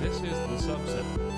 This is the subset.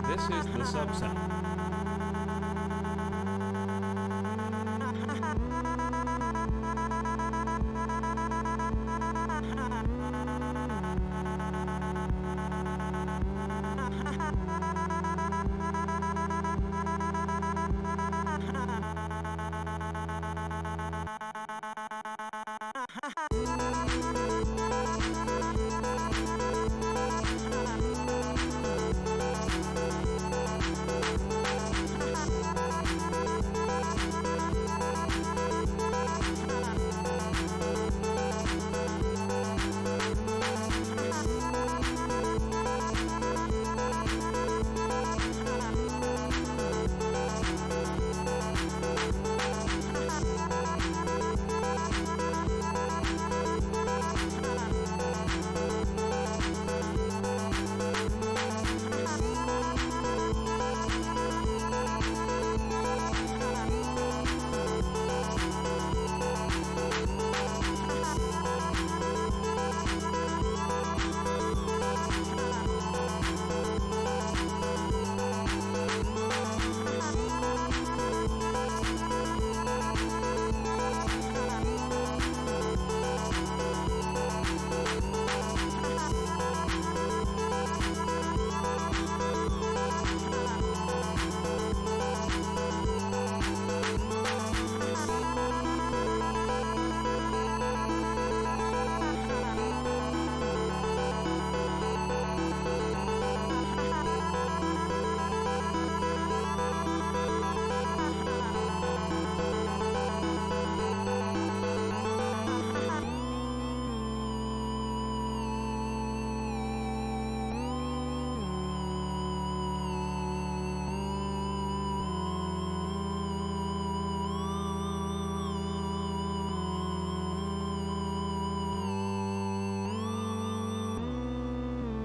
This is the subset.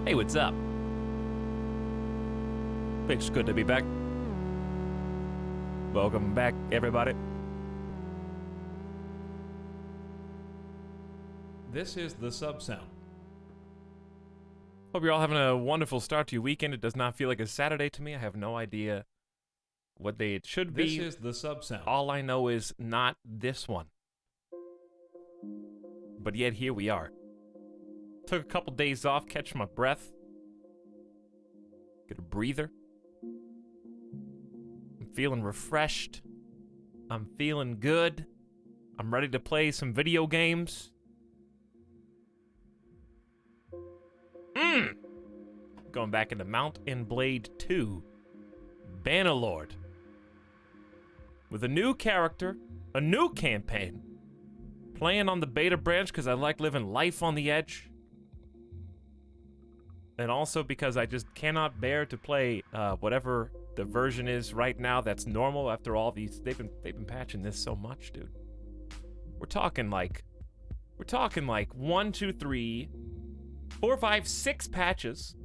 Hey, what's up? It's good to be back. Welcome back, everybody. This is the sub sound. Hope you're all having a wonderful start to your weekend. It does not feel like a Saturday to me. I have no idea what day it should be. This is the sub sound. All I know is not this one. But yet here we are. Took a couple days off, catch my breath. Get a breather. I'm feeling refreshed. I'm feeling good. I'm ready to play some video games. Going back into Mount and Blade 2. Bannerlord. With a new character, a new campaign. Playing on the beta branch because I like living life on the edge. And also because I just cannot bear to play whatever the version is right now that's normal after all these. They've been patching this so much, dude. We're talking like 1, 2, 3, 4, 5, 6 patches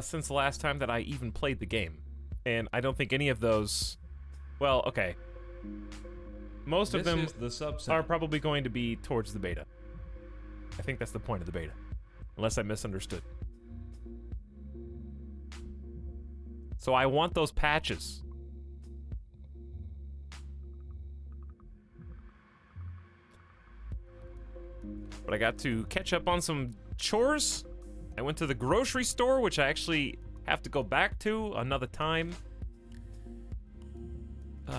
since the last time that I even played the game. And I don't think any of those, well, okay. Most of them are probably going to be towards the beta. I think that's the point of the beta. Unless I misunderstood. So I want those patches. But I got to catch up on some chores. I went to the grocery store, which I actually have to go back to another time.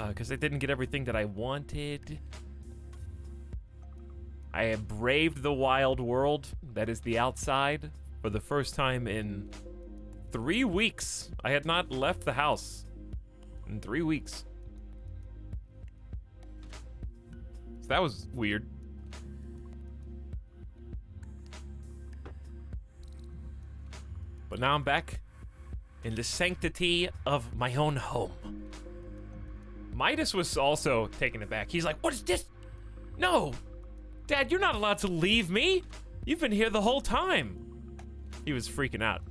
Because I didn't get everything that I wanted. I have braved the wild world that is the outside for the first time in 3 weeks. I had not left the house in 3 weeks. So that was weird. But now I'm back in the sanctity of my own home. Midas was also taken aback. He's like, what is this? No! Dad, you're not allowed to leave me! You've been here the whole time! He was freaking out.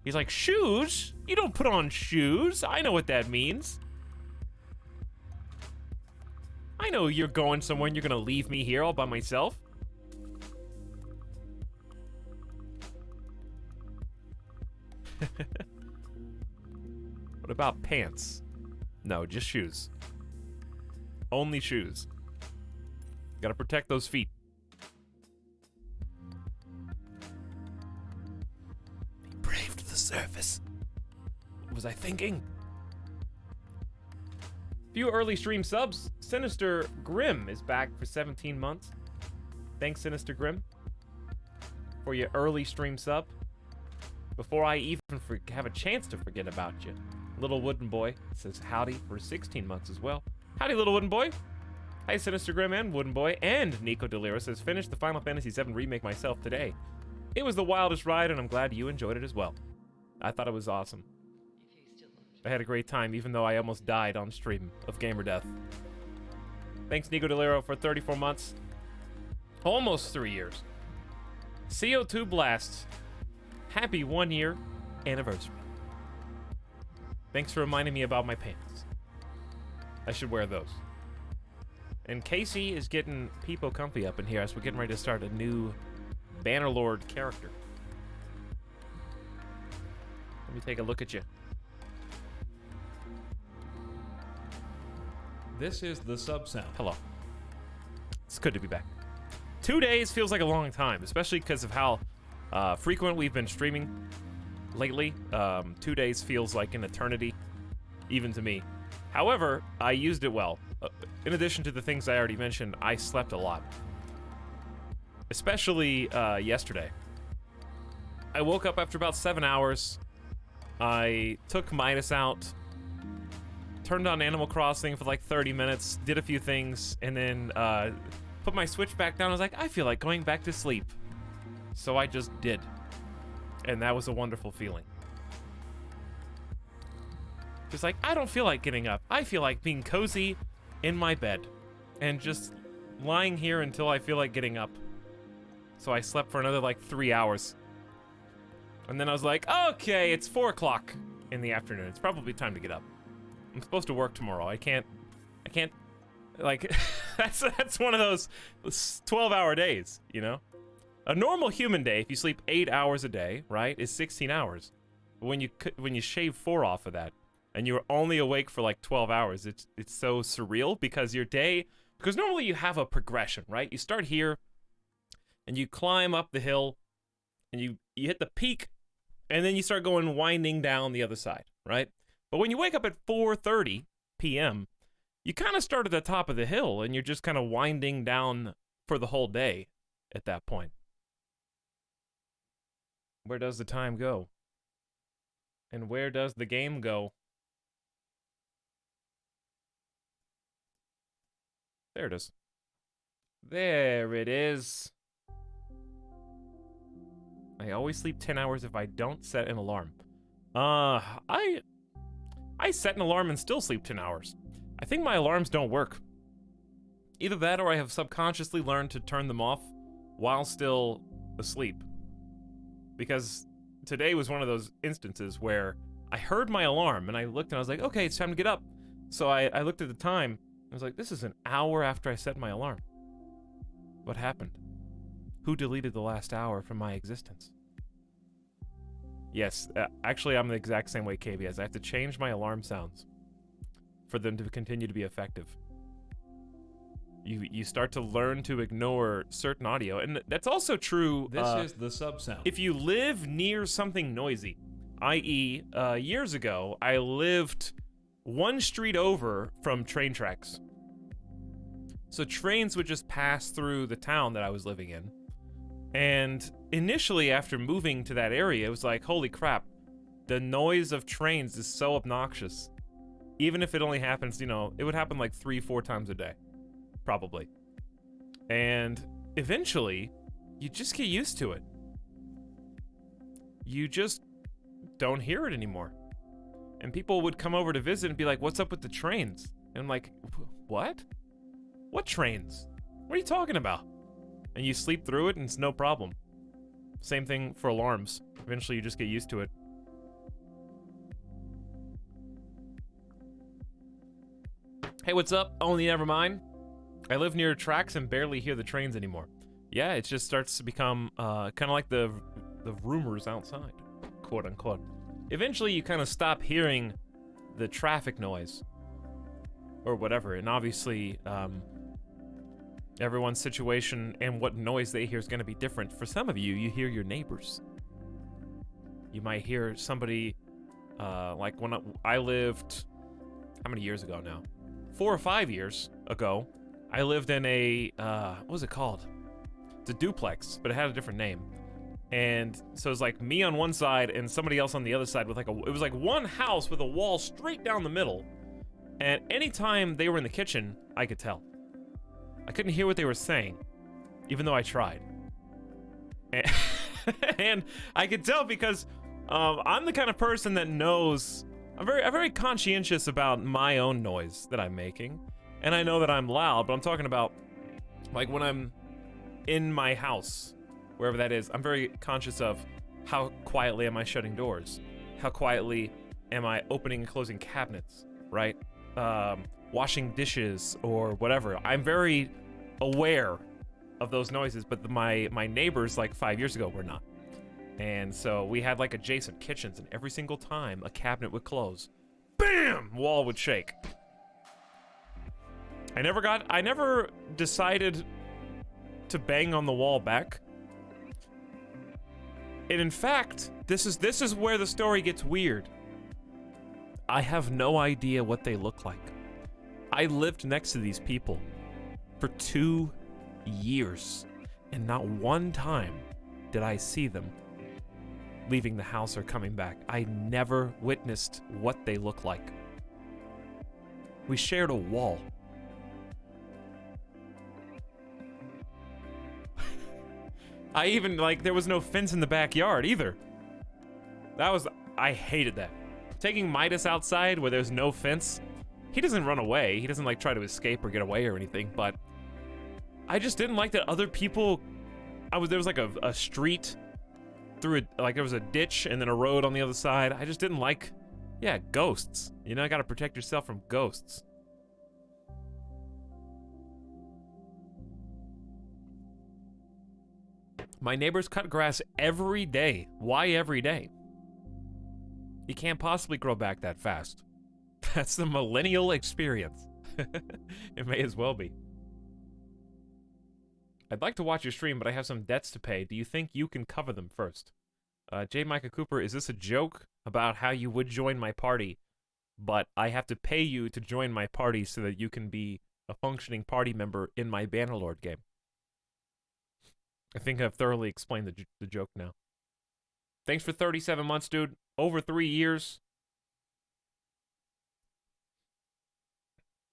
He's like, shoes? You don't put on shoes. I know what that means. I know you're going somewhere and you're gonna leave me here all by myself. What about pants? No, just shoes. Only shoes. Gotta protect those feet. He braved the surface. What was I thinking? Few early stream subs. Sinister Grim is back for 17 months. Thanks, Sinister Grim, for your early stream sub. Before I even have a chance to forget about you. Little Wooden Boy says howdy for 16 months as well. Howdy, Little Wooden Boy. Hi, Sinister Grim and Wooden Boy. And Nico Delira says, finished the Final Fantasy VII Remake myself today. It was the wildest ride, and I'm glad you enjoyed it as well. I thought it was awesome. I had a great time, even though I almost died on stream of gamer death. Thanks, Nico Deliro, for 34 months. Almost 3 years. CO2 Blast. Happy 1 year anniversary. Thanks for reminding me about my pants. I should wear those. And Casey is getting Peepo comfy up in here as we're getting ready to start a new Bannerlord character. Let me take a look at you. This is the sub sound. Hello. It's good to be back. 2 days feels like a long time, especially because of how frequent we've been streaming lately. 2 days feels like an eternity, even to me. However, I used it well. In addition to the things I already mentioned, I slept a lot. Especially yesterday. I woke up after about 7 hours. I took Midas out, turned on Animal Crossing for like 30 minutes, did a few things, and then put my Switch back down. I was like, I feel like going back to sleep. So I just did. And that was a wonderful feeling. Just like, I don't feel like getting up. I feel like being cozy in my bed and just lying here until I feel like getting up. So I slept for another like 3 hours. And then I was like, okay, it's 4 o'clock in the afternoon. It's probably time to get up. I'm supposed to work tomorrow. I can't, like, that's one of those 12-hour days, you know? A normal human day, if you sleep 8 hours a day, right, is 16 hours. But when you shave 4 off of that, and you're only awake for like 12 hours, it's so surreal because your day, because normally you have a progression, right? You start here, and you climb up the hill, and you hit the peak, and then you start going winding down the other side, right? But when you wake up at 4:30 p.m., you kind of start at the top of the hill, and you're just kind of winding down for the whole day at that point. Where does the time go? And where does the game go? There it is. There it is. I always sleep 10 hours if I don't set an alarm. I set an alarm and still sleep 10 hours. I think my alarms don't work. Either that or I have subconsciously learned to turn them off while still asleep. Because today was one of those instances where I heard my alarm and I looked and I was like, okay, it's time to get up. So I looked at the time. I was like, this is an hour after I set my alarm. What happened? Who deleted the last hour from my existence? Yes, actually I'm the exact same way KB is. I have to change my alarm sounds for them to continue to be effective. You start to learn to ignore certain audio, and that's also true. This is the sub-sound. If you live near something noisy, i.e., years ago, I lived one street over from train tracks. So trains would just pass through the town that I was living in. And initially, after moving to that area, it was like, holy crap, the noise of trains is so obnoxious. Even if it only happens, you know, it would happen like 3-4 times a day. Probably. And eventually, you just get used to it. You just don't hear it anymore. And people would come over to visit and be like, what's up with the trains? And I'm like, what? What trains? What are you talking about? And you sleep through it and it's no problem. Same thing for alarms. Eventually you just get used to it. Hey, what's up? Only never mind. I live near tracks and barely hear the trains anymore. Yeah, it just starts to become kind of like the rumors outside, quote unquote. Eventually you kind of stop hearing the traffic noise or whatever, and obviously everyone's situation and what noise they hear is going to be different. For some of you, you hear your neighbors. You might hear somebody, like when I lived, how many years ago now? 4 or 5 years ago, I lived in a, what was it called? It's a duplex, but it had a different name. And so it was like me on one side and somebody else on the other side with like it was like one house with a wall straight down the middle. And anytime they were in the kitchen, I could tell. I couldn't hear what they were saying, even though I tried. And I could tell because I'm the kind of person that knows, I'm very conscientious about my own noise that I'm making. And I know that I'm loud, but I'm talking about like when I'm in my house, wherever that is, I'm very conscious of how quietly am I shutting doors? How quietly am I opening and closing cabinets, right? Washing dishes or whatever. I'm very aware of those noises, but my neighbors like 5 years ago were not. And so we had like adjacent kitchens, and every single time a cabinet would close, BAM! Wall would shake. I never decided to bang on the wall back. And in fact, this is where the story gets weird. I have no idea what they look like. I lived next to these people for 2 years, and not one time did I see them leaving the house or coming back. I never witnessed what they look like. We shared a wall. I even, like, there was no fence in the backyard either. I hated that. Taking Midas outside where there's no fence, he doesn't run away. He doesn't, like, try to escape or get away or anything, but I just didn't like that other people, there was, like, a street through it, like there was a ditch and then a road on the other side. I just didn't like, yeah, ghosts. You know, I gotta protect yourself from ghosts. My neighbors cut grass every day. Why every day? You can't possibly grow back that fast. That's the millennial experience. It may as well be. I'd like to watch your stream, but I have some debts to pay. Do you think you can cover them first? J. Micah Cooper, is this a joke about how you would join my party, but I have to pay you to join my party so that you can be a functioning party member in my Bannerlord game? I think I've thoroughly explained the joke now. Thanks for 37 months, dude. Over 3 years.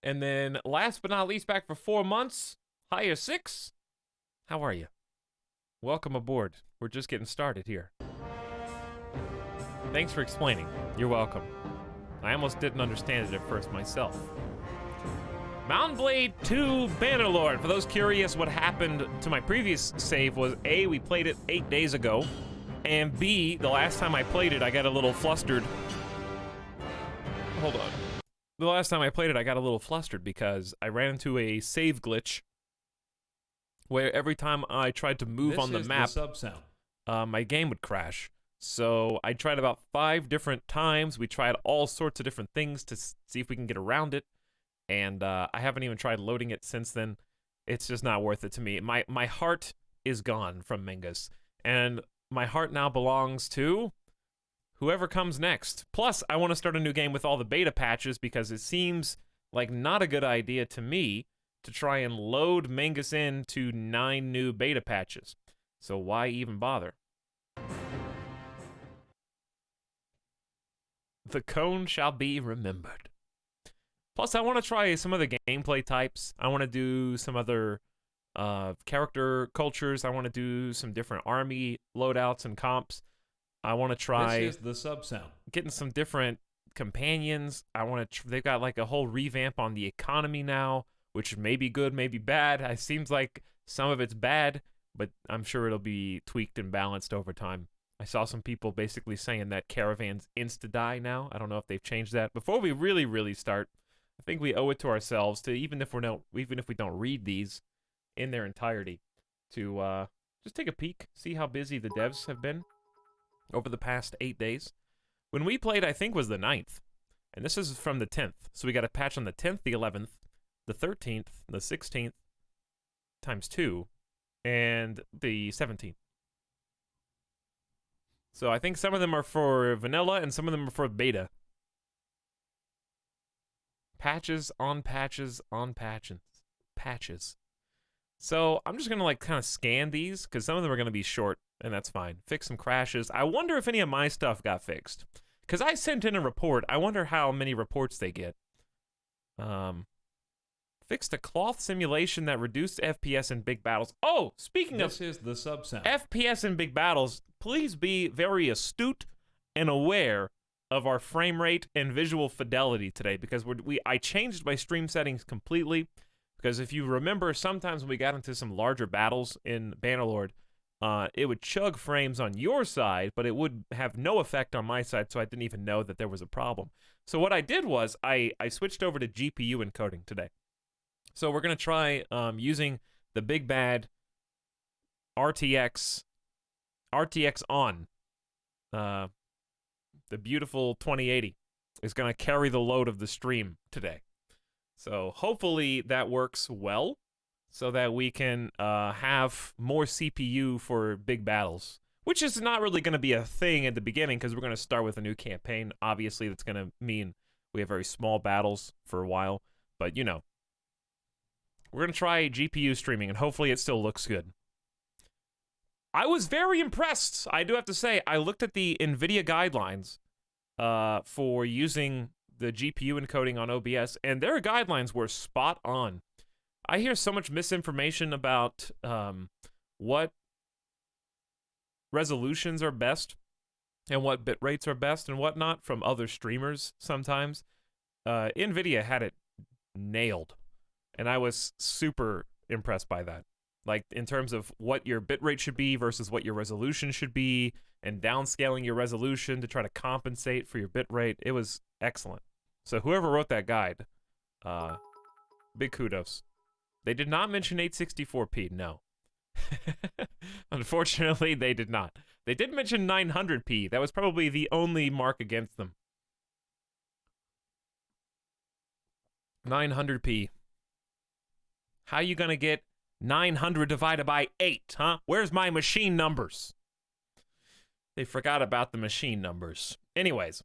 And then, last but not least, back for 4 months. Hiya 6. How are you? Welcome aboard. We're just getting started here. Thanks for explaining. You're welcome. I almost didn't understand it at first myself. Mountain Blade 2 Bannerlord. For those curious, what happened to my previous save was A, we played it 8 days ago, and B, the last time I played it, I got a little flustered. Hold on. The last time I played it, I got a little flustered because I ran into a save glitch where every time I tried to move on the map, my game would crash. So I tried about 5 different times. We tried all sorts of different things to see if we can get around it. And I haven't even tried loading it since then. It's just not worth it to me. My heart is gone from Mingus. And my heart now belongs to whoever comes next. Plus, I want to start a new game with all the beta patches because it seems like not a good idea to me to try and load Mingus into 9 new beta patches. So why even bother? The cone shall be remembered. Plus, I want to try some other gameplay types. I want to do some other character cultures. I want to do some different army loadouts and comps. I want to try... This is the sub-sound. Getting some different companions. I want to... They've got like a whole revamp on the economy now, which may be good, may be bad. It seems like some of it's bad, but I'm sure it'll be tweaked and balanced over time. I saw some people basically saying that caravans insta-die now. I don't know if they've changed that. Before we really start, I think we owe it to ourselves to, even if we don't read these in their entirety, to just take a peek, see how busy the devs have been over the past 8 days. When we played, I think was the 9th, and this is from the 10th. So we got a patch on the 10th, the 11th, the 13th, the 16th, times 2, and the 17th. So I think some of them are for vanilla and some of them are for beta. Patches on patches on patches. Patches. So I'm just going to like kind of scan these because some of them are going to be short and that's fine. Fix some crashes. I wonder if any of my stuff got fixed. Because I sent in a report. I wonder how many reports they get. Fixed a cloth simulation that reduced FPS in big battles. Oh, speaking of... This is the sub-sound. FPS in big battles, please be very astute and aware of our frame rate and visual fidelity today because I changed my stream settings completely because if you remember, sometimes when we got into some larger battles in Bannerlord, it would chug frames on your side, but it would have no effect on my side, so I didn't even know that there was a problem. So what I did was I switched over to GPU encoding today. So we're going to try using the big bad RTX on. The beautiful 2080 is going to carry the load of the stream today. So hopefully that works well so that we can have more CPU for big battles, which is not really going to be a thing at the beginning because we're going to start with a new campaign. Obviously, that's going to mean we have very small battles for a while, but you know. We're going to try GPU streaming, and hopefully it still looks good. I was very impressed, I do have to say. I looked at the NVIDIA guidelines for using the GPU encoding on OBS, and their guidelines were spot on. I hear so much misinformation about what resolutions are best and what bit rates are best and whatnot from other streamers sometimes. NVIDIA had it nailed. And I was super impressed by that. like in terms of what your bitrate should be versus what your resolution should be, and downscaling your resolution to try to compensate for your bitrate. It was excellent. So whoever wrote that guide, big kudos. They did not mention 864p, no. Unfortunately, they did not. They did mention 900p. That was probably the only mark against them. 900p. How you gonna get 900 divided by 8, huh? Where's my machine numbers? They forgot about the machine numbers. Anyways,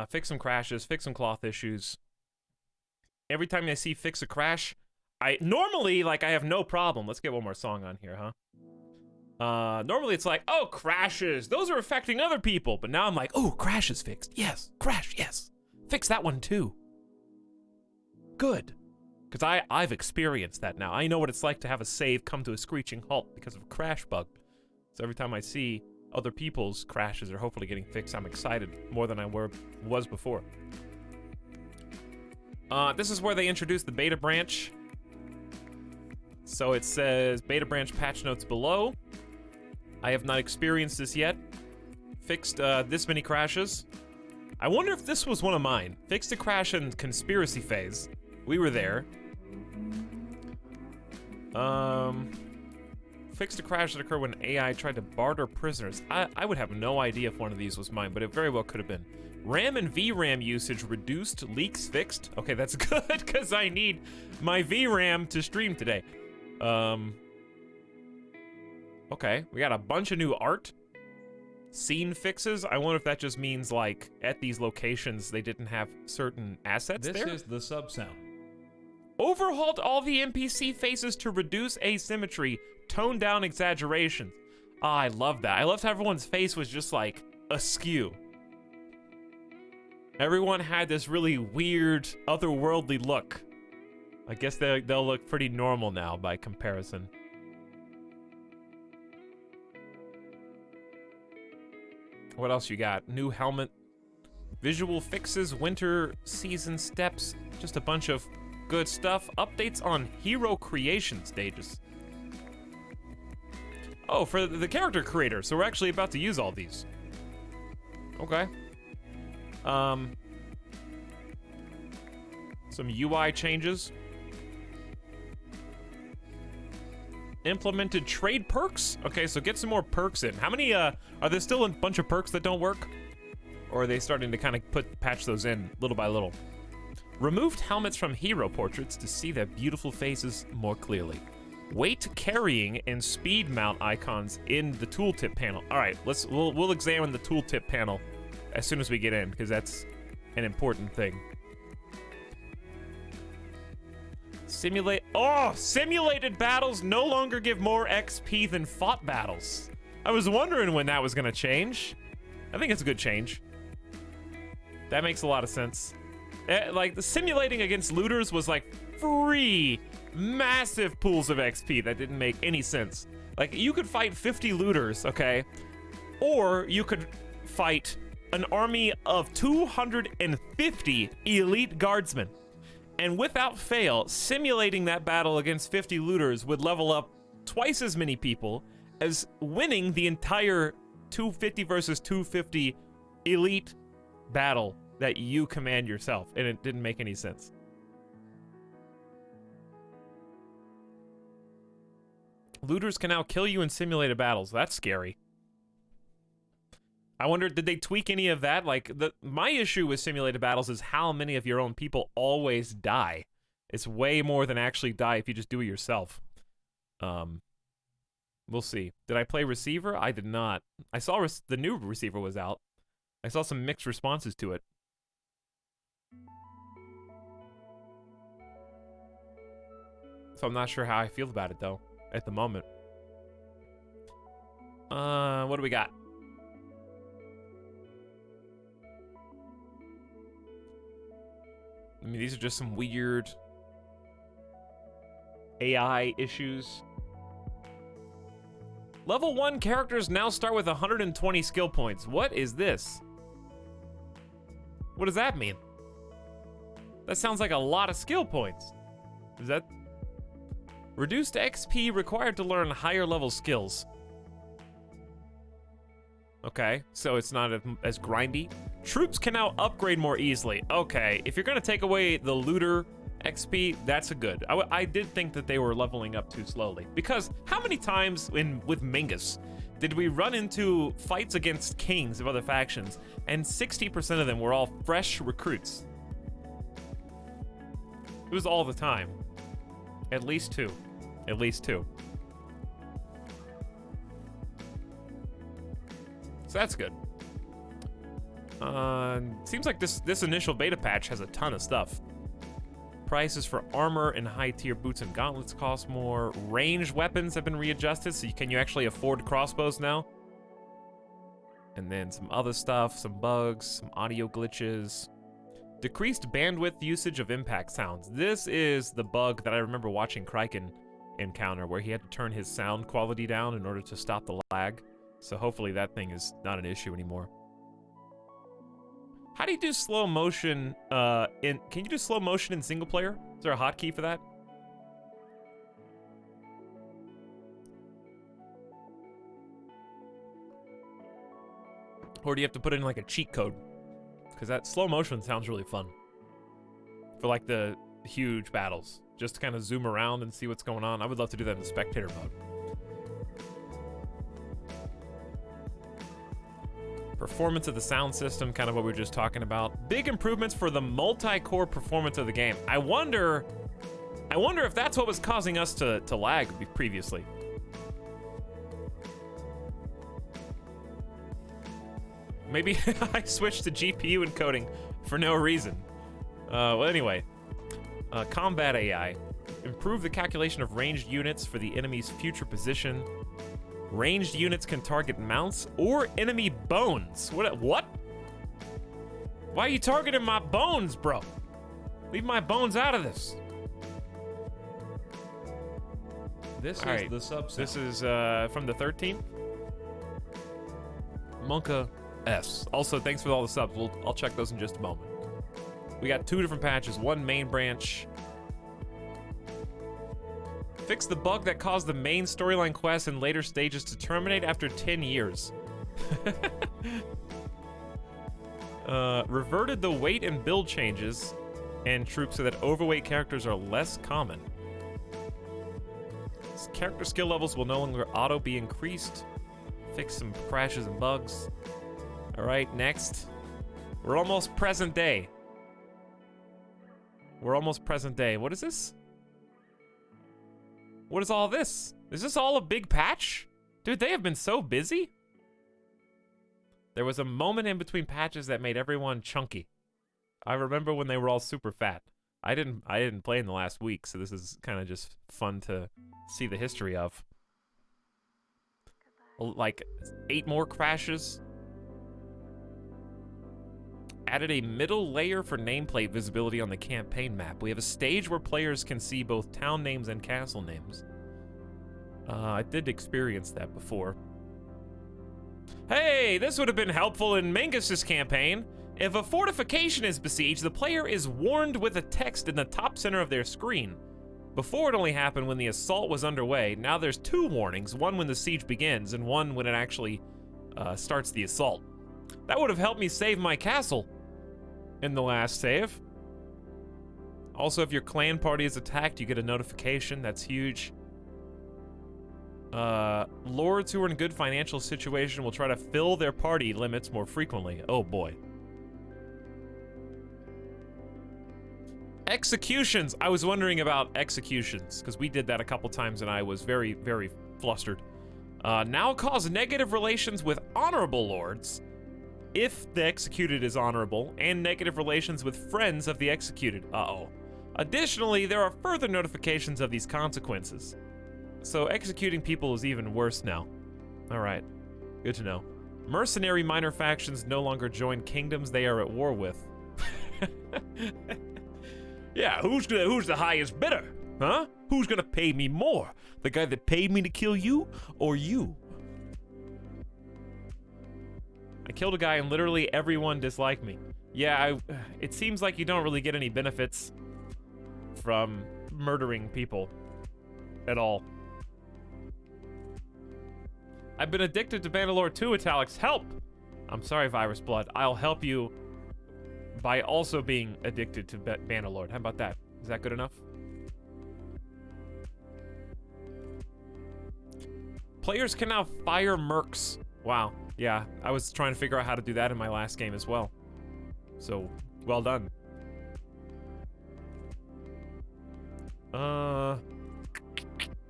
fix some crashes, fix some cloth issues. Every time I see fix a crash, normally, like, I have no problem. Let's get one more song on here, huh? Normally it's like, oh, crashes, those are affecting other people. But now I'm like, oh, crash is fixed. Yes, crash, yes. Fix that one too. Good. Because I've experienced that now. I know what it's like to have a save come to a screeching halt because of a crash bug. So every time I see other people's crashes are hopefully getting fixed, I'm excited more than I was before. This is where they introduced the beta branch. So it says beta branch patch notes below. I have not experienced this yet. Fixed this many crashes. I wonder if this was one of mine. Fixed a crash in conspiracy phase. We were there. Fixed a crash that occurred when AI tried to barter prisoners. I would have no idea if one of these was mine, but it very well could have been. RAM and VRAM usage reduced, leaks fixed. Okay, that's good, because I need my VRAM to stream today. Okay, we got a bunch of new art. Scene fixes. I wonder if that just means, like, at these locations, they didn't have certain assets there? This is the sub-sound. Overhauled all the NPC faces to reduce asymmetry, tone down exaggerations. Ah, I love that. I loved how everyone's face was just, like, askew. Everyone had this really weird, otherworldly look. I guess they'll look pretty normal now by comparison. What else you got? New helmet, visual fixes, winter season steps, just a bunch of good stuff. Updates on hero creation stages. Oh, for the character creator, so we're actually about to use all these. Okay. Some UI changes. Implemented trade perks. Okay, so get some more perks in. How many, are there still a bunch of perks that don't work? Or are they starting to kind of patch those in little by little? Removed helmets from hero portraits to see their beautiful faces more clearly. Weight carrying and speed mount icons in the tooltip panel. All right, we'll examine the tooltip panel as soon as we get in, because that's an important thing. Simulated battles no longer give more XP than fought battles. I was wondering when that was gonna change. I think it's a good change. That makes a lot of sense. Like, the simulating against looters was like free, massive pools of XP that didn't make any sense. Like, you could fight 50 looters, okay? Or you could fight an army of 250 elite guardsmen. And without fail, simulating that battle against 50 looters would level up twice as many people as winning the entire 250 versus 250 elite battle that you command yourself. And it didn't make any sense. Looters can now kill you in simulated battles. That's scary. I wonder, did they tweak any of that? Like, my issue with simulated battles is how many of your own people always die. It's way more than actually die if you just do it yourself. We'll see. Did I play Receiver? I did not. I saw the new Receiver was out. I saw some mixed responses to it. So I'm not sure how I feel about it, though, at the moment. What do we got? I mean, these are just some weird AI issues. Level 1 characters now start with 120 skill points. What is this? What does that mean? That sounds like a lot of skill points. Is that... Reduced XP required to learn higher level skills. Okay, so it's not as grindy. Troops can now upgrade more easily. Okay, if you're gonna take away the looter XP, that's a good. I did think that they were leveling up too slowly. Because how many times with Mingus did we run into fights against kings of other factions, and 60% of them were all fresh recruits? It was all the time. At least two. At least two. So that's good. Seems like this initial beta patch has a ton of stuff. Prices for armor and high-tier boots and gauntlets cost more. Ranged weapons have been readjusted, so can you actually afford crossbows now? And then some other stuff, some bugs, some audio glitches. Decreased bandwidth usage of impact sounds. This is the bug that I remember watching Kraken encounter, where he had to turn his sound quality down in order to stop the lag. So hopefully that thing is not an issue anymore. How do you do slow motion can you do slow motion in single player? Is there a hotkey for that? Or do you have to put in like a cheat code? Because that slow motion sounds really fun. For like the huge battles. Just to kind of zoom around and see what's going on. I would love to do that in spectator mode. Performance of the sound system, kind of what we were just talking about. Big improvements for the multi-core performance of the game. I wonder if that's what was causing us to lag previously. Maybe I switched to GPU encoding for no reason. Well, anyway. Combat AI. Improve the calculation of ranged units for the enemy's future position. Ranged units can target mounts or enemy bones. What? Why are you targeting my bones, bro? Leave my bones out of this. This is right. the subsound. This is from the 13th. Monka S. Also, thanks for all the subs. I'll check those in just a moment. We got 2 different patches. One main branch. Fix the bug that caused the main storyline quests in later stages to terminate after 10 years. Reverted the weight and build changes and troops so that overweight characters are less common. Character skill levels will no longer auto be increased. Fix some crashes and bugs. All right, next. We're almost present day. We're almost present day. What is this? What is all this? Is this all a big patch? Dude, they have been so busy. There was a moment in between patches that made everyone chunky. I remember when they were all super fat. I didn't play in the last week, so this is kind of just fun to see the history of. Like 8 more crashes. Added a middle layer for nameplate visibility on the campaign map. We have a stage where players can see both town names and castle names. I did experience that before. Hey, this would have been helpful in Mingus's campaign. If a fortification is besieged, the player is warned with a text in the top center of their screen. Before, it only happened when the assault was underway. Now there's 2 warnings, one when the siege begins and one when it actually starts the assault. That would have helped me save my castle in the last save. Also, if your clan party is attacked, you get a notification. That's huge. Lords who are in good financial situation will try to fill their party limits more frequently. Oh boy. Executions. I was wondering about executions, because we did that a couple times and I was very, very flustered. Now cause negative relations with honorable lords if the executed is honorable, and negative relations with friends of the executed. Uh-oh. Additionally, there are further notifications of these consequences. So executing people is even worse now. Alright. Good to know. Mercenary minor factions no longer join kingdoms they are at war with. Yeah, who's the highest bidder? Huh? Who's gonna pay me more? The guy that paid me to kill you, or you? I killed a guy and literally everyone disliked me. Yeah, it seems like you don't really get any benefits from murdering people. at all. I've been addicted to Bannerlord 2, Etalyx. Help! I'm sorry, Virus Blood. I'll help you by also being addicted to Bannerlord. How about that? Is that good enough? Players can now fire mercs. Wow. Yeah, I was trying to figure out how to do that in my last game as well. So, well done.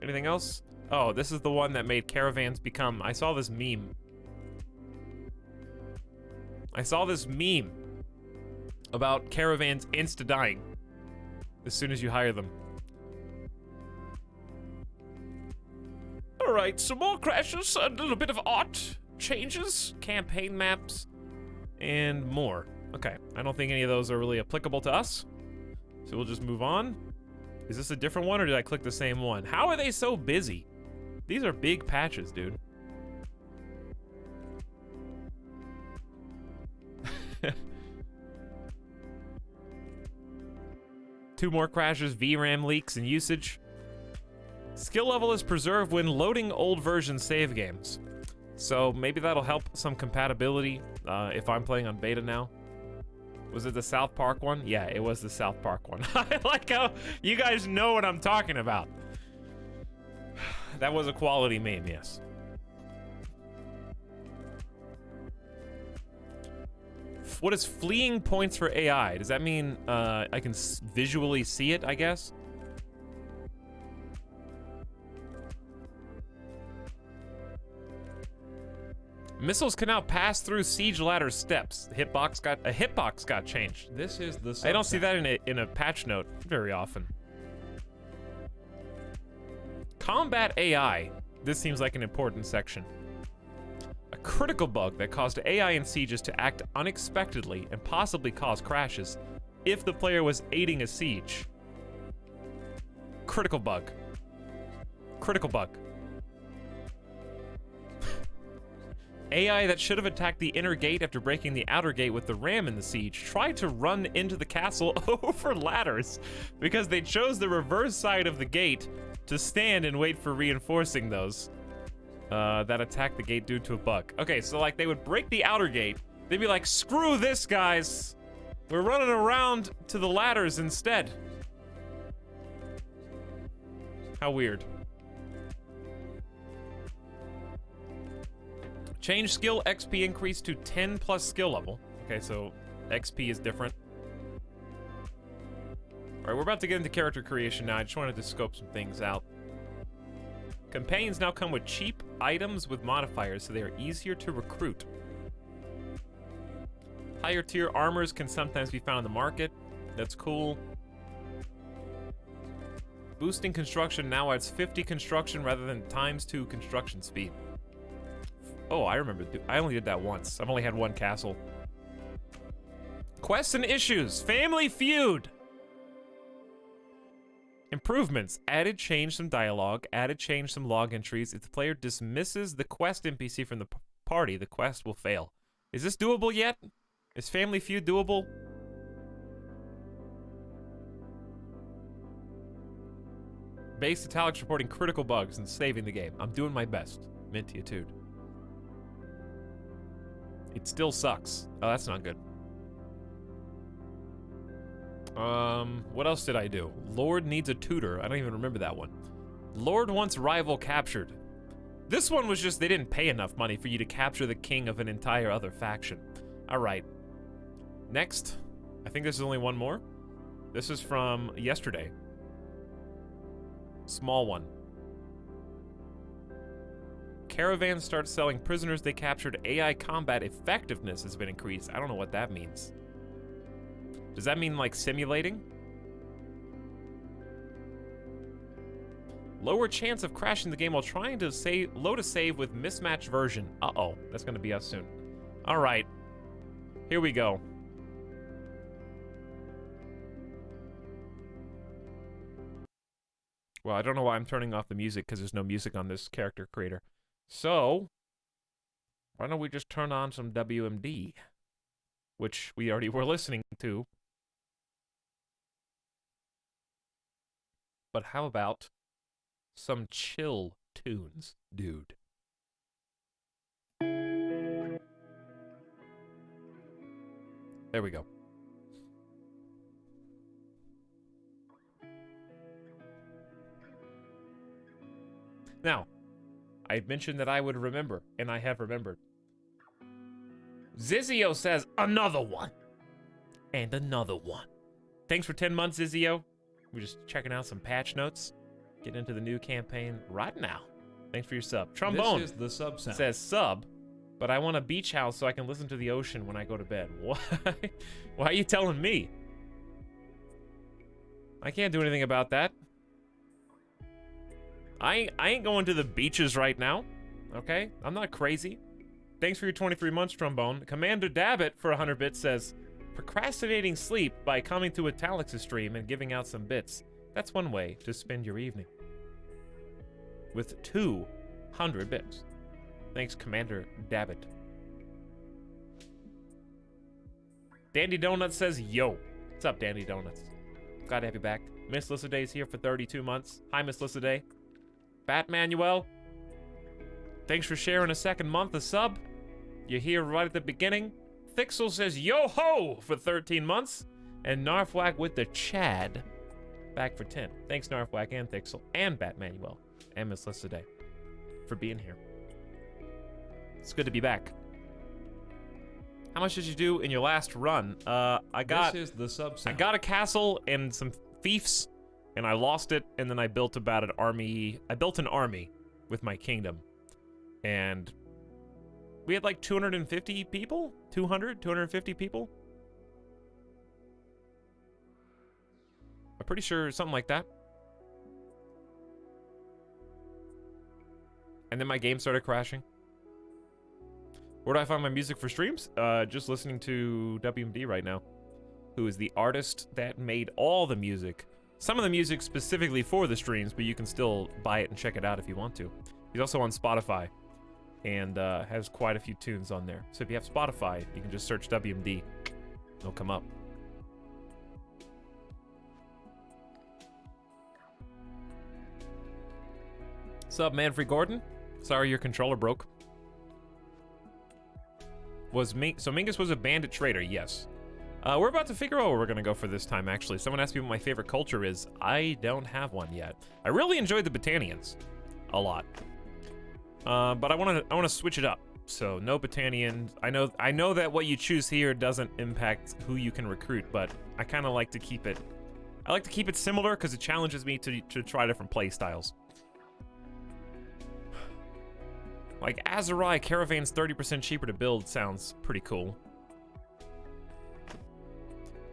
Anything else? Oh, this is the one that made caravans become... I saw this meme. I saw this meme about caravans insta-dying as soon as you hire them. Alright, some more crashes, a little bit of art, changes, campaign maps, and more. Okay, I don't think any of those are really applicable to us, so we'll just move on. Is this a different one, or did I click the same one? How are they so busy? These are big patches, dude. Two more crashes, VRAM leaks, and usage. Skill level is preserved when loading old version save games. So maybe that'll help some compatibility if I'm playing on beta now. Was it the South Park one? Yeah, it was the South Park one. I like how you guys know what I'm talking about. That was a quality meme, yes. What is fleeing points for AI? Does that mean I can visually see it, I guess? Missiles can now pass through siege ladder steps. A hitbox got changed. This is the... I don't see that in a patch note very often. Combat AI. This seems like an important section. A critical bug that caused AI in sieges to act unexpectedly and possibly cause crashes if the player was aiding a siege. Critical bug. Critical bug. AI that should have attacked the inner gate after breaking the outer gate with the ram in the siege tried to run into the castle over ladders because they chose the reverse side of the gate to stand and wait for reinforcing those that attacked the gate due to a bug. Okay, so like they would break the outer gate, they'd be like, screw this, guys. We're running around to the ladders instead. How weird. Change skill XP increase to 10 plus skill level. Okay, so XP is different. All right, we're about to get into character creation now. I just wanted to scope some things out. Companions now come with cheap items with modifiers, so they are easier to recruit. Higher tier armors can sometimes be found in the market. That's cool. Boosting construction now adds 50 construction rather than ×2 construction speed. Oh, I remember. I only did that once. I've only had one castle. Quests and issues. Family Feud. Improvements. Added change some dialogue. Added change some log entries. If the player dismisses the quest NPC from the party, the quest will fail. Is this doable yet? Is Family Feud doable? Base Etalyx reporting critical bugs and saving the game. I'm doing my best. Mintiatude. It still sucks. Oh, that's not good. What else did I do? Lord needs a tutor. I don't even remember that one. Lord wants rival captured. This one was just they didn't pay enough money for you to capture the king of an entire other faction. All right. Next, I think this is only one more. This is from yesterday. Small one. Caravans start selling prisoners they captured. AI combat effectiveness has been increased. I don't know what that means. Does that mean like simulating? Lower chance of crashing the game while trying to load a save with mismatched version. Uh-oh, that's gonna be us soon. All right, here we go. Well, I don't know why I'm turning off the music because there's no music on this character creator. So, why don't we just turn on some WMD, which we already were listening to. But how about some chill tunes, dude. There we go. Now, I mentioned that I would remember, and I have remembered. Zizio says, another one. And another one. Thanks for 10 months, Zizio. We're just checking out some patch notes. Getting into the new campaign right now. Thanks for your sub. Trombone This is the sub sound. says sub, but I want a beach house so I can listen to the ocean when I go to bed. Why? Why are you telling me? I can't do anything about that. I ain't going to the beaches right now. Okay? I'm not crazy. Thanks for your 23 months, Trombone. Commander Dabbit for 100 bits says, procrastinating sleep by coming to Etalyx's stream and giving out some bits. That's one way to spend your evening. With 200 bits. Thanks, Commander Dabbit. Dandy Donuts says, yo. What's up, Dandy Donuts? Glad to have you back. Miss Lissyday's here for 32 months. Hi, Miss Lissyday. Bat Manuel. Thanks for sharing a second month of sub. You're here right at the beginning. Thixel says, yo ho, for 13 months. And Narfwhack with the Chad. Back for 10. Thanks, Narfwhack and Thixel and Bat Manuel and Miss Lissyday for being here. It's good to be back. How much did you do in your last run? This is the sub sound. I got a castle and some fiefs, and I lost it, and then I built about an army. I built an army with my kingdom, and we had like 250 people? 250 people? I'm pretty sure something like that. And then my game started crashing. Where do I find my music for streams? Just listening to WMD right now, who is the artist that made all the music. Some of the music specifically for the streams, but you can still buy it and check it out if you want to. He's also on Spotify and has quite a few tunes on there. So if you have Spotify, you can just search WMD. It'll come up. What's up, Manfred Gordon? Sorry your controller broke. So Mingus was a bandit trader, yes. We're about to figure out what we're gonna go for this time, actually. Someone asked me what my favorite culture is. I don't have one yet. I really enjoyed the Botanians a lot. But I wanna switch it up. So no Botanian. I know that what you choose here doesn't impact who you can recruit, but I kinda like to keep it. I like to keep it similar because it challenges me to try different play styles. Like, Azurai Caravan's 30% cheaper to build sounds pretty cool.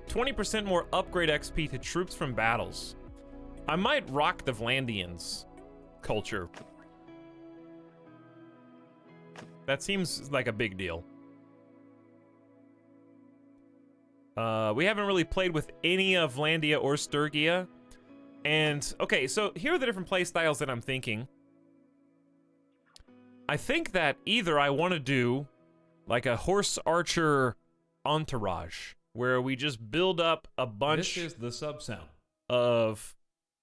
20% more upgrade XP to troops from battles. I might rock the Vlandians culture. That seems like a big deal. We haven't really played with any of Vlandia or Sturgia. And, okay, so here are the different play styles that I'm thinking. I think that either I want to do like a horse archer entourage where we just build up a bunch This is the sub sound. of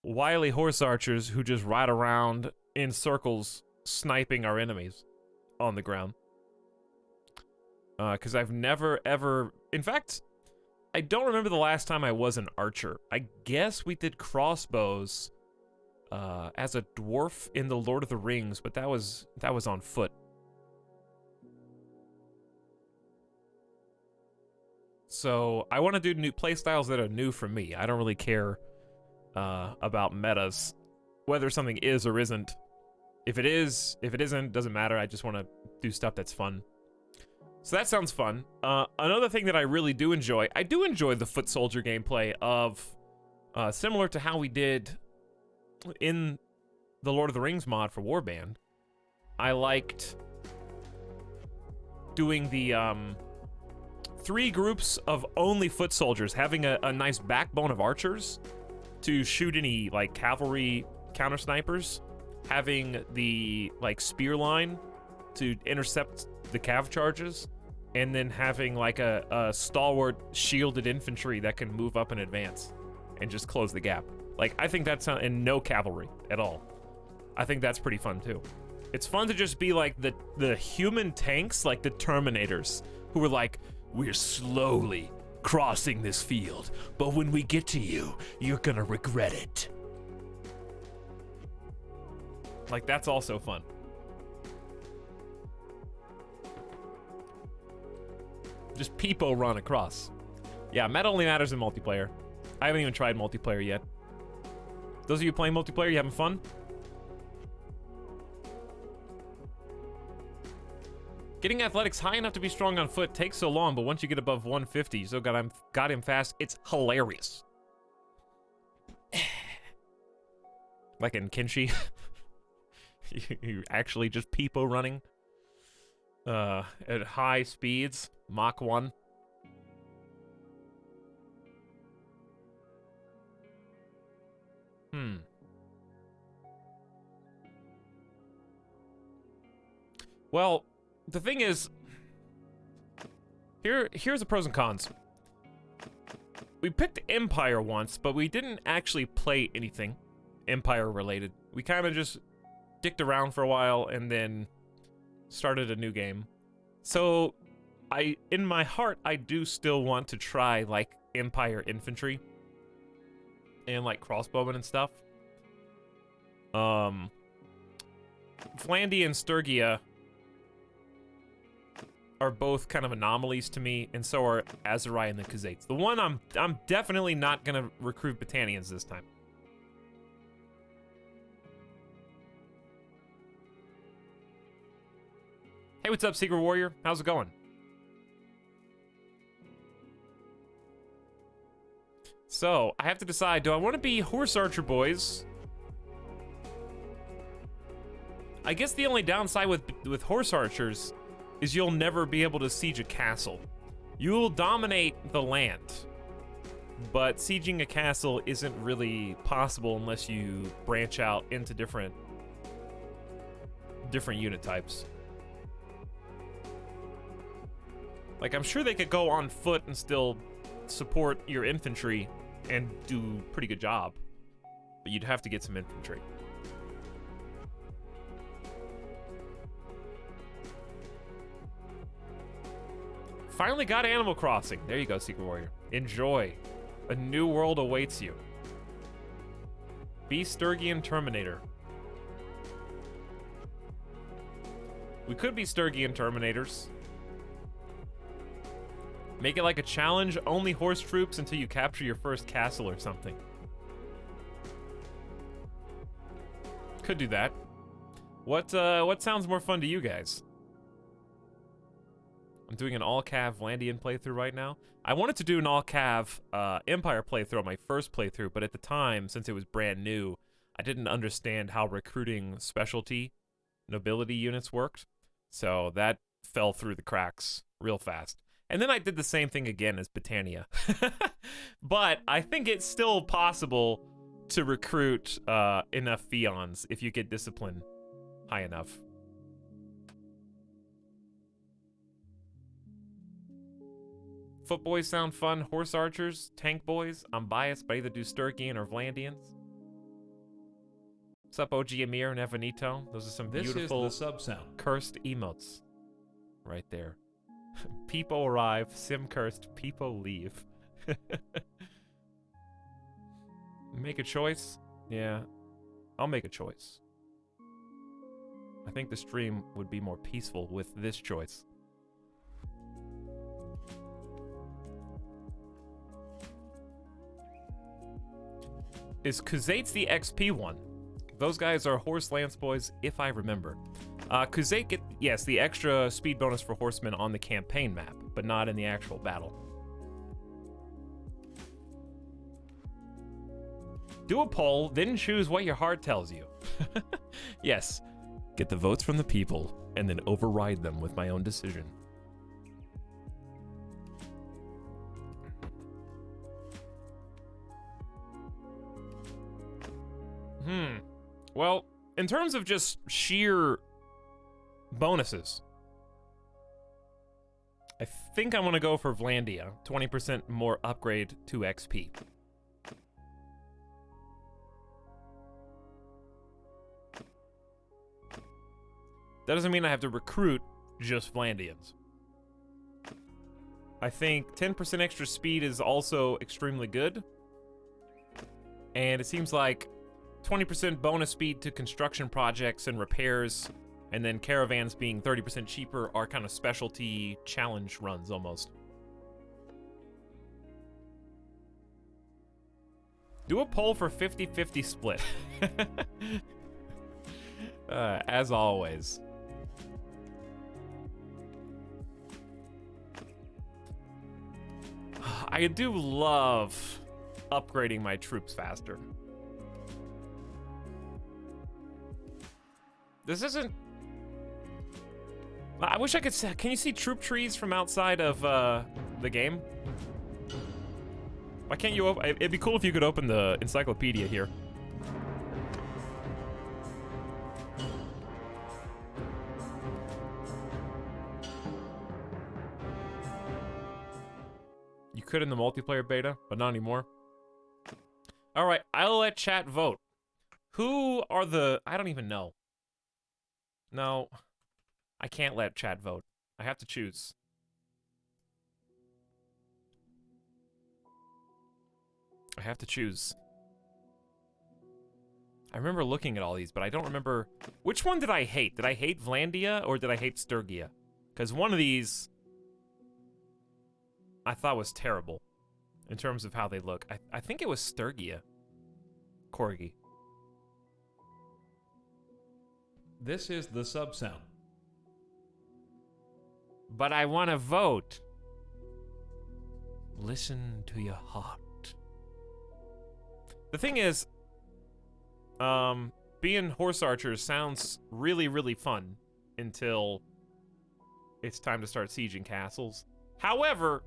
wily horse archers who just ride around in circles sniping our enemies on the ground. Because I've never ever... In fact, I don't remember the last time I was an archer. I guess we did crossbows as a dwarf in the Lord of the Rings, but that was on foot. So I want to do new playstyles that are new for me. I don't really care about metas, whether something is or isn't. If it is, if it isn't, doesn't matter. I just want to do stuff that's fun. So that sounds fun. Another thing that I really do enjoy, I do enjoy the foot soldier gameplay of similar to how we did in the Lord of the Rings mod for Warband. I liked doing the 3 groups of only foot soldiers, having a nice backbone of archers to shoot any like cavalry counter snipers, having the like spear line to intercept the cav charges, and then having like a stalwart shielded infantry that can move up and advance and just close the gap. Like, I think that's and no cavalry at all. I think that's pretty fun too. It's fun to just be like the human tanks, like the Terminators, who are like, we're slowly crossing this field, but when we get to you, you're gonna regret it. Like, that's also fun. Just peepo run across. Yeah, meta only matters in multiplayer. I haven't even tried multiplayer yet. Those of you playing multiplayer, you having fun? Getting Etalyx high enough to be strong on foot takes so long, but once you get above 150, you still got him fast. It's hilarious. Like in Kenshi. You actually just peepo running. At high speeds. Mach 1. Well, the thing is, here's the pros and cons. We picked Empire once, but we didn't actually play anything Empire related. We kind of just dicked around for a while and then started a new game. So, in my heart, I do still want to try, like, Empire infantry and, like, crossbowmen and stuff. Vlandia and Sturgia are both kind of anomalies to me, and so are Azurai and the Khazaits. The one I'm definitely not gonna recruit Battanians this time. Hey, what's up, Secret Warrior? How's it going? So, I have to decide, do I want to be Horse Archer boys? I guess the only downside with Horse Archers is you'll never be able to siege a castle. You'll dominate the land, but sieging a castle isn't really possible unless you branch out into different unit types. Like, I'm sure they could go on foot and still support your infantry and do a pretty good job, but you'd have to get some infantry. Finally got Animal Crossing. There you go, Secret Warrior. Enjoy. A new world awaits you. Be Sturgian Terminator. We could be Sturgian Terminators. Make it like a challenge, only horse troops until you capture your first castle or something. Could do that. What sounds more fun to you guys? I'm doing an all-cav Vlandian playthrough right now. I wanted to do an all-cav Empire playthrough on my first playthrough, but at the time, since it was brand new, I didn't understand how recruiting specialty nobility units worked. So that fell through the cracks real fast. And then I did the same thing again as Britannia. But I think it's still possible to recruit enough Fions if you get discipline high enough. Foot boys sound fun. Horse archers, tank boys. I'm biased, but either do Sturgian or Vlandians. What's up, OG Amir and Evanito? Those are some beautiful This is the sub sound. Cursed emotes. Right there. People arrive, sim cursed, people leave. Make a choice? Yeah, I'll make a choice. I think the stream would be more peaceful with this choice. Is Khazaits the XP one? Those guys are horse lance boys, if I remember. Khazait get, yes, the extra speed bonus for horsemen on the campaign map, but not in the actual battle. Do a poll, then choose what your heart tells you. Yes, get the votes from the people, and then override them with my own decision. Well, in terms of just sheer bonuses, I think I want to go for Vlandia. 20% more upgrade to XP. That doesn't mean I have to recruit just Vlandians. I think 10% extra speed is also extremely good. And it seems like 20% bonus speed to construction projects and repairs, and then caravans being 30% cheaper are kind of specialty challenge runs almost. Do a poll for 50-50 split. As always. I do love upgrading my troops faster. This isn't... I wish I could see... Can you see troop trees from outside of the game? Why can't you open... It'd be cool if you could open the encyclopedia here. You could in the multiplayer beta, but not anymore. Alright, I'll let chat vote. Who are the... I don't even know. No, I can't let chat vote. I have to choose. I have to choose. I remember looking at all these, but I don't remember... Which one did I hate? Did I hate Vlandia or did I hate Sturgia? Because one of these... I thought was terrible. In terms of how they look. I think it was Sturgia. Corgi. This is the sub sound. But I want to vote. Listen to your heart. The thing is, being horse archers sounds really, really fun until it's time to start sieging castles. However,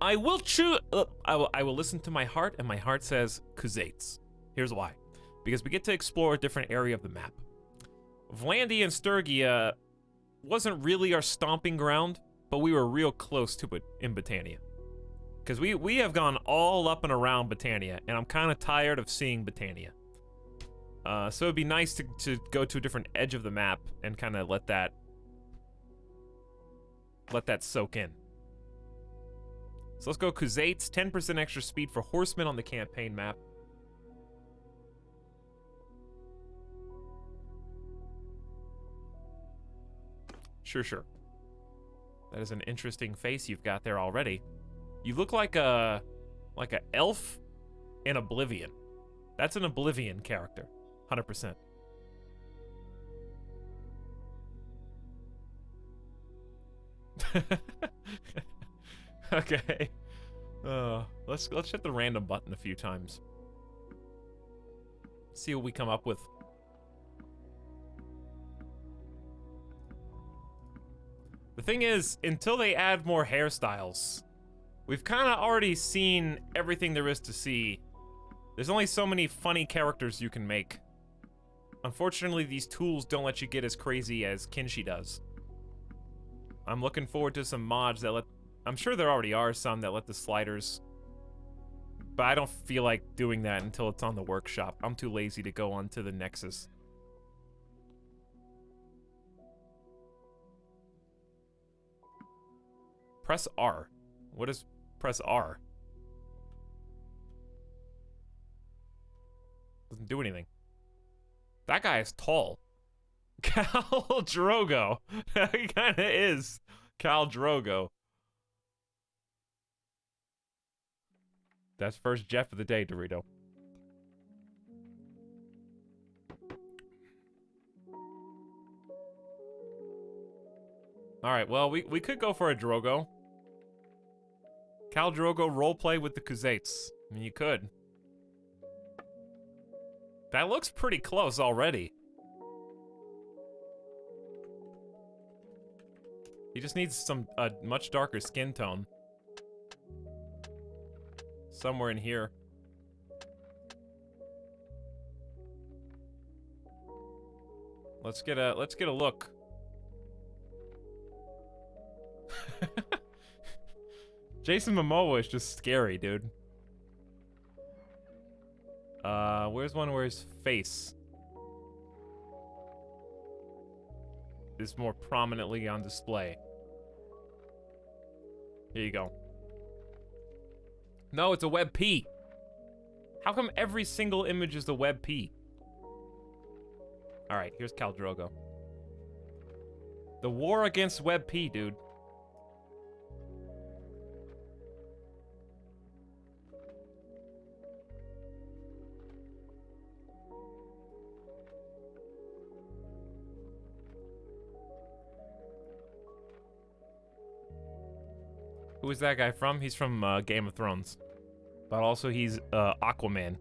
I will choose. I will listen to my heart, and my heart says Khuzaits. Here's why. Because we get to explore a different area of the map. Vlandia and Sturgia wasn't really our stomping ground, but we were real close to it in Britannia. Because we have gone all up and around Britannia, and I'm kind of tired of seeing Britannia. So it'd be nice to go to a different edge of the map and kind of let that soak in. So let's go Khuzaits, 10% extra speed for horsemen on the campaign map. Sure. That is an interesting face you've got there already. You look like a elf in Oblivion. That's an Oblivion character, 100%. Okay. Let's hit the random button a few times. See what we come up with. The thing is, until they add more hairstyles, we've kind of already seen everything there is to see. There's only so many funny characters you can make. Unfortunately, these tools don't let you get as crazy as Kinshi does. I'm looking forward to some mods that let... I'm sure there already are some that let the sliders... But I don't feel like doing that until it's on the workshop. I'm too lazy to go onto the Nexus. Press R. What is press R? Doesn't do anything. That guy is tall. Khal Drogo. He kind of is Khal Drogo. That's first Jeff of the day, Dorito. Alright, well, we could go for a Drogo. Khal Drogo roleplay with the Khuzaits. I mean, you could. That looks pretty close already. He just needs some much darker skin tone. Somewhere in here. Let's get a look. Jason Momoa is just scary, dude. Where's one where his face? is more prominently on display. Here you go. No, it's a web P. How come every single image is the web P? Alright, here's Khal Drogo. The war against web P, dude. Who is that guy from? He's from Game of Thrones. But also he's Aquaman.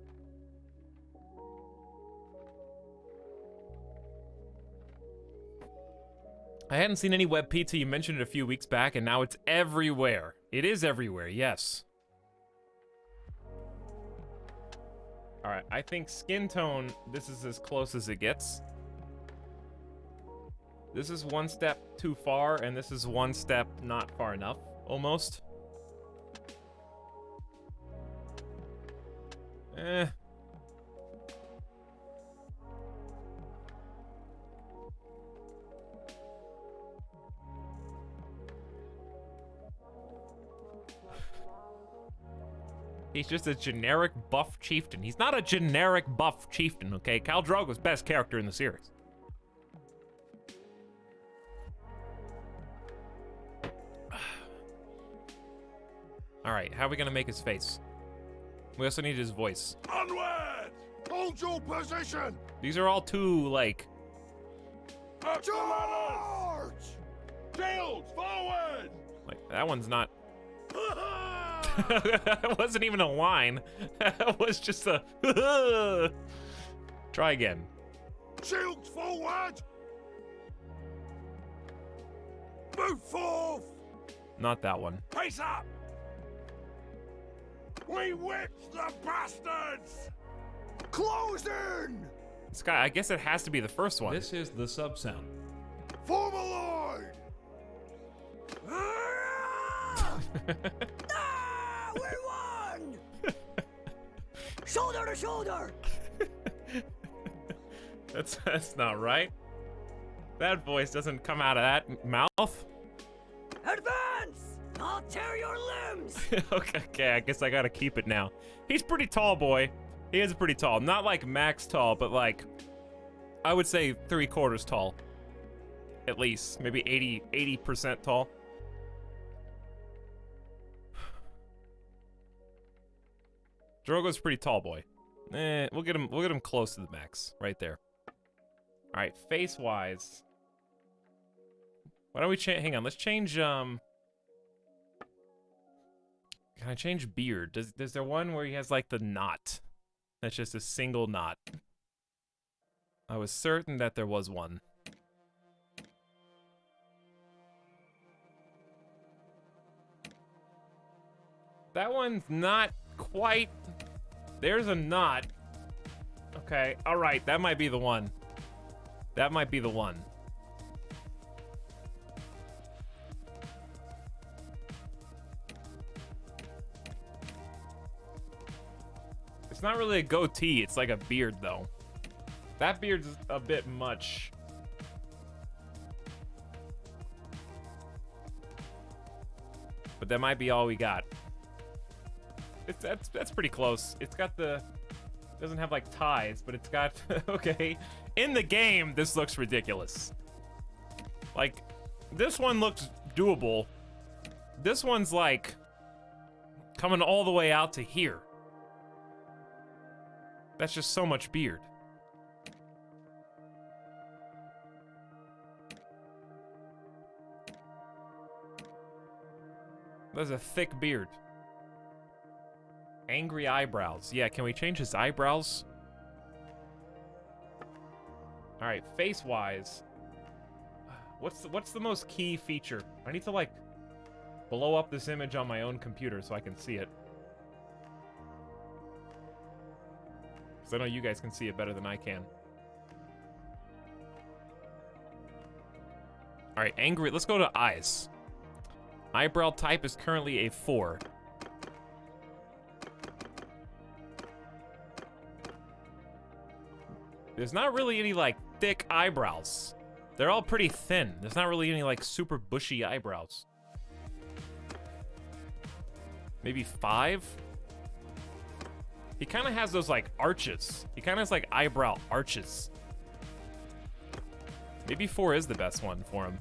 I hadn't seen any web P till you mentioned it a few weeks back, and now it's everywhere. It is everywhere, yes. Alright, I think skin tone, this is as close as it gets. This is one step too far, and this is one step not far enough, almost. He's just a generic buff chieftain. He's not a generic buff chieftain, okay? Khal Drogo's best character in the series. Alright, how are we gonna make his face? We also need his voice. Onward! Hold your position! These are all too, like... Charge! Shields, forward! Like, that one's not... That wasn't even a line. That was just a... Try again. Shields forward! Move forth! Not that one. Face up! We whipped the bastards! Close in! This guy, I guess it has to be the first one. This is the sub sound. Form a line! Ah, we won! Shoulder to shoulder! That's not right. That voice doesn't come out of that mouth. Advance! I'll tear your limbs! Okay, I guess I gotta keep it now. He's pretty tall, boy. He is pretty tall. Not like max tall, but like, I would say 3/4 tall. At least, maybe 80% tall. Drogo's pretty tall, boy. We'll get him close to the max, right there. All right, face-wise. Why don't we change? Hang on, let's change. Can I change beard? Is there one where he has like the knot? That's just a single knot. I was certain that there was one. That one's not quite. There's a knot. Okay, all right, that might be the one. That might be the one. It's not really a goatee, it's like a beard, though. That beard's a bit much. But that might be all we got. That's pretty close. It's got the... Doesn't have, like, ties, but it's got... Okay. In the game, this looks ridiculous. Like, this one looks doable. This one's, like, coming all the way out to here. That's just so much beard. That's a thick beard. Angry eyebrows. Yeah, can we change his eyebrows? All right, face-wise. What's the most key feature? I need to, like, blow up this image on my own computer so I can see it. Because I know you guys can see it better than I can. All right, angry. Let's go to eyes. Eyebrow type is currently a 4. There's not really any, like, thick eyebrows. They're all pretty thin. There's not really any like super bushy eyebrows. Maybe 5? He kind of has those like arches. He kind of has like eyebrow arches. Maybe 4 is the best one for him.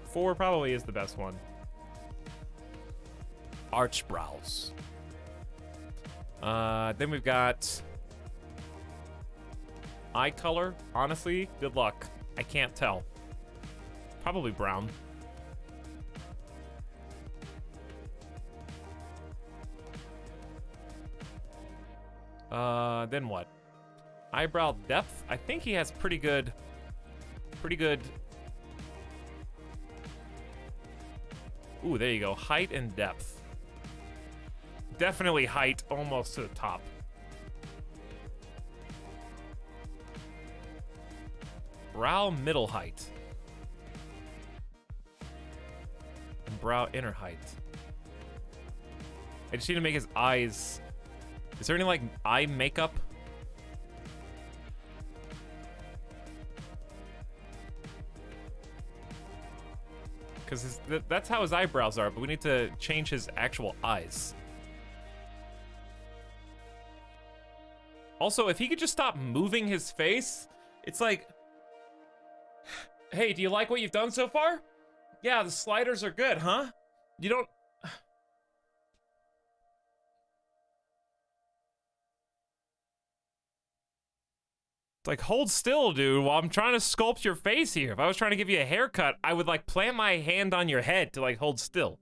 4 probably is the best one. Arch brows. Then we've got eye color. Honestly, good luck. I can't tell. Probably brown. Then what? Eyebrow depth. I think he has pretty good. Ooh, there you go. Height and depth. Definitely height, almost to the top. Brow middle height. And brow inner height. I just need to make his eyes. Is there any like eye makeup? Because that's how his eyebrows are, but we need to change his actual eyes. Also, if he could just stop moving his face, it's like, hey, do you like what you've done so far? Yeah, the sliders are good, huh? You don't... Like, hold still, dude, while I'm trying to sculpt your face here. If I was trying to give you a haircut, I would, like, plant my hand on your head to, like, hold still.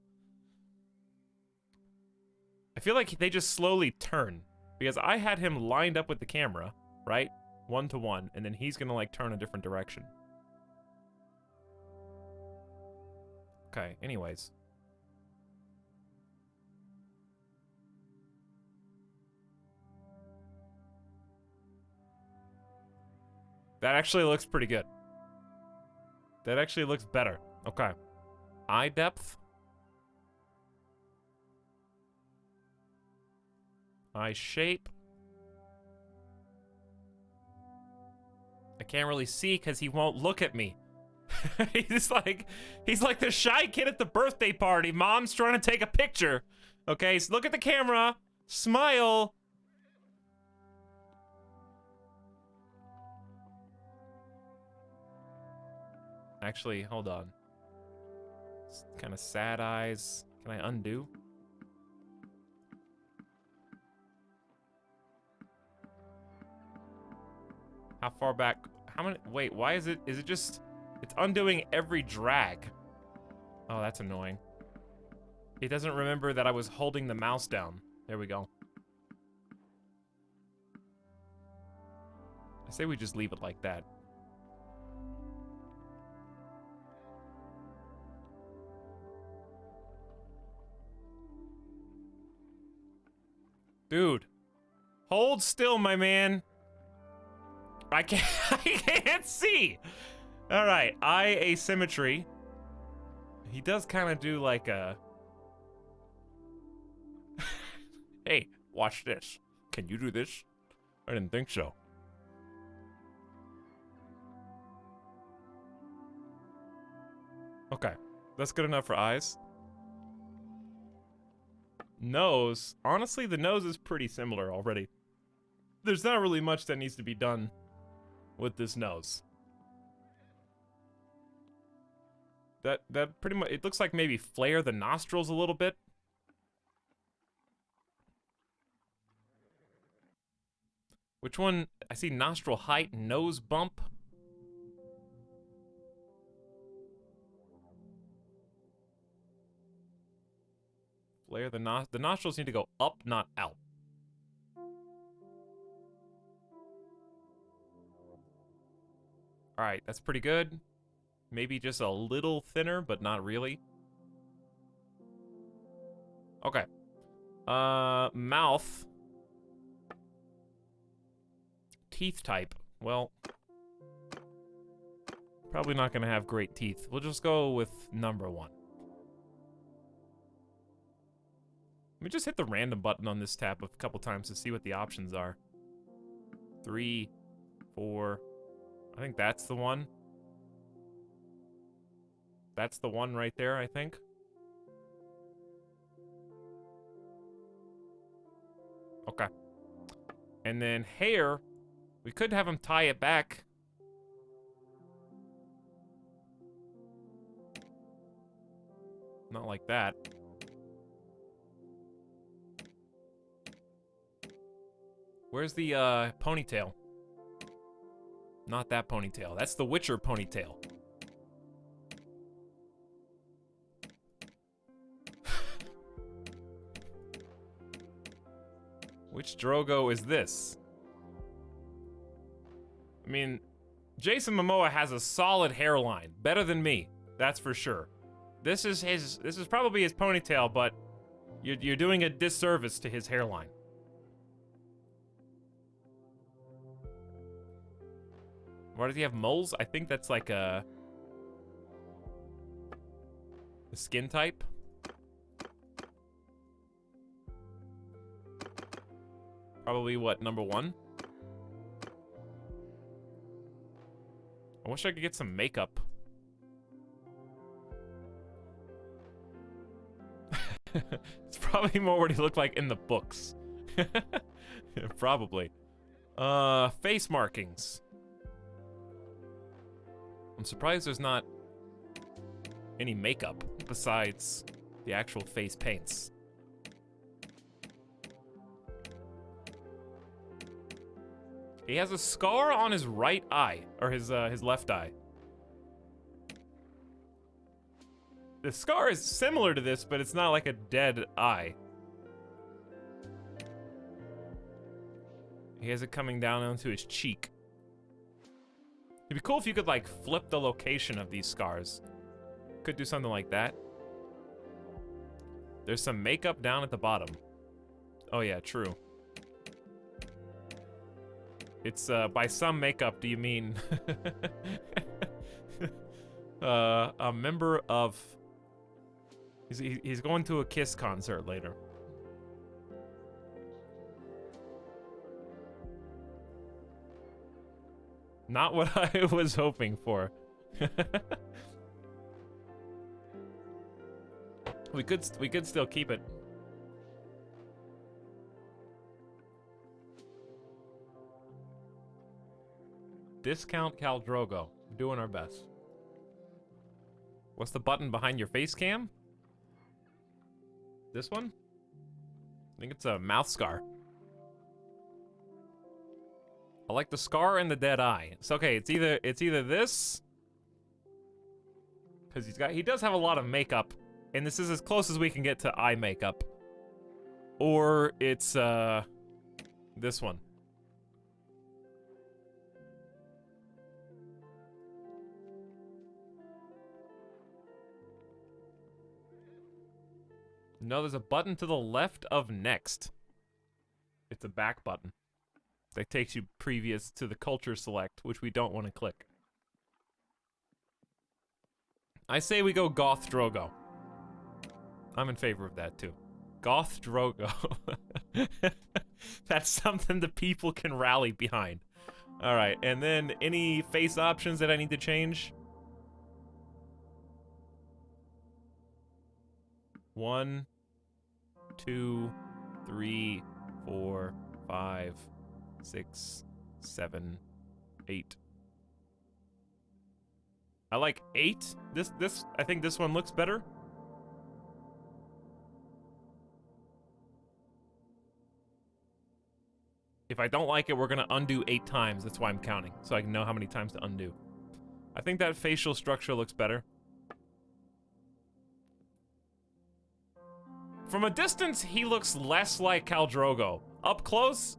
I feel like they just slowly turn. Because I had him lined up with the camera, right? 1 to 1, and then he's gonna, like, turn a different direction. Okay, anyways. That actually looks pretty good. That actually looks better. Okay. Eye depth. Eye shape. I can't really see because he won't look at me. he's like the shy kid at the birthday party. Mom's trying to take a picture. Okay, so look at the camera. Smile. Actually, hold on. Kind of sad eyes. Can I undo? How far back? How many? Wait, why is it just, it's undoing every drag. Oh, that's annoying. It doesn't remember that I was holding the mouse down. There we go. I say we just leave it like that. Dude, hold still, my man. I can't see. All right, eye asymmetry. He does kind of do like a. Hey, watch this. Can you do this? I didn't think so. Okay, that's good enough for eyes. Nose. Honestly, the nose is pretty similar already. There's not really much that needs to be done with this nose. That pretty much, it looks like maybe flare the nostrils a little bit. Which one? I see nostril height, nose bump. Flare the nostrils need to go up, not out. All right, that's pretty good. Maybe just a little thinner, but not really. Okay. Mouth. Teeth type. Well, probably not gonna have great teeth. We'll just go with number 1. Let me just hit the random button on this tab a couple times to see what the options are. 3, 4, I think that's the one. That's the one right there, I think. Okay. And then hair, we could have him tie it back. Not like that. Where's the ponytail? Not that ponytail. That's the Witcher ponytail. Which Drogo is this? I mean, Jason Momoa has a solid hairline. Better than me. That's for sure. This is probably his ponytail, but you're doing a disservice to his hairline. Why does he have moles? I think that's like a skin type. Probably what, number 1? I wish I could get some makeup. It's probably more what he looked like in the books. Yeah, probably. Face markings. I'm surprised there's not any makeup besides the actual face paints. He has a scar on his right eye, or his left eye. The scar is similar to this, but it's not like a dead eye. He has it coming down onto his cheek. It'd be cool if you could, like, flip the location of these scars. Could do something like that. There's some makeup down at the bottom. Oh yeah, true. It's, by some makeup, do you mean... a member of... He's going to a Kiss concert later. Not what I was hoping for. We could still keep it. Discount Khal Drogo. We're doing our best. What's the button behind your face cam? This one? I think it's a mouth scar. I like the scar and the dead eye. It's okay. It's either this, because he does have a lot of makeup, and this is as close as we can get to eye makeup, or it's this one. No, there's a button to the left of next. It's a back button that takes you previous to the culture select, which we don't want to click. I say we go Goth Drogo. I'm in favor of that too. Goth Drogo. That's something the people can rally behind. All right, and then any face options that I need to change? 1, 2, 3, 4, 5, 6, 7, 8. I like 8. I think this one looks better. If I don't like it, we're gonna undo 8 times. That's why I'm counting, so I can know how many times to undo. I think that facial structure looks better. From a distance, he looks less like Khal Drogo. Up close,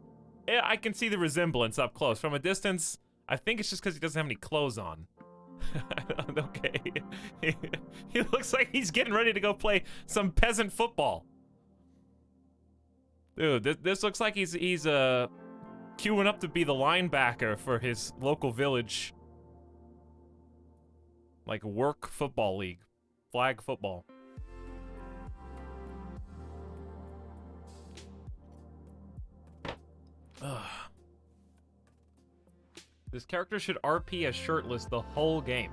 I can see the resemblance up close. From a distance, I think it's just because he doesn't have any clothes on. Okay. He looks like he's getting ready to go play some peasant football. Dude, this looks like he's queuing up to be the linebacker for his local village. Like work football league. Flag football. Ugh. This character should RP as shirtless the whole game.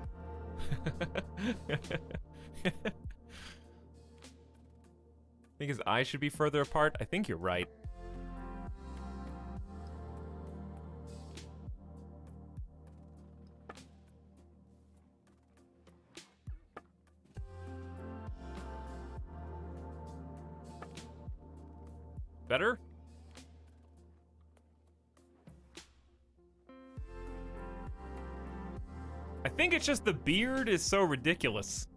Think his eyes should be further apart? I think you're right. Better? I think it's just the beard is so ridiculous.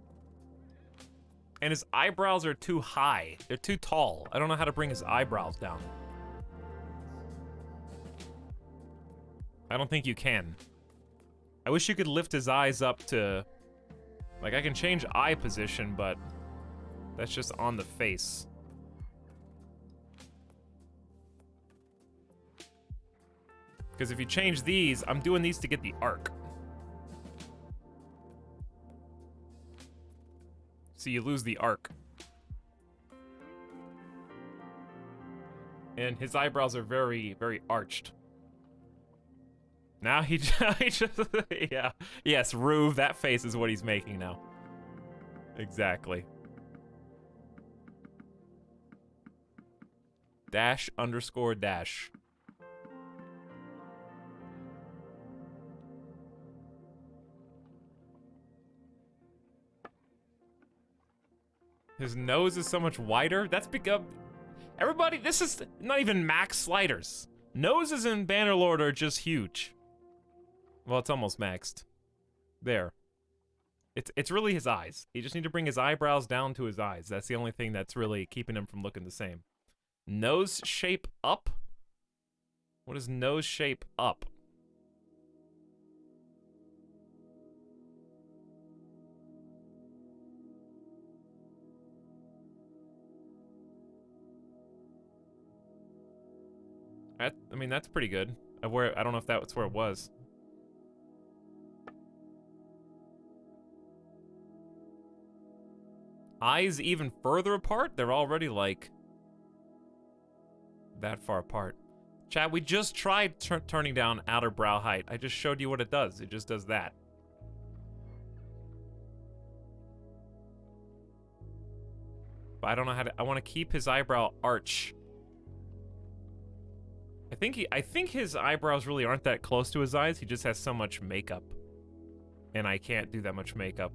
And his eyebrows are too high. They're too tall. I don't know how to bring his eyebrows down. I don't think you can. I wish you could lift his eyes up to... Like, I can change eye position, but that's just on the face. Because if you change these, I'm doing these to get the arc. So you lose the arc. And his eyebrows are very, very arched. Now he just, yeah. Yes, Ruve, that face is what he's making now. Exactly. Dash underscore dash. His nose is so much wider. That's because everybody, this is not even max sliders. Noses in Bannerlord are just huge. Well, it's almost maxed. There. It's really his eyes. You just need to bring his eyebrows down to his eyes. That's the only thing that's really keeping him from looking the same. Nose shape up? What is nose shape up? I mean, that's pretty good. I don't know if that's where it was. Eyes even further apart? They're already, like, that far apart. Chat, we just tried turning down outer brow height. I just showed you what it does. It just does that. But I don't know how to... I want to keep his eyebrow arch. I think his eyebrows really aren't that close to his eyes. He just has so much makeup. And I can't do that much makeup.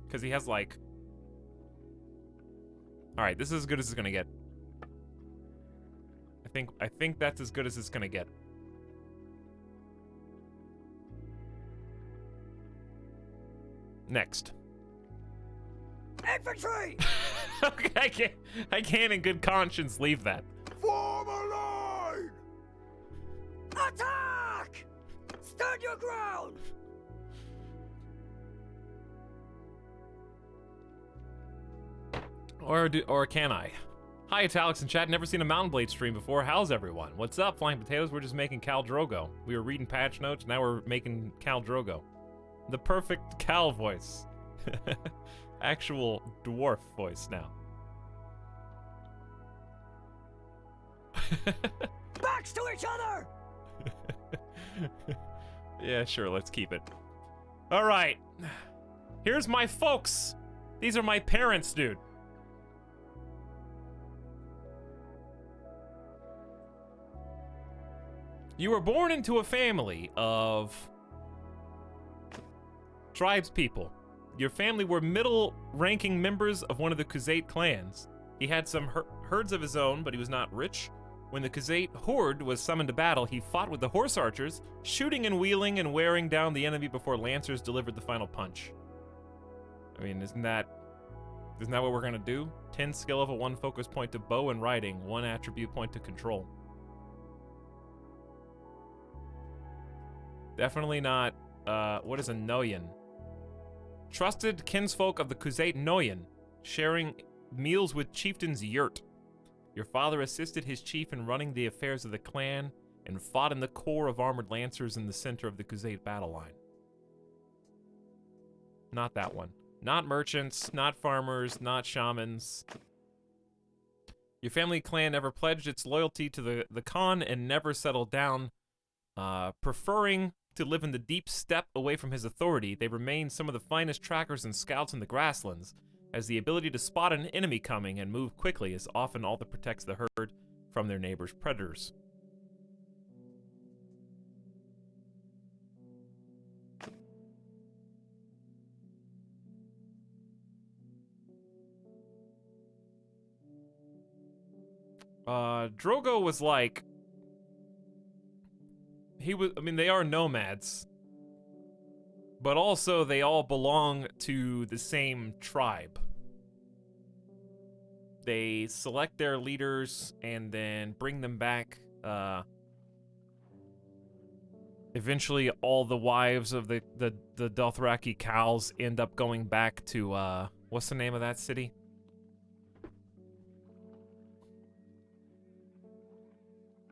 Because he has, like... Alright, this is as good as it's gonna get. I think that's as good as it's gonna get. Next. Infantry! Okay, I can't in good conscience leave that. Form a line! Attack! Stand your ground! Or can I? Hi, Etalyx in chat. Never seen a Mountain Blade stream before. How's everyone? What's up, Flying Potatoes? We're just making Khal Drogo. We were reading patch notes. Now we're making Khal Drogo. The perfect Khal voice. Actual dwarf voice now. Backs to each other! Yeah, sure, let's keep it. Alright. Here's my folks. These are my parents, dude. You were born into a family of tribespeople. Your family were middle-ranking members of one of the Khuzait clans. He had some herds of his own, but he was not rich. When the Khuzait horde was summoned to battle, he fought with the horse archers, shooting and wheeling and wearing down the enemy before lancers delivered the final punch. I mean, isn't that what we're gonna do? 10 skill level, 1 focus point to bow and riding, 1 attribute point to control. Definitely not, what is a Noyan? Trusted kinsfolk of the Khuzait Noyan, sharing meals with chieftains Yurt. Your father assisted his chief in running the affairs of the clan and fought in the core of armored lancers in the center of the Khuzait battle line. Not that one. Not merchants, not farmers, not shamans. Your family clan never pledged its loyalty to the Khan and never settled down, preferring to live in the deep steppe away from his authority. They remain some of the finest trackers and scouts in the grasslands, as the ability to spot an enemy coming and move quickly is often all that protects the herd from their neighbors' predators. Drogo was like... I mean, they are nomads. But also, they all belong to the same tribe. They select their leaders and then bring them back. Eventually, all the wives of the Dothraki cows end up going back to, what's the name of that city?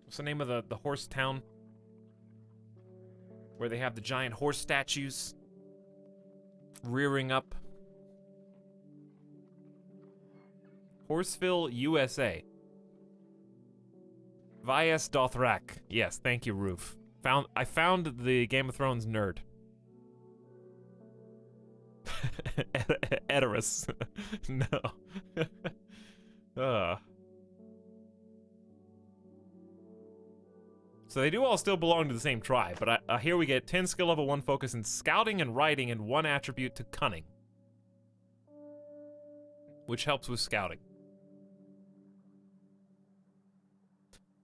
What's the name of the horse town? Where they have the giant horse statues rearing up. Horseville, USA. Vyas Dothrak. Yes, thank you, Roof. I found the Game of Thrones nerd. Etalyx. No. So they do all still belong to the same tribe, but here we get 10 skill level 1 focus in scouting and riding and 1 attribute to cunning, which helps with scouting.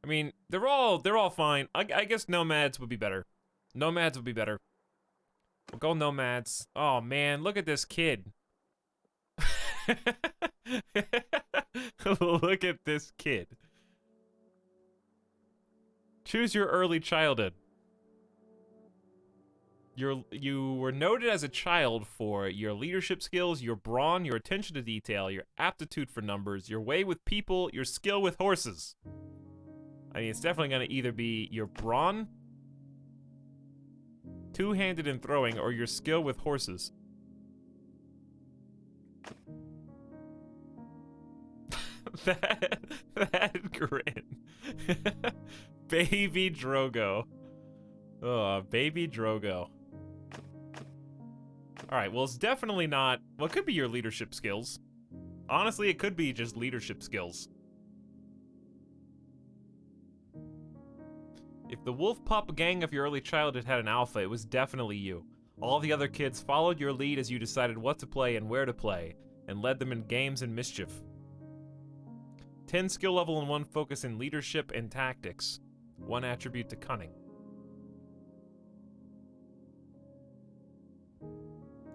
I mean, they're all fine. I guess nomads would be better. Nomads would be better. We'll go nomads. Oh man, look at this kid. Look at this kid. Choose your early childhood. You were noted as a child for your leadership skills, your brawn, your attention to detail, your aptitude for numbers, your way with people, your skill with horses. I mean, it's definitely going to either be your brawn, two-handed in throwing, or your skill with horses. that grin. Baby Drogo. Oh, baby Drogo. Alright, well, it's definitely not... Well, it could be your leadership skills. Honestly, it could be just leadership skills. If the wolf pup gang of your early childhood had an alpha, it was definitely you. All the other kids followed your lead as you decided what to play and where to play, and led them in games and mischief. 10 skill level and 1 focus in leadership and tactics. 1 attribute to cunning.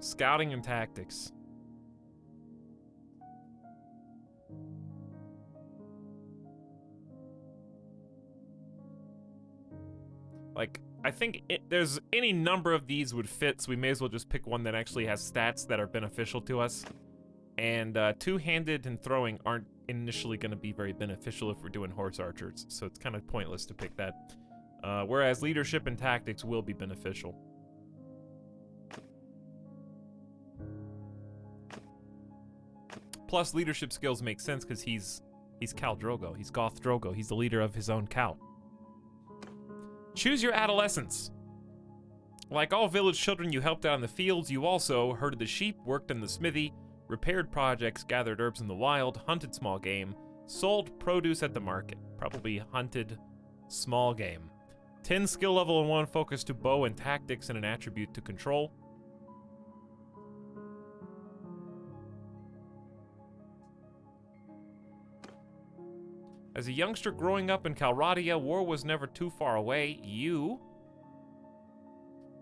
Scouting and tactics. Like, I think there's any number of these would fit, so we may as well just pick one that actually has stats that are beneficial to us. And two-handed and throwing aren't initially going to be very beneficial if we're doing horse archers, so it's kind of pointless to pick that. Whereas leadership and tactics will be beneficial. Plus, leadership skills make sense because he's Khal Drogo. He's Goth Drogo. He's the leader of his own cow. Choose your adolescence. Like all village children, you helped out in the fields. You also herded the sheep, worked in the smithy, repaired projects, gathered herbs in the wild, hunted small game, sold produce at the market. Probably hunted small game. 10 skill level and 1 focus to bow and tactics and an attribute to control. As a youngster growing up in Calradia, war was never too far away. You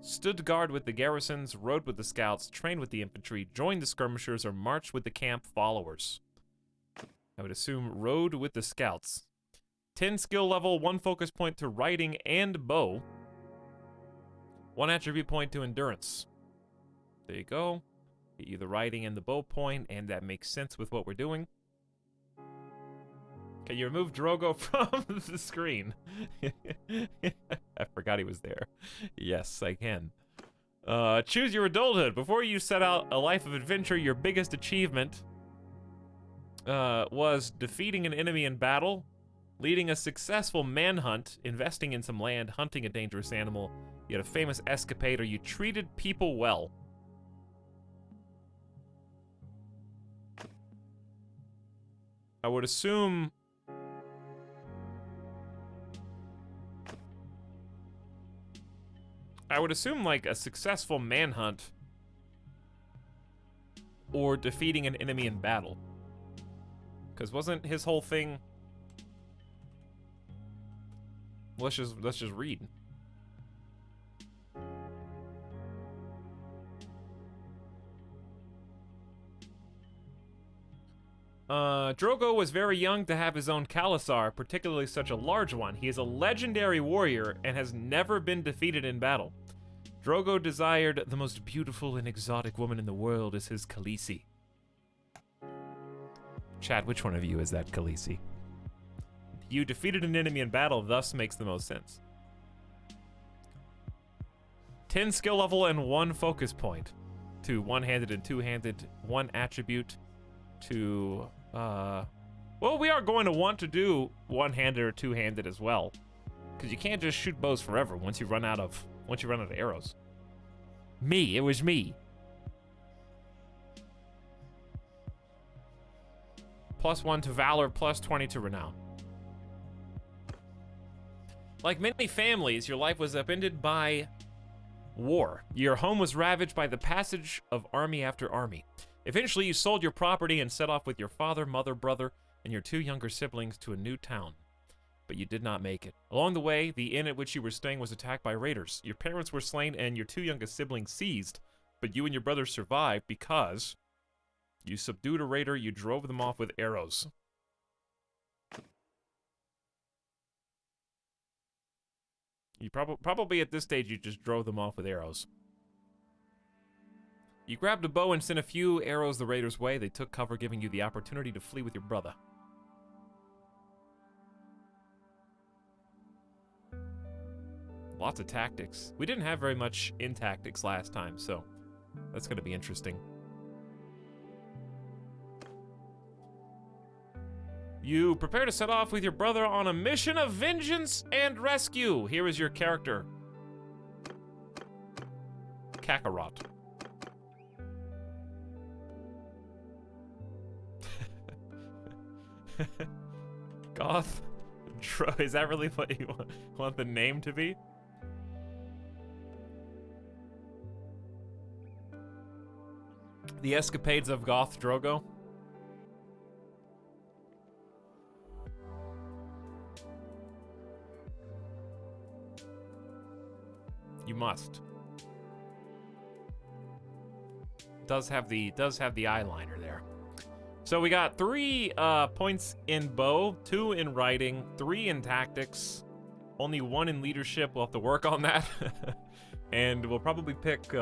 stood guard with the garrisons, rode with the scouts, trained with the infantry, joined the skirmishers, or marched with the camp followers. I would assume rode with the scouts. 10 skill level, 1 focus point to riding and bow. 1 attribute point to endurance. There you go. Get you the riding and the bow point, and that makes sense with what we're doing. Can you remove Drogo from the screen? I forgot he was there. Yes, I can. Choose your adulthood. Before you set out a life of adventure, your biggest achievement was defeating an enemy in battle, leading a successful manhunt, investing in some land, hunting a dangerous animal. You had a famous escapade, or you treated people well. I would assume... like a successful manhunt or defeating an enemy in battle. Because wasn't his whole thing... Let's just read. Drogo was very young to have his own Khalasar, particularly such a large one. He is a legendary warrior and has never been defeated in battle. Drogo desired the most beautiful and exotic woman in the world as his Khaleesi. Chad, which one of you is that Khaleesi? You defeated an enemy in battle, thus makes the most sense. 10 skill level and 1 focus point. To one-handed and two-handed, 1 attribute to, well, we are going to want to do one-handed or two-handed as well. Because you can't just shoot bows forever once you run out of arrows. It was me. +1 to Valor, +20 to Renown. Like many families, your life was upended by war. Your home was ravaged by the passage of army after army. Eventually, you sold your property and set off with your father, mother, brother, and your 2 younger siblings to a new town. But you did not make it. Along the way, the inn at which you were staying was attacked by raiders. Your parents were slain and your 2 youngest siblings seized, but you and your brother survived because you subdued a raider, you drove them off with arrows. You probably at this stage, you just drove them off with arrows. You grabbed a bow and sent a few arrows the raiders' way. They took cover, giving you the opportunity to flee with your brother. Lots of tactics. We didn't have very much in tactics last time, so that's going to be interesting. You prepare to set off with your brother on a mission of vengeance and rescue. Here is your character. Kakarot. Goth? Is that really what you want the name to be? The Escapades of Goth Drogo? You must. Does have the eyeliner there. So we got 3 points in bow, 2 in riding, 3 in tactics, only 1 in leadership. We'll have to work on that. And we'll probably pick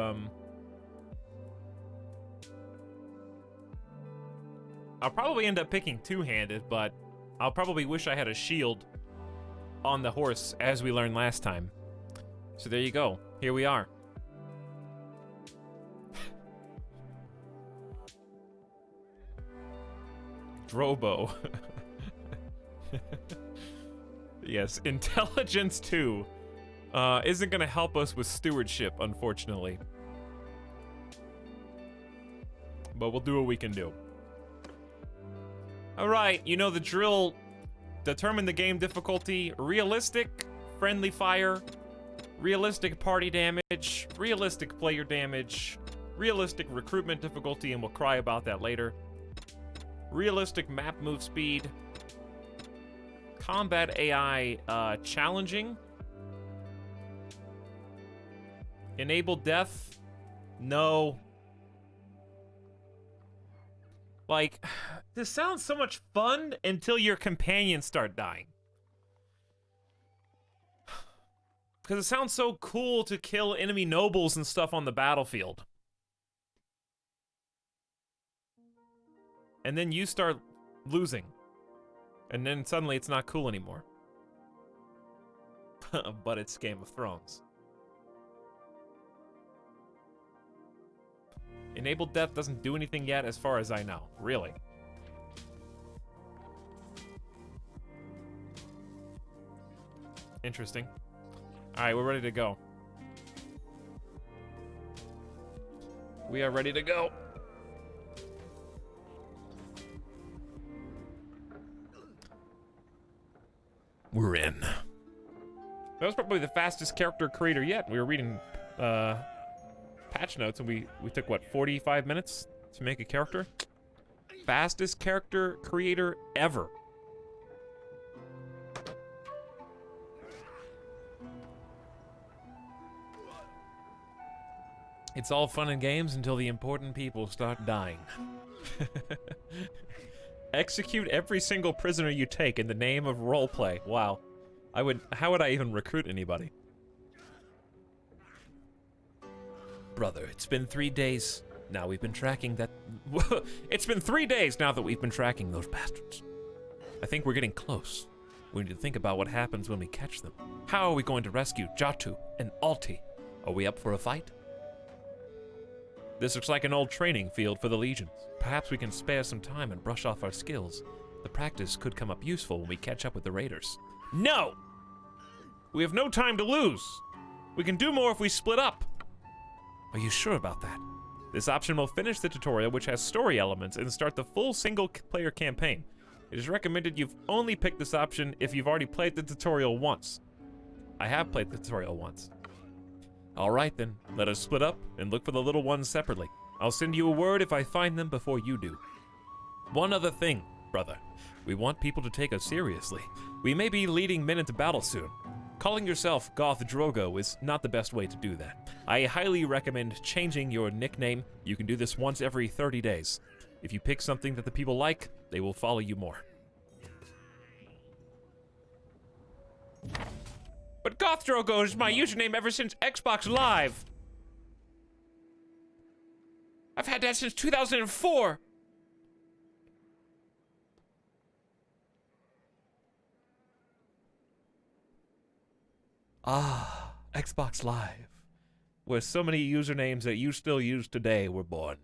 I'll probably end up picking two-handed, but I'll probably wish I had a shield on the horse, as we learned last time. So there you go. Here we are. Drobo. Yes, intelligence 2 isn't going to help us with stewardship, unfortunately. But we'll do what we can do. Alright, you know the drill. Determine the game difficulty. Realistic, friendly fire. Realistic party damage. Realistic player damage. Realistic recruitment difficulty, and we'll cry about that later. Realistic map move speed. Combat AI challenging. Enable death. No. Like, this sounds so much fun until your companions start dying. Because it sounds so cool to kill enemy nobles and stuff on the battlefield. And then you start losing. And then suddenly it's not cool anymore. But it's Game of Thrones. Enabled death doesn't do anything yet as far as I know. Really. Interesting. Alright, we're ready to go. We are ready to go. We're in. That was probably the fastest character creator yet. We were reading patch notes and we took, what, 45 minutes to make a character? Fastest character creator ever. It's all fun and games until the important people start dying. Execute every single prisoner you take in the name of roleplay. Wow. How would I even recruit anybody? Brother, it's been 3 days. Now we've been tracking that... It's been 3 days now that we've been tracking those bastards. I think we're getting close. We need to think about what happens when we catch them. How are we going to rescue Jatu and Alti? Are we up for a fight? This looks like an old training field for the legions. Perhaps we can spare some time and brush off our skills. The practice could come up useful when we catch up with the raiders. No! We have no time to lose. We can do more if we split up. Are you sure about that? This option will finish the tutorial, which has story elements, and start the full single-player campaign. It is recommended you've only picked this option if you've already played the tutorial once. I have played the tutorial once. Alright then, let us split up and look for the little ones separately. I'll send you a word if I find them before you do. One other thing, brother. We want people to take us seriously. We may be leading men into battle soon. Calling yourself Goth Drogo is not the best way to do that. I highly recommend changing your nickname. You can do this once every 30 days. If you pick something that the people like, they will follow you more. But Goth Drogo is my username ever since Xbox Live. I've had that since 2004. Ah, Xbox Live, where so many usernames that you still use today were born.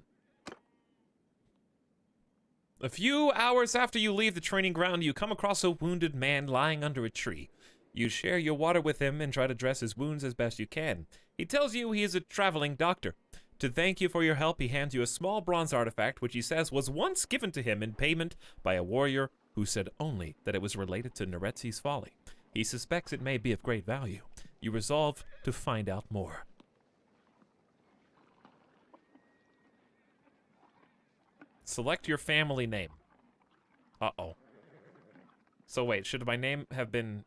A few hours after you leave the training ground, you come across a wounded man lying under a tree. You share your water with him and try to dress his wounds as best you can. He tells you he is a traveling doctor. To thank you for your help, he hands you a small bronze artifact, which he says was once given to him in payment by a warrior who said only that it was related to Neretzi's folly. He suspects it may be of great value. You resolve to find out more. Select your family name. Uh-oh. So wait, should my name have been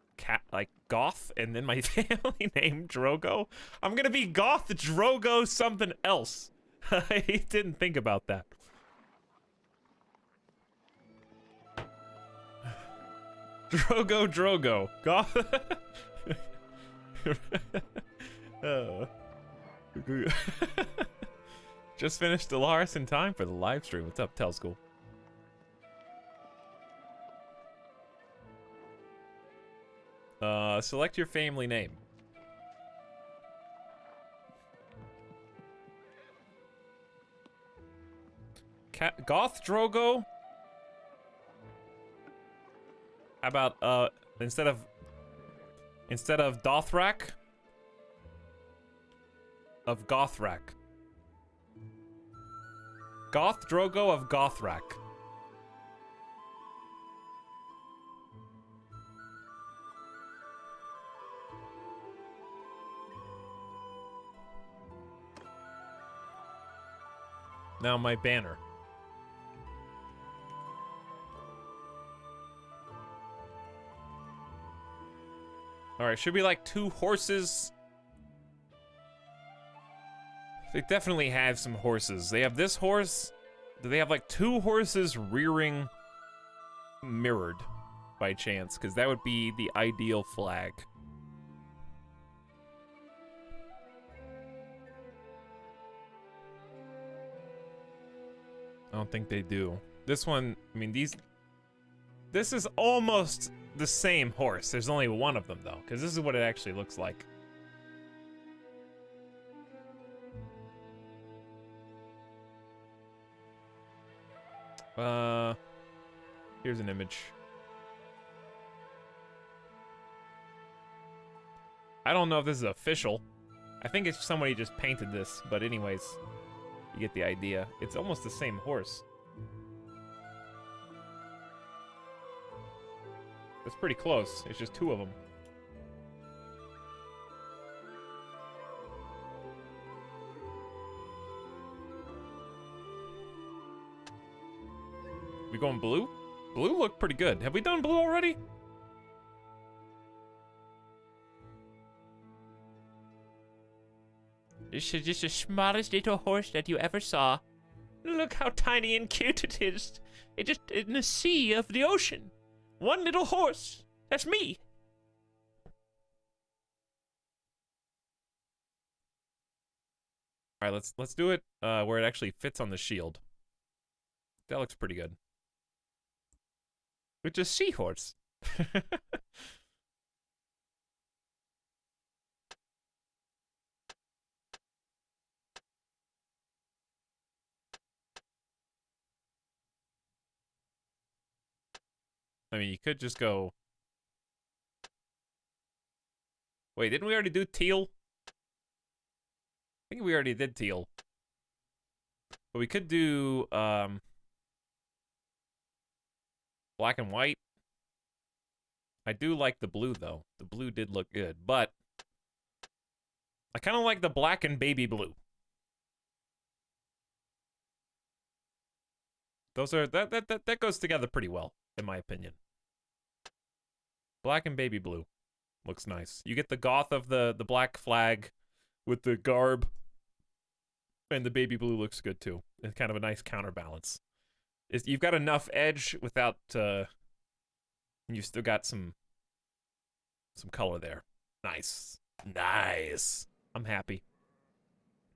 Goth and then my family name Drogo? I'm gonna be Goth Drogo something else. I didn't think about that. Drogo. Goth. Just finished Delaris in time for the live stream. What's up, Telschool? Select your family name. Goth Drogo? How about, instead of Dothrak? Of Gothrak. Goth Drogo of Gothrak. Now my banner. Alright, should be like 2 horses. They definitely have some horses. They have this horse. Do they have like 2 horses rearing mirrored by chance? Because that would be the ideal flag. I don't think they do. This one, I mean, this is almost the same horse. There's only one of them, though, because this is what it actually looks like. Here's an image. I don't know if this is official. I think it's somebody just painted this, but anyways, you get the idea. It's almost the same horse. That's pretty close. It's just 2 of them. We going blue? Blue looked pretty good. Have we done blue already? This is just the smallest little horse that you ever saw. Look how tiny and cute it is. It's just in the sea of the ocean. One little horse. That's me. All right, let's do it where it actually fits on the shield. That looks pretty good. It's a seahorse. I mean, you could just go... Wait, didn't we already do teal? I think we already did teal. But we could do, black and white. I do like the blue, though. The blue did look good, but... I kind of like the black and baby blue. Those are... That goes together pretty well, in my opinion. Black and baby blue. Looks nice. You get the goth of the black flag with the garb. And the baby blue looks good, too. It's kind of a nice counterbalance. You've got enough edge without... you've still got some color there. Nice. Nice. I'm happy.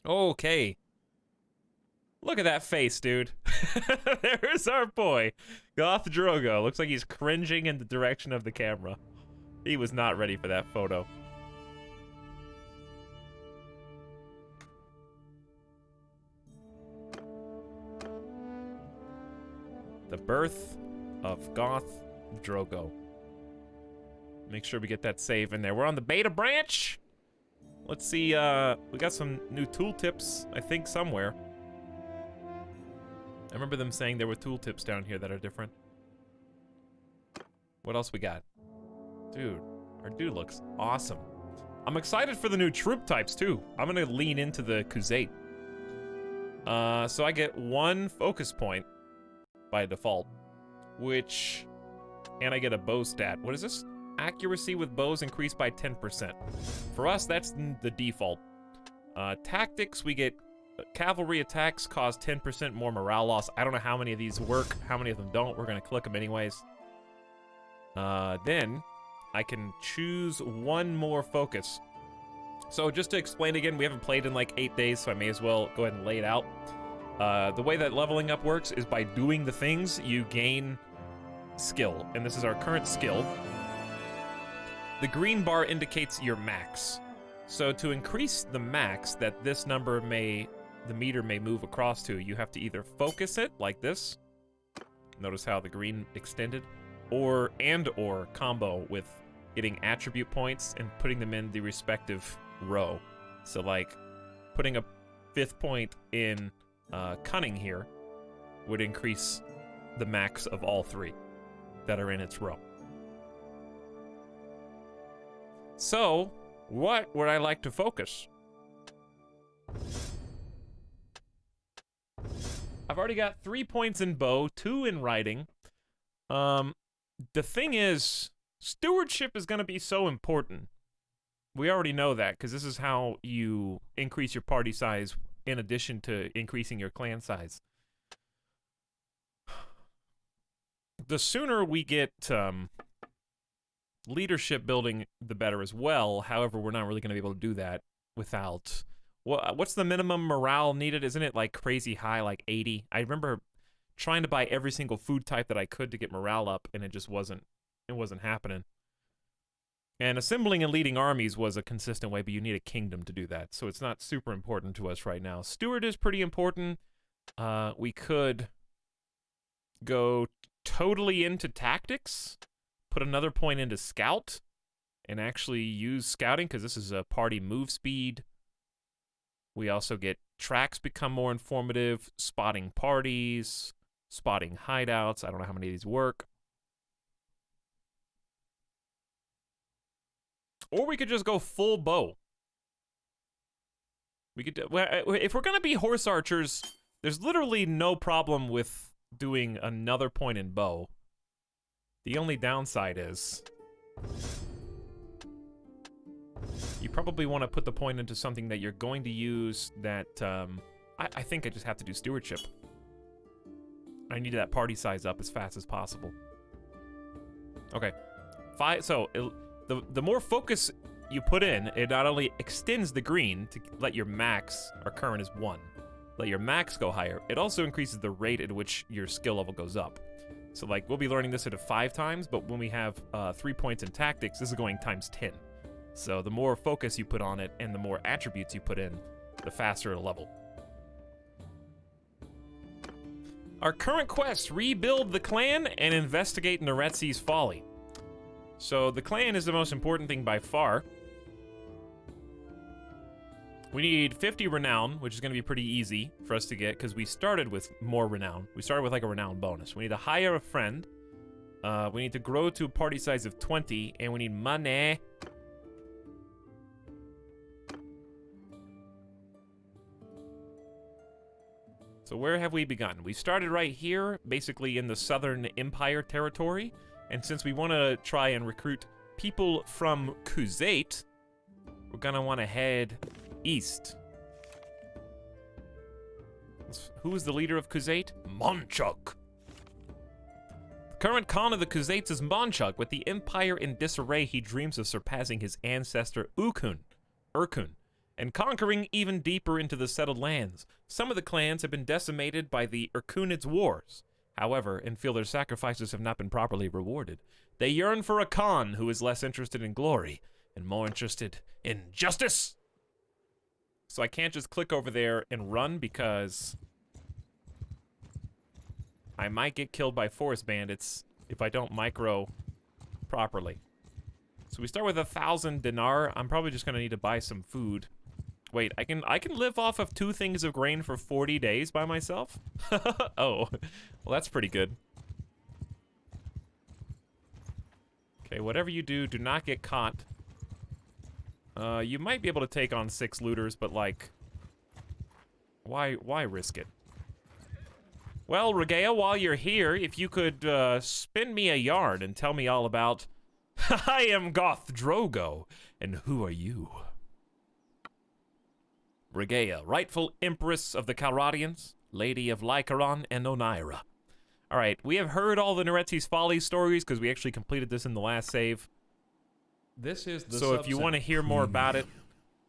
Okay. Look at that face, dude. There's our boy. Goth Drogo. Looks like he's cringing in the direction of the camera. He was not ready for that photo. The birth of Goth Drogo. Make sure we get that save in there. We're on the beta branch. Let's see, we got some new tooltips, I think, somewhere. I remember them saying there were tooltips down here that are different. What else we got? Dude, our dude looks awesome. I'm excited for the new troop types, too. I'm gonna lean into the Khuzait. So I get 1 focus point by default, which... And I get a bow stat. What is this? Accuracy with bows increased by 10%. For us, that's the default. Tactics, we get cavalry attacks cause 10% more morale loss. I don't know how many of these work, how many of them don't. We're gonna click them anyways. Then I can choose 1 more focus. So just to explain again, we haven't played in like 8 days, so I may as well go ahead and lay it out. The way that leveling up works is by doing the things, you gain skill. And this is our current skill. The green bar indicates your max. So to increase the max that this number the meter may move across to, you have to either focus it like this. Notice how the green extended. Or combo with getting attribute points and putting them in the respective row. So like putting a 5th point in cunning here would increase the max of all 3 that are in its row. So, what would I like to focus? I've already got 3 points in bow, 2 in riding. The thing is, stewardship is going to be so important. We already know that, because this is how you increase your party size in addition to increasing your clan size. The sooner we get leadership building, the better as well. However, we're not really going to be able to do that without... What's the minimum morale needed? Isn't it like crazy high, like 80? I remember trying to buy every single food type that I could to get morale up, and it just wasn't happening. And assembling and leading armies was a consistent way, but you need a kingdom to do that. So it's not super important to us right now. Steward is pretty important. We could go totally into tactics, put another point into scout, and actually use scouting, because this is a party move speed. We also get tracks become more informative, spotting parties, spotting hideouts. I don't know how many of these work. Or we could just go full bow. We could, if we're gonna be horse archers, there's literally no problem with doing another point in bow. The only downside is you probably want to put the point into something that you're going to use that, I think I just have to do stewardship. I need that party size up as fast as possible. Okay. The more focus you put in, it not only extends the green to let your max, our current is 1, let your max go higher, it also increases the rate at which your skill level goes up. So like, we'll be learning this at 5 times, but when we have 3 points in tactics, this is going times 10. So the more focus you put on it and the more attributes you put in, the faster it'll level. Our current quest, rebuild the clan and investigate Neretzi's folly. So the clan is the most important thing by far. We need 50 renown, which is going to be pretty easy for us to get because we started with more renown. We started with like a renown bonus. We need to hire a friend. We need to grow to a party size of 20, and we need money. So where have we begun? We started right here, basically in the Southern Empire territory. And since we want to try and recruit people from Khuzait, we're going to want to head east. Who is the leader of Khuzait? Monchuk. The current Khan of the Khuzaits is Monchuk. With the empire in disarray, he dreams of surpassing his ancestor Urkun, and conquering even deeper into the settled lands. Some of the clans have been decimated by the Urkunids' wars, however, and feel their sacrifices have not been properly rewarded. They yearn for a Khan who is less interested in glory and more interested in justice. So I can't just click over there and run because I might get killed by forest bandits if I don't micro properly. So we start with 1,000 dinar. I'm probably just gonna need to buy some food. Wait, I can live off of 2 things of grain for 40 days by myself? Oh, well that's pretty good. Okay, whatever you do, do not get caught. You might be able to take on 6 looters, but like, why risk it? Well, Regea, while you're here, if you could spin me a yarn and tell me all about I am Goth Drogo, and who are you? Regea, rightful empress of the Calradians, lady of Lycaron and Oneira. Alright, we have heard all the Neretzi's Folly stories because we actually completed this in the last save. This is the So if you want to hear more about it,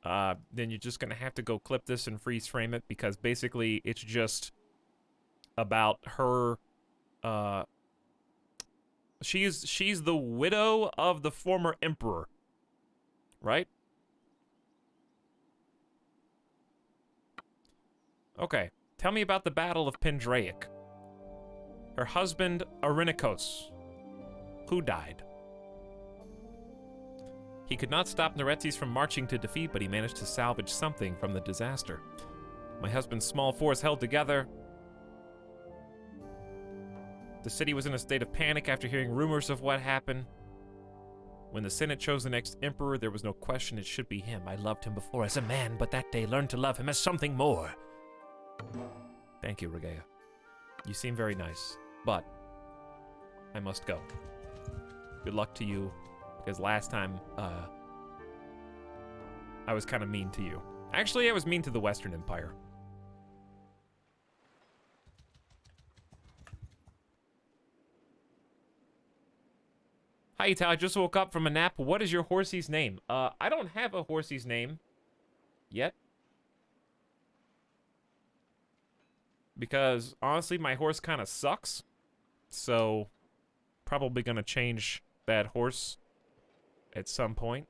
then you're just going to have to go clip this and freeze frame it because basically it's just about her, she's the widow of the former emperor, right? Okay, tell me about the Battle of Pendraic. Her husband, Arinikos, who died. He could not stop Neretzis from marching to defeat, but he managed to salvage something from the disaster. My husband's small force held together. The city was in a state of panic after hearing rumors of what happened. When the Senate chose the next emperor, there was no question it should be him. I loved him before as a man, but that day learned to love him as something more. Thank you, Regea. You seem very nice, but I must go. Good luck to you, because last time, I was kind of mean to you. Actually, I was mean to the Western Empire. Hi, Etalyx. I just woke up from a nap. What is your horsey's name? I don't have a horsey's name yet. Because, honestly, my horse kind of sucks. So, probably gonna change that horse at some point.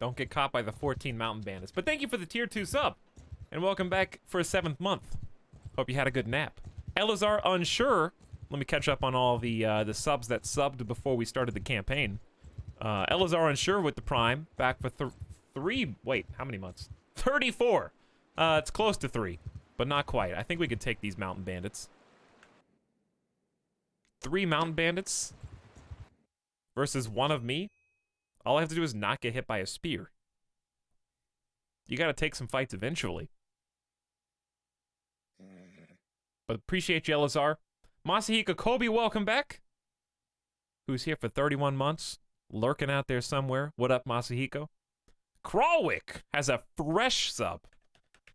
Don't get caught by the 14 mountain bandits. But thank you for the tier 2 sub. And welcome back for a 7th month. Hope you had a good nap. Elazar Unsure. Let me catch up on all the subs that subbed before we started the campaign. Elazar Unsure with the Prime, back for wait, how many months? 34! It's close to 3, but not quite. I think we could take these mountain bandits. 3 mountain bandits versus 1 of me? All I have to do is not get hit by a spear. You gotta take some fights eventually. But appreciate you, Elazar. Masahika Kobe, welcome back. Who's here for 31 months? Lurking out there somewhere. What up, Masahiko? Crawwick has a fresh sub.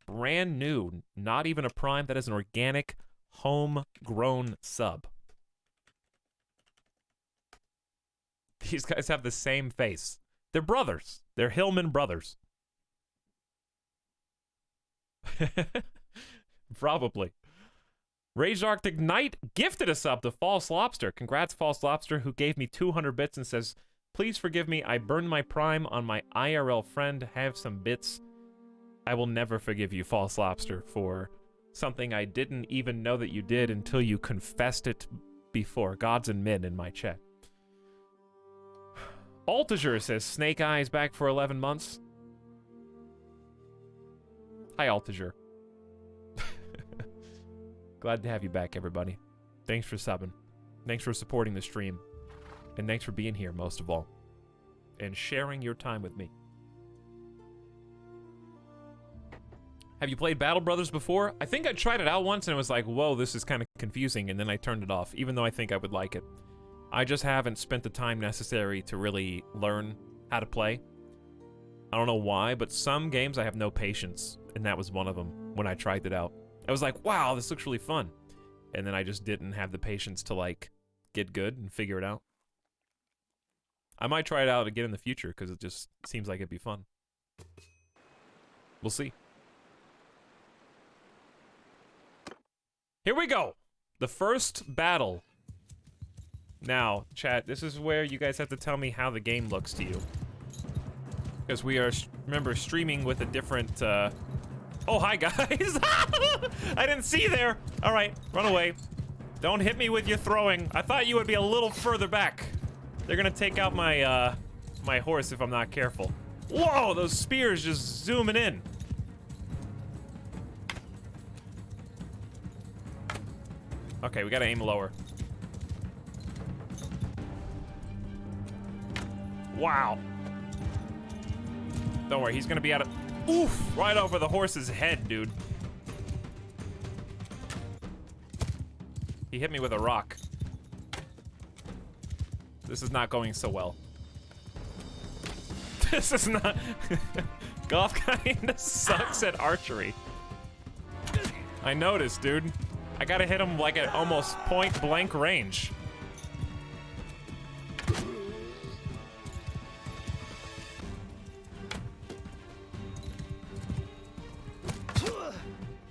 Brand new. Not even a Prime. That is an organic, homegrown sub. These guys have the same face. They're brothers. They're Hillman brothers. Probably. Rage Arctic Knight gifted a sub to False Lobster. Congrats, False Lobster, who gave me 200 bits and says, please forgive me, I burned my Prime on my IRL friend. Have some bits. I will never forgive you, False Lobster, for something I didn't even know that you did until you confessed it before Gods and Men in my chat. Altager says, Snake Eyes back for 11 months. Hi, Altager. Glad to have you back, everybody. Thanks for subbing. Thanks for supporting the stream. And thanks for being here, most of all. And sharing your time with me. Have you played Battle Brothers before? I think I tried it out once and it was like, whoa, this is kind of confusing, and then I turned it off, even though I think I would like it. I just haven't spent the time necessary to really learn how to play. I don't know why, but some games I have no patience, and that was one of them when I tried it out. I was like, wow, this looks really fun. And then I just didn't have the patience to, like, get good and figure it out. I might try it out again in the future, because it just seems like it'd be fun. We'll see. Here we go! The first battle. Now, chat, this is where you guys have to tell me how the game looks to you. Because we are, remember, streaming with a different, Oh, hi, guys! I didn't see you there! Alright, run away. Don't hit me with your throwing. I thought you would be a little further back. They're gonna take out my, my horse if I'm not careful. Whoa, those spears just zooming in. Okay, we gotta aim lower. Wow. Don't worry, he's gonna be out of... Oof! Right over the horse's head, dude. He hit me with a rock. This is not going so well. This is not... Golf kinda sucks at archery. I noticed, dude. I gotta hit him like at almost point blank range.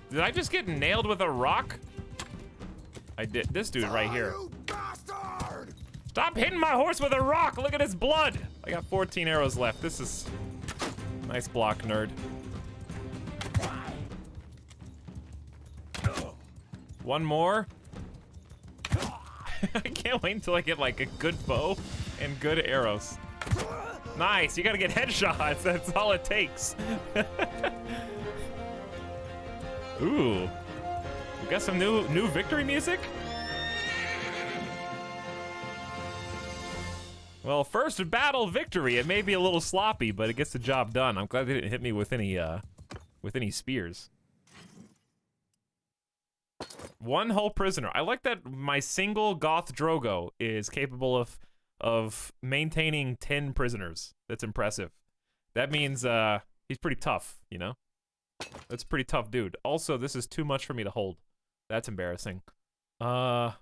Did I just get nailed with a rock? I did. This dude right here. Stop hitting my horse with a rock! Look at his blood! I got 14 arrows left. This is... Nice block, nerd. One more. I can't wait until I get like a good bow and good arrows. Nice, you gotta get headshots. That's all it takes. Ooh, we got some new victory music. Well, first battle victory. It may be a little sloppy, but it gets the job done. I'm glad they didn't hit me with any spears. One whole prisoner. I like that my single Goth Drogo is capable of maintaining 10 prisoners. That's impressive. That means he's pretty tough, you know? That's a pretty tough dude. Also, this is too much for me to hold. That's embarrassing. I'm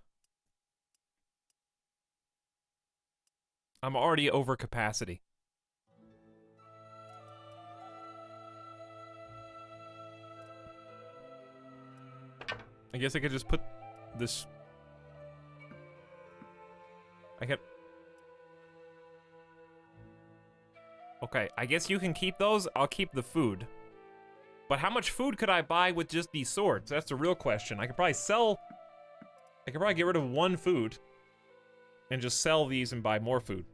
already over capacity. I guess I could just put this... I could... Okay, I guess you can keep those. I'll keep the food. But how much food could I buy with just these swords? That's the real question. I could probably sell I could probably get rid of 1 food and just sell these and buy more food.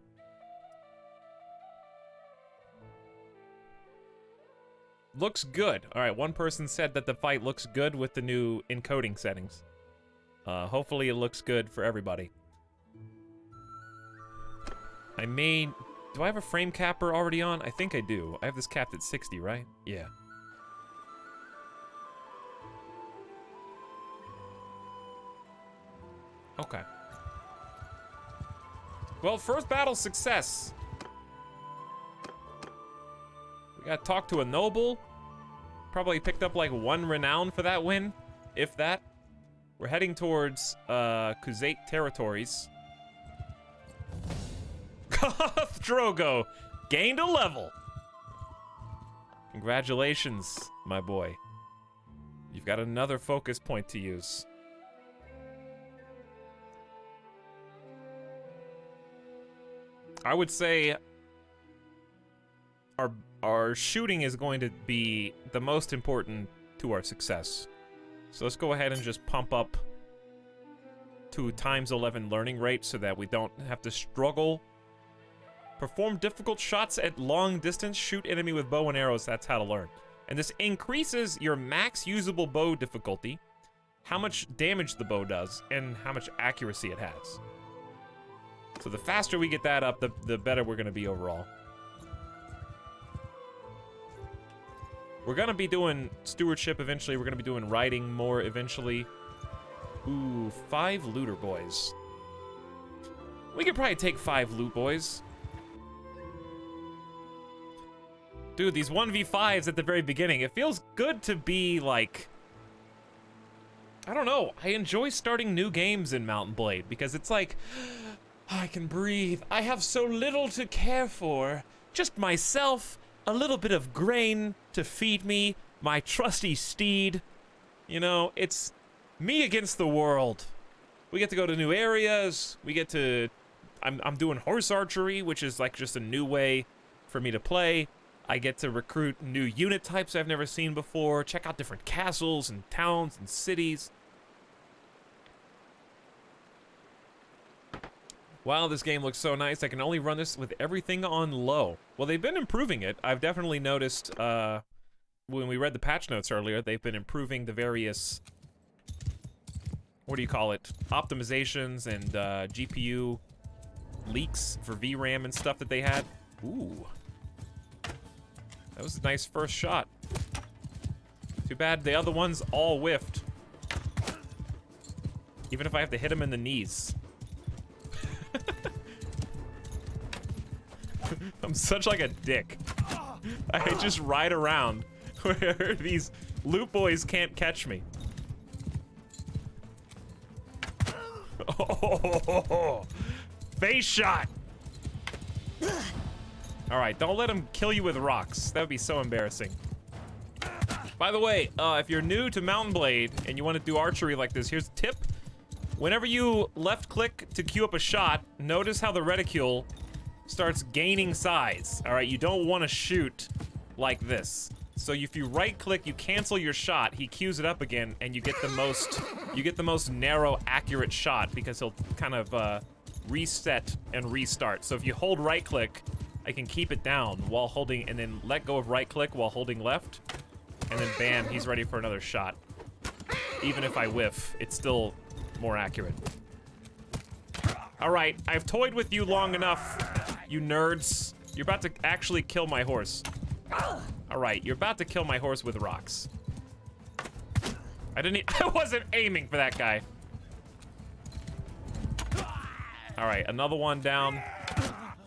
Looks good. All right, one person said that the fight looks good with the new encoding settings. Hopefully it looks good for everybody. Do I have a frame capper already on? I think I do. I have this capped at 60, right? Yeah. Okay. Well, first battle success. We gotta talk to a noble. Probably picked up like 1 renown for that win, if that. We're heading towards Khuzait territories. Koth Drogo gained a level. Congratulations, my boy. You've got another focus point to use. I would say our shooting is going to be the most important to our success. So let's go ahead and just pump up to ×11 learning rate so that we don't have to struggle. Perform difficult shots at long distance. Shoot enemy with bow and arrows. That's how to learn. And this increases your max usable bow difficulty, how much damage the bow does, and how much accuracy it has. So the faster we get that up, the better we're going to be overall. We're going to be doing stewardship eventually. We're going to be doing riding more eventually. Ooh, 5 looter boys. We could probably take 5 loot boys. Dude, these 1v5s at the very beginning, it feels good to be like... I don't know. I enjoy starting new games in Mount & Blade because it's like... I can breathe. I have so little to care for. Just myself, a little bit of grain to feed me, my trusty steed. You know, it's me against the world. We get to go to new areas. We get to... I'm doing horse archery, which is like just a new way for me to play. I get to recruit new unit types I've never seen before. Check out different castles and towns and cities. Wow, this game looks so nice. I can only run this with everything on low. Well, they've been improving it. I've definitely noticed when we read the patch notes earlier, they've been improving the various, what do you call it, optimizations and GPU leaks for VRAM and stuff that they had. Ooh. That was a nice first shot. Too bad the other ones all whiffed. Even if I have to hit him in the knees. I'm such like a dick. I just ride around where these loot boys can't catch me. Oh, face shot. All right, don't let him kill you with rocks. That would be so embarrassing. By the way, if you're new to Mount & Blade and you want to do archery like this, here's a tip. Whenever you left click to queue up a shot, notice how the reticule starts gaining size. All right, you don't want to shoot like this. So if you right click, you cancel your shot, he queues it up again, and you get the most narrow, accurate shot because he'll kind of reset and restart. So if you hold right click, I can keep it down while holding, and then let go of right click while holding left, and then bam, he's ready for another shot. Even if I whiff, it's still more accurate. All right, I've toyed with you long enough, you nerds. You're about to actually kill my horse. All right, you're about to kill my horse with rocks. I wasn't aiming for that guy. All right, another one down,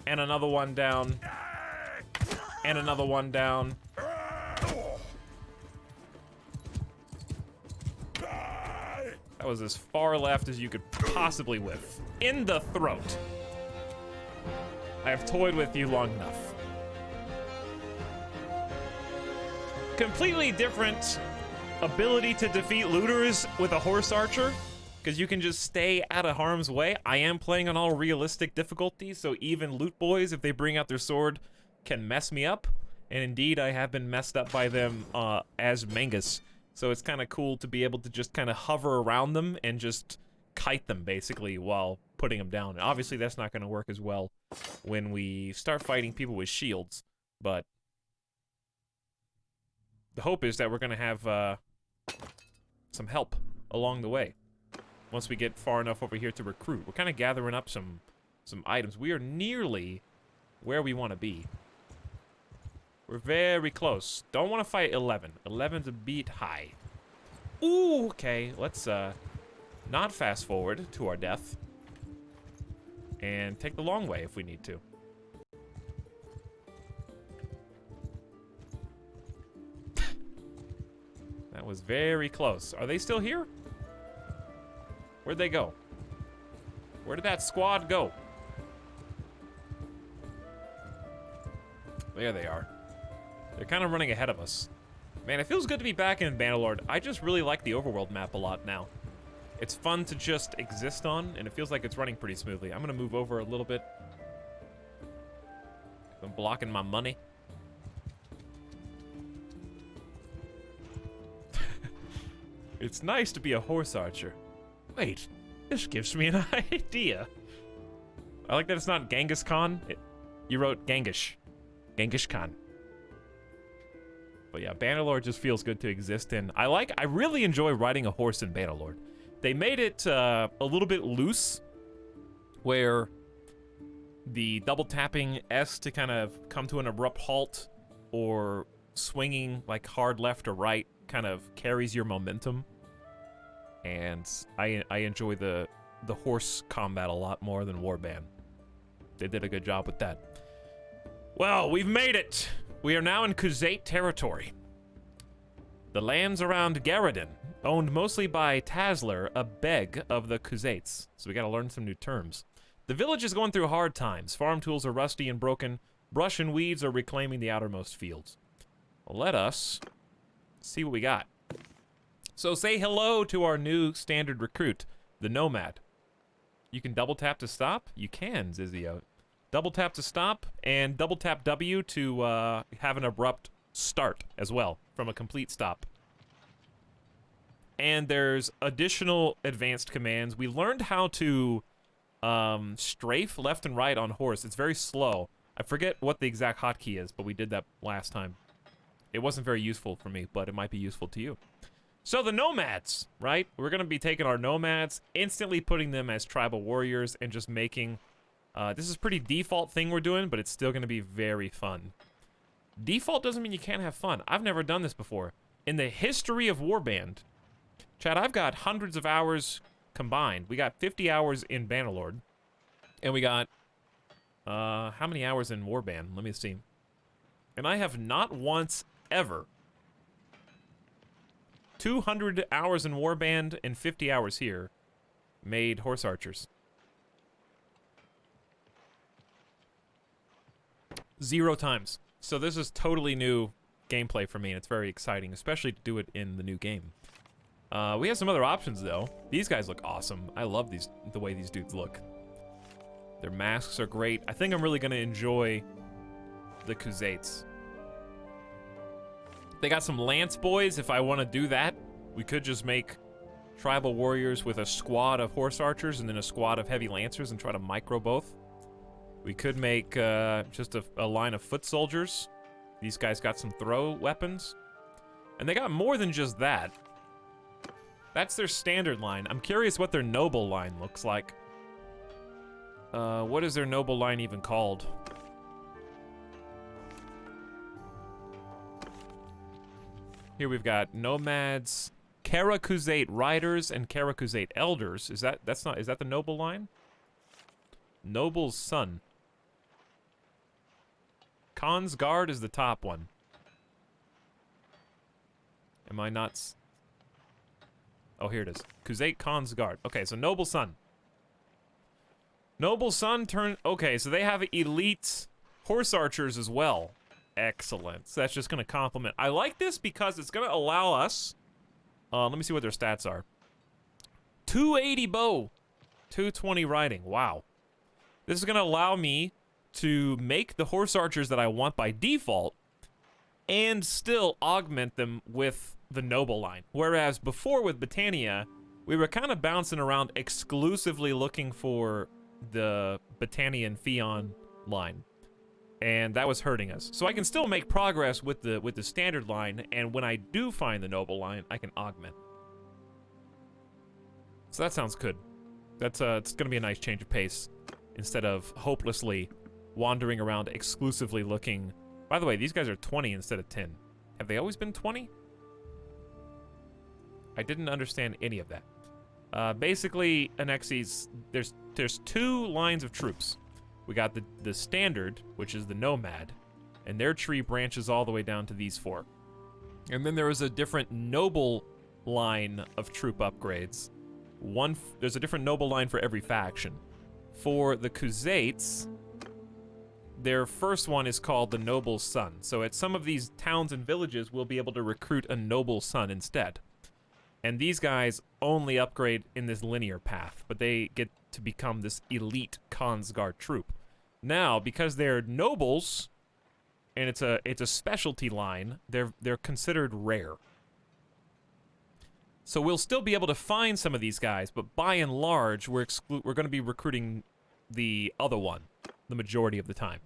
and another one down, and another one down. That was as far left as you could possibly whiff. In the throat. I have toyed with you long enough. Completely different ability to defeat looters with a horse archer, because you can just stay out of harm's way. I am playing on all realistic difficulty, so even loot boys, if they bring out their sword, can mess me up. And indeed, I have been messed up by them as Mangus. So it's kind of cool to be able to just kind of hover around them and just kite them basically while putting them down. And obviously that's not going to work as well when we start fighting people with shields, but the hope is that we're going to have some help along the way once we get far enough over here to recruit. We're kind of gathering up some items. We are nearly where we want to be. We're very close. Don't want to fight 11. 11's a beat high. Ooh, okay. Let's not fast forward to our death and take the long way if we need to. That was very close. Are they still here? Where'd they go? Where did that squad go? There they are. They're kind of running ahead of us. Man, it feels good to be back in Bannerlord. I just really like the overworld map a lot now. It's fun to just exist on, and it feels like it's running pretty smoothly. I'm gonna move over a little bit. I'm blocking my money. It's nice to be a horse archer. Wait, this gives me an idea. I like that it's not Genghis Khan. You wrote Genghis. Genghis Khan. But yeah, Bannerlord just feels good to exist in. I really enjoy riding a horse in Bannerlord. They made it a little bit loose, where the double tapping S to kind of come to an abrupt halt, or swinging like hard left or right kind of carries your momentum. And I enjoy the horse combat a lot more than Warband. They did a good job with that. Well, we've made it. We are now in Khuzait territory. The lands around Garradin, owned mostly by Tazler, a beg of the Khuzaits. So we gotta learn some new terms. The village is going through hard times. Farm tools are rusty and broken. Brush and weeds are reclaiming the outermost fields. Well, let us see what we got. So say hello to our new standard recruit, the Nomad. You can double tap to stop? You can, Zizio. Double tap to stop, and double tap W to have an abrupt start as well, from a complete stop. And there's additional advanced commands. We learned how to strafe left and right on horse. It's very slow. I forget what the exact hotkey is, but we did that last time. It wasn't very useful for me, but it might be useful to you. So the Nomads, right? We're going to be taking our Nomads, instantly putting them as tribal warriors, and just making... this is a pretty default thing we're doing, but it's still going to be very fun. Default doesn't mean you can't have fun. I've never done this before. In the history of Warband, Chad, I've got hundreds of hours combined. We got 50 hours in Bannerlord, and we got, how many hours in Warband? Let me see. And I have not once ever 200 hours in Warband and 50 hours here made horse archers. 0 times. So this is totally new gameplay for me, and it's very exciting, especially to do it in the new game. We have some other options, though. These guys look awesome. I love the way these dudes look. Their masks are great. I think I'm really going to enjoy the Khuzaits. They got some Lance Boys, if I want to do that. We could just make tribal warriors with a squad of horse archers and then a squad of heavy lancers and try to micro both. We could make just a line of foot soldiers. These guys got some throw weapons. And they got more than just that. That's their standard line. I'm curious what their noble line looks like. What is their noble line even called? Here we've got Nomads, Karakuzate Riders, and Karakuzate Elders. Is that the noble line? Noble's Son. Khan's Guard is the top one. Am I not... Oh, here it is. Khuzait Khan's Guard. Okay, so Noble Son. Noble Son turn... Okay, so they have elite horse archers as well. Excellent. So that's just going to complement. I like this because it's going to allow us... let me see what their stats are. 280 bow. 220 riding. Wow. This is going to allow me to make the horse archers that I want by default and still augment them with the noble line. Whereas before with Britannia, we were kind of bouncing around exclusively looking for the Battanian Fion line, and that was hurting us. So I can still make progress with the standard line, and when I do find the noble line, I can augment. So that sounds good. That's it's gonna be a nice change of pace instead of hopelessly wandering around exclusively looking. By the way, these guys are 20 instead of 10. Have they always been 20? I didn't understand any of that. Basically, Anexes, there's two lines of troops. We got the standard, which is the nomad, and their tree branches all the way down to these four. And then there is a different noble line of troop upgrades. There's a different noble line for every faction. For the Khuzaits, their first one is called the Noble Son. So at some of these towns and villages, we'll be able to recruit a noble son instead. And these guys only upgrade in this linear path, but they get to become this elite Khonsguard troop. Now, because they're nobles, and it's a specialty line, they're considered rare. So we'll still be able to find some of these guys, but by and large, we're going to be recruiting the other one the majority of the time.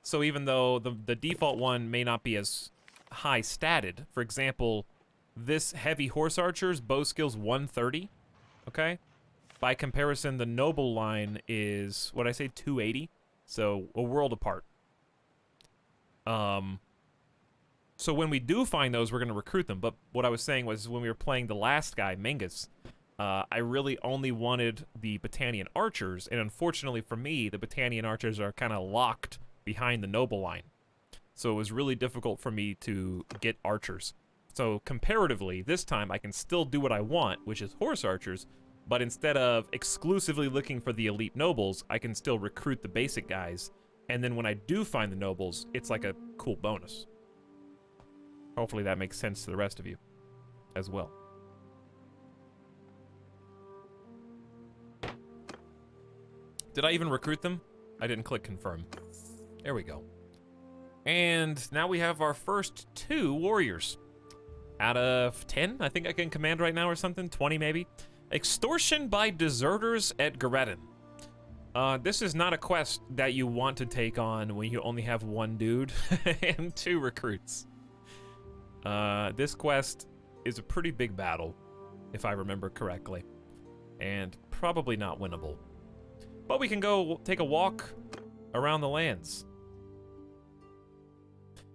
So even though the default one may not be as high statted, for example, this heavy horse archer's bow skill's 130, okay? By comparison, the noble line is, what'd I say, 280? So a world apart. So when we do find those, we're going to recruit them. But what I was saying was when we were playing the last guy, Mingus, I really only wanted the Battanian archers, and unfortunately for me, the Battanian archers are kind of locked behind the noble line. So it was really difficult for me to get archers. So comparatively, this time I can still do what I want, which is horse archers, but instead of exclusively looking for the elite nobles, I can still recruit the basic guys, and then when I do find the nobles, it's like a cool bonus. Hopefully that makes sense to the rest of you as well. Did I even recruit them? I didn't click confirm. There we go. And now we have our first 2 warriors. Out of 10, I think I can command right now or something, 20 maybe. Extortion by deserters at Garedon. This is not a quest that you want to take on when you only have 1 dude and 2 recruits. This quest is a pretty big battle, if I remember correctly, and probably not winnable. But we can go take a walk around the lands.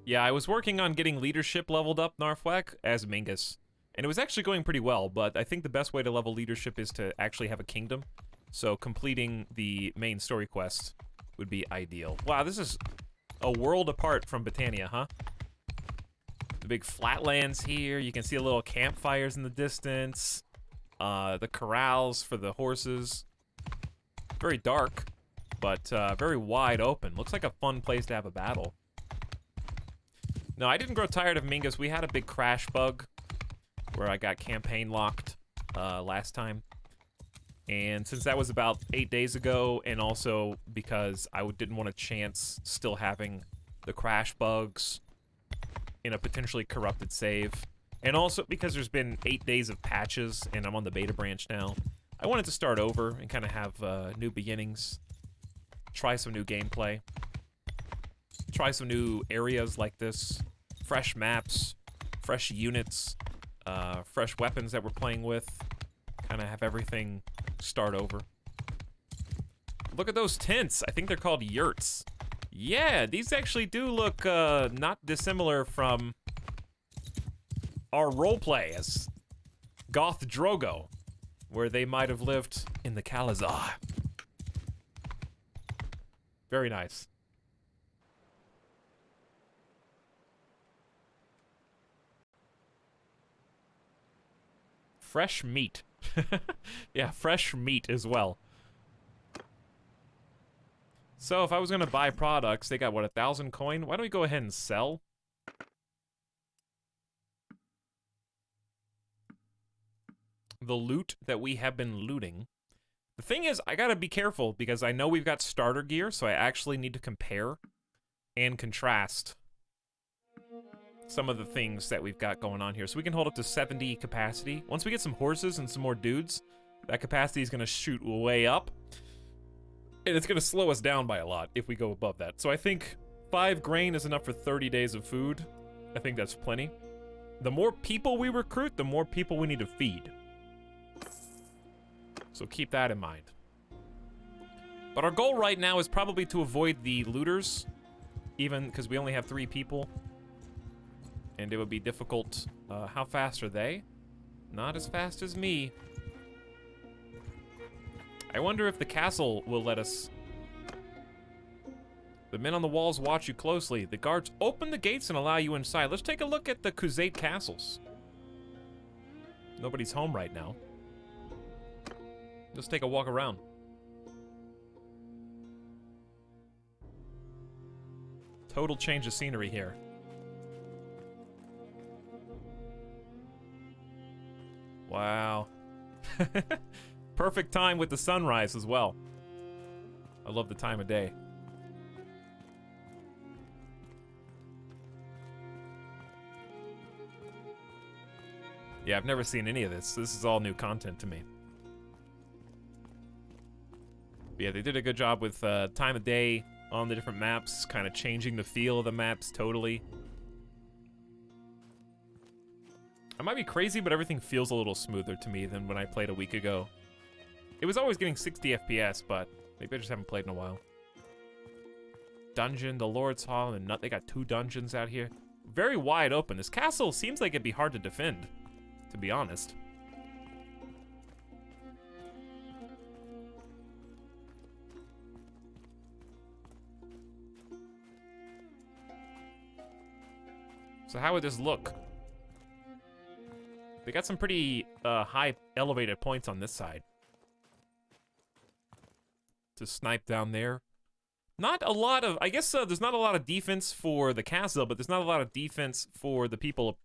Yeah, I was working on getting leadership leveled up, Narfwak, as Mingus. And it was actually going pretty well, but I think the best way to level leadership is to actually have a kingdom. So completing the main story quest would be ideal. Wow, this is a world apart from Battania, huh? The big flatlands here. You can see a little campfires in the distance. The corrals for the horses. Very dark, but very wide open. Looks like a fun place to have a battle. No, I didn't grow tired of Mingus. We had a big crash bug where I got campaign locked last time. And since that was about 8 days ago, and also because I didn't want to chance still having the crash bugs in a potentially corrupted save, and also because there's been 8 days of patches and I'm on the beta branch now, I wanted to start over and kind of have new beginnings, try some new gameplay, try some new areas like this, fresh maps, fresh units, fresh weapons that we're playing with, kind of have everything start over. Look at those tents. I think they're called yurts. Yeah, these actually do look not dissimilar from our roleplay as Goth Drogo, where they might have lived in the Kalazar. Very nice. Fresh meat. Yeah, fresh meat as well. So if I was gonna buy products, they got, what, 1,000 coin? Why don't we go ahead and sell? The loot that we have been looting. The thing is, I gotta be careful because I know we've got starter gear, so I actually need to compare and contrast some of the things that we've got going on here. So we can hold up to 70 capacity. Once we get some horses and some more dudes, that capacity is going to shoot way up. And it's going to slow us down by a lot if we go above that. So I think 5 grain is enough for 30 days of food. I think that's plenty. The more people we recruit, the more people we need to feed. So keep that in mind. But our goal right now is probably to avoid the looters, even because we only have 3 people. And it would be difficult. How fast are they? Not as fast as me. I wonder if the castle will let us. The men on the walls watch you closely. The guards open the gates and allow you inside. Let's take a look at the Khuzait castles. Nobody's home right now. Let's take a walk around. Total change of scenery here. Wow. Perfect time with the sunrise as well. I love the time of day. Yeah, I've never seen any of this. This is all new content to me. But yeah, they did a good job with time of day on the different maps, kind of changing the feel of the maps totally. I might be crazy, but everything feels a little smoother to me than when I played a week ago. It was always getting 60 FPS, but maybe I just haven't played in a while. Dungeon, the Lord's Hall, and they got 2 dungeons out here. Very wide open. This castle seems like it'd be hard to defend, to be honest. So how would this look? They got some pretty high elevated points on this side. To snipe down there. Not a lot of, I guess there's not a lot of defense for the castle, but there's not a lot of defense for the people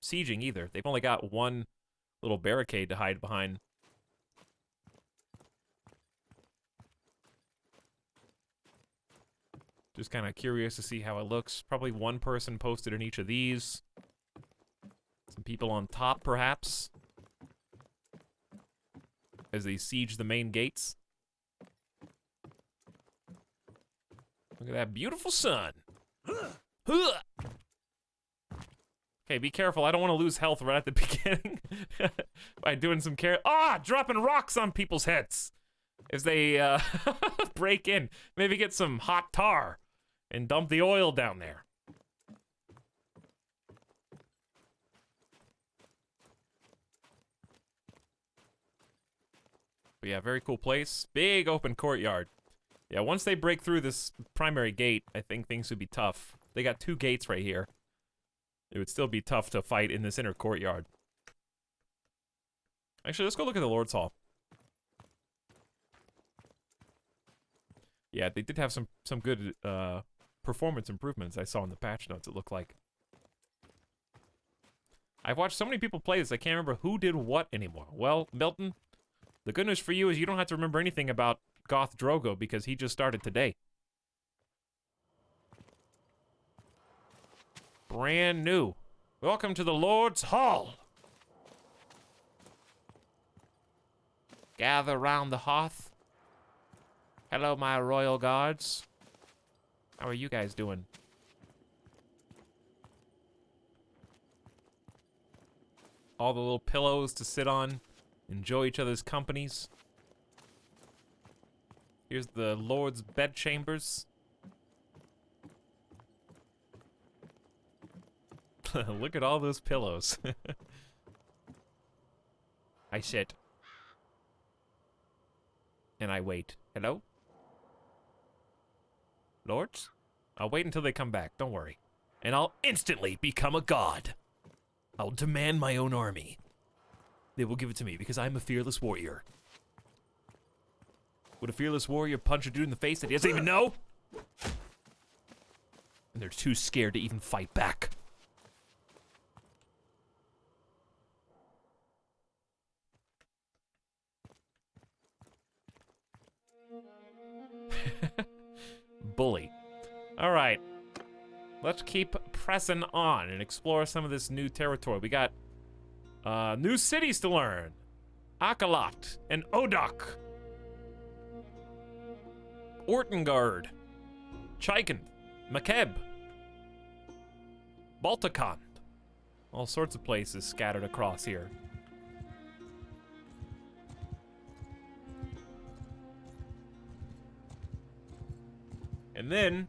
sieging either. They've only got 1 little barricade to hide behind. Just kind of curious to see how it looks. Probably 1 person posted in each of these. Some people on top, perhaps. As they siege the main gates. Look at that beautiful sun. Okay, be careful. I don't want to lose health right at the beginning. By doing some care. Dropping rocks on people's heads. As they break in. Maybe get some hot tar. And dump the oil down there. But yeah, very cool place. Big open courtyard. Yeah, once they break through this primary gate, I think things would be tough. They got 2 gates right here. It would still be tough to fight in this inner courtyard. Actually, let's go look at the Lord's Hall. Yeah, they did have some good performance improvements I saw in the patch notes, it looked like. I've watched so many people play this, I can't remember who did what anymore. Well, Milton, the good news for you is you don't have to remember anything about Goth Drogo because he just started today. Brand new. Welcome to the Lord's Hall. Gather round the hearth. Hello, my royal guards. How are you guys doing? All the little pillows to sit on. Enjoy each other's companies. Here's the Lord's bedchambers. Look at all those pillows. I sit. And I wait. Hello? Lords? I'll wait until they come back, don't worry. And I'll instantly become a god. I'll demand my own army. They will give it to me because I'm a fearless warrior. Would a fearless warrior punch a dude in the face that he doesn't even know? And they're too scared to even fight back. Bully. All right. let's keep pressing on and explore some of this new territory. We got new cities to learn. Akalat and Odok. Ortengard. Chikand. Makeb. Baltakand. All sorts of places scattered across here. And then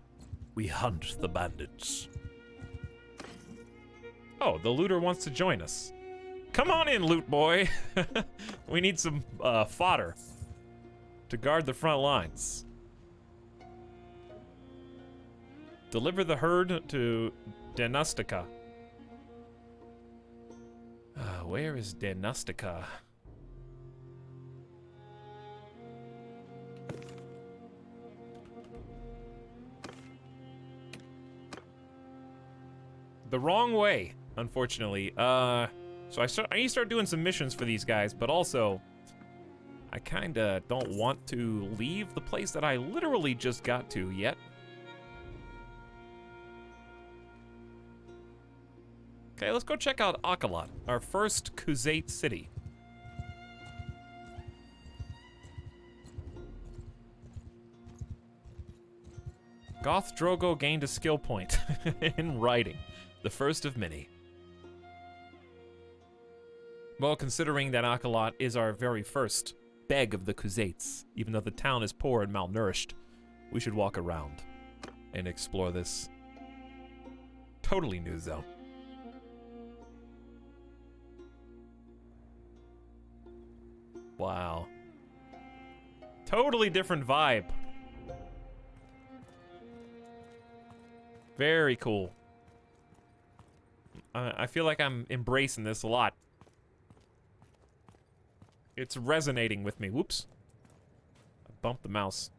we hunt the bandits. Oh, the looter wants to join us. Come on in, loot boy. We need some fodder to guard the front lines. Deliver the herd to Denustica. Where is Denustica? The wrong way, unfortunately. So I need to start doing some missions for these guys, but also I kinda don't want to leave the place that I literally just got to yet. Okay, let's go check out Akalat, our first Khuzait city. Goth Drogo gained a skill point in writing, the first of many. Well, considering that Akalat is our very first beg of the Khuzaits, even though the town is poor and malnourished, we should walk around and explore this totally new zone. Wow. Totally different vibe. Very cool. I feel like I'm embracing this a lot. It's resonating with me. Whoops. I bumped the mouse.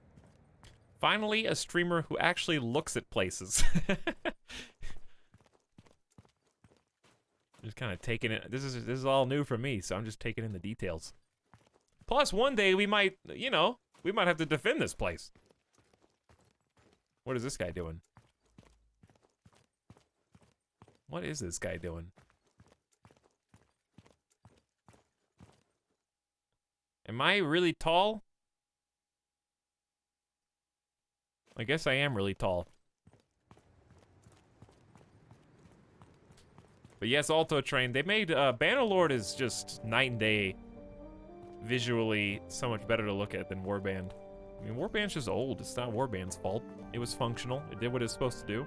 Finally, a streamer who actually looks at places. Just kind of taking it. This is all new for me, so I'm just taking in the details. Plus, one day we might, you know, we might have to defend this place. What is this guy doing? What is this guy doing? Am I really tall? I guess I am really tall. But yes, Auto Train. They made Bannerlord is just night and day. Visually, so much better to look at than Warband. I mean, Warband's just old. It's not Warband's fault. It was functional. It did what it was supposed to do.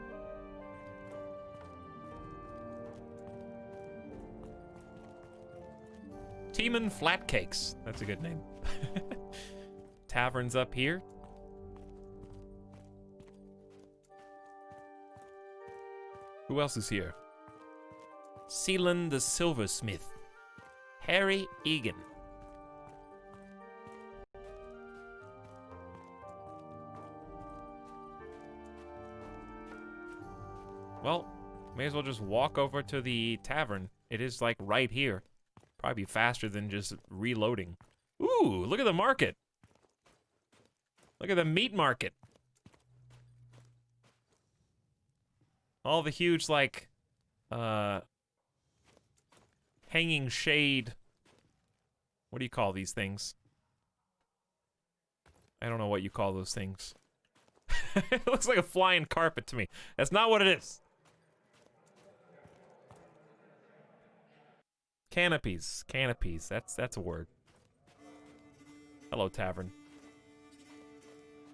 Teeman Flatcakes. That's a good name. Taverns up here. Who else is here? Seelan the Silversmith. Harry Egan. Well, may as well just walk over to the tavern. It is like right here. Probably faster than just reloading. Ooh, look at the market. Look at the meat market. All the huge, like, hanging shade. What do you call these things? I don't know what you call those things. It looks like a flying carpet to me. That's not what it is. Canopies. Canopies. That's a word. Hello, tavern.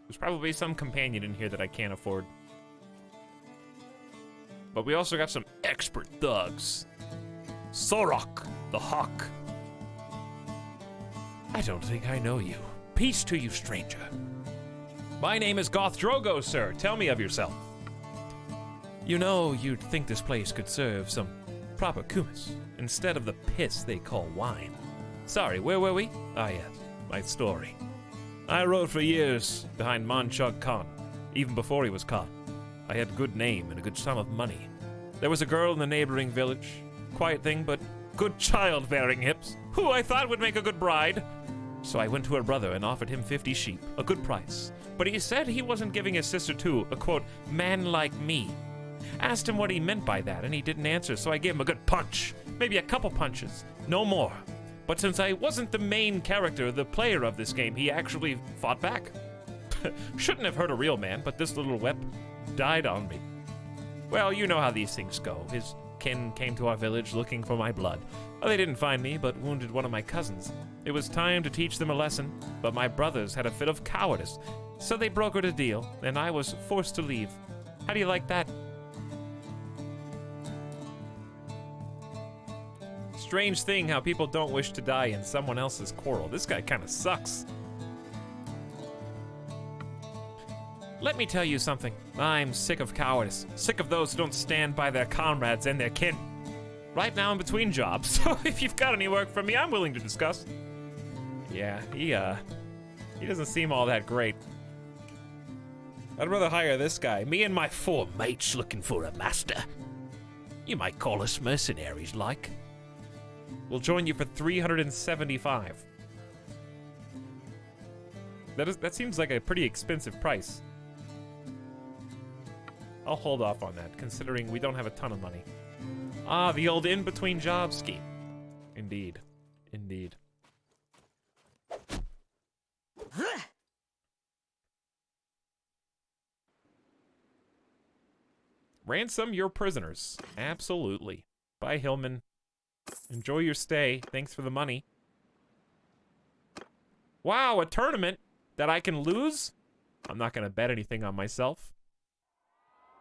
There's probably some companion in here that I can't afford. But we also got some expert thugs. Sorok, the Hawk. I don't think I know you. Peace to you, stranger. My name is Goth Drogo, sir. Tell me of yourself. You know, you'd think this place could serve some proper kumis instead of the piss they call wine. Sorry, where were we? Ah, yes, my story. I rode for years behind Manchug Khan, even before he was caught. I had a good name and a good sum of money. There was a girl in the neighboring village. Quiet thing, but good childbearing hips, who I thought would make a good bride. So I went to her brother and offered him 50 sheep, a good price. But he said he wasn't giving his sister to a, quote, man like me. Asked him what he meant by that, and he didn't answer, so I gave him a good punch. Maybe a couple punches. No more. But since I wasn't the main character, the player of this game, he actually fought back. Shouldn't have hurt a real man, but this little whip died on me. Well, you know how these things go. His kin came to our village looking for my blood. Well, they didn't find me, but wounded one of my cousins. It was time to teach them a lesson, but my brothers had a fit of cowardice, so they brokered a deal, and I was forced to leave. How do you like that? Strange thing how people don't wish to die in someone else's quarrel. This guy kind of sucks. Let me tell you something. I'm sick of cowardice. Sick of those who don't stand by their comrades and their kin. Right now I'm between jobs, so if you've got any work for me, I'm willing to discuss. Yeah, he doesn't seem all that great. I'd rather hire this guy. Me and my 4 mates looking for a master. You might call us mercenaries, like. We'll join you for 375. That seems like a pretty expensive price. I'll hold off on that, considering we don't have a ton of money. Ah, the old in-between job scheme. Indeed. Indeed. Ransom your prisoners. Absolutely. Bye, Hillman. Enjoy your stay. Thanks for the money. Wow, a tournament that I can lose? I'm not gonna bet anything on myself.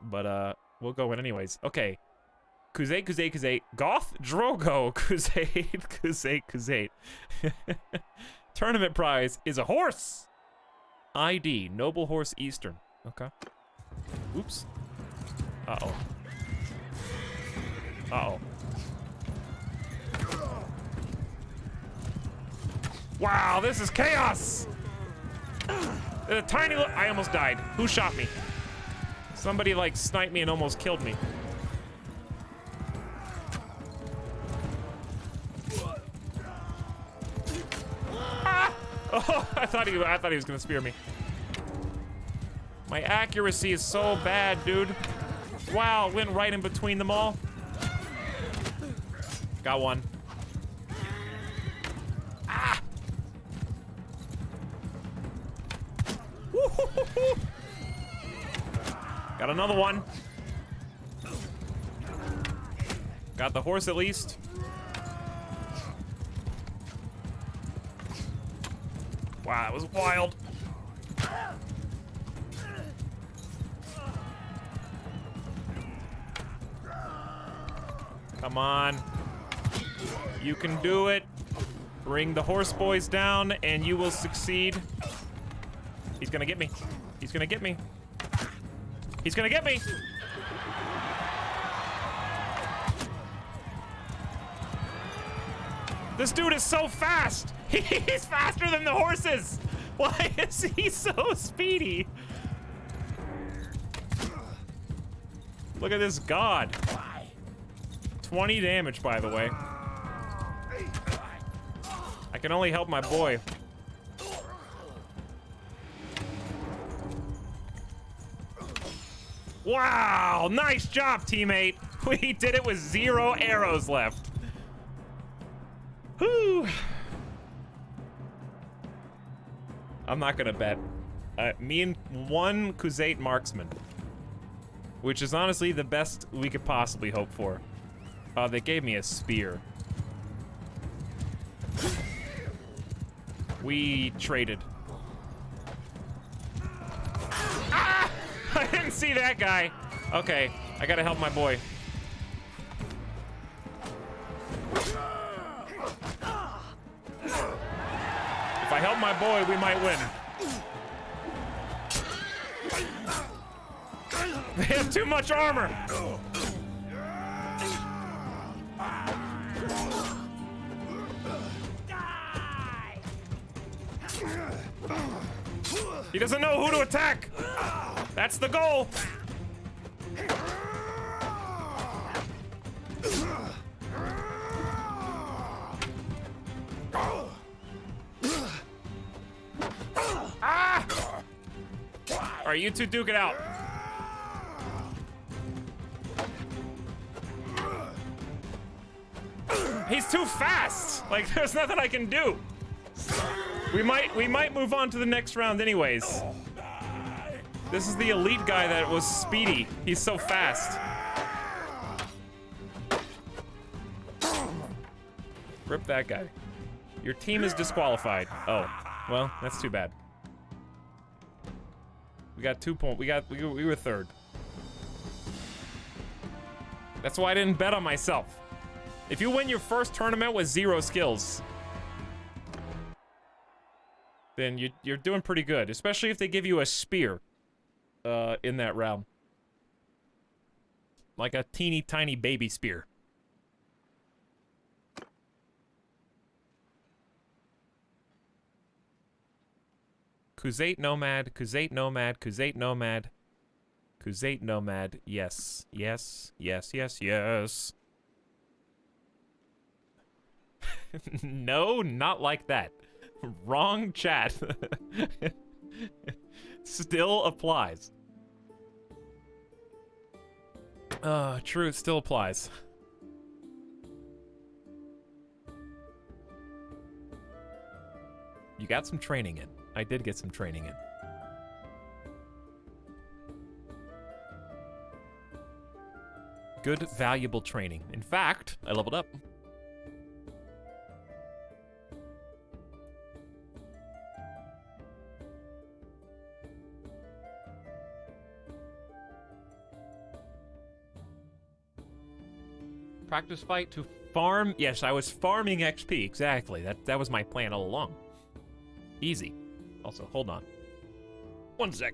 But, we'll go in anyways. Okay. Kuzate. Goth? Drogo. Kuzate. Tournament prize is a horse! ID, Noble Horse Eastern. Okay. Oops. Uh-oh. Uh-oh. Wow, this is chaos! A tiny I almost died. Who shot me? Somebody, like, sniped me and almost killed me. Ah! Oh, I thought he was gonna spear me. My accuracy is so bad, dude. Wow, went right in between them all. Got one. Ah! Woo-hoo-hoo-hoo. Got another one. Got the horse at least. Wow, that was wild. Come on. You can do it. Bring the horse boys down and you will succeed. He's gonna get me. He's gonna get me. He's gonna get me. This dude is so fast. He's faster than the horses. Why is he so speedy? Look at this god. 20 damage, by the way. I can only help my boy. Wow, nice job, teammate. We did it with 0 arrows left. Whew. I'm not gonna bet. Me and 1 Kuzate marksman, which is honestly the best we could possibly hope for. They gave me a spear. We traded. Ah! I didn't see that guy. Okay, I gotta help my boy. If I help my boy, we might win. They have too much armor. He doesn't know who to attack. That's the goal. Ah! All right, you two duke it out. He's too fast. Like, there's nothing I can do. We might move on to the next round anyways. This is the elite guy that was speedy. He's so fast. Rip that guy. Your team is disqualified. Oh, well, that's too bad. We got 2 points. We were third. That's why I didn't bet on myself. If you win your first tournament with 0 skills, then you're doing pretty good, especially if they give you a spear in that round. Like a teeny tiny baby spear. Khuzait Nomad, Khuzait Nomad, Khuzait Nomad. Khuzait Nomad, yes, yes, yes, yes, yes. No, not like that. Wrong chat. Still applies. True, it still applies. You got some training in. I did get some training in. Good, valuable training. In fact, I leveled up. Practice fight to farm. Yes, I was farming XP. Exactly. That was my plan all along. Easy. Also, hold on. 1 sec.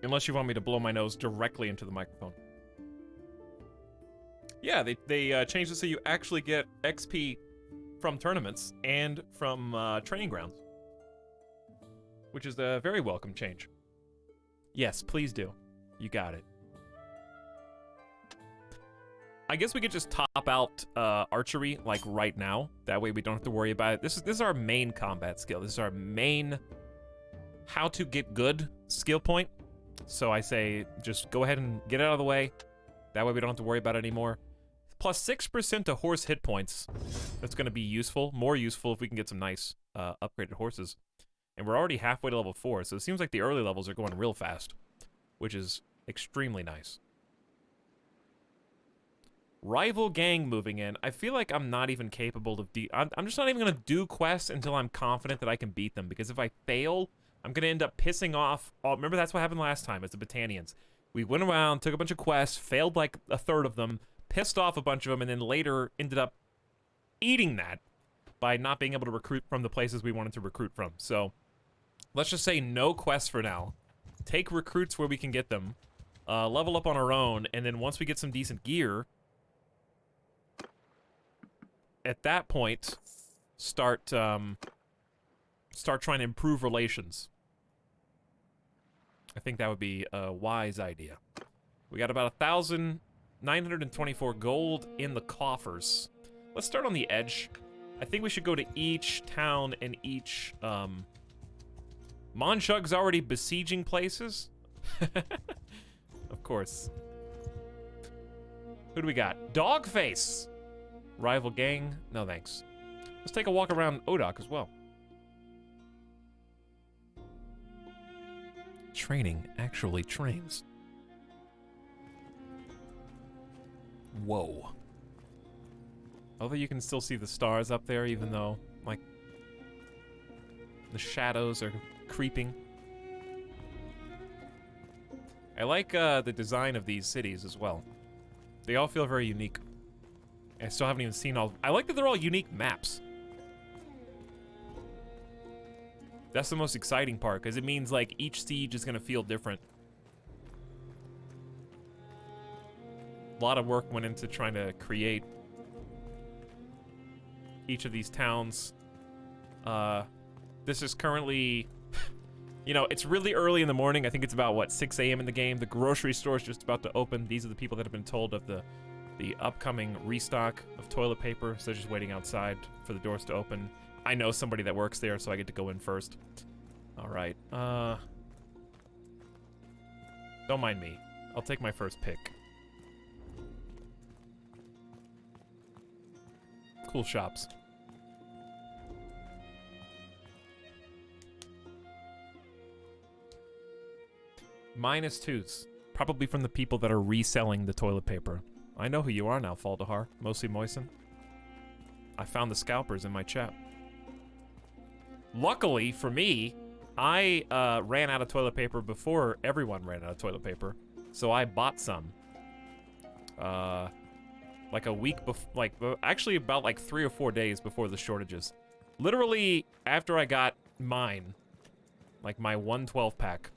Unless you want me to blow my nose directly into the microphone. Yeah, they changed it so you actually get XP from tournaments and from training grounds. Which is a very welcome change. Yes, please do. You got it. I guess we could just top out archery like right now. That way we don't have to worry about it. This is our main combat skill. This is our main how to get good skill point. So I say just go ahead and get it out of the way. That way we don't have to worry about it anymore. Plus 6% to horse hit points. That's going to be useful. More useful if we can get some nice upgraded horses. And we're already halfway to level 4, so it seems like the early levels are going real fast, which is extremely nice. Rival gang moving in. I feel like I'm not even capable of... I'm just not even going to do quests until I'm confident that I can beat them, because if I fail, I'm going to end up pissing off... Oh, remember, that's what happened last time, as the Battanians. We went around, took a bunch of quests, failed like a third of them, pissed off a bunch of them, and then later ended up eating that by not being able to recruit from the places we wanted to recruit from. So... let's just say no quests for now. Take recruits where we can get them. Level up on our own, and then once we get some decent gear, at that point, start trying to improve relations. I think that would be a wise idea. We got about 1,924 gold in the coffers. Let's start on the edge. I think we should go to each town and each... Monshug's already besieging places? Of course. Who do we got? Dogface! Rival gang? No thanks. Let's take a walk around Odok as well. Training actually trains. Whoa. Although you can still see the stars up there, even though, like, the shadows are creeping. I like the design of these cities as well. They all feel very unique. I still haven't even seen all... I like that they're all unique maps. That's the most exciting part, because it means, like, each siege is going to feel different. A lot of work went into trying to create each of these towns. This is currently... You know, it's really early in the morning. I think it's about, what, 6 a.m. in the game. The grocery store is just about to open. These are the people that have been told of the upcoming restock of toilet paper, so they're just waiting outside for the doors to open. I know somebody that works there, so I get to go in first. All right. Don't mind me. I'll take my first pick. Cool shops. -2s. Probably from the people that are reselling the toilet paper. I know who you are now, Faldahar. Mostly Moisten. I found the scalpers in my chat. Luckily for me, I ran out of toilet paper before everyone ran out of toilet paper. So I bought some. Like a week before, actually about like 3 or 4 days before the shortages. Literally after I got mine, like my 112 pack,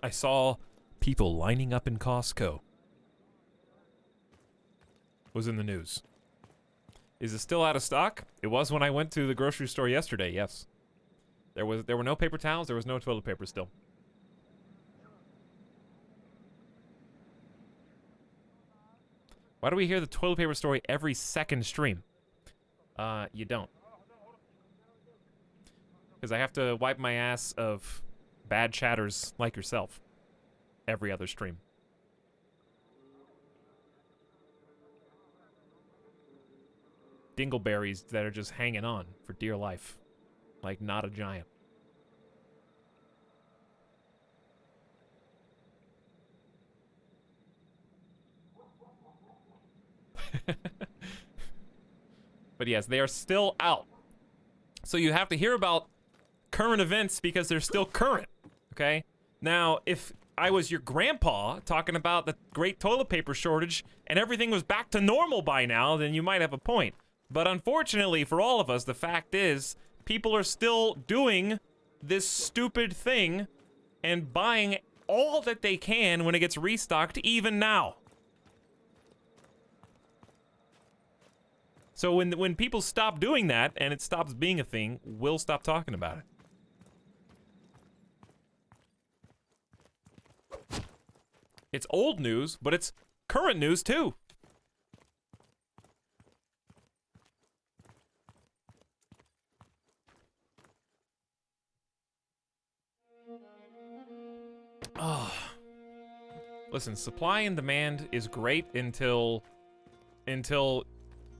I saw people lining up in Costco. Was in the news. Is it still out of stock? It was when I went to the grocery store yesterday, yes. There were no paper towels, there was no toilet paper still. Why do we hear the toilet paper story every second stream? You don't. Because I have to wipe my ass of bad chatters like yourself every other stream. Dingleberries that are just hanging on for dear life. Like not a giant. But yes, they are still out. So you have to hear about current events because they're still current, okay? Now, if I was your grandpa talking about the great toilet paper shortage and everything was back to normal by now, then you might have a point. But unfortunately for all of us, the fact is, people are still doing this stupid thing and buying all that they can when it gets restocked, even now. So when people stop doing that and it stops being a thing, we'll stop talking about it. It's old news, but it's current news too. Listen, supply and demand is great until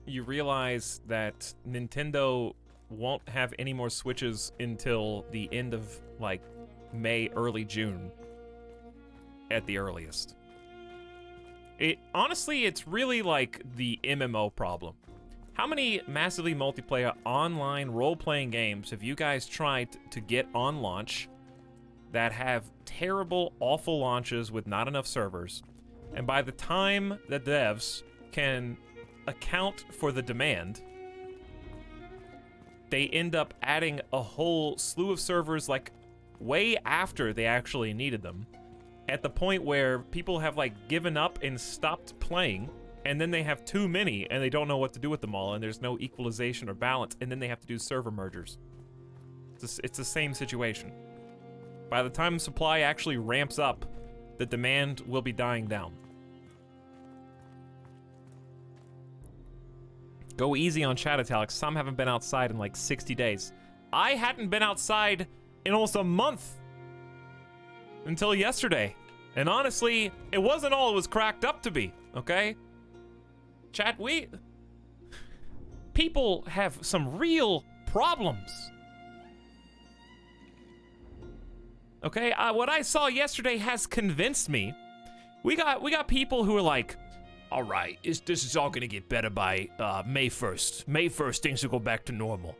you realize that Nintendo won't have any more Switches until the end of, like, May, early June. At the earliest. Honestly, it's really like the MMO problem. How many massively multiplayer online role-playing games have you guys tried to get on launch that have terrible, awful launches with not enough servers, and by the time the devs can account for the demand, they end up adding a whole slew of servers like way after they actually needed them, at the point where people have like given up and stopped playing, and then they have too many and they don't know what to do with them all, and there's no equalization or balance, and then they have to do server mergers. It's the same situation. By the time supply actually ramps up, the demand will be dying down. Go easy on chat, Etalyx. Some haven't been outside in like 60 days. I hadn't been outside in almost a month until yesterday. And honestly, it wasn't all it was cracked up to be, okay? Chat, people have some real problems. Okay, what I saw yesterday has convinced me. We got people who are like, all right, this is all gonna get better by May 1st. May 1st, things will go back to normal.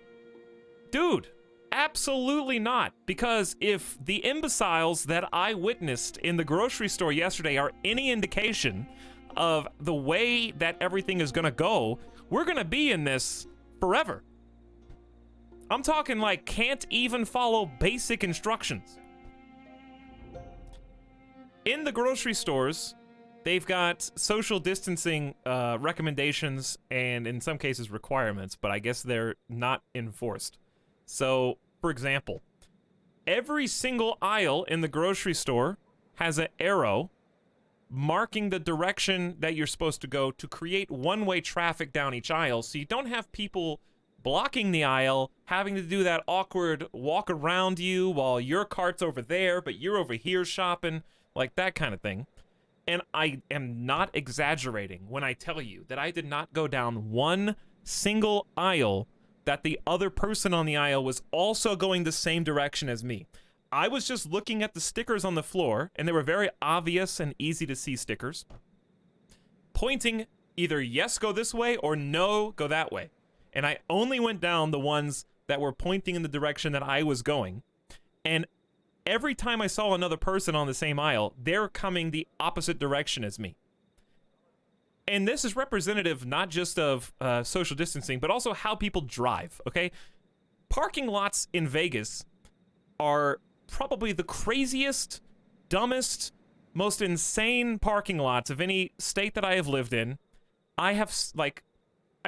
Dude, absolutely not. Because if the imbeciles that I witnessed in the grocery store yesterday are any indication of the way that everything is gonna go, we're gonna be in this forever. I'm talking like can't even follow basic instructions. In the grocery stores, they've got social distancing recommendations and in some cases requirements, but I guess they're not enforced. So, for example, every single aisle in the grocery store has an arrow marking the direction that you're supposed to go to create one-way traffic down each aisle, so you don't have people blocking the aisle, having to do that awkward walk around you while your cart's over there, but you're over here shopping, like that kind of thing. And I am not exaggerating when I tell you that I did not go down one single aisle that the other person on the aisle was also going the same direction as me. I was just looking at the stickers on the floor, and they were very obvious and easy to see stickers, pointing either yes, go this way, or no, go that way. And I only went down the ones that were pointing in the direction that I was going. And every time I saw another person on the same aisle, they're coming the opposite direction as me. And this is representative not just of social distancing, but also how people drive, okay? Parking lots in Vegas are probably the craziest, dumbest, most insane parking lots of any state that I have lived in. I've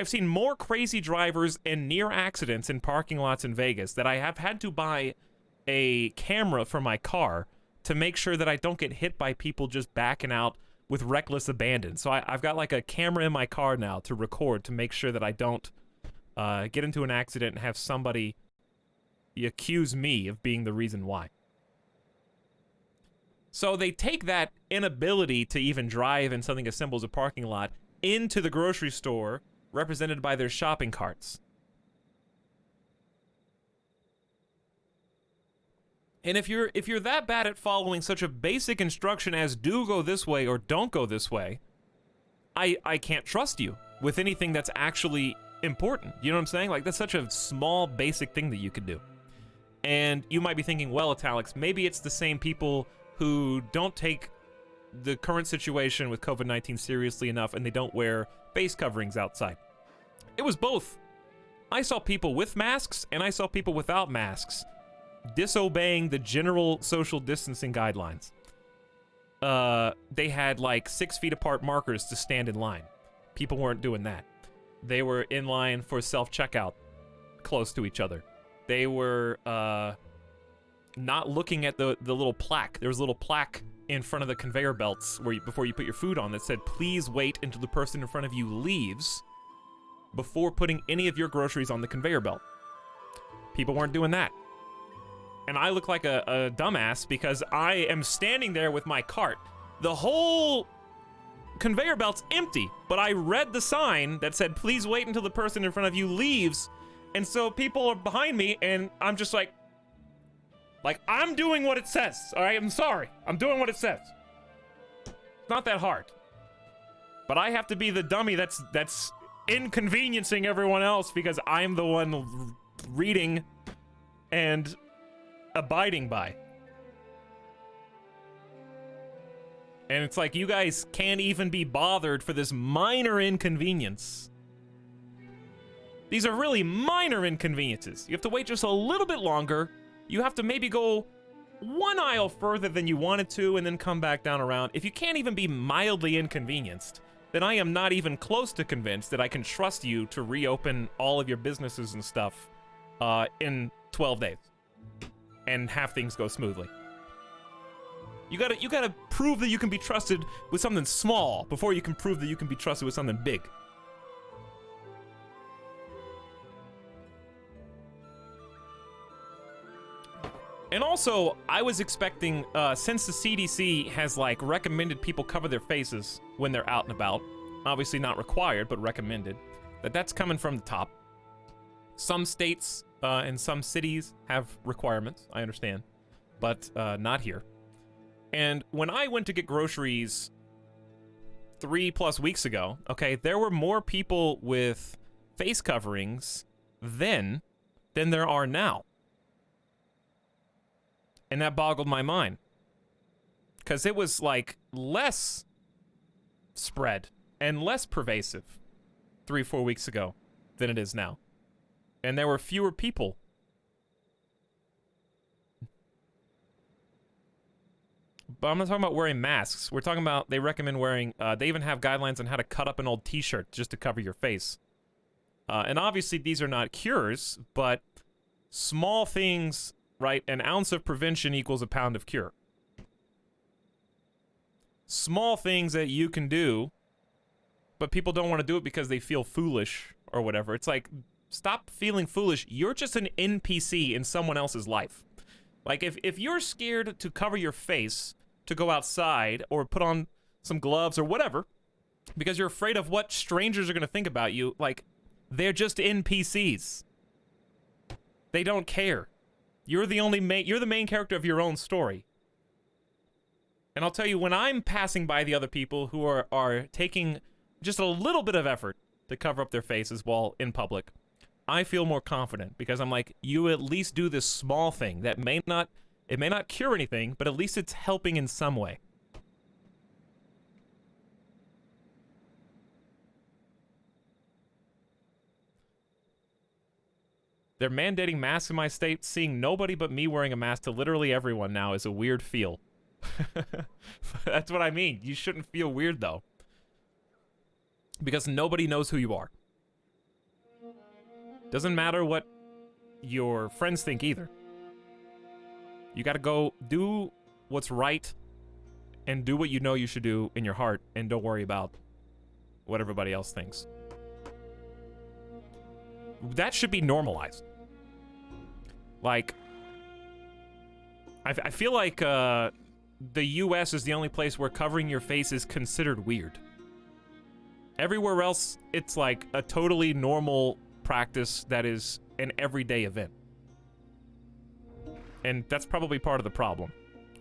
seen more crazy drivers and near accidents in parking lots in Vegas that I have had to buy a camera for my car to make sure that I don't get hit by people just backing out with reckless abandon. So I've got like a camera in my car now to record to make sure that I don't get into an accident and have somebody accuse me of being the reason why. So they take that inability to even drive in something as simple as a parking lot into the grocery store, represented by their shopping carts. And if you're that bad at following such a basic instruction as do go this way or don't go this way, I can't trust you with anything that's actually important. You know what I'm saying? Like, that's such a small, basic thing that you could do. And you might be thinking, well, Etalyx, maybe it's the same people who don't take the current situation with COVID-19 seriously enough and they don't wear face coverings outside. It was both. I saw people with masks and I saw people without masks disobeying the general social distancing guidelines. They had like 6 feet apart markers to stand in line. People weren't doing that. They were in line for self-checkout close to each other. They were not looking at the little plaque. There was a little plaque in front of the conveyor belts where before you put your food on that said, please wait until the person in front of you leaves before putting any of your groceries on the conveyor belt. People weren't doing that. And I look like a dumbass because I am standing there with my cart. The whole conveyor belt's empty, but I read the sign that said, please wait until the person in front of you leaves. And so people are behind me, and I'm just like, I'm doing what it says, all right? I'm sorry. I'm doing what it says. It's not that hard. But I have to be the dummy that's inconveniencing everyone else because I'm the one reading and abiding by. And it's like, you guys can't even be bothered for this minor inconvenience. These are really minor inconveniences. You have to wait just a little bit longer. You have to maybe go one aisle further than you wanted to and then come back down around. If you can't even be mildly inconvenienced, then I am not even close to convinced that I can trust you to reopen all of your businesses and stuff in 12 days and have things go smoothly. You gotta prove that you can be trusted with something small before you can prove that you can be trusted with something big. And also, I was expecting, since the CDC has, like, recommended people cover their faces when they're out and about, obviously not required, but recommended, that's coming from the top. Some states and some cities have requirements, I understand, but not here. And when I went to get groceries 3+ weeks ago, okay, there were more people with face coverings then than there are now. And that boggled my mind. Because it was, like, less spread and less pervasive 3-4 weeks ago than it is now. And there were fewer people. But I'm not talking about wearing masks. We're talking about they recommend wearing, they even have guidelines on how to cut up an old t-shirt just to cover your face. And obviously these are not cures, but small things, right? An ounce of prevention equals a pound of cure. Small things that you can do, but people don't want to do it because they feel foolish or whatever. It's like, stop feeling foolish. You're just an NPC in someone else's life. Like, if you're scared to cover your face to go outside or put on some gloves or whatever, because you're afraid of what strangers are going to think about you, like, they're just NPCs. They don't care. You're the main character of your own story. And I'll tell you, when I'm passing by the other people who are taking just a little bit of effort to cover up their faces while in public, I feel more confident because I'm like, you at least do this small thing that may not cure anything, but at least it's helping in some way. They're mandating masks in my state. Seeing nobody but me wearing a mask to literally everyone now is a weird feel. That's what I mean. You shouldn't feel weird, though. Because nobody knows who you are. Doesn't matter what your friends think either. You gotta go do what's right and do what you know you should do in your heart and don't worry about what everybody else thinks. That should be normalized. Like, I feel like the US is the only place where covering your face is considered weird. Everywhere else, it's like a totally normal practice that is an everyday event. And that's probably part of the problem,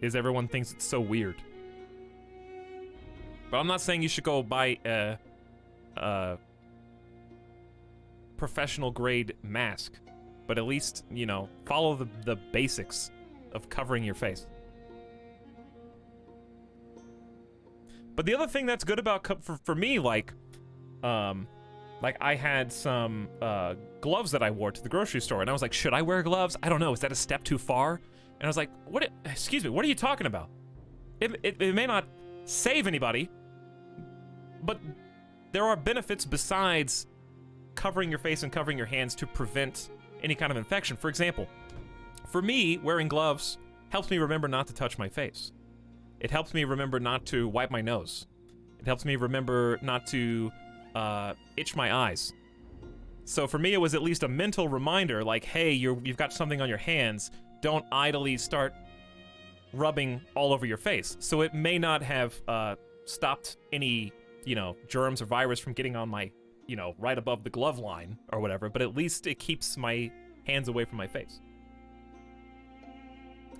is everyone thinks it's so weird. But I'm not saying you should go buy a professional grade mask, but at least, you know, follow the basics of covering your face. But the other thing that's good about for me, like I had some gloves that I wore to the grocery store, and I was like, should I wear gloves? I don't know. Is that a step too far? And I was like, what? Excuse me. What are you talking about? It may not save anybody, but there are benefits besides covering your face and covering your hands to prevent any kind of infection. For example, for me, wearing gloves helps me remember not to touch my face. It helps me remember not to wipe my nose. It helps me remember not to itch my eyes. So for me, it was at least a mental reminder, like, hey, you've got something on your hands. Don't idly start rubbing all over your face. So it may not have stopped any, germs or virus from getting on my, right above the glove line or whatever, but at least it keeps my hands away from my face.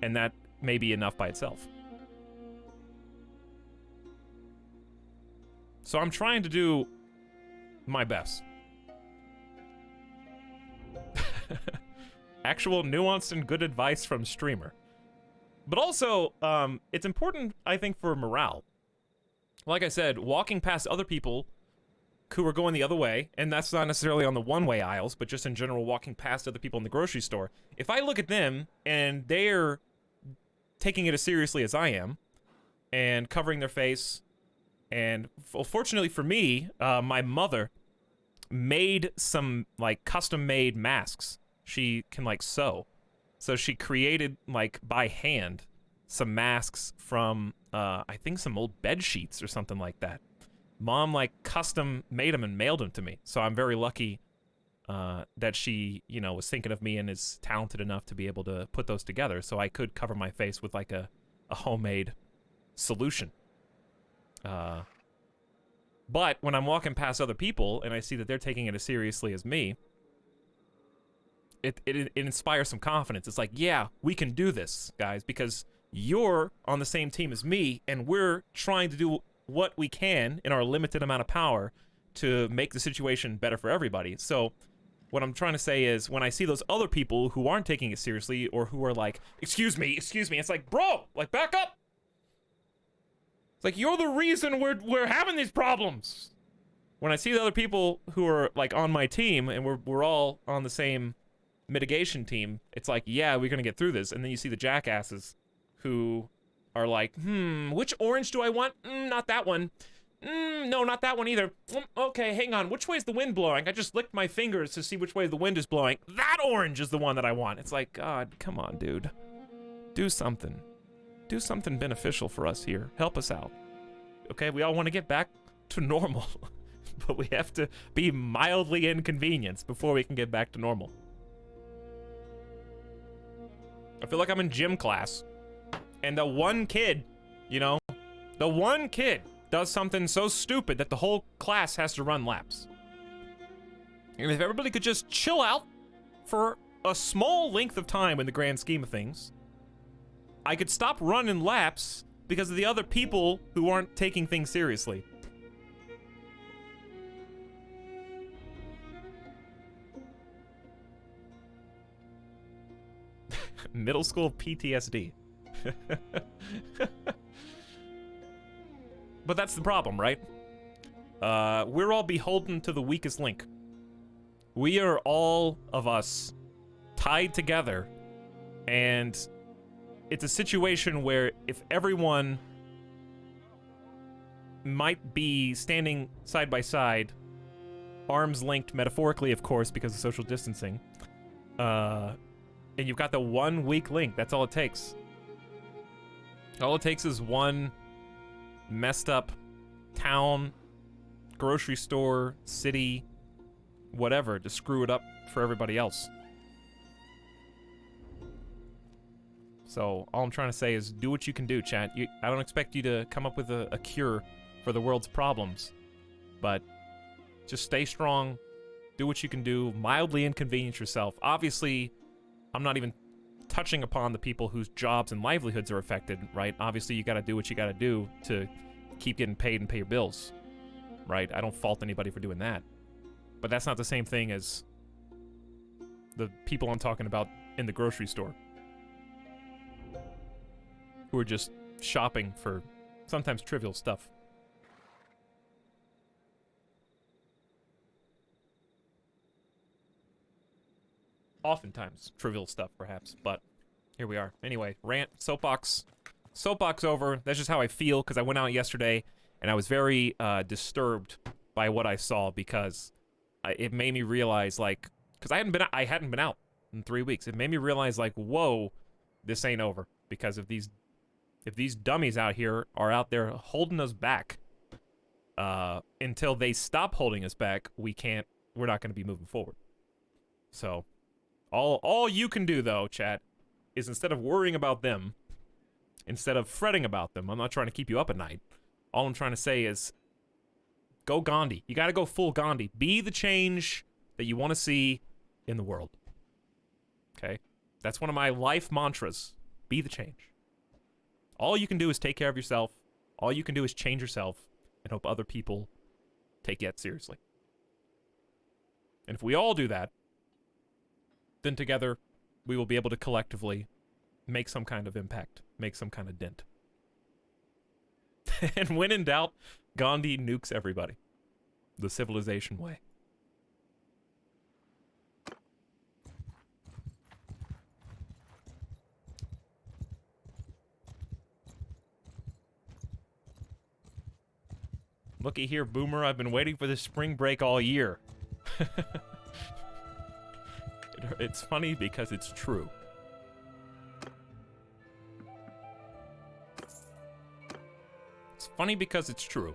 And that may be enough by itself. So I'm trying to do my best. Actual nuanced and good advice from streamer. But also, it's important, I think, for morale. Like I said, walking past other people who are going the other way, and that's not necessarily on the one-way aisles, but just in general walking past other people in the grocery store, if I look at them and they're taking it as seriously as I am, and covering their face, and fortunately for me, my mother made some, custom-made masks. She can, sew. So she created, by hand, some masks from, I think some old bed sheets or something like that. Mom, custom made them and mailed them to me. So I'm very lucky that she, was thinking of me and is talented enough to be able to put those together so I could cover my face with, a homemade solution. But when I'm walking past other people and I see that they're taking it as seriously as me, it inspires some confidence. It's like, yeah, we can do this, guys, because you're on the same team as me, and we're trying to do what we can in our limited amount of power to make the situation better for everybody. So what I'm trying to say is, when I see those other people who aren't taking it seriously or who are like, excuse me, it's like, bro, back up. It's like, you're the reason we're having these problems. When I see the other people who are, on my team, and we're all on the same mitigation team, it's like, yeah, we're gonna get through this. And then you see the jackasses who are like, which orange do I want? Not that one. No, not that one either. Okay, hang on. Which way is the wind blowing? I just licked my fingers to see which way the wind is blowing. That orange is the one that I want. It's like, God, come on, dude. Do something. Do something beneficial for us here. Help us out. Okay, we all want to get back to normal. but we have to be mildly inconvenienced before we can get back to normal. I feel like I'm in gym class, and the one kid, you know, the one kid does something so stupid that the whole class has to run laps. And if everybody could just chill out for a small length of time in the grand scheme of things, I could stop running laps because of the other people who aren't taking things seriously. Middle school PTSD. But that's the problem, right? We're all beholden to the weakest link. We are all of us tied together, and it's a situation where if everyone might be standing side by side, arms linked metaphorically, of course, because of social distancing, and you've got the one weak link, that's all it takes. All it takes is one messed up town, grocery store, city, whatever, to screw it up for everybody else. So all I'm trying to say is do what you can do, chat. I don't expect you to come up with a cure for the world's problems, but just stay strong, do what you can do, mildly inconvenience yourself. Obviously, I'm not even touching upon the people whose jobs and livelihoods are affected, right? Obviously, you gotta do what you gotta do to keep getting paid and pay your bills, right? I don't fault anybody for doing that. But that's not the same thing as the people I'm talking about in the grocery store, who are just shopping for sometimes trivial stuff. Oftentimes trivial stuff, perhaps, but here we are. Anyway, rant, soapbox over. That's just how I feel, because I went out yesterday and I was very disturbed by what I saw, because it made me realize, like, because I hadn't been out in 3 weeks. It made me realize, like, whoa, this ain't over, because if these dummies out here are out there holding us back, until they stop holding us back, we're not going to be moving forward. So all you can do, though, chat, is instead of worrying about them, instead of fretting about them, I'm not trying to keep you up at night. All I'm trying to say is go Gandhi. You got to go full Gandhi. Be the change that you want to see in the world. Okay? That's one of my life mantras. Be the change. All you can do is take care of yourself. All you can do is change yourself and hope other people take it seriously. And if we all do that, then together we will be able to collectively make some kind of impact, make some kind of dent. And when in doubt, Gandhi nukes everybody. The civilization way. Looky here, Boomer, I've been waiting for this spring break all year. It's funny because it's true. It's funny because it's true.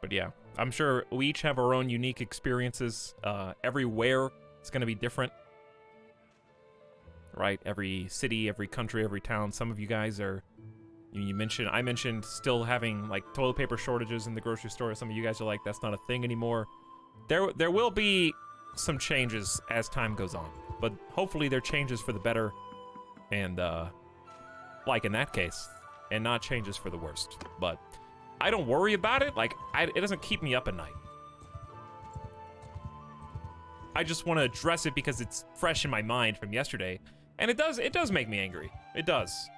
But yeah, I'm sure we each have our own unique experiences. Everywhere it's going to be different. Right? Every city, every country, every town. Some of you guys are... I mentioned still having, like, toilet paper shortages in the grocery store. Some of you guys are like, that's not a thing anymore. There will be some changes as time goes on. But hopefully they're changes for the better. And, like in that case. And not changes for the worst. But... I don't worry about it. Like, it doesn't keep me up at night. I just want to address it because it's fresh in my mind from yesterday. And it does make me angry. It does.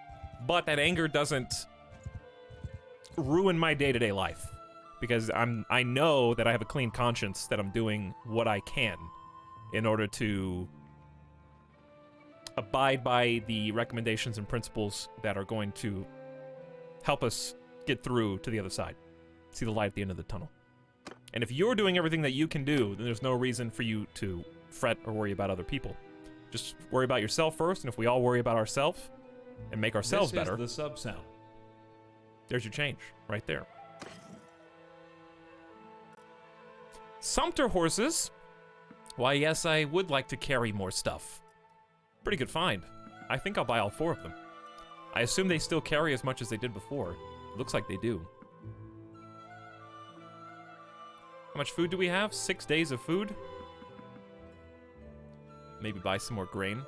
But that anger doesn't ruin my day-to-day life. Because I know that I have a clean conscience, that I'm doing what I can in order to abide by the recommendations and principles that are going to help us get through to the other side. see the light at the end of the tunnel. And if you're doing everything that you can do, then there's no reason for you to fret or worry about other people. Just worry about yourself first, and if we all worry about ourselves and make ourselves better, This is the sub sound. there's your change right there. Sumpter horses. Why, yes, I would like to carry more stuff. Pretty good find. I think I'll buy all 4 of them. I assume they still carry as much as they did before. Looks like they do. How much food do we have? 6 days of food? Maybe buy some more grain.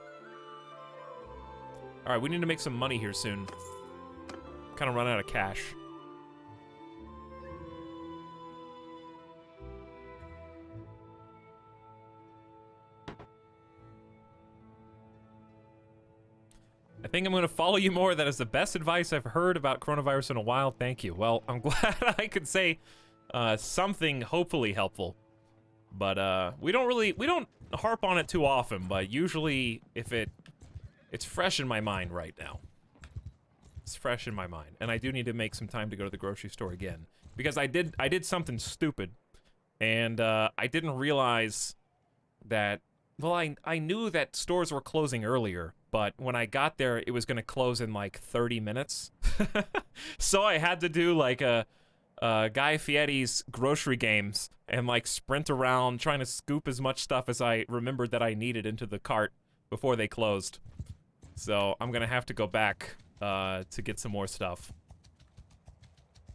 Alright, we need to make some money here soon. Kind of run out of cash. I think I'm going to follow you more. That is the best advice I've heard about coronavirus in a while. Thank you. Well, I'm glad I could say something hopefully helpful. But we don't harp on it too often, but usually if it's fresh in my mind right now. It's fresh in my mind. And I do need to make some time to go to the grocery store again. Because I did something stupid. And I didn't realize that, well, I knew that stores were closing earlier, but when I got there, it was going to close in like 30 minutes. So I had to do like a Guy Fieri's grocery games and like sprint around trying to scoop as much stuff as I remembered that I needed into the cart before they closed. So I'm going to have to go back to get some more stuff.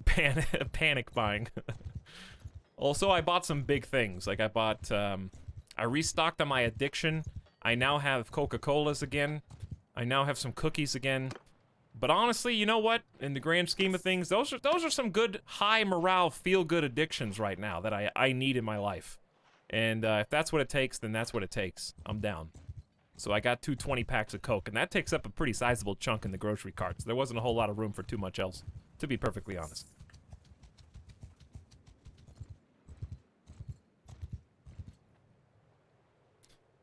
Panic buying. Also, I bought some big things. Like I bought, I restocked on my addiction. I now have Coca-Colas again. I now have some cookies again. But honestly, you know what? In the grand scheme of things, those are some good, high morale, feel-good addictions right now that I need in my life. And if that's what it takes, then that's what it takes. I'm down. So I got 2 20-packs of Coke, and that takes up a pretty sizable chunk in the grocery cart. So there wasn't a whole lot of room for too much else, to be perfectly honest.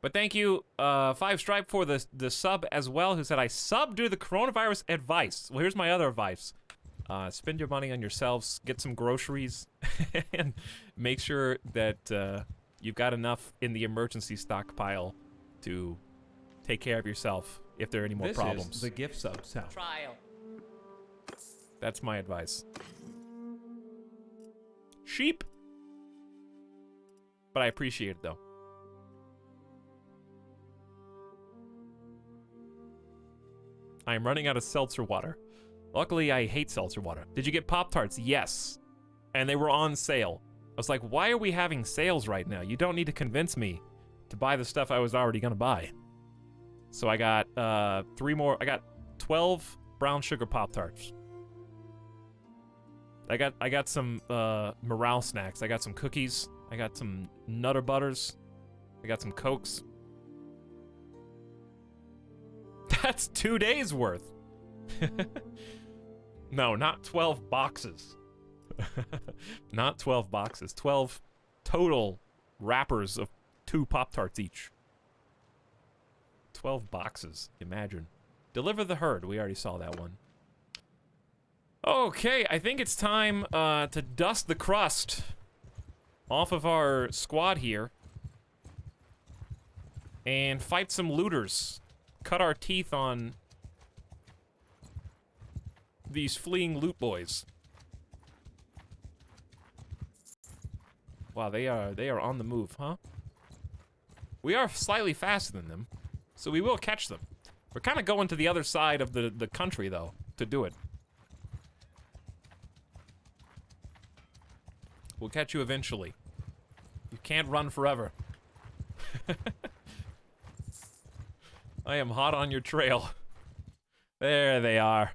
But thank you, 5Stripe, for the sub as well, who said, I sub due to the coronavirus advice. Well, here's my other advice. Spend your money on yourselves, get some groceries, and make sure that you've got enough in the emergency stockpile to take care of yourself if there are any more problems. This is the gift sub sound. Trial. That's my advice. Sheep. But I appreciate it, though. I am running out of seltzer water. Luckily, I hate seltzer water. Did you get Pop-Tarts? Yes. And they were on sale. I was like, why are we having sales right now? You don't need to convince me to buy the stuff I was already gonna buy. So I got 3 more. I got 12 brown sugar Pop-Tarts. I got some morale snacks. I got some cookies. I got some Nutter Butters. I got some Cokes. That's 2 days worth. No, not 12 boxes. Not 12 boxes. 12 total wrappers of 2 Pop-Tarts each. 12 boxes. Imagine. Deliver the herd. We already saw that one. Okay, I think it's time to dust the crust off of our squad here. And fight some looters. Cut our teeth on these fleeing loot boys. Wow, they are on the move, huh? We are slightly faster than them, so we will catch them. We're kind of going to the other side of the country, though, to do it. We'll catch you eventually. You can't run forever. I am hot on your trail. There they are.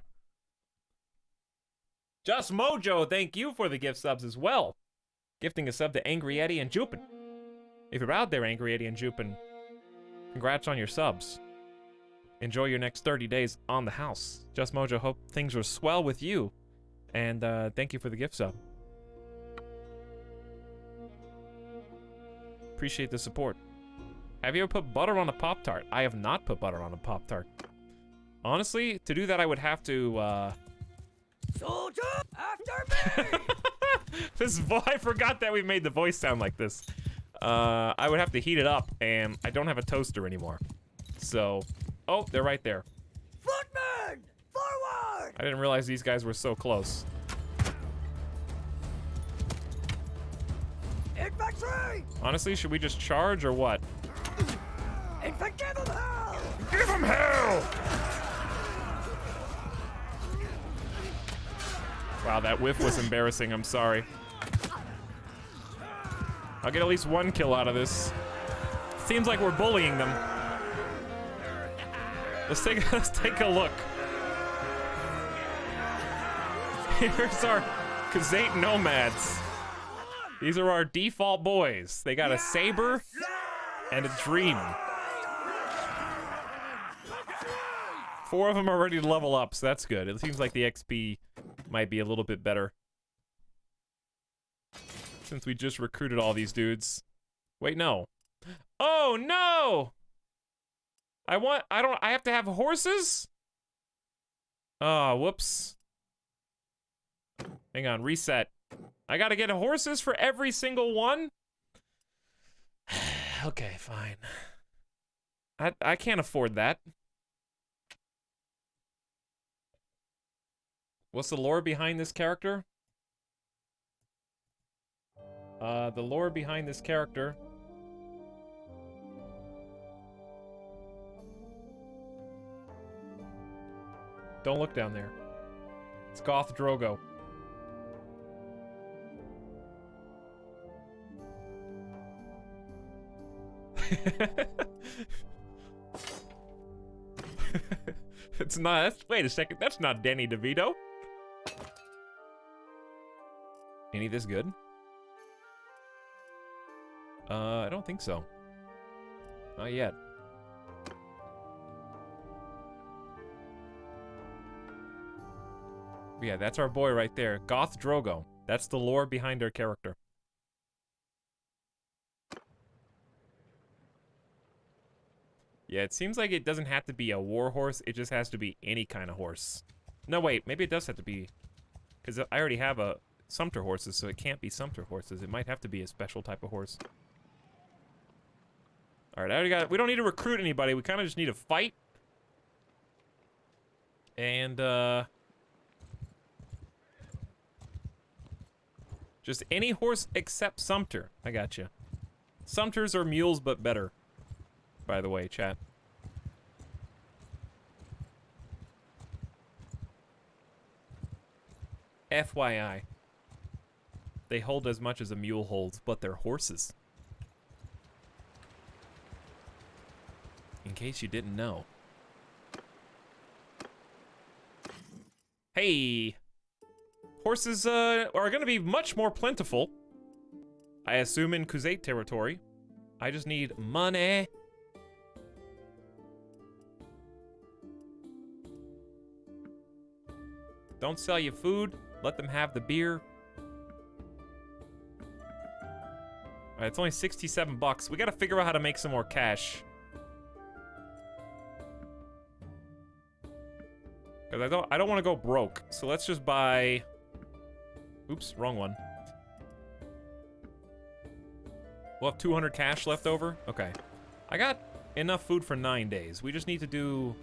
Just Mojo, thank you for the gift subs as well. Gifting a sub to Angry Eddie and Jupin. If you're out there, Angry Eddie and Jupin, congrats on your subs. Enjoy your next 30 days on the house. Just Mojo, hope things are swell with you. And thank you for the gift sub. Appreciate the support. Have you ever put butter on a Pop-Tart? I have not put butter on a Pop-Tart. Honestly, to do that, I would have to, Soldier, after me! This I forgot that we made the voice sound like this. I would have to heat it up, and I don't have a toaster anymore. So, oh, they're right there. Footmen! Forward! I didn't realize these guys were so close. Infantry! Honestly, should we just charge or what? Give them hell! Give them hell! Wow, that whiff was embarrassing. I'm sorry. I'll get at least one kill out of this. Seems like we're bullying them. Let's take a look. Here's our Khazate nomads. These are our default boys. They got a saber and a dream. 4 of them are ready to level up, so that's good. It seems like the XP might be a little bit better. Since we just recruited all these dudes. Wait, no. Oh, no! I have to have horses? Oh, whoops. Hang on, reset. I gotta get horses for every single one? Okay, fine. I can't afford that. What's the lore behind this character? The lore behind this character. Don't look down there. It's Goth Drogo. It's not. Wait a second. That's not Danny DeVito. Any of this good? I don't think so. Not yet. Yeah, that's our boy right there. Goth Drogo. That's the lore behind our character. Yeah, it seems like it doesn't have to be a war horse. It just has to be any kind of horse. No, wait. Maybe it does have to be... Because I already have a Sumpter horses, so it can't be Sumpter horses. It might have to be a special type of horse. Alright, I already got... We don't need to recruit anybody. We kind of just need to fight. And, just any horse except Sumpter. I got you. Sumpters are mules, but better. By the way, chat. FYI. They hold as much as a mule holds, but they're horses. In case you didn't know. Hey! Horses are going to be much more plentiful. I assume in Khuzate territory. I just need money. Don't sell you food. Let them have the beer. Alright, it's only 67 bucks. We gotta figure out how to make some more cash. Because I don't want to go broke. So let's just buy... Oops, wrong one. We'll have 200 cash left over? Okay. I got enough food for 9 days. We just need to do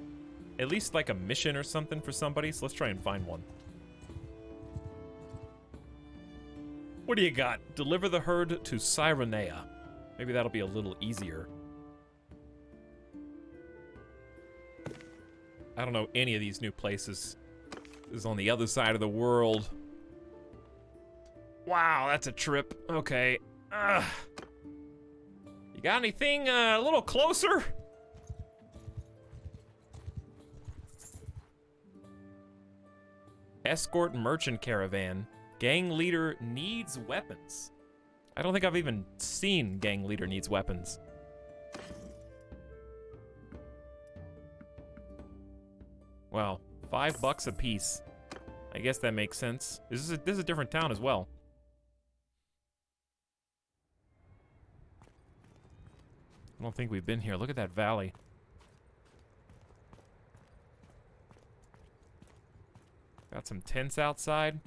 at least like a mission or something for somebody. So let's try and find one. What do you got? Deliver the herd to Cyrenea. Maybe that'll be a little easier. I don't know any of these new places. This is on the other side of the world. Wow, that's a trip. Okay. You got anything a little closer? Escort merchant caravan. Gang leader needs weapons. I don't think I've even seen gang leader needs weapons. Wow, $5 a piece. I guess that makes sense. This is a different town as well. I don't think we've been here. Look at that valley. Got some tents outside.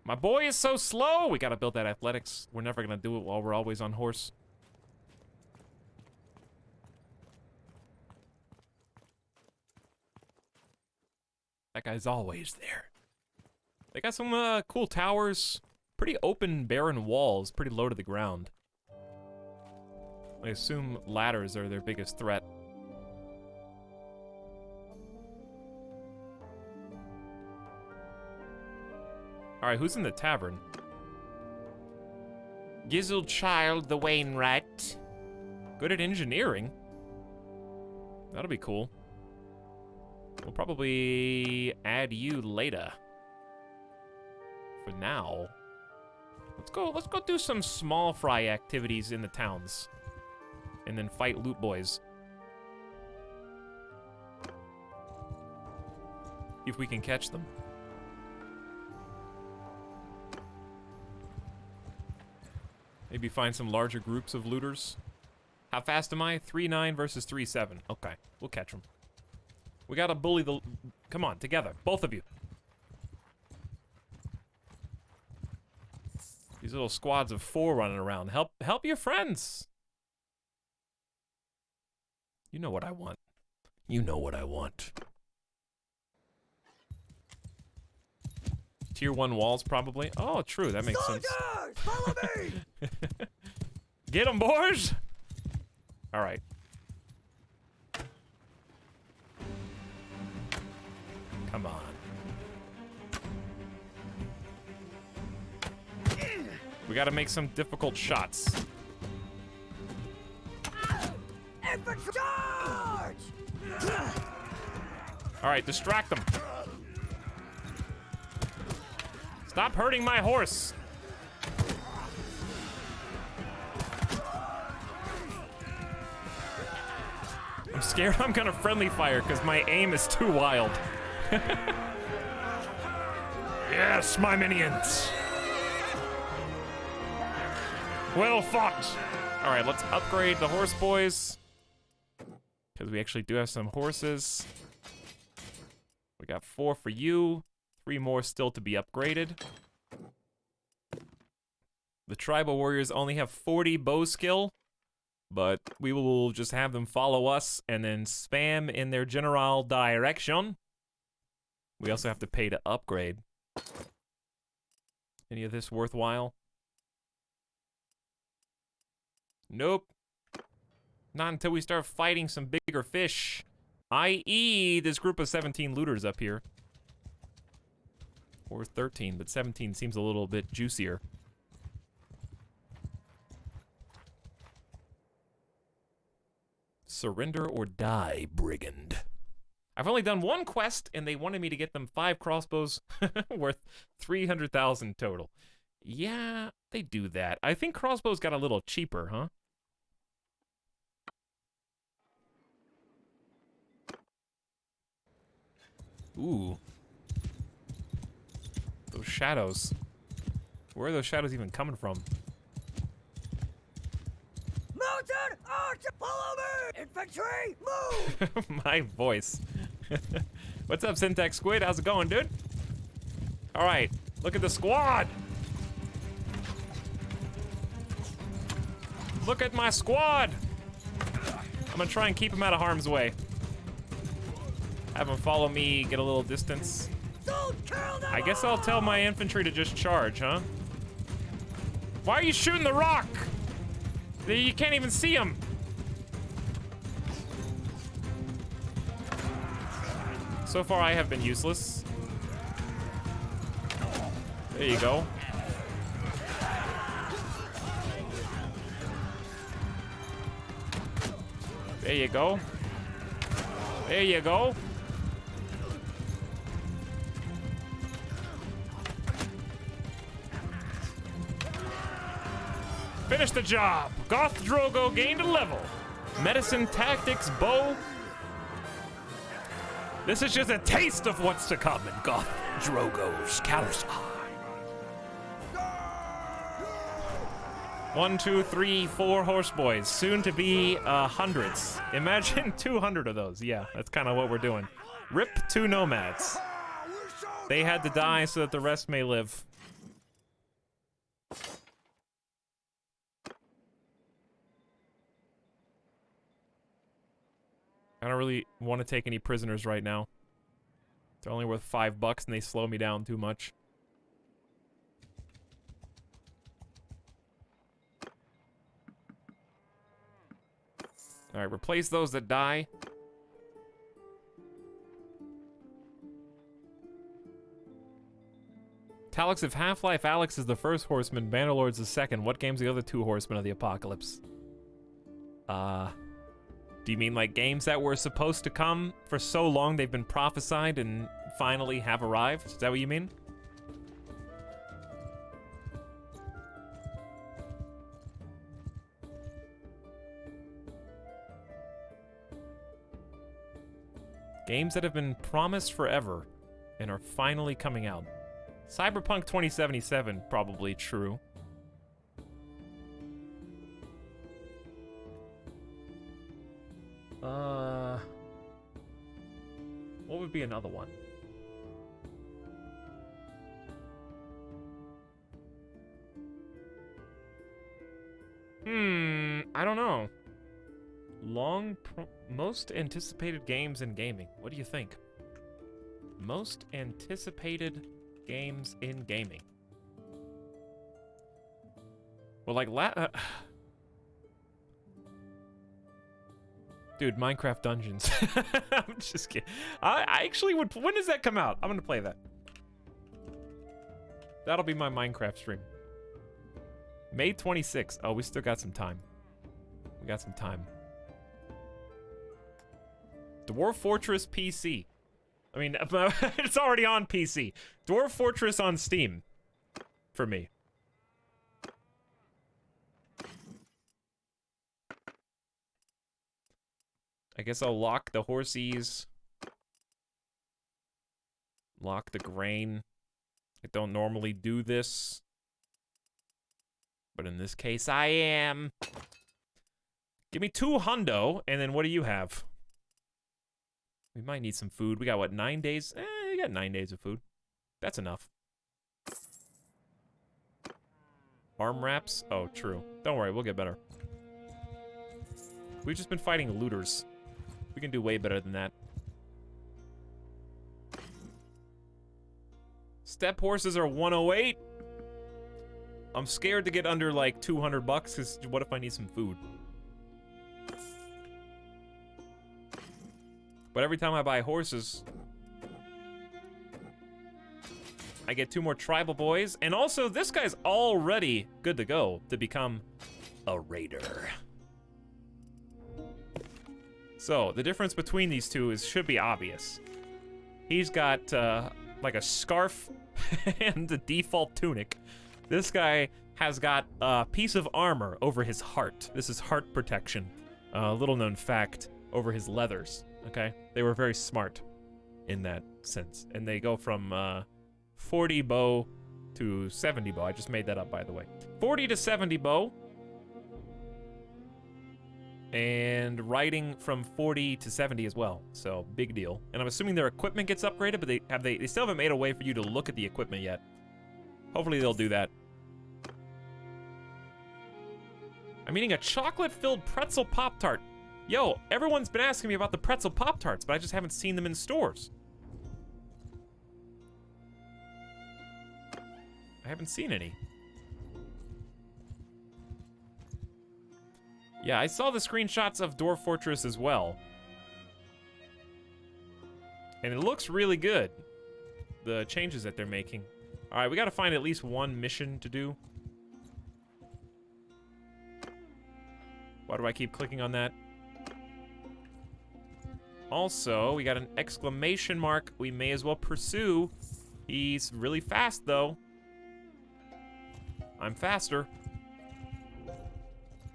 My boy is so slow. We gotta build that athletics. We're never gonna do it while we're always on horse. That guy's always there. They got some cool towers. Pretty open, barren walls. Pretty low to the ground. I assume ladders are their biggest threat. Alright, who's in the tavern? Gizzled Child the Wainwright. Good at engineering. That'll be cool. We'll probably add you later. For now. Let's go do some small fry activities in the towns. And then fight loot boys. If we can catch them. Maybe find some larger groups of looters. How fast am I? 3.9 versus 3.7. Okay, we'll catch them. We gotta bully the... Come on, together. Both of you. These little squads of 4 running around. Help your friends. You know what I want. You know what I want. Tier 1 walls, probably. Oh, true. That makes sense. Soldiers, follow me! Get 'em, boys! All right. Come on. We gotta make some difficult shots. Infantry charge! All right, distract them. Stop hurting my horse. I'm scared I'm gonna friendly fire because my aim is too wild. Yes, my minions. Well fought. All right, let's upgrade the horse boys. Because we actually do have some horses. We got 4 for you. 3 more still to be upgraded. The tribal warriors only have 40 bow skill. But we will just have them follow us and then spam in their general direction. We also have to pay to upgrade. Any of this worthwhile? Nope. Not until we start fighting some bigger fish. I.e. this group of 17 looters up here. Or 13, but 17 seems a little bit juicier. Surrender or die, brigand. I've only done 1 quest, and they wanted me to get them 5 crossbows worth 300,000 total. Yeah, they do that. I think crossbows got a little cheaper, huh? Ooh. Those shadows. Where are those shadows even coming from? Mounted archer, follow me! Infantry, move! My voice. What's up, Syntax Squid? How's it going, dude? All right, look at the squad. Look at my squad. I'm gonna try and keep them out of harm's way. Have them follow me, get a little distance. Don't kill them! I guess I'll tell my infantry to just charge, huh? Why are you shooting the rock? You can't even see him. So far, I have been useless. There you go. There you go. There you go. Finish the job. Goth Drogo gained a level. Medicine, tactics, bow. This is just a taste of what's to come in Goth Drogo's Calradia. 1, 2, 3, 4 horse boys, soon to be hundreds. Imagine 200 of those. Yeah, that's kind of what we're doing. Rip 2 nomads. They had to die so that the rest may live. I don't really want to take any prisoners right now. They're only worth $5 and they slow me down too much. Alright, replace those that die. Etalyx of Half-Life, Alex is the first horseman, Bannerlord's the second. What game's the other two horsemen of the apocalypse? Do you mean like games that were supposed to come for so long they've been prophesied and finally have arrived? Is that what you mean? Games that have been promised forever and are finally coming out. Cyberpunk 2077, probably true. What would be another one? I don't know. Most anticipated games in gaming. What do you think? Most anticipated games in gaming. Well, like dude, Minecraft Dungeons. I'm just kidding. I actually would. When does that come out? I'm gonna play that. That'll be my Minecraft stream. May 26th. Oh, we still got some time. We got some time. Dwarf Fortress PC. I mean, it's already on PC. Dwarf Fortress on Steam. For me. I guess I'll lock the horsies. Lock the grain. I don't normally do this. But in this case, I am. Give me 2 hundo, and then what do you have? We might need some food. We got, what, 9 days? We got 9 days of food. That's enough. Arm wraps? Oh, true. Don't worry, we'll get better. We've just been fighting looters. We can do way better than that. Step horses are 108. I'm scared to get under like $200 because what if I need some food? But every time I buy horses, I get 2 more tribal boys. And also, this guy's already good to go to become a raider. So, the difference between these two should be obvious. He's got like a scarf and the default tunic. This guy has got a piece of armor over his heart. This is heart protection. Little known fact over his leathers, okay? They were very smart in that sense. And they go from 40 bow to 70 bow. I just made that up, by the way. 40 to 70 bow. And riding from 40 to 70 as well. So, big deal. And I'm assuming their equipment gets upgraded, but they still haven't made a way for you to look at the equipment yet. Hopefully they'll do that. I'm eating a chocolate-filled pretzel Pop-Tart. Yo, everyone's been asking me about the pretzel Pop-Tarts, but I just haven't seen them in stores. I haven't seen any. Yeah, I saw the screenshots of Dwarf Fortress as well. And it looks really good. The changes that they're making. Alright, we gotta find at least one mission to do. Why do I keep clicking on that? Also, we got an exclamation mark we may as well pursue. He's really fast, though. I'm faster.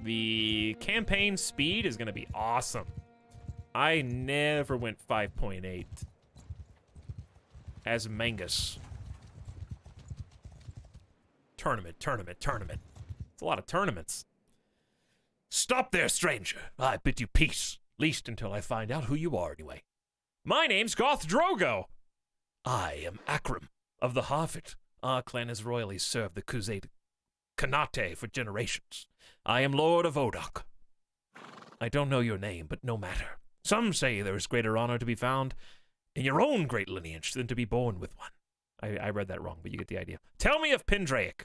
The campaign speed is going to be awesome. I never went 5.8 as Mangus. Tournament. It's a lot of tournaments. Stop there, stranger. I bid you peace, least until I find out who you are anyway. My name's Goth Drogo. I am Akram of the Harford. Our clan has royally served the Crusade Kanate for generations. I am Lord of Odok. I don't know your name, but no matter. Some say there is greater honor to be found in your own great lineage than to be born with one. I read that wrong, but you get the idea. Tell me of Pindraic.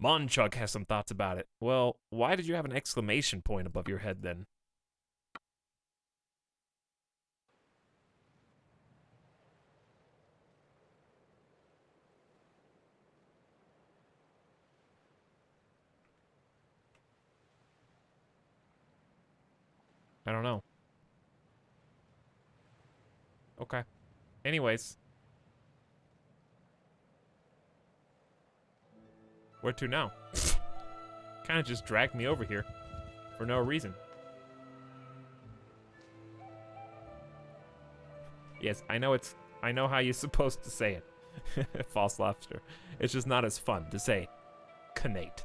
Monchuk has some thoughts about it. Well, why did you have an exclamation point above your head then? I don't know. Okay. Anyways. Where to now? Kind of just dragged me over here. For no reason. Yes, I know how you're supposed to say it. False lobster. It's just not as fun to say. Canate.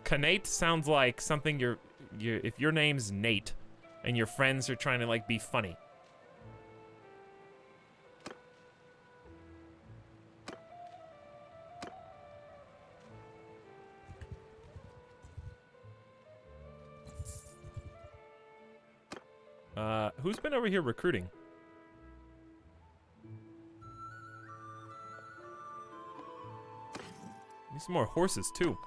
Canate sounds like something if your name's Nate and your friends are trying to like be funny. Who's been over here recruiting? Need some more horses, too.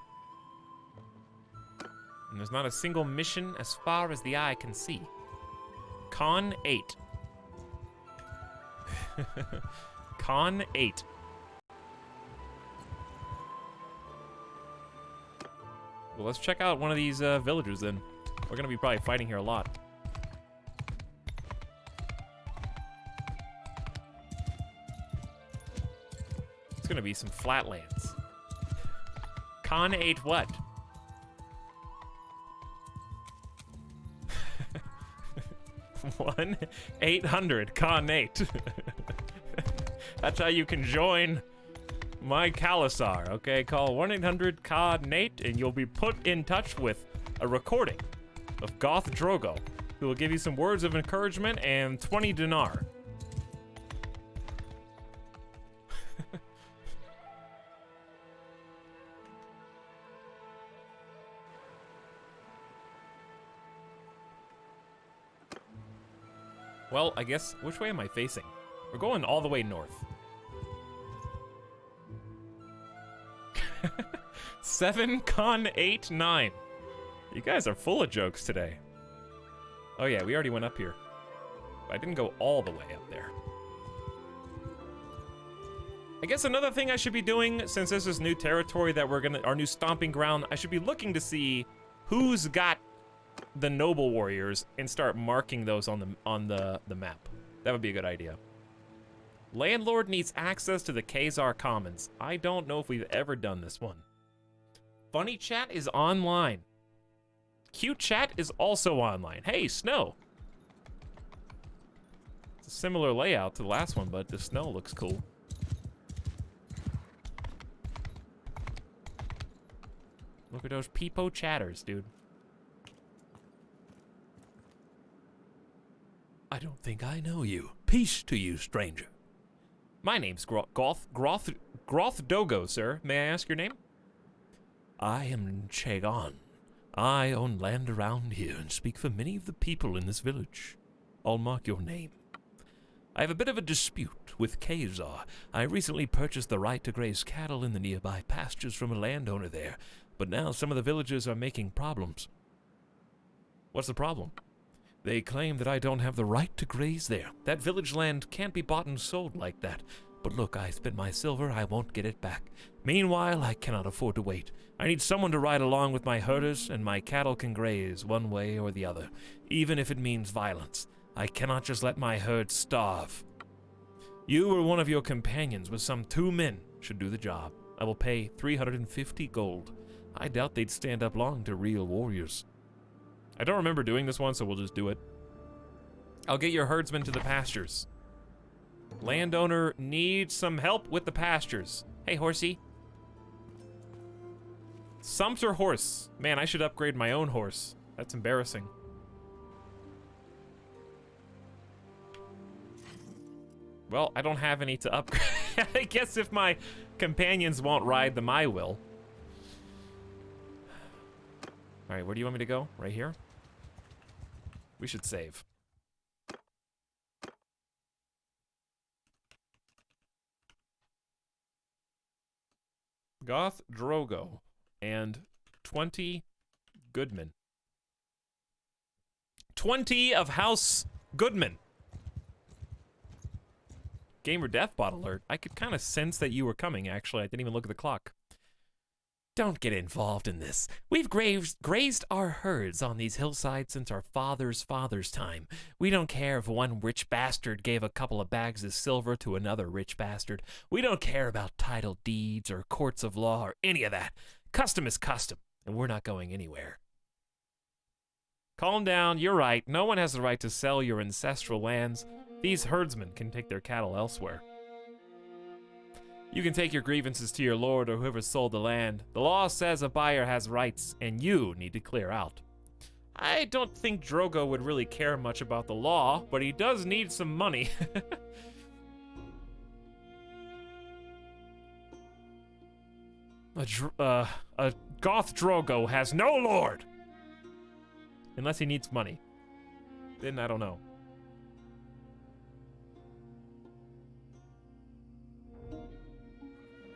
And there's not a single mission as far as the eye can see. Con 8. Con 8. Well, let's check out one of these villagers then. We're gonna be probably fighting here a lot. It's gonna be some flatlands. Con 8 what? 1-800 Con 8. That's how you can join my Kalasar, okay? Call 1-800 Con 8 and you'll be put in touch with a recording of Goth Drogo, who will give you some words of encouragement and 20 dinar. Well, I guess, which way am I facing? We're going all the way north. 7 Con 8 9. You guys are full of jokes today. Oh yeah, we already went up here. I didn't go all the way up there. I guess another thing I should be doing, since this is new territory that our new stomping ground, I should be looking to see who's got the noble warriors and start marking those on the map. That would be a good idea. Landlord needs access to the Khazar Commons. I don't know if we've ever done this one. Funny Chat is online. Cute Chat is also online. Hey, Snow. It's a similar layout to the last one, but the snow looks cool. Look at those peepo chatters, dude. I don't think I know you. Peace to you, stranger. My name's Groth Dogo, sir. May I ask your name? I am Chagon. I own land around here and speak for many of the people in this village. I'll mark your name. I have a bit of a dispute with Khazar. I recently purchased the right to graze cattle in the nearby pastures from a landowner there, but now some of the villagers are making problems. What's the problem? They claim that I don't have the right to graze there. That village land can't be bought and sold like that. But look, I spent my silver, I won't get it back. Meanwhile, I cannot afford to wait. I need someone to ride along with my herders, and my cattle can graze one way or the other, even if it means violence. I cannot just let my herd starve. You or one of your companions with some 2 men should do the job. I will pay 350 gold. I doubt they'd stand up long to real warriors. I don't remember doing this one, so we'll just do it. I'll get your herdsmen to the pastures. Landowner needs some help with the pastures. Hey, horsey. Sumpter horse. Man, I should upgrade my own horse. That's embarrassing. Well, I don't have any to upgrade. I guess if my companions won't ride them, I will. Alright, where do you want me to go? Right here? We should save. Goth Drogo and 20 Goodman. 20 of House Goodman. Gamer death bot alert. I could kind of sense that you were coming, actually. I didn't even look at the clock. Don't get involved in this. We've grazed our herds on these hillsides since our father's time. We don't care if one rich bastard gave a couple of bags of silver to another rich bastard. We don't care about title deeds or courts of law or any of that. Custom is custom, and we're not going anywhere. Calm down, you're right. No one has the right to sell your ancestral lands. These herdsmen can take their cattle elsewhere. You can take your grievances to your lord or whoever sold the land. The law says a buyer has rights, and you need to clear out. I don't think Drogo would really care much about the law, but he does need some money. A Goth Drogo has no lord! Unless he needs money. Then I don't know.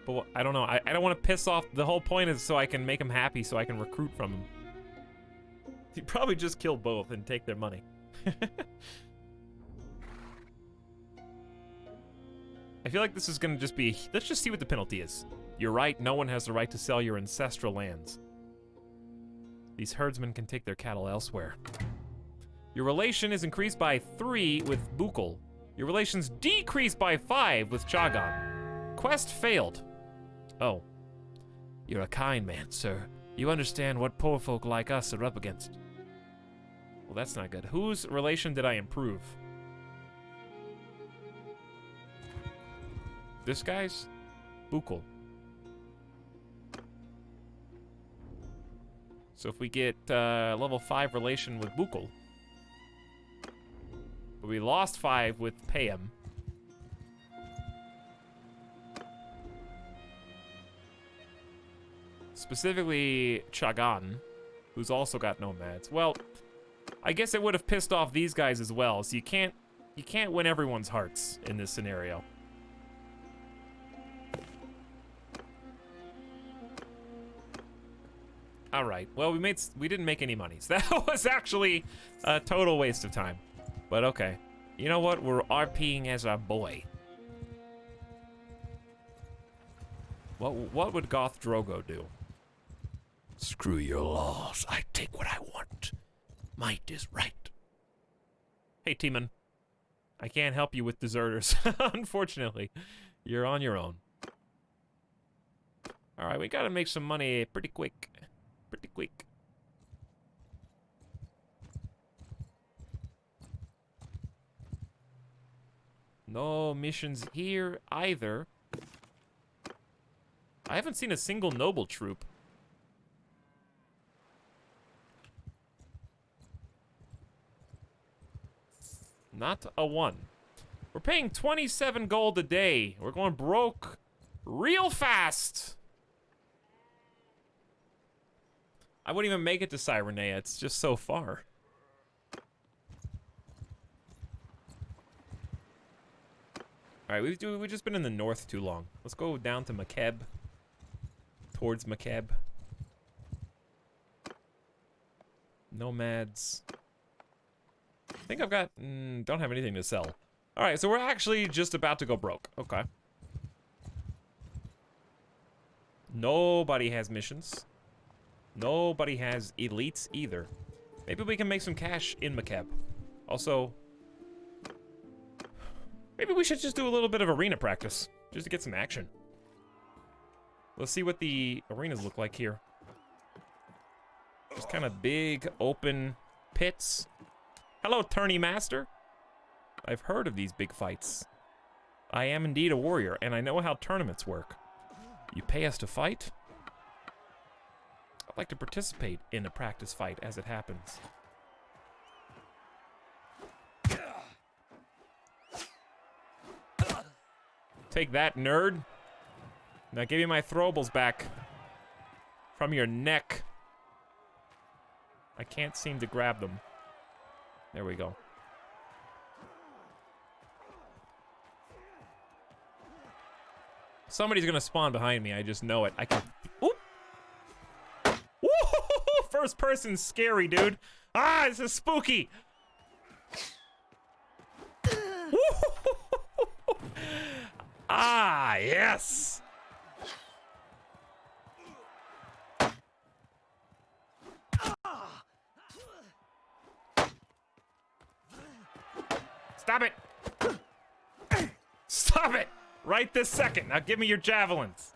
But I don't know. I don't want to piss off. The whole point is so I can make him happy, so I can recruit from him. He'd probably just kill both and take their money. I feel like this is going to just be... Let's just see what the penalty is. You're right. No one has the right to sell your ancestral lands. These herdsmen can take their cattle elsewhere. Your relation is increased by 3 with Bukal. Your relation's decreased by 5 with Chagan. Quest failed. Oh. You're a kind man, sir. You understand what poor folk like us are up against. Well, that's not good. Whose relation did I improve? This guy's? Bukal. So if we get level 5 relation with Bukal. But we lost 5 with Payam. Specifically Chagan, who's also got nomads. Well, I guess it would have pissed off these guys as well, so you can't win everyone's hearts in this scenario. All right. Well, we didn't make any money. So that was actually a total waste of time. But okay. You know what? We're RPing as our boy. What would Goth Drogo do? Screw your laws. I take what I want. Might is right. Hey, Timon. I can't help you with deserters. Unfortunately. You're on your own. Alright, we gotta make some money pretty quick. Pretty quick. No missions here either. I haven't seen a single noble troop. Not a one. We're paying 27 gold a day. We're going broke real fast. I wouldn't even make it to Cyrenea. It's just so far. Alright, we've just been in the north too long. Let's go down to Makeb. Towards Makeb. Nomads. I think I've got... don't have anything to sell. Alright, so we're actually just about to go broke. Okay. Nobody has missions. Nobody has elites either. Maybe we can make some cash in Makeb. Also... maybe we should just do a little bit of arena practice. Just to get some action. Let's see what the arenas look like here. Just kind of big, open pits. Hello, Tourney Master. I've heard of these big fights. I am indeed a warrior, and I know how tournaments work. You pay us to fight? I'd like to participate in a practice fight as it happens. Take that, nerd. Now give me my throwables back. From your neck. can't seem to grab them. There we go. Somebody's gonna spawn behind me. I just know it. I can. Oop! Woo! First person, scary, dude. Ah, this is spooky. Ah, yes. Stop it. Stop it. Right this second. Now give me your javelins.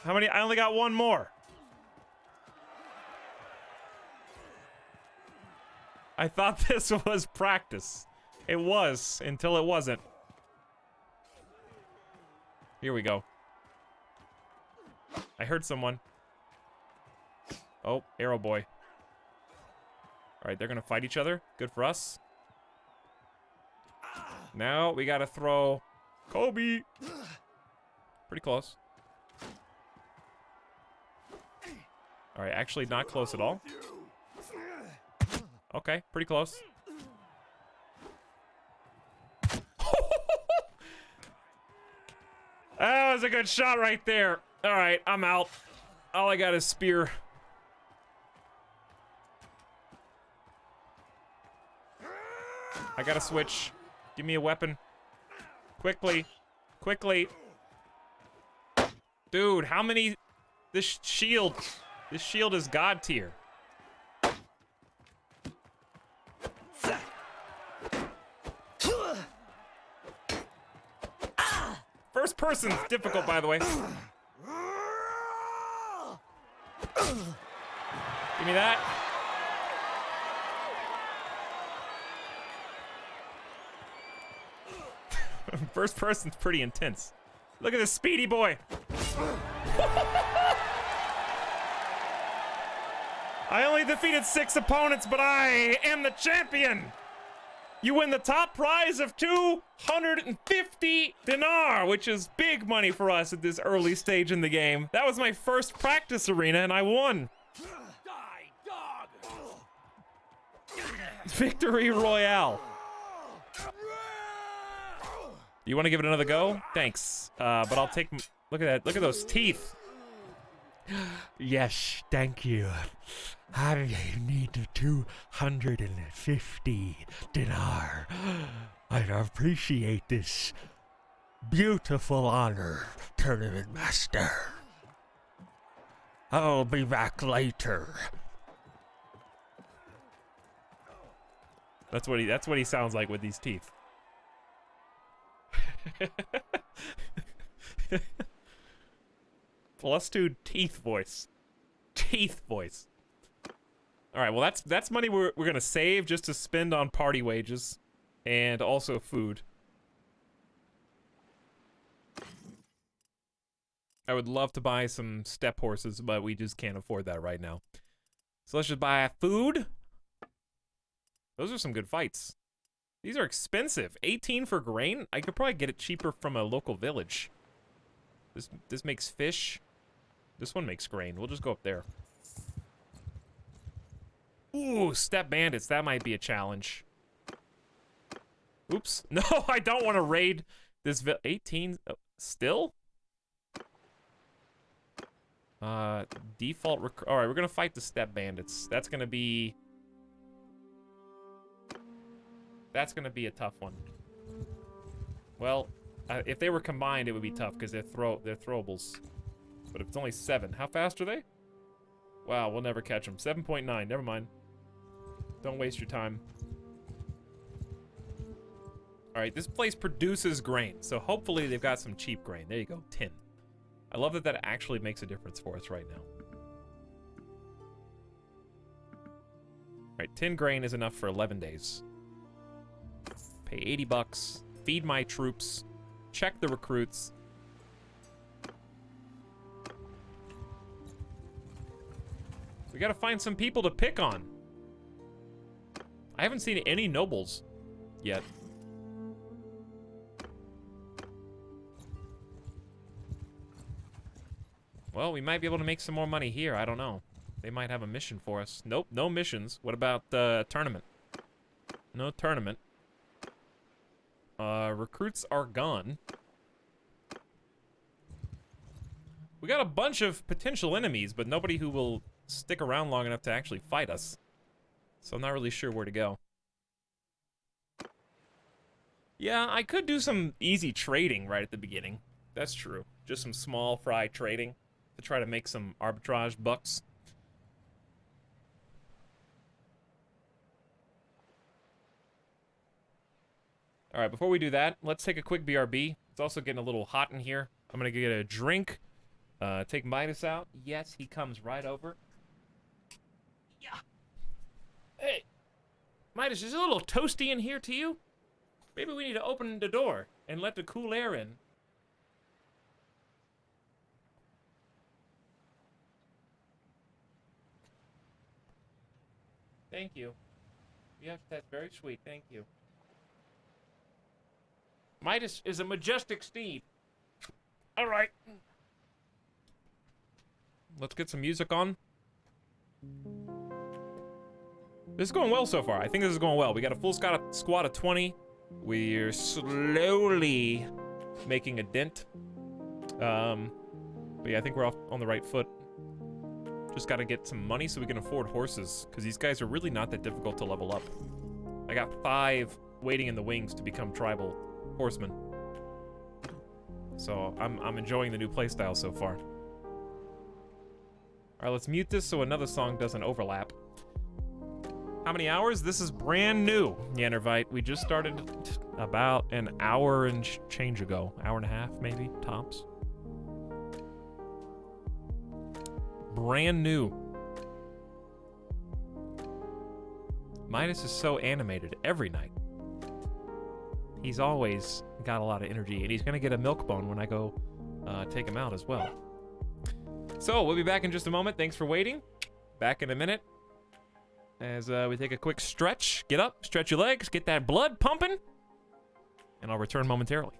How many? I only got one more. I thought this was practice. It was, until it wasn't. Here we go. I heard someone. Oh, Arrow Boy. Alright, they're gonna fight each other. Good for us. Now we gotta throw Kobe. Pretty close. Alright, actually not close at all. Okay, pretty close. That was a good shot right there. Alright, I'm out. All I got is spear. I gotta switch. Give me a weapon. Quickly. Quickly. Dude, how many... This shield is god tier. First person's difficult, by the way. Give me that. First person's pretty intense. Look at this speedy boy. I only defeated 6 opponents, but I am the champion. You win the top prize of 250 dinar, which is big money for us at this early stage in the game. That was my first practice arena, and I won. Die, dog! Victory Royale. You want to give it another go? Thanks. But I'll take... Look at that. Look at those teeth. Yes, thank you. I need 250 dinar. I appreciate this beautiful honor, Tournament Master. I'll be back later. That's what he sounds like with these teeth. +2 teeth voice. Teeth voice. All right, well that's money we're gonna save just to spend on party wages and also food. I would love to buy some step horses, but we just can't afford that right now. So let's just buy food. Those are some good fights. These are expensive. 18 for grain? I could probably get it cheaper from a local village. This makes fish. This one makes grain. We'll just go up there. Ooh, step bandits. That might be a challenge. Oops. No, I don't want to raid this 18 still? Default all right, we're going to fight the step bandits. That's going to be a tough one. Well, if they were combined, it would be tough because they're throwables. But if it's only 7, how fast are they? Wow, we'll never catch them. 7.9, never mind. Don't waste your time. All right, this place produces grain, so hopefully they've got some cheap grain. There you go, tin. I love that that actually makes a difference for us right now. All right, 10 grain is enough for 11 days. Pay 80 bucks, feed my troops, check the recruits. We gotta find some people to pick on. I haven't seen any nobles yet. Well, we might be able to make some more money here, I don't know. They might have a mission for us. Nope, no missions. What about tournament? No tournament. Recruits are gone. We got a bunch of potential enemies, but nobody who will stick around long enough to actually fight us. So I'm not really sure where to go. Yeah, I could do some easy trading right at the beginning. That's true. Just some small fry trading to try to make some arbitrage bucks. All right, before we do that, let's take a quick BRB. It's also getting a little hot in here. I'm gonna get a drink. Take Midas out. Yes, he comes right over. Yeah. Hey, Midas, is it a little toasty in here to you? Maybe we need to open the door and let the cool air in. Thank you. Yes, that's very sweet. Thank you. Midas is a majestic steed. All right. Let's get some music on. This is going well so far. I think this is going well. We got a full squad of 20. We're slowly making a dent. But yeah, I think we're off on the right foot. Just got to get some money so we can afford horses, because these guys are really not that difficult to level up. I got 5 waiting in the wings to become tribal horsemen. So I'm enjoying the new playstyle so far. All right, let's mute this so another song doesn't overlap. How many hours? This is brand new, Yannervite. We just started about an hour and change ago. Hour and a half, maybe, tops. Brand new. Midas is so animated every night. He's always got a lot of energy, and he's gonna get a milk bone when I go take him out as well. So, we'll be back in just a moment. Thanks for waiting. Back in a minute. As we take a quick stretch. Get up, stretch your legs, get that blood pumping. And I'll return momentarily.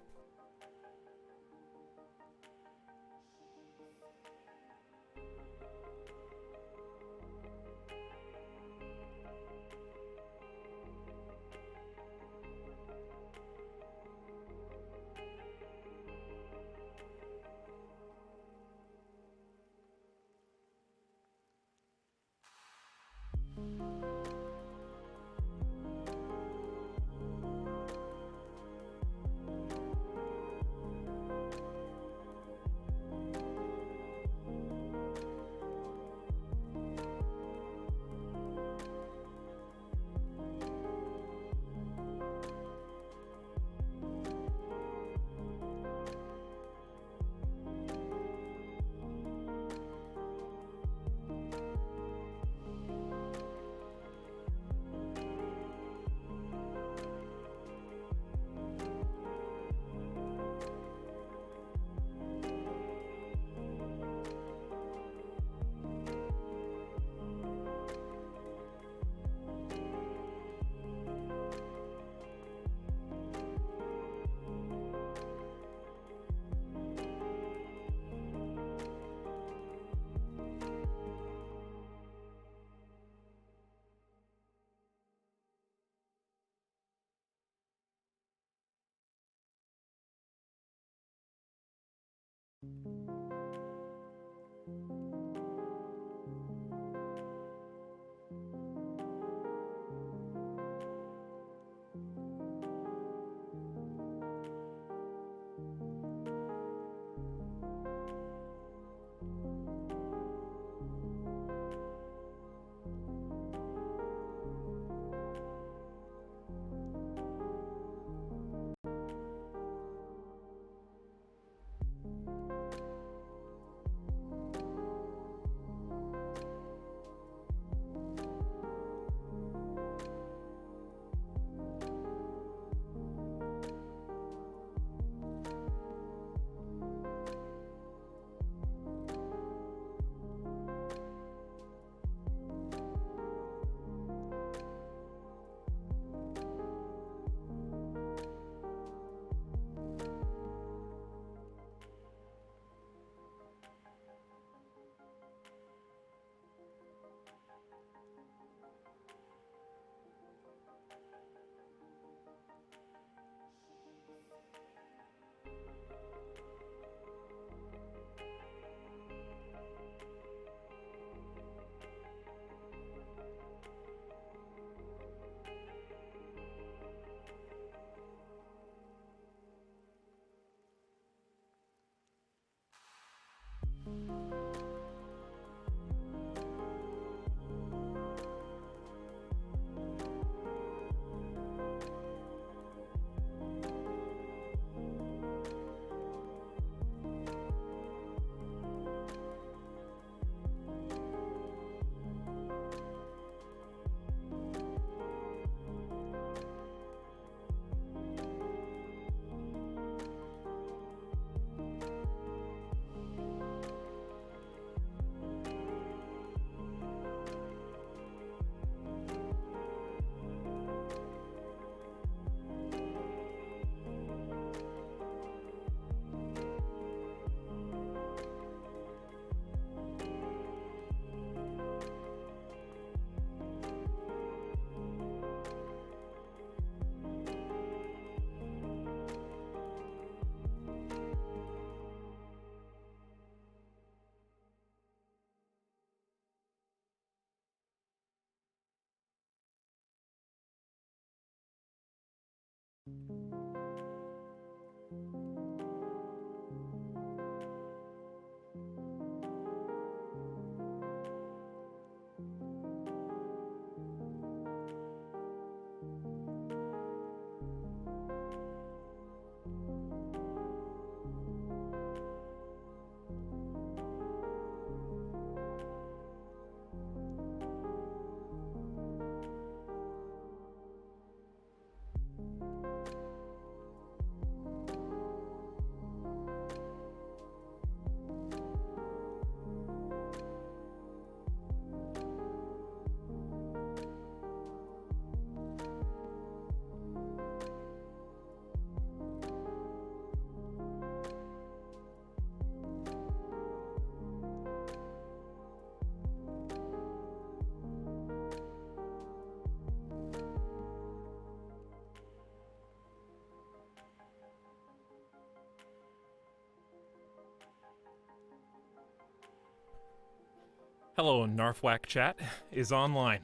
Hello, Narfwhack chat is online.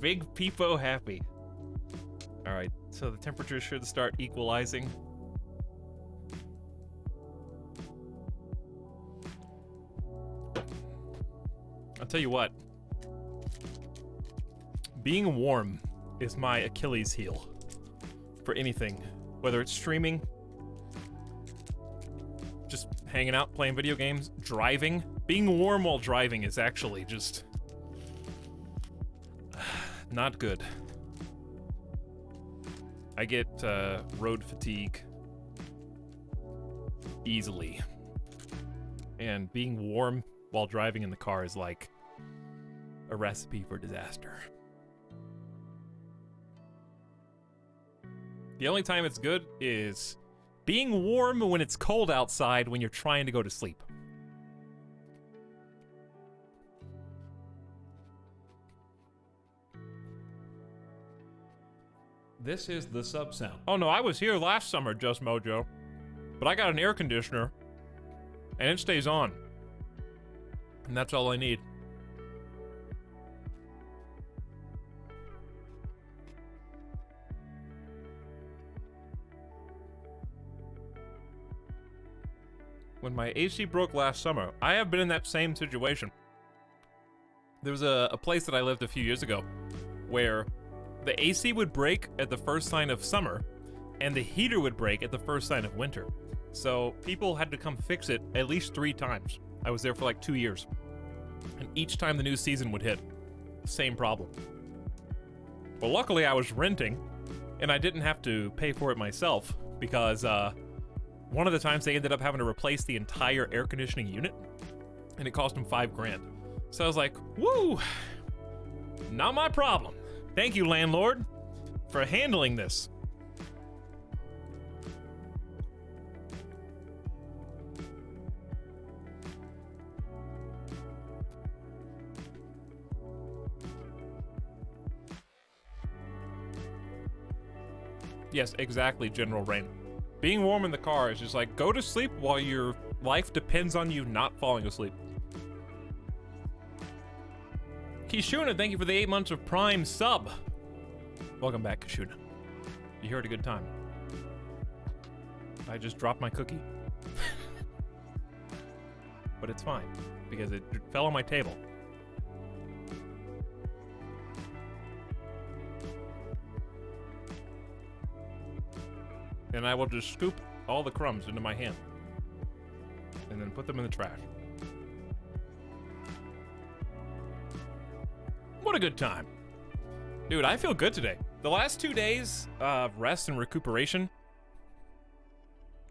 Big Peepo happy. Alright, so the temperature should start equalizing. I'll tell you what. Being warm is my Achilles heel for anything. Whether it's streaming, just hanging out, playing video games, driving. Being warm while driving is actually just not good. I get road fatigue easily. And being warm while driving in the car is like a recipe for disaster. The only time it's good is being warm when it's cold outside when you're trying to go to sleep. This is the sub sound. Oh no, I was here last summer, Just Mojo. But I got an air conditioner, and it stays on. And that's all I need. When my AC broke last summer, I have been in that same situation. There was a place that I lived a few years ago where the AC would break at the first sign of summer and the heater would break at the first sign of winter. So people had to come fix it at least 3 times. I was there for like 2 years. And each time the new season would hit, same problem. Well, luckily I was renting and I didn't have to pay for it myself because one of the times they ended up having to replace the entire air conditioning unit, and it cost them $5,000. So I was like, woo, not my problem. Thank you, landlord, for handling this. Yes, exactly, General Rain. Being warm in the car is just like, go to sleep while your life depends on you not falling asleep. Kishuna, thank you for the 8 months of Prime sub. Welcome back, Kishuna. You here at a good time. I just dropped my cookie. But it's fine, because it fell on my table. And I will just scoop all the crumbs into my hand. And then put them in the trash. What a good time. Dude, I feel good today. The last 2 days of rest and recuperation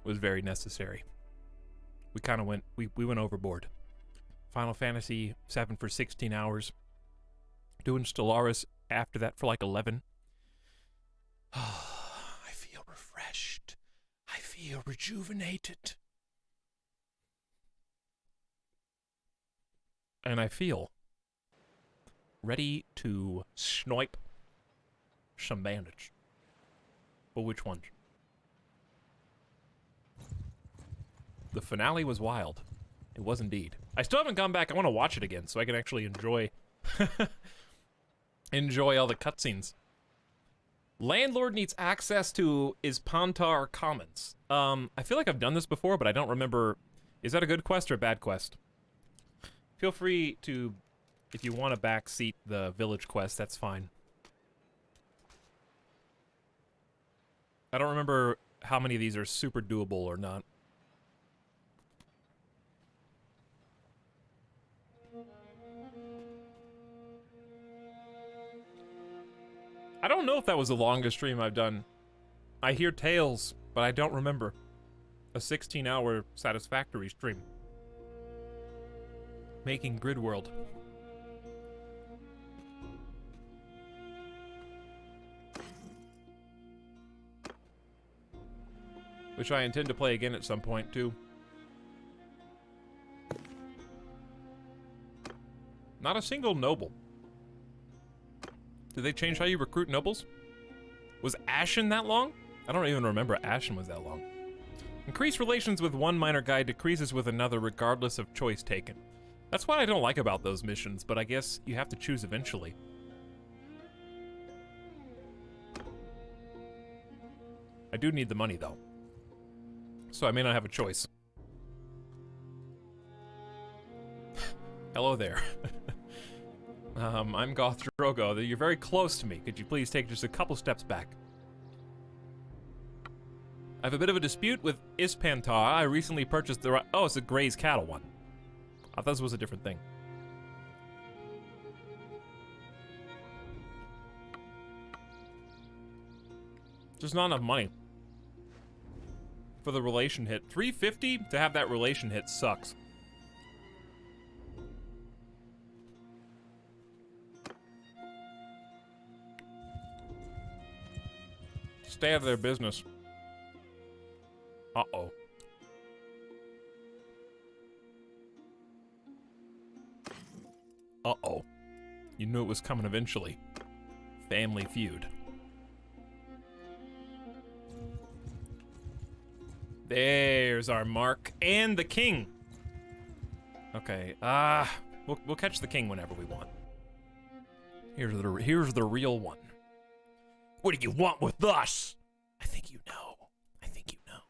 was very necessary. We kind of went, we went overboard. Final Fantasy 7 for 16 hours. Doing Stellaris after that for like 11. I feel refreshed. I feel rejuvenated. And I feel ready to snipe some bandits. But which ones? The finale was wild. It was indeed. I still haven't gone back. I want to watch it again so I can actually enjoy enjoy all the cutscenes. Landlord needs access to Ispantar Commons. I feel like I've done this before, but I don't remember. Is that a good quest or a bad quest? Feel free to, if you want to backseat the village quest, that's fine. I don't remember how many of these are super doable or not. I don't know if that was the longest stream I've done. I hear tales, but I don't remember. A 16-hour satisfactory stream. Making Grid World. Which I intend to play again at some point, too. Not a single noble. Did they change how you recruit nobles? Was Ashen that long? I don't even remember Ashen was that long. Increase relations with one minor guy, decreases with another regardless of choice taken. That's what I don't like about those missions, but I guess you have to choose eventually. I do need the money, though. So I may not have a choice. Hello there. I'm Goth Drogo. You're very close to me. Could you please take just a couple steps back? I have a bit of a dispute with Ispantar. I recently purchased the... Oh, it's a Gray's Cattle one. I thought this was a different thing. Just not enough money for the relation hit. 350 to have that relation hit sucks. Stay out of their business. Uh-oh. Uh-oh. You knew it was coming eventually. Family feud. There's our mark. And the king. Okay, we'll catch the king whenever we want. Here's the real one. What do you want with us? I think you know. I think you know.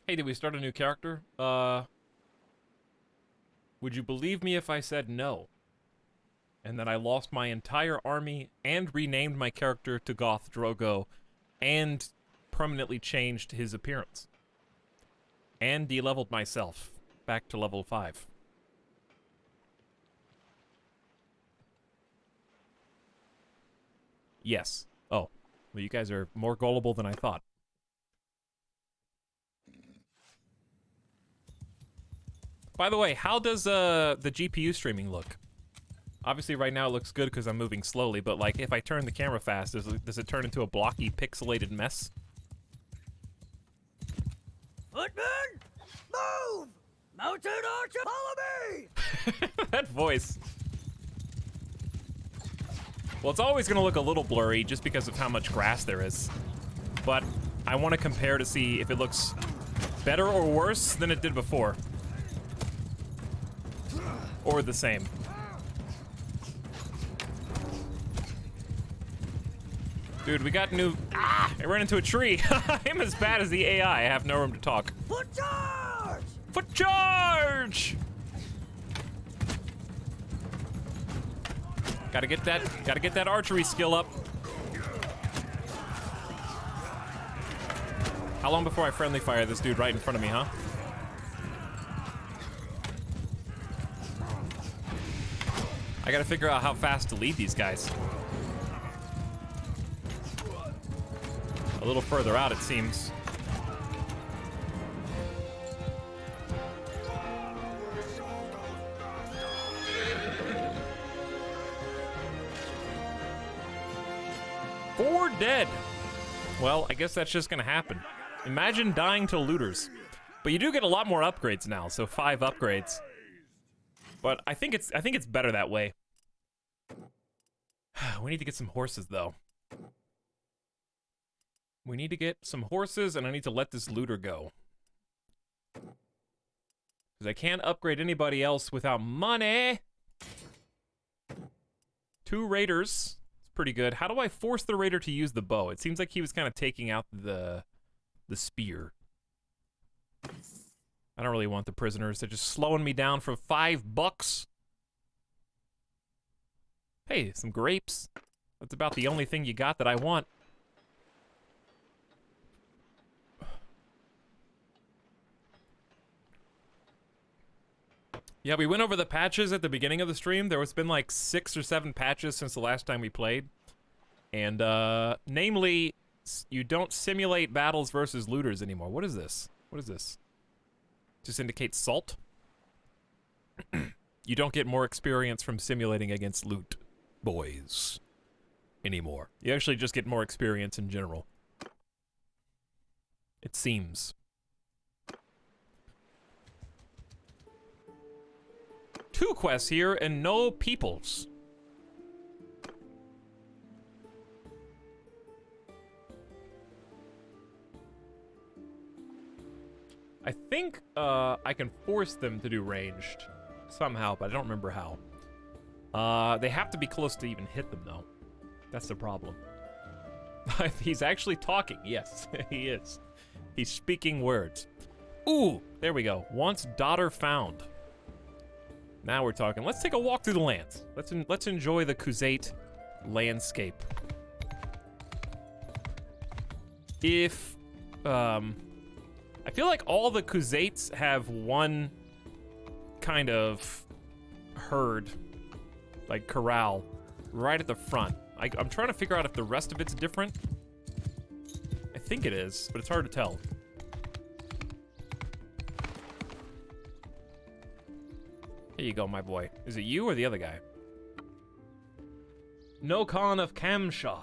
Hey, did we start a new character? Would you believe me if I said no? And that I lost my entire army and renamed my character to Goth Drogo and permanently changed his appearance. And de-leveled myself back to level 5. Yes. Oh. Well, you guys are more gullible than I thought. By the way, how does the GPU streaming look? Obviously, right now it looks good because I'm moving slowly, but like, if I turn the camera fast, does it turn into a blocky, pixelated mess? Footman, move! Mounted archer, follow me! That voice. Well, it's always gonna look a little blurry just because of how much grass there is. But I want to compare to see if it looks better or worse than it did before. Or the same. Dude, we got new... Ah! I ran into a tree. I'm as bad as the AI. I have no room to talk. Foot charge! Foot charge! Gotta get that archery skill up. How long before I friendly fire this dude right in front of me, huh? I gotta figure out how fast to lead these guys. A little further out, it seems. Four dead. Well, I guess that's just gonna happen. Imagine dying to looters. But you do get a lot more upgrades now, so 5 upgrades. But I think it's better that way. We need to get some horses though. We need to get some horses, and I need to let this looter go. Because I can't upgrade anybody else without money. 2 raiders. It's pretty good. How do I force the raider to use the bow? It seems like he was kind of taking out the spear. I don't really want the prisoners. They're just slowing me down for $5. Hey, some grapes. That's about the only thing you got that I want. Yeah, we went over the patches at the beginning of the stream. There has been like 6 or 7 patches since the last time we played. And, namely, you don't simulate battles versus looters anymore. What is this? What is this? Just indicates salt? You don't get more experience from simulating against loot boys anymore. You actually just get more experience in general. It seems. 2 quests here and no peoples. I think I can force them to do ranged somehow, but I don't remember how. They have to be close to even hit them, though. That's the problem. He's actually talking. Yes, he is. He's speaking words. Ooh, there we go. Once daughter found. Now we're talking. Let's take a walk through the lands. Let's enjoy the Khuzait landscape. If I feel like all the Khuzaits have one kind of herd, like corral, right at the front. I'm trying to figure out if the rest of it's different. I think it is, but it's hard to tell. Here you go, my boy. Is it you or the other guy? No Khan of Kamshar.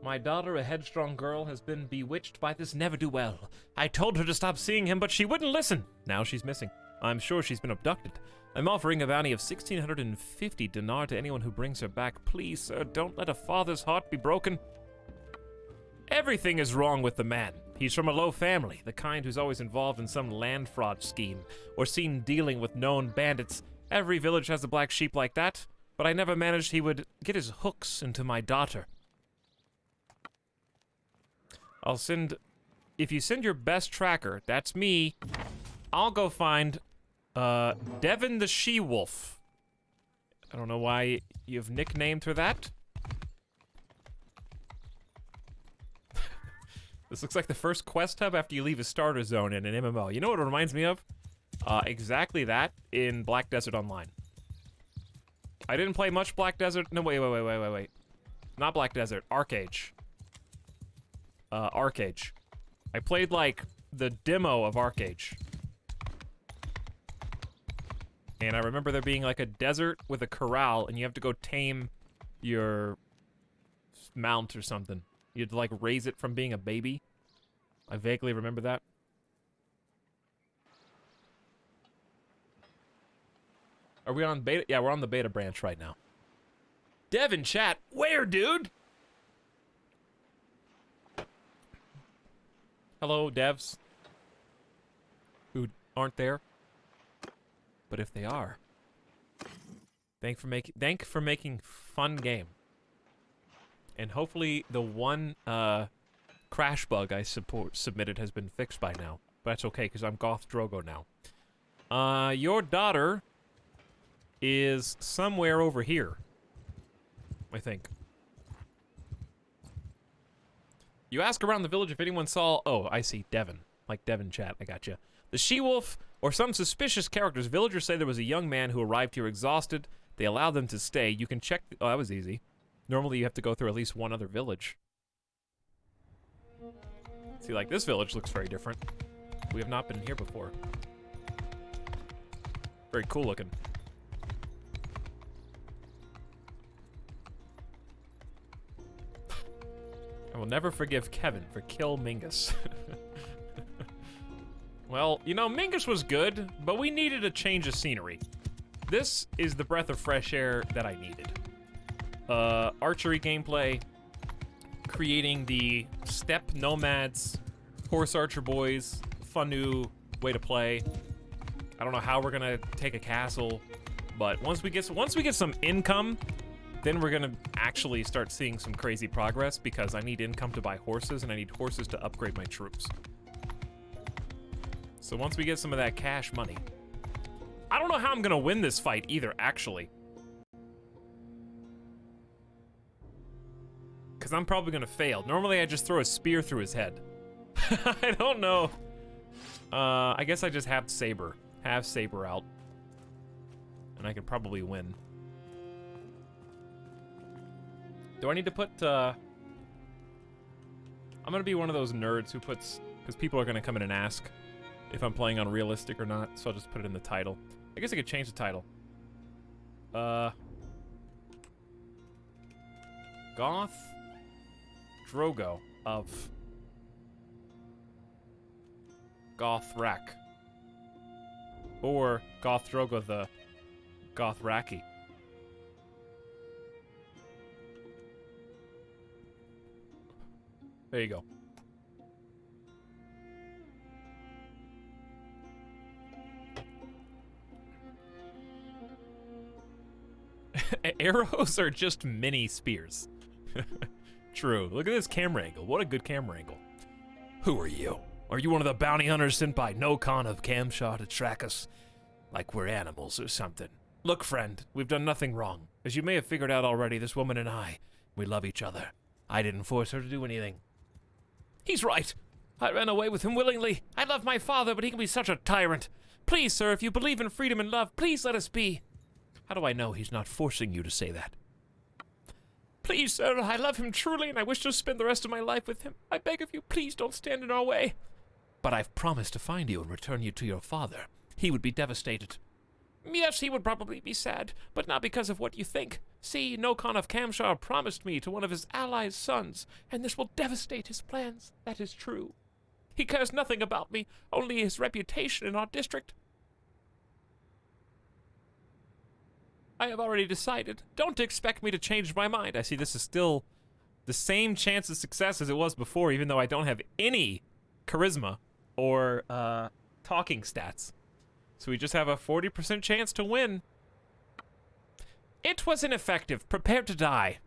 My daughter, a headstrong girl, has been bewitched by this ne'er-do-well. I told her to stop seeing him, but she wouldn't listen. Now she's missing. I'm sure she's been abducted. I'm offering a bounty of 1,650 dinar to anyone who brings her back. Please, sir, don't let a father's heart be broken. Everything is wrong with the man. He's from a low family, the kind who's always involved in some land fraud scheme, or seen dealing with known bandits. Every village has a black sheep like that, but I never managed he would get his hooks into my daughter. I'll send... If you send your best tracker, that's me, I'll go find, Devin the She-Wolf. I don't know why you've nicknamed her that. This looks like the first quest hub after you leave a starter zone in an MMO. You know what it reminds me of? Exactly that in Black Desert Online. I didn't play much Black Desert. No, wait. Not Black Desert. Arcade. Arcade. I played, like, the demo of Arcade. And I remember there being, like, a desert with a corral, and you have to go tame your mount or something. You had to, like, raise it from being a baby. I vaguely remember that. Are we on beta? Yeah, we're on the beta branch right now. Devin chat, where, dude? Hello, devs. Who aren't there. But if they are, thank for making fun game. And hopefully the one crash bug I submitted has been fixed by now. But that's okay, because I'm Goth Drogo now. Your daughter is somewhere over here, I think. You ask around the village if anyone saw... Oh, I see. Devin. Like Devin chat. I got you. The She-Wolf or some suspicious characters. Villagers say there was a young man who arrived here exhausted. They allowed them to stay. You can check... Oh, that was easy. Normally you have to go through at least one other village. See, like, this village looks very different. We have not been here before. Very cool looking. I will never forgive Kevin for Kill Mingus. Well, you know, Mingus was good, but we needed a change of scenery. This is the breath of fresh air that I needed. Archery gameplay, creating the Steppe Nomads, Horse Archer Boys, fun new way to play. I don't know how we're gonna take a castle, but once we get some income, then we're gonna actually start seeing some crazy progress because I need income to buy horses and I need horses to upgrade my troops. So once we get some of that cash money, I don't know how I'm gonna win this fight either, actually. Because I'm probably gonna fail. Normally I just throw a spear through his head. I don't know. I guess I just have Saber. Have Saber out. And I can probably win. Do I need to put, I'm gonna be one of those nerds who puts, because people are gonna come in and ask if I'm playing on realistic or not, so I'll just put it in the title. I guess I could change the title. Goth Drogo of Gothrak. Or Goth Drogo the Gothraki. There you go. Arrows are just mini spears. True. Look at this camera angle. What a good camera angle. Who are you? Are you one of the bounty hunters sent by Nokon of Camshar to track us? Like we're animals or something. Look, friend, we've done nothing wrong. As you may have figured out already, this woman and I, we love each other. I didn't force her to do anything. He's right. I ran away with him willingly. I love my father, but he can be such a tyrant. Please, sir, if you believe in freedom and love, please let us be. How do I know he's not forcing you to say that? Please, sir, I love him truly, and I wish to spend the rest of my life with him. I beg of you, please don't stand in our way. But I've promised to find you and return you to your father. He would be devastated. Yes, he would probably be sad, but not because of what you think. See, Nokon of Camshar promised me to one of his allies' sons, and this will devastate his plans. That is true. He cares nothing about me, only his reputation in our district. I have already decided. Don't expect me to change my mind. I see this is still the same chance of success as it was before, even though I don't have any charisma or talking stats. So we just have a 40% chance to win. It was ineffective. Prepare to die.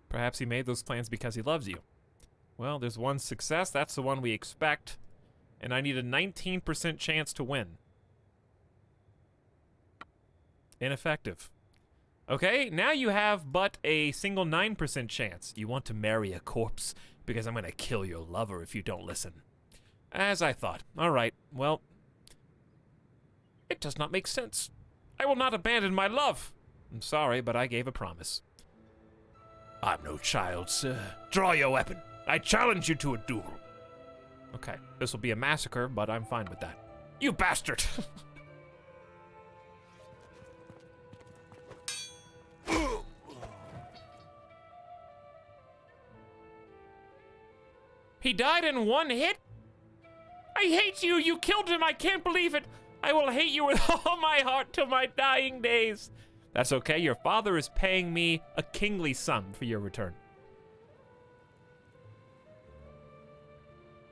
Perhaps he made those plans because he loves you. Well, there's one success. That's the one we expect. And I need a 19% chance to win. Ineffective. Okay, now you have but a single 9% chance. You want to marry a corpse because I'm going to kill your lover if you don't listen. As I thought. All right, well, it does not make sense. I will not abandon my love. I'm sorry, but I gave a promise. I'm no child, sir. Draw your weapon. I challenge you to a duel. Okay, this will be a massacre, but I'm fine with that. You bastard! He died in one hit? I hate you! You killed him! I can't believe it! I will hate you with all my heart till my dying days. That's okay. Your father is paying me a kingly sum for your return.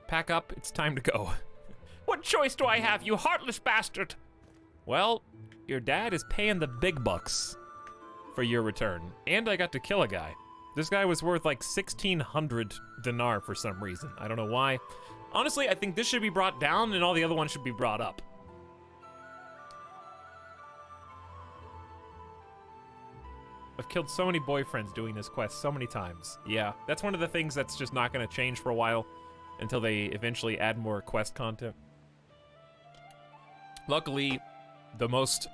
Pack up. It's time to go. What choice do I have, you heartless bastard? Well, your dad is paying the big bucks for your return. And I got to kill a guy. This guy was worth like 1,600 dinar for some reason. I don't know why. Honestly, I think this should be brought down and all the other ones should be brought up. I've killed so many boyfriends doing this quest so many times. Yeah, that's one of the things that's just not going to change for a while until they eventually add more quest content. Luckily, the most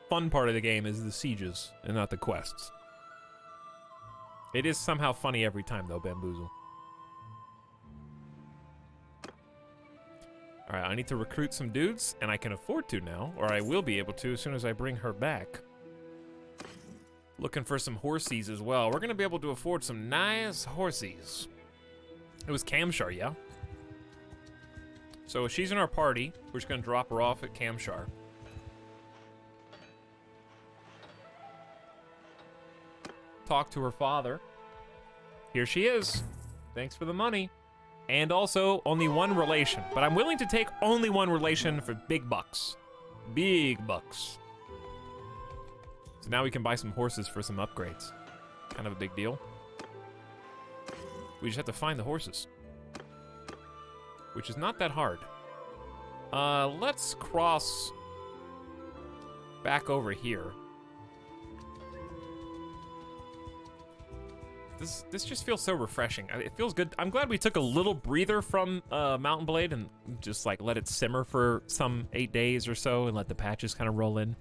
fun part of the game is the sieges and not the quests. It is somehow funny every time, though, Bamboozle. Alright, I need to recruit some dudes, and I can afford to now, or I will be able to as soon as I bring her back. Looking for some horsies as well. We're going to be able to afford some nice horsies. It was Camshar, yeah? So she's in our party. We're just going to drop her off at Camshar. talk to her father. Here she is. Thanks for the money. And also, only one relation. But I'm willing to take only one relation for big bucks. Big bucks. So now we can buy some horses for some upgrades. Kind of a big deal. We just have to find the horses. Which is not that hard. Let's cross back over here. This just feels so refreshing. It feels good. I'm glad we took a little breather from Mountain Blade and just like let it simmer for some 8 days or so and let the patches kind of roll in.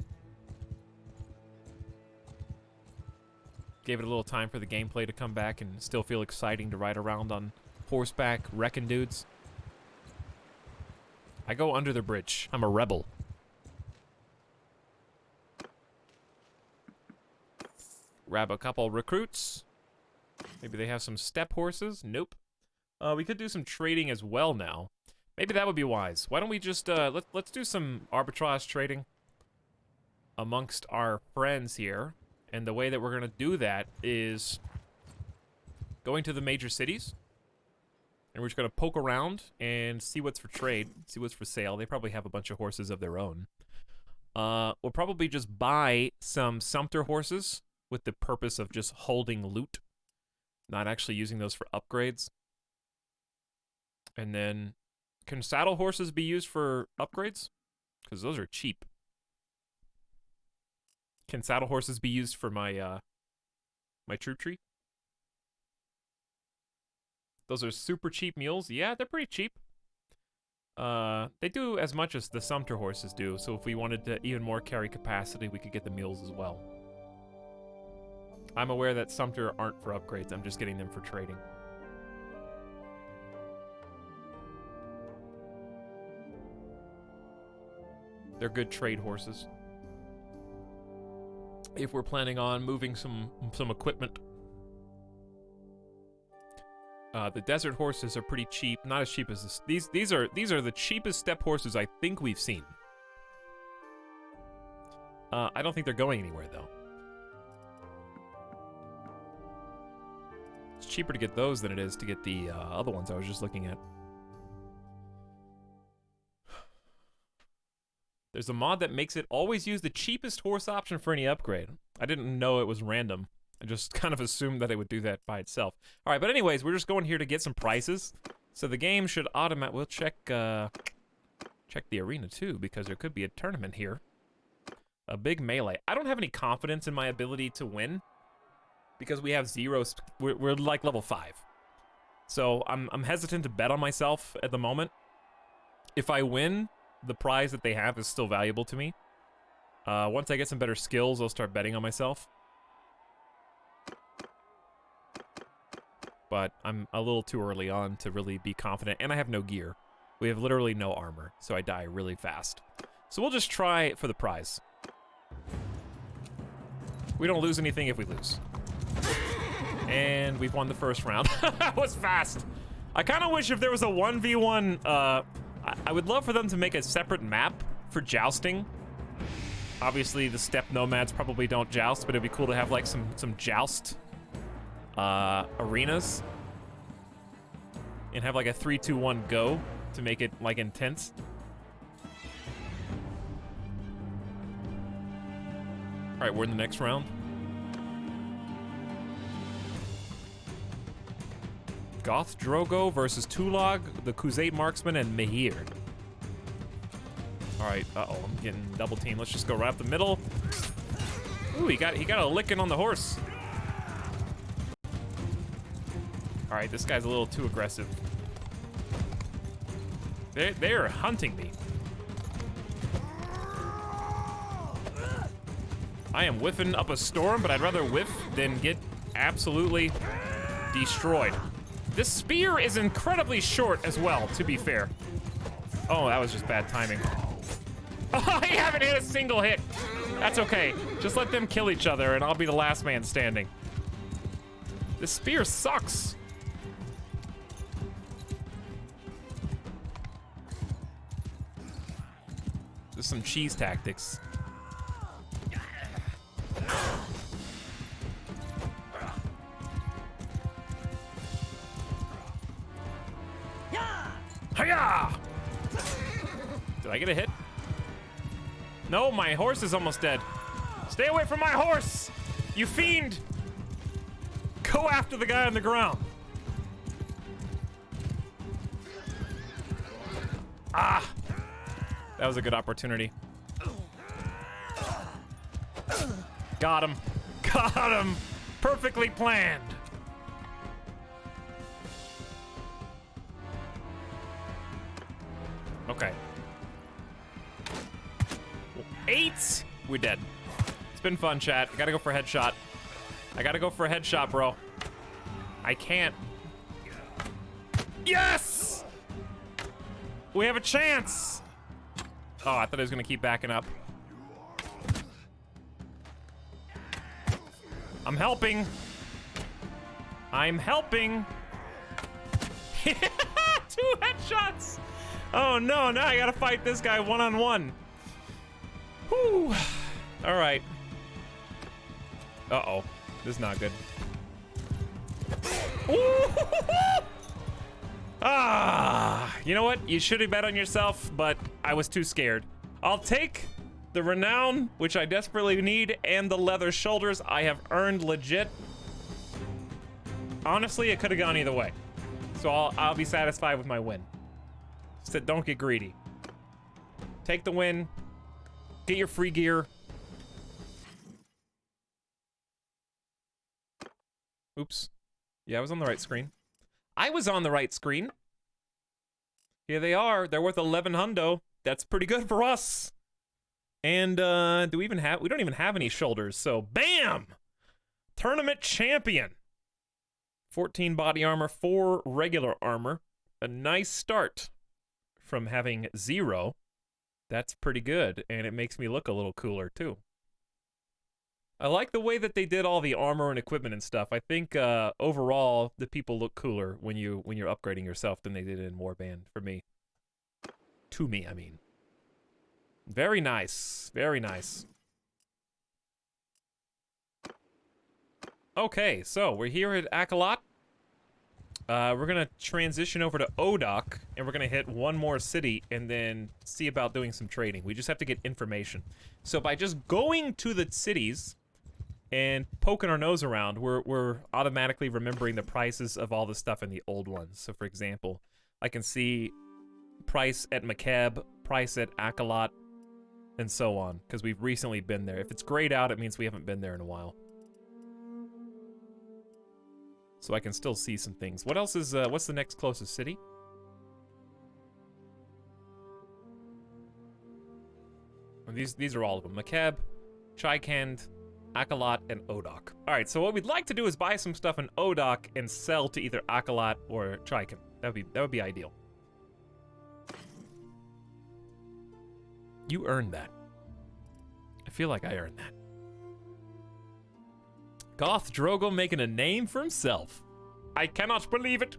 Gave it a little time for the gameplay to come back and still feel exciting to ride around on horseback wrecking dudes. I go under the bridge. I'm a rebel. Grab a couple recruits. Maybe they have some step horses. Nope. We could do some trading as well now. Maybe that would be wise. Why don't we just let's do some arbitrage trading amongst our friends here. And the way that we're gonna do that is going to the major cities. And we're just gonna poke around and see what's for trade, see what's for sale. They probably have a bunch of horses of their own. We'll probably just buy some sumpter horses with the purpose of just holding loot, not actually using those for upgrades. And then, can saddle horses be used for upgrades? Because those are cheap. Can saddle horses be used for my my troop tree? Those are super cheap mules. Yeah, they're pretty cheap. They do as much as the sumpter horses do, so if we wanted to even more carry capacity, we could get the mules as well. I'm aware that sumpter aren't for upgrades. I'm just getting them for trading. They're good trade horses. If we're planning on moving some equipment. The desert horses are pretty cheap. Not as cheap as this. These are the cheapest step horses I think we've seen. I don't think they're going anywhere though. It's cheaper to get those than it is to get the other ones I was just looking at. There's a mod that makes it always use the cheapest horse option for any upgrade. I didn't know it was random. I just kind of assumed that it would do that by itself. All right, but anyways, we're just going here to get some prices. So the game should automatically... We'll check the arena too, because there could be a tournament here. A big melee. I don't have any confidence in my ability to win, because we have zero... We're like level 5. So I'm hesitant to bet on myself at the moment. If I win, the prize that they have is still valuable to me. Once I get some better skills, I'll start betting on myself. But I'm a little too early on to really be confident, and I have no gear. We have literally no armor, so I die really fast. So we'll just try for the prize. We don't lose anything if we lose. And we've won the first round. That was fast. I kind of wish if there was a 1v1, I would love for them to make a separate map for jousting. Obviously, the steppe nomads probably don't joust, but it'd be cool to have like some joust arenas and have like a 3-2-1 go to make it like intense. All right, we're in the next round. Goth Drogo versus Tulog, the Khuzait Marksman, and Mehir. All right, uh-oh, I'm getting double team. Let's just go right up the middle. Ooh, he got a licking on the horse. All right, this guy's a little too aggressive. They're hunting me. I am whiffing up a storm, but I'd rather whiff than get absolutely destroyed. This spear is incredibly short as well, to be fair. Oh, that was just bad timing. Oh, I haven't hit a single hit. That's okay. Just let them kill each other and I'll be the last man standing. This spear sucks. There's some cheese tactics. Hiya! Did I get a hit? No, my horse is almost dead. Stay away from my horse! You fiend! Go after the guy on the ground. Ah! That was a good opportunity. Got him. Got him! Perfectly planned. Okay. 8! We're dead. It's been fun, chat. I gotta go for a headshot. I gotta go for a headshot, bro. I can't. Yes! We have a chance! Oh, I thought I was gonna keep backing up. I'm helping. I'm helping. 2 headshots! Oh no, now I gotta fight this guy one-on-one. Whew. All right. Uh-oh. This is not good. Ooh. Ah! You know what? You should have bet on yourself, but I was too scared. I'll take the renown, which I desperately need, and the leather shoulders. I have earned legit. Honestly, it could have gone either way. So I'll be satisfied with my win. So don't get greedy. Take the win. Get your free gear. Oops. Yeah, I was on the right screen. I was on the right screen. Here they are. They're worth 11 hundo. That's pretty good for us. And do we even have? We don't even have any shoulders. So bam! Tournament champion. 14 body armor, 4 regular armor. A nice start from having 0. That's pretty good, and it makes me look a little cooler too. I like the way that they did all the armor and equipment and stuff. I think overall the people look cooler when you're upgrading yourself than they did in Warband for me. To me, I mean. Very nice. Very nice. Okay, so we're here at Akalot. We're gonna transition over to Odok, and we're gonna hit one more city and then see about doing some trading. We just have to get information. So by just going to the cities and poking our nose around, we're automatically remembering the prices of all the stuff in the old ones. So for example, I can see price at Makeb, price at Akalot, and so on, because we've recently been there. If it's grayed out, it means we haven't been there in a while. So I can still see some things. What else is, what's the next closest city? And these are all of them. Makeb, Chikand, Akalot, and Odok. Alright, so what we'd like to do is buy some stuff in Odok and sell to either Akalot or Chikand. That would be ideal. You earned that. I feel like I earned that. Goth Drogo making a name for himself. I cannot believe it.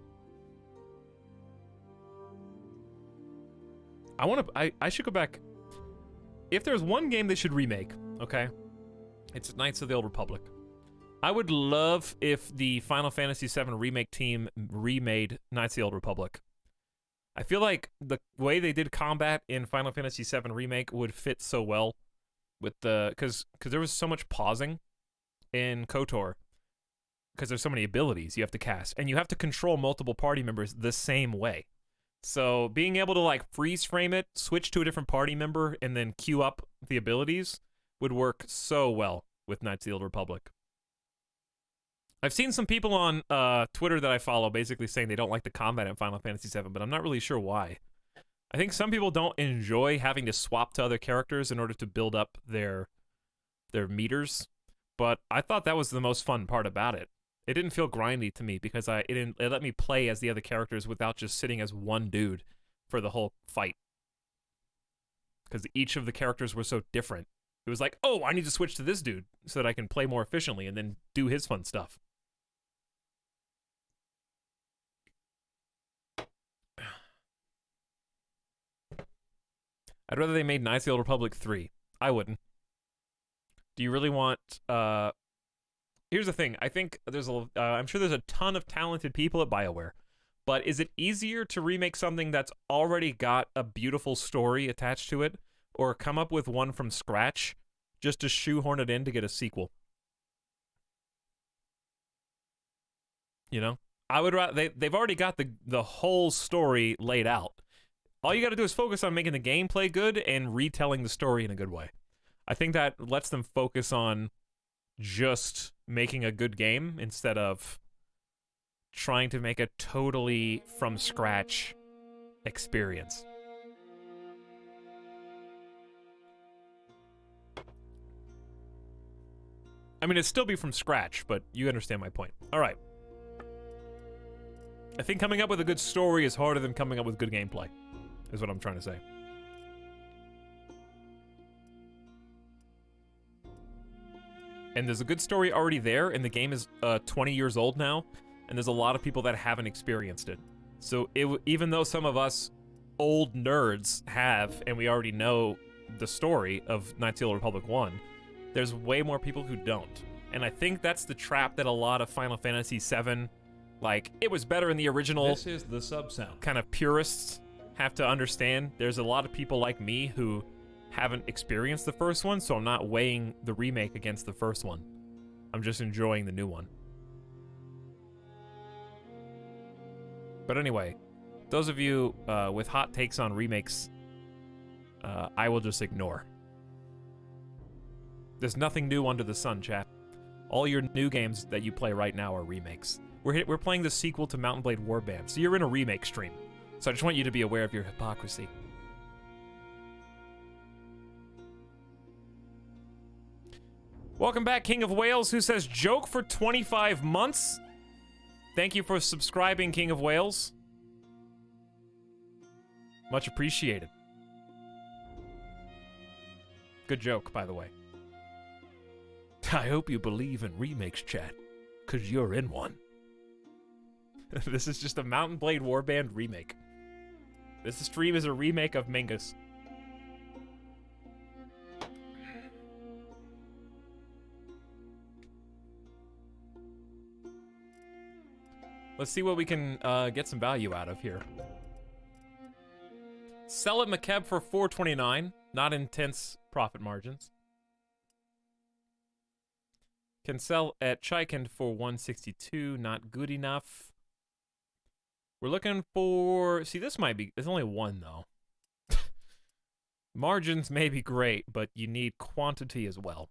I should go back. If there's one game they should remake, okay, it's Knights of the Old Republic. I would love if the Final Fantasy VII remake team remade Knights of the Old Republic. I feel like the way they did combat in Final Fantasy VII remake would fit so well with the, because there was so much pausing in KOTOR, because there's so many abilities you have to cast, and you have to control multiple party members the same way. So being able to like freeze frame it, switch to a different party member, and then queue up the abilities would work so well with Knights of the Old Republic. I've seen some people on Twitter that I follow basically saying they don't like the combat in Final Fantasy VII, but I'm not really sure why. I think some people don't enjoy having to swap to other characters in order to build up their meters, but I thought that was the most fun part about it. It didn't feel grindy to me because it let me play as the other characters without just sitting as one dude for the whole fight. Because each of the characters were so different. It was like, oh, I need to switch to this dude so that I can play more efficiently and then do his fun stuff. I'd rather they made Knights of the Old Republic 3. I wouldn't. Do you really want... Here's the thing. I think there's I'm sure there's a ton of talented people at BioWare, but is it easier to remake something that's already got a beautiful story attached to it, or come up with one from scratch just to shoehorn it in to get a sequel? You know? I would rather they've already got the whole story laid out. All you got to do is focus on making the gameplay good and retelling the story in a good way. I think that lets them focus on just making a good game instead of trying to make a totally from scratch experience. I mean, it'd still be from scratch, but you understand my point. All right. I think coming up with a good story is harder than coming up with good gameplay, is what I'm trying to say. And there's a good story already there, and the game is 20 years old now, and there's a lot of people that haven't experienced it. So even though some of us old nerds have, and we already know the story of Knights of the Old Republic 1, there's way more people who don't. And I think that's the trap that a lot of Final Fantasy VII, like, it was better in the original. This is the sub sound. Kind of purists have to understand. There's a lot of people like me who haven't experienced the first one, so I'm not weighing the remake against the first one. I'm just enjoying the new one. But anyway, those of you with hot takes on remakes, I will just ignore. There's nothing new under the sun, chat. All your new games that you play right now are remakes. We're playing the sequel to Mount & Blade Warband, so you're in a remake stream. So I just want you to be aware of your hypocrisy. Welcome back, King of Wales, who says, joke for 25 months? Thank you for subscribing, King of Wales. Much appreciated. Good joke, by the way. I hope you believe in remakes, chat, because you're in one. This is just a Mount & Blade Warband remake. This stream is a remake of Mingus. Let's see what we can get some value out of here. Sell at McKeb for $4.29. Not intense profit margins. Can sell at Chiken for $1.62. Not good enough. We're looking for... See, this might be... There's only one, though. Margins may be great, but you need quantity as well.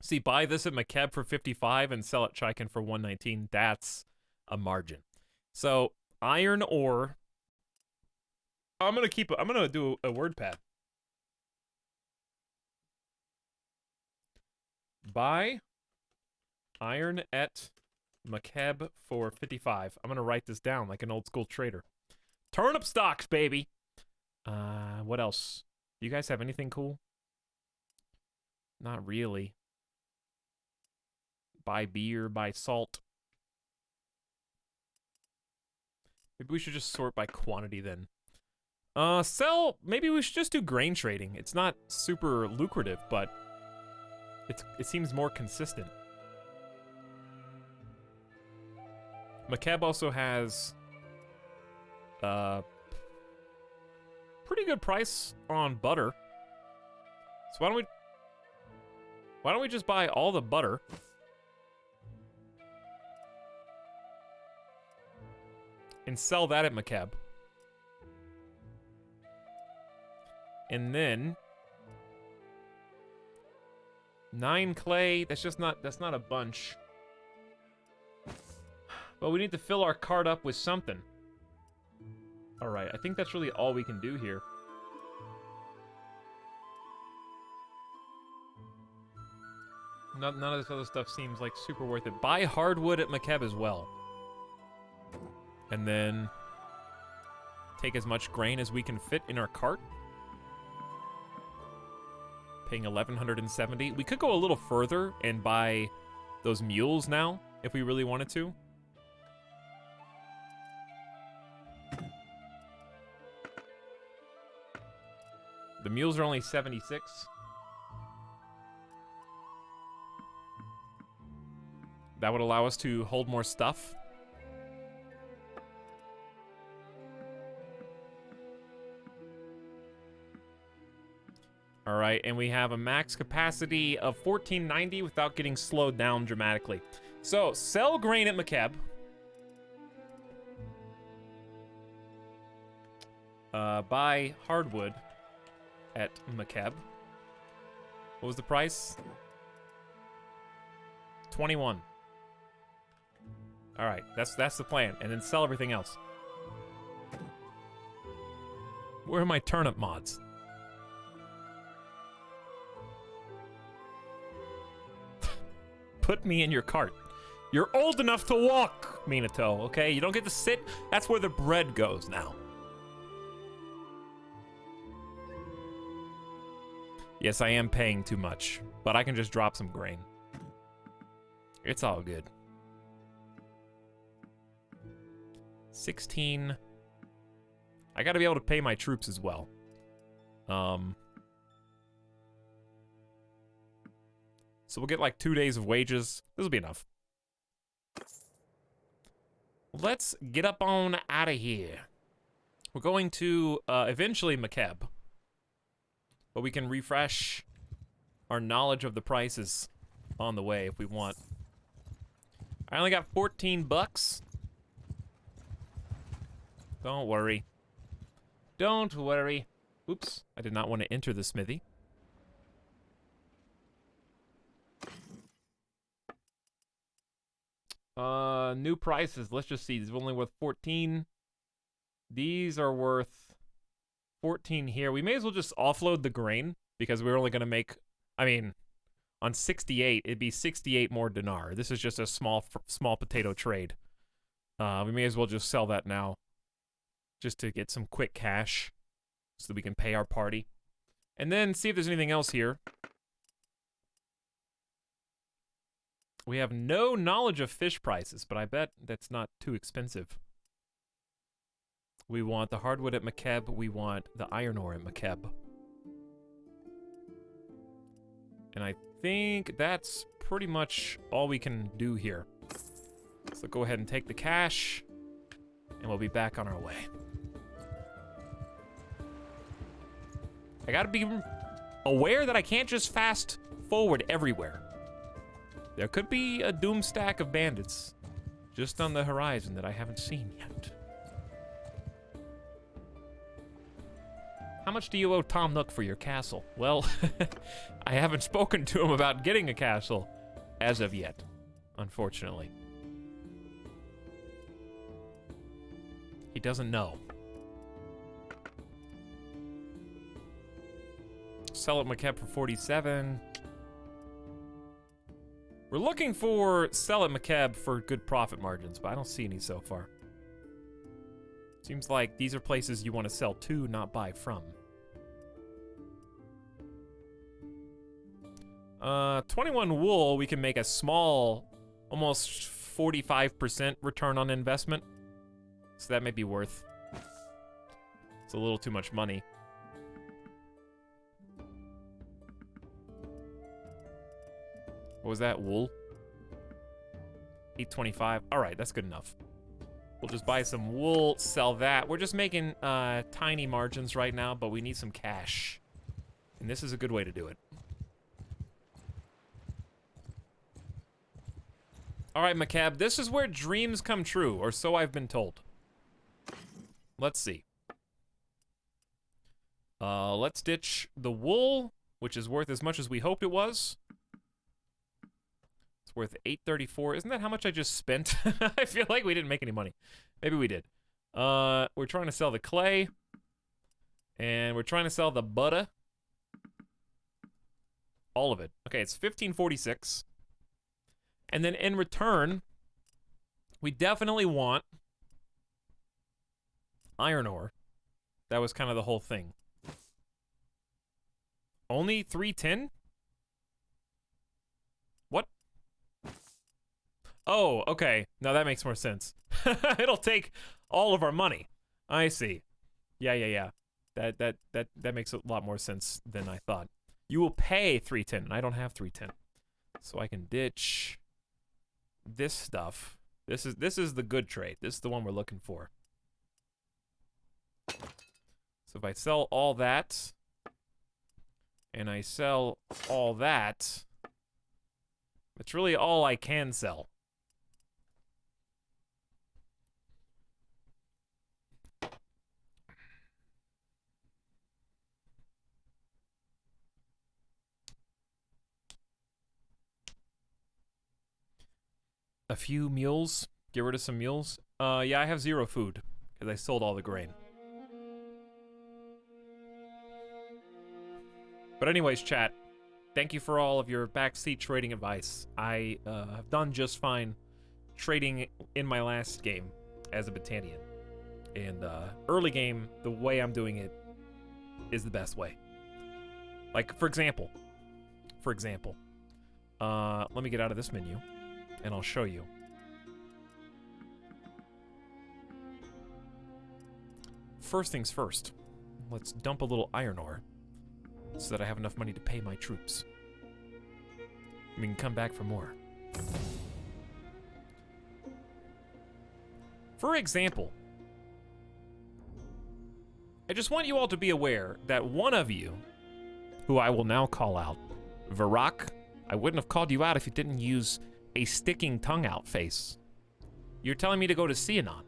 See, buy this at McKeb for $55 and sell at Chiken for $1.19. That's a margin. So, iron ore. I'm gonna do a word pad. Buy iron at McKeb for $55. I'm gonna write this down like an old school trader. Turnip stocks, baby. What else? Do you guys have anything cool? Not really. Buy beer, buy salt. Maybe we should just sort by quantity then. Sell, maybe we should just do grain trading. It's not super lucrative, but it seems more consistent. McKeb also has pretty good price on butter. So why don't we just buy all the butter? And sell that at McKeb. And then 9 clay, that's not a bunch. But we need to fill our cart up with something. Alright, I think that's really all we can do here. None of this other stuff seems like super worth it. Buy hardwood at McKeb as well. And then take as much grain as we can fit in our cart. Paying $1,170. We could go a little further and buy those mules now, if we really wanted to. The mules are only 76. That would allow us to hold more stuff. right, and we have a max capacity of 1490 without getting slowed down dramatically. So, sell grain at McKeb. Buy hardwood at McKeb. What was the price? 21. All right, that's the plan, and then sell everything else. Where are my turnip mods? Put me in your cart. You're old enough to walk, Minato, okay? You don't get to sit. That's where the bread goes now. Yes, I am paying too much, but I can just drop some grain. It's all good. 16. I gotta be able to pay my troops as well. So we'll get like 2 days of wages. This will be enough. Let's get up on out of here. We're going to eventually McKeb, but we can refresh our knowledge of the prices on the way if we want. I only got 14 bucks. Don't worry. Don't worry. Oops, I did not want to enter the smithy. New prices. Let's just see. These are only worth 14. These are worth 14 here. We may as well just offload the grain because we're only going to make, I mean, on 68, it'd be 68 more dinar. This is just a small potato trade. We may as well just sell that now just to get some quick cash so that we can pay our party. And then see if there's anything else here. We have no knowledge of fish prices, but I bet that's not too expensive. We want the hardwood at McKeb. We want the iron ore at McKeb. And I think that's pretty much all we can do here. So go ahead and take the cash, and we'll be back on our way. I gotta be aware that I can't just fast forward everywhere. There could be a doom stack of bandits just on the horizon that I haven't seen yet. How much do you owe Tom Nook for your castle? Well, I haven't spoken to him about getting a castle as of yet, unfortunately. He doesn't know. Sell at McKeb for 47. We're looking for sell at McKeb for good profit margins, but I don't see any so far. Seems like these are places you want to sell to, not buy from. 21 wool, we can make a small, almost 45% return on investment. So that may be worth. It's a little too much money. What was that? Wool? 825. All right, that's good enough. We'll just buy some wool, sell that. We're just making tiny margins right now, but we need some cash. And this is a good way to do it. All right, McCab, this is where dreams come true, or so I've been told. Let's see. Let's ditch the wool, which is worth as much as we hoped it was. It's worth 834. Isn't that how much I just spent? I feel like we didn't make any money. Maybe we did. We're trying to sell the clay. And we're trying to sell the butter. All of it. Okay, it's 1546. And then in return, we definitely want iron ore. That was kind of the whole thing. Only 310? What? Oh, okay. Now that makes more sense. It'll take all of our money. I see. Yeah. That makes a lot more sense than I thought. You will pay 310, and I don't have 310. So I can ditch this stuff. This is the good trade. This is the one we're looking for. So if I sell all that, and I sell all that, it's really all I can sell. A few mules. Get rid of some mules. Yeah, I have 0 food because I sold all the grain. But anyways, chat, thank you for all of your backseat trading advice. I have done just fine trading in my last game as a Battanian. And early game, the way I'm doing it is the best way. Like, for example, let me get out of this menu, and I'll show you. First things first, let's dump a little iron ore so that I have enough money to pay my troops. We can come back for more. For example, I just want you all to be aware that one of you, who I will now call out, Varrock, I wouldn't have called you out if you didn't use a sticking tongue out face. You're telling me to go to Sionon.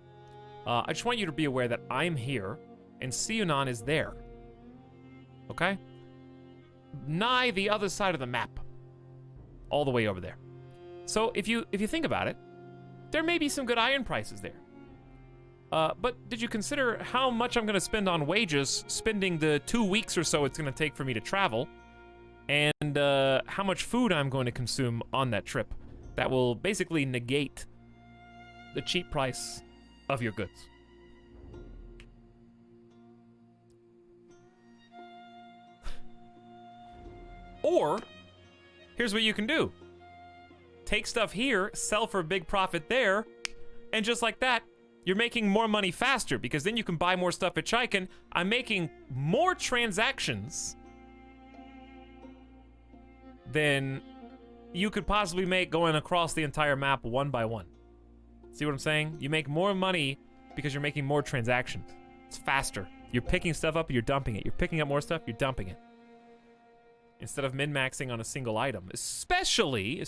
I just want you to be aware that I'm here, and Sionon is there. Okay? Nigh the other side of the map. All the way over there. So if you think about it, there may be some good iron prices there. But did you consider how much I'm going to spend on wages, spending the 2 weeks or so it's going to take for me to travel, and how much food I'm going to consume on that trip? That will basically negate the cheap price of your goods. Or, here's what you can do. Take stuff here, sell for a big profit there, and just like that, you're making more money faster, because then you can buy more stuff at Chaikin. I'm making more transactions than you could possibly make going across the entire map one by one. See what I'm saying? You make more money because you're making more transactions. It's faster. You're picking stuff up, you're dumping it. You're picking up more stuff, you're dumping it. Instead of min-maxing on a single item. Especially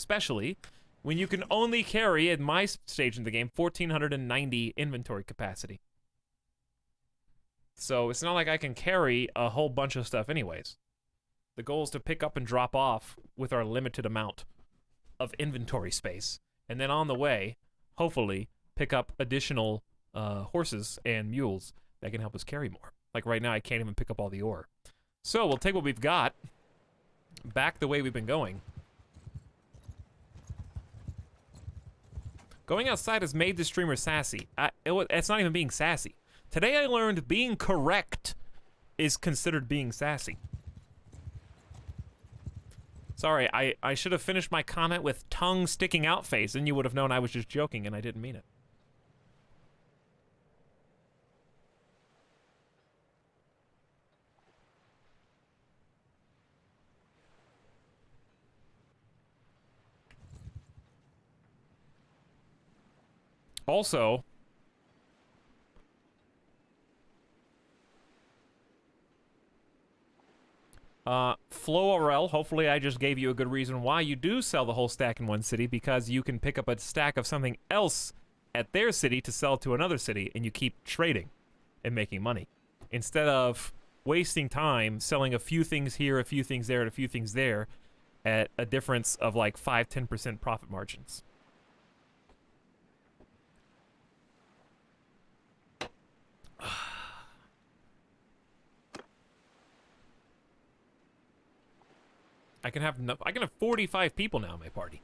when you can only carry, at my stage in the game, 1,490 inventory capacity. So it's not like I can carry a whole bunch of stuff anyways. The goal is to pick up and drop off with our limited amount of inventory space. And then on the way, hopefully, pick up additional horses and mules that can help us carry more. Like right now, I can't even pick up all the ore. So we'll take what we've got, back the way we've been going. Going outside has made the streamer sassy. It's not even being sassy. Today I learned being correct is considered being sassy. Sorry, I should have finished my comment with tongue sticking out face, and you would have known I was just joking and I didn't mean it. Also, FlowRL, hopefully I just gave you a good reason why you do sell the whole stack in one city, because you can pick up a stack of something else at their city to sell to another city, and you keep trading and making money. Instead of wasting time selling a few things here, a few things there, and a few things there at a difference of like 5-10% profit margins. I can have 45 people now in my party.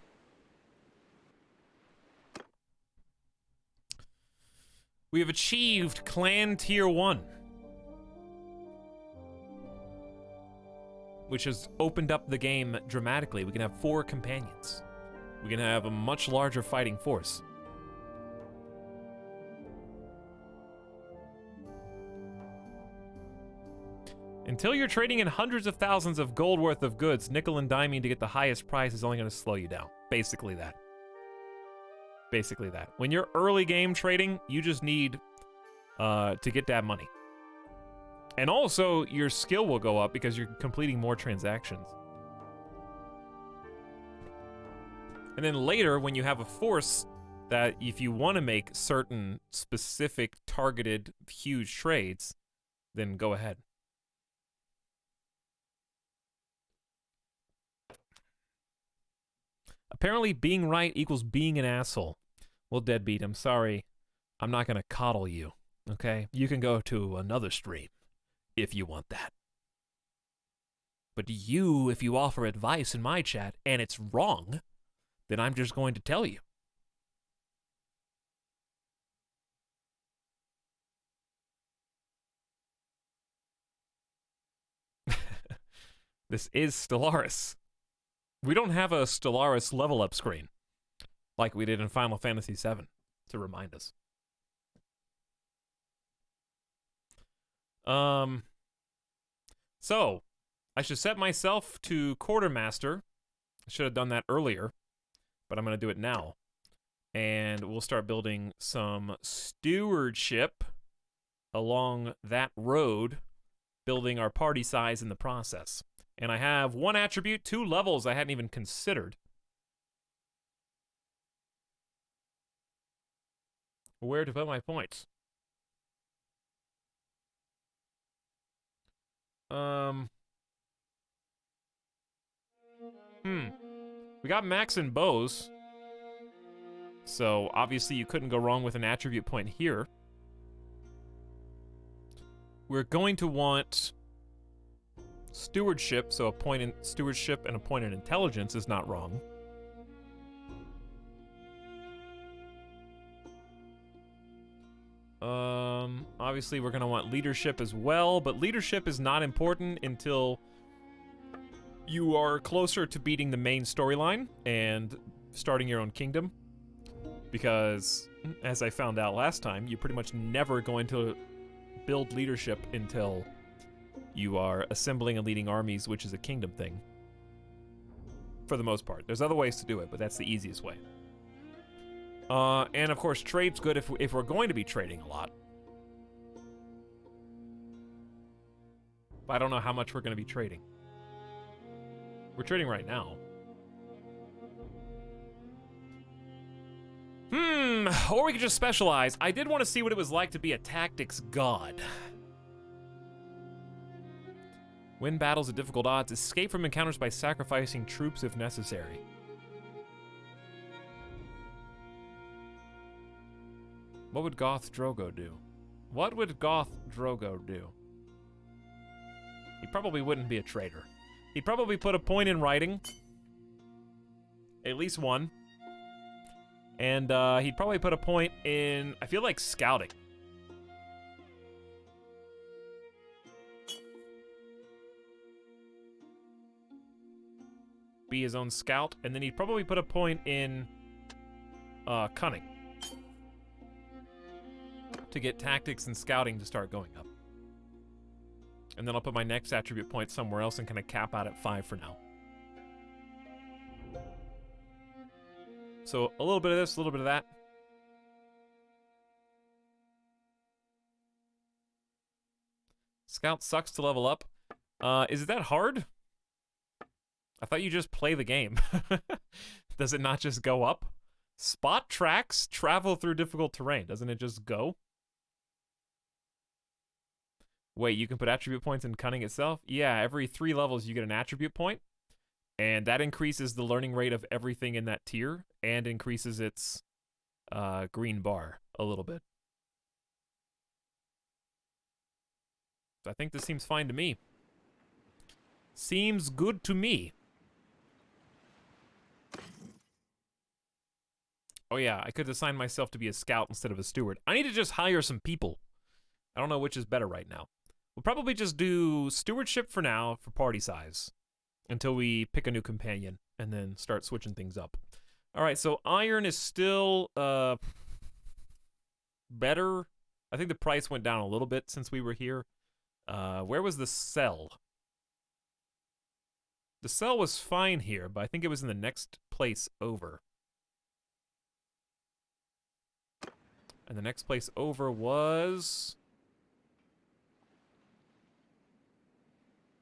We have achieved Clan Tier 1, which has opened up the game dramatically. We can have 4 companions. We can have a much larger fighting force. Until you're trading in hundreds of thousands of gold worth of goods, nickel and diming to get the highest price is only going to slow you down. Basically that. Basically that. When you're early game trading, you just need to get that money. And also, your skill will go up because you're completing more transactions. And then later, when you have a force that if you want to make certain specific targeted huge trades, then go ahead. Apparently, being right equals being an asshole. Well, deadbeat, I'm sorry. I'm not going to coddle you, okay? You can go to another stream if you want that. But you, if you offer advice in my chat and it's wrong, then I'm just going to tell you. This is Stellaris. We don't have a Stellaris level up screen like we did in Final Fantasy VII to remind us. So, I should set myself to Quartermaster. I should have done that earlier, but I'm going to do it now. And we'll start building some stewardship along that road, building our party size in the process. And I have 1 attribute, 2 levels I hadn't even considered. Where to put my points? We got max and bows. So, obviously you couldn't go wrong with an attribute point here. We're going to want stewardship, so a point in stewardship and a point in intelligence is not wrong. Obviously we're going to want leadership as well, but leadership is not important until you are closer to beating the main storyline and starting your own kingdom. Because, as I found out last time, you're pretty much never going to build leadership until you are assembling and leading armies, which is a kingdom thing. For the most part. There's other ways to do it, but that's the easiest way. And of course, trade's good if we're going to be trading a lot. But I don't know how much we're going to be trading. We're trading right now. Or we could just specialize. I did want to see what it was like to be a tactics god. Win battles at difficult odds. Escape from encounters by sacrificing troops if necessary. What would Goth Drogo do? What would Goth Drogo do? He probably wouldn't be a traitor. He'd probably put a point in writing. At least one. And he'd probably put a point in, I feel like, scouting. Be his own scout, and then he'd probably put a point in cunning. To get tactics and scouting to start going up. And then I'll put my next attribute point somewhere else and kind of cap out at 5 for now. So a little bit of this, a little bit of that. Scout sucks to level up. Is it that hard? I thought you just play the game. Does it not just go up? Spot tracks travel through difficult terrain. Doesn't it just go? Wait, you can put attribute points in cunning itself? Yeah, every 3 levels you get an attribute point. And that increases the learning rate of everything in that tier and increases its green bar a little bit. So I think this seems fine to me. Seems good to me. Oh yeah, I could assign myself to be a scout instead of a steward. I need to just hire some people. I don't know which is better right now. We'll probably just do stewardship for now for party size. Until we pick a new companion and then start switching things up. Alright, so iron is still better. I think the price went down a little bit since we were here. Where was the cell? The cell was fine here, but I think it was in the next place over. And the next place over was...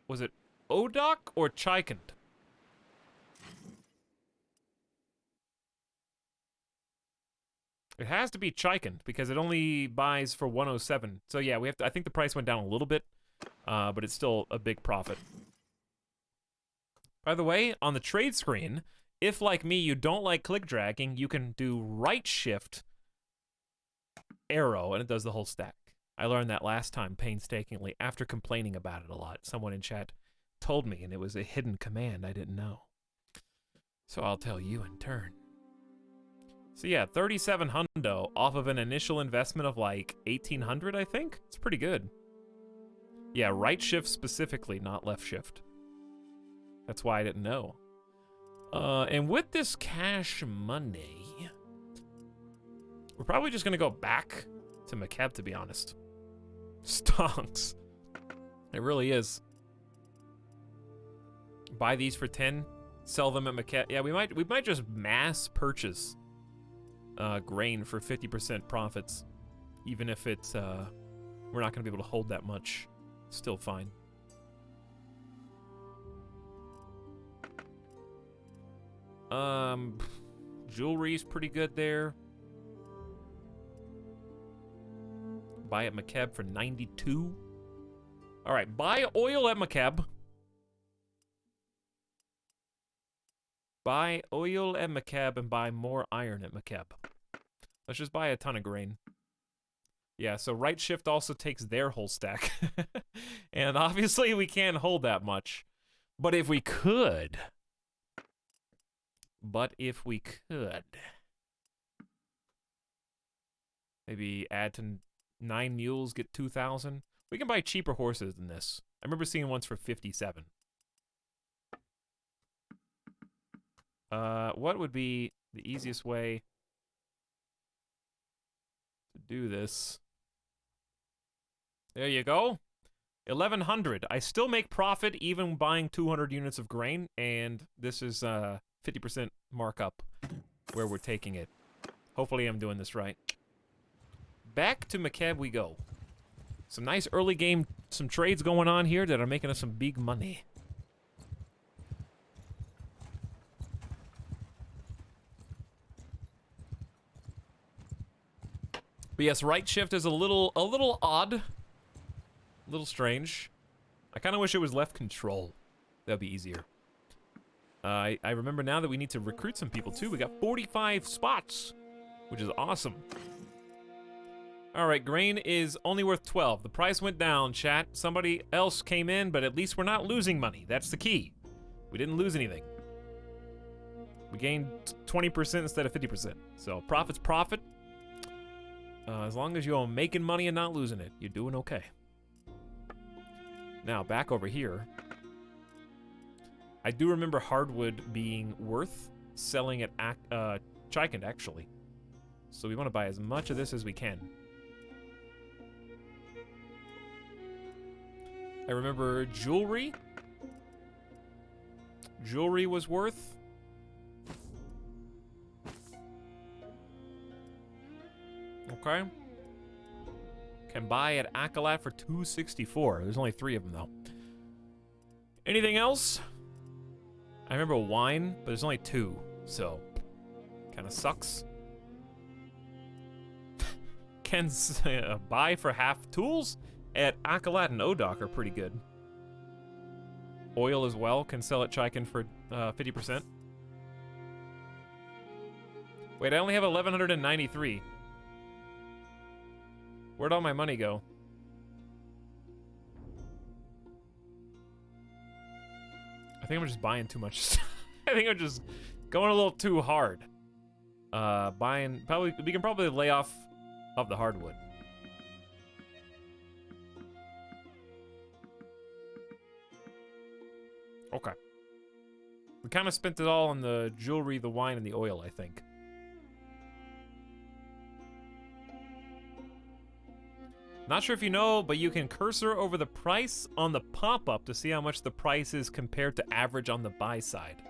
Was it Odok or Chikand? It has to be Chikand because it only buys for 107. So yeah, we have to. I think the price went down a little bit, but it's still a big profit. By the way, on the trade screen, if like me you don't like click dragging, you can do right shift arrow and it does the whole stack. I learned that last time painstakingly after complaining about it a lot. Someone in chat told me and it was a hidden command I didn't know. So I'll tell you in turn. So yeah, 37 hundo off of an initial investment of like 1800, I think. It's pretty good. Yeah, right shift specifically, not left shift. That's why I didn't know. And with this cash money, we're probably just gonna go back to McKeb, to be honest. Stonks. It really is. Buy these for 10, sell them at McKeb. Yeah, we might just mass purchase grain for 50% profits, even if it's we're not gonna be able to hold that much. Still fine. Jewelry's pretty good there. Buy at McKeb for 92. All right, buy oil at McKeb. Buy oil at McKeb and buy more iron at McKeb. Let's just buy a ton of grain. Yeah, so right shift also takes their whole stack. And obviously we can't hold that much. But if we could... Maybe add to 9 mules, get 2,000. We can buy cheaper horses than this. I remember seeing ones for 57. What would be the easiest way to do this? There you go. 1,100. I still make profit even buying 200 units of grain, and this is 50% markup where we're taking it. Hopefully I'm doing this right. Back to McKeb we go. Some nice early game, some trades going on here that are making us some big money. But yes, right shift is a little odd. A little strange. I kind of wish it was left control. That'd be easier. I remember now that we need to recruit some people too. We got 45 spots, which is awesome. All right, grain is only worth 12. The price went down, chat. Somebody else came in, but at least we're not losing money. That's the key. We didn't lose anything. We gained 20% instead of 50%. So profit's profit. As long as you're making money and not losing it, you're doing okay. Now, back over here. I do remember hardwood being worth selling at Chikand, actually. So we want to buy as much of this as we can. I remember jewelry. Jewelry was worth. Okay. Can buy at Akalat for 264. There's only 3 of them, though. Anything else? I remember wine, but there's only 2, so kind of sucks. Can buy for half tools at Akalat and Odok are pretty good. Oil as well, can sell at Chikand for 50%. Wait, I only have 1,193. Where'd all my money go? I think I'm just buying too much. I think I'm just going a little too hard. Buying, probably, we can probably lay off of the hardwood. Okay. We kind of spent it all on the jewelry, the wine, and the oil, I think. Not sure if you know, but you can cursor over the price on the pop-up to see how much the price is compared to average on the buy side.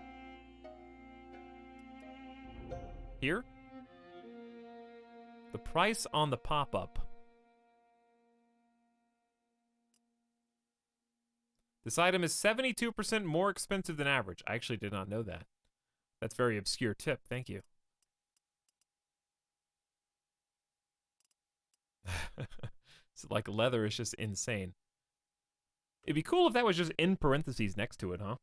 Here? The price on the pop-up. This item is 72% more expensive than average. I actually did not know that. That's a very obscure tip. Thank you. So like leather is just insane. It'd be cool if that was just in parentheses next to it, huh?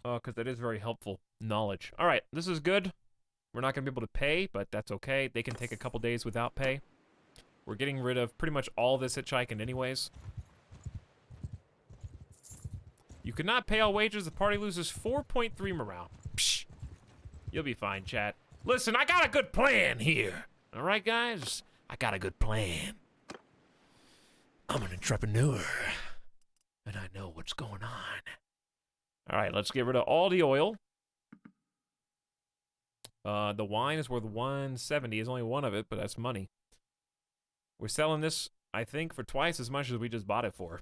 Oh, because that is very helpful knowledge. All right, this is good. We're not going to be able to pay, but that's okay. They can take a couple days without pay. We're getting rid of pretty much all this hitchhiking anyways. You cannot pay all wages. The party loses 4.3 morale. Psh. You'll be fine, chat. Listen, I got a good plan here. All right, guys? I got a good plan. I'm an entrepreneur, and I know what's going on. All right, let's get rid of all the oil. The wine is worth 170. There's only one of it, but that's money. We're selling this, I think, for twice as much as we just bought it for.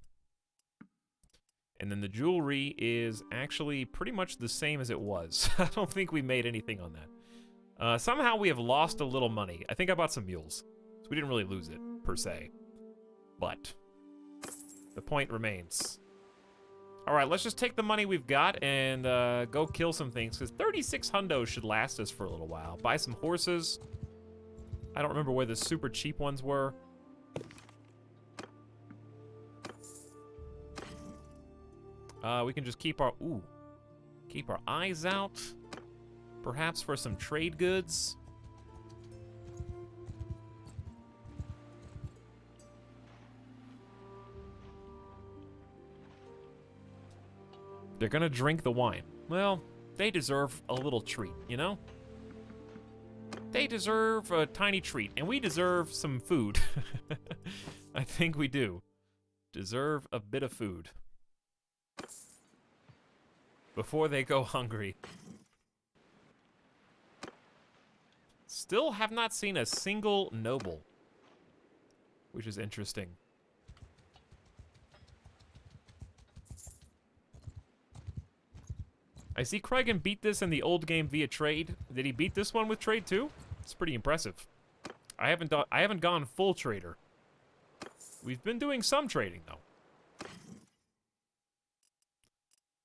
And then the jewelry is actually pretty much the same as it was. I don't think we made anything on that. Somehow we have lost a little money. I think I bought some mules, so we didn't really lose it, per se. But the point remains. All right, let's just take the money we've got and go kill some things, because 36 hundos should last us for a little while. Buy some horses. I don't remember where the super cheap ones were. We can just keep our eyes out, perhaps for some trade goods. They're gonna drink the wine. Well, they deserve a little treat, you know? They deserve a tiny treat, and we deserve some food. I think we do. Deserve a bit of food. Before they go hungry. Still have not seen a single noble, which is interesting. I see Kragan beat this in the old game via trade. Did he beat this one with trade too? It's pretty impressive. I haven't gone full trader. We've been doing some trading though.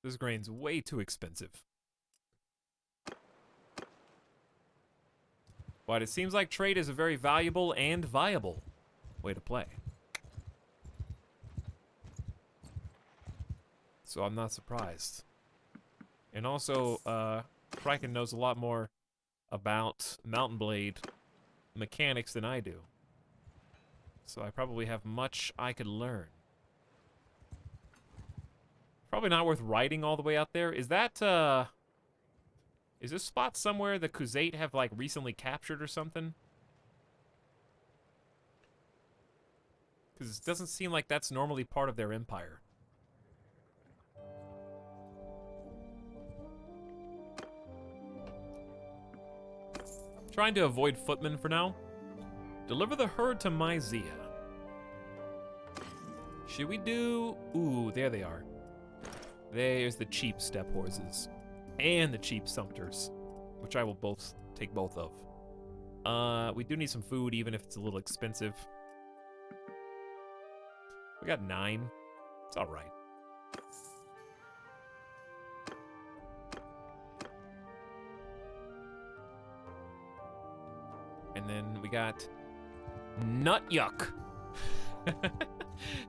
This grain's way too expensive. But it seems like trade is a very valuable and viable way to play. So I'm not surprised. And also, Kraken knows a lot more about Mountain Blade mechanics than I do. So I probably have much I could learn. Probably not worth riding all the way out there. Is that, is this spot somewhere the Khuzait have, like, recently captured or something? Because it doesn't seem like that's normally part of their empire. Trying to avoid footmen for now. Deliver the herd to Myzia. Should we do... Ooh, there they are. There's the cheap steppe horses. And the cheap sumpters. Which I will take both of. We do need some food, even if it's a little expensive. We got 9. It's alright. And then we got Nut Yuck.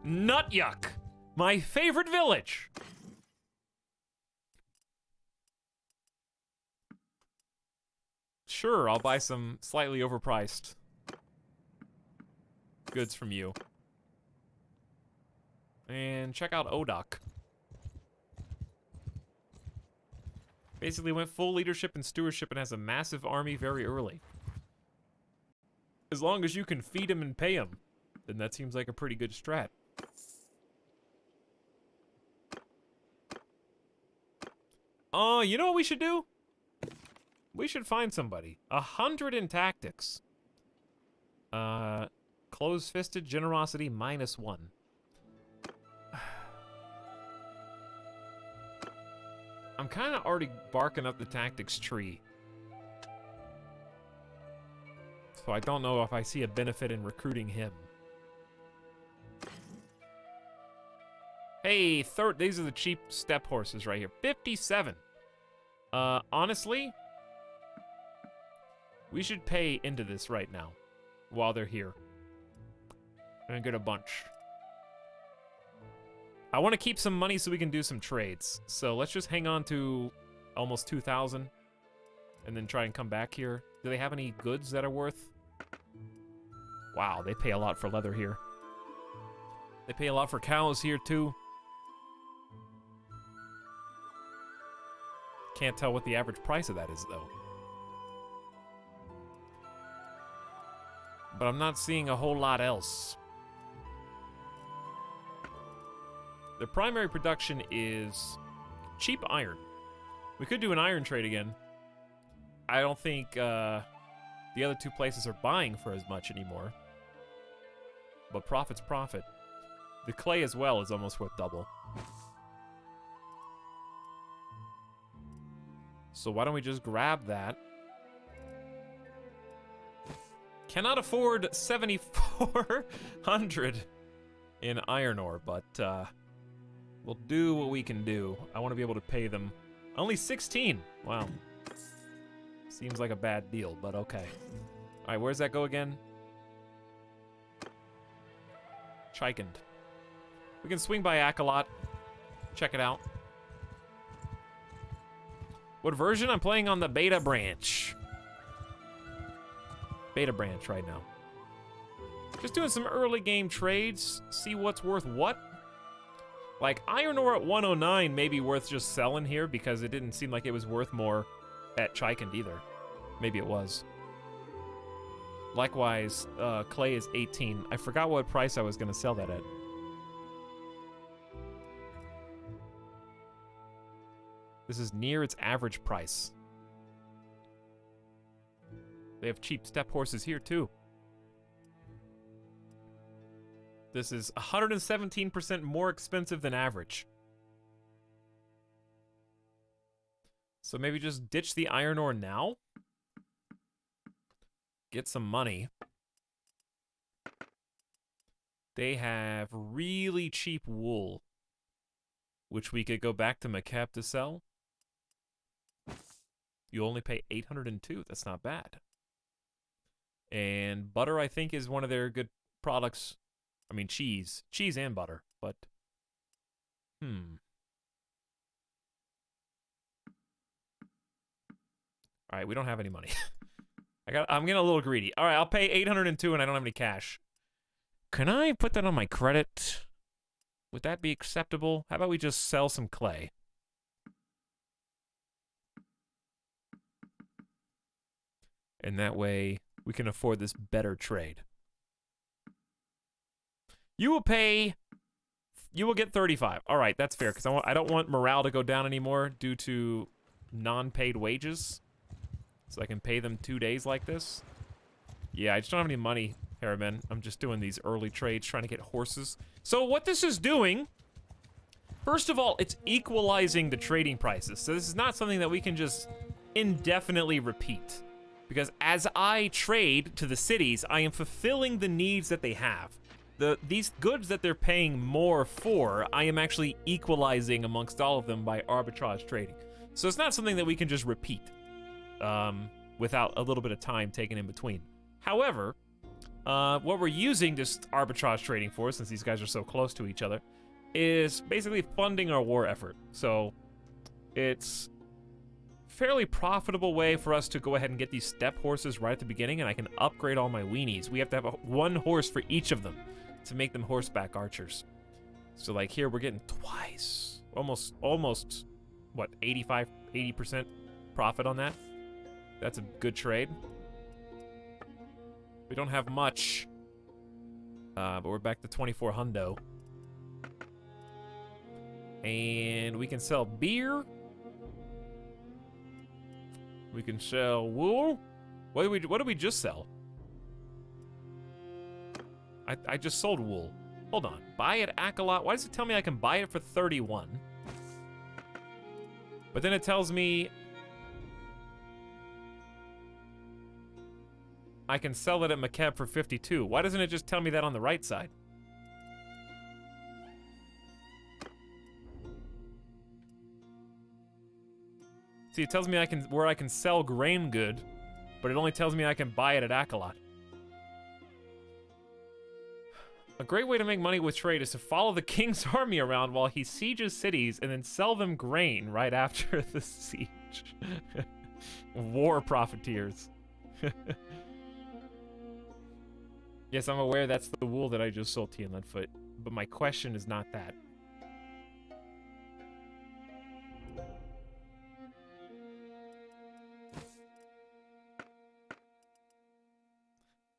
Nut Yuck, my favorite village. Sure, I'll buy some slightly overpriced goods from you. And check out Odok. Basically went full leadership and stewardship and has a massive army very early. As long as you can feed him and pay him, then that seems like a pretty good strat. Oh, you know what we should do? We should find somebody. 100 in tactics. Close-fisted generosity -1. I'm kind of already barking up the tactics tree. So I don't know if I see a benefit in recruiting him. Hey, these are the cheap step horses right here. 57. Honestly, we should pay into this right now while they're here. And get a bunch. I want to keep some money so we can do some trades. So let's just hang on to almost 2,000 and then try and come back here. Do they have any goods that are worth? Wow, they pay a lot for leather here. They pay a lot for cows here too. Can't tell what the average price of that is though. But I'm not seeing a whole lot else. Their primary production is cheap iron. We could do an iron trade again. I don't think the other two places are buying for as much anymore. But profit's profit. The clay as well is almost worth double. So why don't we just grab that? Cannot afford 7,400 in iron ore, but we'll do what we can do. I want to be able to pay them. Only 16. Wow. Seems like a bad deal, but okay. All right, where's that go again? Chikend. We can swing by Akalot. Check it out. What version? I'm playing on the beta branch. Beta branch right now. Just doing some early game trades. See what's worth what. Like, iron ore at 109 may be worth just selling here because it didn't seem like it was worth more at Chikend either. Maybe it was. Likewise, clay is 18. I forgot what price I was going to sell that at. This is near its average price. They have cheap step horses here too. This is 117% more expensive than average. So maybe just ditch the iron ore now. Get some money. They have really cheap wool, which we could go back to Macab to sell. You only pay 802. That's not bad. And butter, I think, is one of their good products. I mean, cheese. Cheese and butter, but... All right, we don't have any money. I'm getting a little greedy. All right, I'll pay 802 and I don't have any cash. Can I put that on my credit? Would that be acceptable? How about we just sell some clay? And that way, we can afford this better trade. You will pay... You will get 35. All right, that's fair, because I don't want morale to go down anymore due to non-paid wages. So I can pay them 2 days like this. Yeah, I just don't have any money, Harriman. I'm just doing these early trades, trying to get horses. So what this is doing... First of all, it's equalizing the trading prices. So this is not something that we can just indefinitely repeat. Because as I trade to the cities, I am fulfilling the needs that they have. These goods that they're paying more for, I am actually equalizing amongst all of them by arbitrage trading. So it's not something that we can just repeat without a little bit of time taken in between. However, what we're using this arbitrage trading for, since these guys are so close to each other, is basically funding our war effort. So it's fairly profitable way for us to go ahead and get these step horses right at the beginning, and I can upgrade all my weenies. We have to have one horse for each of them to make them horseback archers. So like here, we're getting twice, almost, what, 80% profit on that? That's a good trade. We don't have much, but we're back to 24 hundo. And we can sell beer. We can sell wool. What did we just sell? I just sold wool. Hold on. Buy at Akalot. Why does it tell me I can buy it for 31? But then it tells me... I can sell it at McKeb for 52. Why doesn't it just tell me that on the right side? See, it tells me where I can sell grain good, but it only tells me I can buy it at Akalot. A great way to make money with trade is to follow the king's army around while he sieges cities and then sell them grain right after the siege. War profiteers. Yes, I'm aware that's the wool that I just sold to you, Leadfoot, but my question is not that.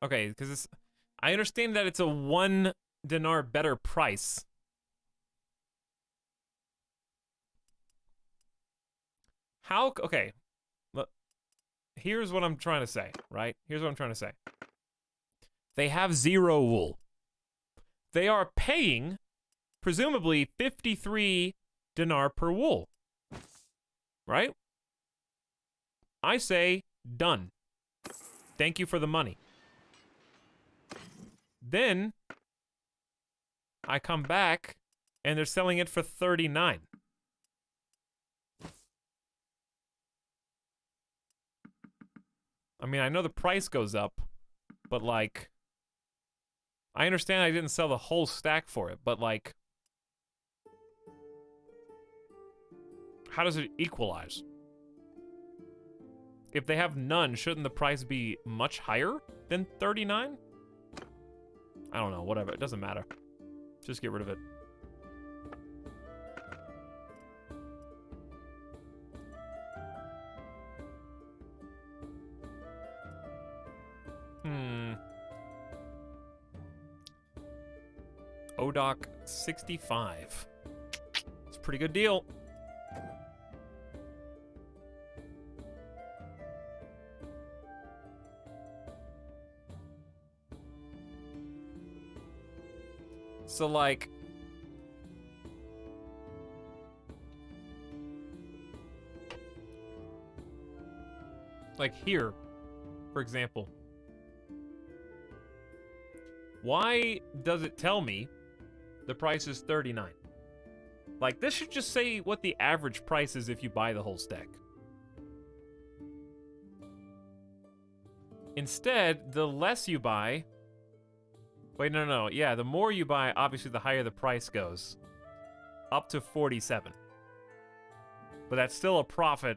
Okay, because I understand that it's a 1 dinar better price. How, okay, look, here's what I'm trying to say, right? Here's what I'm trying to say. They have 0 wool. They are paying, presumably, 53 dinar per wool, right? I say, done. Thank you for the money. Then I come back and they're selling it for 39. I mean, I know the price goes up, but like, I understand I didn't sell the whole stack for it, but like, how does it equalize? If they have none, shouldn't the price be much higher than 39? I don't know, whatever, it doesn't matter. Just get rid of it. ODOC 65. It's a pretty good deal. So, like, here, for example, why does it tell me the price is 39? Like, this should just say what the average price is if you buy the whole stack. Instead, the less you buy... Wait, no. Yeah, the more you buy, obviously the higher the price goes. Up to 47. But that's still a profit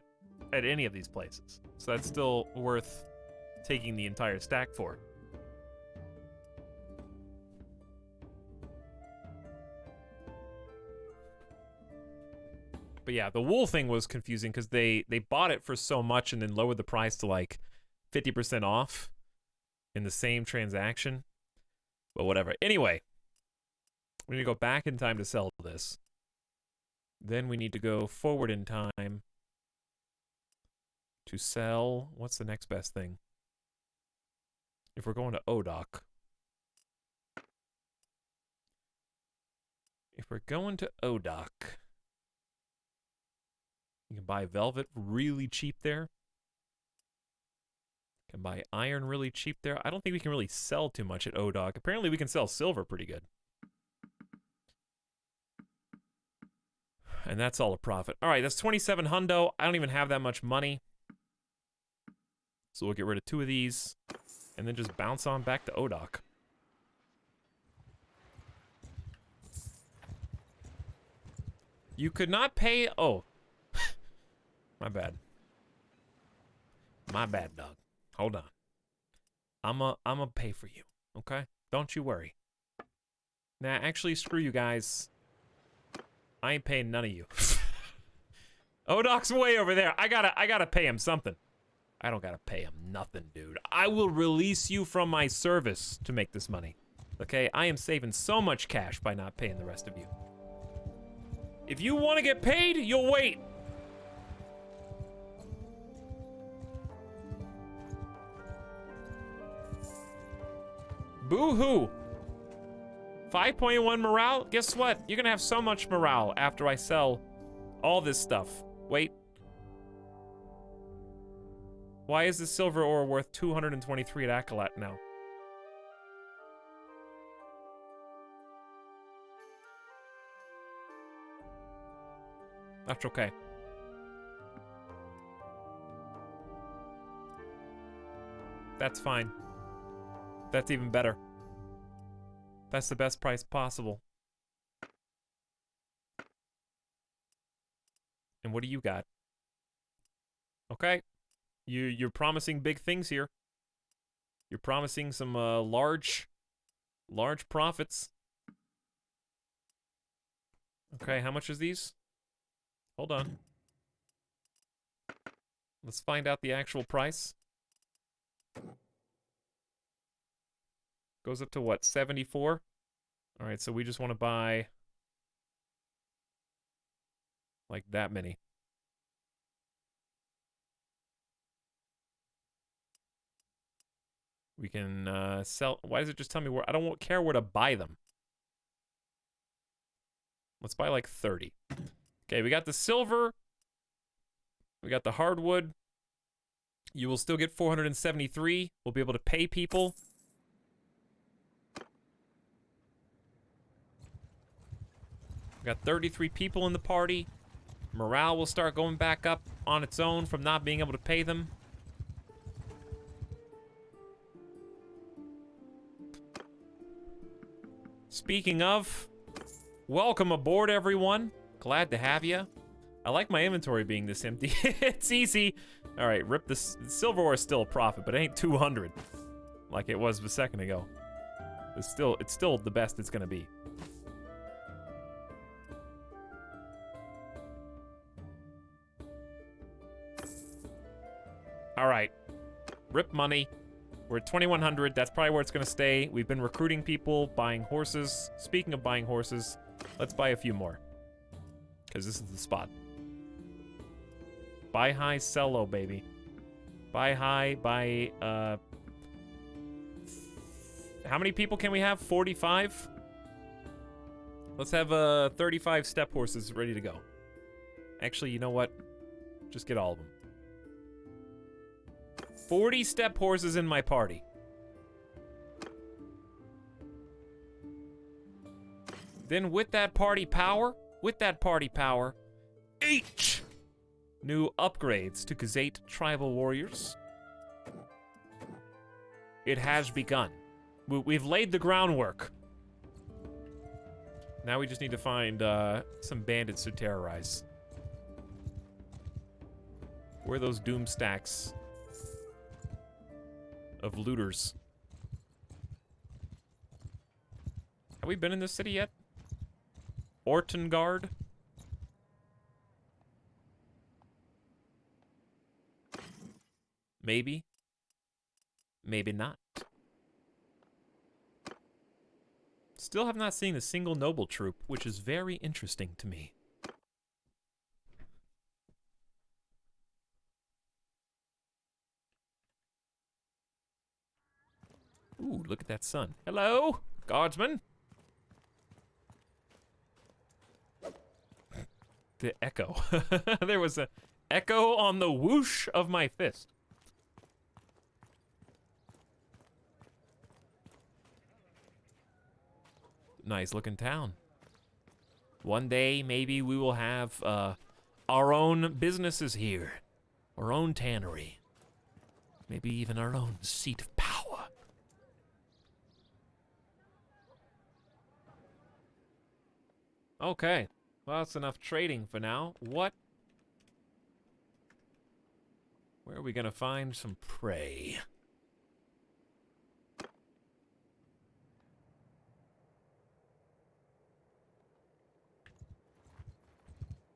at any of these places. So that's still worth taking the entire stack for. But yeah, the wool thing was confusing because they bought it for so much and then lowered the price to like 50% off in the same transaction. But whatever. Anyway, we need to go back in time to sell this. Then we need to go forward in time to sell. What's the next best thing? If we're going to ODOC. If we're going to ODOC, you can buy velvet really cheap there. Can buy iron really cheap there. I don't think we can really sell too much at ODOC. Apparently we can sell silver pretty good. And that's all a profit. All right, that's 27 hundo. I don't even have that much money. So we'll get rid of 2 of these and then just bounce on back to ODOC. You could not pay... Oh. My bad. My bad, dog. Hold on. I'ma pay for you, okay? Don't you worry. Nah, actually, screw you guys. I ain't paying none of you. ODOC's way over there. I gotta pay him something. I don't gotta pay him nothing, dude. I will release you from my service to make this money. Okay? I am saving so much cash by not paying the rest of you. If you want to get paid, you'll wait. Boo-hoo. 5.1 morale? Guess what? You're gonna have so much morale after I sell all this stuff. Wait. Why is the silver ore worth 223 at Acolyte now? That's okay. That's fine. That's even better. That's the best price possible. And what do you got? Okay. You're promising big things here. You're promising some large profits. Okay, how much is these? Hold on. Let's find out the actual price. Goes up to what, 74? All right, so we just want to buy like that many. We can sell. Why does it just tell me where? I don't care where to buy them. Let's buy like 30. Okay, we got the silver. We got the hardwood. You will still get 473. We'll be able to pay people. We got 33 people in the party. Morale will start going back up on its own from not being able to pay them. Speaking of, welcome aboard, everyone. Glad to have you. I like my inventory being this empty. It's easy. All right, rip this. Silver ore is still a profit, but it ain't 200 like it was a second ago. It's still the best it's gonna be. All right, rip money. We're at 2,100. That's probably where it's gonna stay. We've been recruiting people, buying horses. Speaking of buying horses, let's buy a few more, because this is the spot. Buy high, sell low, baby. Buy high, buy, how many people can we have? 45? Let's have 35 step horses ready to go. Actually, you know what? Just get all of them. 40 step horses in my party. Then with that party power, 8 new upgrades to Gazette tribal warriors. It has begun. We've laid the groundwork. Now we just need to find some bandits to terrorize. Where are those doom stacks of looters? Have we been in this city yet? Ortengard? Maybe. Maybe not. Still have not seen a single noble troop, which is very interesting to me. Ooh, look at that sun. Hello, guardsman. The echo. There was an echo on the whoosh of my fist. Nice looking town. One day, maybe we will have our own businesses here. Our own tannery. Maybe even our own seat of power. Okay. Well, that's enough trading for now. Where are we gonna find some prey?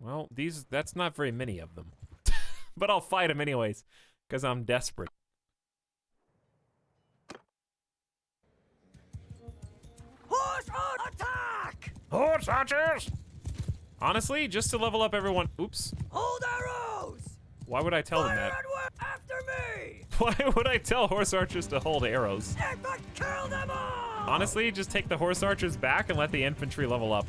Well, that's not very many of them. But I'll fight them anyways, because I'm desperate. Horse on attack! Horse archers! Honestly, just to level up everyone. Oops. Hold arrows! Why would I tell them Fire that? and work after me! Why would I tell horse archers to hold arrows? If I kill them all! Honestly, just take the horse archers back and let the infantry level up.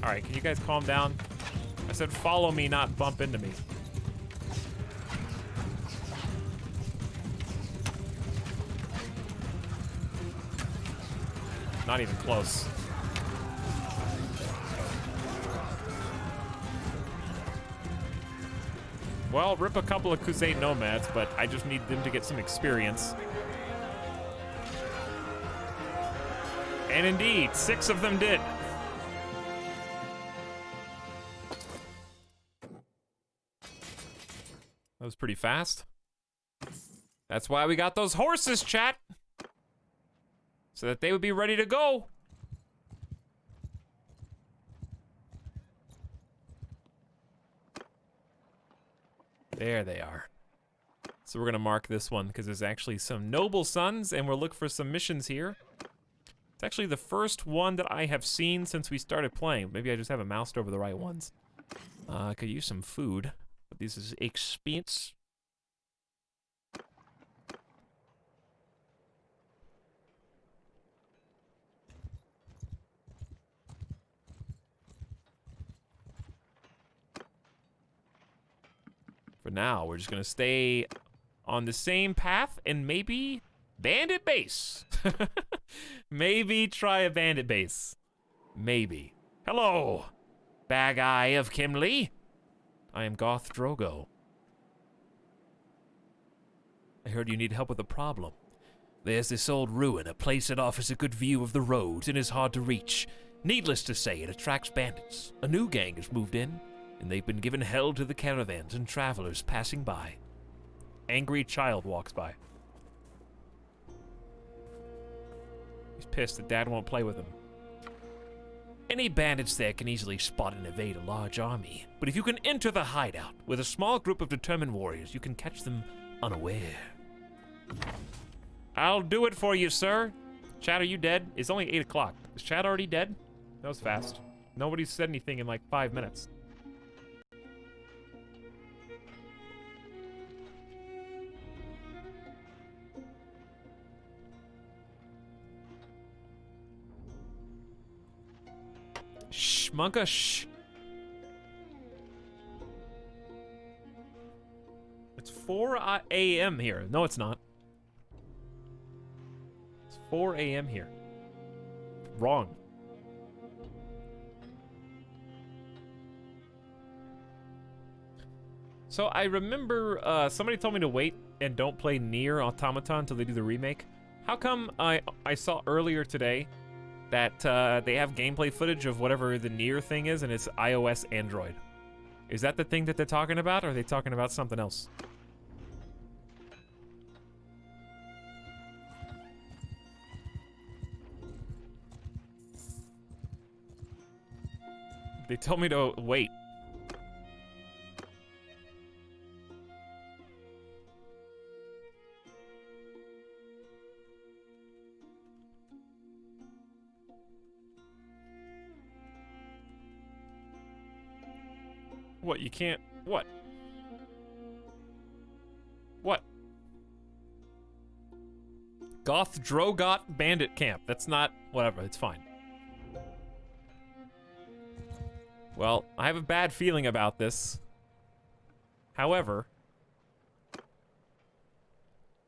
Alright, can you guys calm down? I said follow me, not bump into me. Not even close. Well, rip a couple of Crusade Nomads, but I just need them to get some experience. And indeed, 6 of them did. That was pretty fast. That's why we got those horses, chat. So that they would be ready to go. There they are. So we're gonna mark this one because there's actually some noble sons and we'll look for some missions here. It's actually the first one that I have seen since we started playing. Maybe I just haven't moused over the right ones. I could use some food, but this is expense. For now, we're just gonna stay on the same path and maybe bandit base. Maybe try a bandit base. Maybe. Hello, Bag Eye of Kimley. I am Goth Drogo. I heard you need help with a problem. There's this old ruin, a place that offers a good view of the roads and is hard to reach. Needless to say, it attracts bandits. A new gang has moved in, and they've been given hell to the caravans and travelers passing by. Angry child walks by. He's pissed that dad won't play with him. Any bandits there can easily spot and evade a large army, but if you can enter the hideout with a small group of determined warriors, you can catch them unaware. I'll do it for you, sir. Chad, are you dead? It's only 8 o'clock. Is Chad already dead? That was fast. Nobody said anything in like 5 minutes. Shh, Monka, shh. It's 4 a.m. here. No, it's not. It's 4 a.m. here. Wrong. So I remember somebody told me to wait and don't play Nier Automata until they do the remake. How come I saw earlier today that they have gameplay footage of whatever the Nier thing is, and it's iOS Android? Is that the thing that they're talking about, or are they talking about something else? They told me to wait. What, you can't... What? What? Goth Drogot Bandit Camp. That's not... Whatever, it's fine. Well, I have a bad feeling about this. However...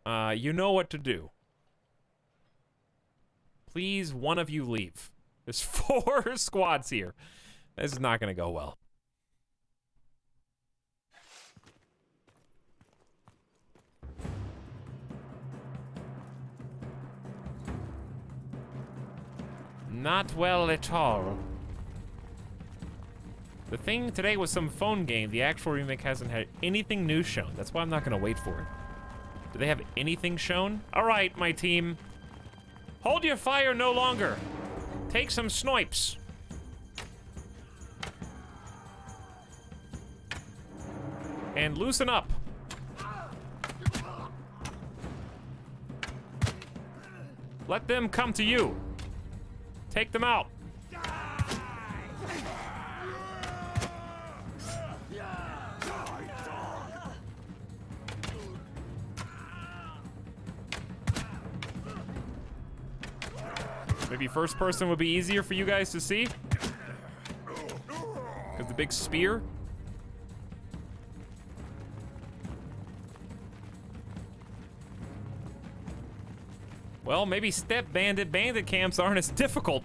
you know what to do. Please, one of you leave. There's 4 squads here. This is not gonna go well. Not well at all. The thing today was some phone game. The actual remake hasn't had anything new shown. That's why I'm not gonna wait for it. Do they have anything shown? All right, my team. Hold your fire no longer. Take some snipes. And loosen up. Let them come to you. Take them out. Maybe first person would be easier for you guys to see. With the big spear. Well, maybe step bandit camps aren't as difficult.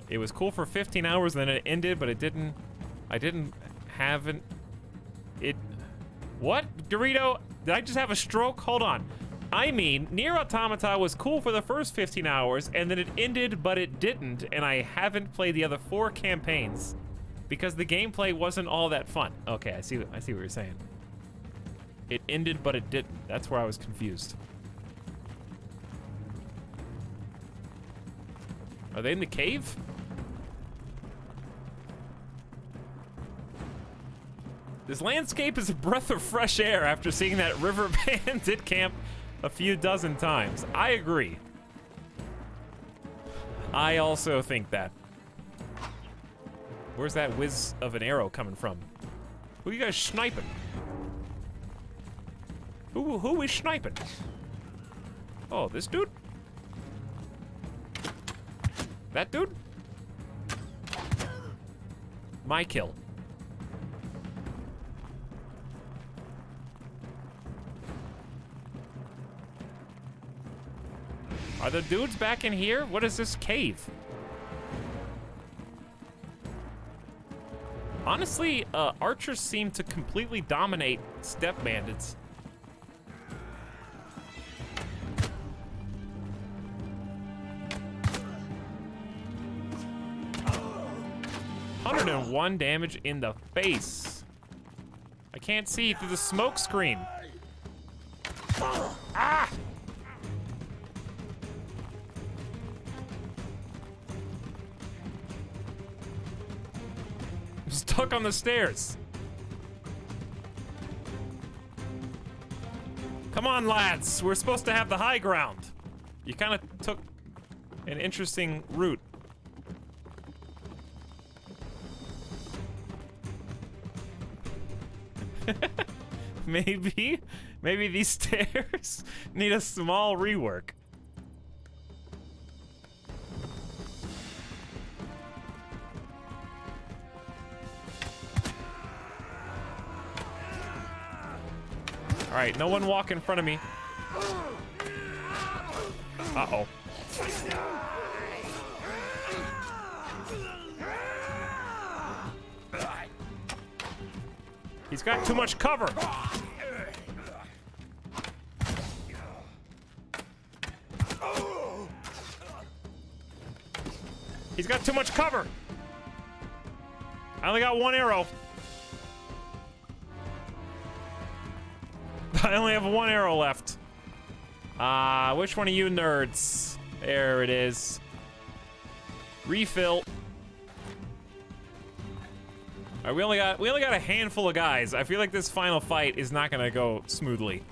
It was cool for 15 hours, then it ended, but it didn't. What? Dorito? Did I just have a stroke? Hold on. I mean, Nier Automata was cool for the first 15 hours, and then it ended, but it didn't, and I haven't played the other 4 campaigns because the gameplay wasn't all that fun. Okay, I see what you're saying. It ended, but it didn't. That's where I was confused. Are they in the cave? This landscape is a breath of fresh air after seeing that river bandit camp a few dozen times. I agree. I also think that. Where's that whiz of an arrow coming from? Who are you guys sniping? Who is sniping? Oh, this dude? That dude? My kill. Are the dudes back in here? What is this cave? Honestly, archers seem to completely dominate step bandits. $101 damage in the face. I can't see through the smoke screen. Ah! I'm stuck on the stairs. Come on, lads. We're supposed to have the high ground. You kind of took an interesting route. Maybe these stairs need a small rework. All right, no one walk in front of me. Uh-oh. He's got too much cover. He's got too much cover. I only got 1 arrow. I only have 1 arrow left. Which one of you nerds? There it is. Refill. All right, we only got a handful of guys. I feel like this final fight is not gonna go smoothly.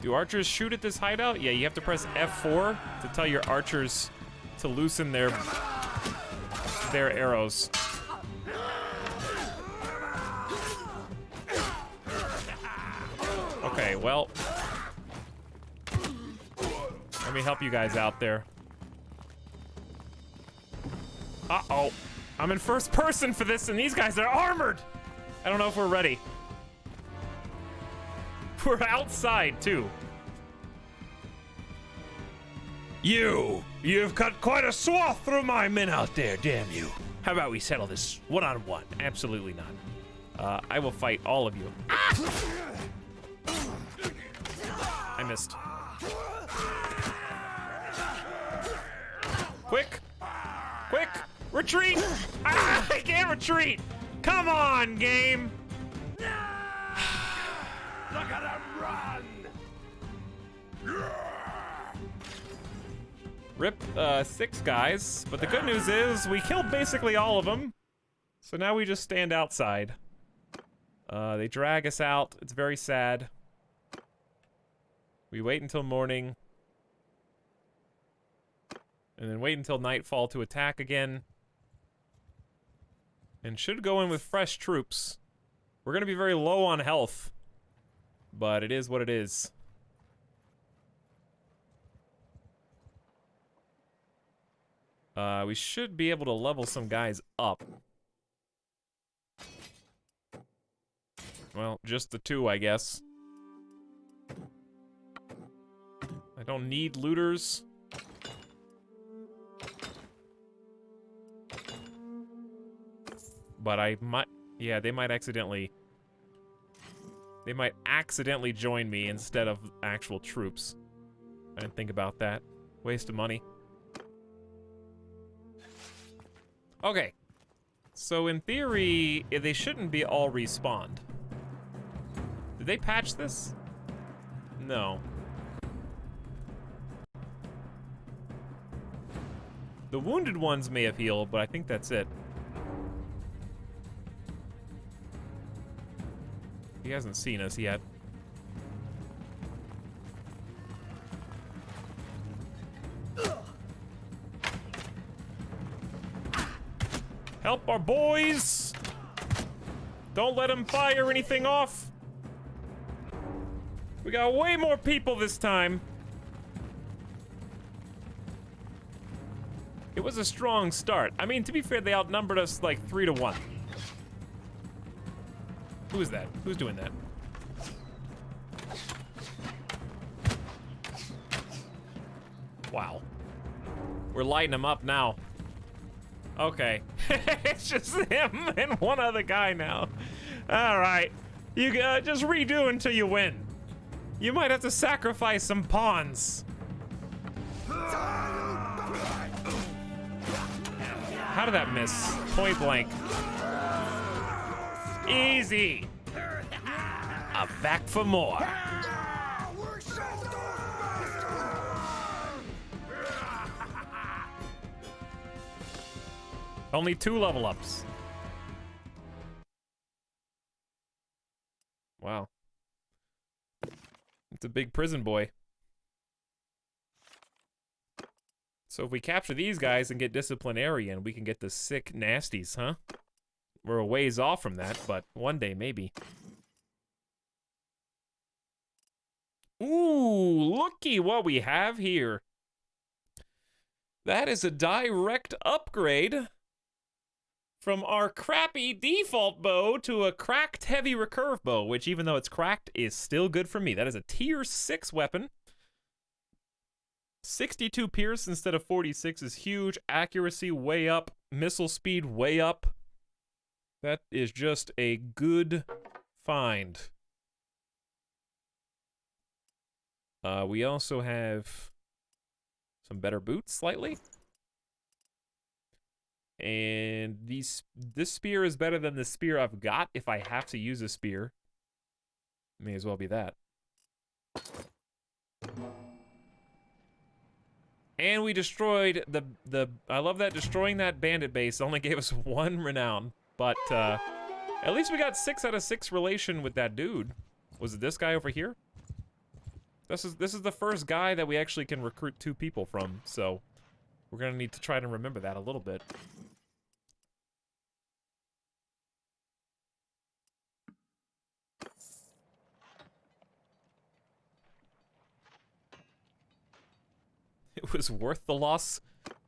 Do archers shoot at this hideout? Yeah, you have to press F4 to tell your archers to loosen their arrows. Okay, well, let me help you guys out there. Uh-oh. I'm in first person for this, and these guys are armored! I don't know if we're ready. We're outside, too. You've cut quite a swath through my men out there, damn you. How about we settle this one-on-one? Absolutely not. I will fight all of you. I missed. Quick! Quick! Retreat! Ah, I can't retreat! Come on, game! Look at him run! Rip 6 guys, but the good news is we killed basically all of them. So now we just stand outside. They drag us out. It's very sad. We wait until morning. And then wait until nightfall to attack again. And should go in with fresh troops. We're gonna be very low on health. But it is what it is. We should be able to level some guys up. Well, just the 2, I guess. I don't need looters. But I might... Yeah, they might accidentally... They might accidentally join me instead of actual troops. I didn't think about that. Waste of money. Okay. So in theory, they shouldn't be all respawned. Did they patch this? No. The wounded ones may have healed, but I think that's it. He hasn't seen us yet. Help our boys! Don't let him fire anything off! We got way more people this time. It was a strong start. I mean, to be fair, they outnumbered us like 3-1. Who is that? Who's doing that? Wow. We're lighting them up now. Okay. It's just him and one other guy now. Alright. You just redo until you win. You might have to sacrifice some pawns. How did that miss? Point blank. Easy. I'm back for more. Only 2 level ups. Wow. It's a big prison boy. So if we capture these guys and get disciplinarian, we can get the sick nasties, huh? We're a ways off from that, but one day maybe. Ooh, looky what we have here. That is a direct upgrade from our crappy default bow to a cracked heavy recurve bow, which even though it's cracked is still good for me. That is a tier 6 weapon. 62 pierce instead of 46 is huge. Accuracy way up. Missile speed way up. That is just a good find. We also have some better boots slightly. And this spear is better than the spear I've got if I have to use a spear. May as well be that. And we destroyed I love that destroying that bandit base only gave us 1 renown. But at least we got 6 out of 6 relation with that dude. Was it this guy over here? This is the first guy that we actually can recruit 2 people from, so we're gonna need to try to remember that a little bit. It was worth the loss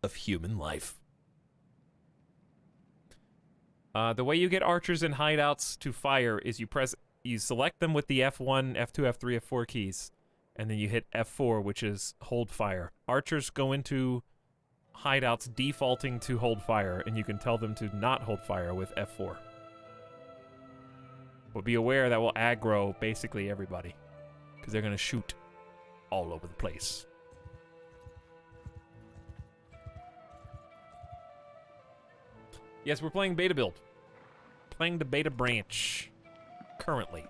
of human life. The way you get archers in hideouts to fire is you select them with the F1, F2, F3, F4 keys, and then you hit F4, which is hold fire. Archers go into hideouts defaulting to hold fire, and you can tell them to not hold fire with F4. But be aware that will aggro basically everybody, because they're going to shoot all over the place. Yes, we're playing beta build. Playing the beta branch. Currently.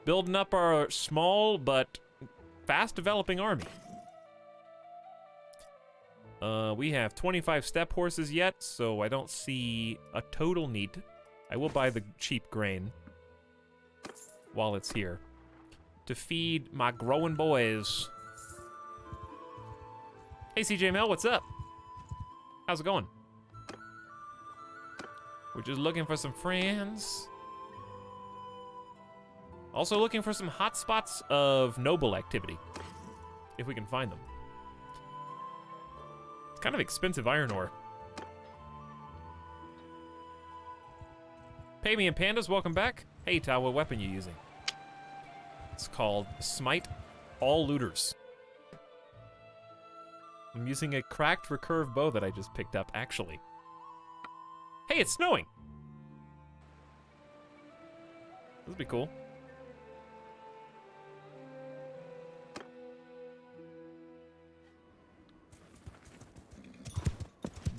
Building up our small but fast developing army. We have 25 step horses yet, so I don't see a total need I will buy the cheap grain while it's here to feed my growing boys. Hey, CJ Mel, what's up? How's it going? We're just looking for some friends. Also looking for some hotspots of noble activity, if we can find them. It's kind of expensive iron ore. Pay Me and Pandas, welcome back. Hey, Tal, what weapon you using? It's called Smite All Looters. I'm using a cracked recurve bow that I just picked up, actually. Hey, it's snowing! This would be cool.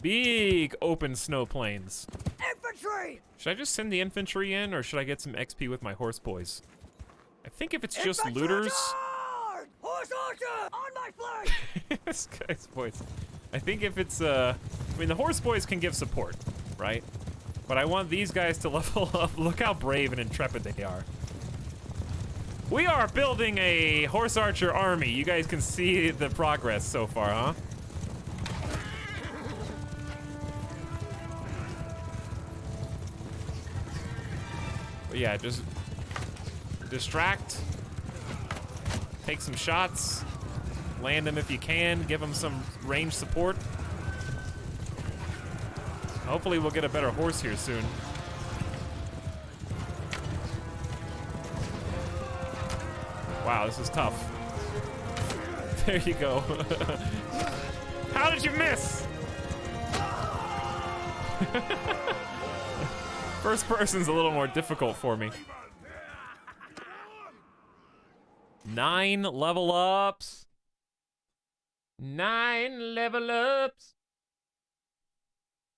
Big open snow plains. Infantry! Should I just send the infantry in, or should I get some XP with my horse boys? I think if it's just Infantry looters... guard! Horse archer! On my flank! This guy's voice. I think if it's, I mean, the horse boys can give support, right? But I want these guys to level up. Look how brave and intrepid they are. We are building a horse archer army. You guys can see the progress so far, huh? But yeah, just distract, take some shots, land them if you can, give them some range support. Hopefully we'll get a better horse here soon. Wow, this is tough. There you go. How did you miss? First person's a little more difficult for me. 9 level ups. 9 level ups.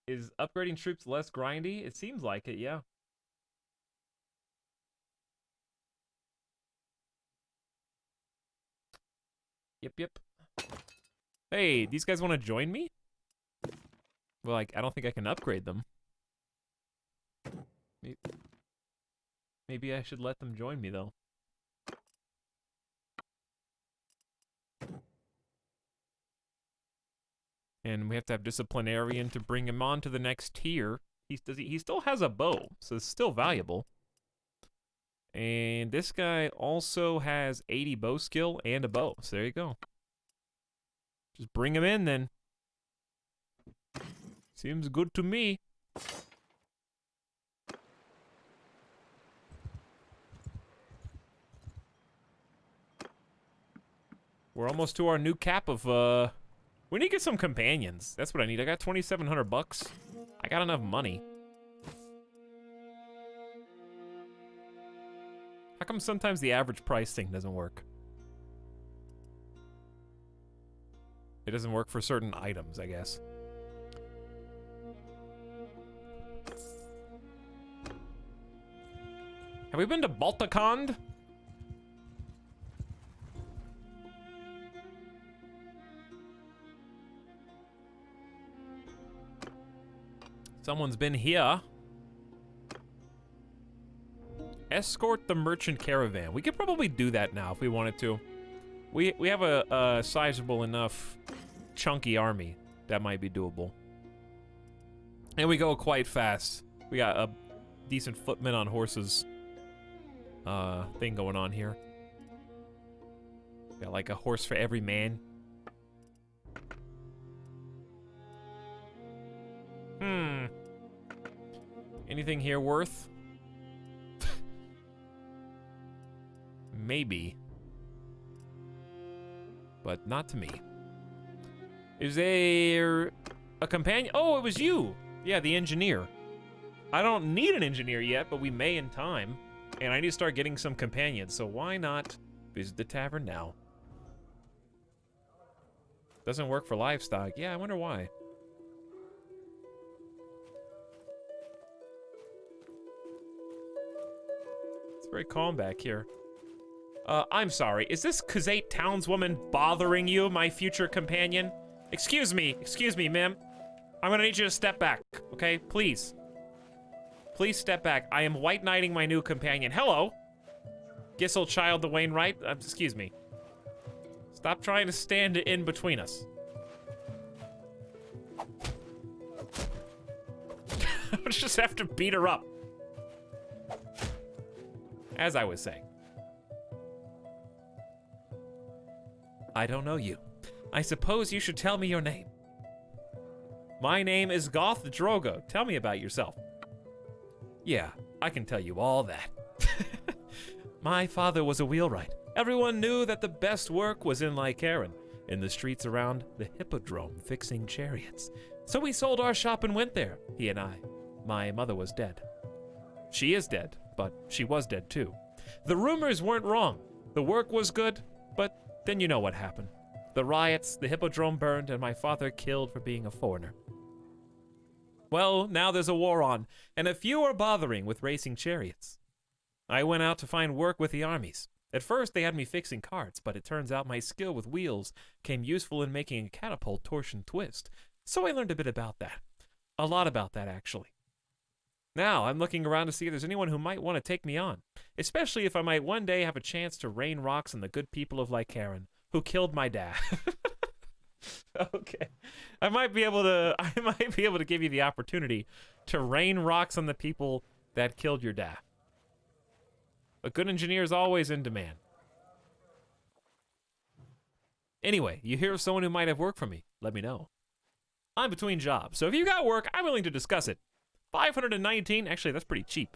Is upgrading troops less grindy? It seems like it, yeah. Yep. Hey, these guys want to join me? Well, like, I don't think I can upgrade them. Maybe I should let them join me, though. And we have to have disciplinarian to bring him on to the next tier. He still has a bow, so it's still valuable. And this guy also has 80 bow skill and a bow, so there you go. Just bring him in then. Seems good to me. We're almost to our new cap of, we need to get some companions. That's what I need. I got 2,700 bucks. I got enough money. How come sometimes the average price thing doesn't work? It doesn't work for certain items, I guess. Have we been to Balticond? Someone's been here. Escort the merchant caravan. We could probably do that now if we wanted to. We have a sizable enough chunky army that might be doable. And we go quite fast. We got a decent footmen on horses thing going on here. Got like a horse for every man. Anything here worth? Maybe. But not to me. Is there a companion? Oh, it was you! Yeah, the engineer. I don't need an engineer yet, but we may in time. And I need to start getting some companions, so why not visit the tavern now? Doesn't work for livestock. Yeah, I wonder why. It's very calm back here. I'm sorry. Is this Kazate townswoman bothering you, my future companion? Excuse me, ma'am. I'm gonna need you to step back, okay? Please. Please step back. I am white knighting my new companion. Hello. Gissel Child the Wainwright. Excuse me. Stop trying to stand in between us. I just have to beat her up. As I was saying. I don't know you. I suppose you should tell me your name. My name is Goth Drogo. Tell me about yourself. Yeah, I can tell you all that. My father was a wheelwright. Everyone knew that the best work was in Lycaron, in the streets around the Hippodrome, fixing chariots. So we sold our shop and went there, he and I. My mother was dead. She is dead, but she was dead too. The rumors weren't wrong. The work was good, but then you know what happened. The riots, the Hippodrome burned, and my father killed for being a foreigner. Well, now there's a war on, and a few are bothering with racing chariots. I went out to find work with the armies. At first, they had me fixing carts, but it turns out my skill with wheels came useful in making a catapult torsion twist. So I learned a bit about that. A lot about that, actually. Now, I'm looking around to see if there's anyone who might want to take me on, especially if I might one day have a chance to rain rocks on the good people of Lycaron, who killed my dad. Okay. I might be able to give you the opportunity to rain rocks on the people that killed your dad. A good engineer is always in demand. Anyway, you hear of someone who might have work for me, let me know. I'm between jobs, so if you got work, I'm willing to discuss it. 519, actually that's pretty cheap.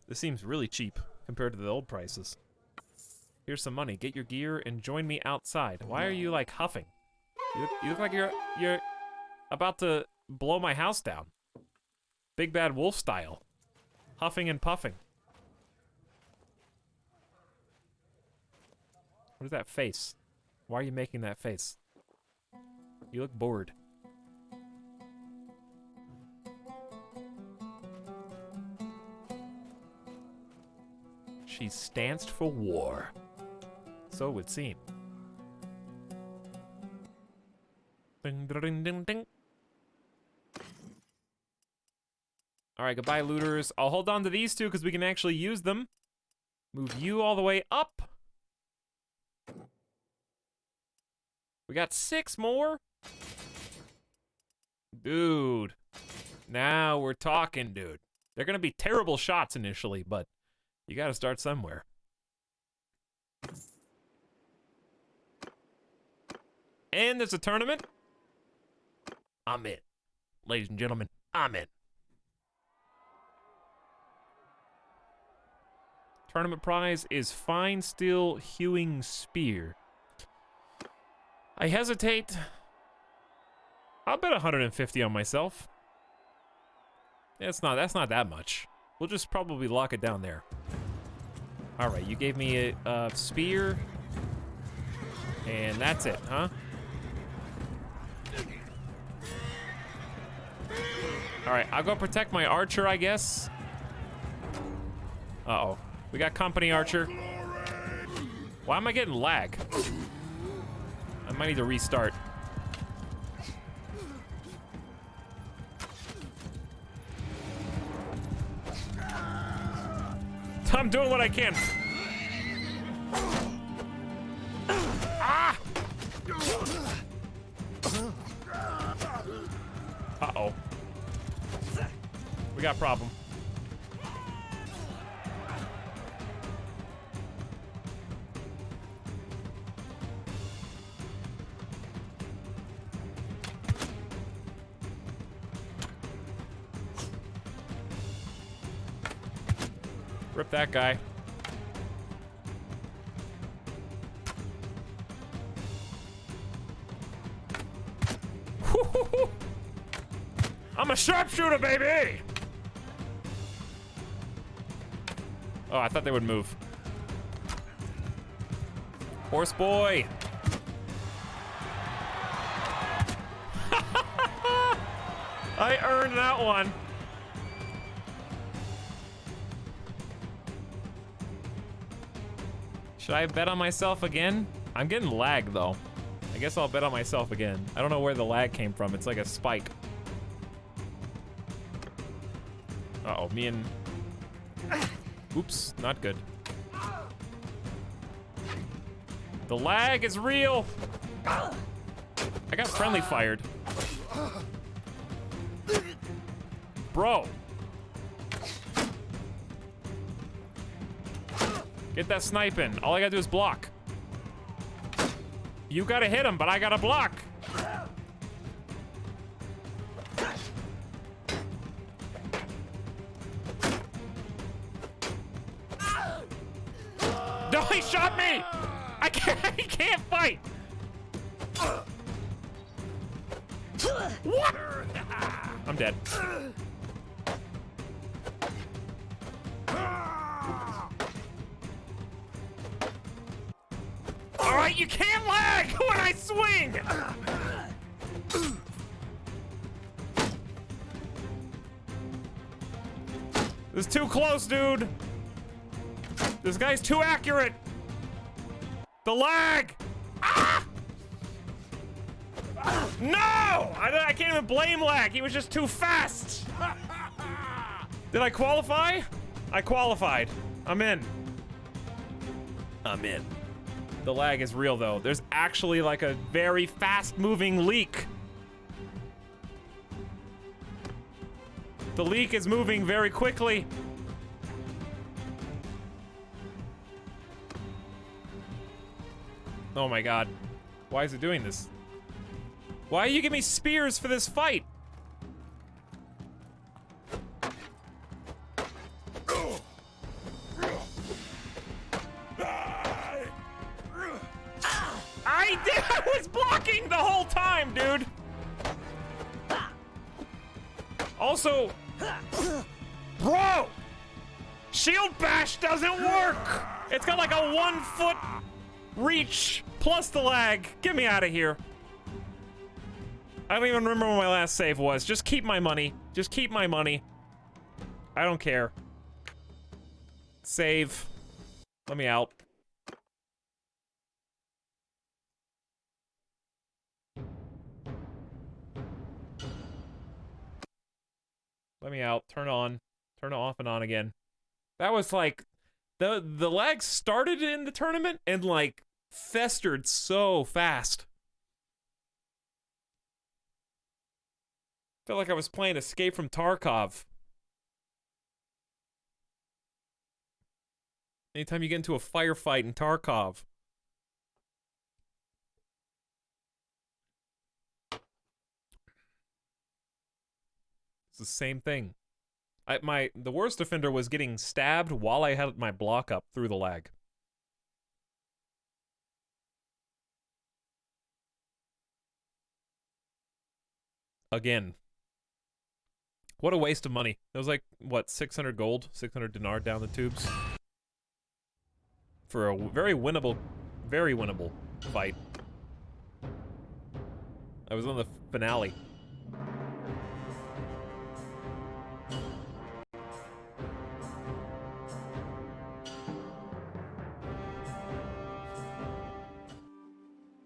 This seems really cheap compared to the old prices. Here's some money, get your gear and join me outside. Why are you like huffing? You look like you're about to blow my house down. Big Bad Wolf style. Huffing and puffing. What is that face? Why are you making that face? You look bored. She's stanced for war. So it would seem. Ding, ding, ding, ding. Alright, goodbye, looters. I'll hold on to these two because we can actually use them. Move you all the way up. We got 6 more. Dude. Now we're talking, dude. They're gonna be terrible shots initially, but you gotta start somewhere. And there's a tournament. I'm in. Ladies and gentlemen, I'm in. Tournament prize is fine steel hewing spear. I hesitate. I'll bet 150 on myself. That's not that much. We'll just probably lock it down there. All right, you gave me a spear, and that's it, huh? All right, I'll go protect my archer, I guess. Uh-oh, we got company archer. Why am I getting lag? I might need to restart. I'm doing what I can. Ah! Uh-oh. We got a problem. Rip that guy. I'm a sharpshooter, baby! Oh, I thought they would move. Horse boy! I earned that one. Should I bet on myself again? I'm getting lag though. I guess I'll bet on myself again. I don't know where the lag came from. It's like a spike. Uh-oh, me and... Oops, not good. The lag is real! I got friendly fired. Bro! Get that snipe in. All I gotta do is block. You gotta hit him, but I gotta block. No, he shot me! I can't fight! What? I'm dead. Alright, you can't lag when I swing! This is too close, dude. This guy's too accurate. The lag! Ah! No! I can't even blame lag. He was just too fast. Did I qualify? I qualified. I'm in. I'm in. The lag is real, though. There's actually like a very fast-moving leak. The leak is moving very quickly. Oh my god. Why is it doing this? Why you give me spears for this fight? I was blocking the whole time, dude. Also, bro, shield bash doesn't work. It's got like a 1 foot reach plus the lag. Get me out of here. I don't even remember what my last save was. Just keep my money. Just keep my money. I don't care. Save. Let me out. Let me out. Turn on. Turn it off and on again. That was like... The lag started in the tournament and like festered so fast. Felt like I was playing Escape from Tarkov. Anytime you get into a firefight in Tarkov. It's the same thing. The worst offender was getting stabbed while I had my block up through the lag. Again. What a waste of money. That was like, what, 600 gold? 600 dinar down the tubes? For a very winnable fight. I was on the finale.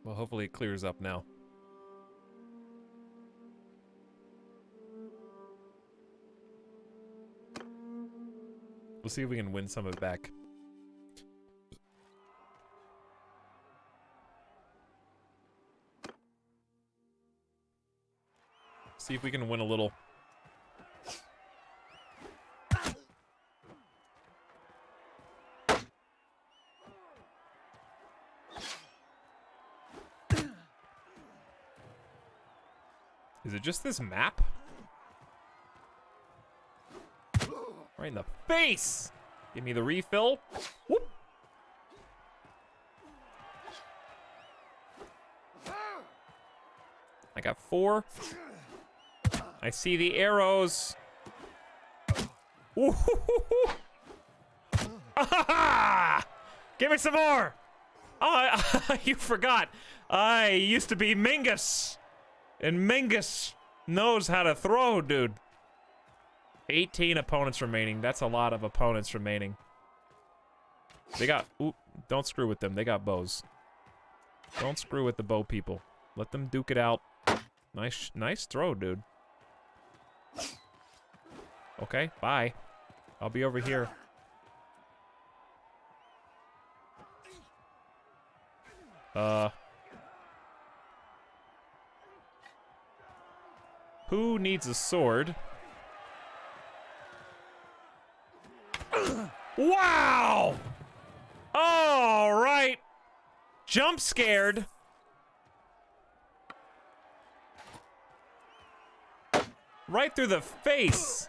Well, hopefully it clears up now. We'll see if we can win some of it back. See if we can win a little. Is it just this map? Right in the face! Give me the refill. Whoop! I got 4. I see the arrows. Ooh, ah, give me some more! Oh, you forgot. I used to be Mingus. And Mingus knows how to throw, dude. 18 opponents remaining. That's a lot of opponents remaining. They got... Ooh, don't screw with them. They got bows. Don't screw with the bow people. Let them duke it out. Nice throw, dude. Okay, bye. I'll be over here. Who needs a sword? Wow! All right. Jump scared. Right through the face.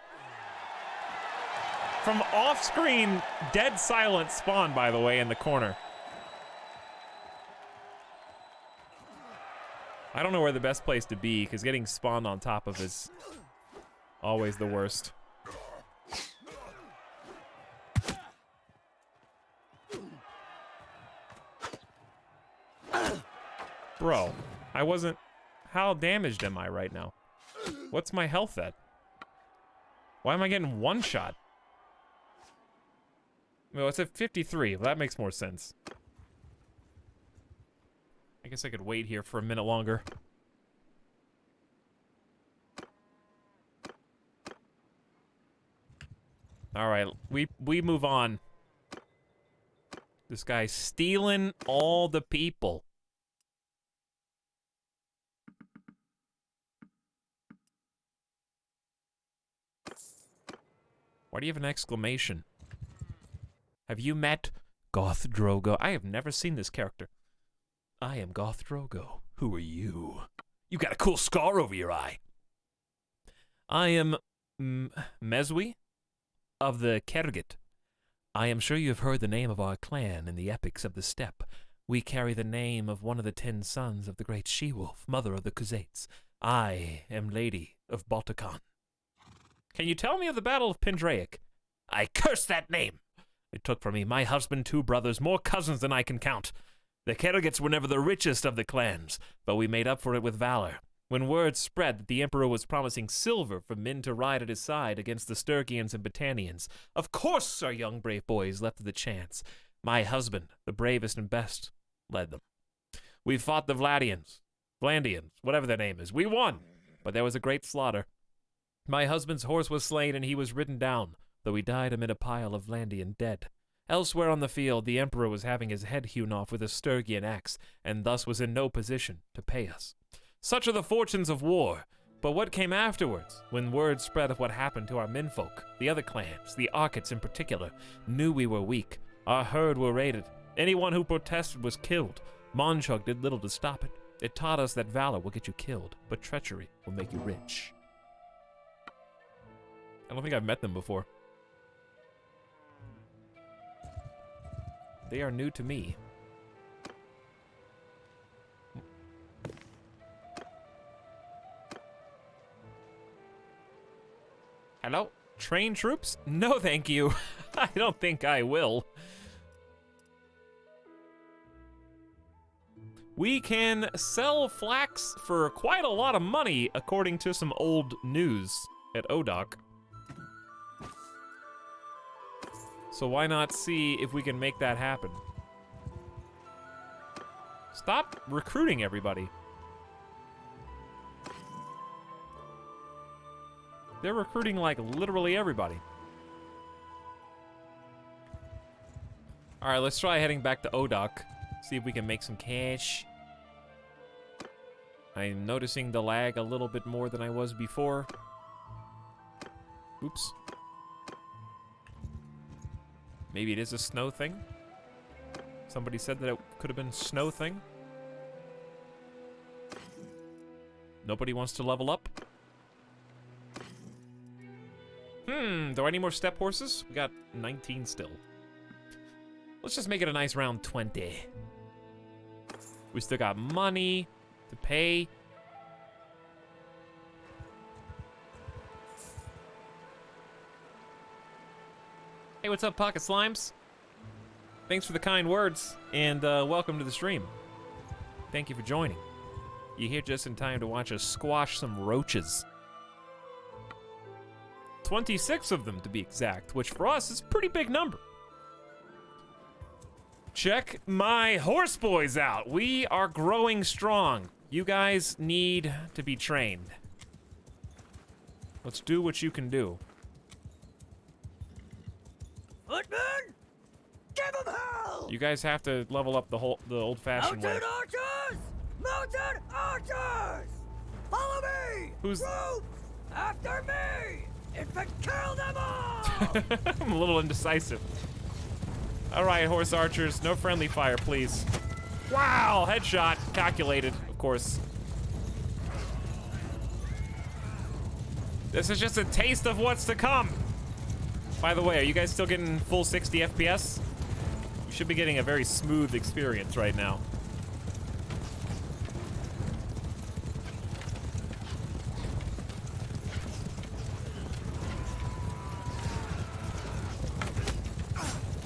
From off-screen, dead silent spawn, by the way, in the corner. I don't know where the best place to be, because getting spawned on top of is always the worst. Bro, I wasn't... How damaged am I right now? What's my health at? Why am I getting one shot? Well, it's at 53. Well, that makes more sense. I guess I could wait here for a minute longer. All right, we move on. This guy's stealing all the people. Why do you have an exclamation? Have you met Goth Drogo? I have never seen this character. I am Goth Drogo. Who are you? You got a cool scar over your eye. I am Meswi of the Kergit. I am sure you have heard the name of our clan in the epics of the steppe. We carry the name of one of the 10 sons of the great she-wolf, mother of the Khuzaits. I am Lady of Baltakan. Can you tell me of the Battle of Pendraic? I curse that name! It took from me my husband, 2 brothers, more cousins than I can count. The Kergits were never the richest of the clans, but we made up for it with valor. When word spread that the Emperor was promising silver for men to ride at his side against the Sturgians and Battanians, of course our young brave boys left to the chance. My husband, the bravest and best, led them. We fought the Vlandians, whatever their name is. We won, but there was a great slaughter. My husband's horse was slain and he was ridden down, though he died amid a pile of Vlandian dead. Elsewhere on the field, the Emperor was having his head hewn off with a Sturgian axe, and thus was in no position to pay us. Such are the fortunes of war. But what came afterwards, when word spread of what happened to our menfolk, the other clans, the Arkits in particular, knew we were weak. Our herd were raided. Anyone who protested was killed. Monchug did little to stop it. It taught us that valor will get you killed, but treachery will make you rich. I don't think I've met them before. They are new to me. Hello? Train troops? No, thank you. I don't think I will. We can sell flax for quite a lot of money, according to some old news at ODOC. So why not see if we can make that happen? Stop recruiting everybody. They're recruiting like literally everybody. All right, let's try heading back to ODOC. See if we can make some cash. I'm noticing the lag a little bit more than I was before. Oops. Maybe it is a snow thing. Somebody said that it could have been snow thing. Nobody wants to level up. Do I need more step horses? We got 19 still. Let's just make it a nice round 20. We still got money to pay. Hey, what's up, Pocket Slimes? Thanks for the kind words, and welcome to the stream. Thank you for joining. You're here just in time to watch us squash some roaches. 26 of them, to be exact, which for us is a pretty big number. Check my horse boys out. We are growing strong. You guys need to be trained. Let's do what you can do. Footmen! Give them hell! You guys have to level up the old-fashioned way. Mounted archers! Mounted archers! Follow me! Who's- Troops! After me! Infant, kill them all! I'm a little indecisive. All right, horse archers, no friendly fire, please. Wow, headshot, calculated, of course. This is just a taste of what's to come. By the way, are you guys still getting full 60 FPS? You should be getting a very smooth experience right now.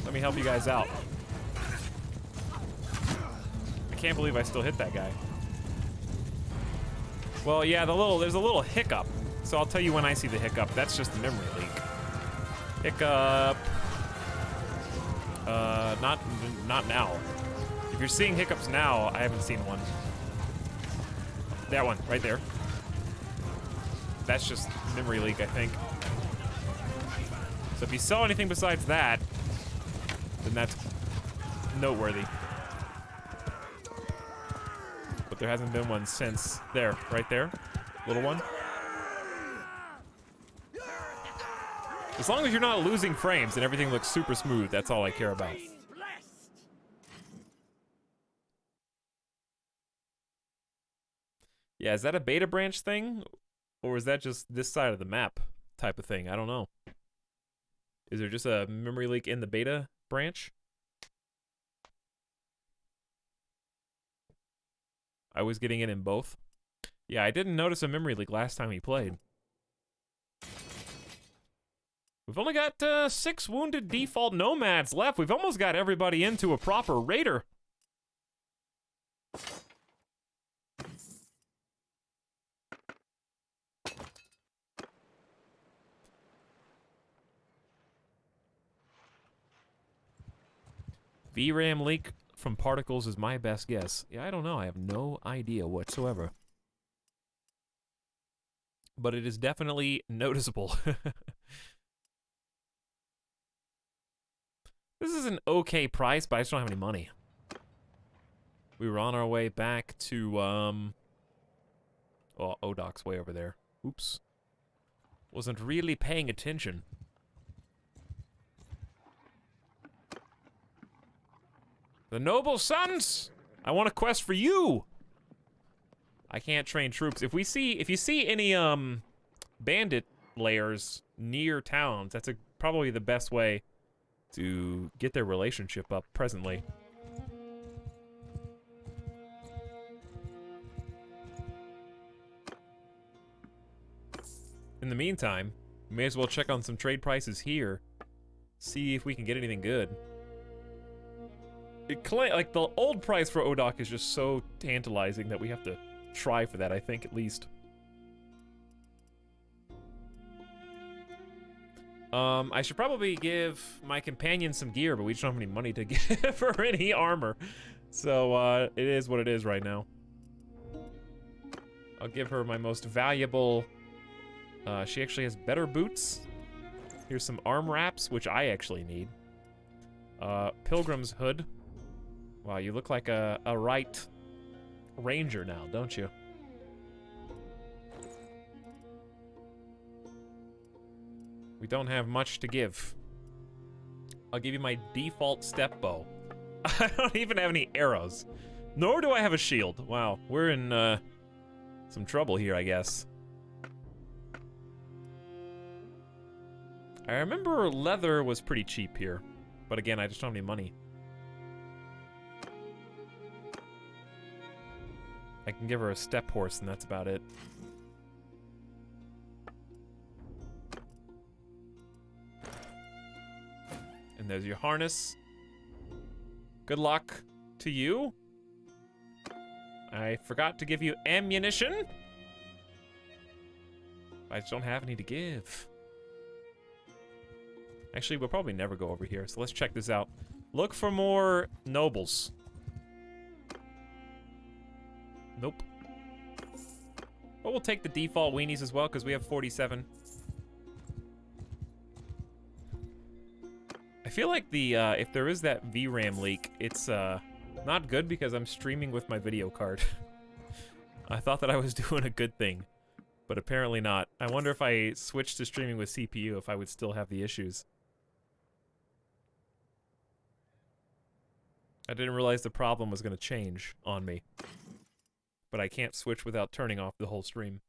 Let me help you guys out. I can't believe I still hit that guy. Well, yeah, there's a little hiccup. So I'll tell you when I see the hiccup. That's just the memory leak. Hiccup. Not now. If you're seeing hiccups now, I haven't seen one. That one, right there. That's just memory leak, I think. So if you saw anything besides that, then that's noteworthy. But there hasn't been one since. There, right there. Little one. As long as you're not losing frames and everything looks super smooth, that's all I care about. Yeah, is that a beta branch thing? Or is that just this side of the map type of thing? I don't know. Is there just a memory leak in the beta branch? I was getting it in both. Yeah, I didn't notice a memory leak last time we played. We've only got 6 wounded default nomads left. We've almost got everybody into a proper raider. VRAM leak from particles is my best guess. Yeah, I don't know. I have no idea whatsoever. But it is definitely noticeable. This is an okay price, but I just don't have any money. We were on our way back to, oh, Odok's way over there. Oops. Wasn't really paying attention. The noble sons! I want a quest for you! I can't train troops. If you see any, bandit layers near towns, that's probably the best way to get their relationship up presently. In the meantime, we may as well check on some trade prices here. See if we can get anything good. Like, the old price for Odok is just so tantalizing that we have to try for that, I think, at least. I should probably give my companion some gear, but we just don't have any money to give her any armor. So, it is what it is right now. I'll give her my most valuable... she actually has better boots. Here's some arm wraps, which I actually need. Pilgrim's hood. Wow, you look like a right ranger now, don't you? We don't have much to give. I'll give you my default step bow. I don't even have any arrows. Nor do I have a shield. Wow, we're in some trouble here, I guess. I remember leather was pretty cheap here. But again, I just don't have any money. I can give her a step horse, and that's about it. And there's your harness. Good luck to you. I forgot to give you ammunition. I just don't have any to give. Actually, we'll probably never go over here, so let's check this out. Look for more nobles. Nope. But we'll take the default weenies as well, because we have 47. I feel like the if there is that VRAM leak, it's not good because I'm streaming with my video card. I thought that I was doing a good thing, but apparently not. I wonder if I switched to streaming with CPU if I would still have the issues. I didn't realize the problem was going to change on me. But I can't switch without turning off the whole stream.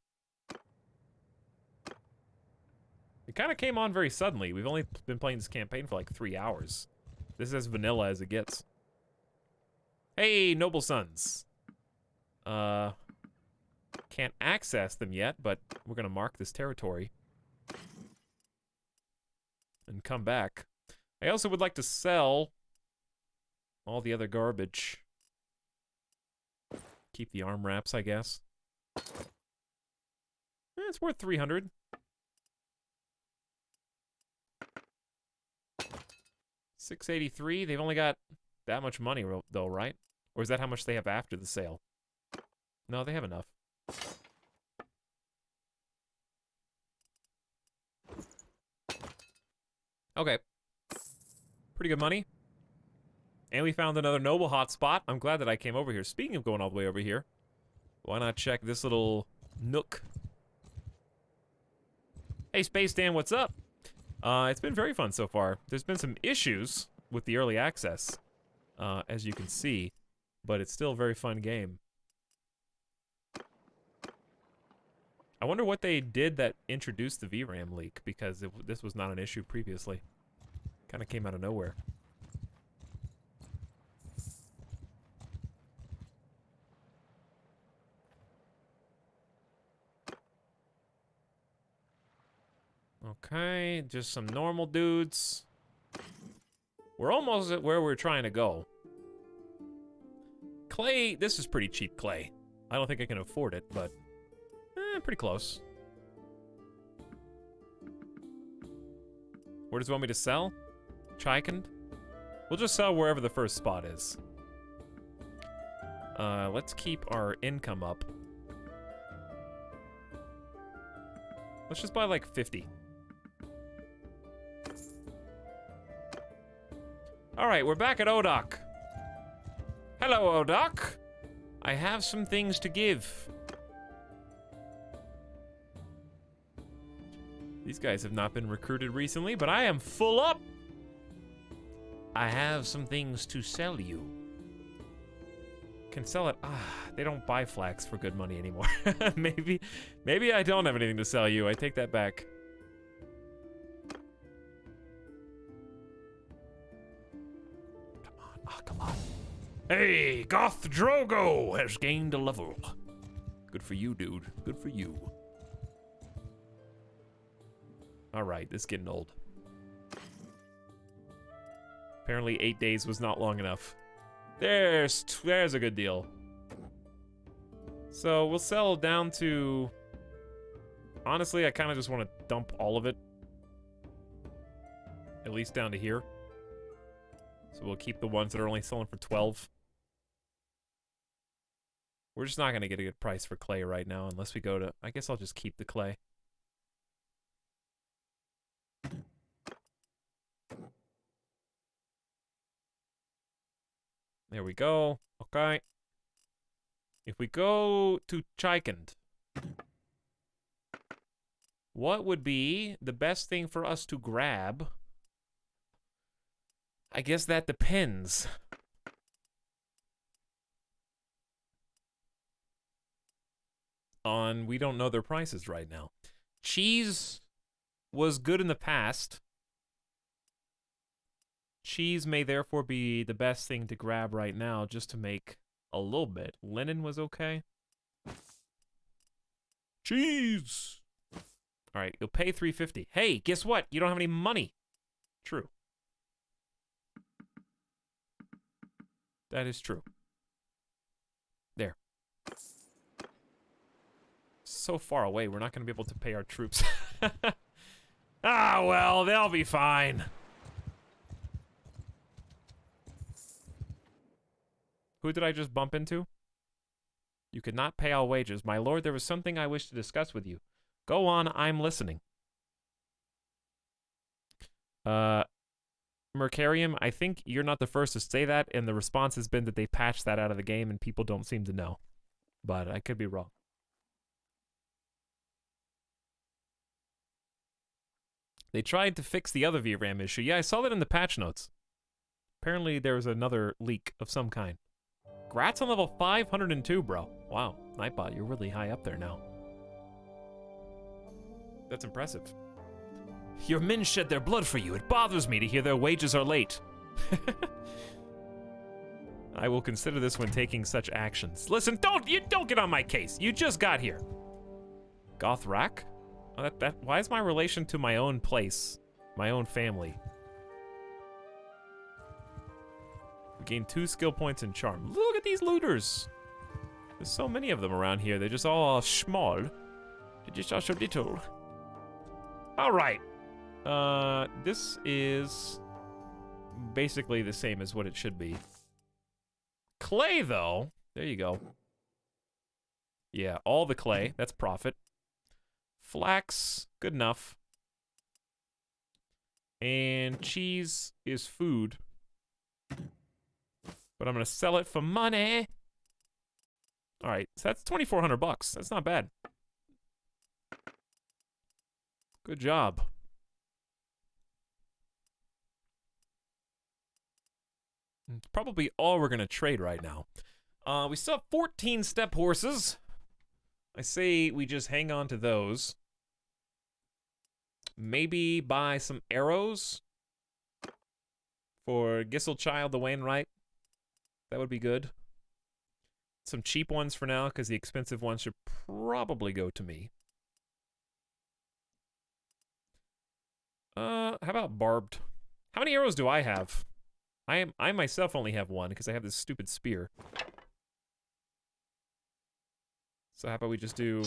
It kind of came on very suddenly. We've only been playing this campaign for like 3 hours. This is as vanilla as it gets. Hey, Noble Sons. Can't access them yet, but we're going to mark this territory. And come back. I also would like to sell all the other garbage. Keep the arm wraps, I guess. It's worth 300. $683. They've only got that much money, though, right? Or is that how much they have after the sale? No, they have enough. Okay. Pretty good money. And we found another noble hotspot. I'm glad that I came over here. Speaking of going all the way over here, why not check this little nook? Hey, Space Dan, what's up? It's been very fun so far. There's been some issues with the early access, as you can see, but it's still a very fun game. I wonder what they did that introduced the VRAM leak, because this was not an issue previously. Kind of came out of nowhere. Okay, just some normal dudes. We're almost at where we're trying to go. Clay, this is pretty cheap clay. I don't think I can afford it, but pretty close. Where does it want me to sell? Chikand? We'll just sell wherever the first spot is. Let's keep our income up. Let's just buy like 50. Alright, we're back at Odok. Hello, Odok. I have some things to give. These guys have not been recruited recently, but I am full up. I have some things to sell you. Can sell it. They don't buy flax for good money anymore. maybe I don't have anything to sell you. I take that back. Come on. Hey, Goth Drogo has gained a level. Good for you, dude. Good for you. Alright, this is getting old. Apparently 8 days was not long enough. There's a good deal. So we'll sell down to... Honestly, I kind of just want to dump all of it. At least down to here. So we'll keep the ones that are only selling for 12. We're just not going to get a good price for clay right now unless we go to... I guess I'll just keep the clay. There we go. Okay. If we go to Chikand, what would be the best thing for us to grab? I guess that depends. We don't know their prices right now. Cheese was good in the past. Cheese may therefore be the best thing to grab right now just to make a little bit. Linen was okay. Cheese! Alright, you'll pay $350. Hey, guess what? You don't have any money. True. That is true. There. So far away, we're not going to be able to pay our troops. Well, they'll be fine. Who did I just bump into? You could not pay all wages. My lord, there was something I wish to discuss with you. Go on, I'm listening. Mercarium, I think you're not the first to say that, and the response has been that they patched that out of the game and people don't seem to know. But I could be wrong. They tried to fix the other VRAM issue. Yeah, I saw that in the patch notes. Apparently there was another leak of some kind. Grats on level 502, bro. Wow, Nightbot, you're really high up there now. That's impressive. Your men shed their blood for you. It bothers me to hear their wages are late. I will consider this when taking such actions. Listen, don't get on my case. You just got here. Gothrak? Oh, why is my relation to my own place, my own family? We gain 2 skill points in charm. Look at these looters. There's so many of them around here. They're just all small. They're just all so little. All right. This is basically the same as what it should be. Clay, though. There you go. Yeah, all the clay. That's profit. Flax, good enough. And cheese is food. But I'm gonna sell it for money. All right, so that's 2,400 bucks. That's not bad. Good job. It's probably all we're gonna trade right now. We still have 14 step horses. I say we just hang on to those. Maybe buy some arrows for Gisselchild the Wainwright. That would be good. Some cheap ones for now, because the expensive ones should probably go to me. How about barbed? How many arrows do I have? I myself only have one, because I have this stupid spear. So how about we just do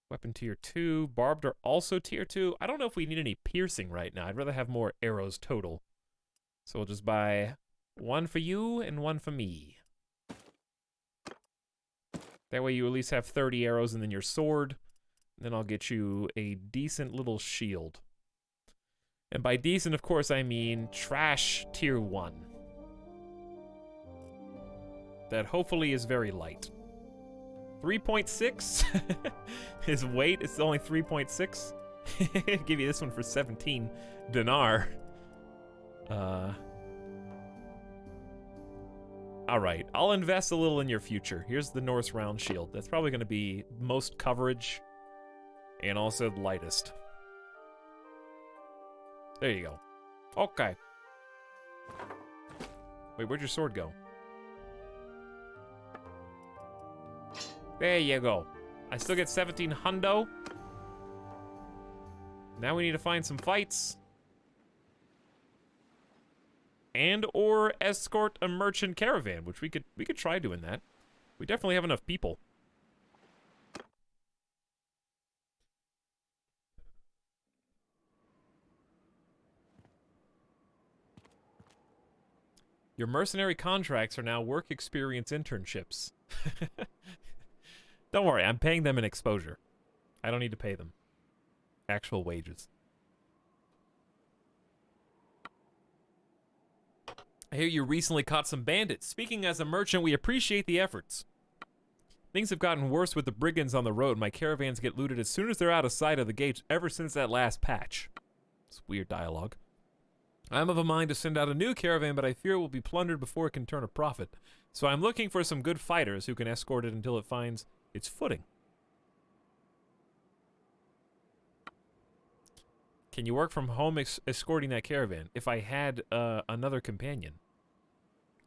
weapon tier 2. Barbed are also tier 2. I don't know if we need any piercing right now. I'd rather have more arrows total. So we'll just buy one for you and one for me. That way you at least have 30 arrows and then your sword. And then I'll get you a decent little shield. And by decent, of course, I mean trash tier 1. That hopefully is very light. 3.6? His weight is only 3.6. Give you this one for 17 dinar. Alright, I'll invest a little in your future. Here's the Norse round shield. That's probably going to be most coverage and also the lightest. There you go. Okay. Wait, where'd your sword go? There you go. I still get 17 hundo. Now we need to find some fights. And or escort a merchant caravan, which we could try doing that. We definitely have enough people. Your mercenary contracts are now work experience internships. Don't worry, I'm paying them in exposure. I don't need to pay them actual wages. I hear you recently caught some bandits. Speaking as a merchant, we appreciate the efforts. Things have gotten worse with the brigands on the road. My caravans get looted as soon as they're out of sight of the gates ever since that last patch. It's weird dialogue. I'm of a mind to send out a new caravan, but I fear it will be plundered before it can turn a profit. So I'm looking for some good fighters who can escort it until it finds its footing. Can you work from home escorting that caravan? If I had another companion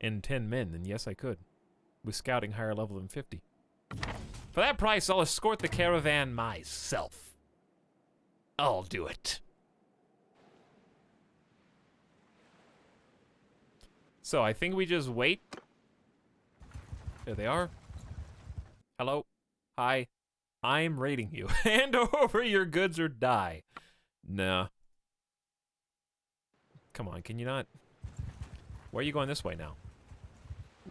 and 10 men, then yes, I could. With scouting higher level than 50. For that price, I'll escort the caravan myself. I'll do it. So I think we just wait. There they are. Hello. Hi. I'm raiding you. Hand over your goods or die. Nah. Come on, can you not? Where are you going this way now?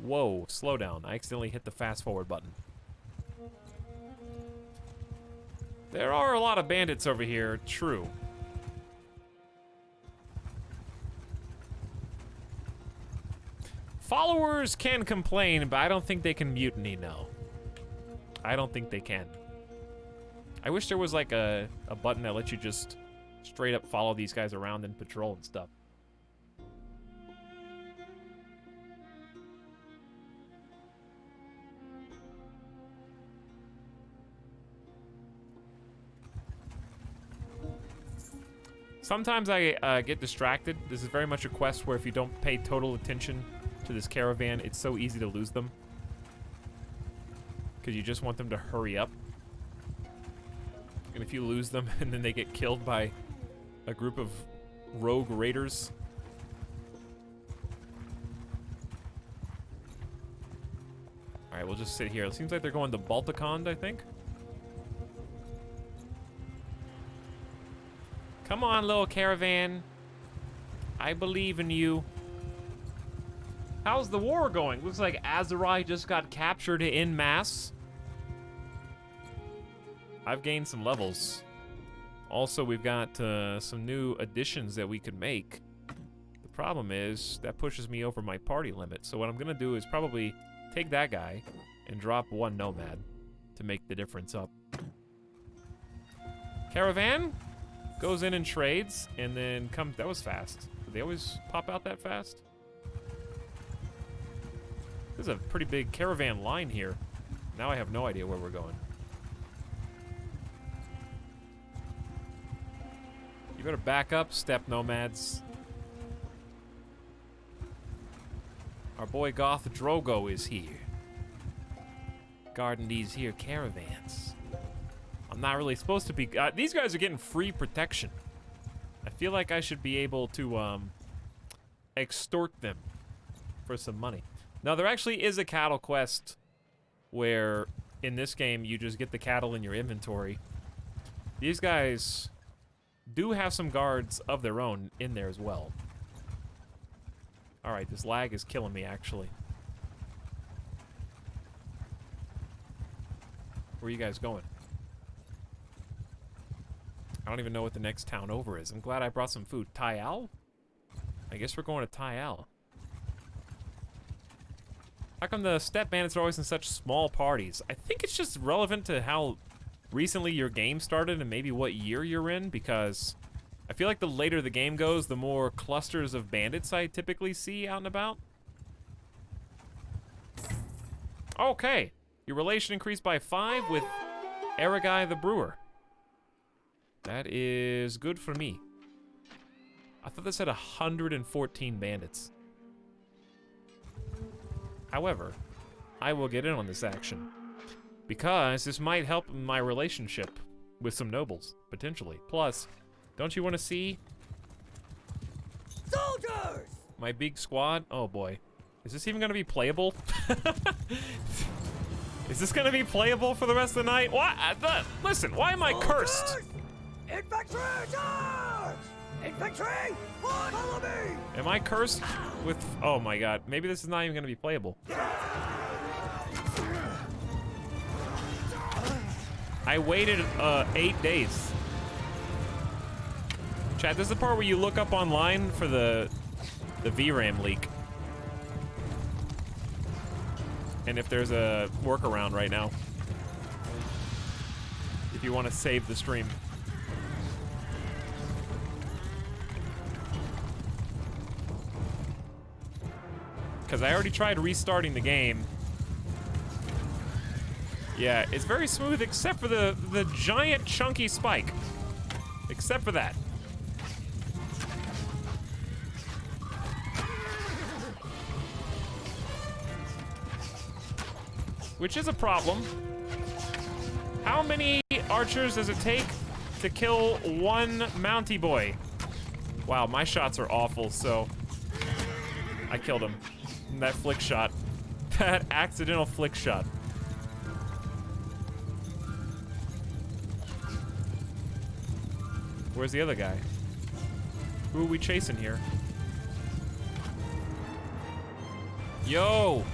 Whoa, slow down. I accidentally hit the fast forward button. There are a lot of bandits over here, true. Followers can complain, but I don't think they can mutiny, no. I don't think they can. I wish there was like a button that lets you just straight up follow these guys around and patrol and stuff. Sometimes I get distracted. This is very much a quest where if you don't pay total attention to this caravan, it's so easy to lose them. Because you just want them to hurry up. And if you lose them and then they get killed by a group of rogue raiders. Alright, we'll just sit here. It seems like they're going to Balticon, I think. Come on, little caravan. I believe in you. How's the war going? Looks like Azerai just got captured en masse. I've gained some levels. Also, we've got some new additions that we could make. The problem is, that pushes me over my party limit. So what I'm gonna do is probably take that guy and drop one nomad to make the difference up. Caravan goes in and trades, and then come. That was fast. Did they always pop out that fast? There's a pretty big caravan line here. Now I have no idea where we're going. You better back up, steppe nomads. Our boy Goth Drogo is here. Guarding these here caravans. I'm not really supposed to be... these guys are getting free protection. I feel like I should be able to extort them for some money. Now, there actually is a cattle quest where, in this game, you just get the cattle in your inventory. These guys do have some guards of their own in there as well. Alright, this lag is killing me, actually. Where are you guys going? I don't even know what the next town over is. I'm glad I brought some food. Tyal? I guess we're going to Tyal. How come the steppe bandits are always in such small parties? I think it's just relevant to how recently your game started and maybe what year you're in, because I feel like the later the game goes, the more clusters of bandits I typically see out and about. Okay. Your relation increased by 5 with Aragai the Brewer. That is good for me. I thought this had 114 bandits. However, I will get in on this action, because this might help my relationship with some nobles, potentially. Plus, don't you want to see Soldiers! my big squad? Oh boy. Is this even going to be playable? Is this going to be playable for the rest of the night? What? Listen, why am I cursed? Soldiers! Infantry, charge! Infantry, follow me! Am I cursed with... Oh my god. Maybe this is not even going to be playable. I waited 8 days. Chat, this is the part where you look up online for the VRAM leak. And if there's a workaround right now. If you want to save the stream. Because I already tried restarting the game. Yeah, it's very smooth except for the giant chunky spike. Except for that. Which is a problem. How many archers does it take to kill one Mountie boy? Wow, my shots are awful, so I killed him. That flick shot. That accidental flick shot. Where's the other guy? Who are we chasing here? Yo!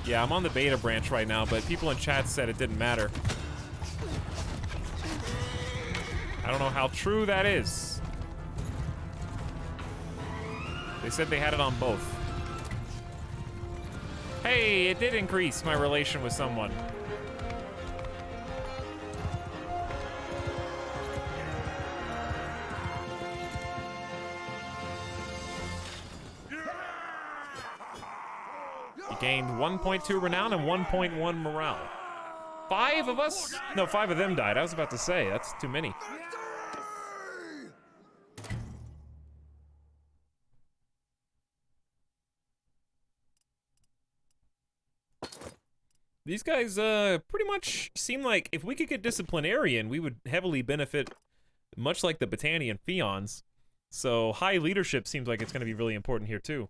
Yeah, I'm on the beta branch right now, but people in chat said it didn't matter. I don't know how true that is. They said they had it on both. Hey, it did increase my relation with someone. You gained 1.2 renown and 1.1 morale. 5 of us? No, 5 of them died. I was about to say, that's too many. These guys, pretty much seem like if we could get disciplinarian, we would heavily benefit, much like the Botanian Fions. So high leadership seems like it's going to be really important here too.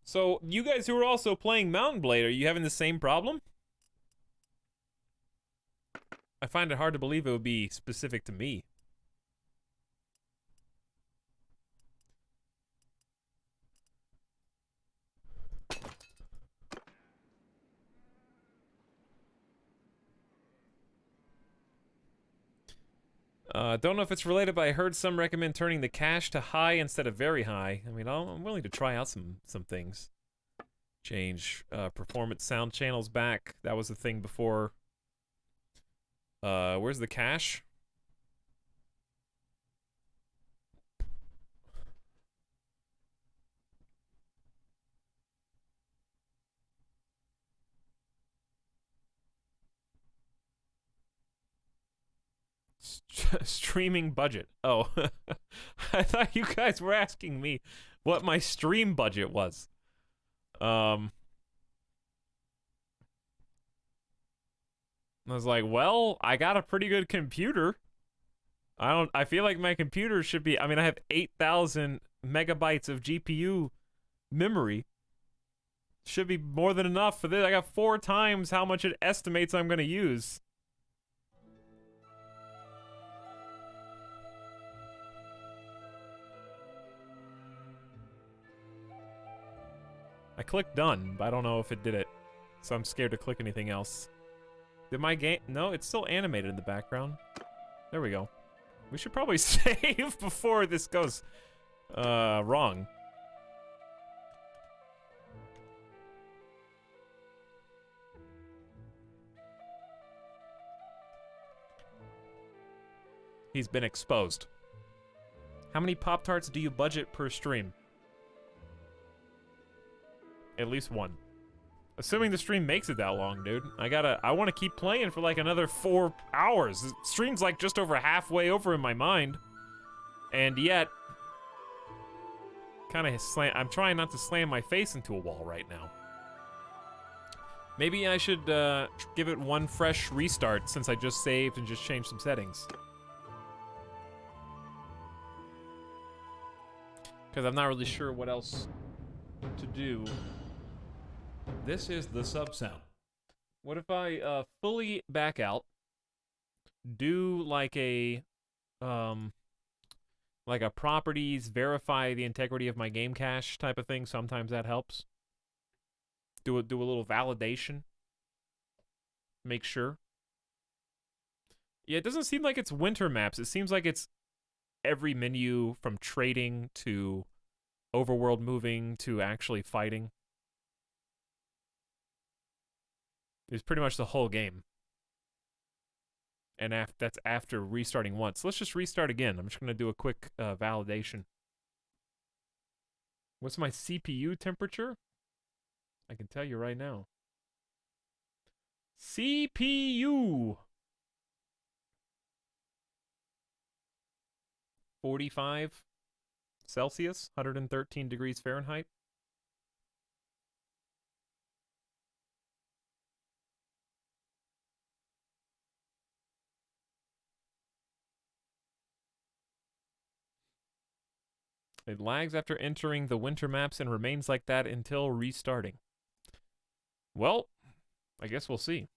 So you guys who are also playing Mountain Blade, are you having the same problem? I find it hard to believe it would be specific to me. Don't know if it's related, but I heard some recommend turning the cache to high instead of very high. I mean, I'm willing to try out some things. Change performance sound channels back. That was the thing before. Where's the cache? Streaming budget. Oh, I thought you guys were asking me what my stream budget was. I was like, well, I got a pretty good computer. I feel like my computer should be, I mean, I have 8,000 megabytes of GPU memory. Should be more than enough for this. I got 4 times how much it estimates I'm gonna use. I clicked done, but I don't know if it did it. So I'm scared to click anything else. Did my game... No, it's still animated in the background. There we go. We should probably save before this goes wrong. He's been exposed. How many Pop-Tarts do you budget per stream? At least 1. Assuming the stream makes it that long, dude. I want to keep playing for like another 4 hours. The stream's like just over halfway over in my mind. And yet, I'm trying not to slam my face into a wall right now. Maybe I should give it 1 fresh restart since I just saved and just changed some settings. Because I'm not really sure what else to do. This is the sub sound. What if I fully back out, do like a properties, verify the integrity of my game cache type of thing? Sometimes that helps. Do a little validation. Make sure. Yeah, it doesn't seem like it's winter maps. It seems like it's every menu from trading to overworld moving to actually fighting. It's pretty much the whole game. And that's after restarting once. Let's just restart again. I'm just going to do a quick validation. What's my CPU temperature? I can tell you right now. CPU! 45 Celsius, 113 degrees Fahrenheit. It lags after entering the winter maps and remains like that until restarting. Well, I guess we'll see.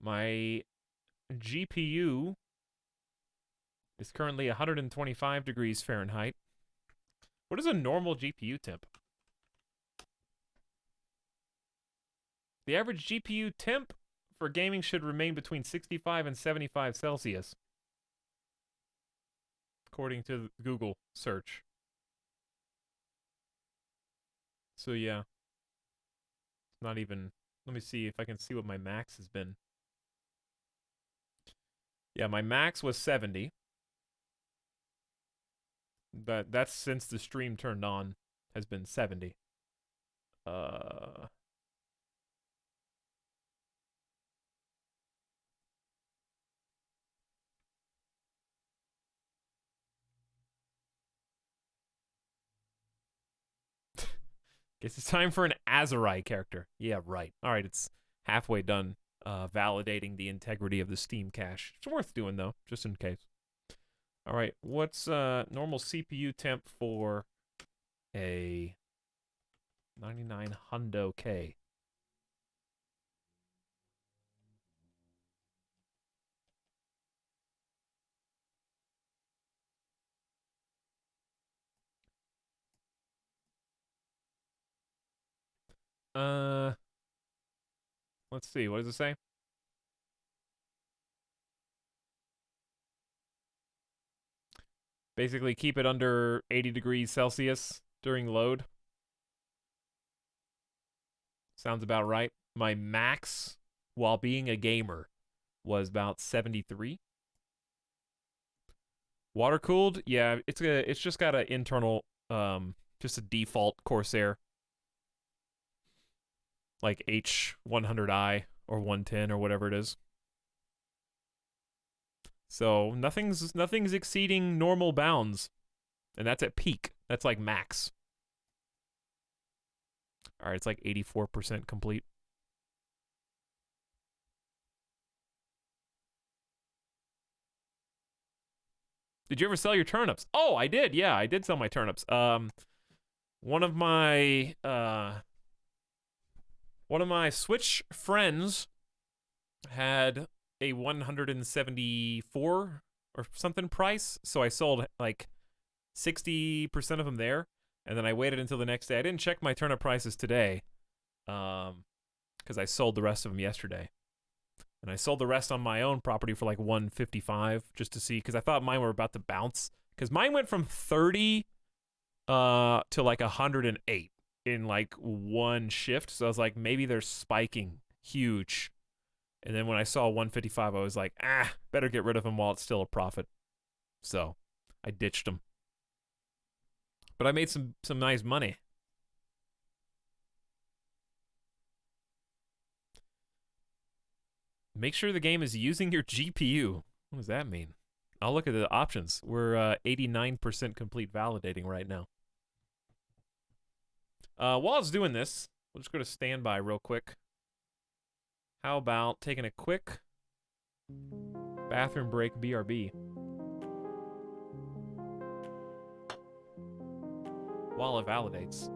My GPU is currently 125 degrees Fahrenheit. What is a normal GPU temp? The average GPU temp for gaming should remain between 65 and 75 Celsius, according to Google search. So yeah, not even. Let me see if I can see what my max has been. Yeah, my max was 70. That's since the stream turned on, has been 70. Guess it's time for an Azrai character. Yeah, right. All right, it's halfway done validating the integrity of the Steam cache. It's worth doing, though, just in case. All right, what's normal CPU temp for a 99 Hundo K? Let's see. What does it say? Basically, keep it under 80 degrees Celsius during load. Sounds about right. My max, while being a gamer, was about 73. Water cooled, yeah, it's just got an internal, just a default Corsair, like H100i or 110 or whatever it is. So nothing's exceeding normal bounds, and that's at peak. That's like max. All right, it's like 84% complete. Did you ever sell your turnips? Oh, I did. Yeah, I did sell my turnips. One of my Switch friends had a 174 or something price, so I sold like 60% of them there, and then I waited until the next day. I didn't check my turnip prices today, because I sold the rest of them yesterday. And I sold the rest on my own property for like 155 just to see, because I thought mine were about to bounce. Because mine went from 30 to like 108 in like one shift. So I was like, maybe they're spiking huge. And then when I saw 155, I was like, better get rid of them while it's still a profit. So I ditched them. But I made some nice money. Make sure the game is using your GPU. What does that mean? I'll look at the options. We're 89% complete validating right now. While I was doing this, we'll just go to standby real quick. How about taking a quick bathroom break BRB? While it validates.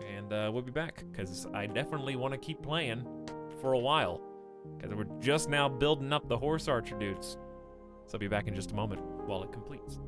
And we'll be back, because I definitely want to keep playing for a while. Because we're just now building up the horse archer dudes. So I'll be back in just a moment while it completes.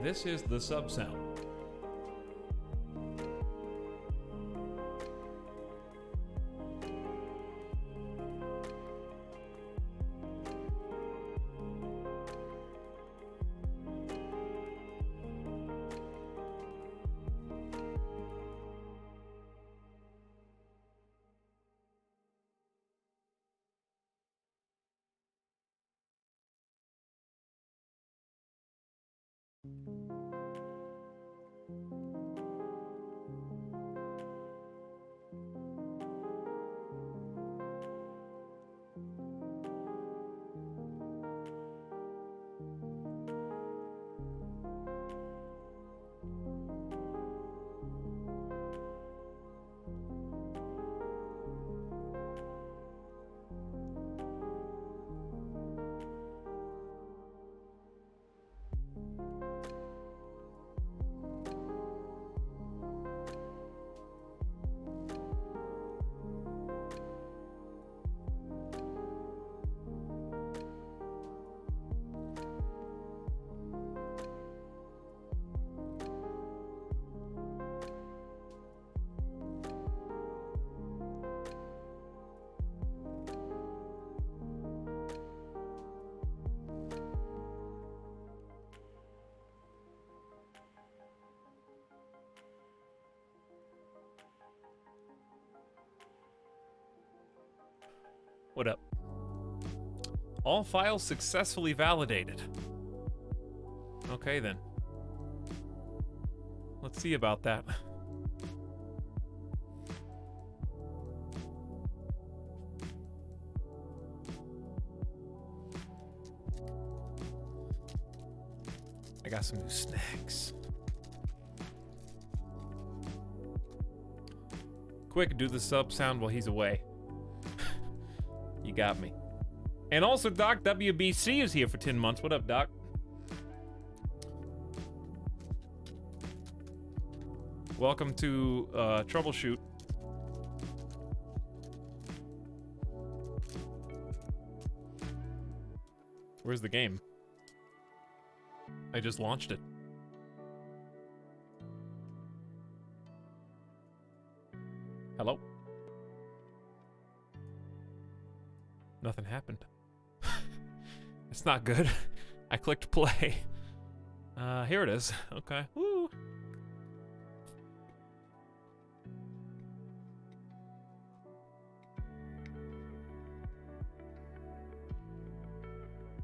This is the sub sound. What up? All files successfully validated. Okay then. Let's see about that. I got some new snacks. Quick, do the sub sound while he's away. You got me. And also, Doc WBC is here for 10 months. What up, Doc? Welcome to Troubleshoot. Where's the game? I just launched it. Hello? Nothing happened. It's not good. I clicked play. Here it is. Okay. Woo.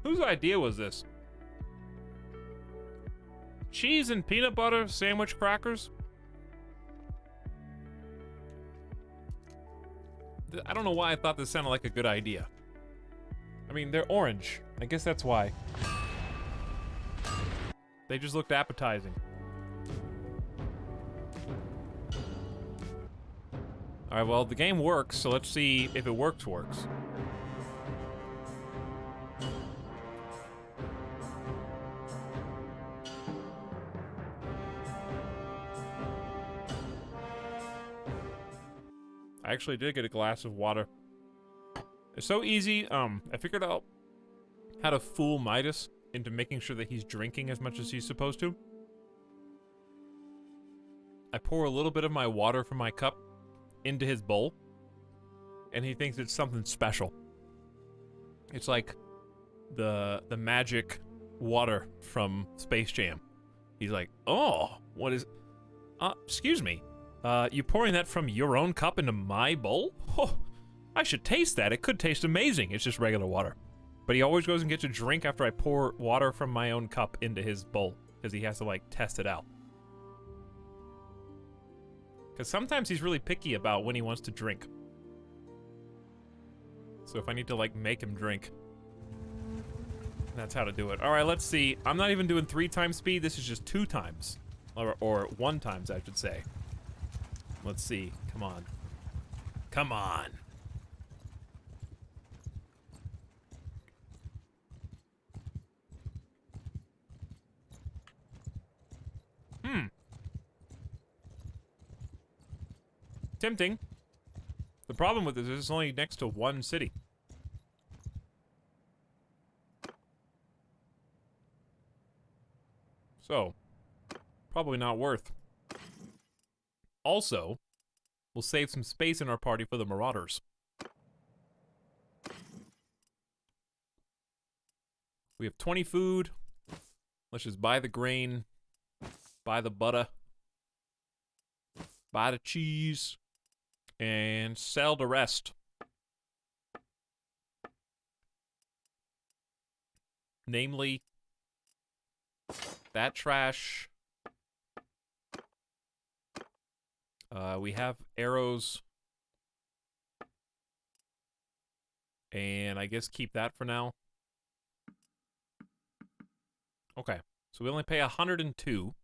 Whose idea was this? Cheese and peanut butter sandwich crackers? I don't know why I thought this sounded like a good idea. I mean, they're orange. I guess that's why. They just looked appetizing. Alright, well, the game works, so let's see if it works. I actually did get a glass of water. It's so easy. I figured out how to fool Midas into making sure that he's drinking as much as he's supposed to. I pour a little bit of my water from my cup into his bowl, and he thinks it's something special. It's like the magic water from Space Jam. He's like, oh, what is... excuse me. You pouring that from your own cup into my bowl? Oh, I should taste that. It could taste amazing. It's just regular water. But he always goes and gets a drink after I pour water from my own cup into his bowl, because he has to, like, test it out. Because sometimes he's really picky about when he wants to drink. So if I need to, like, make him drink, that's how to do it. Alright, let's see. I'm not even doing 3 times speed. This is just 2 times. Or 1 times, I should say. Let's see. Come on. Come on. Tempting. The problem with this is it's only next to 1 city. So, Probably not worth. Also, we'll save some space in our party for the Marauders. We have 20 food. Let's just buy the grain, buy the butter, buy the cheese, and sell the rest. Namely, that trash. We have arrows. And I guess keep that for now. Okay, so we only pay 102.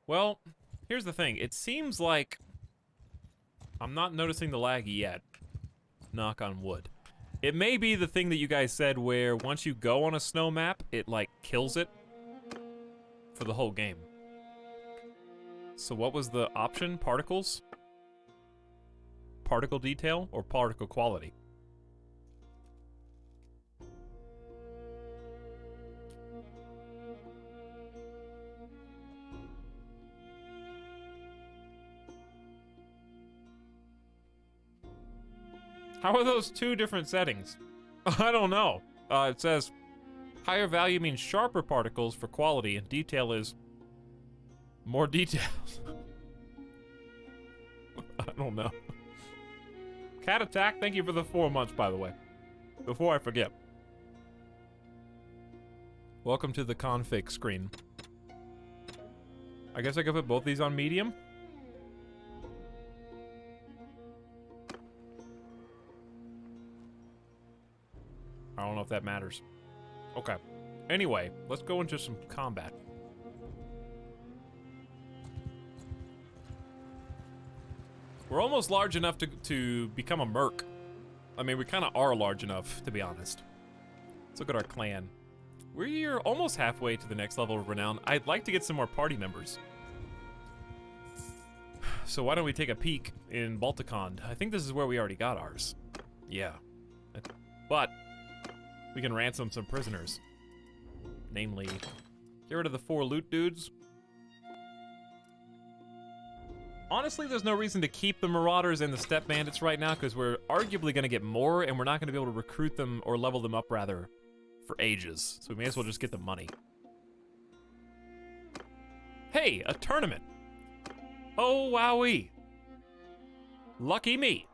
Well, here's the thing. It seems like I'm not noticing the lag yet. Knock on wood. It may be the thing that you guys said where once you go on a snow map, it like kills it for the whole game. So what was the option? Particles? Particle detail or particle quality? How are those two different settings? I don't know. It says higher value means sharper particles for quality, and detail is more details. I don't know. Cat Attack, thank you for the 4 months, by the way. Before I forget. Welcome to the config screen. I guess I could put both these on medium. I don't know if that matters. Okay. Anyway, let's go into some combat. We're almost large enough to become a merc. I mean, we kind of are large enough, to be honest. Let's look at our clan. We're almost halfway to the next level of renown. I'd like to get some more party members. So why don't we take a peek in Balticon? I think this is where we already got ours. Yeah. But we can ransom some prisoners. Namely, get rid of the 4 loot dudes. Honestly, there's no reason to keep the Marauders and the Step Bandits right now, because we're arguably going to get more, and we're not going to be able to recruit them, or level them up, rather, for ages. So we may as well just get the money. Hey, a tournament! Oh, wowee. Lucky me.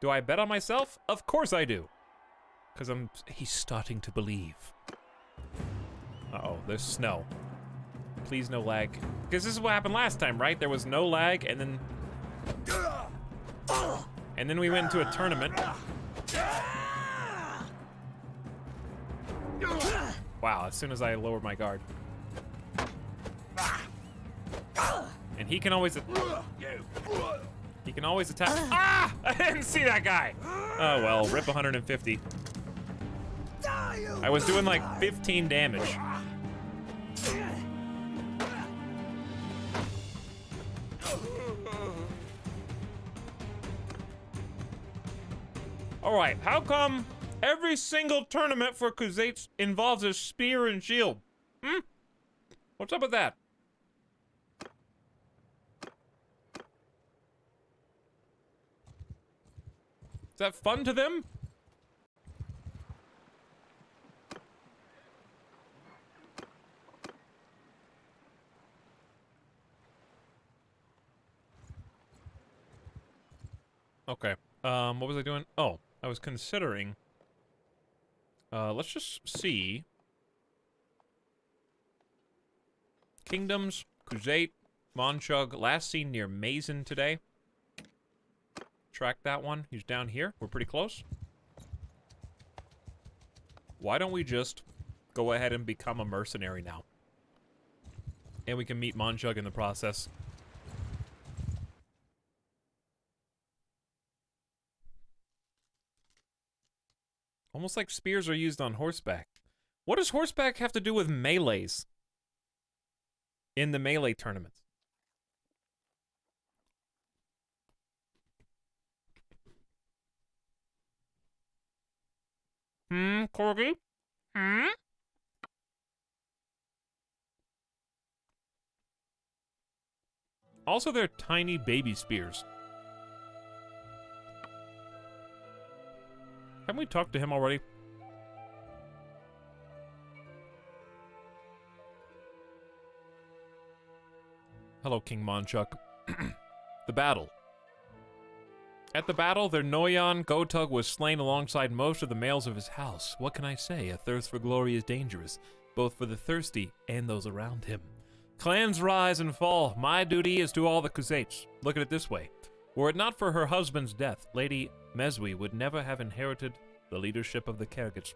Do I bet on myself? Of course I do. Because he's starting to believe. Uh-oh, there's snow. Please no lag. Because this is what happened last time, right? There was no lag, and then... And then we went into a tournament. Wow, as soon as I lowered my guard. And he can always... He can always attack... Ah! I didn't see that guy! Oh well, rip 150. I was doing like 15 damage. Alright, how come every single tournament for Khuzaits involves a spear and shield? Hmm? What's up with that? Is that fun to them? Okay. What was I doing? Oh, I was considering. Let's just see. Kingdoms, Khuzait, Monchug, last seen near Mazen today. Track that one. He's down here. We're pretty close. Why don't we just go ahead and become a mercenary now? And we can meet Monchug in the process. Almost like spears are used on horseback. What does horseback have to do with melees? In the melee tournaments? Corgi? Also, they're tiny baby spears. Haven't we talked to him already? Hello, King Monchuk. The battle. At the battle, their Noyan Gotug was slain alongside most of the males of his house. What can I say? A thirst for glory is dangerous, both for the thirsty and those around him. Clans rise and fall. My duty is to all the Khuzaits. Look at it this way. Were it not for her husband's death, Lady Meswi would never have inherited the leadership of the Kergits.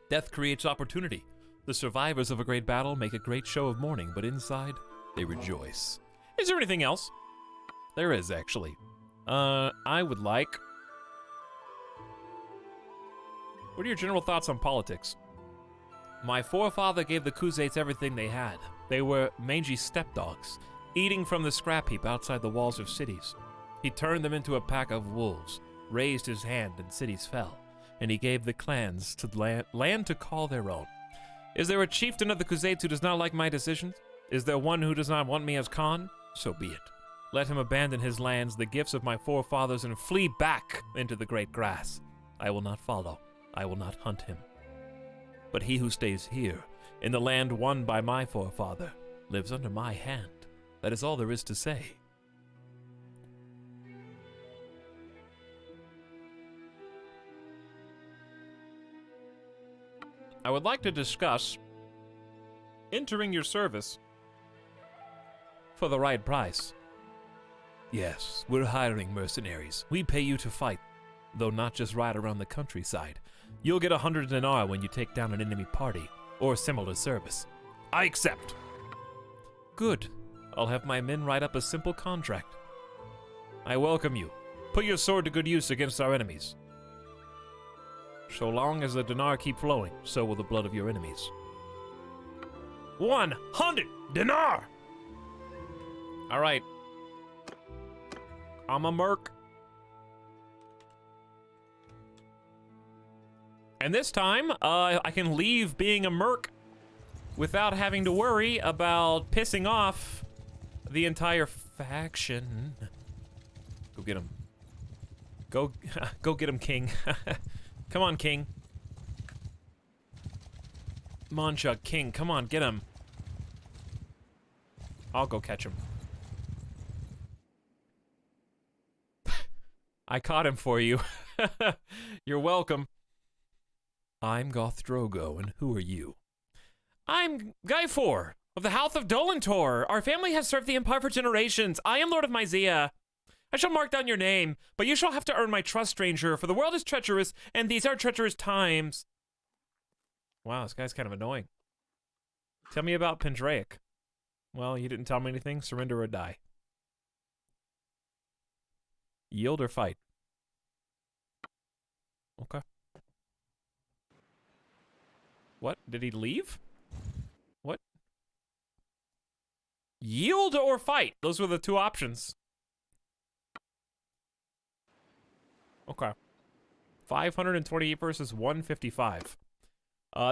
Death creates opportunity. The survivors of a great battle make a great show of mourning, but inside, they rejoice. Is there anything else? There is, actually. I would like... What are your general thoughts on politics? My forefather gave the Khuzaits everything they had. They were mangy stepdogs, eating from the scrap heap outside the walls of cities. He turned them into a pack of wolves, raised his hand, and cities fell, and he gave the clans to land to call their own. Is there a chieftain of the Khuzaits who does not like my decisions? Is there one who does not want me as Khan? So be it. Let him abandon his lands, the gifts of my forefathers, and flee back into the great grass. I will not follow. I will not hunt him. But he who stays here, in the land won by my forefather, lives under my hand. That is all there is to say. I would like to discuss entering your service for the right price. Yes, we're hiring mercenaries. We pay you to fight, though not just ride around the countryside. You'll get 100 dinar when you take down an enemy party, or similar service. I accept. Good. I'll have my men write up a simple contract. I welcome you. Put your sword to good use against our enemies. So long as the dinar keep flowing, so will the blood of your enemies. 100 dinar! All right. I'm a merc. And this time, I can leave being a merc without having to worry about pissing off the entire faction. Go get him. Go get him, King. Come on, King. Monchuk, King, come on, get him. I'll go catch him. I caught him for you. You're welcome. I'm Goth Drogo, and who are you? I'm Gaifor, of the House of Dolantor. Our family has served the Empire for generations. I am Lord of Myzea. I shall mark down your name, but you shall have to earn my trust, stranger, for the world is treacherous, and these are treacherous times. Wow, this guy's kind of annoying. Tell me about Pendraic. Well, you didn't tell me anything. Surrender or die. Yield or fight? Okay. What? Did he leave? What? Yield or fight? Those were the two options. Okay. 528 versus 155.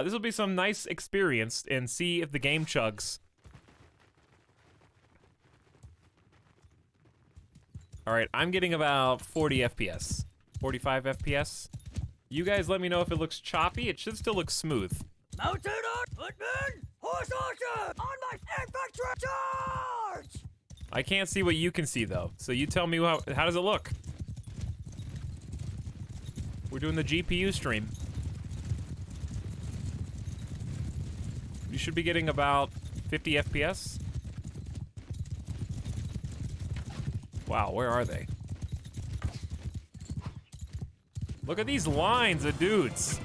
This will be some nice experience and see if the game chugs. Alright, I'm getting about 40 FPS. 45 FPS. You guys let me know if it looks choppy. It should still look smooth. Mounted on footmen! Horse archer! On my infantry charge! I can't see what you can see though. So you tell me how does it look? We're doing the GPU stream. You should be getting about 50 FPS. Wow, where are they? Look at these lines of dudes.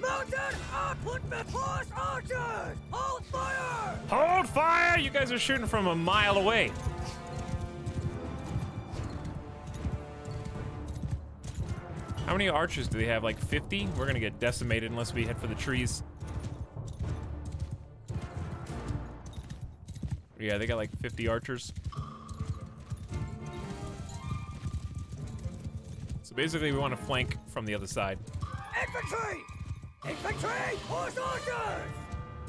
Mounted on footmen! Horse archers! Hold fire! Hold fire! You guys are shooting from a mile away. How many archers do they have? Like 50? We're gonna get decimated unless we head for the trees. Yeah, they got like 50 archers. So basically we want to flank from the other side. Infantry! Infantry! Horse archers!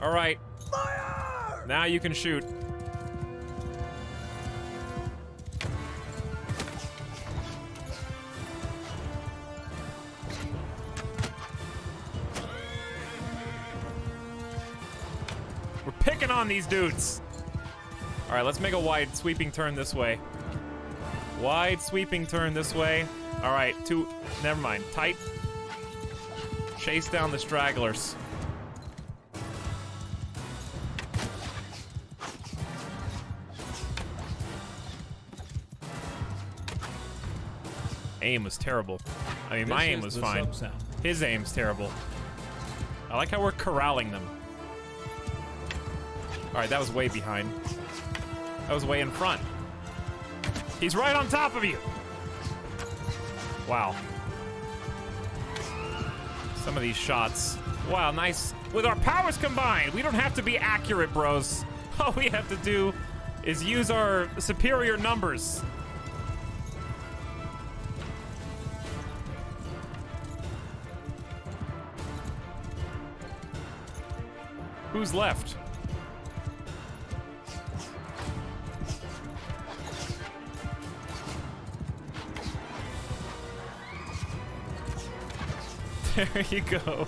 All right. Fire! Now you can shoot. picking on these dudes. All right, let's make a wide sweeping turn this way. Wide sweeping turn this way. All right, never mind. Tight. Chase down the stragglers. Aim was terrible. I mean, my aim was fine. His aim's terrible. I like how we're corralling them. All right, that was way behind. That was way in front. He's right on top of you. Wow. Some of these shots. Wow, nice. With our powers combined, we don't have to be accurate, bros. All we have to do is use our superior numbers. Who's left? There you go.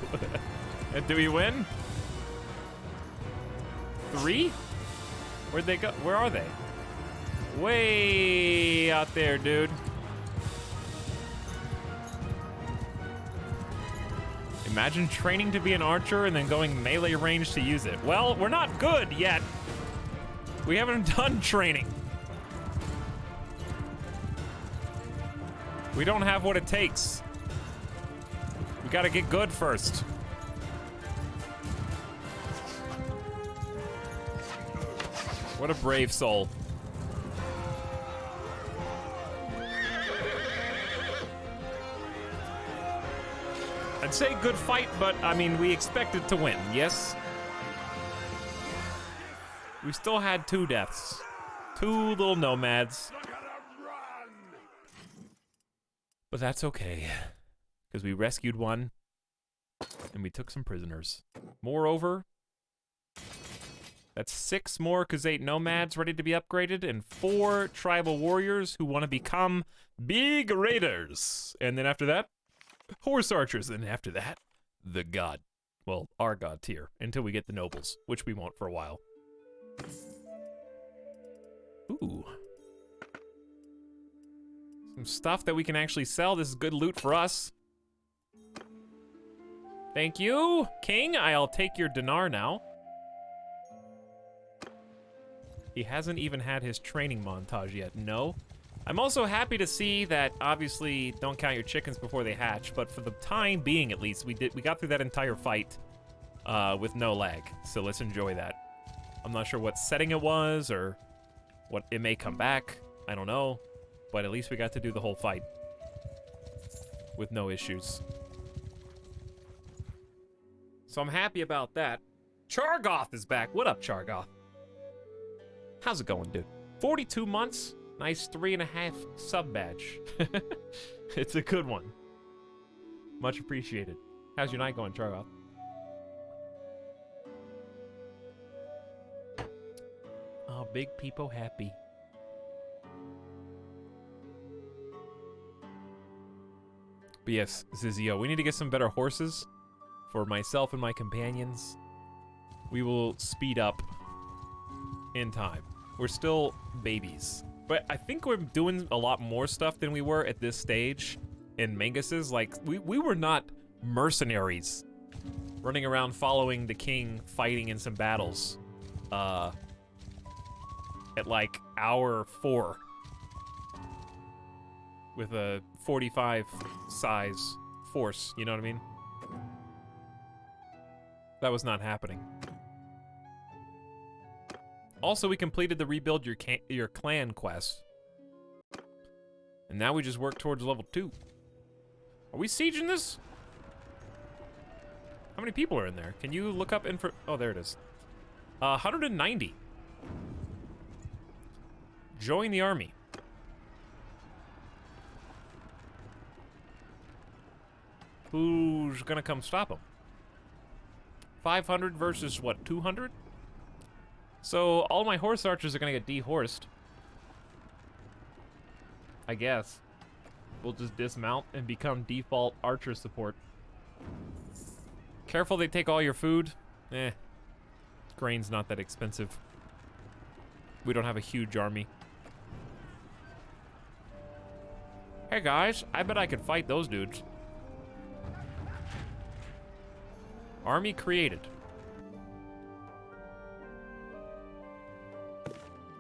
And do we win? 3? Where'd they go? Where are they? Way out there, dude. Imagine training to be an archer and then going melee range to use it. Well, we're not good yet. We haven't done training. We don't have what it takes. We gotta get good first. What a brave soul. I'd say good fight, but I mean, we expected to win, yes? We still had 2 deaths. 2 little nomads. But that's okay, because we rescued one, and we took some prisoners. Moreover, that's 6 more Khazate nomads ready to be upgraded, and 4 tribal warriors who want to become big raiders. And then after that, horse archers, and after that, the god. Well, our god tier, until we get the nobles, which we won't for a while. Ooh. Some stuff that we can actually sell. This is good loot for us. Thank you, King. I'll take your dinar now. He hasn't even had his training montage yet, no. I'm also happy to see that, obviously, don't count your chickens before they hatch, but for the time being, at least, we got through that entire fight with no lag. So let's enjoy that. I'm not sure what setting it was, or what it may come back. I don't know, but at least we got to do the whole fight with no issues. So I'm happy about that. Chargoth is back. What up, Chargoth? How's it going, dude? 42 months. Nice 3.5 sub badge. It's a good one. Much appreciated. How's your night going, Chargoth? Oh, big people happy. But yes, Zizio, we need to get some better horses for myself and my companions. We will speed up in time. We're still babies. But I think we're doing a lot more stuff than we were at this stage in Mangus's. Like, we were not mercenaries running around following the king, fighting in some battles at like hour 4 with a 45 size force, you know what I mean? That was not happening. Also, we completed the rebuild your clan quest. And now we just work towards level 2. Are we sieging this? How many people are in there? Can you look up info? Oh, there it is. 190. Join the army. Who's gonna come stop them? 500 versus what, 200? So all my horse archers are gonna get dehorsed. I guess. We'll just dismount and become default archer support. Careful they take all your food. Eh. Grain's not that expensive. We don't have a huge army. Hey guys, I bet I could fight those dudes. Army created.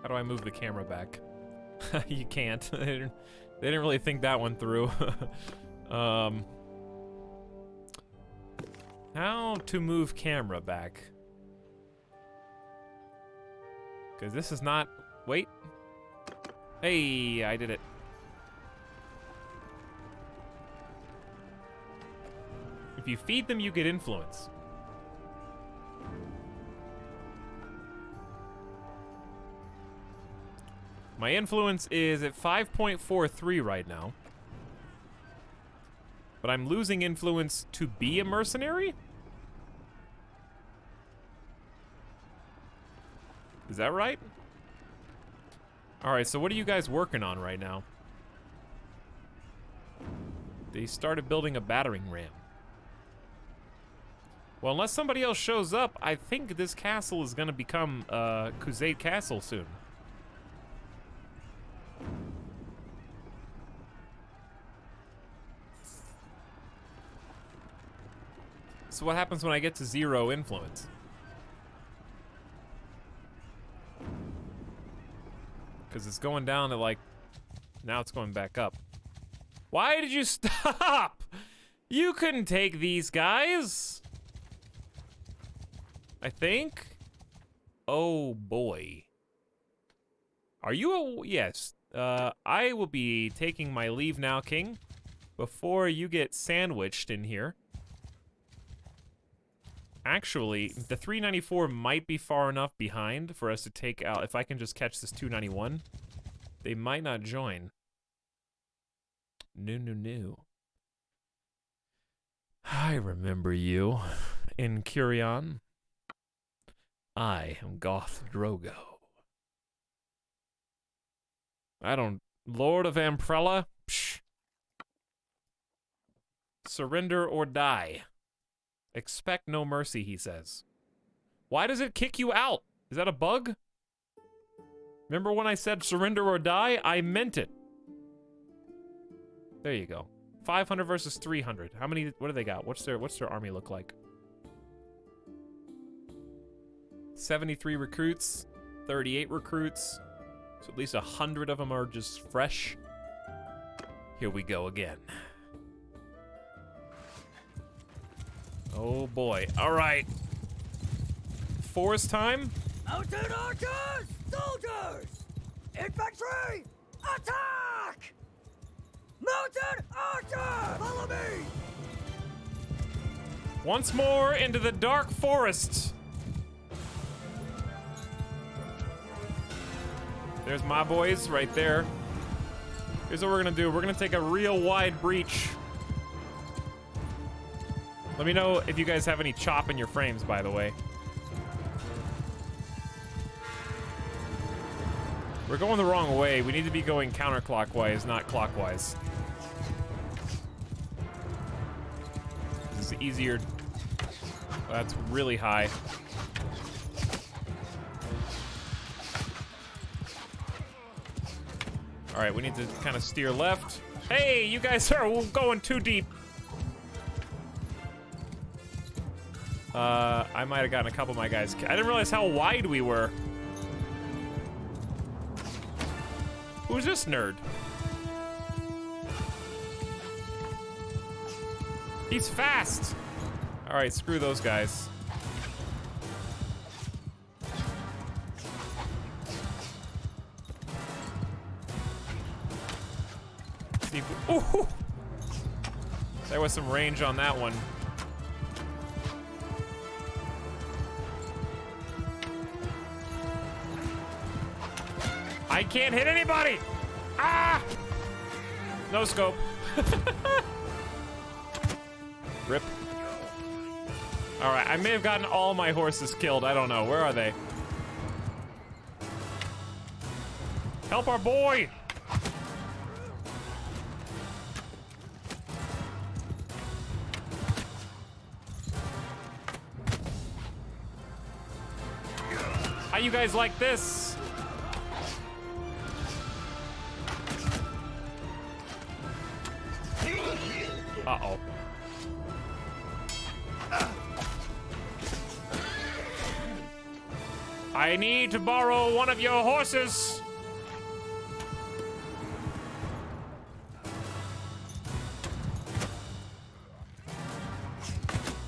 How do I move the camera back? You can't. They didn't really think that one through. How to move camera back? Because this is not... Wait. Hey, I did it. If you feed them, you get influence. My influence is at 5.43 right now. But I'm losing influence to be a mercenary? Is that right? Alright, so what are you guys working on right now? They started building a battering ram. Well, unless somebody else shows up, I think this castle is gonna become Crusade Castle soon. So what happens when I get to 0 influence? Because it's going down to like... Now it's going back up. Why did you stop? You couldn't take these guys. I think. Oh boy. Are you a... Yes. I will be taking my leave now, King. Before you get sandwiched in here. Actually, the 394 might be far enough behind for us to take out. If I can just catch this 291, they might not join. No. I remember you in Curion. I am Goth Drogo. I don't... Lord of Amprella? Psh. Surrender or die. Expect no mercy, he says. Why does it kick you out? Is that a bug? Remember when I said surrender or die? I meant it. There you go. 500 versus 300. How many, what do they got? What's their army look like? 73 recruits, 38 recruits. So at least 100 of them are just fresh. Here we go again. Oh boy. All right. Forest time. Mounted archers! Soldiers! Infantry! Attack! Mounted archers! Follow me! Once more into the dark forest. There's my boys right there. Here's what we're gonna do. We're gonna take a real wide breach. Let me know if you guys have any chop in your frames, by the way. We're going the wrong way. We need to be going counterclockwise, not clockwise. This is easier. That's really high. All right, we need to kind of steer left. Hey, you guys are going too deep. I might have gotten a couple of my guys. I didn't realize how wide we were. Who's this nerd? He's fast. All right, screw those guys. See if we, ooh, there was some range on that one. I can't hit anybody! Ah! No scope. Rip. Alright, I may have gotten all my horses killed. I don't know. Where are they? Help our boy! How you guys like this? Uh-oh. I need to borrow one of your horses.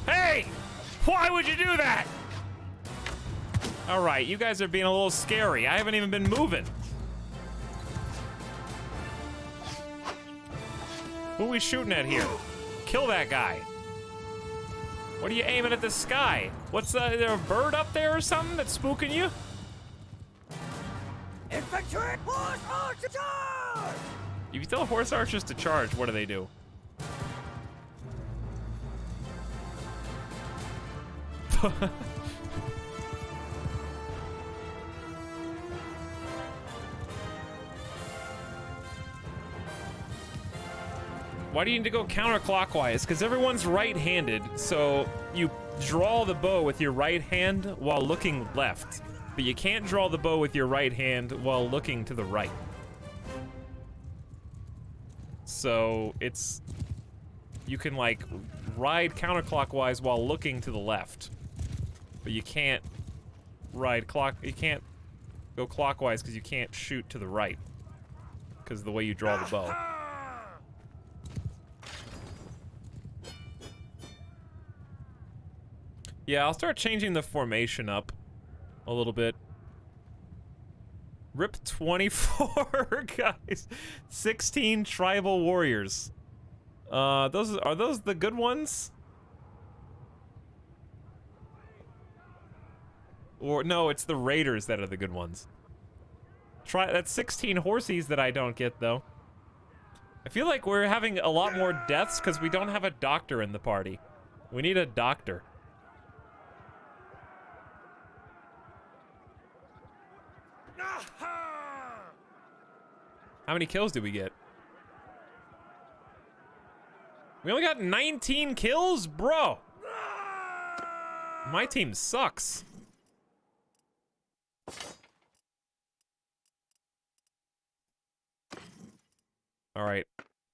Hey! Why would you do that? All right, you guys are being a little scary. I haven't even been moving. Who are we shooting at here? Kill that guy. What are you aiming at the sky? What's is there a bird up there or something that's spooking you? Infantry, horse archer charge! If you tell horse archers to charge, what do they do? Why do you need to go counterclockwise? Because everyone's right-handed, so you draw the bow with your right hand while looking left. But you can't draw the bow with your right hand while looking to the right. So it's... You can, like, ride counterclockwise while looking to the left. But you can't ride you can't go clockwise because you can't shoot to the right. Because of the way you draw the bow. Yeah, I'll start changing the formation up a little bit. Rip 24, guys. 16 tribal warriors. Are those the good ones? Or no, it's the raiders that are the good ones. That's 16 horsies that I don't get though. I feel like we're having a lot more deaths because we don't have a doctor in the party. We need a doctor. How many kills did we get? We only got 19 kills? Bro! My team sucks. Alright.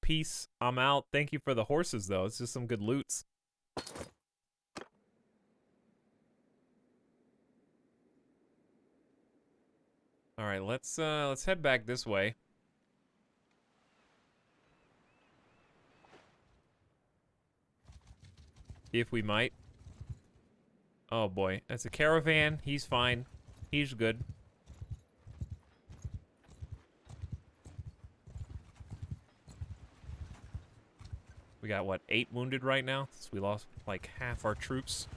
Peace. I'm out. Thank you for the horses, though. It's just some good loots. Alright, let's head back this way. If we might. Oh boy, that's a caravan. He's fine. He's good. We got, what, 8 wounded right now? So we lost, like, half our troops.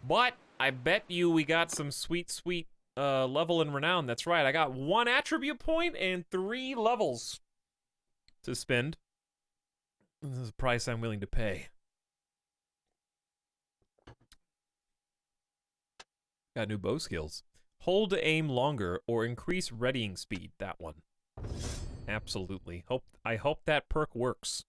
But I bet you we got some sweet, sweet level and renown. That's right. I got 1 attribute point and 3 levels to spend. This is a price I'm willing to pay. Got new bow skills. Hold to aim longer or increase readying speed. That one. Absolutely. I hope that perk works.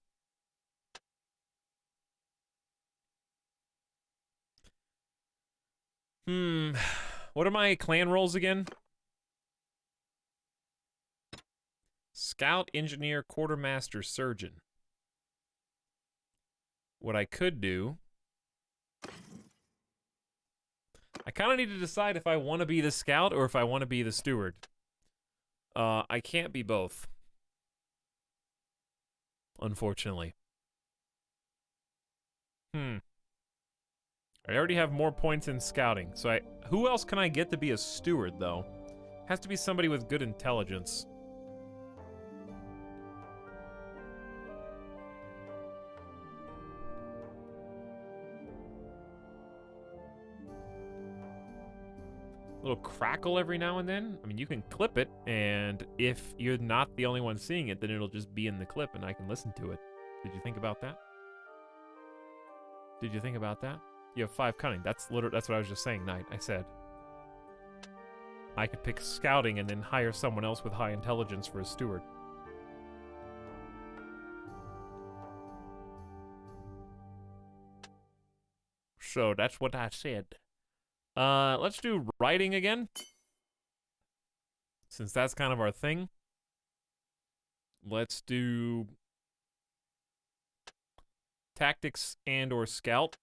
What are my clan roles again? Scout, engineer, quartermaster, surgeon. What I could do... I kind of need to decide if I want to be the scout or if I want to be the steward. I can't be both. Unfortunately. I already have more points in scouting, so who else can I get to be a steward, though? Has to be somebody with good intelligence. Little crackle every now and then. I mean, you can clip it, and if you're not the only one seeing it, then it'll just be in the clip and I can listen to it. Did you think about that? Did you think about that? You have 5 cunning. That's what I was just saying, Knight. I said I could pick scouting and then hire someone else with high intelligence for a steward. So that's what I said. Let's do riding again. Since that's kind of our thing. Let's do tactics and or scout.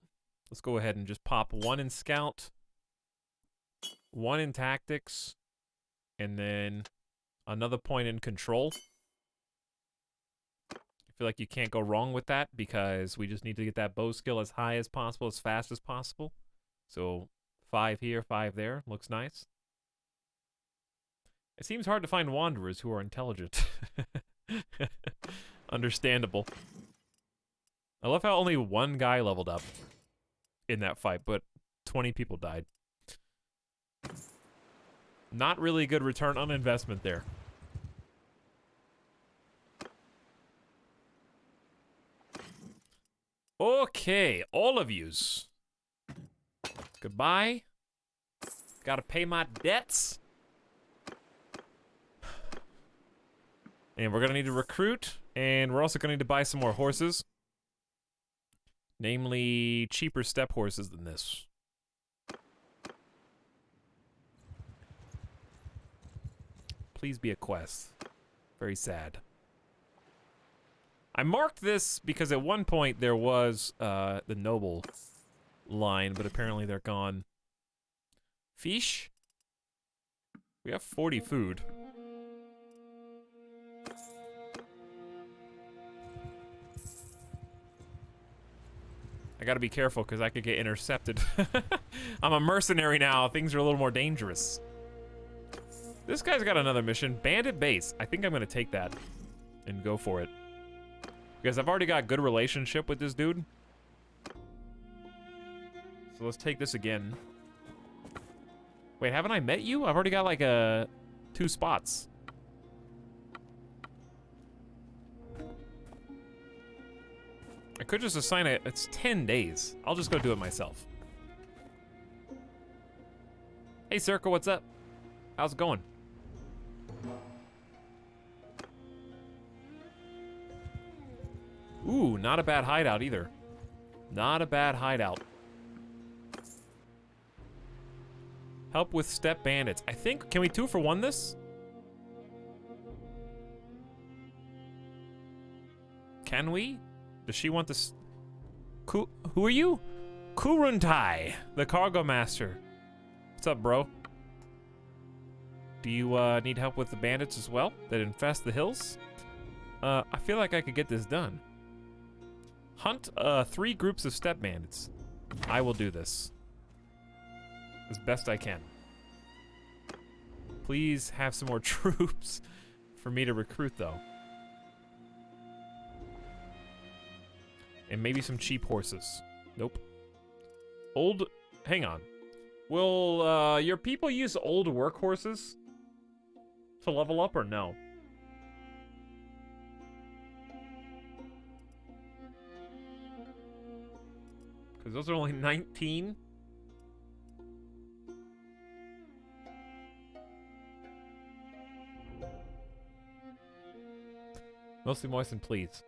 Let's go ahead and just pop 1 in scout, 1 in tactics, and then another point in control. I feel like you can't go wrong with that because we just need to get that bow skill as high as possible, as fast as possible. So 5 here, 5 there. Looks nice. It seems hard to find wanderers who are intelligent. Understandable. I love how only 1 guy leveled up in that fight, but 20 people died. Not really good return on investment there. Okay, all of yous. Goodbye. Gotta pay my debts. And we're gonna need to recruit, and we're also gonna need to buy some more horses. Namely, cheaper step horses than this. Please be a quest. Very sad. I marked this because at one point there was the noble line, but apparently they're gone. Fish? We have 40 food. I gotta be careful because I could get intercepted. I'm a mercenary now. Things are a little more dangerous. This guy's got another mission. Bandit base. I think I'm gonna take that and go for it. Because I've already got good relationship with this dude. So let's take this again. Wait, haven't I met you? I've already got like 2 spots. I could just assign it. It's 10 days. I'll just go do it myself. Hey, Circa, what's up? How's it going? Ooh, not a bad hideout either. Not a bad hideout. Help with step bandits. I think, can we 2 for 1 this? Can we? Does she want this? Who are you? Kuruntai, the cargo master. What's up, bro? Do you need help with the bandits as well that infest the hills? I feel like I could get this done. Hunt 3 groups of step bandits. I will do this as best I can. Please have some more troops for me to recruit, though. And maybe some cheap horses. Nope. Old... Hang on. Will your people use old workhorses to level up or no? Because those are only 19. Mostly moisten, please.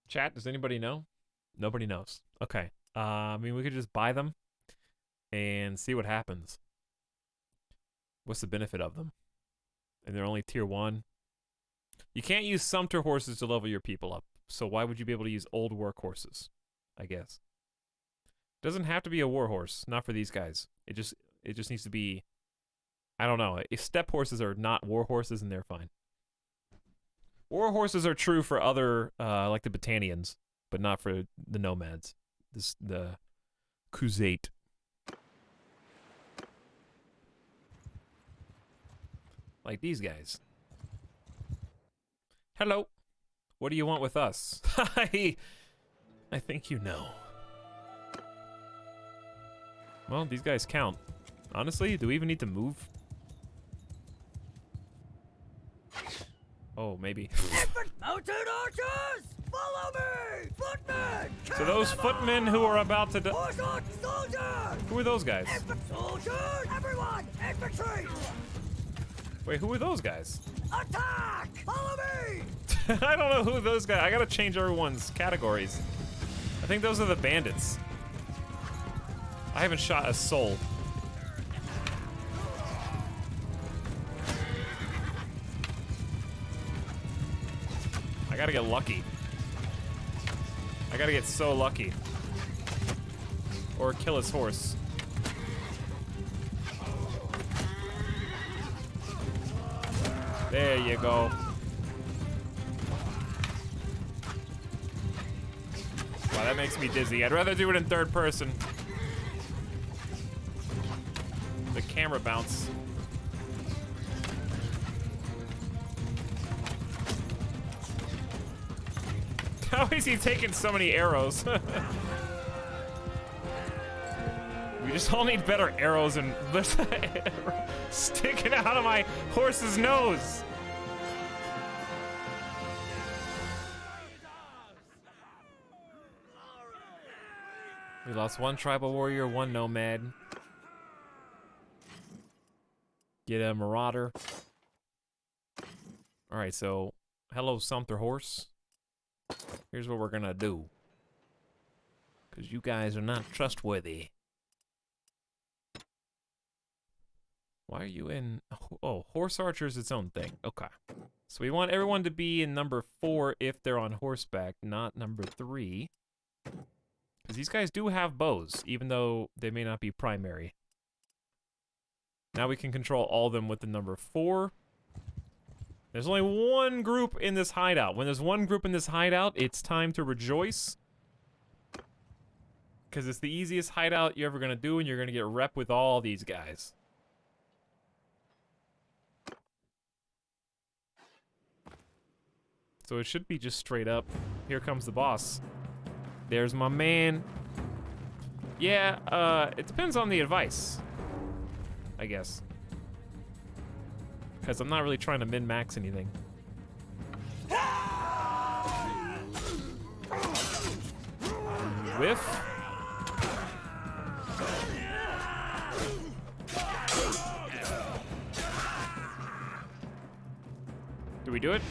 Chat, does anybody know? Nobody knows. Okay. I mean, we could just buy them and see what happens. What's the benefit of them? And they're only tier 1. You can't use Sumter horses to level your people up. So why would you be able to use old workhorses? I guess. Doesn't have to be a war horse. Not for these guys. It just needs to be... I don't know. If step horses are not war horses, then they're fine. War horses are true for other, like the Battanians, but not for the nomads. The Khuzait. Like these guys. Hello. What do you want with us? I think you know. Well, these guys count. Honestly, do we even need to move? Oh, maybe. Mounted archers! Follow me! Footmen! So those footmen who are about to... Horse on soldiers! Who are those guys? Soldiers! Everyone! Infantry! Wait, who are those guys? Attack! Follow me! I don't know who those guys. I gotta change everyone's categories. I think those are the bandits. I haven't shot a soul. I gotta get lucky. I gotta get so lucky. Or kill his horse. There you go. Wow, that makes me dizzy. I'd rather do it in third person. The camera bounce. How is he taking so many arrows? We just all need better arrows and sticking out of my horse's nose. We lost one tribal warrior, one nomad. Get a marauder. All right, so hello, Sumter horse. Here's what we're gonna do. Because you guys are not trustworthy. Why are you in... Oh, horse archer is its own thing. Okay. So we want everyone to be in number 4 if they're on horseback, not number 3. Because these guys do have bows, even though they may not be primary. Now we can control all of them with the number 4. There's only one group in this hideout. When there's one group in this hideout, it's time to rejoice. Because it's the easiest hideout you're ever going to do, and you're going to get rep with all these guys. So it should be just straight up. Here comes the boss. There's my man. Yeah, it depends on the advice, I guess. Because I'm not really trying to min-max anything. Whiff. Do we do it?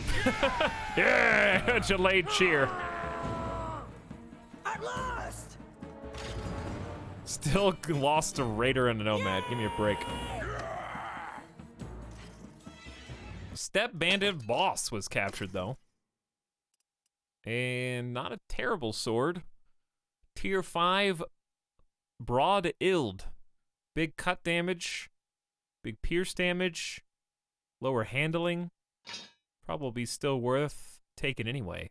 Yeah, delayed cheer. At last! Still lost a raider and a nomad. Give me a break. Step bandit boss was captured though. And not a terrible sword. Tier 5 broad ild. Big cut damage. Big pierce damage. Lower handling. Probably still worth taking anyway.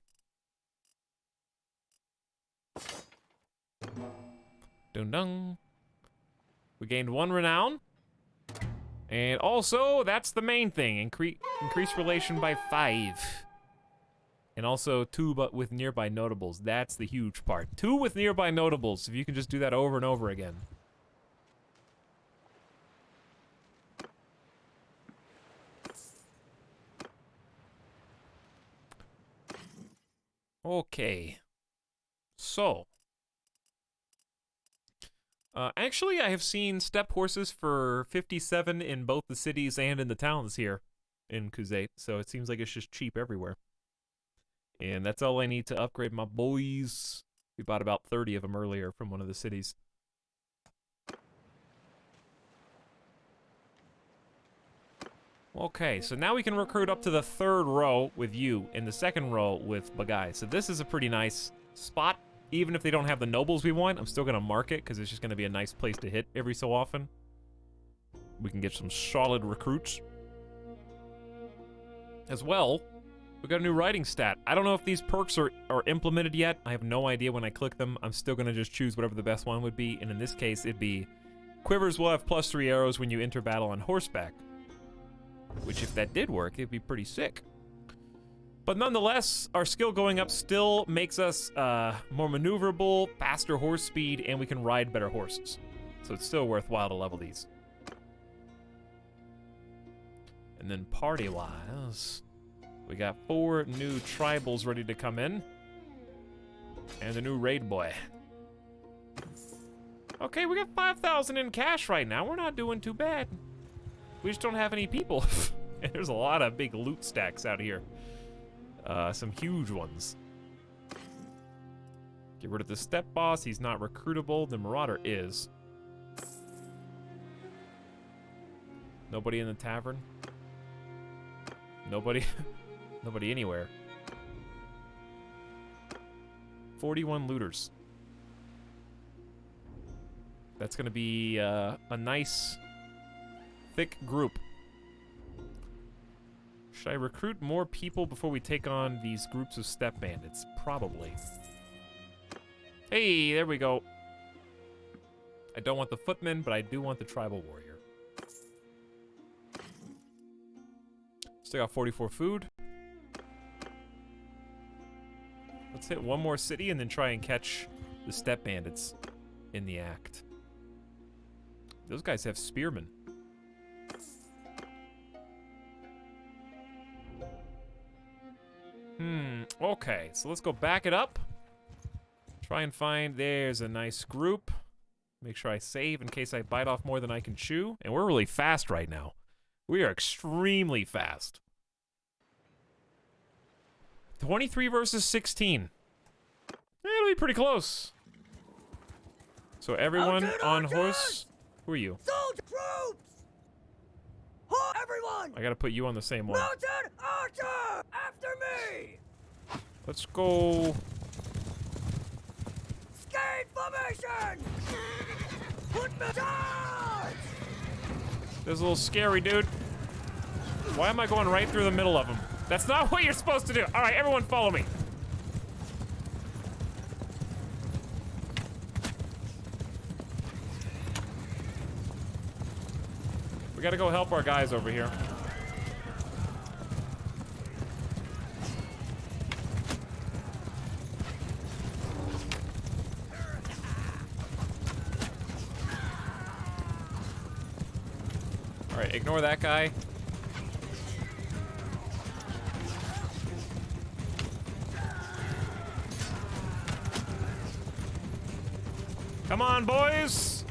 Dun dun. We gained 1 renown. And also, that's the main thing. Increase relation by 5. And also 2 but with nearby notables. That's the huge part. 2 with nearby notables. If you can just do that over and over again. Okay. So. Actually, I have seen step horses for 57 in both the cities and in the towns here in Kuzate, so it seems like it's just cheap everywhere. And that's all I need to upgrade my boys. We bought about 30 of them earlier from one of the cities. Okay, so now we can recruit up to the 3rd row with you, and the 2nd row with Bagai. So this is a pretty nice spot. Even if they don't have the nobles we want, I'm still going to mark it because it's just going to be a nice place to hit every so often. We can get some solid recruits. As well, we got a new riding stat. I don't know if these perks are implemented yet. I have no idea when I click them. I'm still going to just choose whatever the best one would be. And in this case, it'd be Quivers will have +3 arrows when you enter battle on horseback. Which, if that did work, it'd be pretty sick. But nonetheless, our skill going up still makes us more maneuverable, faster horse speed, and we can ride better horses. So it's still worthwhile to level these. And then party-wise, we got 4 new tribals ready to come in. And a new raid boy. Okay, we got 5,000 in cash right now. We're not doing too bad. We just don't have any people. There's a lot of big loot stacks out here. Some huge ones. Get rid of the step boss. He's not recruitable. The Marauder is. Nobody in the tavern. Nobody. Nobody anywhere. 41 looters. That's gonna be a nice, thick group. Should I recruit more people before we take on these groups of step bandits? Probably. Hey, there we go. I don't want the footmen, but I do want the tribal warrior. Still got 44 food. Let's hit one more city and then try and catch the step bandits in the act. Those guys have spearmen. Okay, so let's go back it up. Try and find, there's a nice group. Make sure I save in case I bite off more than I can chew. And we're really fast right now. We are extremely fast. 23 versus 16. It'll be pretty close. So everyone on horse. Who are you? Soldier troops! Ho, everyone! I gotta put you on the same one. Mounted archer! After me! Let's go. Skate formation! Put me charge! This is a little scary, dude. Why am I going right through the middle of them? That's not what you're supposed to do. All right, everyone follow me. We gotta go help our guys over here. All right, ignore that guy. Come on, boys!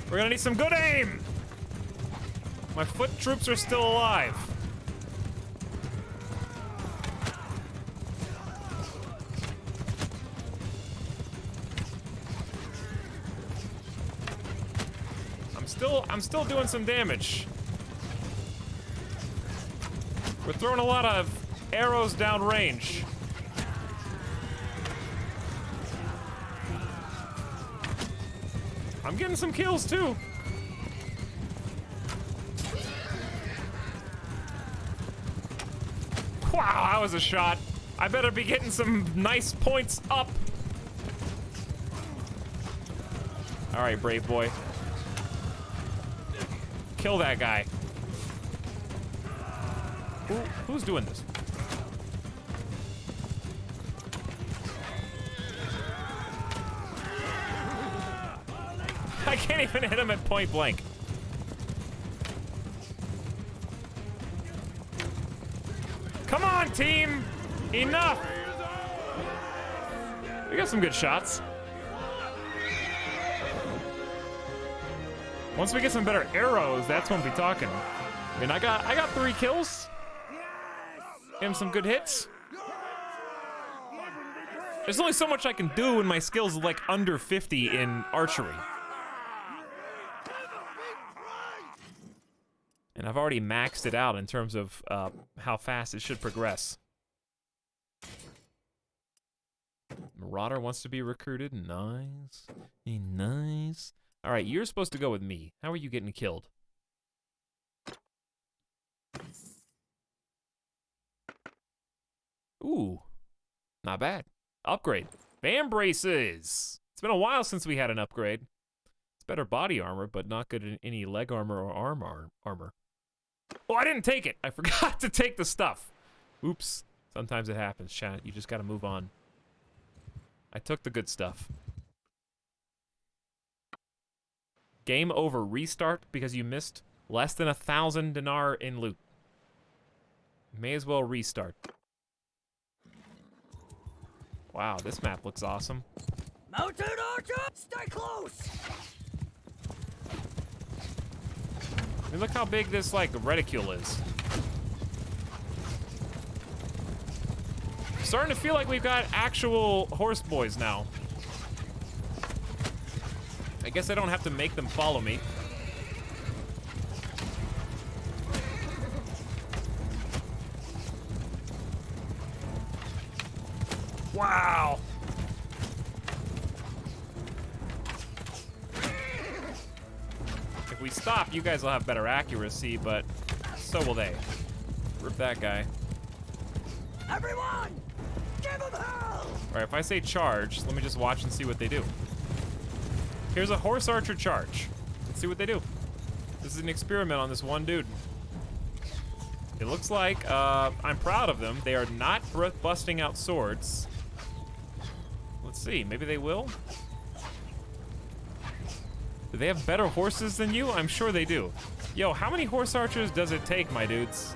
We're gonna need some good aim! My foot troops are still alive. I'm still doing some damage. We're throwing a lot of arrows down range. I'm getting some kills too. Wow, that was a shot. I better be getting some nice points up. All right, brave boy. Kill that guy. Who's doing this? I can't even hit him at point blank. Come on, team! Enough! We got some good shots. Once we get some better arrows, that's when we'll be talking. I mean, I got 3 kills. And some good hits. There's only so much I can do when my skills are like under 50 in archery. And I've already maxed it out in terms of how fast it should progress. Marauder wants to be recruited. Nice. Nice. All right, you're supposed to go with me. How are you getting killed? Ooh, not bad. Upgrade. Fan braces. It's been a while since we had an upgrade. It's better body armor, but not good in any leg armor or arm armor. Oh, I didn't take it. I forgot to take the stuff. Oops. Sometimes it happens, chat. You just gotta move on. I took the good stuff. Game over. Restart because you missed less than 1,000 dinar in loot. May as well restart. Wow, this map looks awesome. Mounted archer, stay close. I mean, look how big this, like, reticule is. starting to feel like we've got actual horse boys now. I guess I don't have to make them follow me. Wow. If we stop, you guys will have better accuracy, but so will they. Rip that guy. Everyone, give him hell! All right, if I say charge, let me just watch and see what they do. Here's a horse archer charge. Let's see what they do. This is an experiment on this one dude. It looks like I'm proud of them. They are not busting out swords. Let's see, maybe they will. Do they have better horses than you? I'm sure they do. Yo, how many horse archers does it take, my dudes?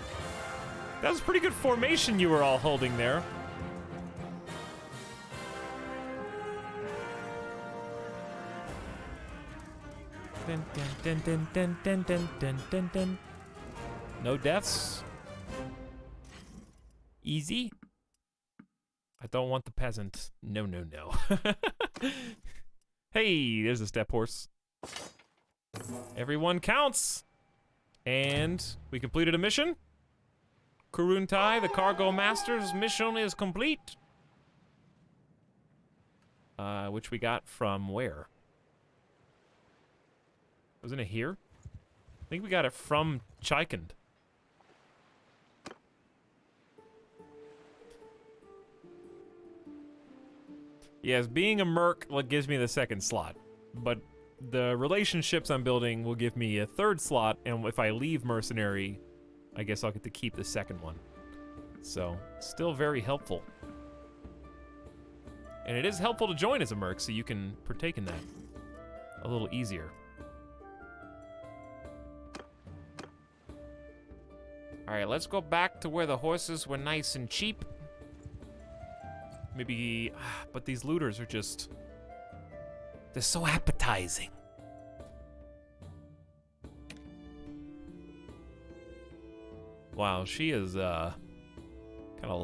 That was pretty good formation you were all holding there. Dun, dun, dun, dun, dun, dun, dun, dun, dun. No deaths. Easy. I don't want the peasant. No, no, no. Hey, there's a step horse. Everyone counts. And we completed a mission. Kuruntai, the cargo master's mission is complete. Which we got from where? Wasn't it here? I think we got it from Chikand. Yes, being a merc gives me the second slot, but the relationships I'm building will give me a third slot, and if I leave mercenary, I guess I'll get to keep the second one. So, still very helpful. And it is helpful to join as a merc, so you can partake in that a little easier. Alright, let's go back to where the horses were nice and cheap. Maybe, but these looters are just, they're so appetizing. Wow, she is kind of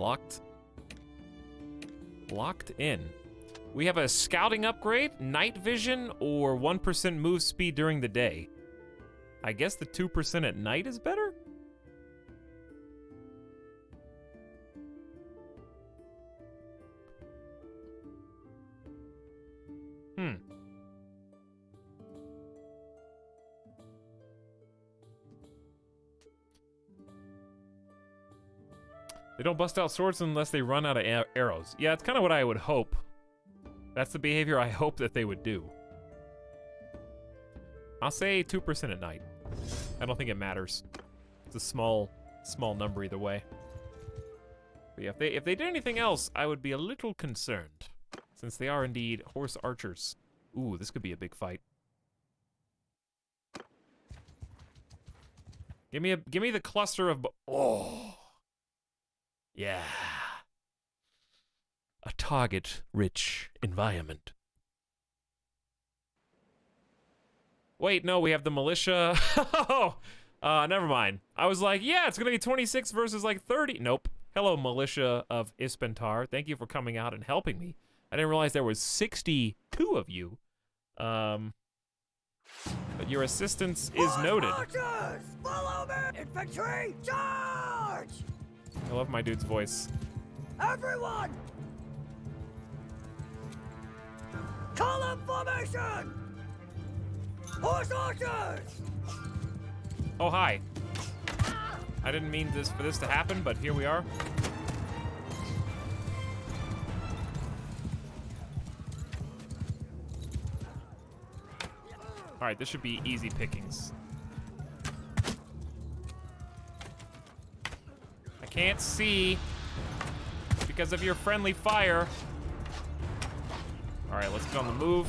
locked in. We have a scouting upgrade, night vision, or 1% move speed during the day. I guess the 2% at night is better? They don't bust out swords unless they run out of arrows. Yeah, it's kind of what I would hope. That's the behavior I hope that they would do. I'll say 2% at night. I don't think it matters. It's a small number either way. But yeah, if they did anything else, I would be a little concerned, since they are indeed horse archers. Ooh, this could be a big fight. Give me the cluster of oh. Yeah. A target-rich environment. Wait, no, we have the militia. Never mind. I was like, yeah, it's gonna be 26 versus like 30. Nope. Hello, militia of Ispentar. Thank you for coming out and helping me. I didn't realize there was 62 of you. But your assistance is noted. Archers, follow me! Infantry, charge! I love my dude's voice. Everyone! Column formation! Horse archers! Oh, hi. I didn't mean for this to happen, but here we are. All right, this should be easy pickings. I can't see because of your friendly fire. All right, let's get on the move.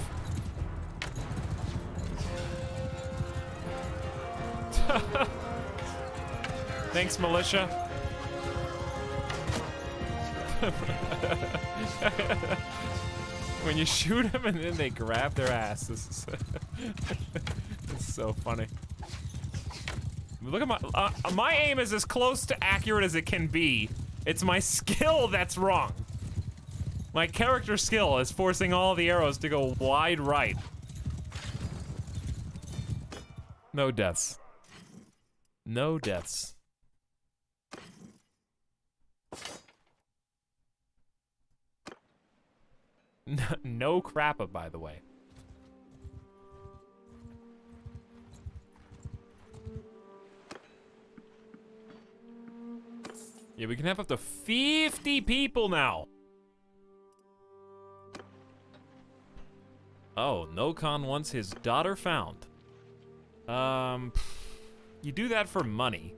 Thanks, militia. When you shoot them and then they grab their ass. This is it's so funny. Look at my aim is as close to accurate as it can be. It's my skill that's wrong. My character skill is forcing all the arrows to go wide right. No deaths. No deaths. No crappa, by the way. Yeah, we can have up to 50 people now. Oh, Nokon wants his daughter found. You do that for money.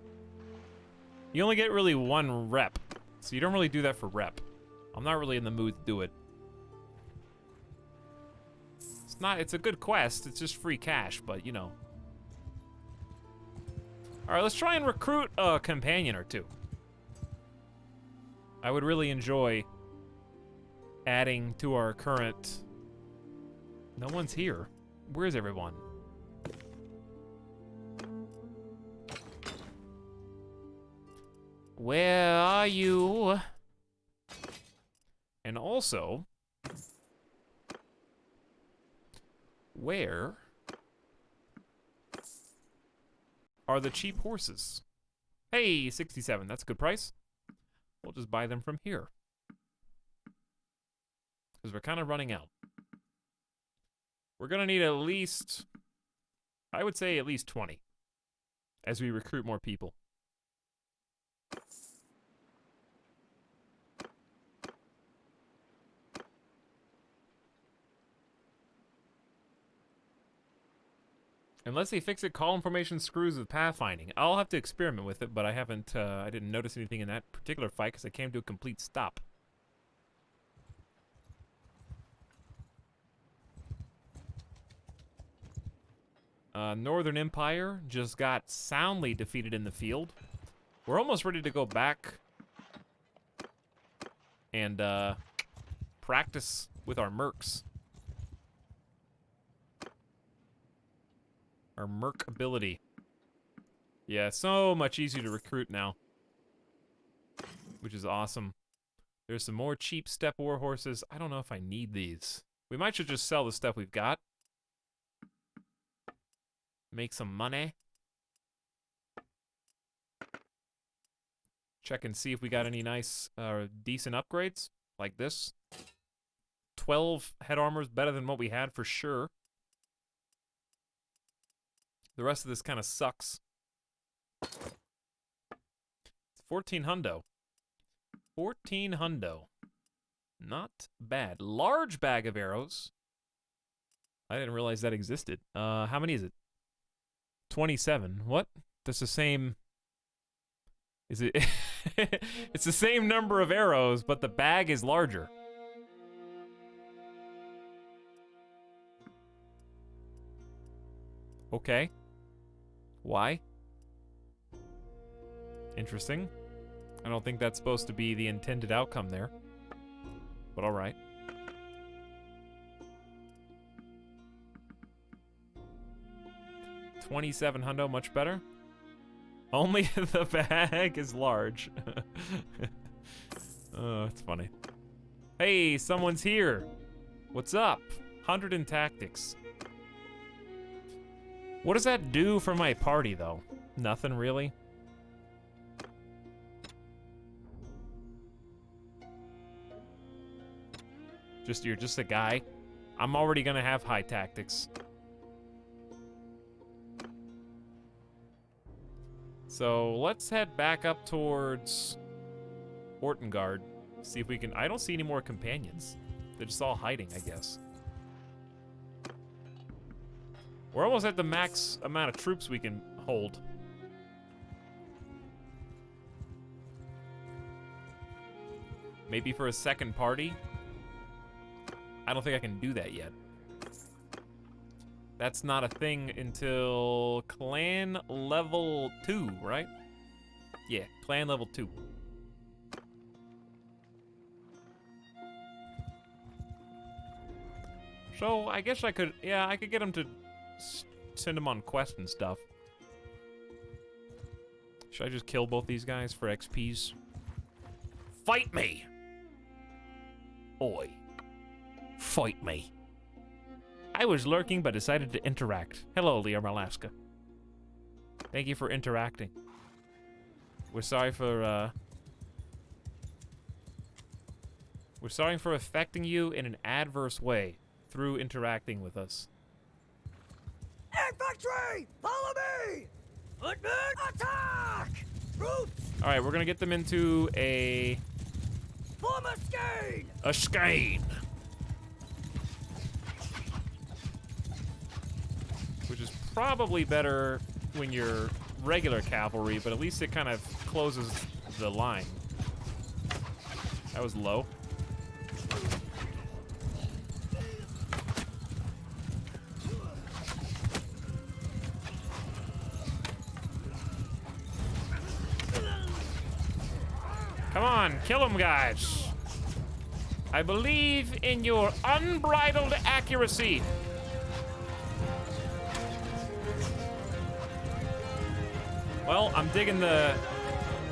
You only get really one rep, so you don't really do that for rep. I'm not really in the mood to do it. It's a good quest, it's just free cash, but you know. Alright, let's try and recruit a companion or two. I would really enjoy adding to our current... No one's here. Where's everyone? Where are you? And also... Where are the cheap horses? Hey, 67, that's a good price. We'll just buy them from here. Because we're kind of running out. We're gonna need at least, I would say at least 20. As we recruit more people. Unless they fix it, call information screws with pathfinding. I'll have to experiment with it, but I haven't, I didn't notice anything in that particular fight because I came to a complete stop. Northern Empire just got soundly defeated in the field. We're almost ready to go back and, practice with our mercs. Our merc ability. Yeah, so much easier to recruit now. Which is awesome. There's some more cheap steppe war horses. I don't know if I need these. We might should just sell the stuff we've got. Make some money. Check and see if we got any nice, decent upgrades. Like this. 12 head armor is better than what we had for sure. The rest of this kind of sucks. It's 14 hundo. 14 hundo. Not bad. Large bag of arrows. I didn't realize that existed. How many is it? 27. What? That's the same... Is it... It's the same number of arrows, but the bag is larger. Okay. Why? Interesting. I don't think that's supposed to be the intended outcome there. But alright. $27 hundo, much better. Only the bag is large. Oh, it's funny. Hey, someone's here. What's up? 100 in tactics. What does that do for my party, though? Nothing, really? You're just a guy? I'm already gonna have high tactics. So, let's head back up towards Ortengard. See if we can... I don't see any more companions. They're just all hiding, I guess. We're almost at the max amount of troops we can hold. Maybe for a second party? I don't think I can do that yet. That's not a thing until clan level 2, right? Yeah, clan level 2. So, I guess I could, yeah, I could get him to send him on quests and stuff. Should I just kill both these guys for XPs? Fight me! Oi. Fight me. I was lurking but decided to interact. Hello, Leo Alaska. Thank you for interacting. We're sorry for affecting you in an adverse way through interacting with us. Infantry! Follow me! Footmen, attack! Troops, Alright, we're gonna get them into a form a skein! skein. Which is probably better when you're regular cavalry, but at least it kind of closes the line. That was low. Come on, kill them, guys. I believe in your unbridled accuracy. Well, I'm digging the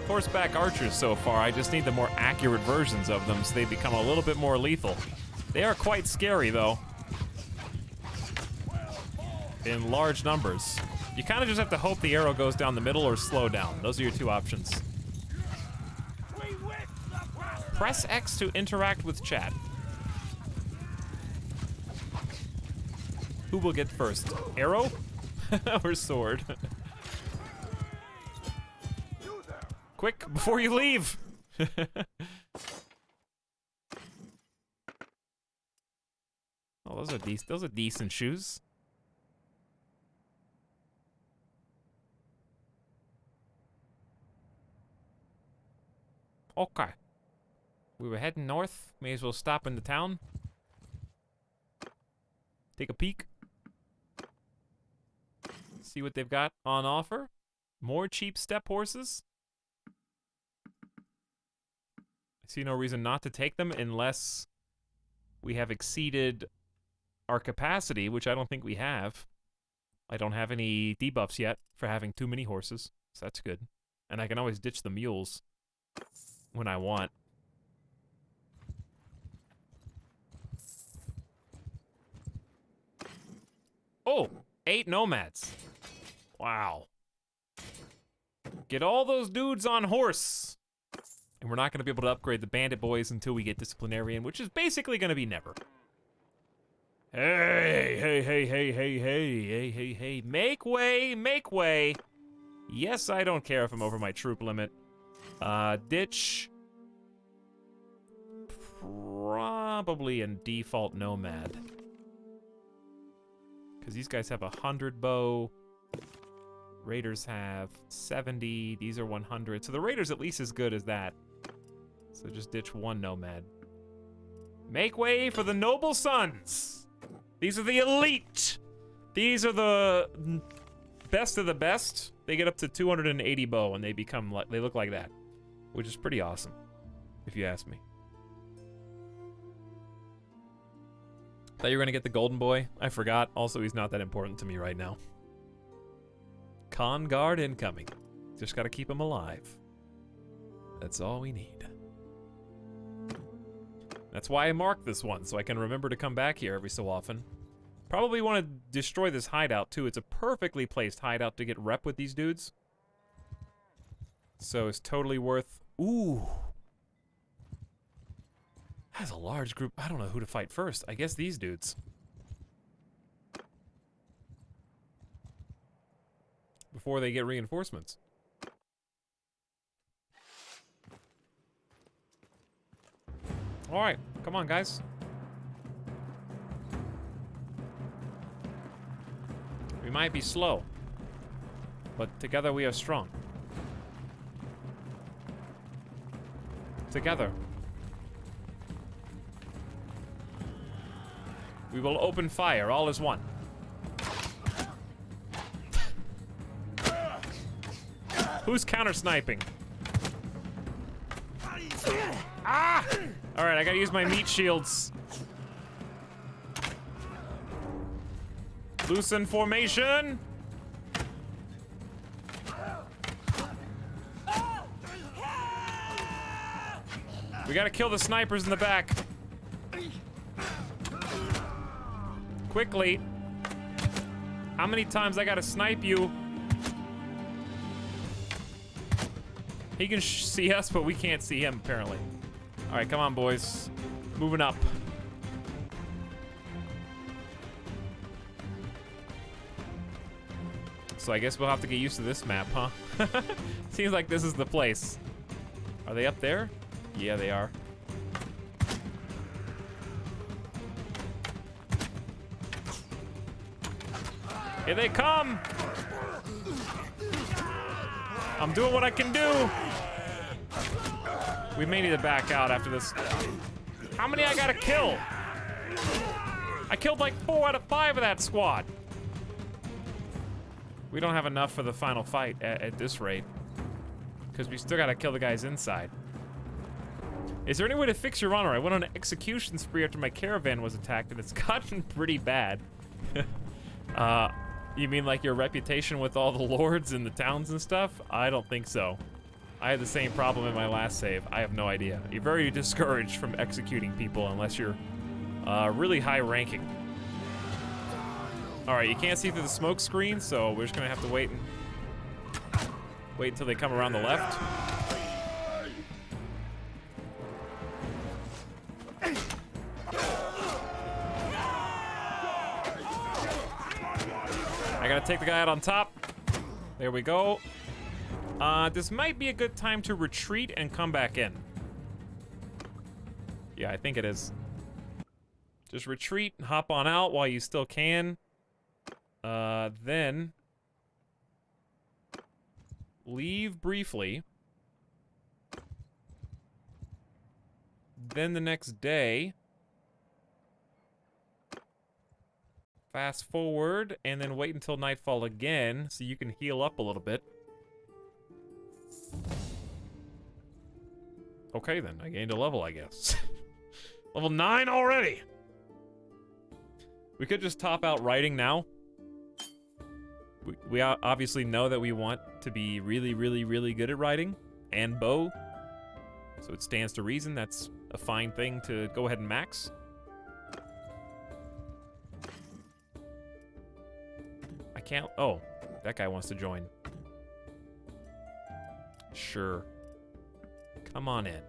horseback archers so far. I just need the more accurate versions of them so they become a little bit more lethal. They are quite scary, though. In large numbers. You kind of just have to hope the arrow goes down the middle or slow down. Those are your two options. Press X to interact with chat. Who will get first? Arrow or sword? Quick, before you leave! Oh, those are decent shoes. Okay. We were heading north. May as well stop in the town. Take a peek. See what they've got on offer. More cheap step horses. I see no reason not to take them unless we have exceeded our capacity, which I don't think we have. I don't have any debuffs yet for having too many horses, so that's good. And I can always ditch the mules when I want. Oh, 8 nomads. Wow. Get all those dudes on horse. And we're not going to be able to upgrade the bandit boys until we get disciplinarian, which is basically going to be never. Hey, hey, hey, hey, hey, hey, hey, hey, hey. Make way, make way. Yes, I don't care if I'm over my troop limit. Ditch. Probably a default nomad. Because these guys have 100 bow. Raiders have 70. These are 100. So the Raiders at least as good as that. So just ditch one nomad. Make way for the noble sons. These are the elite. These are the best of the best. They get up to 280 bow and they become like, they look like that, which is pretty awesome, if you ask me. Thought you were gonna get the golden boy. I forgot. Also, he's not that important to me right now. Con guard incoming. Just gotta keep him alive. That's all we need. That's why I marked this one, so I can remember to come back here every so often. Probably want to destroy this hideout, too. It's a perfectly placed hideout to get rep with these dudes. So it's totally worth... Ooh. That's a large group. I don't know who to fight first. I guess these dudes. Before they get reinforcements. Alright, come on, guys. We might be slow, but together we are strong. Together. We will open fire, all as one. Who's counter-sniping? Ah! Alright, I gotta use my meat shields. Loosen formation. We gotta kill the snipers in the back. Quickly. How many times I gotta snipe you? He can see us, but we can't see him, apparently. All right, come on, boys. Moving up. So I guess we'll have to get used to this map, huh? Seems like this is the place. Are they up there? Yeah, they are. Here they come! I'm doing what I can do! We may need to back out after this. How many I gotta kill? I killed like 4 out of 5 of that squad. We don't have enough for the final fight at this rate. Because we still gotta kill the guys inside. Is there any way to fix your honor? I went on an execution spree after my caravan was attacked and it's gotten pretty bad. You mean like your reputation with all the lords and the towns and stuff? I don't think so. I had the same problem in my last save. I have no idea. You're very discouraged from executing people unless you're really high ranking. All right, you can't see through the smoke screen, so we're just gonna have to wait until they come around the left. I gotta take the guy out on top. There we go. This might be a good time to retreat and come back in. Yeah, I think it is. Just retreat and hop on out while you still can. Then leave briefly. Then the next day, fast forward and then wait until nightfall again so you can heal up a little bit. Okay then, I gained a level, I guess. Level 9 already! We could just top out writing now. We obviously know that we want to be really, really, really good at writing and bow. So it stands to reason that's a fine thing to go ahead and max. I can't, oh, that guy wants to join. Sure. Come on in.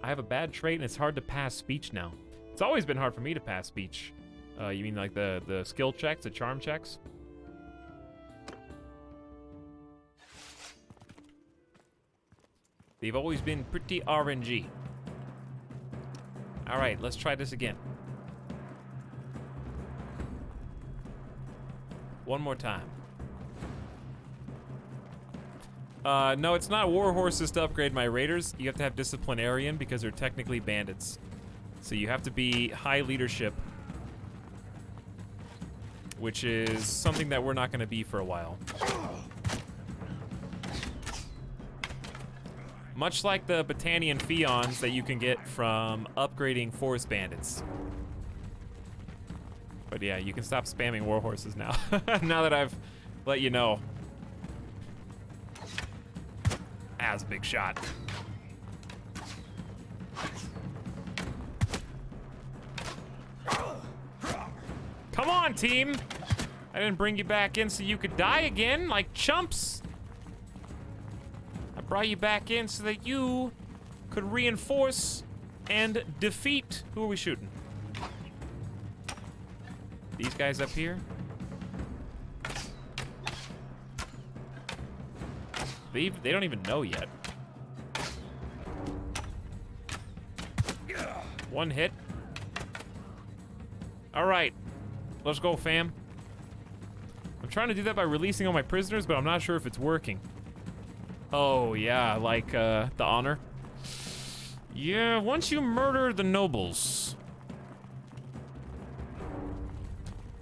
I have a bad trait and it's hard to pass speech now. It's always been hard for me to pass speech. You mean like the skill checks, the charm checks? They've always been pretty RNG. All right, let's try this again. One more time. No, it's not war horses to upgrade my raiders. You have to have disciplinarian because they're technically bandits. So you have to be high leadership, which is something that we're not going to be for a while. Much like the Battanian Fions that you can get from upgrading forest bandits. But yeah, you can stop spamming war horses now. Now that I've let you know. As big shot. Come on, team! I didn't bring you back in so you could die again like chumps. I brought you back in so that you could reinforce and defeat. Who are we shooting? These guys up here? They don't even know yet. One hit. All right, let's go, fam. I'm trying to do that by releasing all my prisoners, but I'm not sure if it's working. Oh yeah, like the honor. Yeah, once you murder the nobles,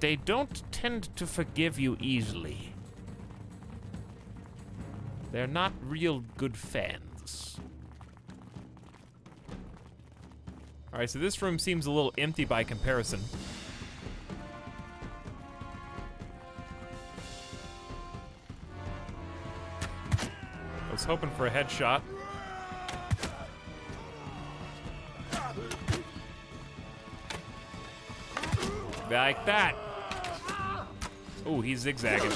they don't tend to forgive you easily. They're not real good fans. All right, so this room seems a little empty by comparison. Was hoping for a headshot. Like that. Ooh, he's zigzagging.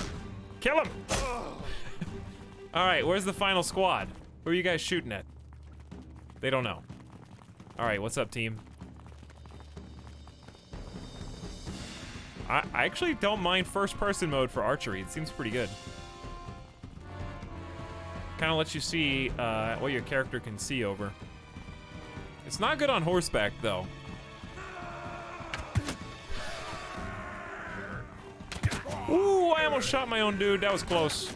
Kill him! All right, where's the final squad? Who are you guys shooting at? They don't know. All right, what's up, team? I actually don't mind first-person mode for archery. It seems pretty good. Kind of lets you see what your character can see over. It's not good on horseback, though. Ooh, I almost shot my own dude. That was close.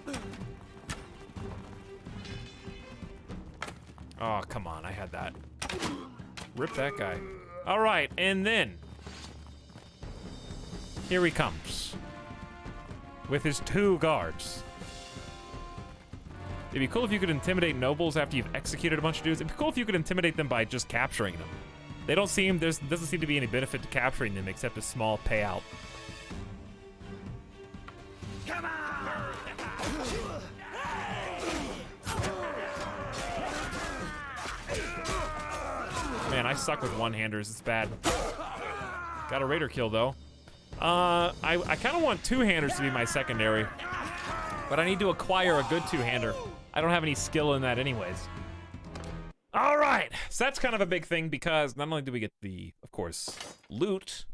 Oh, come on. I had that. Rip that guy. All right, and then here he comes with his 2 guards. It'd be cool if you could intimidate nobles after you've executed a bunch of dudes. It'd be cool if you could intimidate them by just capturing them. They don't seem, there doesn't seem to be any benefit to capturing them except a small payout. Come on! Man, I suck with one-handers. It's bad. Got a raider kill, though. I kind of want two-handers to be my secondary, but I need to acquire a good two-hander. I don't have any skill in that anyways. All right, so that's kind of a big thing because not only do we get the, of course, loot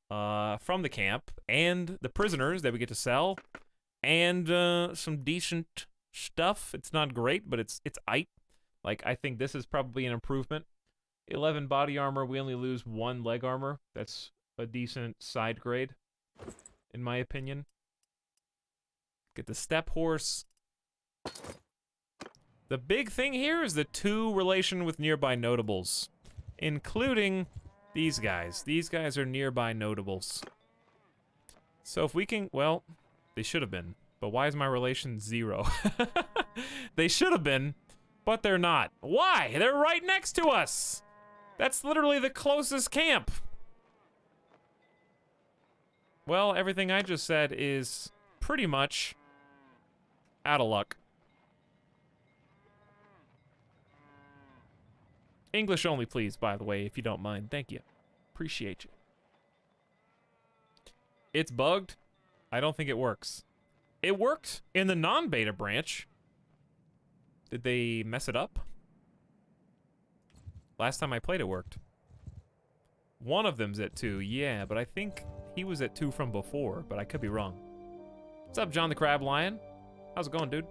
from the camp and the prisoners that we get to sell and some decent stuff. It's not great, but it's aight. Like, I think this is probably an improvement. 11 body armor, we only lose 1 leg armor. That's a decent side grade, in my opinion. Get the step horse. The big thing here is the 2 relation with nearby notables, including these guys. These guys are nearby notables. So if we can, well, they should have been, but why is my relation 0? They should have been, but they're not. Why? They're right next to us. That's literally the closest camp. Well, everything I just said is pretty much out of luck. English only, please, by the way, if you don't mind. Thank you. Appreciate you. It's bugged. I don't think it works. It worked in the non-beta branch. Did they mess it up? Last time I played, it worked. One of them's at 2, yeah, but I think he was at 2 from before, but I could be wrong. What's up, John the Crab Lion? How's it going, dude?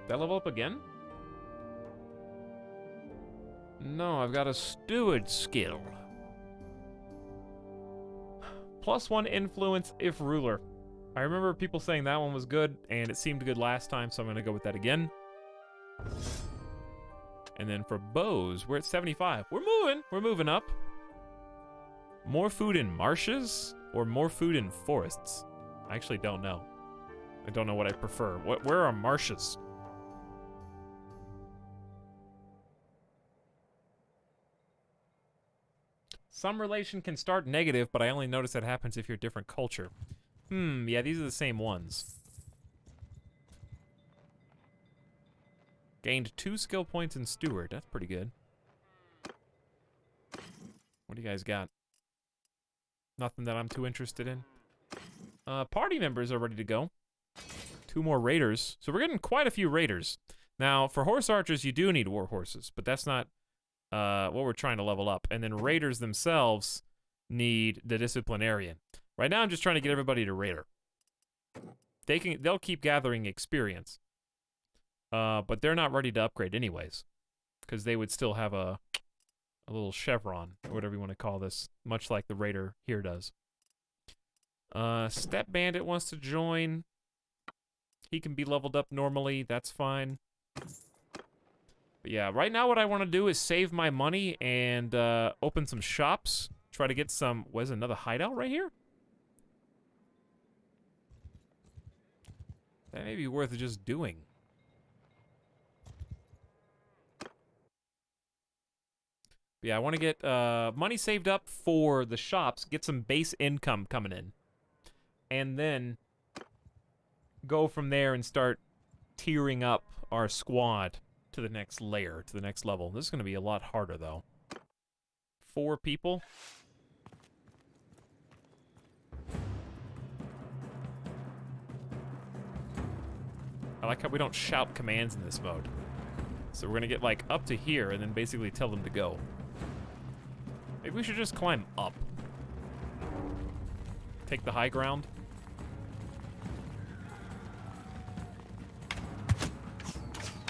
Did I level up again? No, I've got a steward skill. +1 influence if ruler. I remember people saying that one was good, and it seemed good last time, so I'm gonna go with that again. And then for bows, we're at 75. We're moving up. More food in marshes or more food in forests? I actually don't know. I don't know what I prefer. Where are marshes? Some relation can start negative, but I only notice that happens if you're a different culture. Yeah, these are the same ones. Gained 2 skill points in Steward. That's pretty good. What do you guys got? Nothing that I'm too interested in. Party members are ready to go. 2 more raiders. So we're getting quite a few raiders. Now, for horse archers, you do need war horses, but that's not what we're trying to level up. And then raiders themselves need the disciplinarian. Right now, I'm just trying to get everybody to raider. They'll keep gathering experience. But they're not ready to upgrade anyways, because they would still have a little chevron, or whatever you want to call this, much like the raider here does. Step Bandit wants to join. He can be leveled up normally, that's fine. But yeah, right now what I want to do is save my money and open some shops. Try to get some, was another hideout right here? That may be worth just doing. But yeah, I want to get money saved up for the shops, get some base income coming in. And then go from there and start tiering up our squad to the next layer, to the next level. This is going to be a lot harder, though. 4 people. I like how we don't shout commands in this mode. So we're going to get, like, up to here and then basically tell them to go. Maybe we should just climb up. Take the high ground.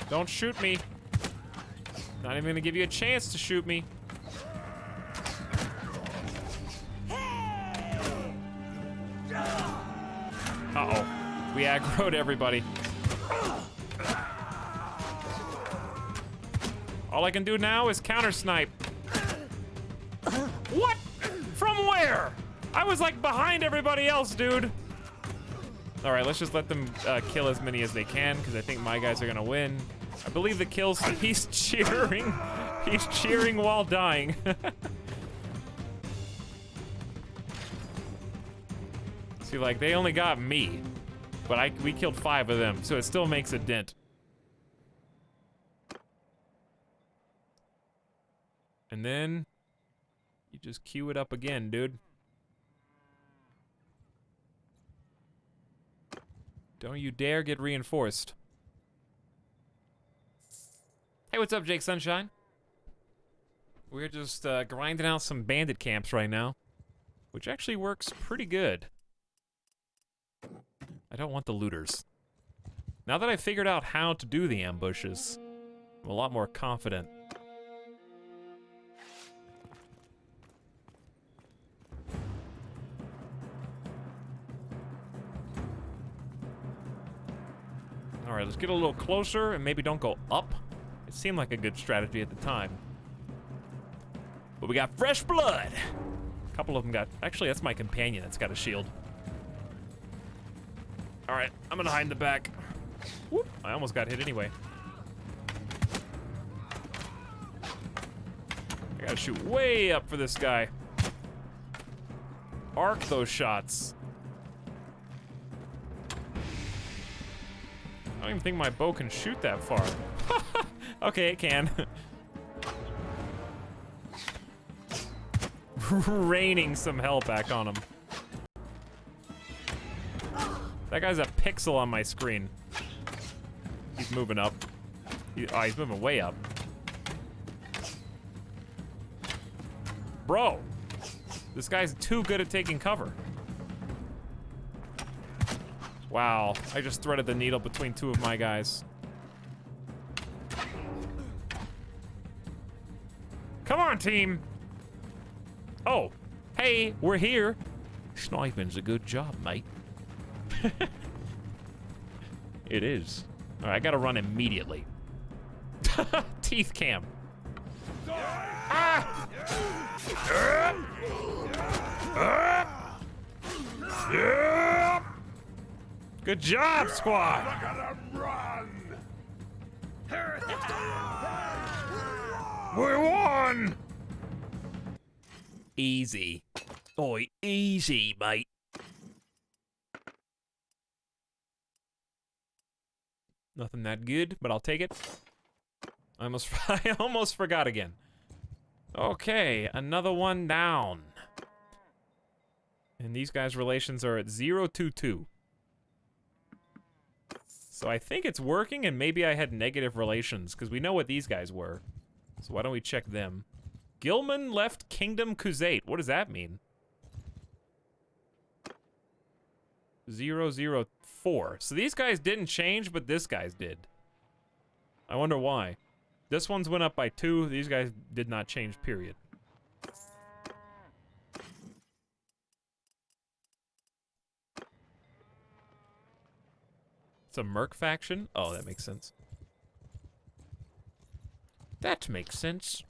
Don't shoot me. Not even gonna give you a chance to shoot me. Uh-oh. We aggroed everybody. All I can do now is counter snipe. What? From where? I was like behind everybody else, dude. All right, let's just let them kill as many as they can, because I think my guys are gonna win. I believe the kills. He's cheering. He's cheering while dying. See, like, they only got me, but we killed 5 of them, so it still makes a dent. And then you just queue it up again, dude. Don't you dare get reinforced. Hey, what's up, Jake Sunshine? We're just grinding out some bandit camps right now, which actually works pretty good. I don't want the looters. Now that I've figured out how to do the ambushes, I'm a lot more confident. All right, let's get a little closer and maybe don't go up. It seemed like a good strategy at the time. But we got fresh blood. A couple of them got, actually that's my companion that's got a shield. All right, I'm gonna hide in the back. Whoop, I almost got hit anyway. I gotta shoot way up for this guy. Arc those shots. I don't even think my bow can shoot that far. Okay, it can. Raining some hell back on him. That guy's a pixel on my screen. He's moving up. He's moving way up. Bro, this guy's too good at taking cover. Wow, I just threaded the needle between 2 of my guys. Come on, team. Oh, hey, we're here. Sniping's a good job, mate. It is. All right, I gotta run immediately. Teeth cam. Ah! Good job, squad. Look at him run! We won! Easy. Oi, easy, mate. Nothing that good, but I'll take it. I almost forgot again. Okay, another one down. And these guys' relations are at 0-2-2. So I think it's working, and maybe I had negative relations, because we know what these guys were. So why don't we check them? Gilman left Kingdom Kuzate. What does that mean? 0-0-4. So these guys didn't change, but this guy's did. I wonder why. This one's went up by 2. These guys did not change, period. It's a Merc faction? Oh, that makes sense. That makes sense.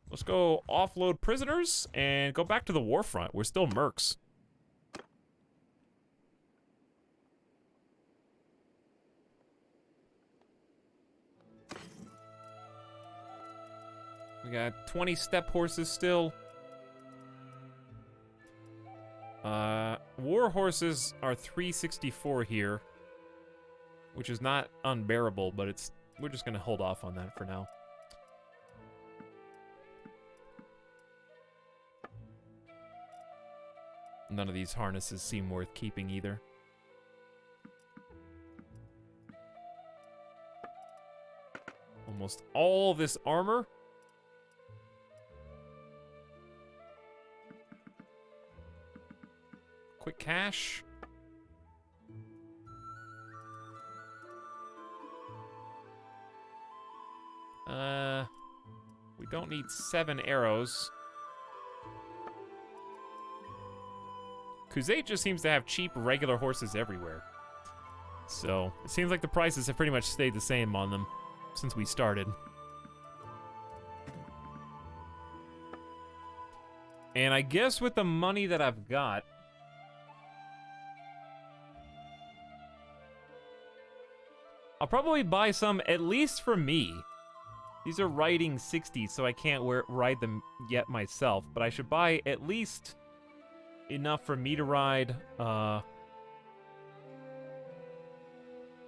Let's go offload prisoners and go back to the war front. We're still mercs. We got 20 step horses still. 1 war horses are 364 here, which is not unbearable, but we're just gonna hold off on that for now. None of these harnesses seem worth keeping either. Almost all this armor. Quick cash. We don't need 7 arrows. Khuzait just seems to have cheap regular horses everywhere. So, it seems like the prices have pretty much stayed the same on them since we started. And I guess with the money that I've got, I'll probably buy some, at least for me. These are riding 60s, so I can't ride them yet myself, but I should buy at least enough for me to ride. The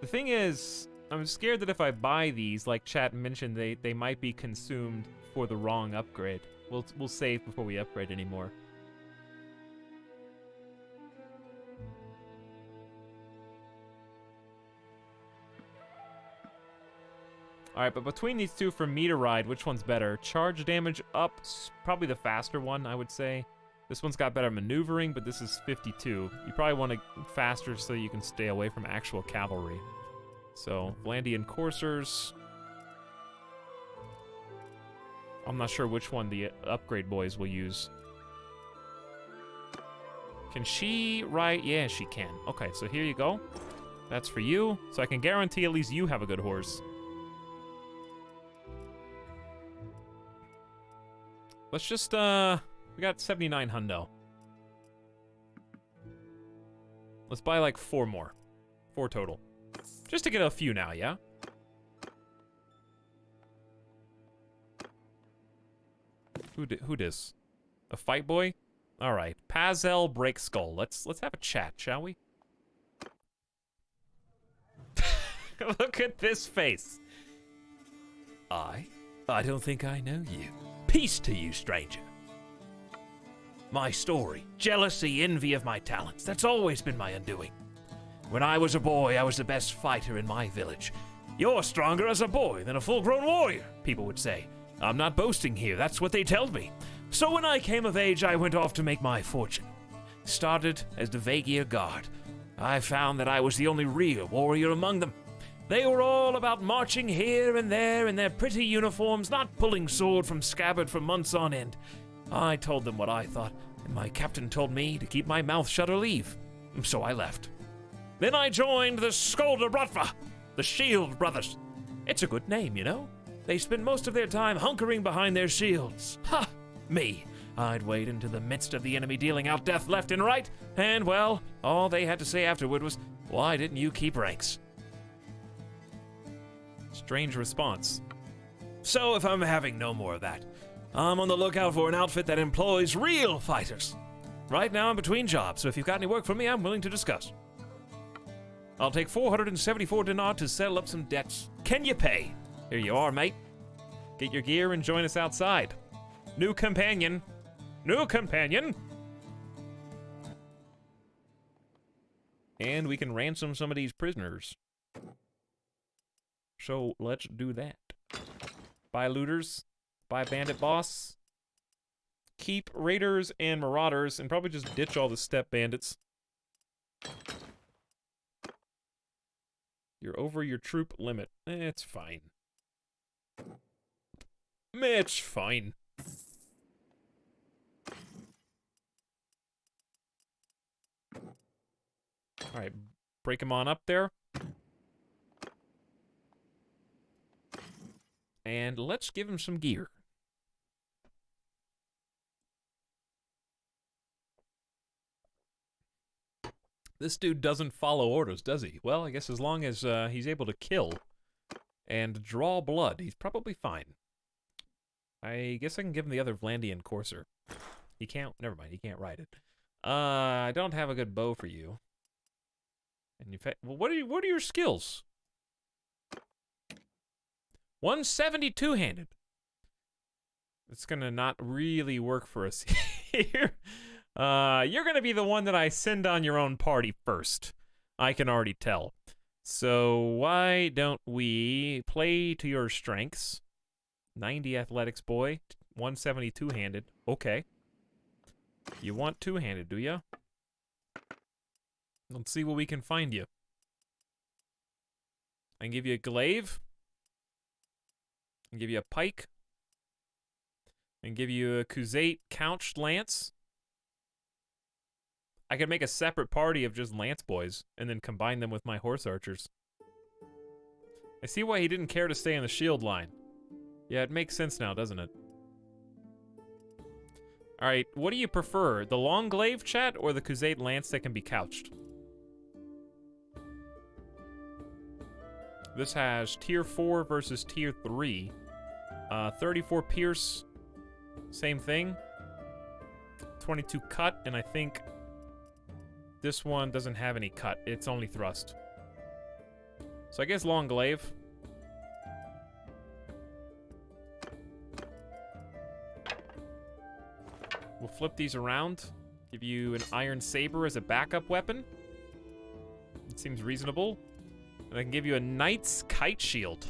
thing is, I'm scared that if I buy these, like chat mentioned, they might be consumed for the wrong upgrade. We'll save before we upgrade anymore. Alright, but between these two for me to ride, which one's better? Charge damage up, probably the faster one, I would say. This one's got better maneuvering, but this is 52. You probably want it faster so you can stay away from actual cavalry. So, Vlandian coursers. I'm not sure which one the upgrade boys will use. Can she ride? Yeah, she can. Okay, so here you go. That's for you. So I can guarantee at least you have a good horse. Let's just, we got 79 hundo. Let's buy like 4 more. 4 total. Just to get a few now, yeah? Who dis? A fight boy? Alright. Pazel Breakskull. Let's have a chat, shall we? Look at this face. I don't think I know you. Peace to you, stranger. My story, jealousy, envy of my talents, that's always been my undoing. When I was a boy, I was the best fighter in my village. You're stronger as a boy than a full-grown warrior, people would say. I'm not boasting here, that's what they tell me. So when I came of age, I went off to make my fortune. Started as the Vaegier Guard. I found that I was the only real warrior among them. They were all about marching here and there in their pretty uniforms, not pulling sword from scabbard for months on end. I told them what I thought, and my captain told me to keep my mouth shut or leave. So I left. Then I joined the Skoldebrotva, the Shield Brothers. It's a good name, you know. They spend most of their time hunkering behind their shields. Ha! Me. I'd wade into the midst of the enemy dealing out death left and right, and, well, all they had to say afterward was, why didn't you keep ranks? Strange response. So if I'm having no more of that, I'm on the lookout for an outfit that employs real fighters. Right now I'm between jobs, so if you've got any work for me, I'm willing to discuss. I'll take 474 dinar to settle up some debts. Can you pay? Here you are, mate. Get your gear and join us outside. New companion. New companion! And we can ransom some of these prisoners. So let's do that. Buy looters. Buy bandit boss. Keep raiders and marauders, and probably just ditch all the steppe bandits. You're over your troop limit. It's fine. It's fine. Alright, break him on up there. And let's give him some gear. This dude doesn't follow orders, does he? Well, I guess as long as he's able to kill and draw blood, he's probably fine. I guess I can give him the other Vlandian courser. He can't, never mind, he can't ride it. I don't have a good bow for you. And you well, what are your skills? 172 handed. It's gonna not really work for us here. You're gonna be the one that I send on your own party first. I can already tell. So why don't we play to your strengths? 90 athletics, boy. 172 handed. Okay. You want two-handed, do ya? Let's see what we can find you. I can give you a glaive. I can give you a pike. I can give you a Khuzate couched lance. I could make a separate party of just lance boys and then combine them with my horse archers. I see why he didn't care to stay in the shield line. Yeah, it makes sense now, doesn't it? Alright, what do you prefer? The long glaive, chat, or the Khuzate lance that can be couched? This has tier 4 versus tier 3. 34 pierce, same thing. 22 cut, and I think this one doesn't have any cut. It's only thrust. So I guess long glaive. We'll flip these around. Give you an iron saber as a backup weapon. It seems reasonable. And I can give you a knight's kite shield.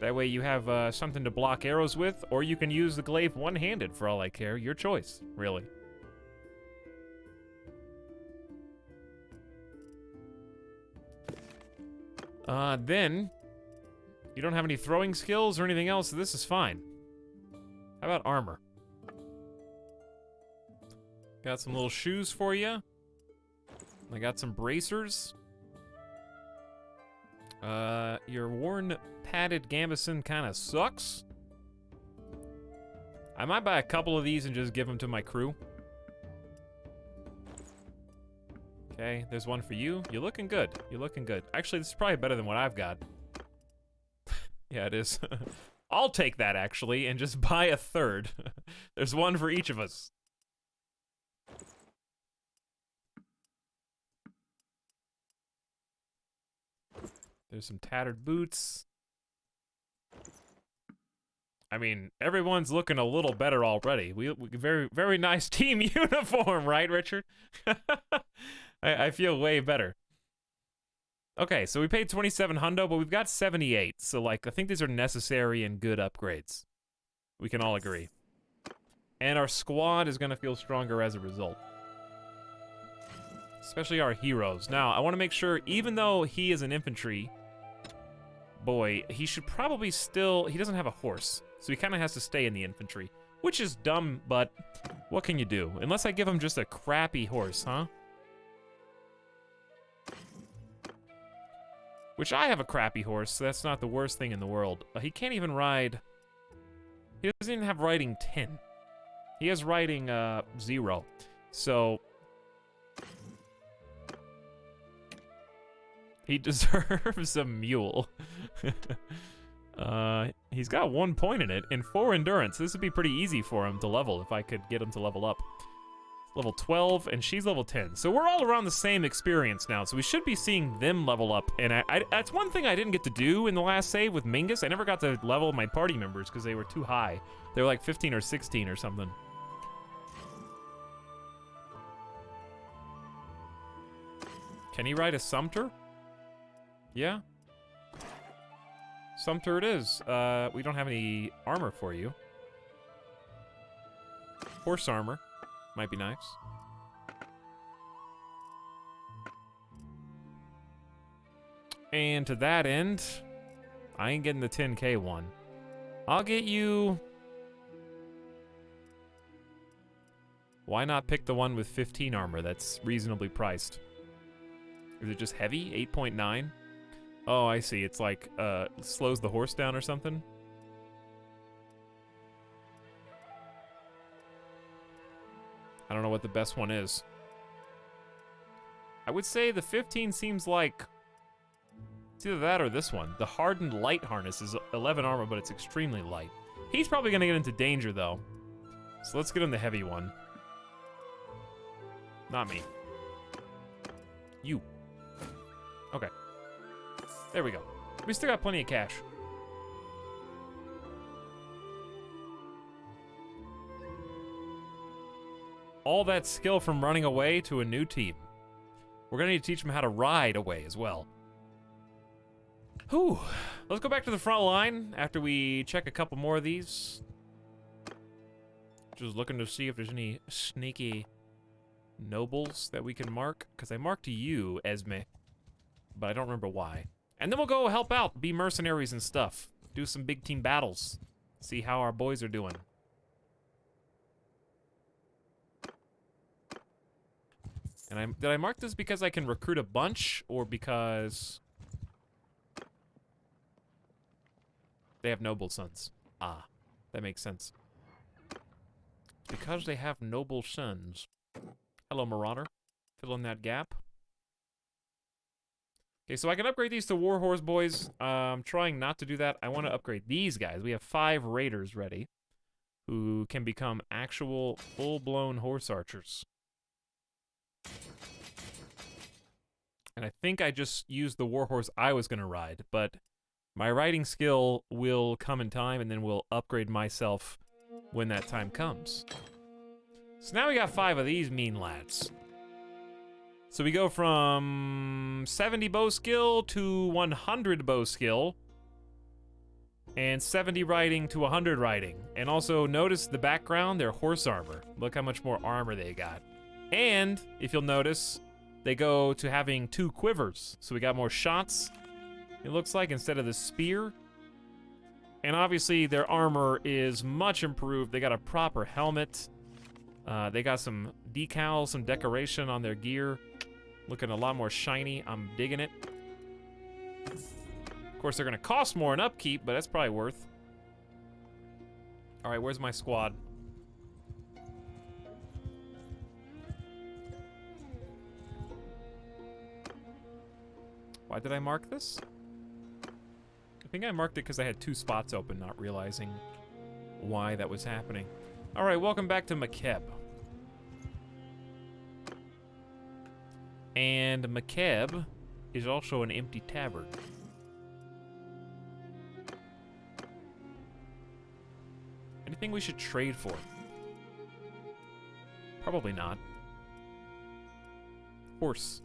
That way you have something to block arrows with, or you can use the glaive one-handed for all I care. Your choice, really. Then, you don't have any throwing skills or anything else, so this is fine. How about armor? Got some little shoes for you. I got some bracers. Your worn padded gambeson kind of sucks. I might buy a couple of these and just give them to my crew. Okay, there's one for you. You're looking good. You're looking good. Actually, this is probably better than what I've got. Yeah, it is. I'll take that, actually, and just buy a third. There's one for each of us. There's some tattered boots. I mean, everyone's looking a little better already. We very, very nice team uniform, right, Richard? I feel way better. Okay, so we paid 27 hundo, but we've got 78. So, like, I think these are necessary and good upgrades. We can all agree. And our squad is going to feel stronger as a result. Especially our heroes. Now, I want to make sure, even though he is an infantry boy, he should probably still... He doesn't have a horse, so he kind of has to stay in the infantry. Which is dumb, but what can you do? Unless I give him just a crappy horse, huh? Which I have a crappy horse, so that's not the worst thing in the world. He can't even ride... He doesn't even have riding 10. He has riding 0. So... He deserves a mule. He's got 1 point in it, and 4 endurance. This would be pretty easy for him to level if I could get him to level up. Level 12, and she's level 10. So we're all around the same experience now, so we should be seeing them level up. And that's one thing I didn't get to do in the last save with Mingus. I never got to level my party members because they were too high. They were like 15 or 16 or something. Can he ride a Sumpter? Yeah. Sumpter it is. We don't have any armor for you. Horse armor. Might be nice. And to that end, I ain't getting the 10k one. I'll get you... Why not pick the one with 15 armor that's reasonably priced? Is it just heavy? 8.9? Oh, I see. It's like, slows the horse down or something? I don't know what the best one is. I would say the 15 seems like... It's either that or this one. The hardened light harness is 11 armor, but it's extremely light. He's probably going to get into danger, though. So let's get him the heavy one. Not me. You. Okay. There we go. We still got plenty of cash. All that skill from running away to a new team. We're gonna need to teach them how to ride away as well. Whew. Let's go back to the front line after we check a couple more of these. Just looking to see if there's any sneaky nobles that we can mark. Because I marked you, Esme. But I don't remember why. And then we'll go help out, be mercenaries and stuff. Do some big team battles. See how our boys are doing. And did I mark this because I can recruit a bunch, or because they have noble sons? Ah, that makes sense. Because they have noble sons. Hello, Marauder. Fill in that gap. Okay, so I can upgrade these to Warhorse boys. I'm trying not to do that. I want to upgrade these guys. We have 5 raiders ready who can become actual full-blown horse archers. And I think I just used the warhorse I was going to ride, but my riding skill will come in time, and then we'll upgrade myself when that time comes. So now we got 5 of these mean lads. So we go from 70 bow skill to 100 bow skill, and 70 riding to 100 riding. And also notice the background, their horse armor. Look how much more armor they got. And if you'll notice, they go to having 2 quivers. So we got more shots, it looks like, instead of the spear. And obviously their armor is much improved. They got a proper helmet. They got some decals, some decoration on their gear. Looking a lot more shiny. I'm digging it. Of course, they're gonna cost more in upkeep, but that's probably worth. All right, where's my squad? Why did I mark this? I think I marked it because I had 2 spots open, not realizing why that was happening. All right, welcome back to Makeb. And Makeb is also an empty tavern. Anything we should trade for? Probably not. Horse.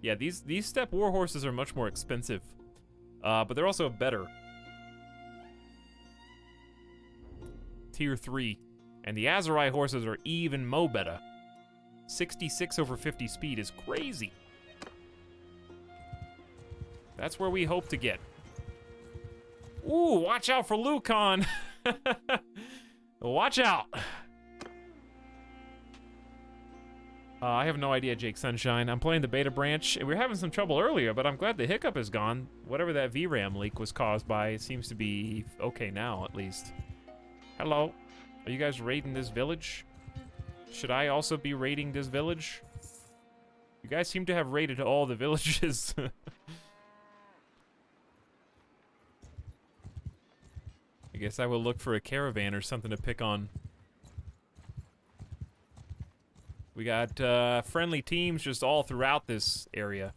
Yeah, these steppe war horses are much more expensive, but they're also better. Tier 3. And the Azurai horses are even mo better. 66 over 50 speed is crazy. That's where we hope to get. Ooh, watch out for Lucan. Watch out. I have no idea, Jake Sunshine. I'm playing the beta branch, and we were having some trouble earlier, but I'm glad the hiccup is gone. Whatever that VRAM leak was caused by, it seems to be okay now, at least. Hello. Are you guys raiding this village? Should I also be raiding this village? You guys seem to have raided all the villages. I guess I will look for a caravan or something to pick on. We got friendly teams just all throughout this area.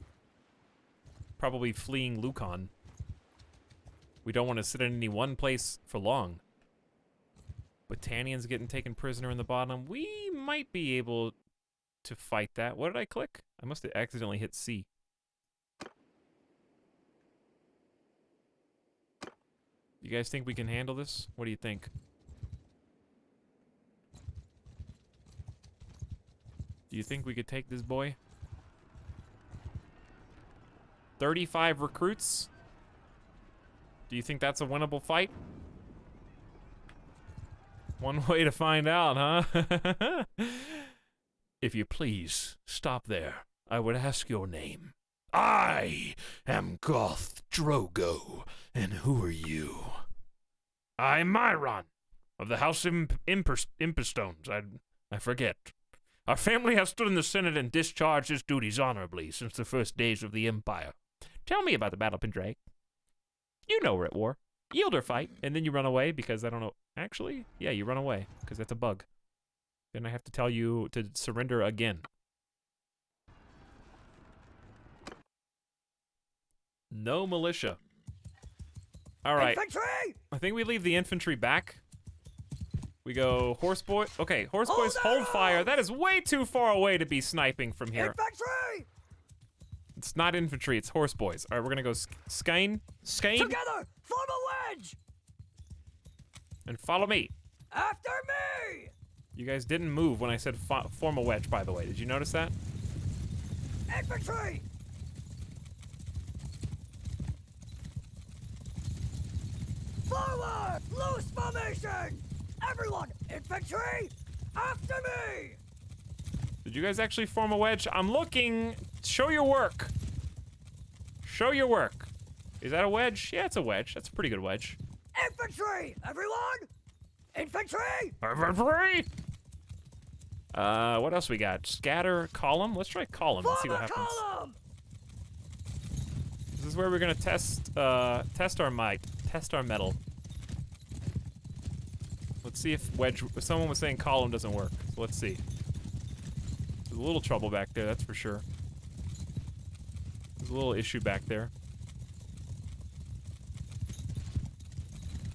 Probably fleeing Lucan. We don't want to sit in any one place for long. Botanians getting taken prisoner in the bottom. We might be able to fight that. What did I click? I must have accidentally hit C. You guys think we can handle this? What do you think? Do you think we could take this boy? 35 recruits? Do you think that's a winnable fight? One way to find out, huh? If you please, stop there. I would ask your name. I am Goth Drogo, and who are you? I'm Myron, of the House of Imperstones. I forget. Our family has stood in the Senate and discharged its duties honorably since the first days of the Empire. Tell me about the Battle of Pendraig. You know we're at war. Yield or fight, and then you run away because I don't know. Actually, yeah, you run away because that's a bug. Then I have to tell you to surrender again. No militia. All right. Infantry! I think we leave the infantry back. We go horse boy. Okay, horse boys hold fire. That is way too far away to be sniping from here. Infantry! It's not infantry, it's horse boys. All right, we're gonna go Skane. Together, form a wedge! And follow me. After me! You guys didn't move when I said form a wedge, by the way. Did you notice that? Infantry! Forward! Loose formation! Everyone, infantry! After me! Did you guys actually form a wedge? I'm looking. Show your work. Show your work. Is that a wedge? Yeah, it's a wedge. That's a pretty good wedge. Infantry! Everyone! Infantry! Infantry! What else we got? Scatter, column. Let's try column and see what happens. Column! This is where we're gonna test our might, test our metal. Let's see if wedge. Someone was saying column doesn't work. So let's see. There's a little trouble back there, that's for sure. There's a little issue back there.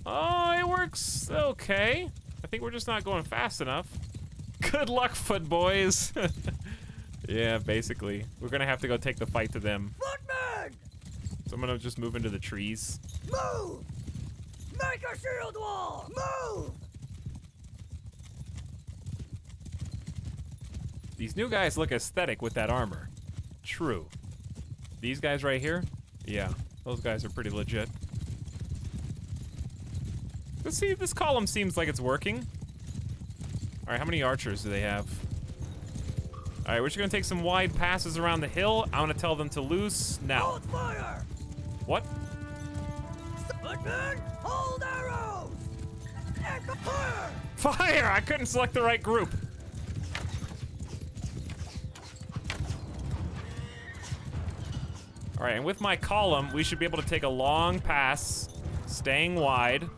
Oh, it works okay. I think we're just not going fast enough. Good luck, foot boys. Yeah, basically. We're gonna have to go take the fight to them. Footmen! So I'm gonna just move into the trees. Move! Make a shield wall! Move! These new guys look aesthetic with that armor. True. These guys right here? Yeah, those guys are pretty legit. Let's see, this column seems like it's working. All right, how many archers do they have? All right, we're just gonna take some wide passes around the hill. I'm gonna tell them to loose now. Hold fire! What? Footmen, hold arrows! And fire! Fire! I couldn't select the right group. All right, and with my column, we should be able to take a long pass, staying wide.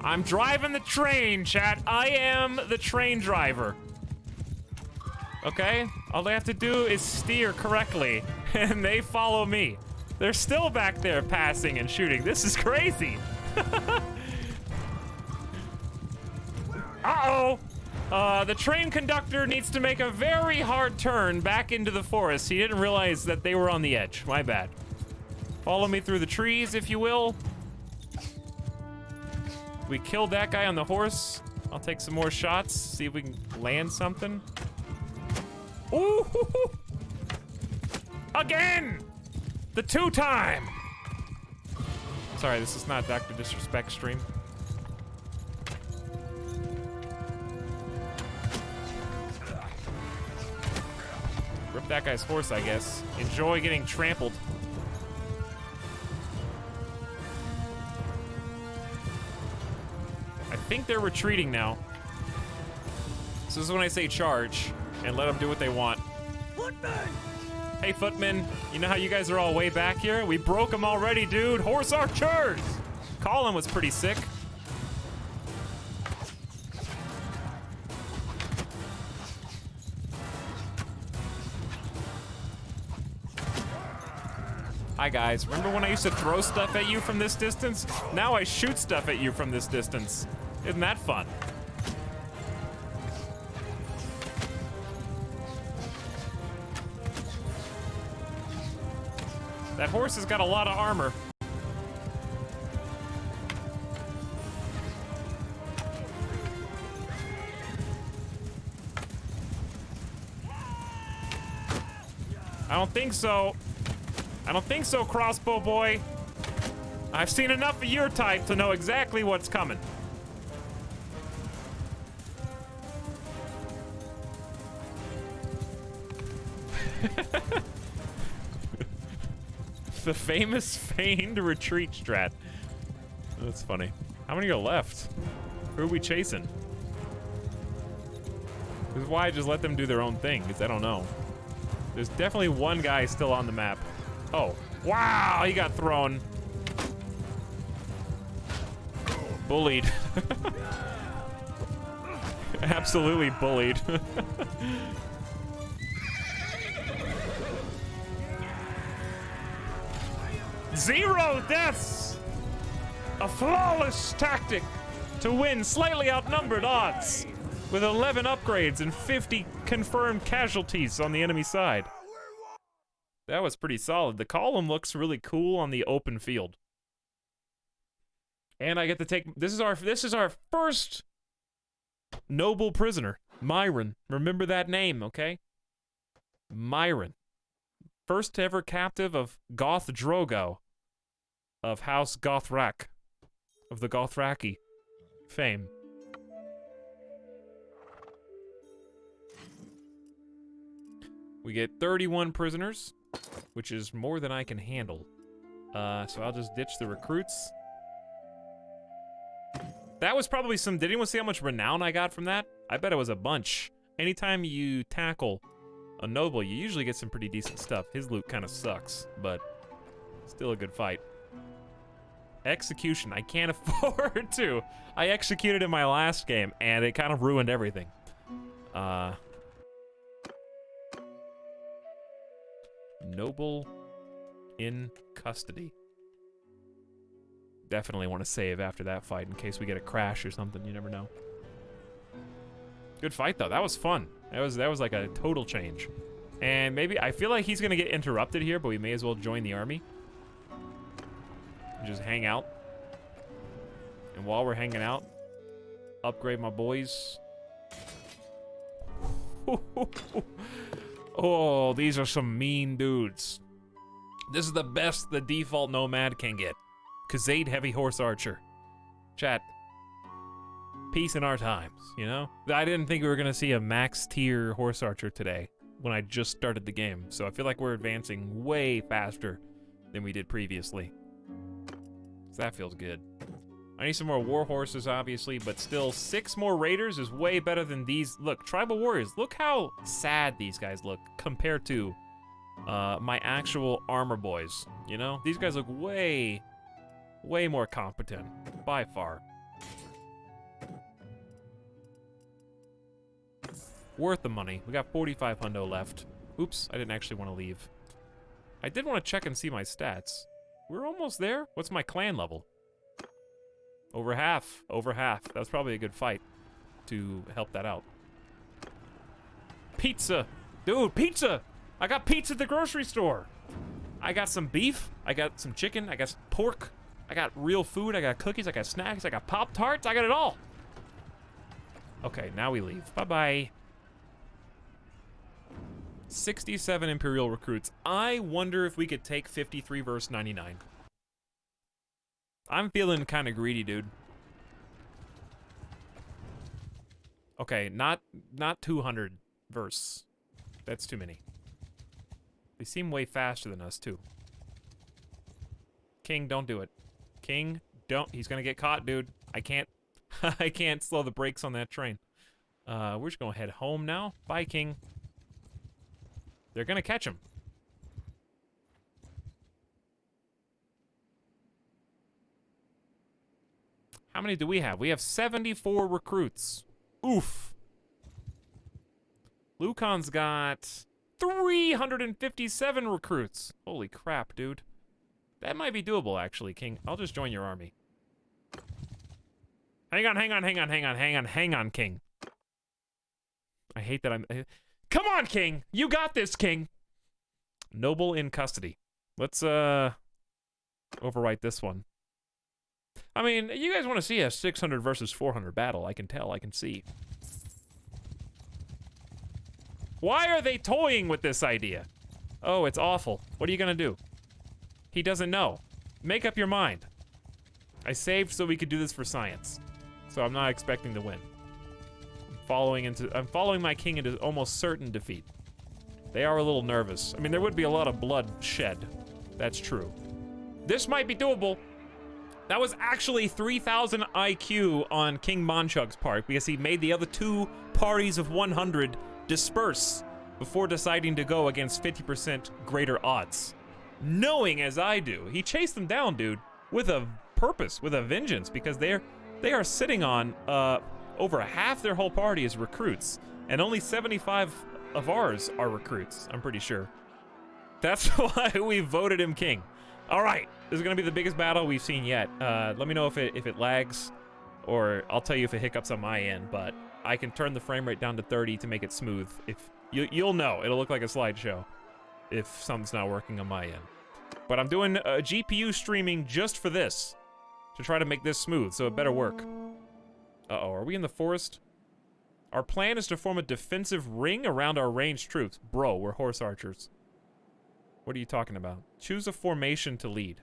I'm driving the train, chat. I am the train driver. Okay? All they have to do is steer correctly, and they follow me. They're still back there passing and shooting. This is crazy. Uh-oh. The train conductor needs to make a very hard turn back into the forest. He didn't realize that they were on the edge. My bad. Follow me through the trees, if you will. We killed that guy on the horse. I'll take some more shots, see if we can land something. Ooh! Again! The 2-time! Sorry, this is not Dr. Disrespect stream. Rip that guy's horse, I guess. Enjoy getting trampled. I think they're retreating now. So this is when I say charge and let them do what they want. Footmen! Hey, footmen, you know how you guys are all way back here? We broke them already, dude. Horse archers! Colin was pretty sick. Hi, guys. Remember when I used to throw stuff at you from this distance? Now I shoot stuff at you from this distance. Isn't that fun? That horse has got a lot of armor. I don't think so. I don't think so, crossbow boy. I've seen enough of your type to know exactly what's coming. The famous feigned retreat strat. That's funny. How many are left? Who are we chasing? This is why I just let them do their own thing, because I don't know. There's definitely one guy still on the map. Oh, wow, he got thrown. Bullied. Absolutely bullied. 0 deaths! A flawless tactic to win slightly outnumbered odds with 11 upgrades and 50 confirmed casualties on the enemy side. That was pretty solid. The column looks really cool on the open field. And I get to take this is our first noble prisoner, Myron. Remember that name, okay? Myron. First ever captive of Goth Drogo of House Gothrak, of the Gothraki fame. We get 31 prisoners, which is more than I can handle. So I'll just ditch the recruits. That was probably some... Did anyone see how much renown I got from that? I bet it was a bunch. Anytime you tackle a noble, you usually get some pretty decent stuff. His loot kind of sucks, but still a good fight. Execution. I can't afford to. I executed in my last game, and it kind of ruined everything. Noble in custody. Definitely want to save after that fight in case we get a crash or something. You never know. Good fight though. That was fun. That was like a total change. And maybe I feel like he's gonna get interrupted here, but we may as well join the army. Just hang out. And while we're hanging out, upgrade my boys. Oh, these are some mean dudes. This is the best the default Nomad can get. Khazad Heavy Horse Archer. Chat. Peace in our times, you know? I didn't think we were gonna see a max tier Horse Archer today when I just started the game, so I feel like we're advancing way faster than we did previously. So that feels good. I need some more war horses, obviously, but still 6 more raiders is way better than these. Look, tribal warriors, look how sad these guys look compared to my actual armor boys, you know? These guys look way more competent, by far. Worth the money. We got 45 hundo left. Oops, I didn't actually want to leave. I did want to check and see my stats. We're almost there. What's my clan level? Over half. Over half. That's probably a good fight to help that out. Pizza. Dude, pizza! I got pizza at the grocery store. I got some beef. I got some chicken. I got some pork. I got real food. I got cookies. I got snacks. I got Pop-Tarts. I got it all. Okay, now we leave. Bye-bye. 67 Imperial recruits. I wonder if we could take 53 versus 99. I'm feeling kind of greedy, dude. Okay, not 200 verse. That's too many. They seem way faster than us, too. King, don't do it. King, don't. He's gonna get caught, dude. I can't. I can't slow the brakes on that train. We're just gonna head home now. Bye, King. They're gonna catch him. How many do we have? We have 74 recruits. Oof. Lucan's got 357 recruits. Holy crap, dude. That might be doable, actually, King. I'll just join your army. Hang on, King. I hate that I'm... Come on, King! You got this, King! Noble in custody. Let's, overwrite this one. I mean, you guys want to see a 600 versus 400 battle. I can tell, I can see. Why are they toying with this idea? Oh, it's awful. What are you gonna do? He doesn't know. Make up your mind. I saved so we could do this for science. So I'm not expecting to win. I'm following my king into almost certain defeat. They are a little nervous. I mean, there would be a lot of blood shed. That's true. This might be doable. That was actually 3,000 IQ on King Monchug's part because he made the other 2 parties of 100 disperse before deciding to go against 50% greater odds. Knowing as I do, he chased them down, dude, with a purpose, with a vengeance, because they are sitting on over half their whole party is recruits, and only 75 of ours are recruits, I'm pretty sure. That's why we voted him king. All right, This is gonna be the biggest battle we've seen yet. Let me know if it lags, or I'll tell you if it hiccups on my end. But I can turn the frame rate down to 30 to make it smooth. If you'll know, it'll look like a slideshow if something's not working on my end. But I'm doing GPU streaming just for this, to try to make this smooth, so it better work. Uh-oh, are we in the forest? Our plan is to form a defensive ring around our ranged troops. Bro, we're horse archers. What are you talking about? Choose a formation to lead.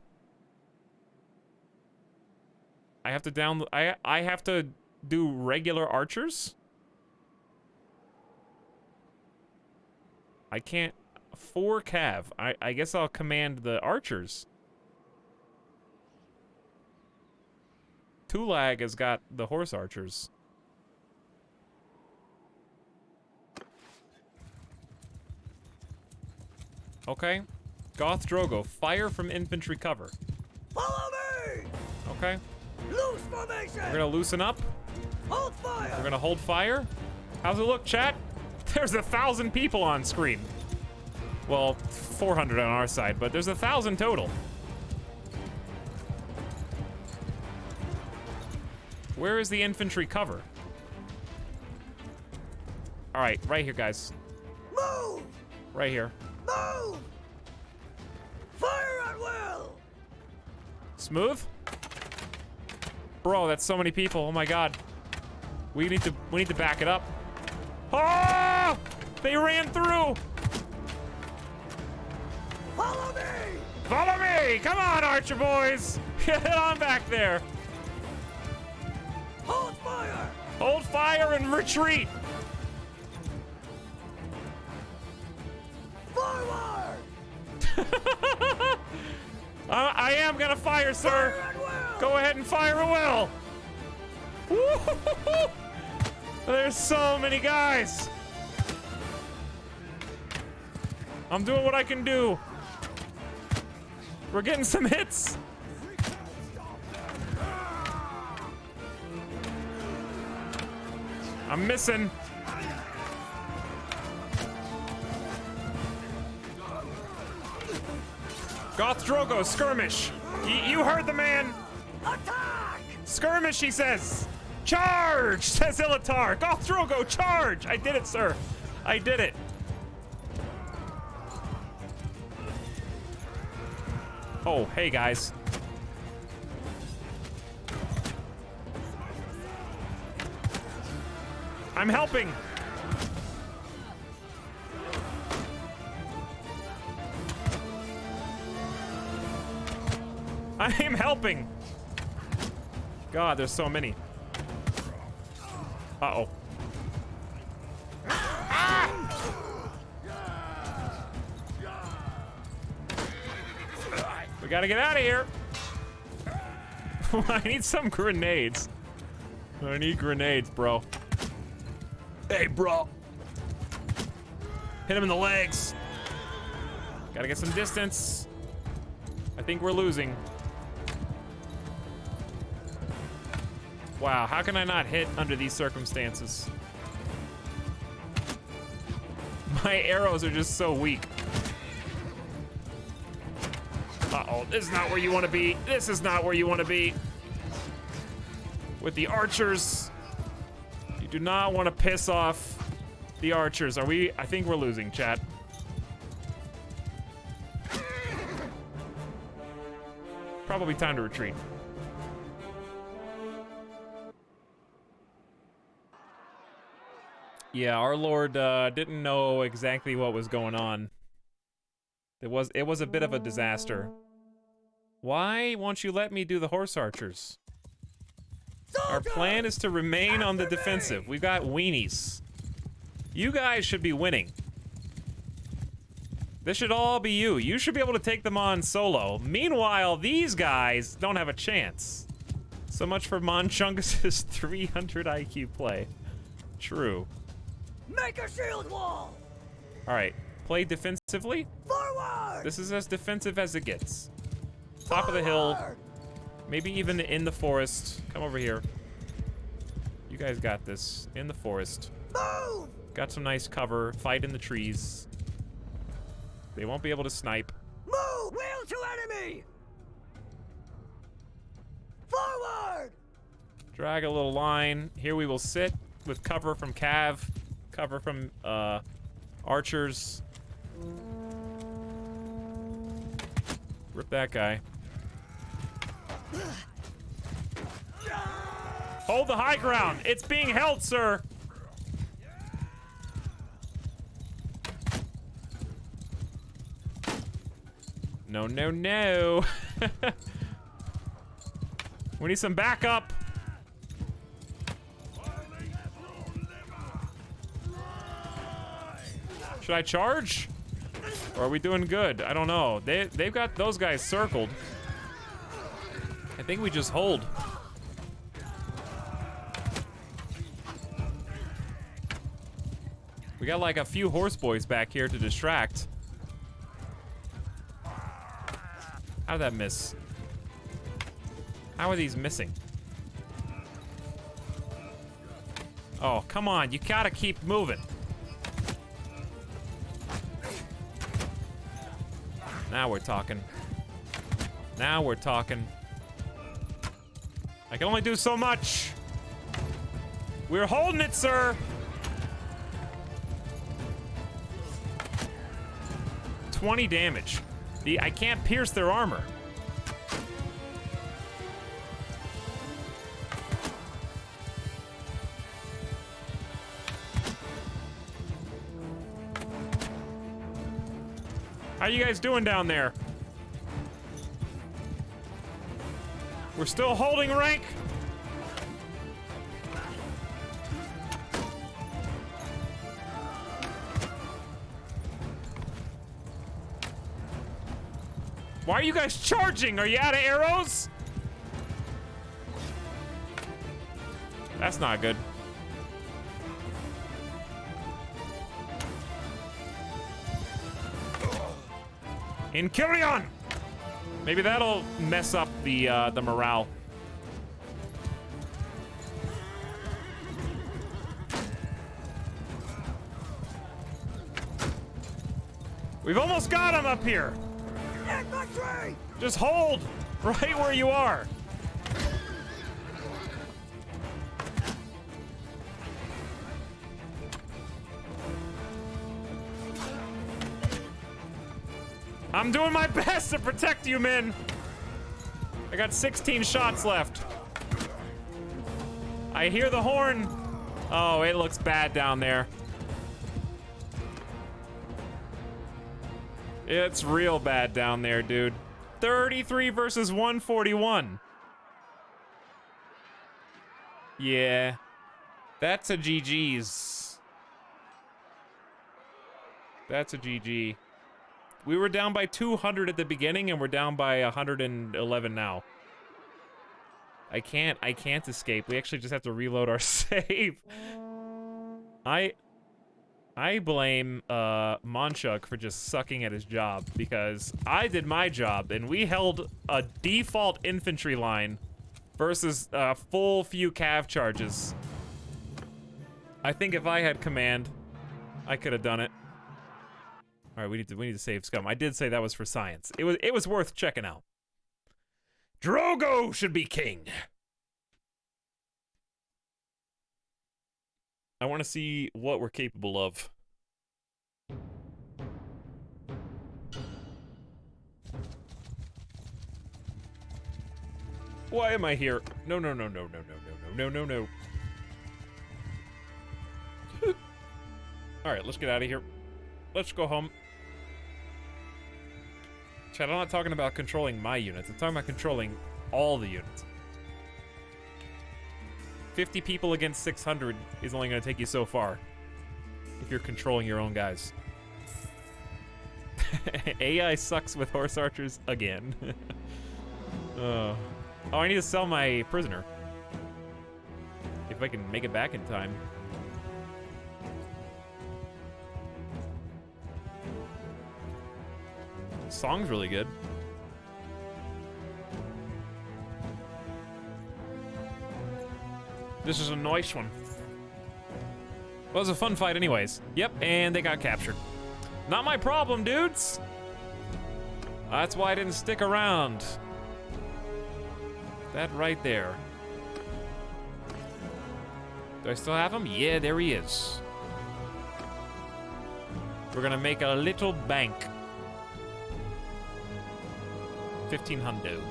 I have to I have to do regular archers? I can't. 4 cav. I guess I'll command the archers. Tulag has got the horse archers. Okay. Goth Drogo, fire from infantry cover. Follow me! Okay. Loose formation! We're gonna loosen up. Hold fire! We're gonna hold fire. How's it look, chat? There's 1,000 people on screen. Well, 400 on our side, but there's 1,000 total. Where is the infantry cover? All right, right here, guys. Move! Right here. Move! Fire at will! Smooth? Bro, that's so many people. Oh my god. We need to back it up. Oh! They ran through! Follow me! Follow me! Come on, Archer boys! Get on back there! Hold fire! Hold fire and retreat! Forward! I am gonna fire, sir! Fire at will! Go ahead and fire at will! Woo-hoo-hoo-hoo! There's so many guys! I'm doing what I can do. We're getting some hits. I'm missing. Goth Drogo, skirmish. You heard the man. Attack! Skirmish, he says. Charge, says Ilatar. Goth Drogo, charge. I did it, sir. I did it. Oh, hey, guys. I'm helping. I am helping. God, there's so many. Uh-oh. We gotta get out of here. I need some grenades. I need grenades, bro. Hey, bro. Hit him in the legs. Gotta get some distance. I think we're losing. Wow, how can I not hit under these circumstances? My arrows are just so weak. Uh-oh, this is not where you want to be. This is not where you want to be. With the archers. You do not want to piss off the archers. Are we? I think we're losing, chat. Probably time to retreat. Yeah, our Lord didn't know exactly what was going on. It was a bit of a disaster. Why won't you let me do the horse archers? Our plan is to remain on the defensive. We've got weenies. You guys should be winning. This should all be you. You should be able to take them on solo. Meanwhile, these guys don't have a chance. So much for Monchungus's 300 IQ play. True. Make a shield wall! All right, play defensively. Forward! This is as defensive as it gets. Top of the hill, maybe even in the forest. Come over here. You guys got this. In the forest. Move! Got some nice cover. Fight in the trees. They won't be able to snipe. Move! Wheel to enemy! Forward! Drag a little line. Here we will sit with cover from Cav, cover from archers. Rip that guy. Hold the high ground. It's being held, sir. No, no, no. We need some backup. Should I charge? Or are we doing good? I don't know. They've got those guys circled. I think we just hold. We got like a few horse boys back here to distract. How did that miss? How are these missing? Oh, come on. You gotta keep moving. Now we're talking. Now we're talking. I can only do so much. We're holding it, sir. 20 damage. I can't pierce their armor. How you guys doing down there? We're still holding rank. Why are you guys charging? Are you out of arrows? That's not good. In Kyrion! Maybe that'll mess up the morale. We've almost got him up here. Infantry! Just hold right where you are. I'm doing my best to protect you, men. I got 16 shots left. I hear the horn. Oh, it looks bad down there. It's real bad down there, dude. 33 versus 141. Yeah. That's a GG's. That's a GG. We were down by 200 at the beginning, and we're down by 111 now. I can't escape. We actually just have to reload our save. I blame Monchuk for just sucking at his job, because I did my job and we held a default infantry line versus a full few cav charges. I think if I had command, I could have done it. All right, we need to save Scum. I did say that was for science. It was worth checking out. Drogo should be king. I want to see what we're capable of. Why am I here? No, no, no, no, no, no, no, no, no, no, no. All right, let's get out of here. Let's go home. Chad, I'm not talking about controlling my units. I'm talking about controlling all the units. 50 people against 600 is only going to take you so far if you're controlling your own guys. AI sucks with horse archers again. Oh, I need to sell my prisoner. If I can make it back in time. Song's really good. This is a nice one. Well, it was a fun fight anyways. Yep, and they got captured. Not my problem, dudes. That's why I didn't stick around. That right there. Do I still have him? Yeah, there he is. We're gonna make a little bank. 15 hundo.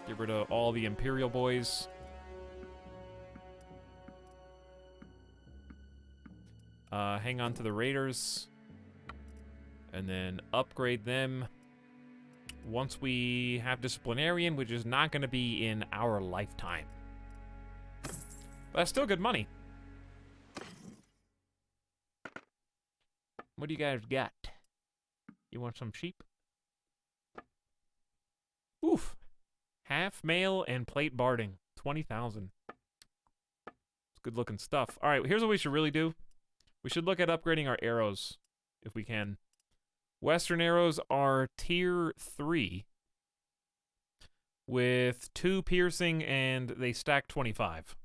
Get rid of all the Imperial boys. Hang on to the Raiders. And then upgrade them once we have Disciplinarian, which is not going to be in our lifetime. But that's still good money. What do you guys got? You want some sheep? Oof. Half mail and plate barding. 20,000. It's good looking stuff. All right, here's what we should really do. We should look at upgrading our arrows if we can. Western arrows are tier 3 with 2 piercing and they stack 25.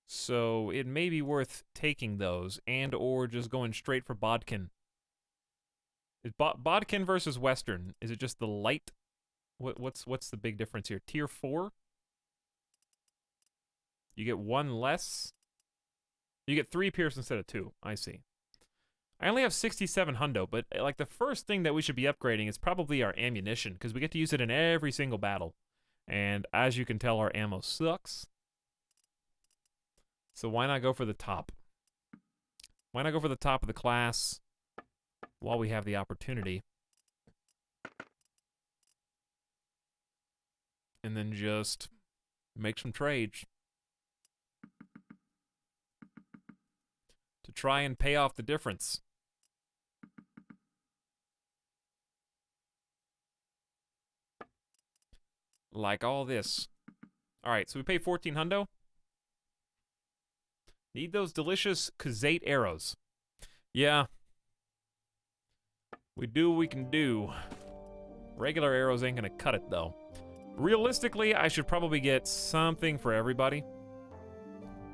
So it may be worth taking those and or just going straight for Bodkin. Is Bodkin versus Western, is it just the light? What's the big difference here? Tier 4? You get 1 less? You get 3 pierce instead of 2. I see. I only have 67 hundo, but like the first thing that we should be upgrading is probably our ammunition, because we get to use it in every single battle. And as you can tell, our ammo sucks. So why not go for the top? Why not go for the top of the class while we have the opportunity? And then just make some trades to try and pay off the difference. Like all this. Alright, so we pay 14 hundo. Need those delicious Kazate arrows. Yeah. We do what we can do. Regular arrows ain't gonna cut it, though. Realistically, I should probably get something for everybody.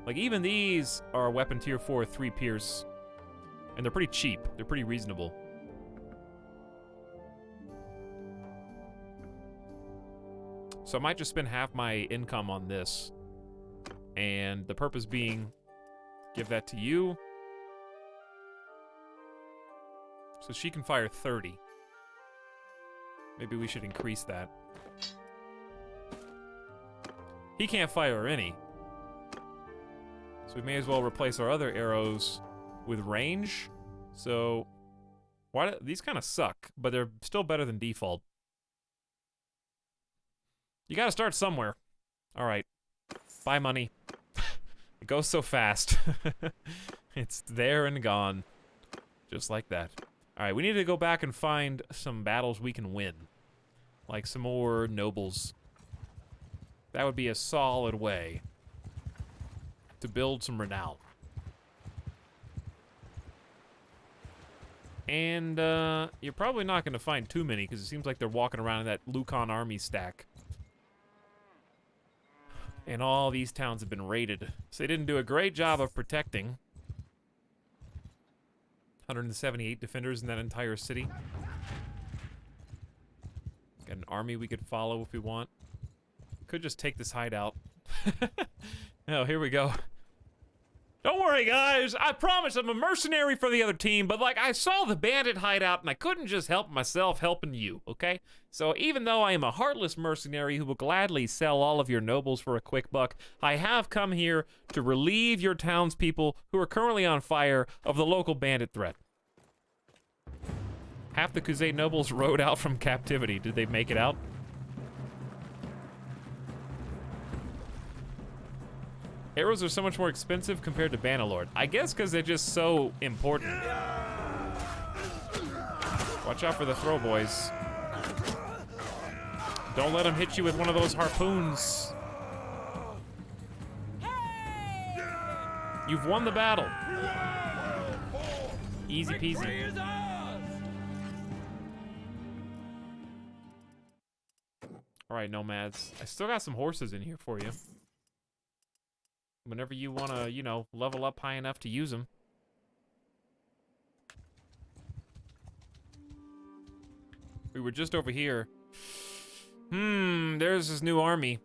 Like, even these are weapon tier 4, 3 pierce. And they're pretty cheap. They're pretty reasonable. So I might just spend half my income on this. And the purpose being, give that to you. So she can fire 30. Maybe we should increase that. He can't fire any. So we may as well replace our other arrows with range. So, why do, these kind of suck, but they're still better than default. You gotta start somewhere. Alright. Buy money. It goes so fast. It's there and gone. Just like that. Alright, we need to go back and find some battles we can win. Like some more nobles. That would be a solid way to build some renown. And you're probably not going to find too many because it seems like they're walking around in that Lucan army stack. And all these towns have been raided. So they didn't do a great job of protecting. 178 defenders in that entire city. Got an army we could follow if we want. Could just take this hideout. Oh, here we go. Don't worry, guys. I promise I'm a mercenary for the other team, but like I saw the bandit hideout and I couldn't just help myself helping you, okay? So even though I am a heartless mercenary who will gladly sell all of your nobles for a quick buck, I have come here to relieve your townspeople who are currently on fire of the local bandit threat. Half the Kuzate nobles rode out from captivity. Did they make it out? Arrows are so much more expensive compared to Bannerlord. I guess because they're just so important. Watch out for the throw boys. Don't let them hit you with one of those harpoons. You've won the battle. Easy peasy. Alright, nomads. I still got some horses in here for you. Whenever you want to, you know, level up high enough to use them. We were just over here. There's this new army.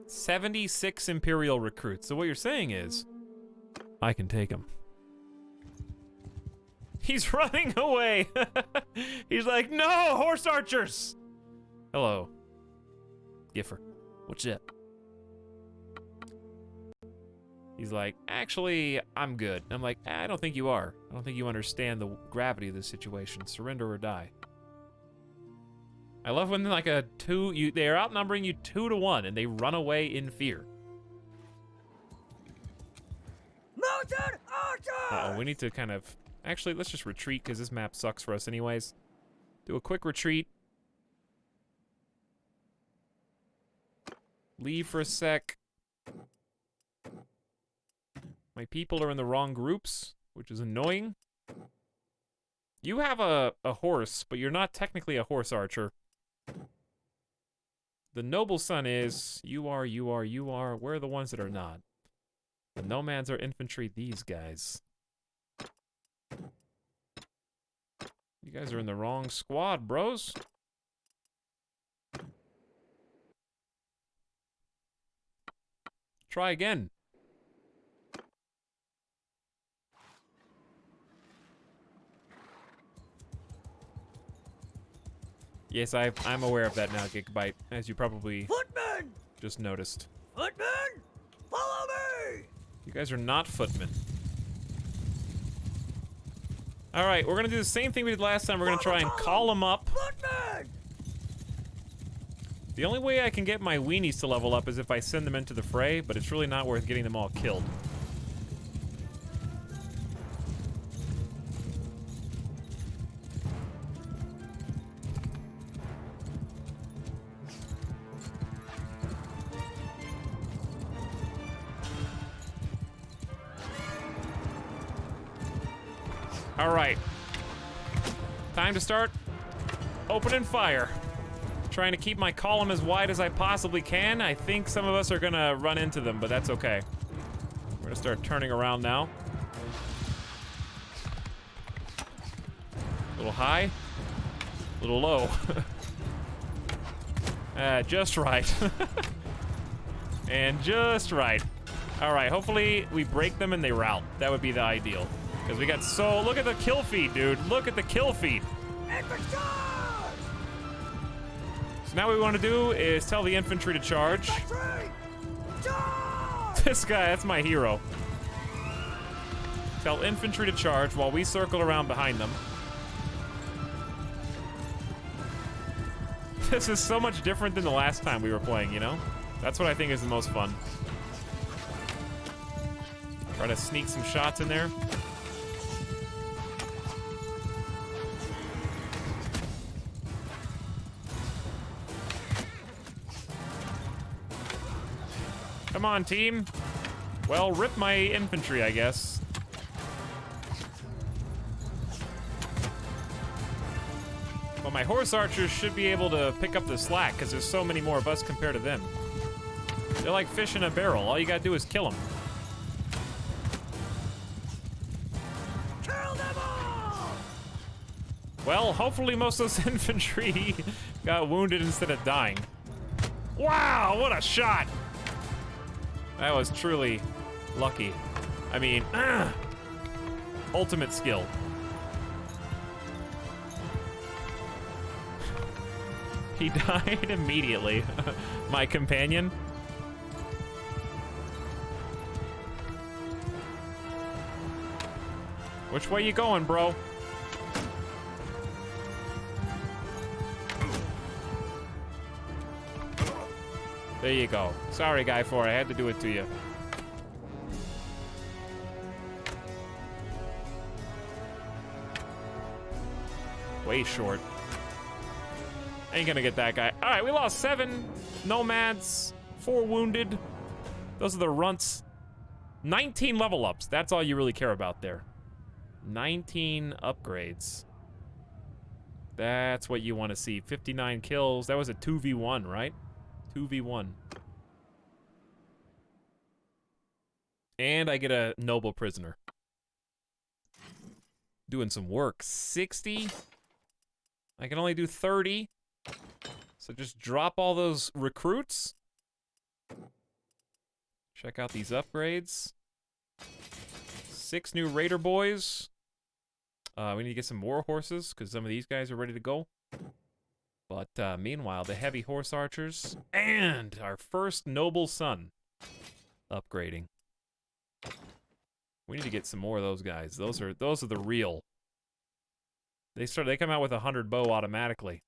76 Imperial recruits. So what you're saying is, I can take them. He's running away. He's like, no, horse archers. Hello, Giffer. What's up? He's like, actually, I'm good. I'm like, I don't think you are. I don't think you understand the gravity of this situation. Surrender or die. I love when like they're outnumbering you 2-1 and they run away in fear. Mounted archers! Uh-oh, we need to kind of... Actually, let's just retreat because this map sucks for us anyways. Do a quick retreat. Leave for a sec. My people are in the wrong groups, which is annoying. You have a horse, but you're not technically a horse archer. The noble son is, you are. We're the ones that are not. The nomads are infantry, these guys. You guys are in the wrong squad, bros. Try again. Yes, I'm aware of that now, Gigabyte, as you probably Footmen! just noticed. Footmen! Follow me! You guys are not footmen. Alright, we're gonna do the same thing we did last time. We're gonna try and call them up. Footmen! The only way I can get my weenies to level up is if I send them into the fray, but it's really not worth getting them all killed. All right, time to start opening fire. Trying to keep my column as wide as I possibly can. I think some of us are gonna run into them, but that's okay. We're gonna start turning around now. A little high, a little low. Just right. And just right. All right, hopefully we break them and they rout. That would be the ideal. Because we got so, look at the kill feed, dude. Look at the kill feed. Infantry! So now what we want to do is tell the infantry to charge. Infantry! Charge! This guy, that's my hero. Tell infantry to charge while we circle around behind them. This is so much different than the last time we were playing, you know? That's what I think is the most fun. Try to sneak some shots in there. Come on, team. Well, rip my infantry, I guess. Well, my horse archers should be able to pick up the slack because there's so many more of us compared to them. They're like fish in a barrel. All you gotta do is kill them. Kill them all! Well, hopefully most of those infantry got wounded instead of dying. Wow, what a shot! That was truly lucky. I mean, ultimate skill. He died immediately. My companion. Which way you going, bro? There you go. Sorry, Guy 4, I had to do it to you. Way short. Ain't gonna get that guy. All right, we lost 7 nomads, 4 wounded. Those are the runts. 19 level ups. That's all you really care about there. 19 upgrades. That's what you want to see. 59 kills. That was a 2v1, right? 2v1. And I get a noble prisoner. Doing some work. 60. I can only do 30. So just drop all those recruits. Check out these upgrades. 6 new Raider boys. We need to get some more horses, because some of these guys are ready to go. But meanwhile, the heavy horse archers and our first noble son upgrading. We need to get some more of those guys. Those are the real. They come out with 100 bow automatically.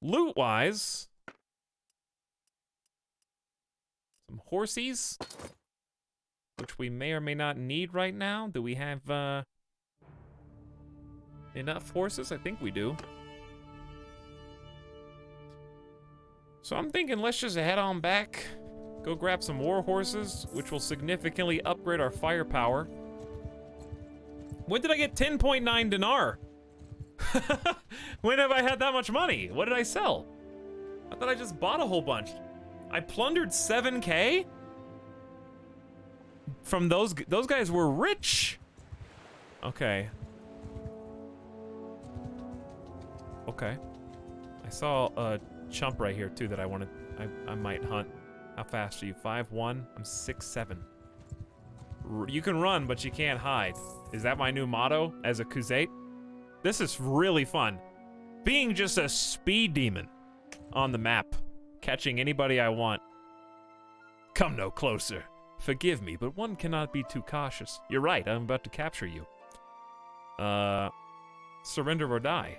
Loot-wise, some horsies, which we may or may not need right now. Do we have enough horses? I think we do. So I'm thinking let's just head on back, go grab some more horses, which will significantly upgrade our firepower. When did I get 10.9 dinar? When have I had that much money? What did I sell? I thought I just bought a whole bunch. I plundered 7K? From those guys were rich. Okay. Okay. I saw a chump right here too that I wanted. I might hunt. How fast are you? 5'1"? I'm 6'7". You can run, but you can't hide. Is that my new motto as a Kuzate? This is really fun. Being just a speed demon on the map. Catching anybody I want. Come no closer. Forgive me, but one cannot be too cautious. You're right, I'm about to capture you. Surrender or die.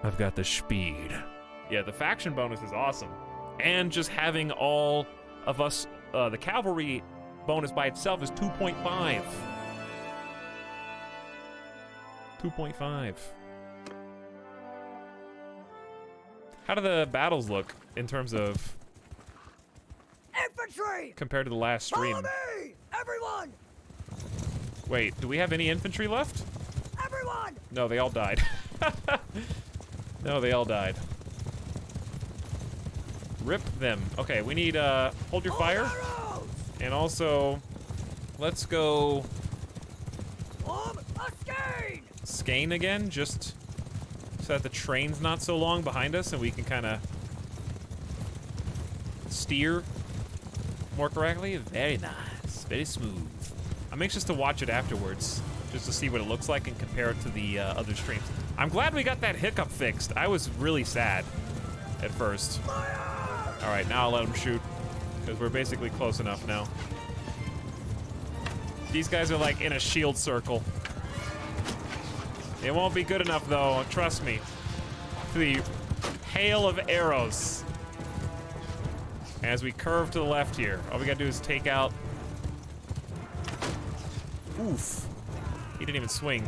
I've got the speed. Yeah, the faction bonus is awesome. And just having all of us, the cavalry bonus by itself is 2.5. 2.5. How do the battles look in terms of Infantry! compared to the last stream? Follow me! Everyone! Wait, do we have any infantry left? Everyone! No, they all died. No, they all died. Rip them. Okay, we need, hold your fire. Arrows! And also, let's go A skein! skein again, just so that the train's not so long behind us and we can kind of steer more correctly. Very nice. Very smooth. I'm anxious to watch it afterwards, just to see what it looks like and compare it to the other streams. I'm glad we got that hiccup fixed. I was really sad at first. All right, now I'll let them shoot, because we're basically close enough now. These guys are like in a shield circle. It won't be good enough though, trust me. The hail of arrows. As we curve to the left here, all we gotta do is take out. Oof. He didn't even swing.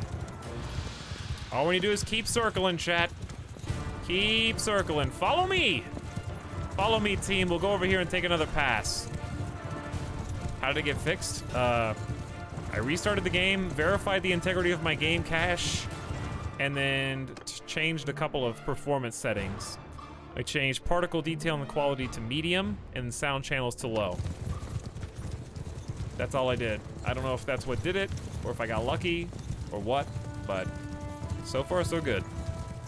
All we need to do is keep circling, chat. Keep circling. Follow me! Follow me, team. We'll go over here and take another pass. How did it get fixed? I restarted the game, verified the integrity of my game cache, and then changed a couple of performance settings. I changed particle detail and quality to medium, and sound channels to low. That's all I did. I don't know if that's what did it, or if I got lucky, or what, but so far so good.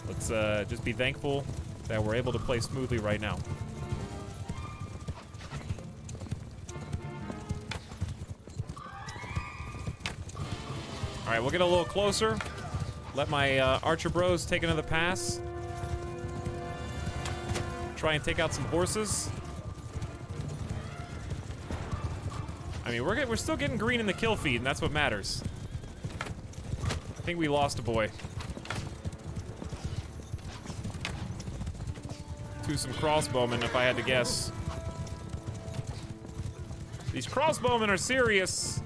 Let's just be thankful that we're able to play smoothly right now. All right, we'll get a little closer. Let my archer bros take another pass. Try and take out some horses. I mean, we're still getting green in the kill feed, and that's what matters. I think we lost a boy. To some crossbowmen, if I had to guess. These crossbowmen are serious.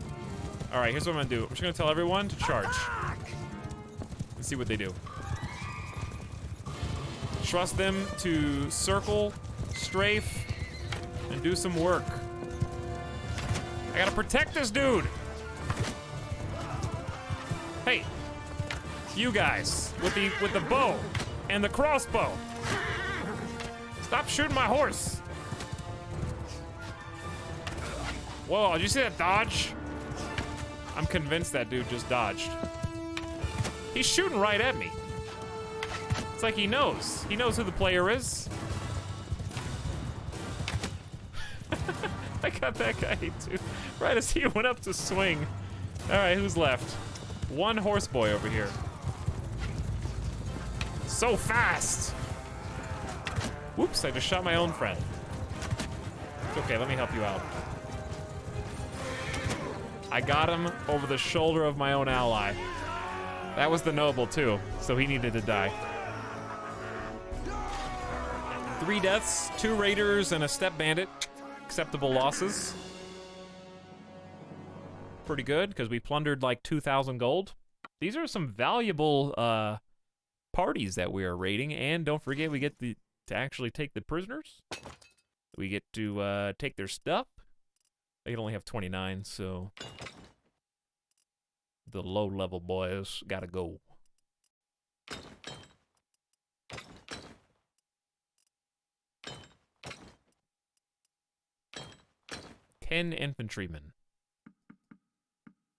All right, here's what I'm gonna do. I'm just gonna tell everyone to charge. And see what they do. Trust them to circle, strafe, and do some work. I gotta protect this dude. Hey, you guys with the bow and the crossbow. Stop shooting my horse. Whoa, did you see that dodge? I'm convinced that dude just dodged. He's shooting right at me. It's like he knows. He knows who the player is. I got that guy too. Right as he went up to swing. All right, who's left? One horse boy over here. So fast. Whoops, I just shot my own friend. It's okay, let me help you out. I got him over the shoulder of my own ally. That was the noble too, so he needed to die. 3 deaths, 2 raiders, and a step bandit. Acceptable losses. Pretty good, because we plundered like 2,000 gold. These are some valuable parties that we are raiding, and don't forget we get to actually take the prisoners. We get to take their stuff. They can only have 29, so the low-level boys gotta go. Infantrymen.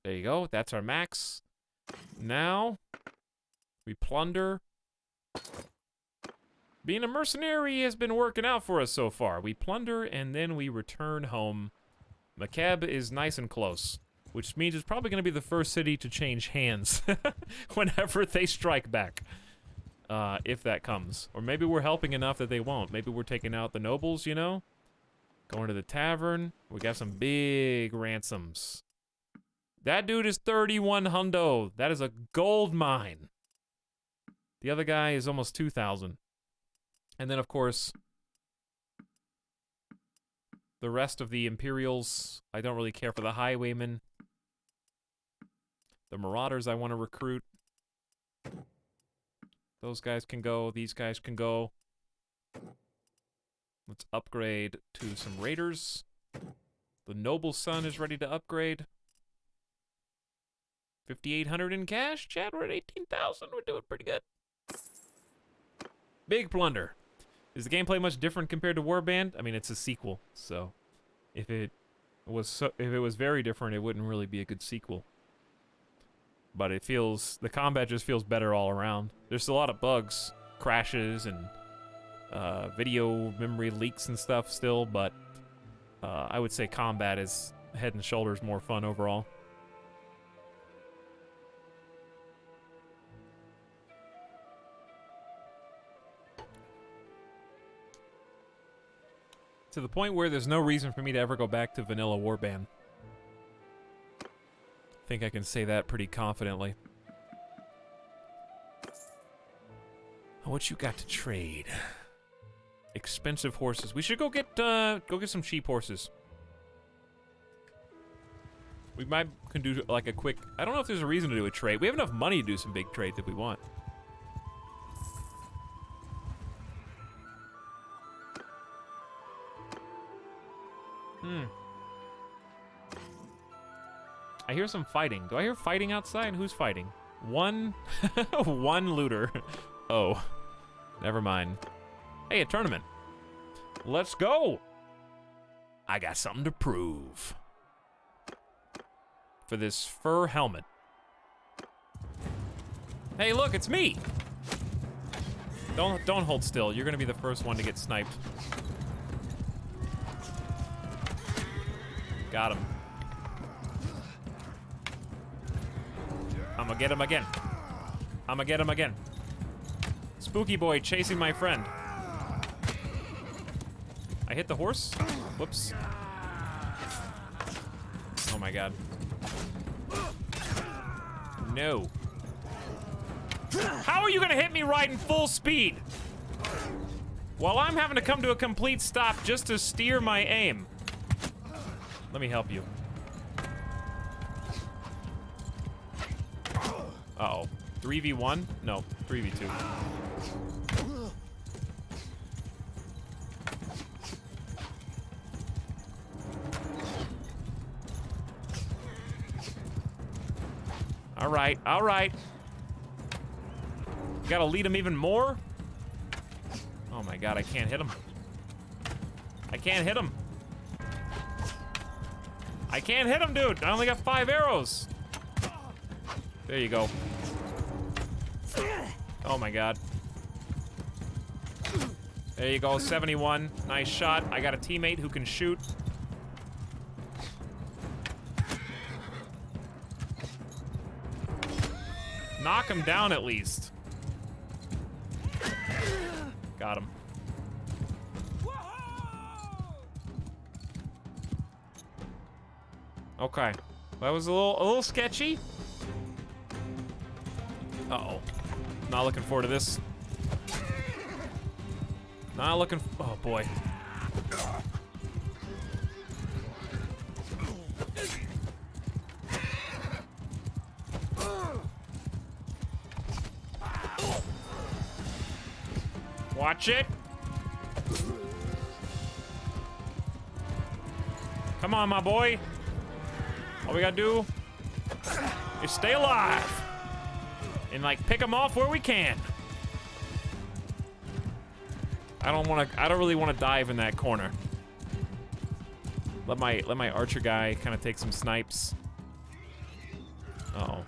There you go. That's our max. Now we plunder. Being a mercenary has been working out for us so far. We plunder and then we return home. Makeb is nice and close, which means it's probably going to be the first city to change hands whenever they strike back. If that comes. Or maybe we're helping enough that they won't. Maybe we're taking out the nobles, you know? Going to the tavern. We got some big ransoms. That dude is 31 hundo. That is a gold mine. The other guy is almost 2,000. And then, of course, the rest of the Imperials. I don't really care for the Highwaymen. The Marauders I want to recruit. Those guys can go. These guys can go. Let's upgrade to some raiders. The noble son is ready to upgrade. 5,800 in cash. Chad, we're at 18,000. We're doing pretty good. Big plunder. Is the gameplay much different compared to Warband? I mean, it's a sequel, so if it was very different, it wouldn't really be a good sequel. But the combat just feels better all around. There's a lot of bugs, crashes, and video memory leaks and stuff still, but I would say combat is head and shoulders more fun overall. To the point where there's no reason for me to ever go back to vanilla Warband. I think I can say that pretty confidently. What you got to trade? Expensive horses. We should go get some cheap horses. We can do like a quick. I don't know if there's a reason to do a trade. We have enough money to do some big trades if we want. I hear some fighting. Do I hear fighting outside? Who's fighting? One looter. Oh, never mind. Hey, a tournament. Let's go. I got something to prove. For this fur helmet. Hey, look, it's me. Don't hold still. You're gonna be the first one to get sniped. Got him. I'm gonna get him again. I'm gonna get him again. Spooky boy chasing my friend. I hit the horse? Whoops. Oh my god. No. How are you gonna hit me riding full speed? While I'm having to come to a complete stop just to steer my aim. Let me help you. Uh-oh. 3v1? No, 3v2. All right, all right. You gotta lead him even more? Oh my god, I can't hit him. I can't hit him. I can't hit him, dude. I only got 5 arrows. There you go. Oh my god. There you go, 71. Nice shot. I got a teammate who can shoot. Knock him down at least. Got him. Okay. That was a little sketchy. Uh-oh. Not looking forward to this. Not looking. Oh boy. Watch it. Come on, my boy. All we gotta do is stay alive and like pick them off where we can. I don't really want to dive in that corner. Let my archer guy kind of take some snipes. Uh-oh.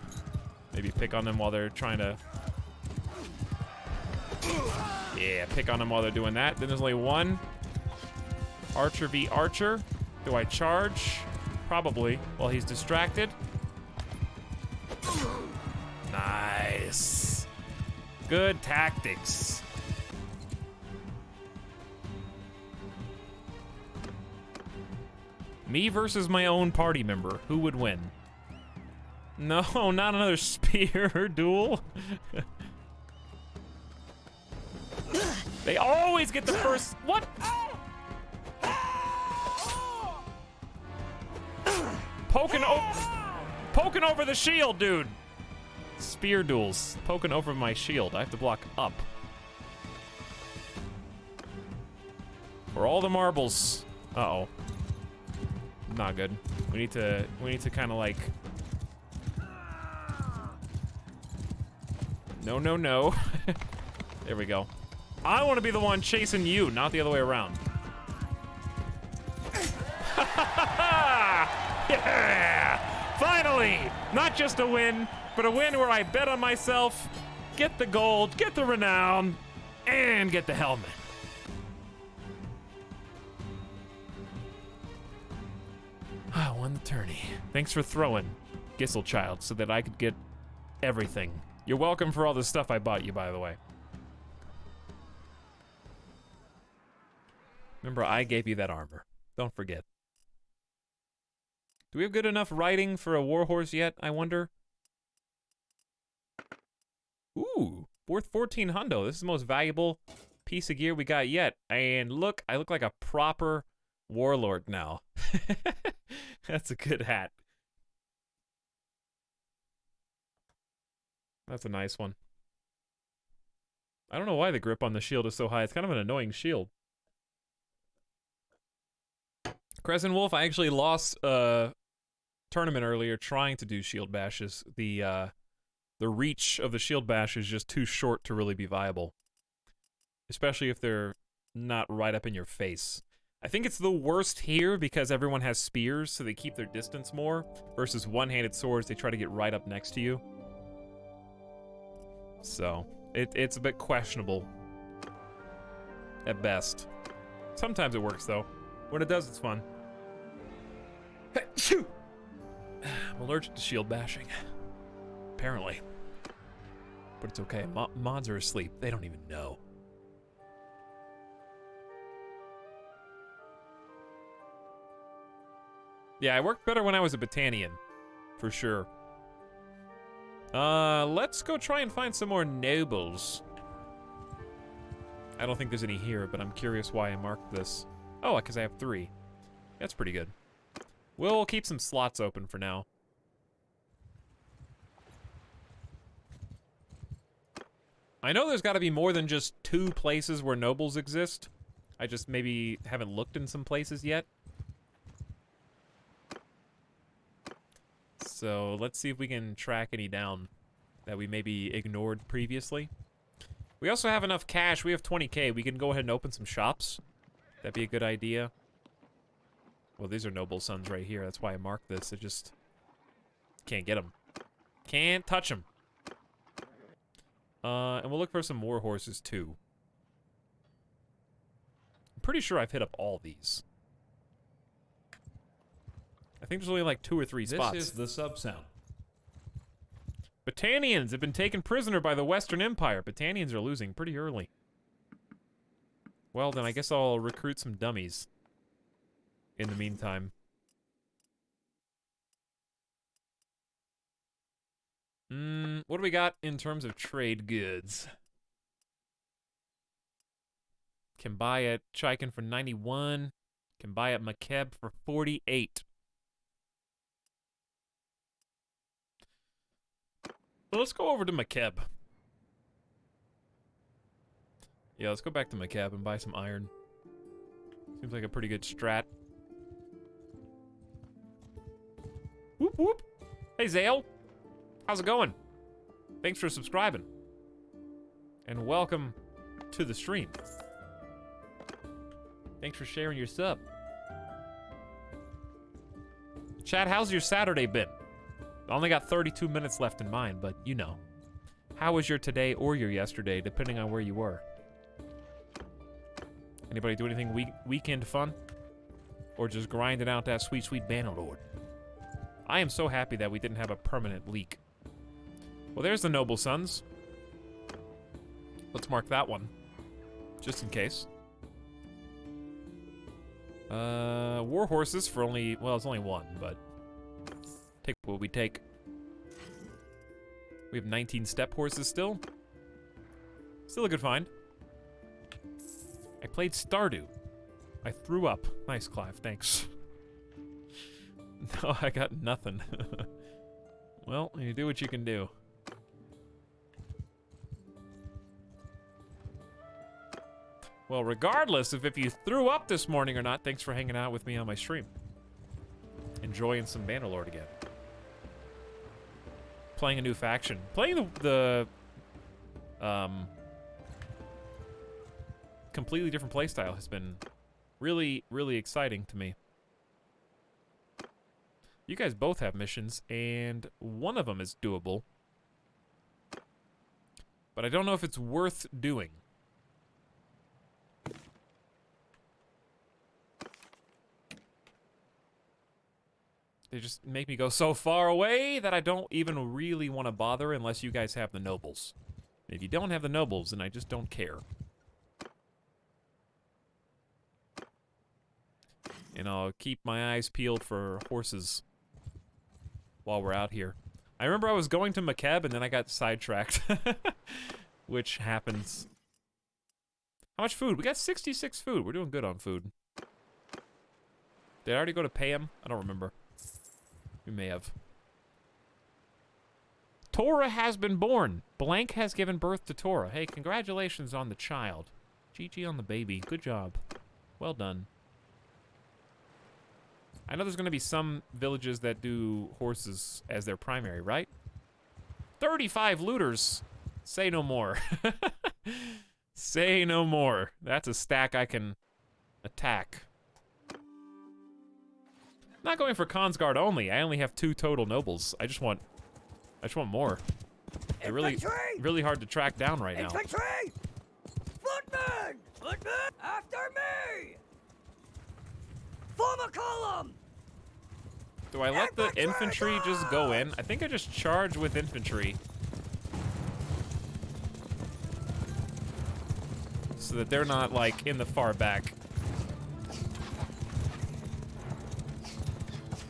Maybe pick on them while they're trying to. Yeah, pick on them while they're doing that. Then there's only one. Archer v archer. Do I charge? Probably. While he's distracted. Nice. Good tactics. Me versus my own party member. Who would win? No, not another spear duel. They always get the first. What? Poking over the shield, dude. Spear duels. Poking over my shield. I have to block up. For all the marbles. Uh-oh. Not good. We need to kind of like. No, no, no. There we go. I want to be the one chasing you, not the other way around. Yeah! Finally! Not just a win, but a win where I bet on myself, get the gold, get the renown, and get the helmet. I won the tourney. Thanks for throwing, Gisselchild, so that I could get everything. You're welcome for all the stuff I bought you, by the way. Remember, I gave you that armor. Don't forget. Do we have good enough riding for a warhorse yet, I wonder? Ooh, worth 14 hundo. This is the most valuable piece of gear we got yet. And look, I look like a proper warlord now. That's a good hat. That's a nice one. I don't know why the grip on the shield is so high. It's kind of an annoying shield. Crescent Wolf, I actually lost a tournament earlier trying to do shield bashes. The reach of the shield bash is just too short to really be viable. Especially if they're not right up in your face. I think it's the worst here because everyone has spears, so they keep their distance more, versus one-handed swords, they try to get right up next to you. So, it's a bit questionable at best. Sometimes it works, though. When it does, it's fun. I'm allergic to shield bashing. Apparently. But it's okay. Mods are asleep. They don't even know. Yeah, I worked better when I was a Battanian. For sure. Let's go try and find some more nobles. I don't think there's any here, but I'm curious why I marked this. Oh, because I have 3. That's pretty good. We'll keep some slots open for now. I know there's got to be more than just 2 places where nobles exist. I just maybe haven't looked in some places yet. So let's see if we can track any down that we maybe ignored previously. We also have enough cash. We have 20k. We can go ahead and open some shops. That'd be a good idea. Well, these are noble sons right here. That's why I marked this. I just can't get them. Can't touch them. And we'll look for some more horses, too. I'm pretty sure I've hit up all these. I think there's only like 2 or 3 spots. This is the sub-sound. Battanians have been taken prisoner by the Western Empire. Battanians are losing pretty early. Well, then I guess I'll recruit some dummies in the meantime. What do we got in terms of trade goods? Can buy at Chiken for 91. Can buy at Makeb for 48. Well, let's go over to Makeb. Yeah, let's go back to Makeb and buy some iron. Seems like a pretty good strat. Whoop whoop. Hey, Zale. How's it going? Thanks for subscribing. And welcome to the stream. Thanks for sharing your sub. Chad, how's your Saturday been? I only got 32 minutes left in mine, but you know. How was your today or your yesterday, depending on where you were? Anybody do anything weekend fun? Or just grinding out that sweet, sweet Bannerlord? I am so happy that we didn't have a permanent leak. Well, there's the Noble Sons. Let's mark that one. Just in case. War horses for only... Well, it's only 1, but... Take what we take. We have 19 steppe horses still. Still a good find. I played Stardew. I threw up. Nice, Clive. Thanks. No, I got nothing. Well, you do what you can do. Well, regardless of if you threw up this morning or not, thanks for hanging out with me on my stream. Enjoying some Bannerlord again. Playing a new faction. Playing the completely different playstyle has been really, really exciting to me. You guys both have missions, and one of them is doable. But I don't know if it's worth doing. They just make me go so far away that I don't even really want to bother unless you guys have the nobles. If you don't have the nobles, then I just don't care. And I'll keep my eyes peeled for horses while we're out here. I remember I was going to Makeb and then I got sidetracked. Which happens. How much food? We got 66 food. We're doing good on food. Did I already go to pay him? I don't remember. We may have. Torah has been born. Blank has given birth to Torah. Hey, congratulations on the child. GG on the baby. Good job. Well done. I know there's going to be some villages that do horses as their primary, right? 35 looters. Say no more. Say no more. That's a stack I can attack. Not going for Consguard only. I only have 2 total nobles. I just want more. They're really hard to track down right now. Infantry! Footmen! Footmen! After me! Form a column! Do I let the infantry just go in? I think I just charge with infantry. So that they're not, like, in the far back.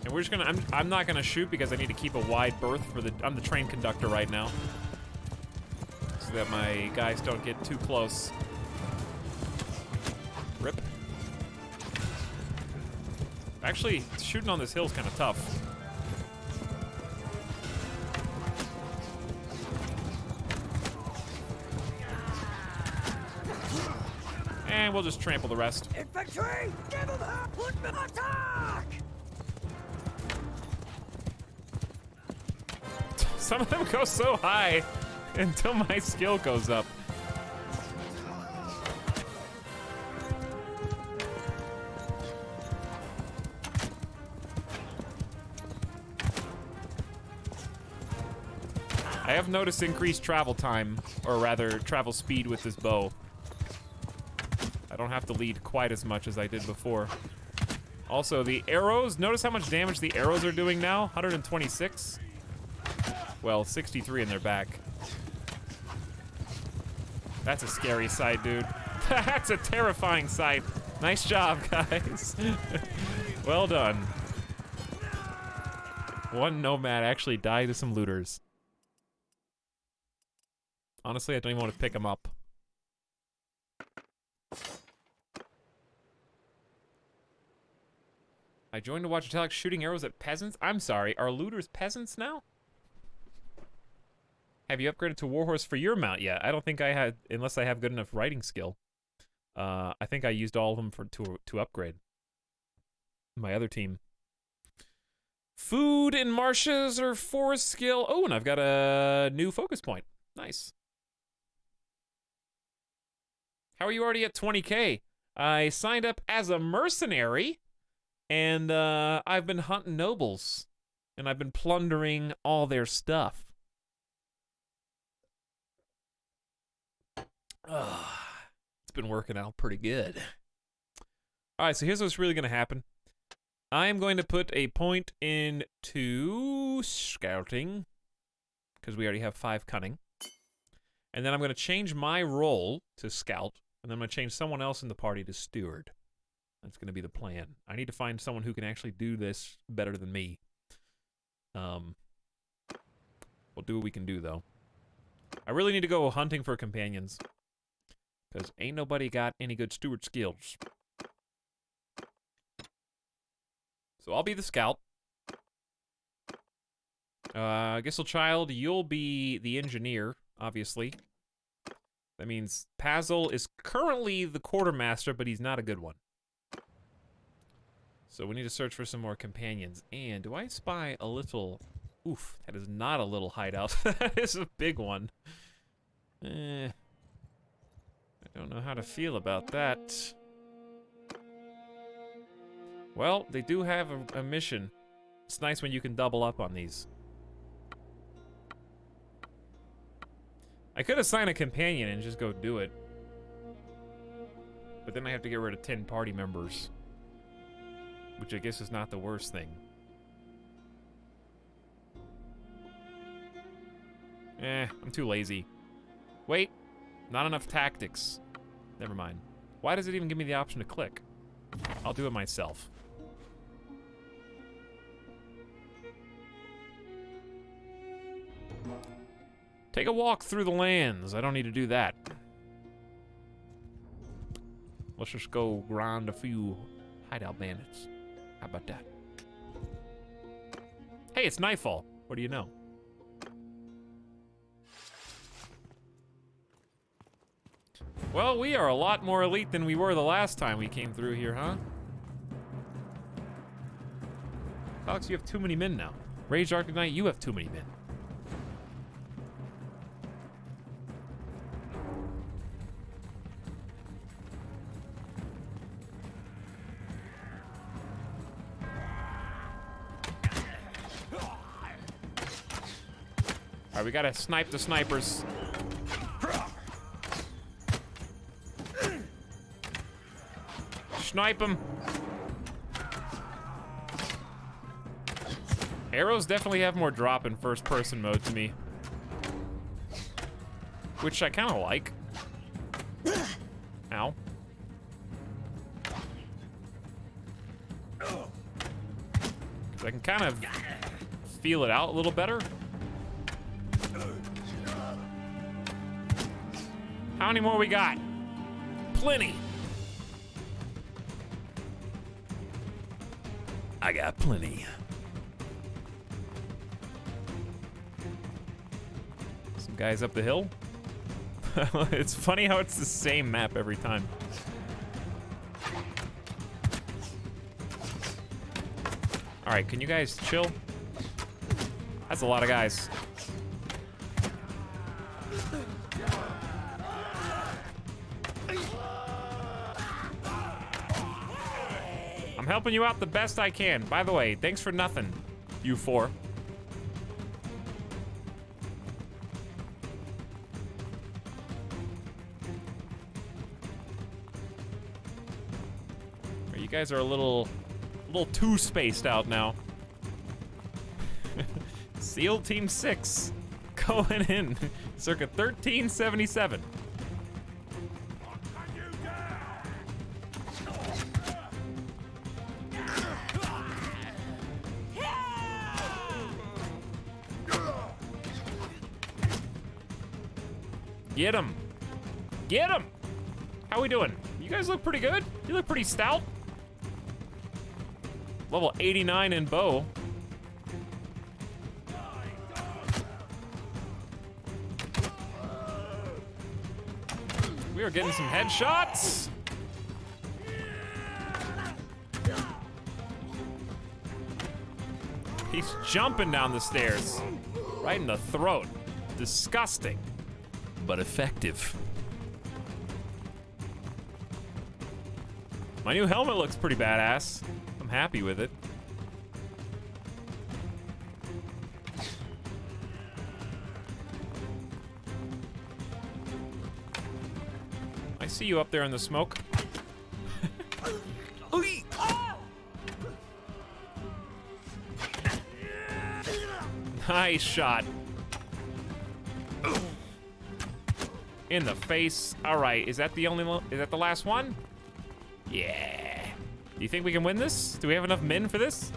And we're just gonna, I'm not gonna shoot because I need to keep a wide berth for I'm the train conductor right now. So that my guys don't get too close. Rip. Actually, shooting on this hill is kind of tough. And we'll just trample the rest. Infantry! Give them a footman attack! Some of them go so high until my skill goes up. I have noticed increased travel time, or rather, travel speed with this bow. I don't have to lead quite as much as I did before. Also, the arrows, notice how much damage the arrows are doing now? 126? Well, 63 in their back. That's a scary sight, dude. That's a terrifying sight. Nice job, guys. Well done. One nomad actually died to some looters. Honestly, I don't even want to pick him up. I joined to watch Etalyx shooting arrows at peasants? I'm sorry, are looters peasants now? Have you upgraded to Warhorse for your mount yet? I don't think I had, unless I have good enough riding skill. I think I used all of them to upgrade. My other team. Food in marshes or forest skill. Oh, and I've got a new focus point. Nice. How are you already at 20K? I signed up as a mercenary, and I've been hunting nobles, and I've been plundering all their stuff. It's been working out pretty good. All right, so here's what's really going to happen. I am going to put a point into scouting, because we already have 5 cunning. And then I'm going to change my role to scout, and then I'm going to change someone else in the party to steward. That's going to be the plan. I need to find someone who can actually do this better than me. We'll do what we can do, though. I really need to go hunting for companions, because ain't nobody got any good steward skills. So I'll be the scout. Gisselchild, you'll be the engineer, obviously. That means Pazel is currently the quartermaster, but he's not a good one. So we need to search for some more companions. And do I spy a little... Oof, that is not a little hideout. That is a big one. I don't know how to feel about that. Well, they do have a mission. It's nice when you can double up on these. I could assign a companion and just go do it. But then I have to get rid of 10 party members. Which I guess is not the worst thing. I'm too lazy. Wait, not enough tactics. Never mind. Why does it even give me the option to click? I'll do it myself. Take a walk through the lands. I don't need to do that. Let's just go grind a few hideout bandits. How about that? Hey, it's nightfall. What do you know? Well, we are a lot more elite than we were the last time we came through here, huh? Alex, you have too many men now. Rage Arctic Knight, you have too many men. All right, we gotta snipe the snipers. Snipe them. Arrows definitely have more drop in first-person mode to me, which I kind of like. Ow. I can kind of feel it out a little better. How many more we got? Plenty. I got plenty. Some guys up the hill. It's funny how it's the same map every time. All right, can you guys chill? That's a lot of guys. I'm helping you out the best I can. By the way, thanks for nothing, you four. you guys are a little too spaced out now. SEAL Team 6 going in circa 1377. Get him! Get him! How we doing? You guys look pretty good. You look pretty stout. Level 89 in bow. We are getting some headshots. He's jumping down the stairs. Right in the throat. Disgusting, but effective. My new helmet looks pretty badass. I'm happy with it. I see you up there in the smoke. Nice shot. In the face. All right, is that the last one? Yeah. Do you think we can win this? Do we have enough men for this?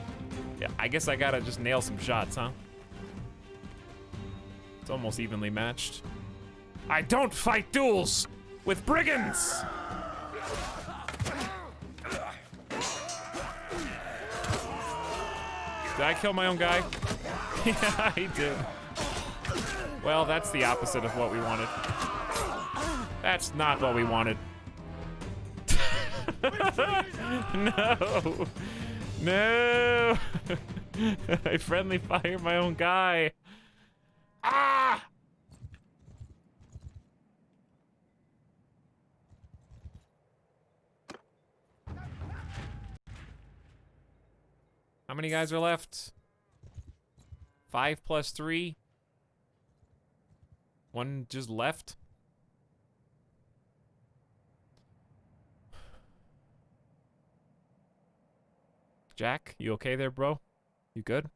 Yeah, I guess I gotta just nail some shots, huh? It's almost evenly matched. I don't fight duels with brigands! Did I kill my own guy? Yeah, I did. Well, that's the opposite of what we wanted. That's not what we wanted. No. No. I friendly fired my own guy. Ah! How many guys are left? 5 plus 3. One just left. Jack, you okay there, bro? You good?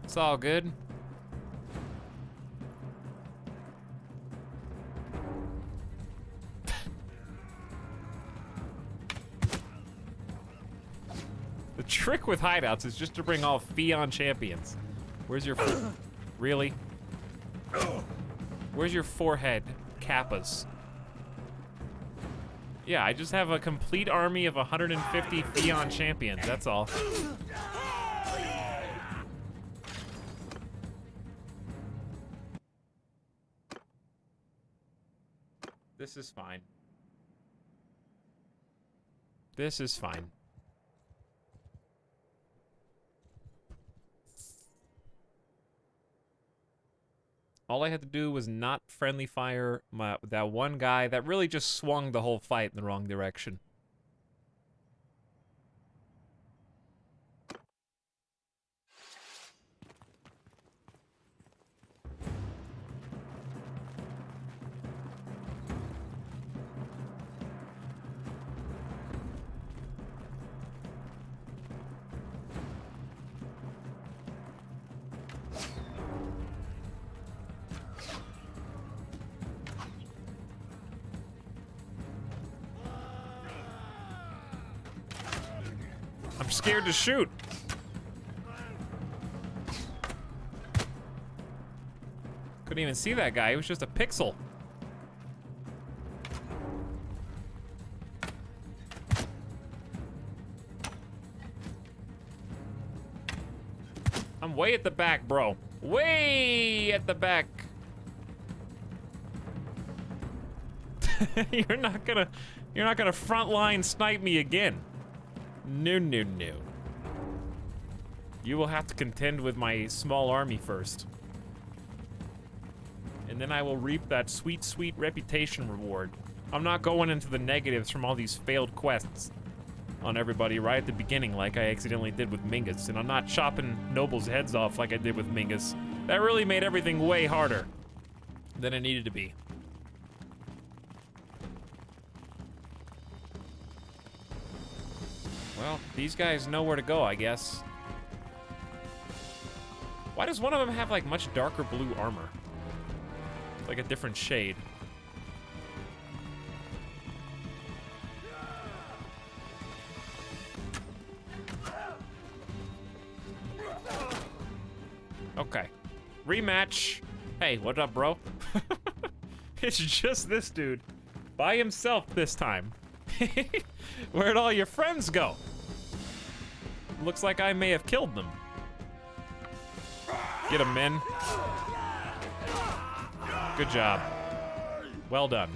It's all good. The trick with hideouts is just to bring all Fion champions. Where's your really? Where's your forehead kappas? Yeah, I just have a complete army of 150 Fion champions, that's all. This is fine. This is fine. All I had to do was not friendly fire that one guy that really just swung the whole fight in the wrong direction. I'm scared to shoot. Couldn't even see that guy. He was just a pixel. I'm way at the back, bro. Way at the back. You're not gonna frontline snipe me again. No, no, no. You will have to contend with my small army first. And then I will reap that sweet, sweet reputation reward. I'm not going into the negatives from all these failed quests. on everybody right at the beginning like I accidentally did with Mingus, and I'm not chopping nobles' heads off like I did with Mingus. That really made everything way harder than it needed to be. Well, these guys know where to go, I guess. Why does one of them have like much darker blue armor? It's like a different shade. Okay. Rematch. Hey, what up, bro? It's just this dude. By himself this time. Where'd all your friends go? Looks like I may have killed them. Get him, men. Good job. Well done.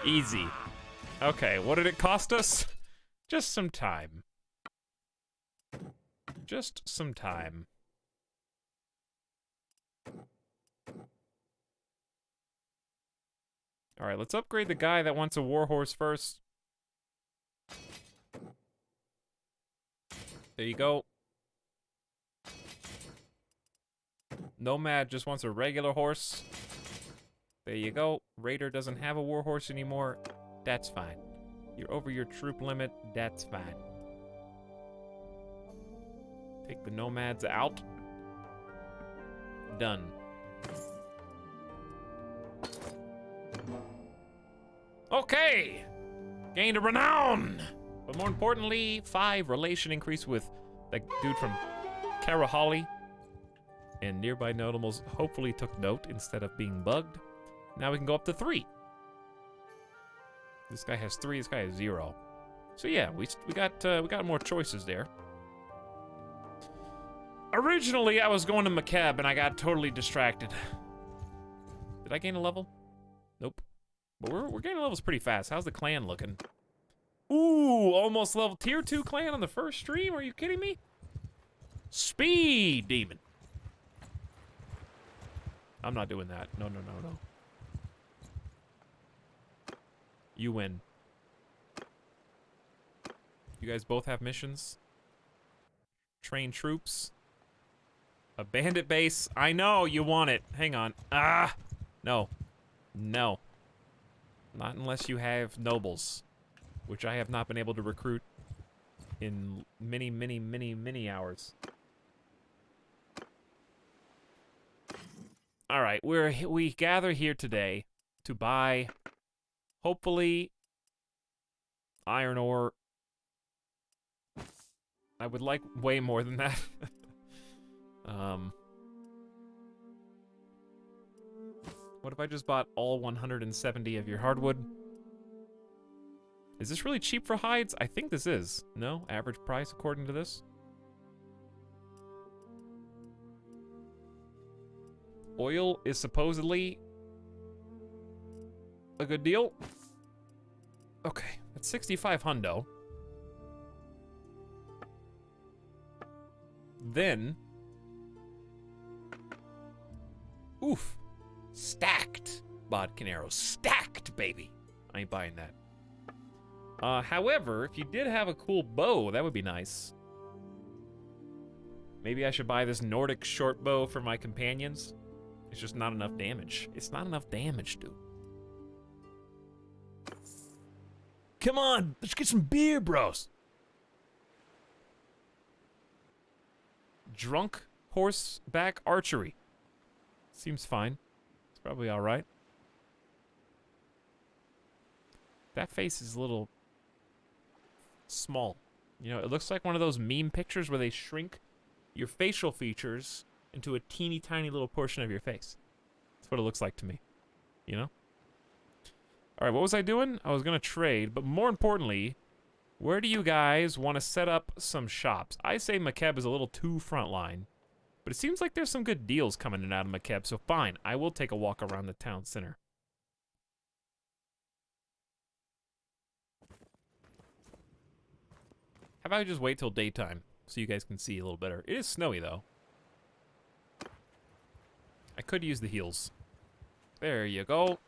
Easy. Okay, what did it cost us? Just some time. Just some time. All right, let's upgrade the guy that wants a warhorse first. There you go. Nomad just wants a regular horse. There you go. Raider doesn't have a warhorse anymore. That's fine. You're over your troop limit. That's fine. Take the nomads out. Done. Okay! Gained a renown! But more importantly, 5 relation increase with that dude from Calradia. And nearby notables hopefully took note instead of being bugged. Now we can go up to 3. This guy has 3, this guy has 0. So yeah, we got more choices there. Originally, I was going to Macab and I got totally distracted. Did I gain a level? Nope. But we're gaining levels pretty fast. How's the clan looking? Ooh, almost level tier 2 clan on the first stream? Are you kidding me? Speed demon. I'm not doing that. No, no, no, no. You win. You guys both have missions. Train troops. A bandit base. I know you want it. Hang on. Ah! No. No. Not unless you have nobles, which I have not been able to recruit in many, many, many, many hours. All right, we gather here today to buy, hopefully, iron ore. I would like way more than that. What if I just bought all 170 of your hardwood? Is this really cheap for hides? I think this is. No? Average price according to this? Oil is supposedly a good deal. Okay, that's 65 hundo. Then, oof, stacked bodkin arrows, stacked, baby. I ain't buying that. However, if you did have a cool bow, that would be nice. Maybe I should buy this Nordic short bow for my companions. It's just not enough damage. It's not enough damage, dude. Come on, let's get some beer, bros. Drunk horseback archery. Seems fine. It's probably all right. That face is a little small. You know, it looks like one of those meme pictures where they shrink your facial features into a teeny tiny little portion of your face. That's what it looks like to me. You know? All right, what was I doing? I was gonna trade, but more importantly, where do you guys want to set up some shops? I say Macab is a little too frontline, but it seems like there's some good deals coming in and out of Macab, so fine, I will take a walk around the town center. How about I just wait till daytime so you guys can see a little better? It is snowy, though. I could use the heels. There you go.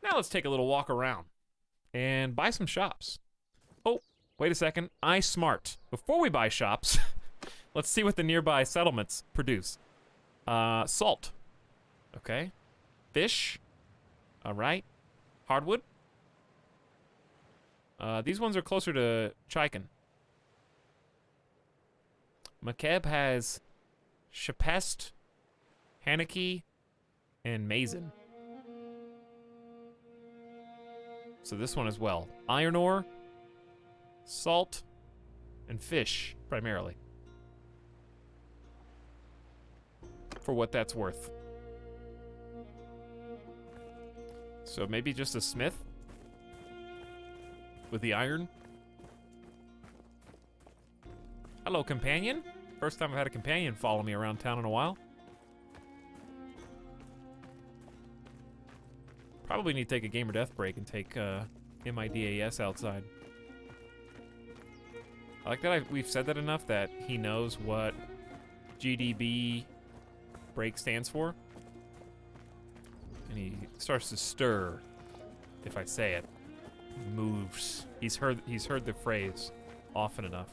Now let's take a little walk around. and buy some shops. Oh, wait a second. I smart. Before we buy shops, let's see what the nearby settlements produce. Salt. Okay. Fish. All right. Hardwood. These ones are closer to Chiken. Makeb has Shapest, Hanaki, and Mazen. So this one as well. Iron ore, salt, and fish, primarily. For what that's worth. So maybe just a smith? With the iron? Hello, companion. First time I've had a companion follow me around town in a while. Probably need to take a gamer death break and take MIDAS outside. I like that we've said that enough that he knows what GDB break stands for. And he starts to stir if I say it. He moves. He's heard the phrase often enough.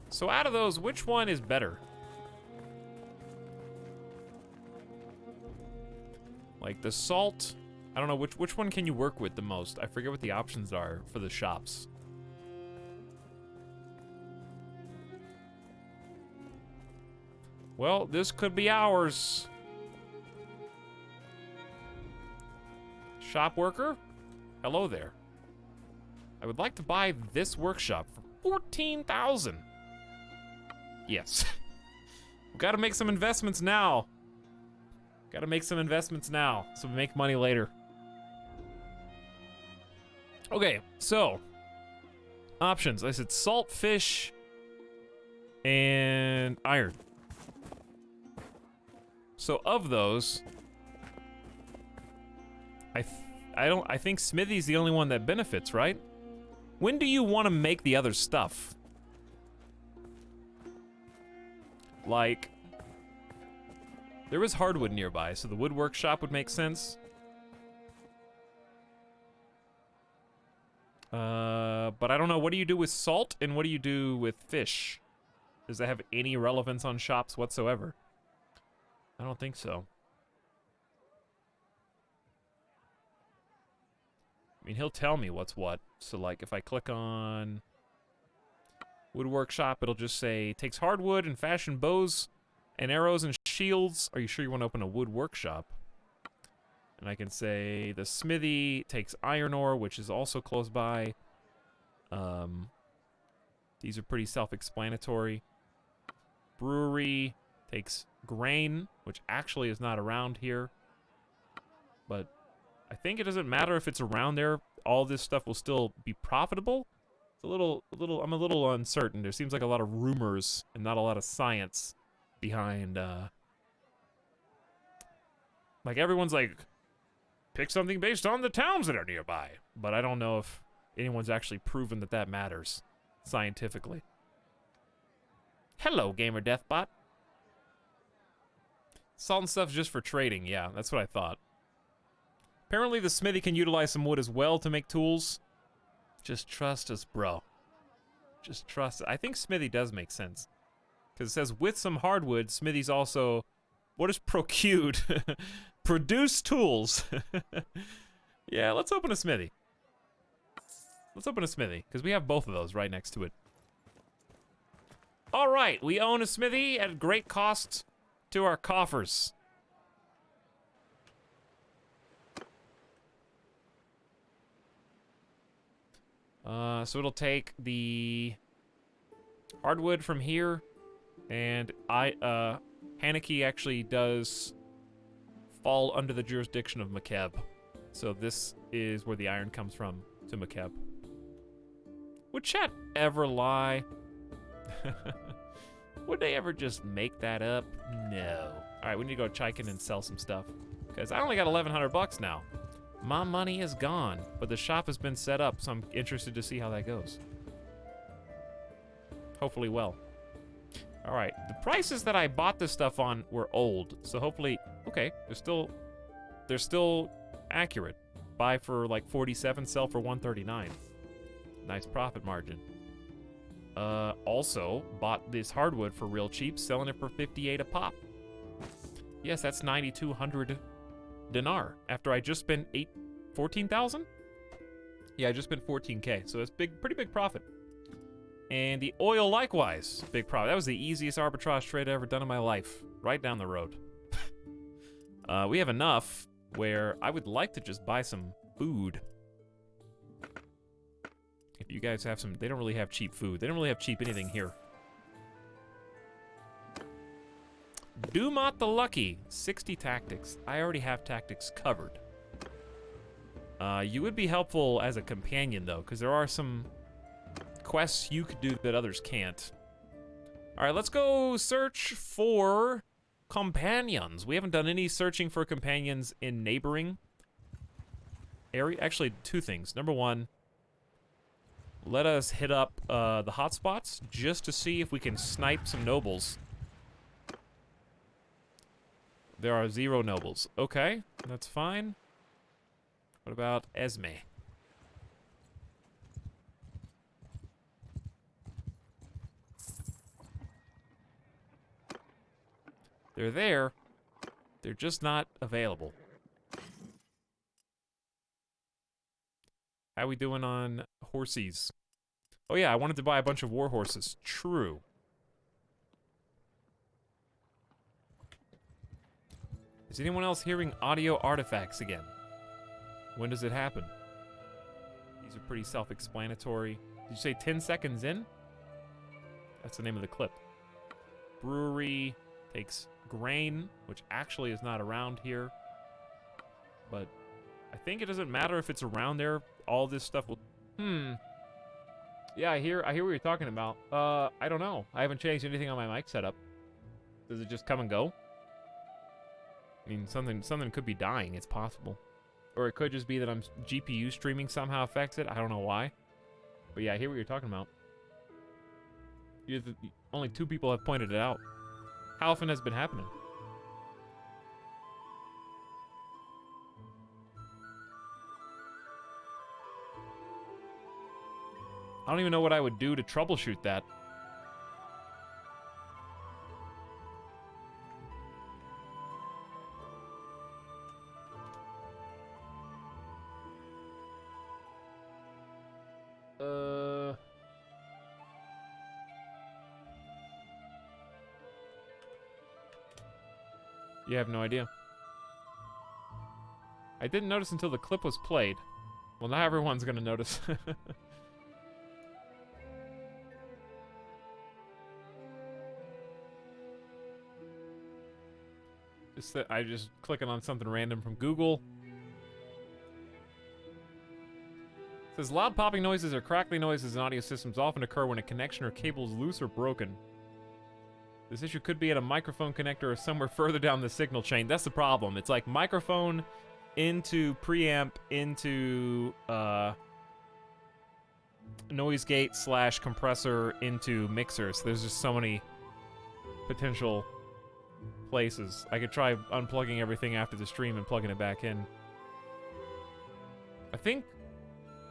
So out of those, which one is better? Like the salt, I don't know, which one can you work with the most? I forget what the options are for the shops. Well, this could be ours. Shop worker? Hello there. I would like to buy this workshop for 14,000. Yes. We've got to make some investments now. Got to make some investments now so we make money later. Okay, so options. I said salt, fish, and iron. So of those, I think Smithy's the only one that benefits, right? When do you want to make the other stuff? Like, there is hardwood nearby, so the wood workshop would make sense. But I don't know, what do you do with salt and what do you do with fish? Does that have any relevance on shops whatsoever? I don't think so. I mean, he'll tell me what's what. So, like, if I click on wood workshop, it'll just say, takes hardwood and fashion bows and arrows and shields. Are you sure you want to open a wood workshop? And I can say the smithy takes iron ore, which is also close by. These are pretty self-explanatory. Brewery takes grain, which actually is not around here. But I think it doesn't matter if it's around there. All this stuff will still be profitable. It's I'm a little uncertain. There seems like a lot of rumors and not a lot of science behind, like everyone's like, pick something based on the towns that are nearby. But I don't know if anyone's actually proven that that matters scientifically. Hello, Gamer Deathbot. Salt and stuff's just for trading. Yeah, that's what I thought. Apparently the smithy can utilize some wood as well to make tools. Just trust us, bro. Just trust. I think smithy does make sense. Because it says with some hardwood, smithy's also... What is procured? Produce tools. Yeah, let's open a smithy. Let's open a smithy, because we have both of those right next to it. All right, we own a smithy at great cost to our coffers. So it'll take the hardwood from here, and Hanaki actually does fall under the jurisdiction of Makeb. So this is where the iron comes from to Makeb. Would chat ever lie? Would they ever just make that up? No. All right, we need to go to Chiken and sell some stuff, because I only got 1,100 bucks now. My money is gone, but the shop has been set up, so I'm interested to see how that goes. Hopefully well. All right, the prices that I bought this stuff on were old, so hopefully, okay, they're still Accurate. Buy for like 47, sell for 139. Nice profit margin. Also bought this hardwood for real cheap, selling it for 58 a pop. Yes, that's 9,200 dinar. After I just spent 14,000? Yeah, I just spent 14K, so that's pretty big profit. And the oil likewise, big profit. That was the easiest arbitrage trade I've ever done in my life. Right down the road. We have enough where I would like to just buy some food. If you guys have some, they don't really have cheap food. They don't really have cheap anything here. Dumont the Lucky, 60 tactics. I already have tactics covered. You would be helpful as a companion though, because there are some quests you could do that others can't. All right, let's go search for companions. We haven't done any searching for companions in neighboring area. Actually, two things. Number one, let us hit up the hotspots just to see if we can snipe some nobles. There are 0 nobles. Okay, that's fine. What about Esme? They're there. They're just not available. How we doing on horsies? Oh yeah, I wanted to buy a bunch of war horses. True. Is anyone else hearing audio artifacts again? When does it happen? These are pretty self-explanatory. Did you say 10 seconds in? That's the name of the clip. Brewery takes grain, which actually is not around here. But I think it doesn't matter if it's around there. All this stuff will... Yeah, I hear what you're talking about. I don't know. I haven't changed anything on my mic setup. Does it just come and go? I mean, something could be dying. It's possible. Or it could just be that I'm GPU streaming somehow affects it. I don't know why. But yeah, I hear what you're talking about. Only 2 people have pointed it out. How often has it been happening? I don't even know what I would do to troubleshoot that. You have no idea. I didn't notice until the clip was played. Well, now everyone's gonna notice. Just that I just clicking on something random from Google. It says loud popping noises or crackling noises in audio systems often occur when a connection or cable is loose or broken. This issue could be at a microphone connector or somewhere further down the signal chain. That's the problem. It's like microphone into preamp into noise gate / compressor into mixer. So there's just so many potential places. I could try unplugging everything after the stream and plugging it back in. I think,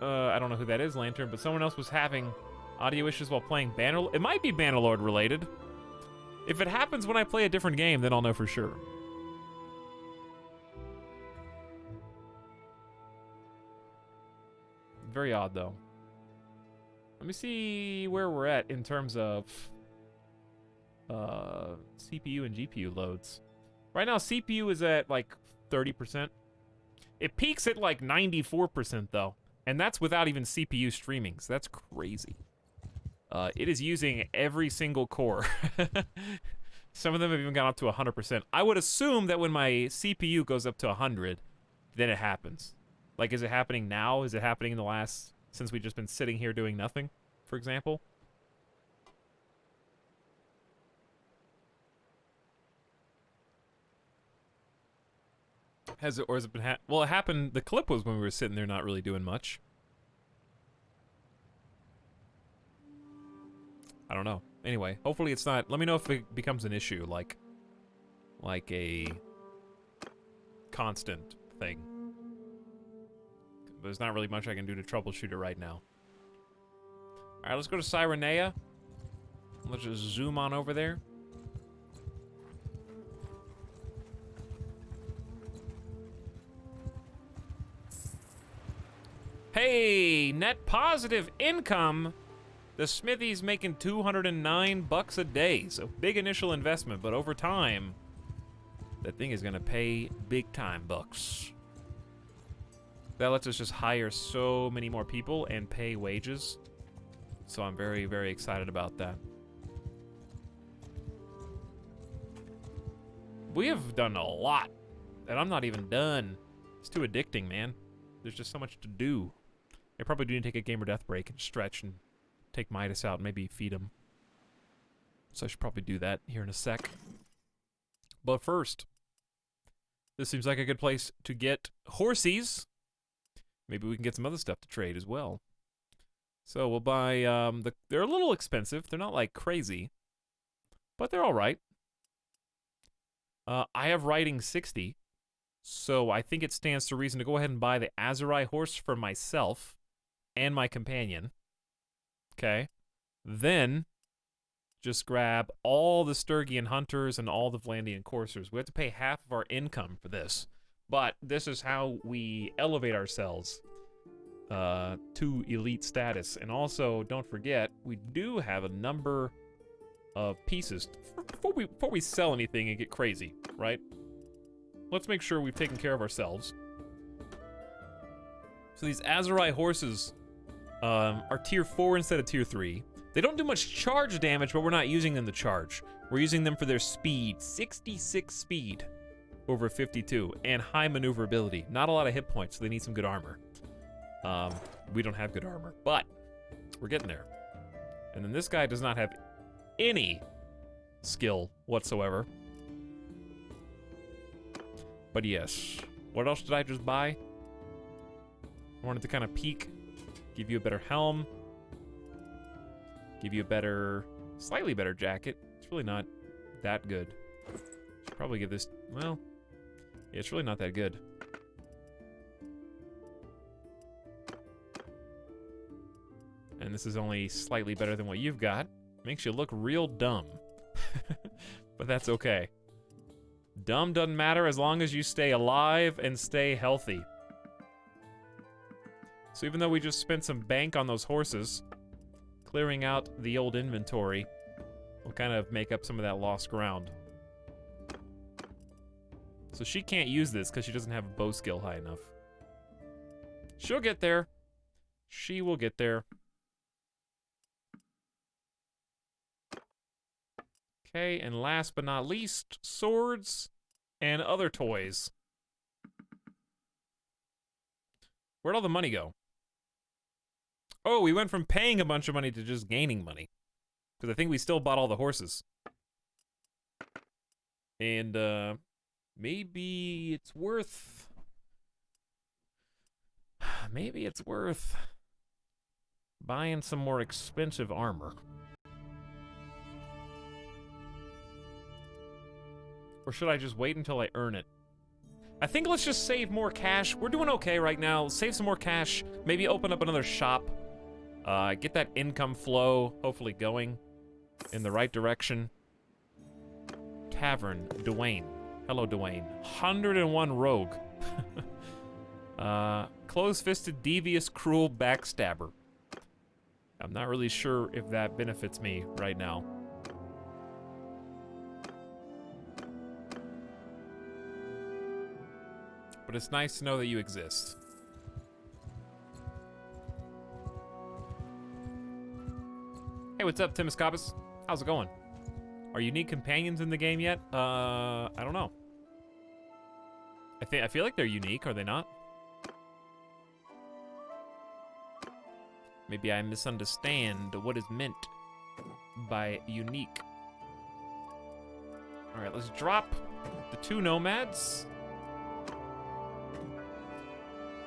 I don't know who that is, Lantern, but someone else was having audio issues while playing Bannerlord. It might be Bannerlord related. If it happens when I play a different game, then I'll know for sure. Very odd, though. Let me see where we're at in terms of CPU and GPU loads. Right now, CPU is at like 30%. It peaks at like 94%, though. And that's without even CPU streaming, so that's crazy. It is using every single core. Some of them have even gone up to 100%. I would assume that when my CPU goes up to 100, then it happens. Like, is it happening now? Is it happening in the last... since we've just been sitting here doing nothing, for example? Has it, or has it been well, it happened... the clip was when we were sitting there not really doing much. I don't know. Anyway, hopefully it's not... let me know if it becomes an issue, like a constant thing. there's not really much I can do to troubleshoot it right now. All right, let's go to Cyrenea. Let's just zoom on over there. Hey, net positive income. The smithy's making 209 bucks a day. So big initial investment, but over time, that thing is gonna pay big time bucks. That lets us just hire so many more people and pay wages. So I'm very, very excited about that. We have done a lot, and I'm not even done. It's too addicting, man. There's just so much to do. I probably do need to take a game or death break and stretch and take Midas out and maybe feed him. So I should probably do that here in a sec. But first, this seems like a good place to get horsies. Maybe we can get some other stuff to trade as well. So we'll buy, they're a little expensive. They're not like crazy, but they're all right. I have riding 60, so I think it stands to reason to go ahead and buy the Azurai horse for myself and my companion. Okay. Then just grab all the Sturgian hunters and all the Vlandian coursers. We have to pay half of our income for this, but this is how we elevate ourselves to elite status. And also, don't forget, we do have a number of pieces before we sell anything and get crazy, right? Let's make sure we've taken care of ourselves. So these Azurai horses are tier 4 instead of tier 3. They don't do much charge damage, but we're not using them to charge. We're using them for their speed. 66 speed over 52, and high maneuverability. Not a lot of hit points, so they need some good armor. We don't have good armor, but we're getting there. And then this guy does not have any skill whatsoever. But yes. What else did I just buy? I wanted to kind of peek. Give you a better helm. Give you a better, slightly better jacket. It's really not that good. Should probably give this, well, yeah, it's really not that good. And this is only slightly better than what you've got. Makes you look real dumb. But that's okay. Dumb doesn't matter as long as you stay alive and stay healthy. So even though we just spent some bank on those horses, clearing out the old inventory will kind of make up some of that lost ground. So she can't use this because she doesn't have a bow skill high enough. She'll get there. She will get there. Okay, and last but not least, swords and other toys. Where'd all the money go? Oh, we went from paying a bunch of money to just gaining money. Because I think we still bought all the horses. And, maybe it's worth... Maybe it's worth buying some more expensive armor. Or should I just wait until I earn it? I think let's just save more cash. We're doing okay right now. Save some more cash. Maybe open up another shop. Get that income flow hopefully going in the right direction. Tavern, Dwayne. Hello, Dwayne. 101 rogue. Close-fisted, devious, cruel backstabber. I'm not really sure if that benefits me right now. But it's nice to know that you exist. Hey, what's up, Timus Cobbus? How's it going? Are unique companions in the game yet? I don't know. I feel like they're unique, are they not? Maybe I misunderstand what is meant by unique. All right, let's drop the 2 nomads.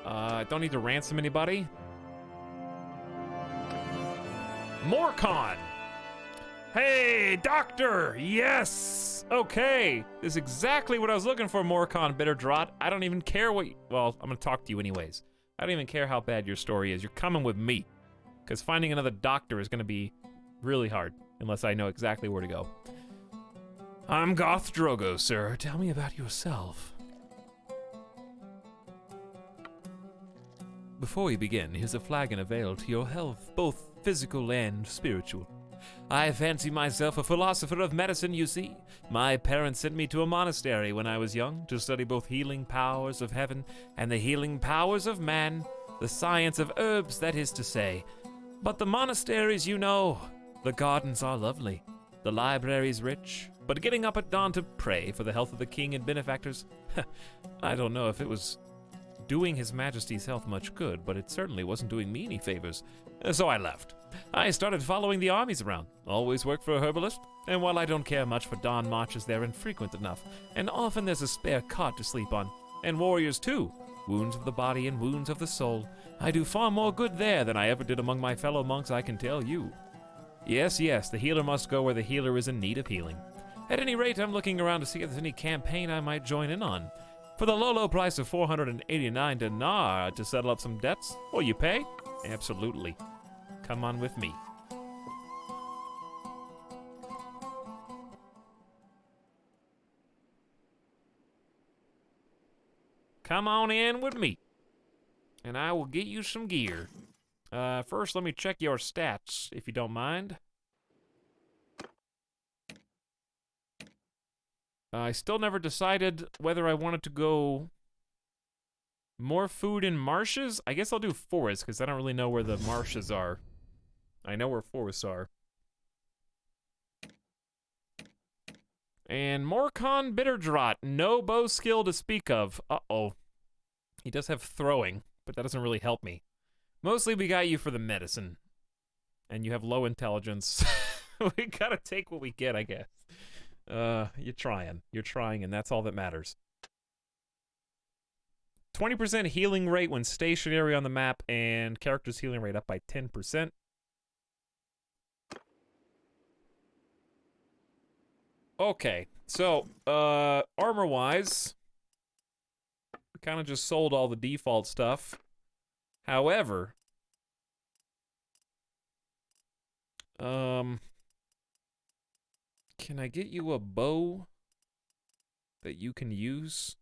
Don't need to ransom anybody. Morcon! Hey, doctor! Yes! Okay. This is exactly what I was looking for, Morcon Bitterdraught. I don't even care what well, I'm gonna talk to you anyways. I don't even care how bad your story is. You're coming with me. Because finding another doctor is going to be really hard, unless I know exactly where to go. I'm Goth Drogo, sir. Tell me about yourself. Before we begin, here's a flagon of ale to your health, both physical and spiritual. I fancy myself a philosopher of medicine, you see. My parents sent me to a monastery when I was young to study both healing powers of heaven and the healing powers of man, the science of herbs, that is to say. But the monasteries, you know, the gardens are lovely, the libraries rich, but getting up at dawn to pray for the health of the king and benefactors, I don't know if it was doing His Majesty's health much good, but it certainly wasn't doing me any favors. So I left. I started following the armies around. Always worked for a herbalist, and while I don't care much for dawn marches, they're infrequent enough, and often there's a spare cot to sleep on. And warriors too. Wounds of the body and wounds of the soul. I do far more good there than I ever did among my fellow monks, I can tell you. Yes, the healer must go where the healer is in need of healing. At any rate, I'm looking around to see if there's any campaign I might join in on. For the low price of 489 dinar to settle up some debts, will you pay? Absolutely. Come on with me. Come on in with me, and I will get you some gear. First, let me check your stats, if you don't mind. I still never decided whether I wanted to go more food in marshes. I guess I'll do forests, because I don't really know where the marshes are. I know where forests are. And Morcon Bitterdraught, no bow skill to speak of. Uh-oh. He does have throwing, but that doesn't really help me. Mostly we got you for the medicine. And you have low intelligence. We gotta take what we get, I guess. You're trying. You're trying, and that's all that matters. 20% healing rate when stationary on the map, and character's healing rate up by 10%. Okay, so, armor-wise, we kind of just sold all the default stuff. However, can I get you a bow that you can use?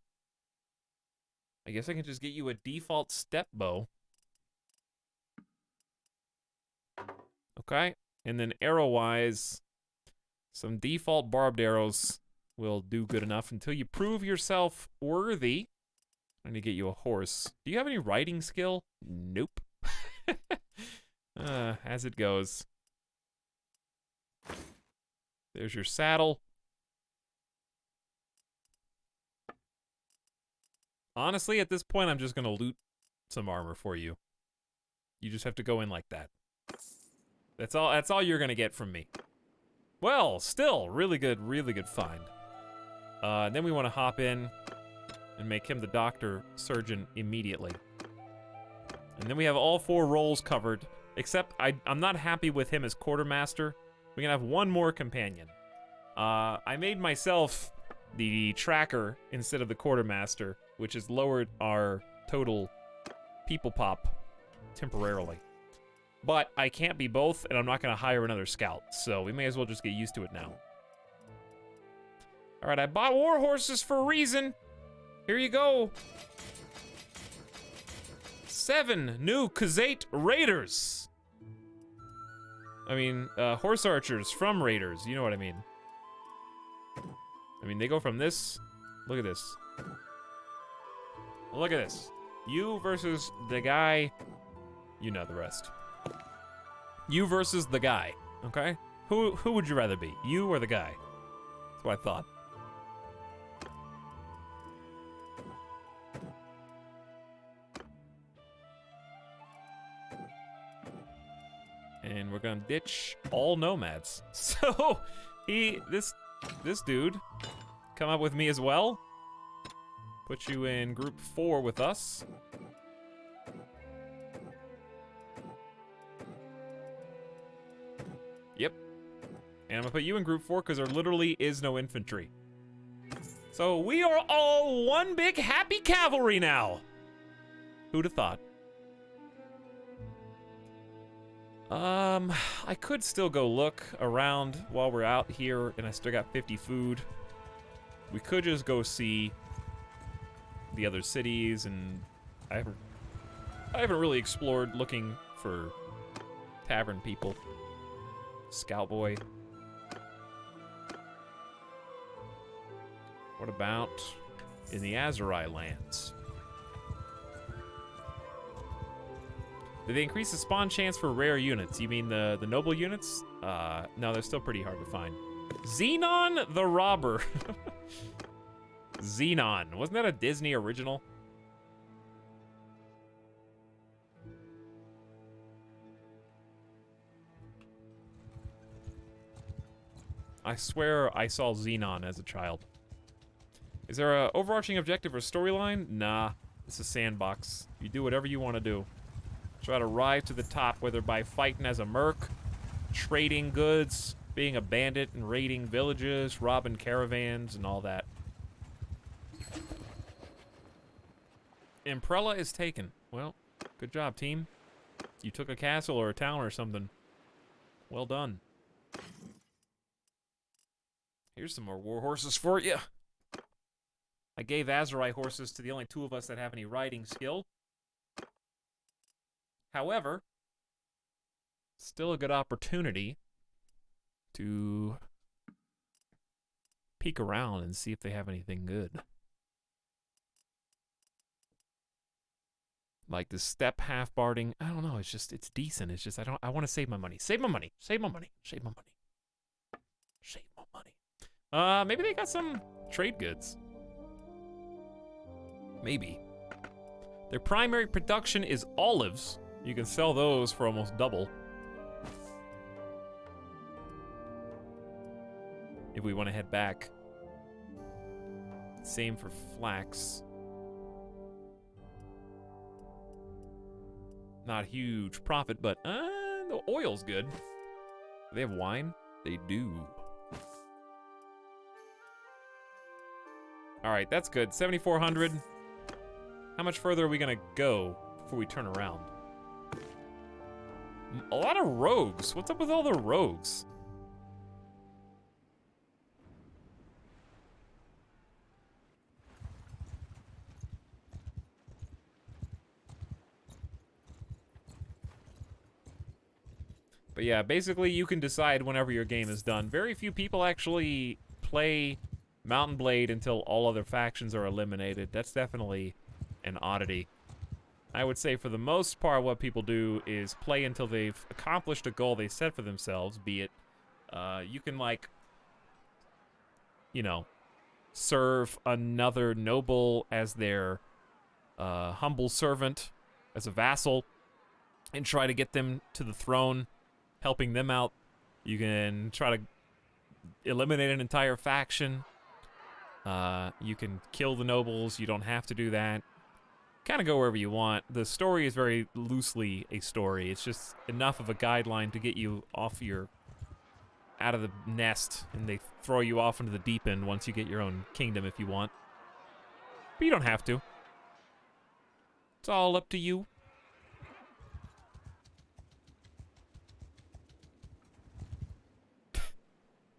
I guess I can just get you a default step bow. Okay, and then arrow-wise, some default barbed arrows will do good enough until you prove yourself worthy. I need to get you a horse. Do you have any riding skill? Nope. As it goes. There's your saddle. Honestly, at this point, I'm just gonna loot some armor for you. You just have to go in like that. That's all you're gonna get from me. Well, still, really good find. Then we want to hop in and make him the doctor surgeon immediately. And then we have all 4 roles covered, except I'm not happy with him as quartermaster. We can have one more companion. I made myself the tracker instead of the quartermaster, which has lowered our total people pop temporarily. But I can't be both, and I'm not going to hire another scout, so we may as well just get used to it now. Alright, I bought war horses for a reason. Here you go. 7 new Khazate Raiders. I mean, horse archers from Raiders, you know what I mean. I mean, they go from this. Look at this. Look at this. You versus the guy. You know the rest. You versus the guy, okay? Who would you rather be? You or the guy? That's what I thought. And we're gonna ditch all nomads. So, this dude, come up with me as well. Put you in group 4 with us. Yep. And I'm gonna put you in group 4 because there literally is no infantry. So we are all one big happy cavalry now. Who'd have thought? I could still go look around while we're out here, and I still got 50 food. We could just go see the other cities, and I haven't really explored looking for tavern people. Scout boy. What about in the Azurai lands? Did they increase the spawn chance for rare units? You mean the noble units? No, they're still pretty hard to find. Xenon the Robber. Xenon. Wasn't that a Disney original? I swear I saw Xenon as a child. Is there a overarching objective or storyline? Nah, it's a sandbox. You do whatever you want to do. Try to rise to the top, whether by fighting as a merc, trading goods, being a bandit and raiding villages, robbing caravans, and all that. Imprella is taken. Well, good job, team. You took a castle or a town or something. Well done. Here's some more war horses for you. I gave Azurai horses to the only two of us that have any riding skill. However, still a good opportunity to peek around and see if they have anything good. Like the steppe half barding, I don't know, it's just, it's decent. It's just, I want to save my money. Save my money. Save my money. Save my money. Save my money. Maybe they got some trade goods. Maybe. Their primary production is olives. You can sell those for almost double. If we want to head back. Same for flax. Not huge profit, but the oil's good. Do they have wine? They do. All right, that's good. 7,400. How much further are we gonna go before we turn around? A lot of rogues. What's up with all the rogues? But yeah, basically you can decide whenever your game is done. Very few people actually play Mountain Blade until all other factions are eliminated. That's definitely an oddity. I would say for the most part what people do is play until they've accomplished a goal they set for themselves, be it, you can like, you know, serve another noble as their humble servant, as a vassal, and try to get them to the throne, helping them out. You can try to eliminate an entire faction. You can kill the nobles, you don't have to do that. Kind of go wherever you want. The story is very loosely a story. It's just enough of a guideline to get you off out of the nest, and they throw you off into the deep end once you get your own kingdom if you want. But you don't have to. It's all up to you.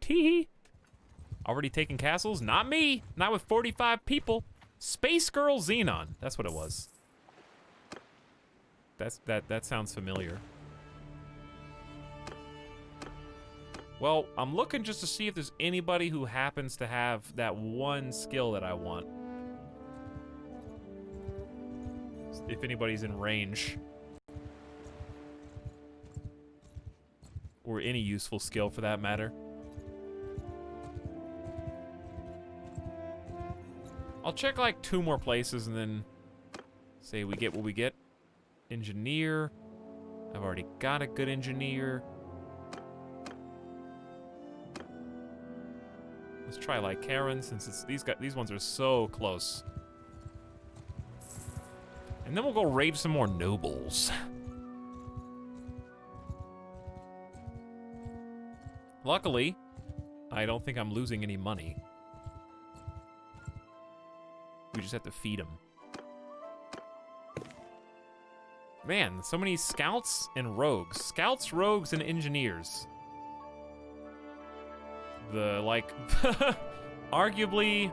Tee. Already taking castles? Not me. Not with 45 people. Space Girl Xenon. That's what it was. That sounds familiar. Well, I'm looking just to see if there's anybody who happens to have that one skill that I want. If anybody's in range. Or any useful skill for that matter. I'll check like 2 more places and then say we get what we get. Engineer. I've already got a good engineer. Let's try like Karen since it's these ones are so close. And then we'll go raid some more nobles. Luckily, I don't think I'm losing any money. We just have to feed them. Man, so many scouts and rogues. Scouts, rogues, and engineers. The, like, arguably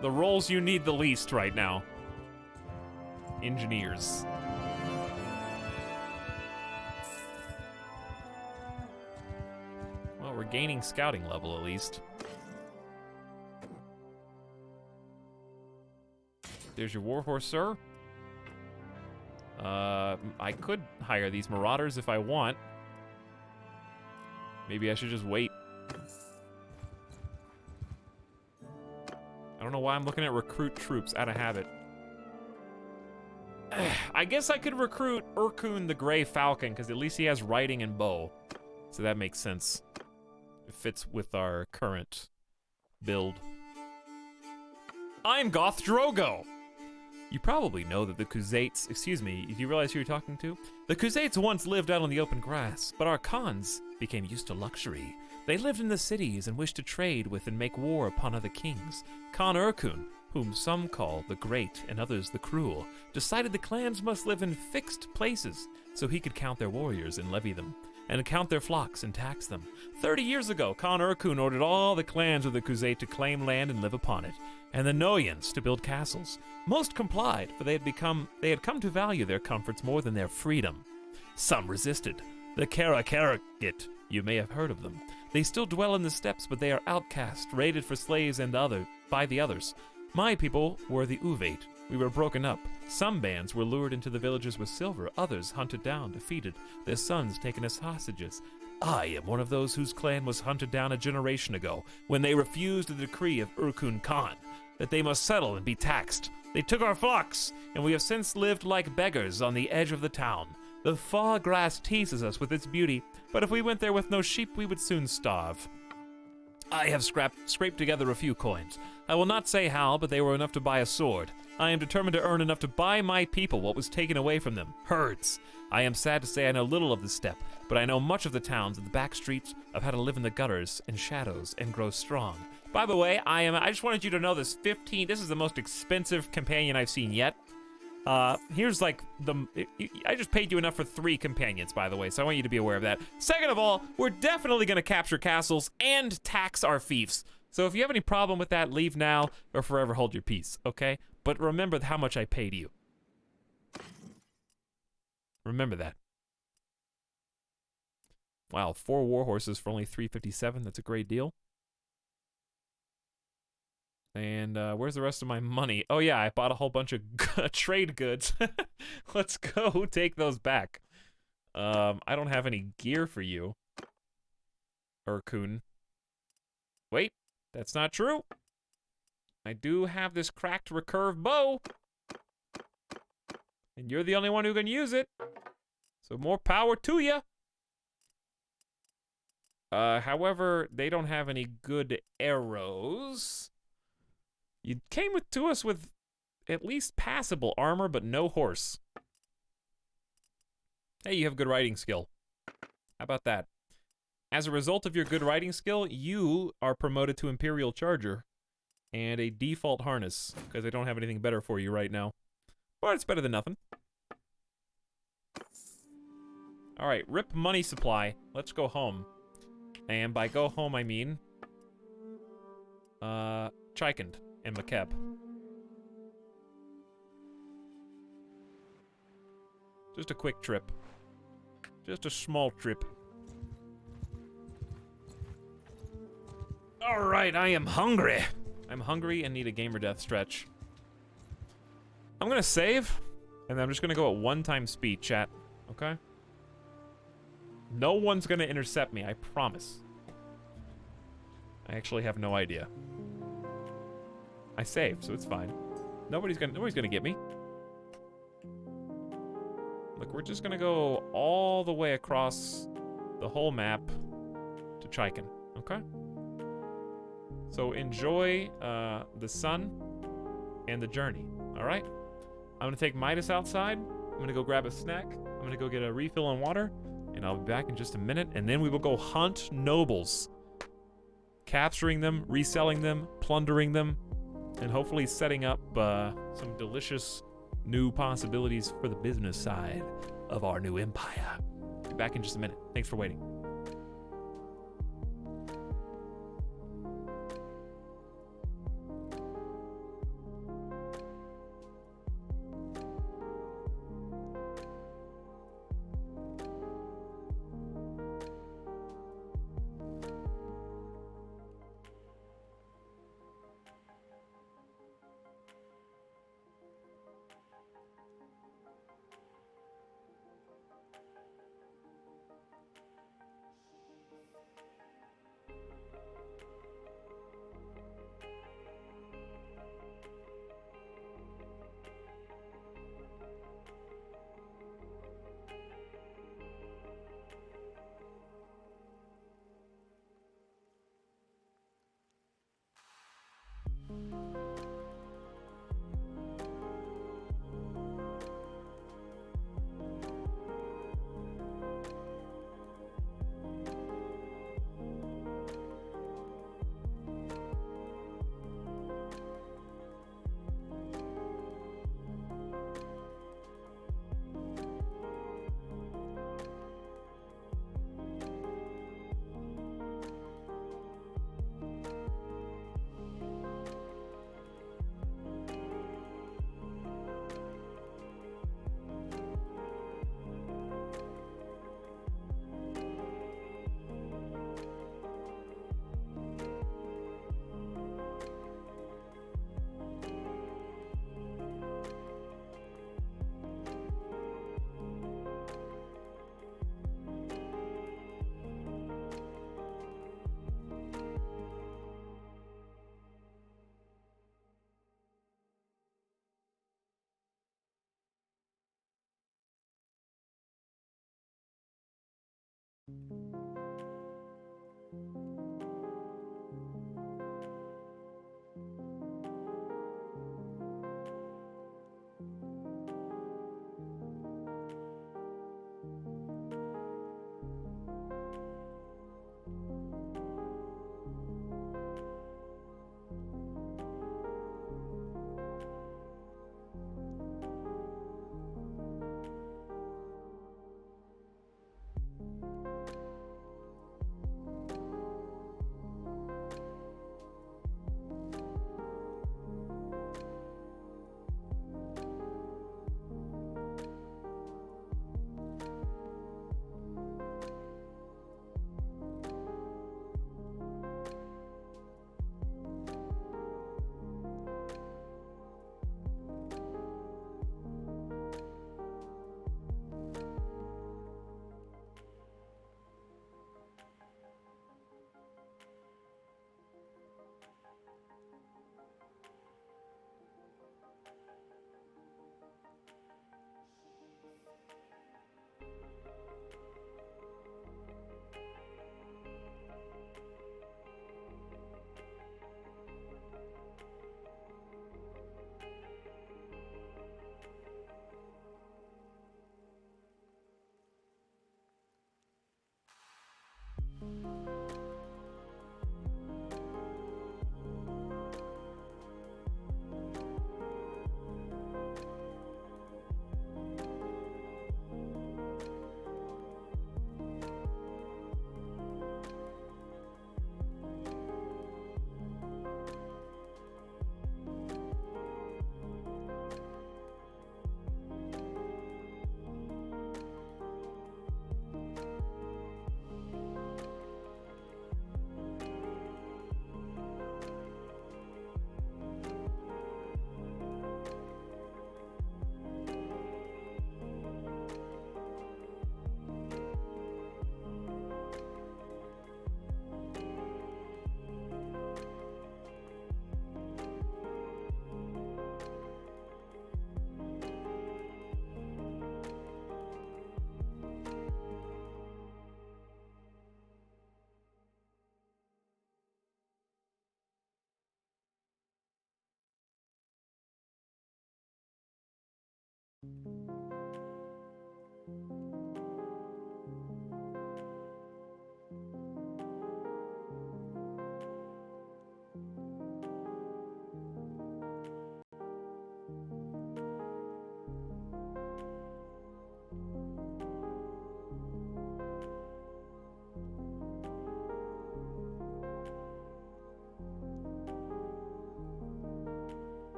the roles you need the least right now. Engineers. Well, we're gaining scouting level at least. There's your warhorse, sir. I could hire these marauders if I want. Maybe I should just wait. I don't know why I'm looking at recruit troops out of habit. I guess I could recruit Urkun the Gray Falcon, because at least he has riding and bow. So that makes sense. It fits with our current build. I'm Goth Drogo! You probably know that the Khuzaits, excuse me, do you realize who you're talking to? The Khuzaits once lived out on the open grass, but our Khans became used to luxury. They lived in the cities and wished to trade with and make war upon other kings. Khan Urkun, whom some call the Great and others the Cruel, decided the clans must live in fixed places so he could count their warriors and levy them, and count their flocks and tax them. 30 years ago, Khan Urkun ordered all the clans of the Khuzait to claim land and live upon it, and the Noyans to build castles. Most complied, for they had come to value their comforts more than their freedom. Some resisted. The Karakaragit, you may have heard of them. They still dwell in the steppes, but they are outcast, raided for slaves and by the others. My people were the Uvate. We were broken up. Some bands were lured into the villages with silver, others hunted down, defeated, their sons taken as hostages. I am one of those whose clan was hunted down a generation ago, when they refused the decree of Urkun Khan, that they must settle and be taxed. They took our flocks, and we have since lived like beggars on the edge of the town. The far grass teases us with its beauty, but if we went there with no sheep, we would soon starve. I have scraped together a few coins. I will not say how, but they were enough to buy a sword. I am determined to earn enough to buy my people what was taken away from them, herds. I am sad to say I know little of the steppe, but I know much of the towns and the back streets of how to live in the gutters and shadows and grow strong. By the way, I just wanted you to know this is the most expensive companion I've seen yet. Here's like I just paid you enough for 3 companions, by the way, so I want you to be aware of that. Second of all, we're definitely gonna capture castles and tax our fiefs. So if you have any problem with that, leave now or forever hold your peace, okay? But remember how much I paid you. Remember that. Wow, 4 warhorses for only 357, that's a great deal. And where's the rest of my money? Oh yeah, I bought a whole bunch of trade goods. Let's go take those back. I don't have any gear for you, Urkun. Wait, that's not true. I do have this cracked recurve bow. And you're the only one who can use it. So more power to you. However, they don't have any good arrows. You came to us with at least passable armor, but no horse. Hey, you have good riding skill. How about that? As a result of your good riding skill, you are promoted to Imperial Charger and a default harness, because I don't have anything better for you right now. But it's better than nothing. All right, rip money supply. Let's go home. And by go home, I mean Chikand and Makeb. Just a quick trip. Just a small trip. All right, I am hungry. I'm hungry and need a gamer death stretch. I'm gonna save, and I'm just gonna go at 1x speed, chat. Okay? No one's gonna intercept me, I promise. I actually have no idea. I saved, so it's fine. Nobody's gonna get me. Look, we're just gonna go all the way across the whole map to Chikand, okay? So enjoy the sun and the journey, all right? I'm gonna take Midas outside. I'm gonna go grab a snack. I'm gonna go get a refill on water, and I'll be back in just a minute, and then we will go hunt nobles. Capturing them, reselling them, plundering them, and hopefully setting up some delicious new possibilities for the business side of our new empire. Be back in just a minute. Thanks for waiting.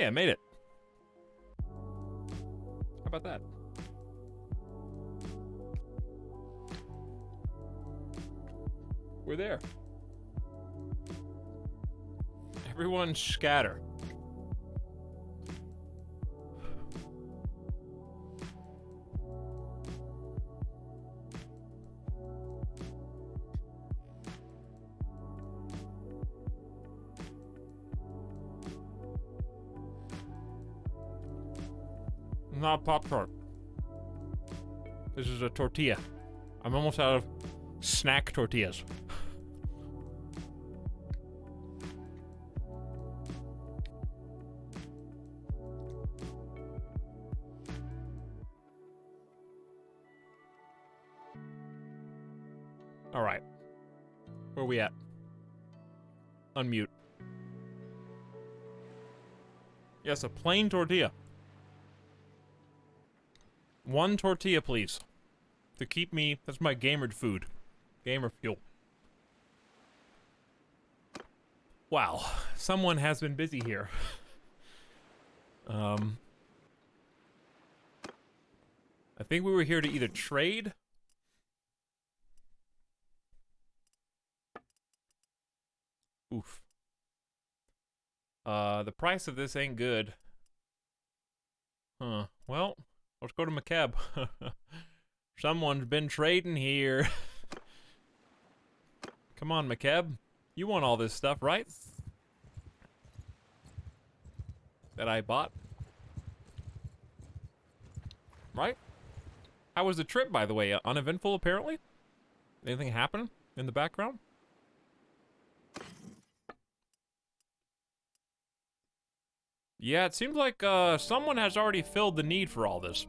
Hey, I made it. How about that? We're there. Everyone scatter. Not Pop-Tart. This is a tortilla. I'm almost out of snack tortillas. All right. Where are we at? Unmute. Yes, a plain tortilla. One tortilla, please. To keep me... That's my gamer food. Gamer fuel. Wow. Someone has been busy here. I think we were here to either trade... Oof. The price of this ain't good. Huh. Well, let's go to McCab. Someone's been trading here. Come on, McCab. You want all this stuff, right? That I bought. Right? How was the trip, by the way? Uneventful, apparently? Anything happen in the background? Yeah, it seems like someone has already filled the need for all this.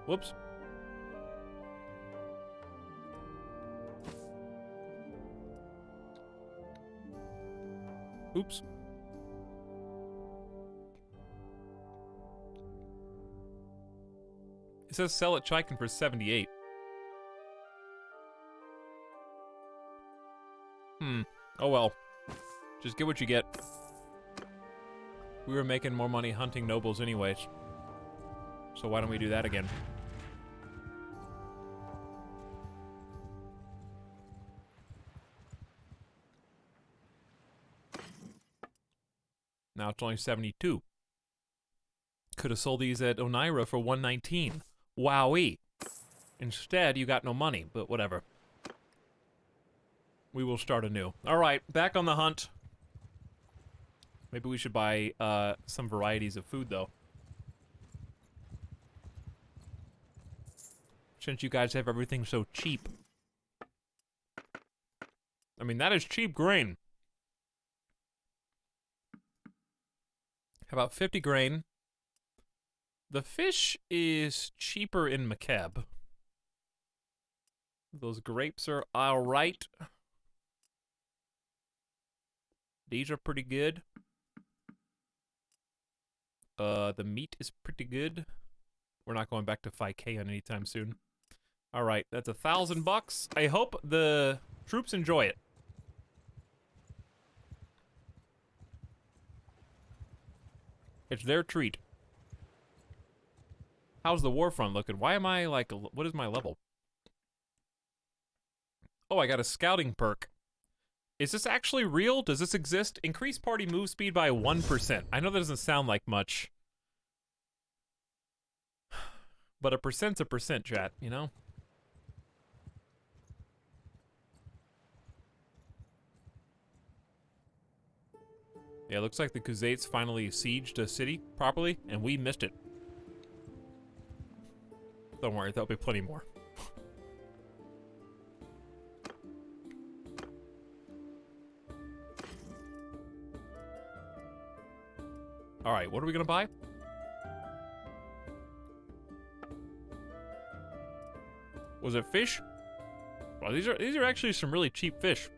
Whoops. Oops. It says sell at Chiken for 78. Oh well. Just get what you get. We were making more money hunting nobles anyways. So why don't we do that again? Now it's only 72. Could have sold these at Oneira for 119. Wowee. Instead, you got no money, but whatever. We will start anew. Alright, back on the hunt. Maybe we should buy some varieties of food, though. Since you guys have everything so cheap. I mean, that is cheap grain. How about 50 grain? The fish is cheaper in McCab. Those grapes are alright. These are pretty good. The meat is pretty good. We're not going back to 5K on anytime soon. Alright, that's $1,000. I hope the troops enjoy it. It's their treat. How's the war front looking? Why am I like, what is my level? Oh, I got a scouting perk. Is this actually real? Does this exist? Increase party move speed by 1%. I know that doesn't sound like much. But a percent's a percent, chat, you know? Yeah, looks like the Khuzaits finally sieged a city properly, and we missed it. Don't worry, there'll be plenty more. Alright, what are we gonna buy? Was it fish? Well, these are actually some really cheap fish.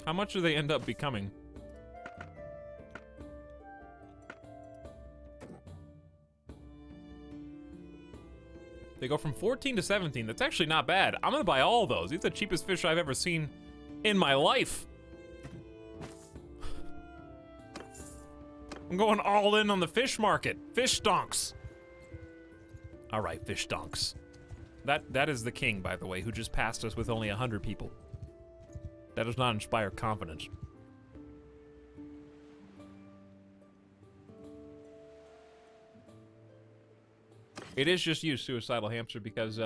How much do they end up becoming? They go from 14 to 17. That's actually not bad. I'm gonna buy all those. These are the cheapest fish I've ever seen in my life. I'm going all in on the fish market. Fish stonks. All right, fish stonks. That is the king, by the way, who just passed us with only 100 people. That does not inspire confidence. It is just you, Suicidal Hamster, because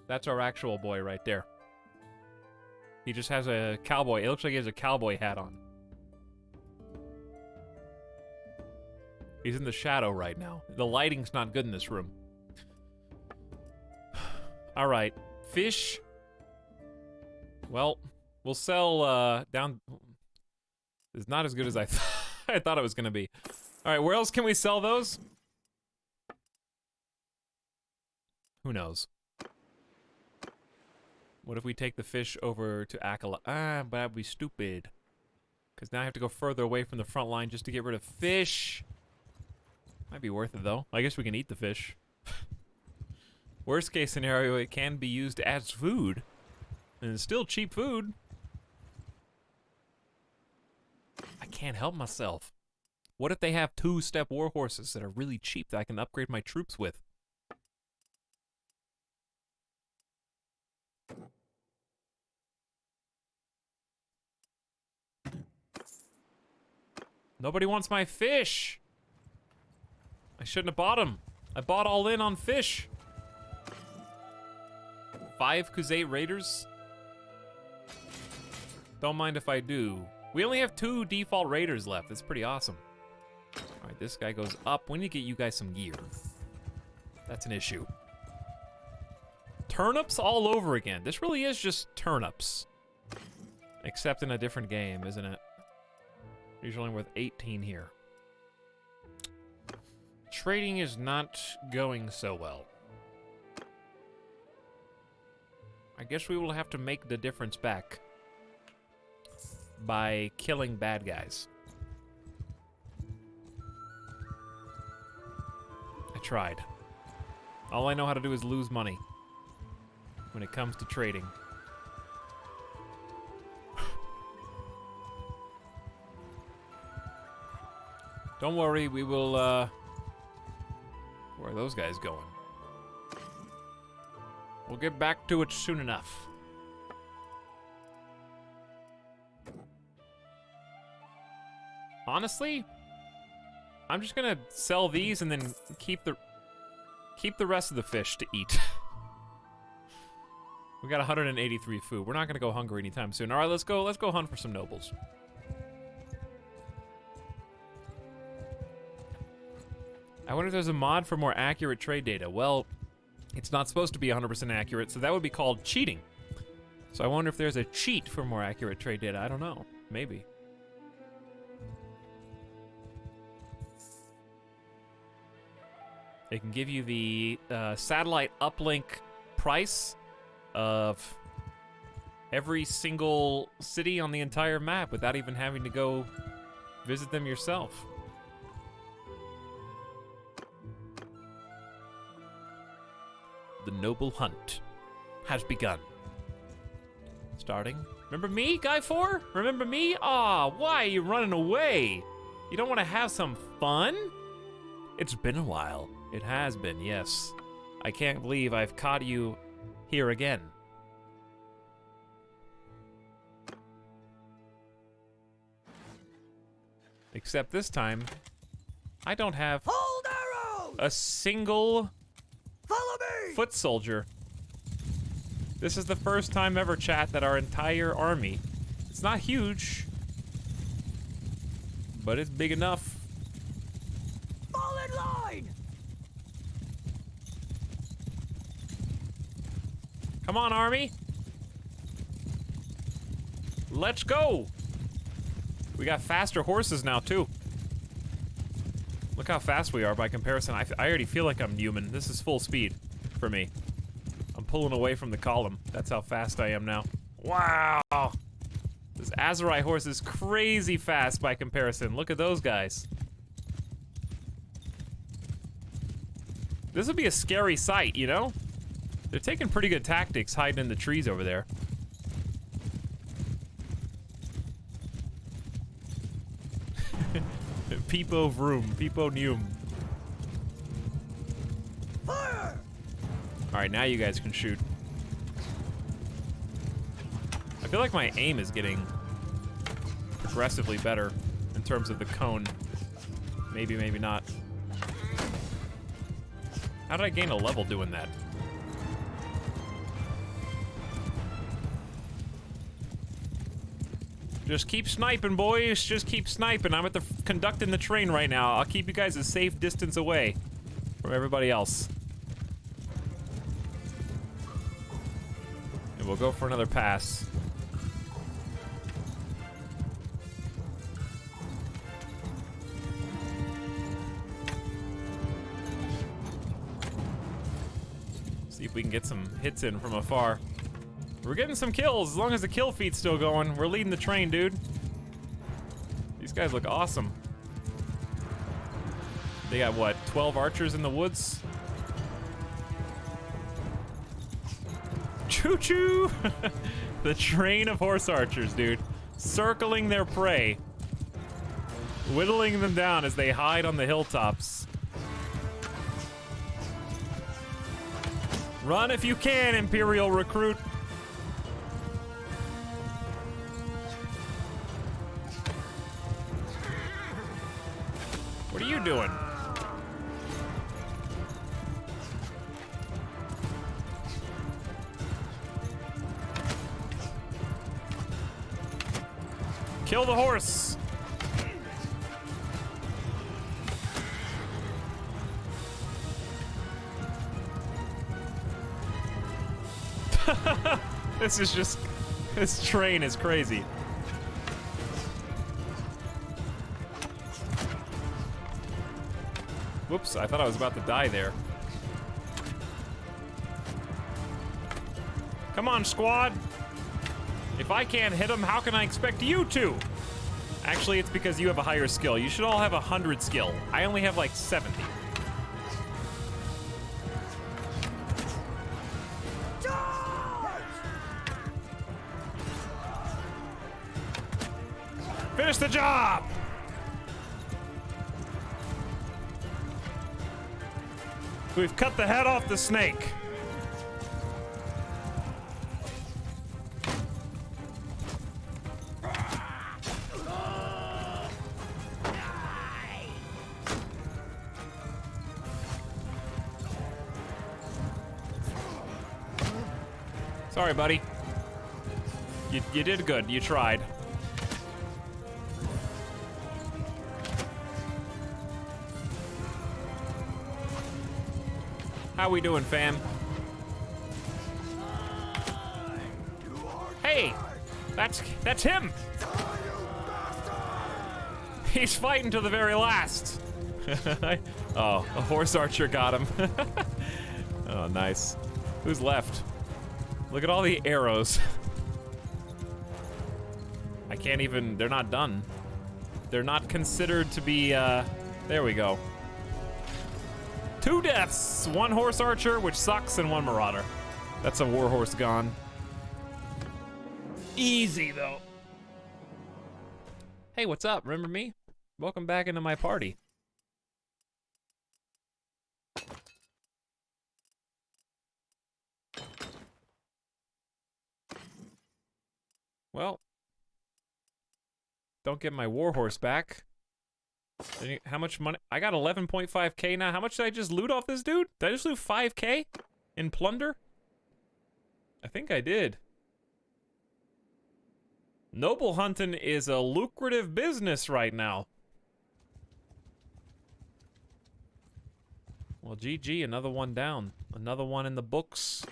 that's our actual boy right there. He just has a cowboy. It looks like he has a cowboy hat on. He's in the shadow right now. The lighting's not good in this room. All right, fish. Well, we'll sell down. It's not as good as I thought it was gonna be. All right, where else can we sell those? Who knows? What if we take the fish over to Etalyx? Ah, but that'd be stupid. Because now I have to go further away from the front line just to get rid of fish. Might be worth it, though. I guess we can eat the fish. Worst case scenario, it can be used as food. And it's still cheap food. I can't help myself. What if they have 2-step war horses that are really cheap that I can upgrade my troops with? Nobody wants my fish. I shouldn't have bought them. I bought all in on fish. 5 Khuzait Raiders? Don't mind if I do. We only have 2 default Raiders left. That's pretty awesome. All right, this guy goes up. We need to get you guys some gear. That's an issue. Turnips all over again. This really is just turnips. Except in a different game, isn't it? Usually worth 18 here. Trading is not going so well. I guess we will have to make the difference back by killing bad guys. I tried. All I know how to do is lose money when it comes to trading. Don't worry, we will, where are those guys going? We'll get back to it soon enough. Honestly, I'm just gonna sell these and then keep the rest of the fish to eat. We got 183 food. We're not gonna go hungry anytime soon. All right, let's go hunt for some nobles. I wonder if there's a mod for more accurate trade data. Well, it's not supposed to be 100% accurate, so that would be called cheating. So I wonder if there's a cheat for more accurate trade data. I don't know. Maybe. It can give you the satellite uplink price of every single city on the entire map without even having to go visit them yourself. The noble hunt has begun. Starting. Remember me, Guy 4? Remember me? Aw, why are you running away? You don't want to have some fun? It's been a while. It has been, yes. I can't believe I've caught you here again. Except this time, I don't have Hold arrow! a single Follow me! foot soldier. This is the first time ever, chat, that our entire army, it's not huge, but it's big enough. Fall in line! Come on, army. Let's go. We got faster horses now, too. Look how fast we are by comparison. I already feel like I'm human. This is full speed for me. I'm pulling away from the column. That's how fast I am now. Wow. This Azerite horse is crazy fast by comparison. Look at those guys. This would be a scary sight, you know? They're taking pretty good tactics hiding in the trees over there. Peepo vroom, Peepo noom. Fire! Alright, now you guys can shoot. I feel like my aim is getting progressively better in terms of the cone. Maybe, maybe not. How did I gain a level doing that? Just keep sniping, boys. Just keep sniping. I'm conducting the train right now. I'll keep you guys a safe distance away from everybody else. And we'll go for another pass. See if we can get some hits in from afar. We're getting some kills, as long as the kill feed's still going. We're leading the train, dude. These guys look awesome. They got, what, 12 archers in the woods? Choo-choo! The train of horse archers, dude. Circling their prey. Whittling them down as they hide on the hilltops. Run if you can, Imperial recruit. What are you doing? Kill the horse. This train is crazy. Whoops, I thought I was about to die there. Come on, squad. If I can't hit them, how can I expect you to? Actually, it's because you have a higher skill. You should all have 100 skill. I only have like 70. Finish the job! We've cut the head off the snake. Sorry, buddy. You did good. You tried. How we doing, fam? Hey, that's him. He's fighting to the very last. Oh, a horse archer got him. Oh, nice. Who's left? Look at all the arrows. I can't even, they're not done. They're not considered to be, there we go. 2 deaths, 1 horse archer, which sucks, and 1 marauder. That's a warhorse gone. Easy, though. Hey, what's up? Remember me? Welcome back into my party. Well, don't get my warhorse back. How much money? I got 11.5k now. How much did I just loot off this dude? Did I just loot 5k in plunder? I think I did. Noble hunting is a lucrative business right now. Well, GG, another one down. Another one in the books.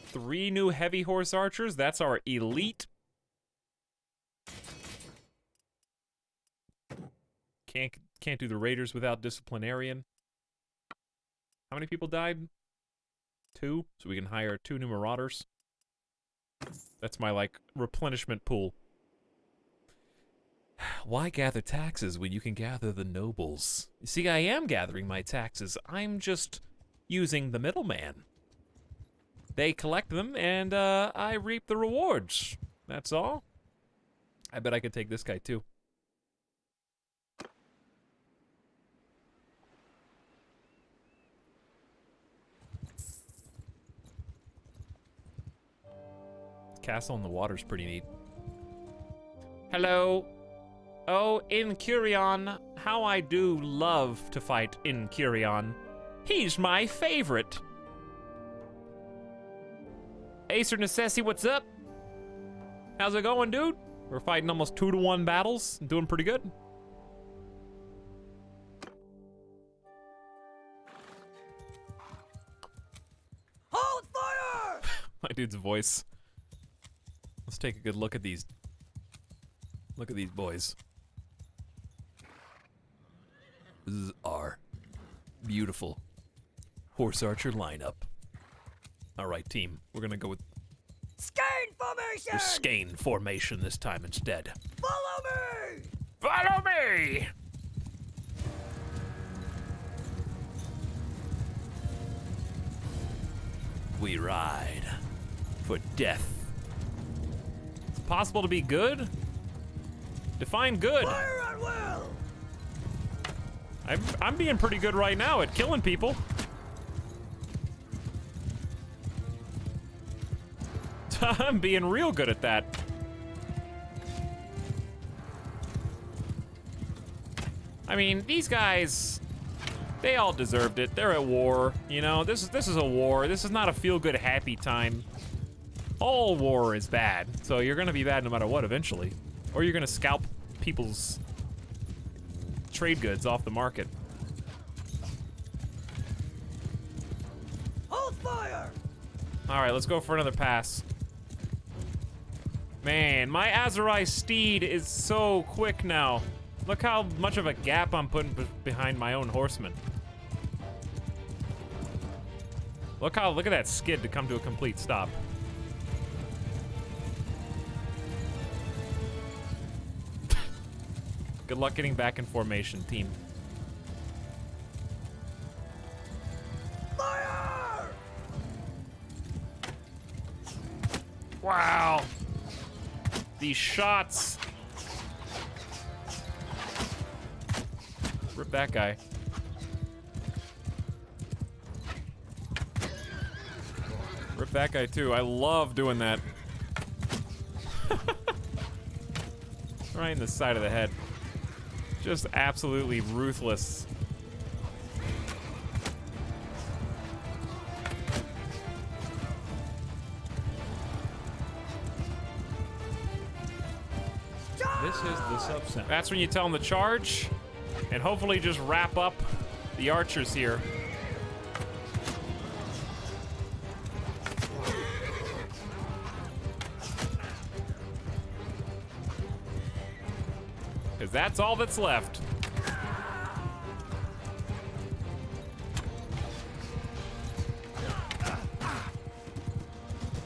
Three new heavy horse archers. That's our elite. Can't do the raiders without disciplinarian. How many people died? 2, so we can hire 2 new marauders. That's my, like, replenishment pool. Why gather taxes when you can gather the nobles? You see, I am gathering my taxes. I'm just using the middleman. They collect them, and I reap the rewards. That's all. I bet I could take this guy, too. Castle in the water's pretty neat. Hello. Oh, Incurion. How I do love to fight Incurion. He's my favorite. Acer Necessi, what's up? How's it going, dude? We're fighting almost 2-to-1 battles. Doing pretty good. Hold fire! My dude's voice. Let's take a good look at these. Look at these boys. This is our beautiful horse archer lineup. All right, team. We're gonna go with Skein formation! the skein formation this time instead. Follow me! Follow me! We ride for death. It's possible to be good? Define good. Fire at will! I'm being pretty good right now at killing people. I'm being real good at that. I mean, these guys, they all deserved it. They're at war, you know. This is a war. This is not a feel-good, happy time. All war is bad, so you're gonna be bad no matter what eventually, or you're gonna scalp people's trade goods off the market. Hold fire! All right, let's go for another pass. Man, my Azurai steed is so quick now. Look how much of a gap I'm putting behind my own horsemen. Look at that skid to come to a complete stop. Good luck getting back in formation, team. Fire! Wow. These shots. Rip that guy. Rip that guy too. I love doing that. Right in the side of the head. Just absolutely ruthless. This is the subset. That's when you tell them to charge, and hopefully just wrap up the archers here. Because that's all that's left.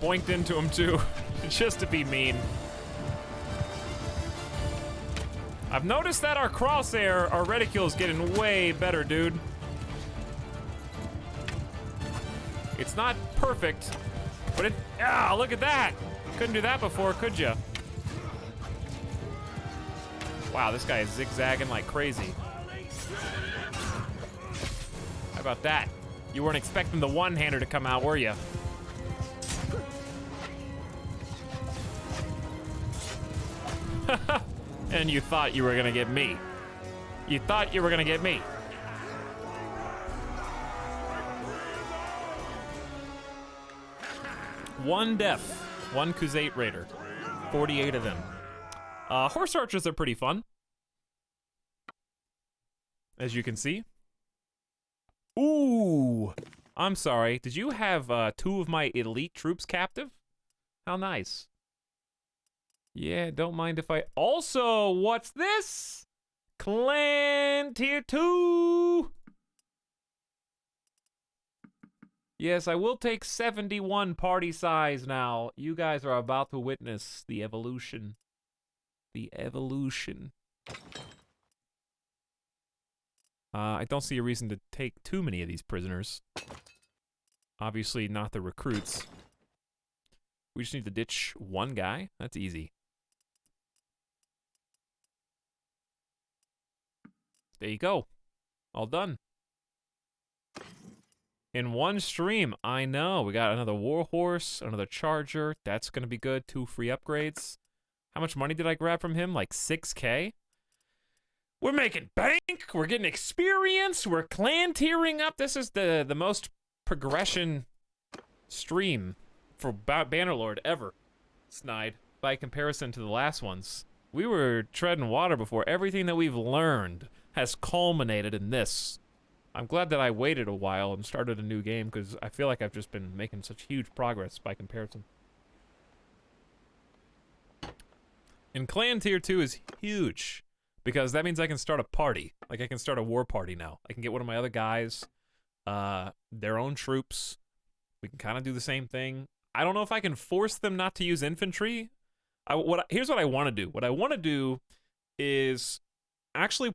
Boinked into him too, just to be mean. I've noticed that our crosshair, our reticule is getting way better, dude. It's not perfect, but it, look at that. Couldn't do that before, could ya? Wow, this guy is zigzagging like crazy. How about that? You weren't expecting the one-hander to come out, were you? And you thought you were gonna get me. You thought you were gonna get me. One death, one Khuzait Raider, 48 of them. Horse archers are pretty fun, as you can see. Ooh, I'm sorry. Did you have 2 of my elite troops captive? How nice. Yeah, don't mind if I... Also, what's this? Clan Tier 2! Yes, I will take 71 party size now. You guys are about to witness the evolution. The evolution. I don't see a reason to take too many of these prisoners. Obviously not the recruits. We just need to ditch one guy. That's easy. There you go. All done. In one stream, I know. We got another warhorse, another charger. That's going to be good. 2 free upgrades. How much money did I grab from him? Like 6K? We're making bank. We're getting experience. We're clan tiering up. This is the most progression stream for Bannerlord ever. Snide. By comparison to the last ones. We were treading water before. Everything that we've learned has culminated in this. I'm glad that I waited a while and started a new game because I feel like I've just been making such huge progress by comparison. And Clan Tier 2 is huge because that means I can start a party. Like I can start a war party now. I can get one of my other guys, their own troops. We can kind of do the same thing. I don't know if I can force them not to use infantry. Here's what I want to do. What I want to do is actually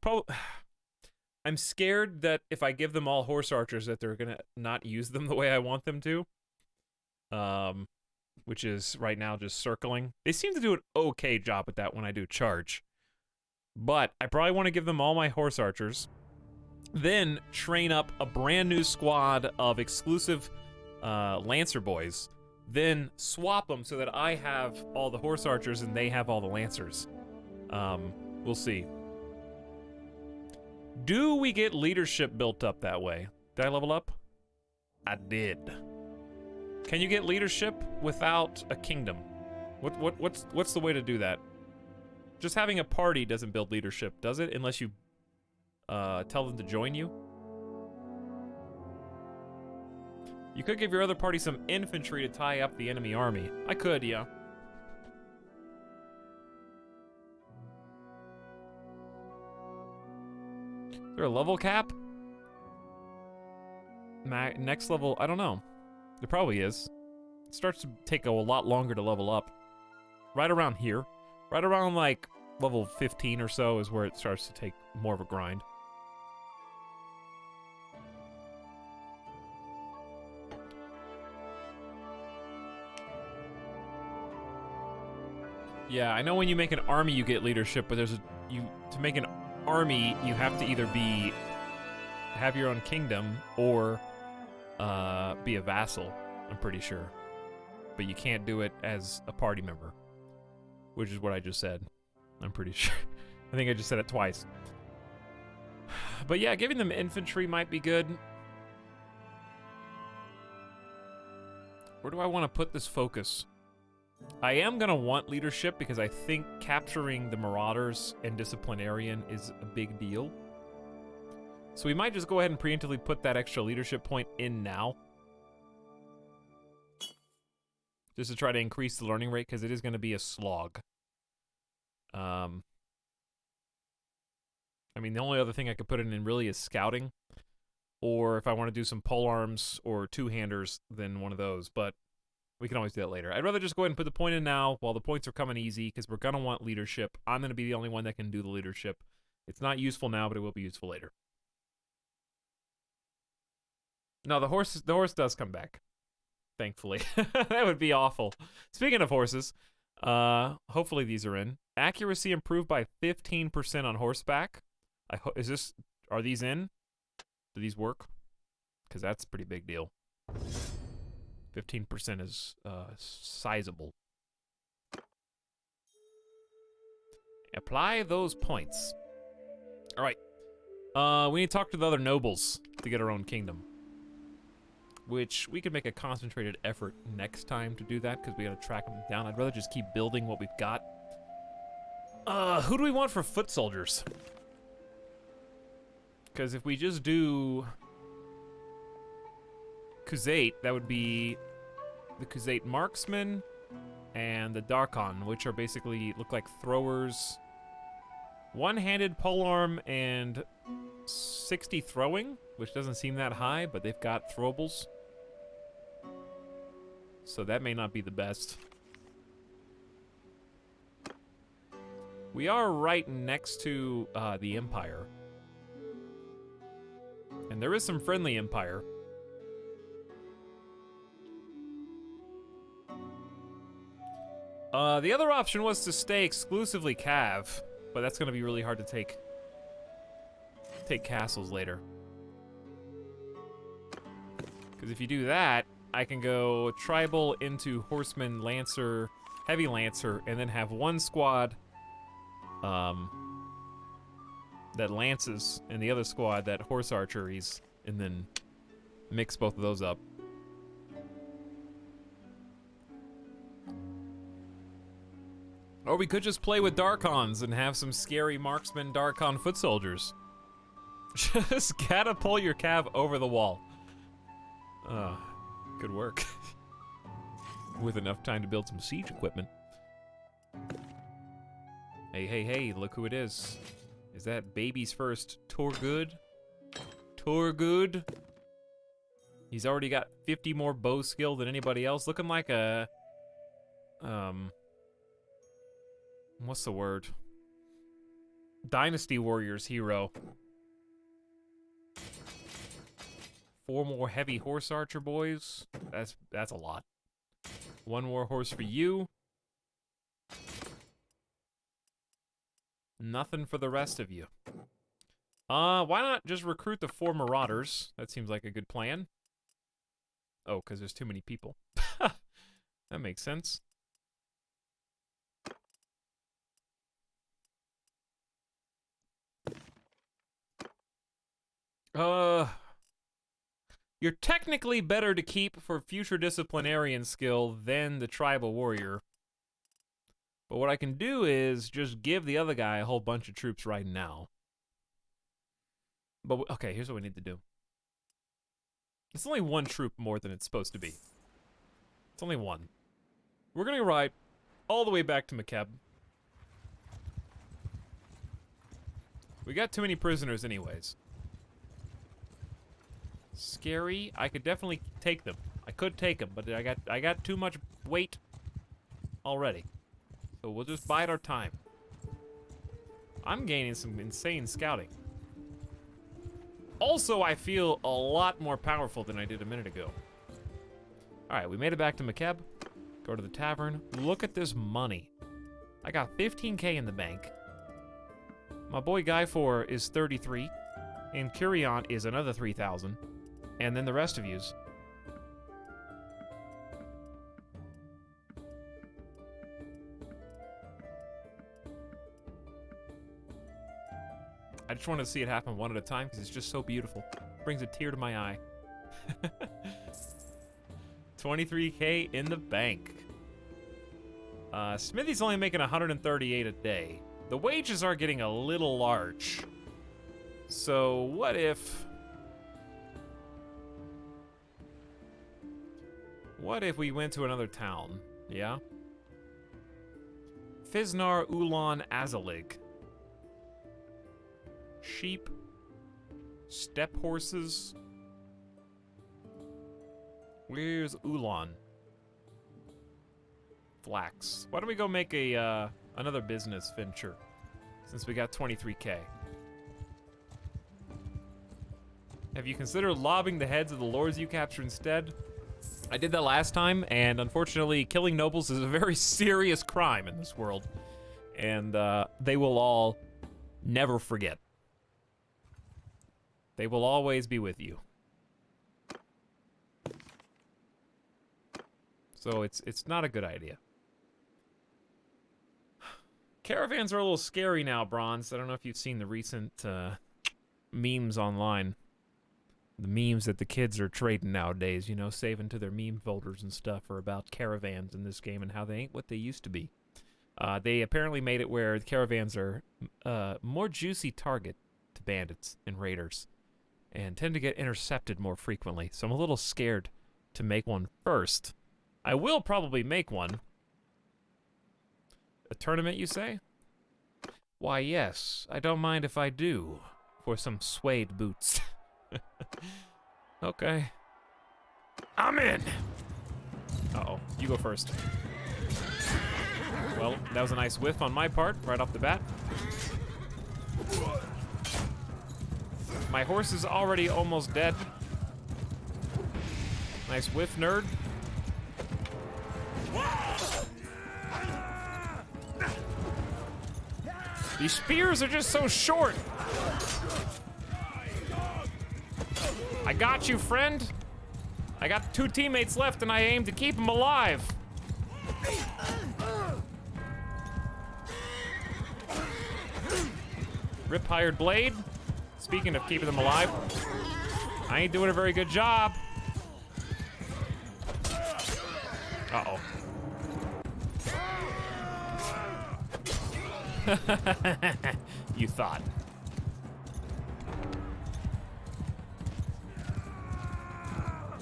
I'm scared that if I give them all horse archers that they're gonna not use them the way I want them to. Which is right now just circling. They seem to do an okay job at that when I do charge. But I probably want to give them all my horse archers. Then train up a brand new squad of exclusive Lancer boys. Then swap them so that I have all the horse archers and they have all the Lancers. We'll see. Do we get leadership built up that way? Did I level up? I did. Can you get leadership without a kingdom? What's the way to do that? Just having a party doesn't build leadership, does it? Unless you tell them to join you. You could give your other party some infantry to tie up the enemy army. I could, yeah. Is there a level cap? Next level, I don't know. There probably is. It starts to take a lot longer to level up. Right around here. Right around like level 15 or so is where it starts to take more of a grind. Yeah, I know when you make an army you get leadership, but to make an army you have to either have your own kingdom or be a vassal, I'm pretty sure. But you can't do it as a party member, which is what I just said. I'm pretty sure. I think I just said it twice. But yeah, giving them infantry might be good. Where do I want to put this focus? I am going to want leadership because I think capturing the Marauders and Disciplinarian is a big deal. So we might just go ahead and preemptively put that extra leadership point in now. Just to try to increase the learning rate, because it is going to be a slog. I mean, the only other thing I could put it in really is scouting. Or if I want to do some polearms or two-handers, then one of those. But we can always do that later. I'd rather just go ahead and put the point in now while the points are coming easy, because we're going to want leadership. I'm going to be the only one that can do the leadership. It's not useful now, but it will be useful later. No, the horse does come back. Thankfully. That would be awful. Speaking of horses, hopefully these are in. Accuracy improved by 15% on horseback. Are these in? Do these work? Because that's a pretty big deal. 15% is sizable. Apply those points. All right. We need to talk to the other nobles to get our own kingdom. Which we could make a concentrated effort next time to do that because we gotta track them down. I'd rather just keep building what we've got. Who do we want for foot soldiers? Because if we just do Khuzait, that would be the Khuzait marksman and the Darkon, which are basically look like throwers. One-handed polearm and 60 throwing, which doesn't seem that high, but they've got throwables. So that may not be the best. We are right next to the Empire. And there is some friendly Empire. The other option was to stay exclusively Cav, but that's gonna be really hard to take castles later. Because if you do that, I can go tribal into horseman, lancer, heavy lancer, and then have one squad that lances and the other squad that horse archeries, and then mix both of those up. Or we could just play with Darkons and have some scary marksman Darkon foot soldiers. Just catapult your cav over the wall. Good work. With enough time to build some siege equipment. Hey, hey, hey, look who it is. Is that baby's first Torgood? Torgood? He's already got 50 more bow skill than anybody else, looking like a... what's the word? Dynasty Warriors hero. 4 more heavy horse archer boys. That's a lot. 1 more horse for you. Nothing for the rest of you. Why not just recruit the 4 marauders? That seems like a good plan. Oh, because there's too many people. That makes sense. You're technically better to keep for future disciplinarian skill than the tribal warrior. But what I can do is just give the other guy a whole bunch of troops right now. But, okay, here's what we need to do. It's only 1 troop more than it's supposed to be. It's only 1. We're gonna ride all the way back to McKeb. We got too many prisoners anyways. Scary, I could definitely take them. I could take them, but I got too much weight already. So we'll just bide our time. I'm gaining some insane scouting. Also, I feel a lot more powerful than I did a minute ago. Alright, we made it back to McKeb. Go to the tavern. Look at this money. I got 15k in the bank. My boy Guy4 is 33. And Curion is another 3,000. And then the rest of yous. I just want to see it happen one at a time because it's just so beautiful. Brings a tear to my eye. 23k in the bank. Smithy's only making 138 a day. The wages are getting a little large. So what if... What if we went to another town? Yeah? Fiznar Ulan Azalig. Sheep. Steppe horses. Where's Ulan? Flax. Why don't we go make a another business venture? Since we got 23k. Have you considered lobbing the heads of the lords you capture instead? I did that last time, and unfortunately, killing nobles is a very serious crime in this world. And they will all never forget. They will always be with you. So it's not a good idea. Caravans are a little scary now, Bronze. I don't know if you've seen the recent memes online. The memes that the kids are trading nowadays, you know, saving to their meme folders and stuff are about caravans in this game and how they ain't what they used to be. They apparently made it where the caravans are more juicy target to bandits and raiders and tend to get intercepted more frequently. So I'm a little scared to make one first. I will probably make one. A tournament, you say? Why, yes. I don't mind if I do. For some suede boots. Okay. I'm in! Uh-oh. You go first. Well, that was a nice whiff on my part, right off the bat. My horse is already almost dead. Nice whiff, nerd. These spears are just so short. I got you, friend. I got 2 teammates left and I aim to keep them alive. Rip hired blade. Speaking of keeping them alive, I ain't doing a very good job. Uh-oh. You thought.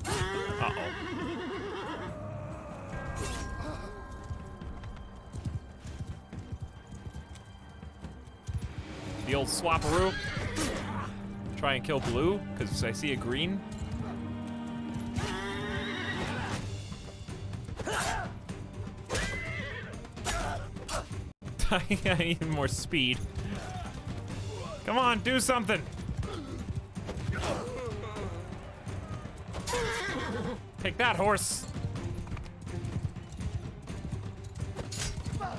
Uh-oh. The old swapperoo. Try and kill blue, because I see a green. I need more speed. Come on, do something. Take that, horse.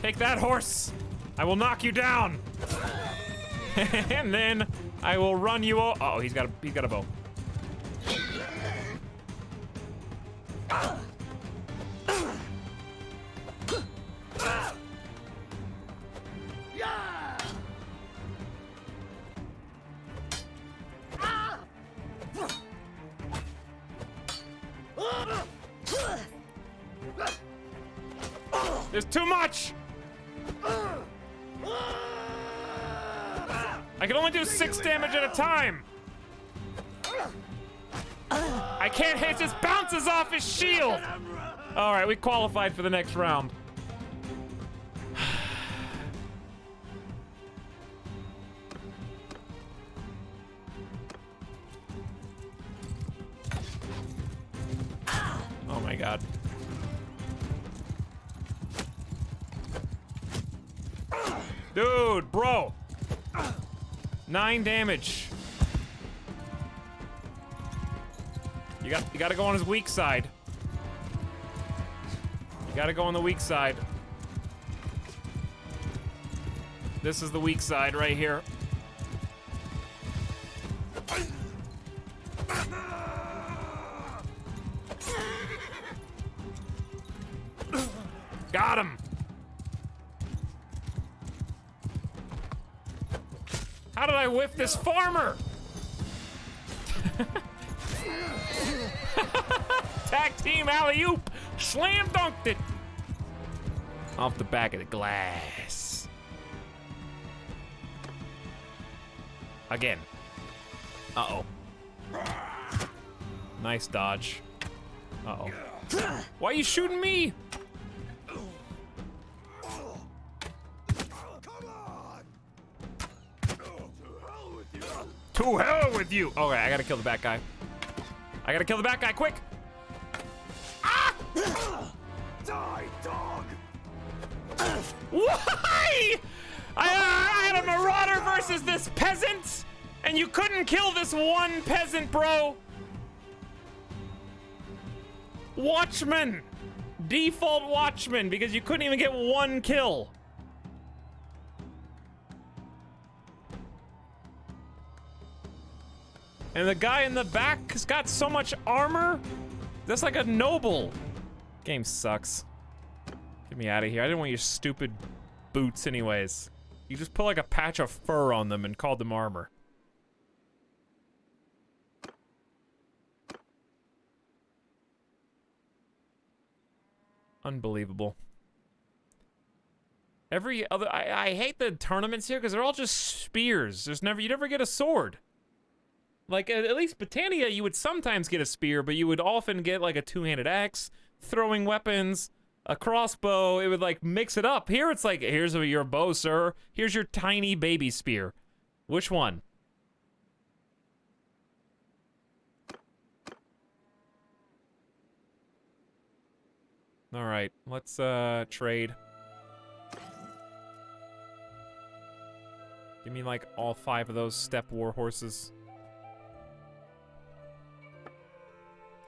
Take that, horse. I will knock you down. And then I will run you over. Oh, he's got a bow. There's too much! I can only do 6 damage at a time! I can't hit, it just bounces off his shield! Alright, we qualified for the next round. Oh my god. Dude, bro! 9 damage. You gotta go on his weak side. You gotta go on the weak side. This is the weak side right here. Got him! How did I whiff this farmer? Tag team alley-oop! Slam dunked it! Off the back of the glass. Again. Uh-oh. Nice dodge. Uh-oh. Why are you shooting me? To hell with you! Okay, I gotta kill the bat guy. I gotta kill the bat guy, quick! Ah! Die, dog! Why? I had a marauder versus this peasant, and you couldn't kill this one peasant, bro. Watchman. Default watchman, because you couldn't even get 1 kill. And the guy in the back has got so much armor. That's like a noble. Game sucks. Get me out of here. I didn't want your stupid boots anyways. You just put like a patch of fur on them and called them armor. Unbelievable. Every other, I hate the tournaments here because they're all just spears. You never get a sword. Like, at least Britannia, you would sometimes get a spear, but you would often get, like, a 2-handed axe, throwing weapons, a crossbow. It would, like, mix it up. Here, it's like, here's your bow, sir. Here's your tiny baby spear. Which one? All right, let's, trade. Give me like all 5 of those steppe war horses.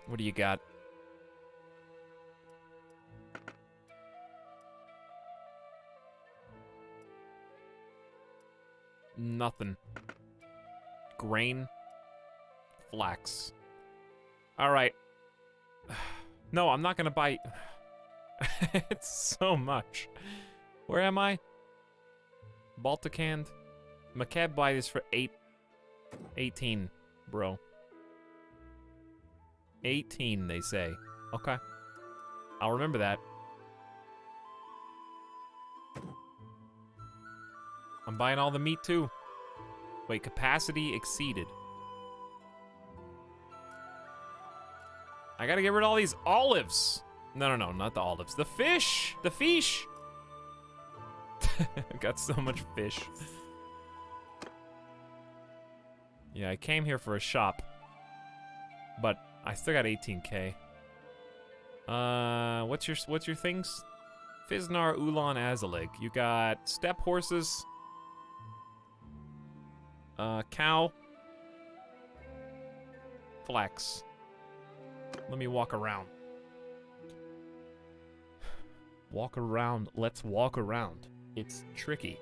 What do you got? Nothing. Grain. Flax. Alright. No, I'm not gonna buy... It's so much. Where am I? Balticand. McCab buy this for 18, bro. 18, they say. Okay. I'll remember that. I'm buying all the meat too. Wait, capacity exceeded. I gotta get rid of all these olives. No, not the olives. The fish! The fish! I got so much fish. Yeah, I came here for a shop. But I still got 18k. What's your things? Fiznar, Ulan, Azalig. You got steppe horses. Cow. Flax. Let me walk around. Walk around. Let's walk around. It's tricky.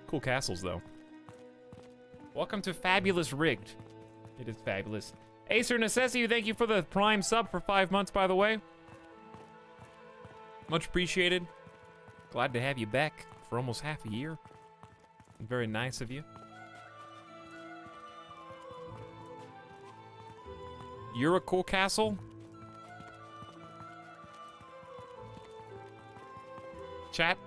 Cool castles, though. Welcome to Fabulous Rigged. It is fabulous. Acer Necessity, thank you for the Prime sub for 5 months, by the way. Much appreciated. Glad to have you back for almost half a year. Very nice of you. You're a cool castle? Chat?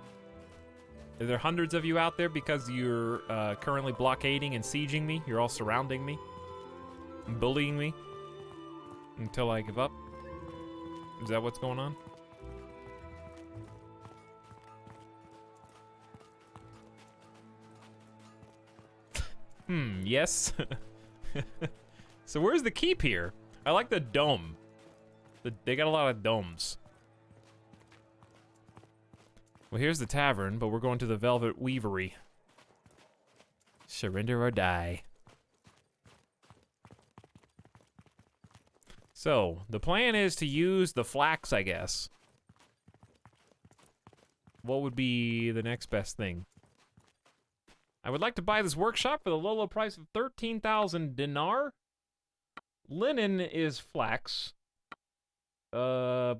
Are there hundreds of you out there because you're currently blockading and sieging me? You're all surrounding me? And bullying me? Until I give up? Is that what's going on? Yes. So where's the keep here? I like the dome. They got a lot of domes. Well, here's the tavern, but we're going to the Velvet Weavery. Surrender or die. So, the plan is to use the flax, I guess. What would be the next best thing? I would like to buy this workshop for the low price of 13,000 dinar. Linen is flax. Tannery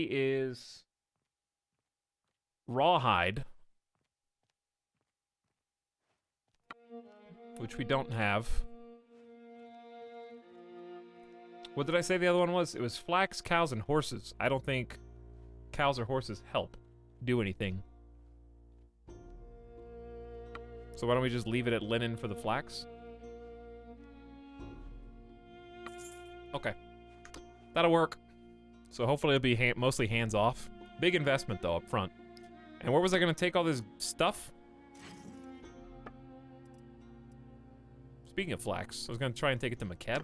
is rawhide, which we don't have. What did I say the other one was? It was flax, cows, and horses. I don't think cows or horses help do anything. So why don't we just leave it at linen for the flax? Okay. That'll work. So hopefully it'll be mostly hands-off. Big investment, though, up front. And where was I going to take all this stuff? Speaking of flax, I was going to try and take it to McKeb.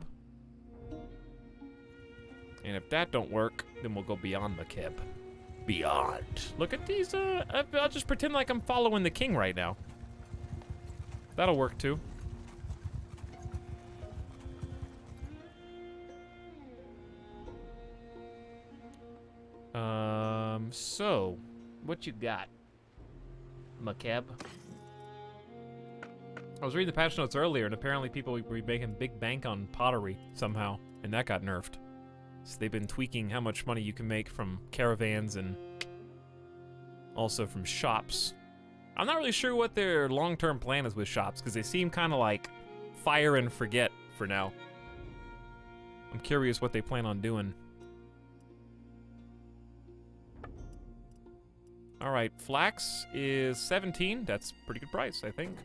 And if that don't work, then we'll go beyond McKeb. Beyond. Look at these, I'll just pretend like I'm following the king right now. That'll work, too. So, what you got, McKeb? I was reading the patch notes earlier, and apparently people were making big bank on pottery somehow, and that got nerfed. So they've been tweaking how much money you can make from caravans and also from shops. I'm not really sure what their long-term plan is with shops, because they seem kind of like fire and forget for now. I'm curious what they plan on doing. All right, flax is 17. That's a pretty good price, I think.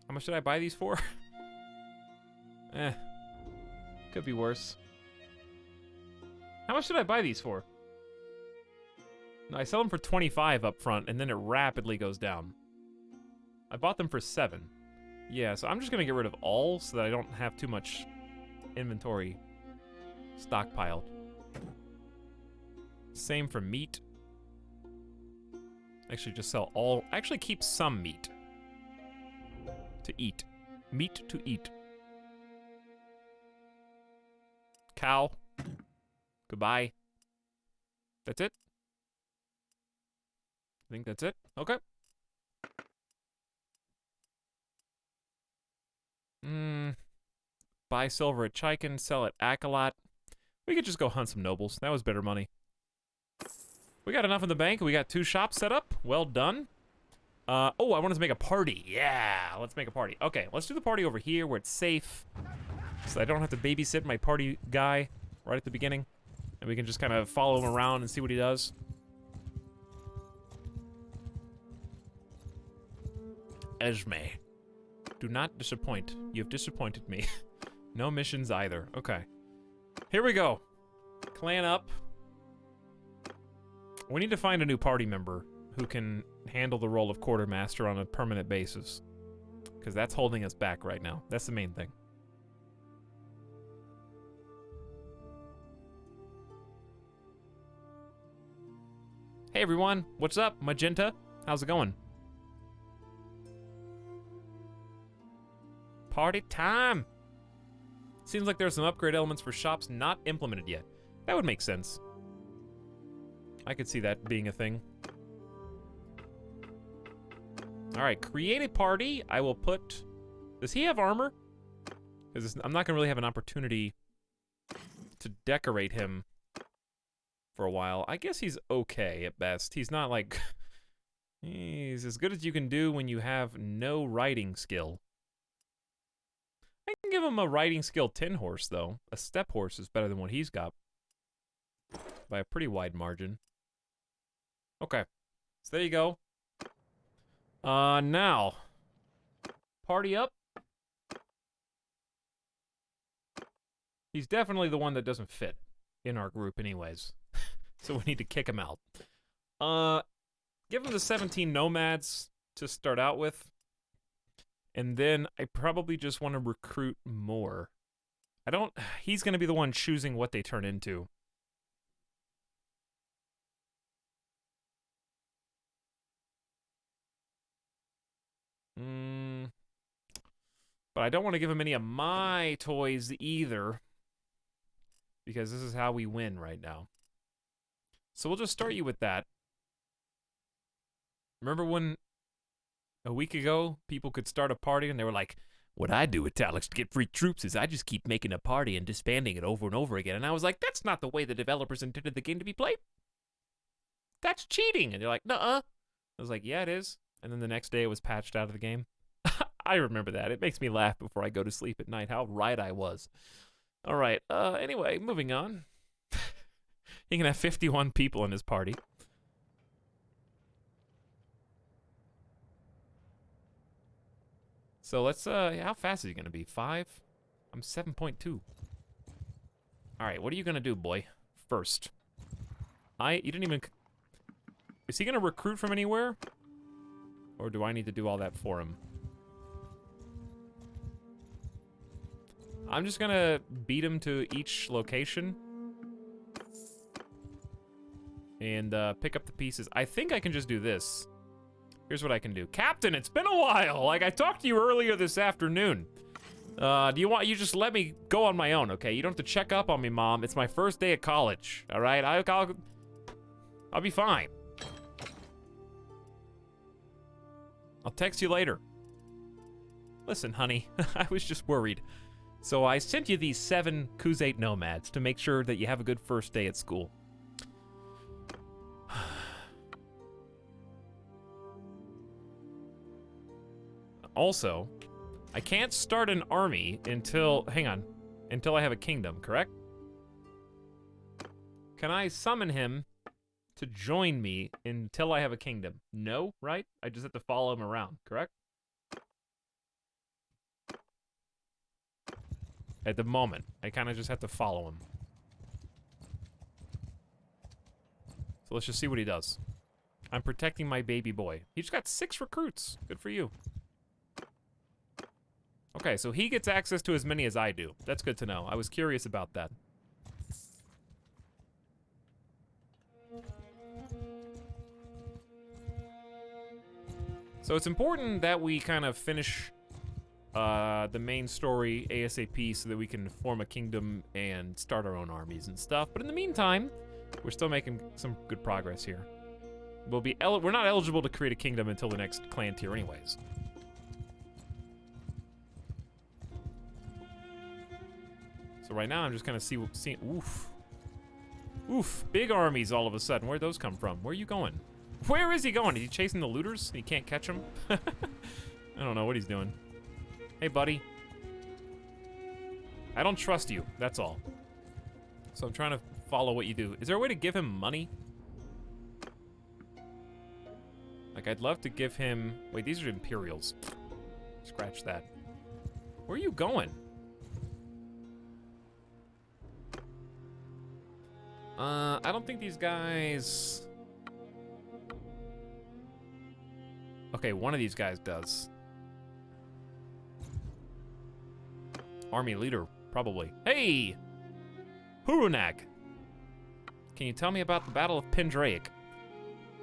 How much did I buy these for? Could be worse. How much did I buy these for? No, I sell them for 25 up front, and then it rapidly goes down. I bought them for 7. Yeah, so I'm just gonna get rid of all so that I don't have too much inventory stockpiled. Same for meat. Actually, just sell all. Actually, keep some meat. To eat. Meat to eat. Cow. Goodbye. That's it? I think that's it. Okay. Buy silver at Chiken, sell at Akalot. We could just go hunt some nobles. That was better money. We got enough in the bank. We got 2 shops set up. Well done. Oh, I wanted to make a party. Yeah, let's make a party. Okay, let's do the party over here where it's safe. So I don't have to babysit my party guy right at the beginning. And we can just kind of follow him around and see what he does. Esme, do not disappoint. You have disappointed me. No missions either. Okay. Here we go. Clan up. We need to find a new party member who can handle the role of quartermaster on a permanent basis. Because that's holding us back right now. That's the main thing. Hey everyone, what's up, Magenta? How's it going? Party time! Seems like there's some upgrade elements for shops not implemented yet. That would make sense. I could see that being a thing. Alright, create a party. I will put... Does he have armor? Because I'm not going to really have an opportunity to decorate him for a while. I guess he's okay at best. He's not like... He's as good as you can do when you have no riding skill. I can give him a riding skill 10 horse, though. A step horse is better than what he's got. By a pretty wide margin. Okay. So there you go. Now. Party up. He's definitely the one that doesn't fit in our group anyways. So we need to kick him out. Give him the 17 nomads to start out with. And then I probably just want to recruit more. He's going to be the one choosing what they turn into. But I don't want to give him any of my toys either. Because this is how we win right now. So we'll just start you with that. Remember when a week ago people could start a party and they were like, what I do with Etalyx to get free troops is I just keep making a party and disbanding it over and over again. And I was like, that's not the way the developers intended the game to be played. That's cheating. And they're like, nuh-uh. I was like, yeah, it is. And then the next day it was patched out of the game. I remember that. It makes me laugh before I go to sleep at night how right I was. All right. Anyway, moving on. He can have 51 people in his party. So let's, how fast is he gonna be? 5? I'm 7.2. Alright, what are you gonna do, boy? First. You didn't even... Is he gonna recruit from anywhere? Or do I need to do all that for him? I'm just gonna beat him to each location. And, pick up the pieces. I think I can just do this. Here's what I can do. Captain, it's been a while. Like, I talked to you earlier this afternoon. Do you just let me go on my own, okay? You don't have to check up on me, Mom. It's my first day at college, all right? I'll be fine. I'll text you later. Listen, honey, I was just worried. So I sent you these 7 Khuzait nomads to make sure that you have a good first day at school. Also, I can't start an army until I have a kingdom, correct? Can I summon him to join me until I have a kingdom? No, right? I just have to follow him around, correct? At the moment, I kind of just have to follow him. So let's just see what he does. I'm protecting my baby boy. He just got 6 recruits. Good for you. Okay, so he gets access to as many as I do. That's good to know. I was curious about that. So it's important that we kind of finish the main story ASAP so that we can form a kingdom and start our own armies and stuff. But in the meantime, we're still making some good progress here. We're not eligible to create a kingdom until the next clan tier anyways. So right now I'm just kind of seeing, oof, big armies all of a sudden. Where'd those come from? Where are you going? Where is he going? Is he chasing the looters? He can't catch them? I don't know what he's doing. Hey, buddy. I don't trust you, that's all. So I'm trying to follow what you do. Is there a way to give him money? Like, I'd love to give him... Wait, these are Imperials. Scratch that. Where are you going? I don't think these guys... Okay, one of these guys does. Army leader, probably. Hey! Hurunag! Can you tell me about the Battle of Pendraic?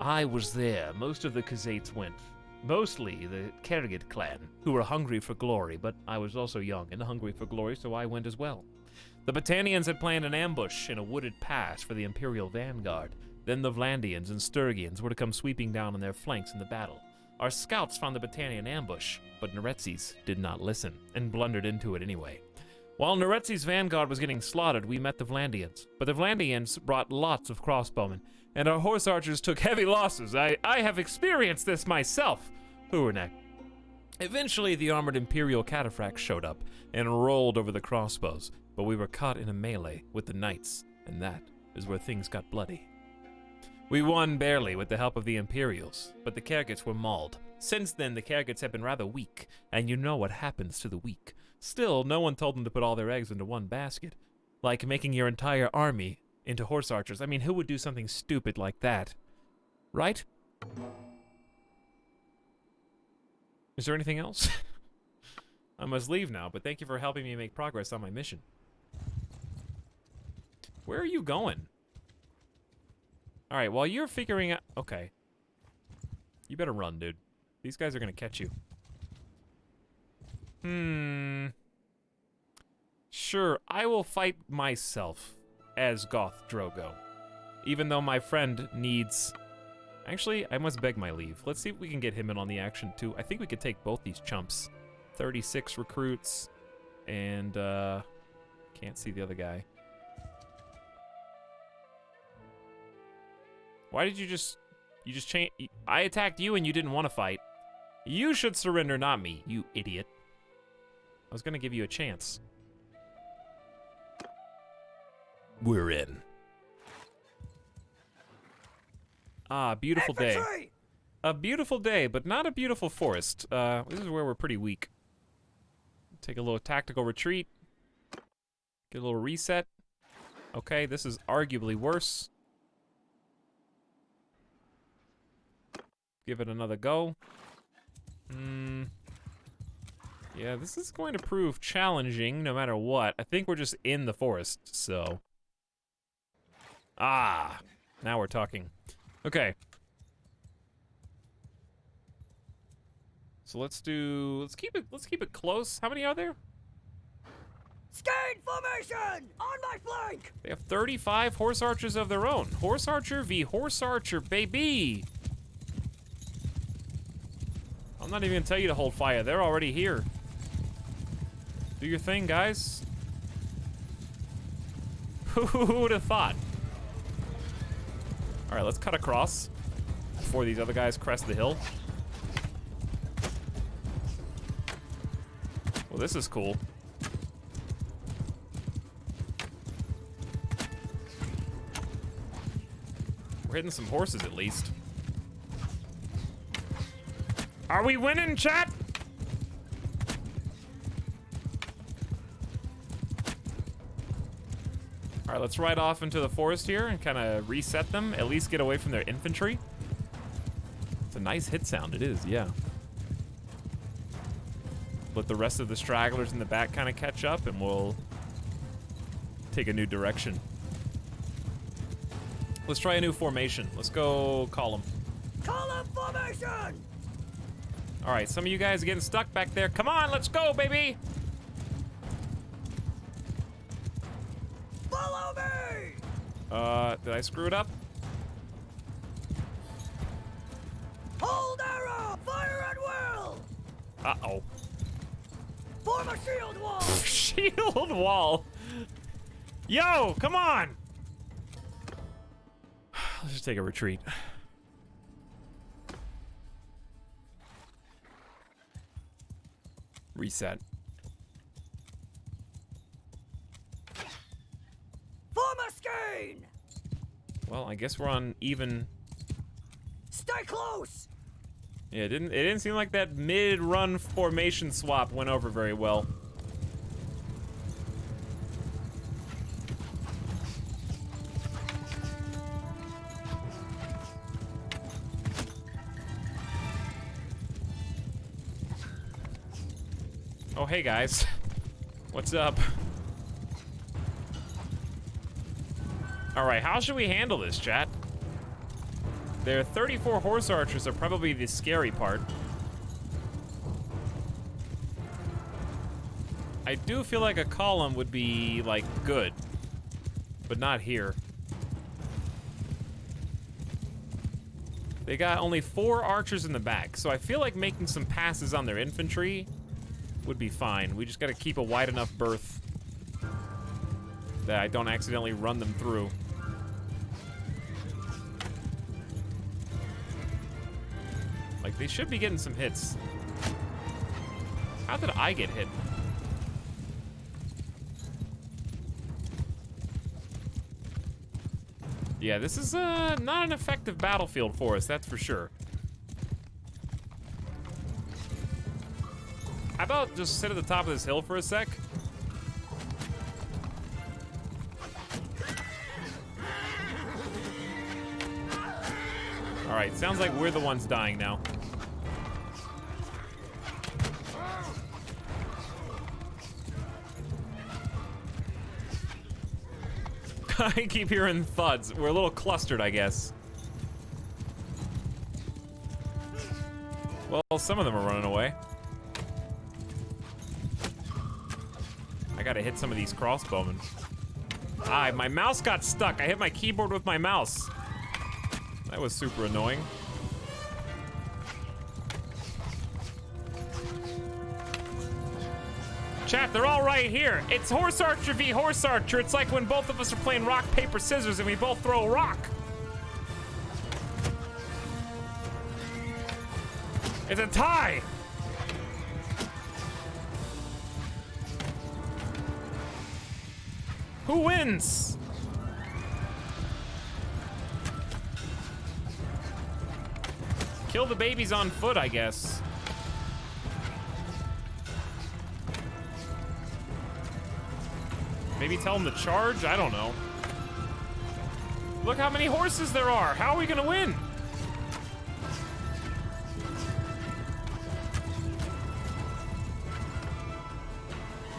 I was there. Most of the Khazaits went. Mostly the Kergit clan, who were hungry for glory, but I was also young and hungry for glory, so I went as well. The Battanians had planned an ambush in a wooded pass for the Imperial vanguard. Then the Vlandians and Sturgians were to come sweeping down on their flanks in the battle. Our scouts found the Battanian ambush, but Neretzes did not listen, and blundered into it anyway. While Neretzes' vanguard was getting slaughtered, we met the Vlandians, but the Vlandians brought lots of crossbowmen, and our horse archers took heavy losses. I have experienced this myself, Hurunag. Eventually, the armored Imperial cataphracts showed up and rolled over the crossbows, but we were caught in a melee with the knights, and that is where things got bloody. We won barely with the help of the Imperials, but the Kergits were mauled. Since then, the Kergits have been rather weak, and you know what happens to the weak. Still, no one told them to put all their eggs into one basket. Like making your entire army into horse archers. I mean, who would do something stupid like that? Right? Is there anything else? I must leave now, but thank you for helping me make progress on my mission. Where are you going? Alright, while you're figuring out... Okay. You better run, dude. These guys are gonna catch you. Sure, I will fight myself as Goth Drogo. Even though my friend needs... Actually, I must beg my leave. Let's see if we can get him in on the action, too. I think we could take both these chumps. 36 recruits, and, can't see the other guy. Why did you just change? I attacked you and you didn't want to fight. You should surrender, not me, you idiot. I was gonna give you a chance. We're in. Ah, beautiful day. Infantry! A beautiful day, but not a beautiful forest. This is where we're pretty weak. Take a little tactical retreat. Get a little reset. Okay, this is arguably worse. Give it another go. Yeah, this is going to prove challenging no matter what. I think we're just in the forest, so. Ah, now we're talking. Okay. So let's keep it close. How many are there? Scan formation! On my flank! They have 35 horse archers of their own. Horse archer v horse archer, baby. I'm not even gonna tell you to hold fire. They're already here. Do your thing, guys. Who would have thought? All right, let's cut across before these other guys crest the hill. Well, this is cool. We're hitting some horses at least. Are we winning, chat? All right, let's ride off into the forest here and kind of reset them, at least get away from their infantry. It's a nice hit sound, it is, yeah. Let the rest of the stragglers in the back kind of catch up and we'll take a new direction. Let's try a new formation. Let's go column. Column formation! All right, some of you guys are getting stuck back there. Come on, let's go, baby. Follow me! Did I screw it up? Hold arrow! Fire at will! Uh-oh. Form a shield wall! Shield wall. Yo, come on. Let's just take a retreat. Reset. Form a skein! Well, I guess we're on even. Stay close! Yeah, it didn't seem like that mid-run formation swap went over very well. Oh, hey guys. What's up? Alright, how should we handle this, chat? Their 34 horse archers are probably the scary part. I do feel like a column would be, like, good. But not here. They got only 4 archers in the back, so I feel like making some passes on their infantry would be fine. We just gotta keep a wide enough berth that I don't accidentally run them through. Like, they should be getting some hits. How did I get hit? Yeah, this is not an effective battlefield for us, that's for sure. How about just sit at the top of this hill for a sec? All right, sounds like we're the ones dying now. I keep hearing thuds. We're a little clustered, I guess. Well, some of them are running away. I gotta hit some of these crossbowmen. Ah, my mouse got stuck. I hit my keyboard with my mouse. That was super annoying. Chat, they're all right here. It's horse archer v horse archer. It's like when both of us are playing rock, paper, scissors and we both throw a rock. It's a tie. Who wins? Kill the babies on foot, I guess. Maybe tell them to charge? I don't know. Look how many horses there are. How are we gonna win?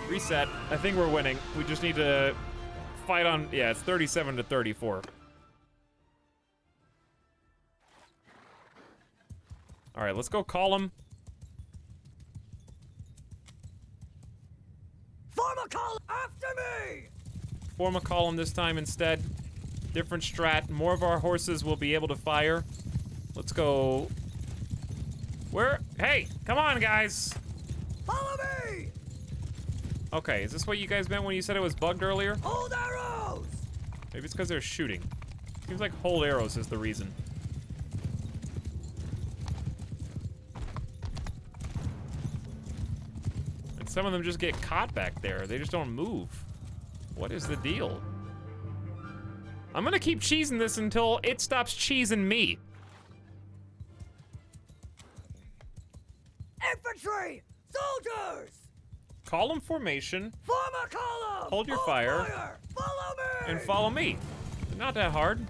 Reset. I think we're winning. We just need to fight on. Yeah, it's 37 to 34. All right, let's go call him. Form a column after me! Form a column this time instead. Different strat. More of our horses will be able to fire. Let's go. Where? Hey, come on, guys. Follow me! Okay, is this what you guys meant when you said it was bugged earlier? Hold arrows! Maybe it's because they're shooting. Seems like hold arrows is the reason. And some of them just get caught back there. They just don't move. What is the deal? I'm gonna keep cheesing this until it stops cheesing me. Infantry! Soldiers! Column formation. Form a column! Hold your fire. Follow me! And follow me. Not that hard.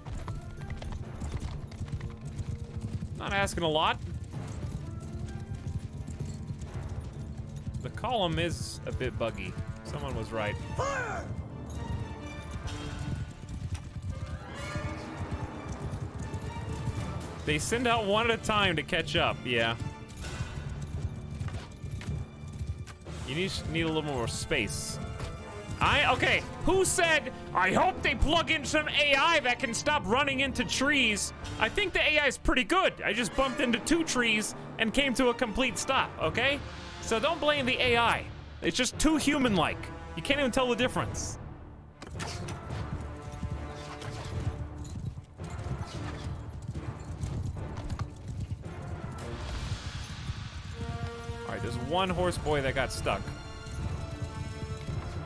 Not asking a lot. The column is a bit buggy. Someone was right. Fire! They send out one at a time to catch up, yeah. You need a little more space. Okay, who said, I hope they plug in some AI that can stop running into trees? I think the AI is pretty good. I just bumped into 2 trees and came to a complete stop, okay? So don't blame the AI. It's just too human-like. You can't even tell the difference. All right, there's one horse boy that got stuck.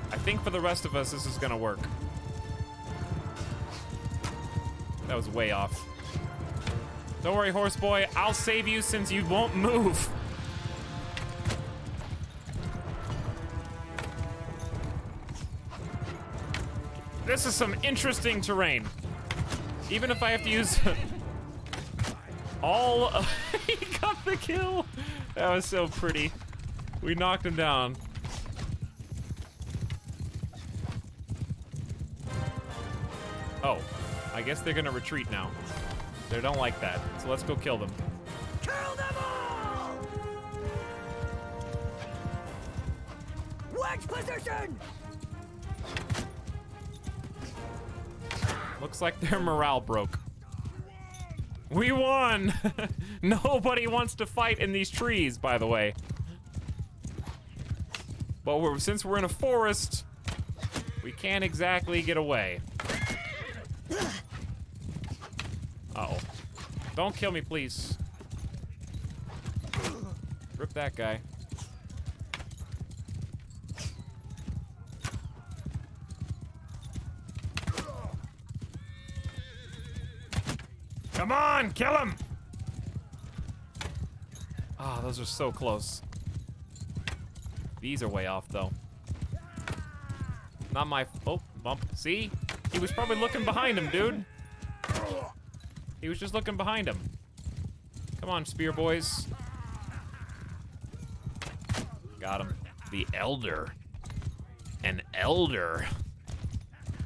I think for the rest of us, this is gonna work. That was way off. Don't worry, horse boy. I'll save you since you won't move. This is some interesting terrain. Even if I have to use all... He got the kill. That was so pretty. We knocked him down. Oh, I guess they're gonna retreat now. They don't like that, so let's go kill them. Kill them all! Wedge position! Looks like their morale broke. We won! Nobody wants to fight in these trees, by the way. But since we're in a forest, we can't exactly get away. Uh-oh. Don't kill me, please. Rip that guy. Come on, kill him! Ah, those are so close. These are way off, though. Not my... Oh, bump. See? He was probably looking behind him, dude. He was just looking behind him. Come on, spear boys. Got him. The Elder. An Elder.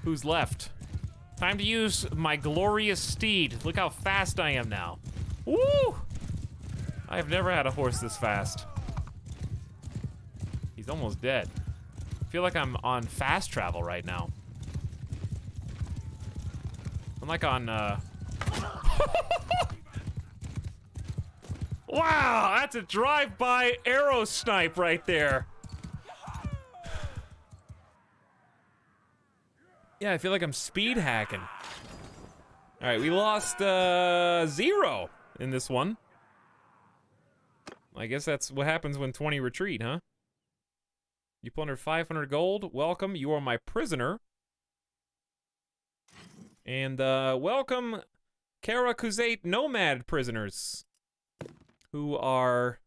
Who's left? Time to use my glorious steed. Look how fast I am now. Woo! I have never had a horse this fast. He's almost dead. I feel like I'm on fast travel right now. I'm like on, Wow, that's a drive-by arrow snipe right there. Yeah, I feel like I'm speed hacking. All right, we lost 0 in this one. I guess that's what happens when 20 retreat, huh? You plundered 500 gold. Welcome, you are my prisoner. And welcome, Karakuzate Nomad prisoners. Who are...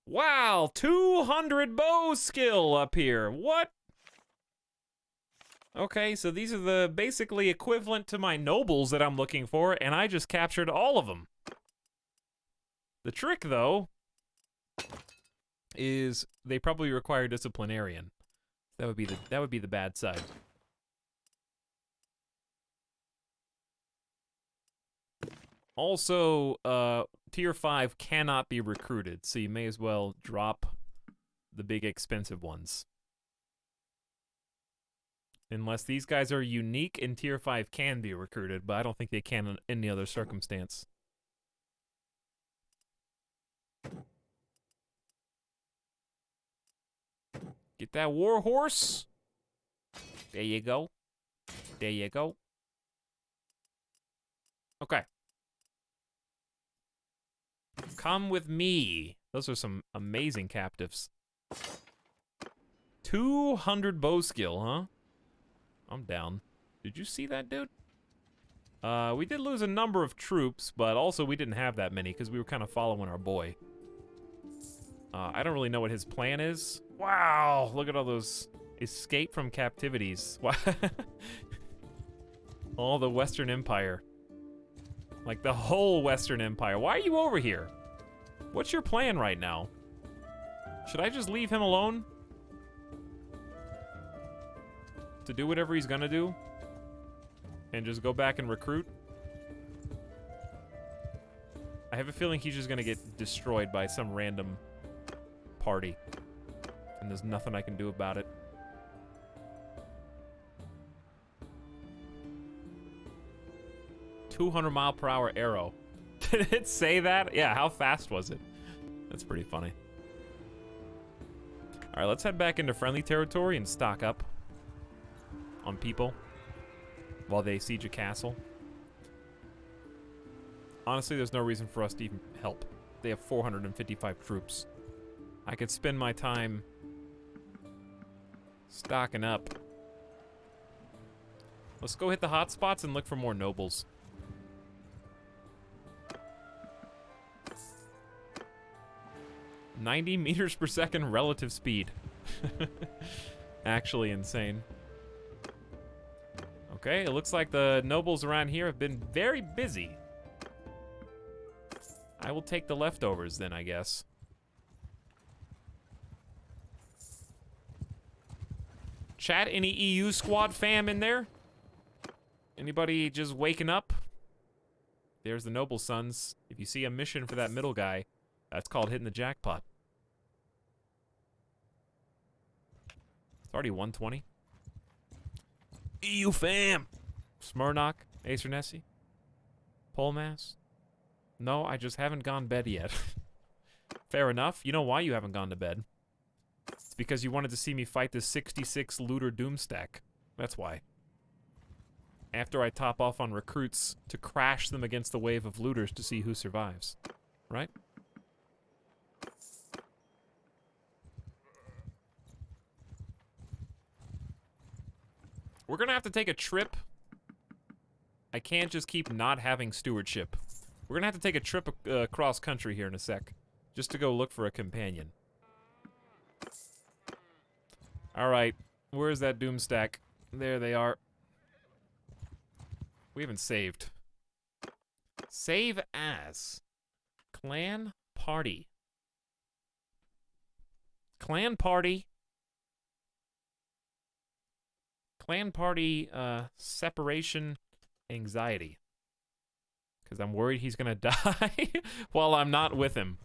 Wow, 200 bow skill up here. What? Okay, so these are the basically equivalent to my nobles that I'm looking for, and I just captured all of them. The trick, though, is they probably require disciplinarian. That would be the bad side. Also, tier 5 cannot be recruited, so you may as well drop the big expensive ones. Unless these guys are unique and tier 5 can be recruited, but I don't think they can in any other circumstance. Get that war horse. There you go. There you go. Okay. Come with me. Those are some amazing captives. 200 bow skill, huh? I'm down. Did you see that, dude? We did lose a number of troops, but also we didn't have that many because we were kind of following our boy. I don't really know what his plan is. Wow, look at all those escape from captivities. Wow. All the Western Empire. Like the whole Western Empire. Why are you over here? What's your plan right now? Should I just leave him alone? To do whatever he's gonna do? And just go back and recruit? I have a feeling he's just gonna get destroyed by some random party. And there's nothing I can do about it. "200-mile-per-hour arrow." Did it say that? Yeah, how fast was it? That's pretty funny. Alright, let's head back into friendly territory and stock up on people while they siege a castle. Honestly, there's no reason for us to even help. They have 455 troops. I could spend my time stocking up. Let's go hit the hot spots and look for more nobles. "90 meters per second relative speed." Actually insane. Okay, it looks like the nobles around here have been very busy. I will take the leftovers then, I guess. Chat, any EU squad fam in there? Anybody just waking up? There's the noble sons. If you see a mission for that middle guy, that's called hitting the jackpot. It's already 120. EU fam. Smirnock, Acer Nessie, Polmass. No, I just haven't gone to bed yet. Fair enough. You know why you haven't gone to bed? It's because you wanted to see me fight this 66 looter doomstack. That's why. After I top off on recruits to crash them against the wave of looters to see who survives. Right? We're gonna have to take a trip. I can't just keep not having stewardship. We're gonna have to take a trip across country here in a sec, just to go look for a companion. Alright, where's that doomstack? There they are. We haven't saved. Save as. Clan party. Clan party. Clan party, separation anxiety. Because I'm worried he's gonna die while I'm not with him.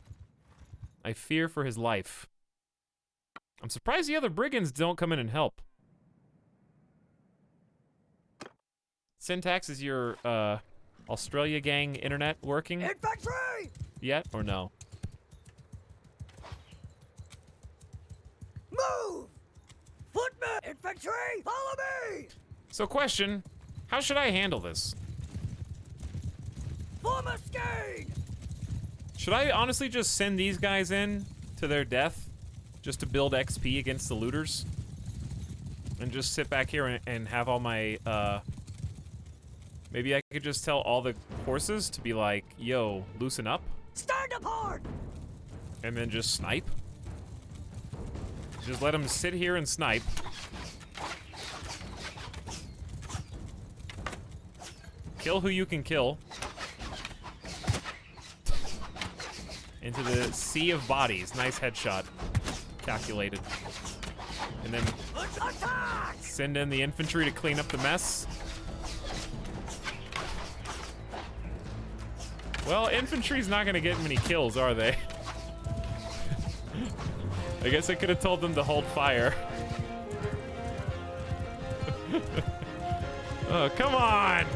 I fear for his life. I'm surprised the other brigands don't come in and help. Syntax, is your, Australia gang internet working Infantry! yet, or no? Move! Footmen! Infantry! Follow me! So question, how should I handle this? Form a scade! Should I honestly just send these guys in to their death just to build XP against the looters? And just sit back here and have all my, maybe I could just tell all the horses to be like, yo, loosen up, Stand apart! and then just snipe? Just let them sit here and snipe. Kill who you can kill. Into the sea of bodies. Nice headshot. Calculated. And then Attack! send in the infantry to clean up the mess. Well, infantry's not gonna get many kills, are they? I guess I could have told them to hold fire. Oh, come on!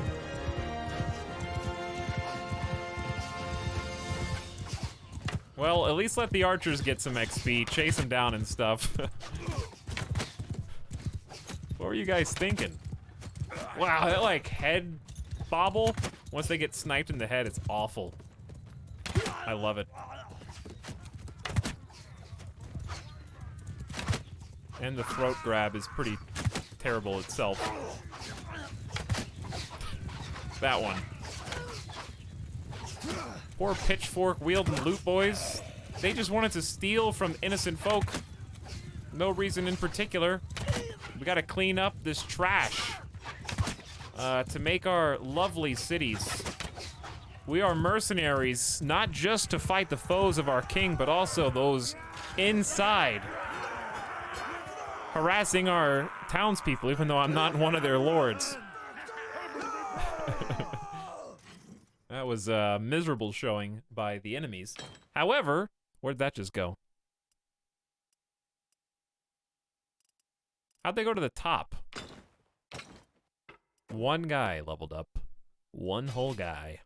Well, at least let the archers get some XP, chase them down and stuff. What were you guys thinking? Wow, that like head bobble, once they get sniped in the head, it's awful. I love it. And the throat grab is pretty terrible itself. That one. Poor pitchfork wielding loot boys. They just wanted to steal from innocent folk. No reason in particular. We gotta clean up this trash to make our lovely cities. We are mercenaries, not just to fight the foes of our king, but also those inside, harassing our townspeople, even though I'm not one of their lords. That was a miserable showing by the enemies. However, where'd that just go? How'd they go to the top? One guy leveled up. One whole guy.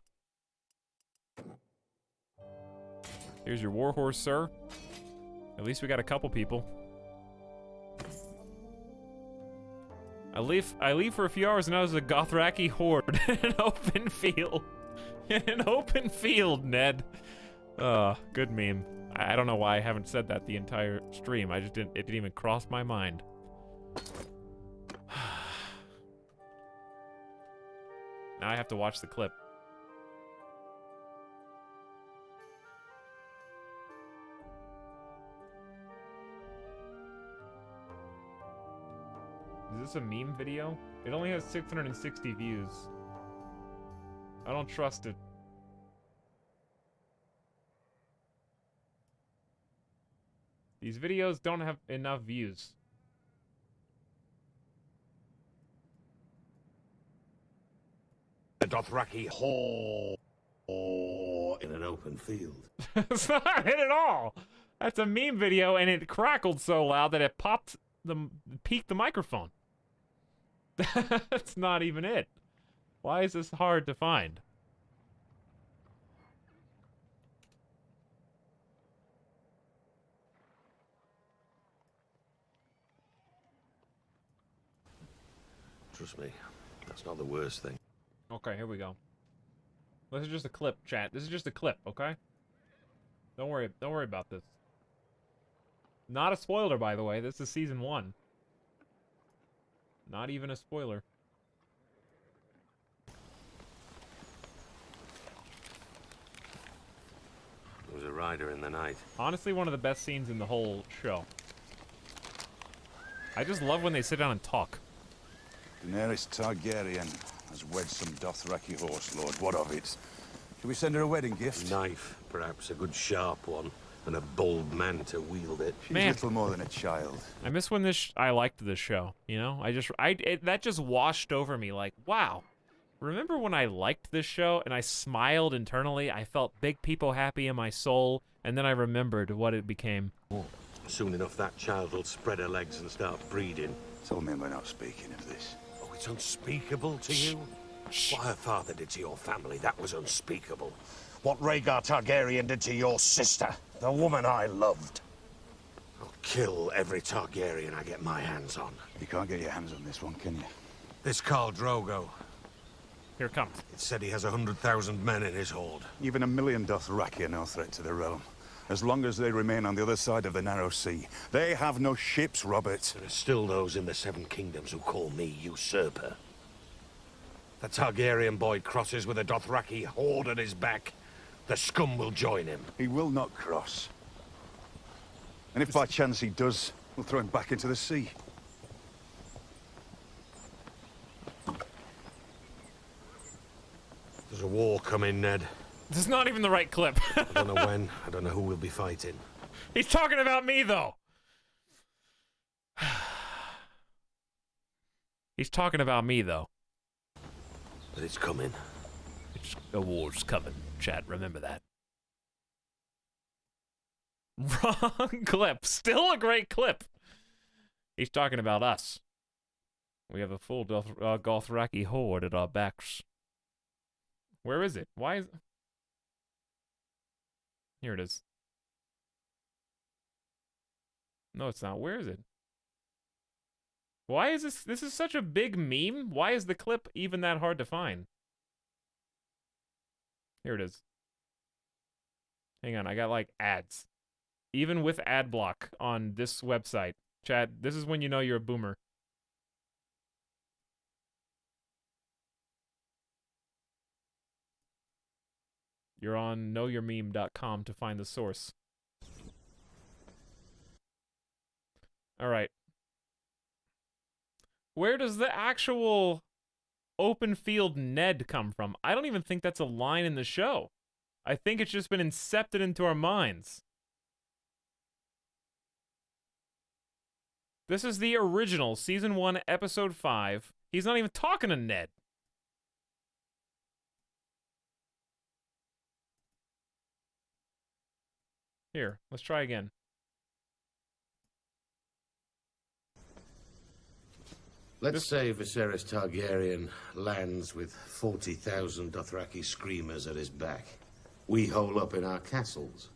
Here's your warhorse, sir. At least we got a couple people. I leave for a few hours and now there's a Gothraki horde in an open field. In an open field, Ned. Good meme. I don't know why I haven't said that the entire stream. It didn't even cross my mind. Now I have to watch the clip. Is this a meme video? It only has 660 views. I don't trust it. These videos don't have enough views. The Dothraki whore in an open field. It's not it at all. That's a meme video, and it crackled so loud that it peaked the microphone. That's not even it. Why is this hard to find? Trust me, that's not the worst thing. Okay, here we go. This is just a clip, chat. This is just a clip, okay? Don't worry about this. Not a spoiler, by the way. This is season 1. Not even a spoiler. There was a rider in the night. Honestly, one of the best scenes in the whole show. I just love when they sit down and talk. Daenerys Targaryen has wed some Dothraki horse lord. What of it? Should we send her a wedding gift? Knife, perhaps a good sharp one, and a bold man to wield it. She's Man. little more than a child. I miss when I liked this show, you know? That just washed over me like, wow. Remember when I liked this show and I smiled internally? I felt big people happy in my soul, and then I remembered what it became. Soon enough, that child will spread her legs and start breeding. Tell me we're not speaking of this. Oh, it's unspeakable to you? What her father did to your family, that was unspeakable. What Rhaegar Targaryen did to your sister, the woman I loved. I'll kill every Targaryen I get my hands on. You can't get your hands on this one, can you? This Khal Drogo, Here it comes. it said he has 100,000 men in his horde. Even 1,000,000 Dothraki are no threat to the realm. As long as they remain on the other side of the narrow sea. They have no ships, Robert. There are still those in the Seven Kingdoms who call me usurper. The Targaryen boy crosses with a Dothraki horde at his back. The scum will join him. He will not cross. And if by chance he does, we'll throw him back into the sea. There's a war coming, Ned. This is not even the right clip. I don't know when, I don't know who we'll be fighting. He's talking about me, though. He's talking about me, though. But it's coming. A war's coming, chat. Remember that. Wrong clip. Still a great clip. He's talking about us. We have a full Gothraki horde at our backs. Where is it? Why is... Here it is. No, it's not. Where is it? Why is this? This is such a big meme. Why is the clip even that hard to find? Here it is. Hang on, I got like ads. Even with ad block on this website. Chat, this is when you know you're a boomer. You're on knowyourmeme.com to find the source. Alright. Where does the actual open field Ned come from? I don't even think that's a line in the show. I think it's just been incepted into our minds. This is the original, Season 1, Episode 5. He's not even talking to Ned. Here, let's try again. Let's say Viserys Targaryen lands with 40,000 Dothraki screamers at his back. We hole up in our castles.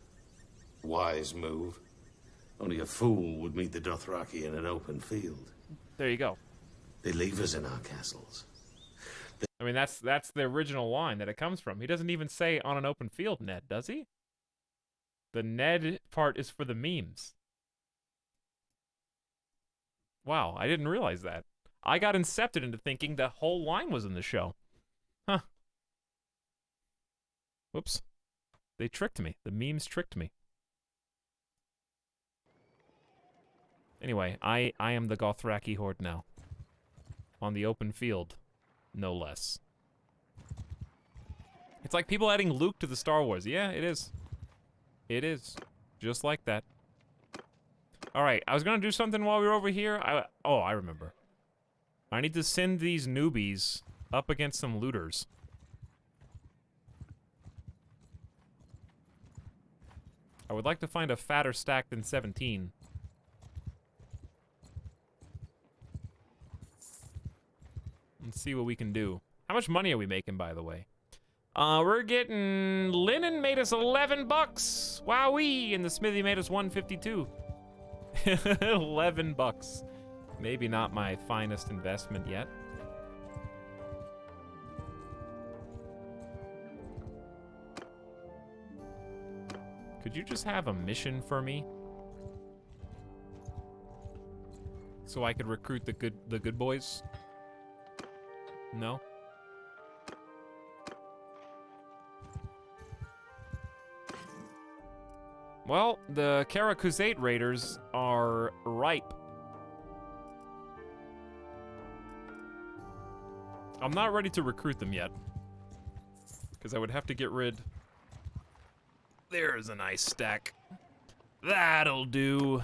Wise move. Only a fool would meet the Dothraki in an open field. There you go. They leave us in our castles. I mean, that's the original line that it comes from. He doesn't even say on an open field, Ned, does he? The Ned part is for the memes. Wow, I didn't realize that. I got incepted into thinking the whole line was in the show. Huh. Whoops. They tricked me. The memes tricked me. Anyway, I am the Dothraki horde now. On the open field, no less. It's like people adding Luke to the Star Wars. Yeah, it is. It is. Just like that. Alright, I was gonna do something while we were over here. I remember. I need to send these newbies up against some looters. I would like to find a fatter stack than 17. Let's see what we can do. How much money are we making, by the way? We're getting... Linen made us 11 bucks. Wowee! And the smithy made us 152. 11 bucks. Maybe not my finest investment yet. Could you just have a mission for me? So I could recruit the good boys? No? Well, the Karakuzate Raiders are ripe. I'm not ready to recruit them yet. Because I would have to get rid... There's a nice stack. That'll do.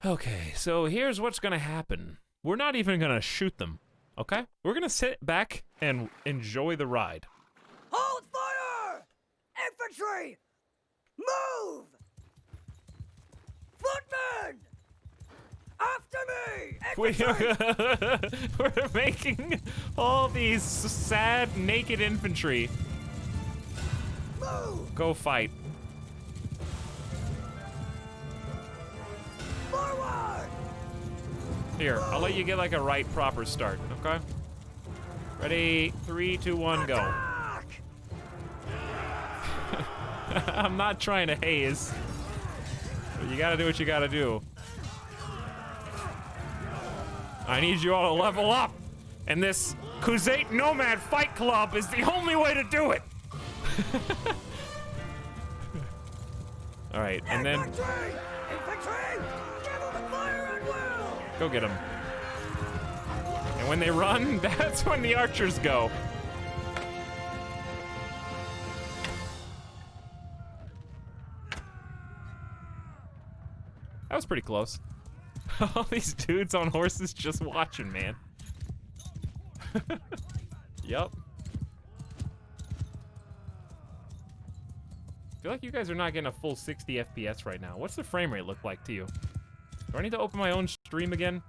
Okay, so here's what's gonna happen. We're not even gonna shoot them, okay? We're gonna sit back and enjoy the ride. Hold fire! Infantry! Move! Footmen! After me! Infantry! We're making all these sad, naked infantry Move! go fight. Forward! Here, I'll let you get like a right proper start, okay? Ready, 3, 2, 1, go. Attack! I'm not trying to haze. But you gotta do what you gotta do. I need you all to level up. And this Khuzate Nomad Fight Club is the only way to do it. Alright, and then... Infantry! Infantry! Give them the fire and will! Go get them. And when they run, that's when the archers go. That was pretty close. All these dudes on horses just watching, man. Yup. I feel like you guys are not getting a full 60 FPS right now. What's the frame rate look like to you? Do I need to open my own stream again?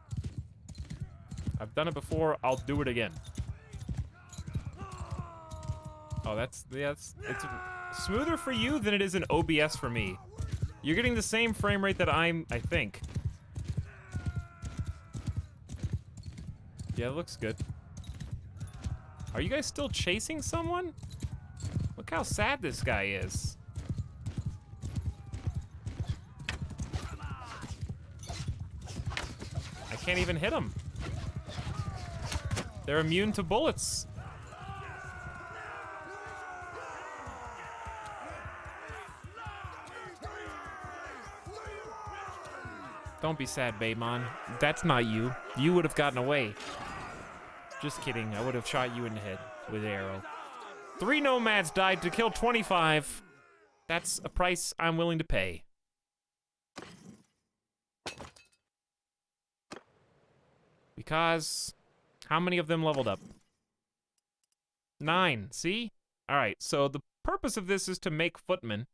I've done it before, I'll do it again. Oh, it's smoother for you than it is in OBS for me. You're getting the same frame rate that I think. Yeah, it looks good. Are you guys still chasing someone? Look how sad this guy is. I can't even hit him. They're immune to bullets. Don't be sad, Baemon. That's not you. You would have gotten away. Just kidding. I would have shot you in the head with an arrow. 3 nomads died to kill 25. That's a price I'm willing to pay. Because how many of them leveled up? 9. See? All right. So the purpose of this is to make footmen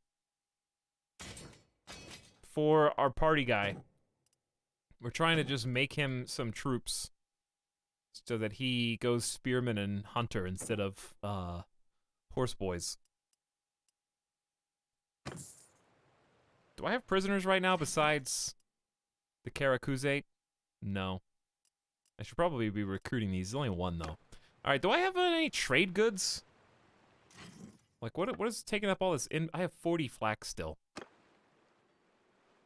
for our party guy. We're trying to just make him some troops so that he goes spearman and hunter instead of horse boys. Do I have prisoners right now besides the Karakuzate? No. I should probably be recruiting these. There's only one though. Alright, do I have any trade goods? Like what is taking up all this I have 40 flax still.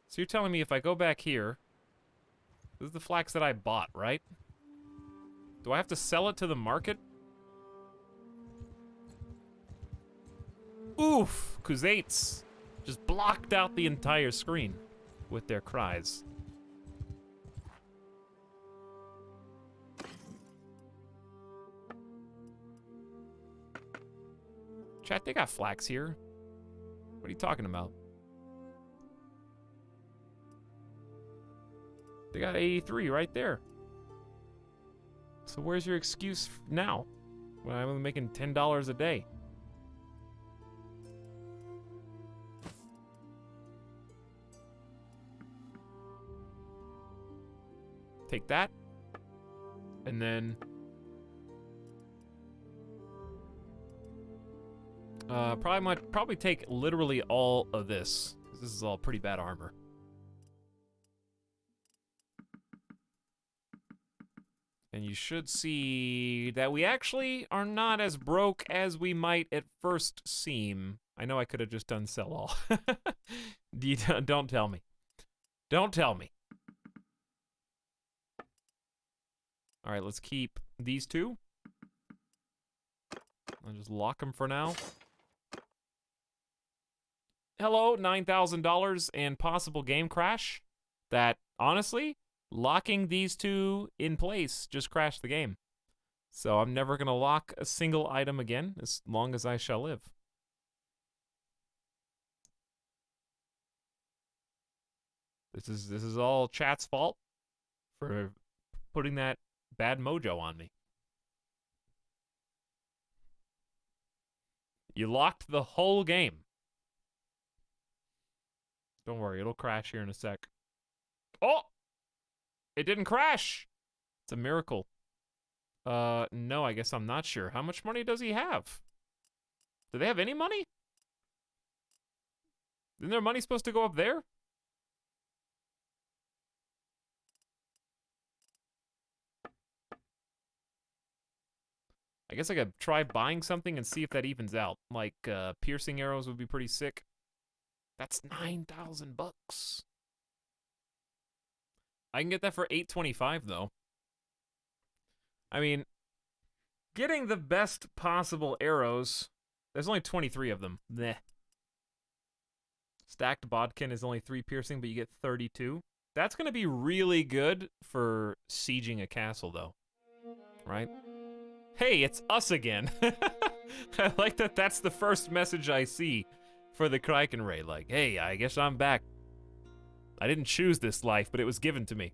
So you're telling me if I go back here, this is the flax that I bought, right? Do I have to sell it to the market? Oof! Kuzates just blocked out the entire screen with their cries. Chat, they got flax here. What are you talking about? They got 83 right there. So where's your excuse now? When I'm only making $10 a day. Take that. And then probably take literally all of this. 'Cause this is all pretty bad armor. And you should see that we actually are not as broke as we might at first seem. I know I could have just done sell all. Don't tell me. Don't tell me. All right, let's keep these two. I'll just lock them for now. Hello, $9,000 and possible game crash. That, honestly, locking these two in place just crashed the game. So I'm never going to lock a single item again as long as I shall live. This is all chat's fault for putting that bad mojo on me. You locked the whole game. Don't worry, it'll crash here in a sec. Oh! It didn't crash! It's a miracle. No, I guess I'm not sure. How much money does he have? Do they have any money? Isn't their money supposed to go up there? I guess I could try buying something and see if that evens out. Like, piercing arrows would be pretty sick. That's 9,000 bucks. I can get that for $825 though. I mean, getting the best possible arrows. There's only 23 of them. Meh. Stacked bodkin is only 3 piercing, but you get 32. That's gonna be really good for sieging a castle though. Right? Hey, it's us again. I like that that's the first message I see for the Kraken raid. Like, hey, I guess I'm back. I didn't choose this life, but it was given to me.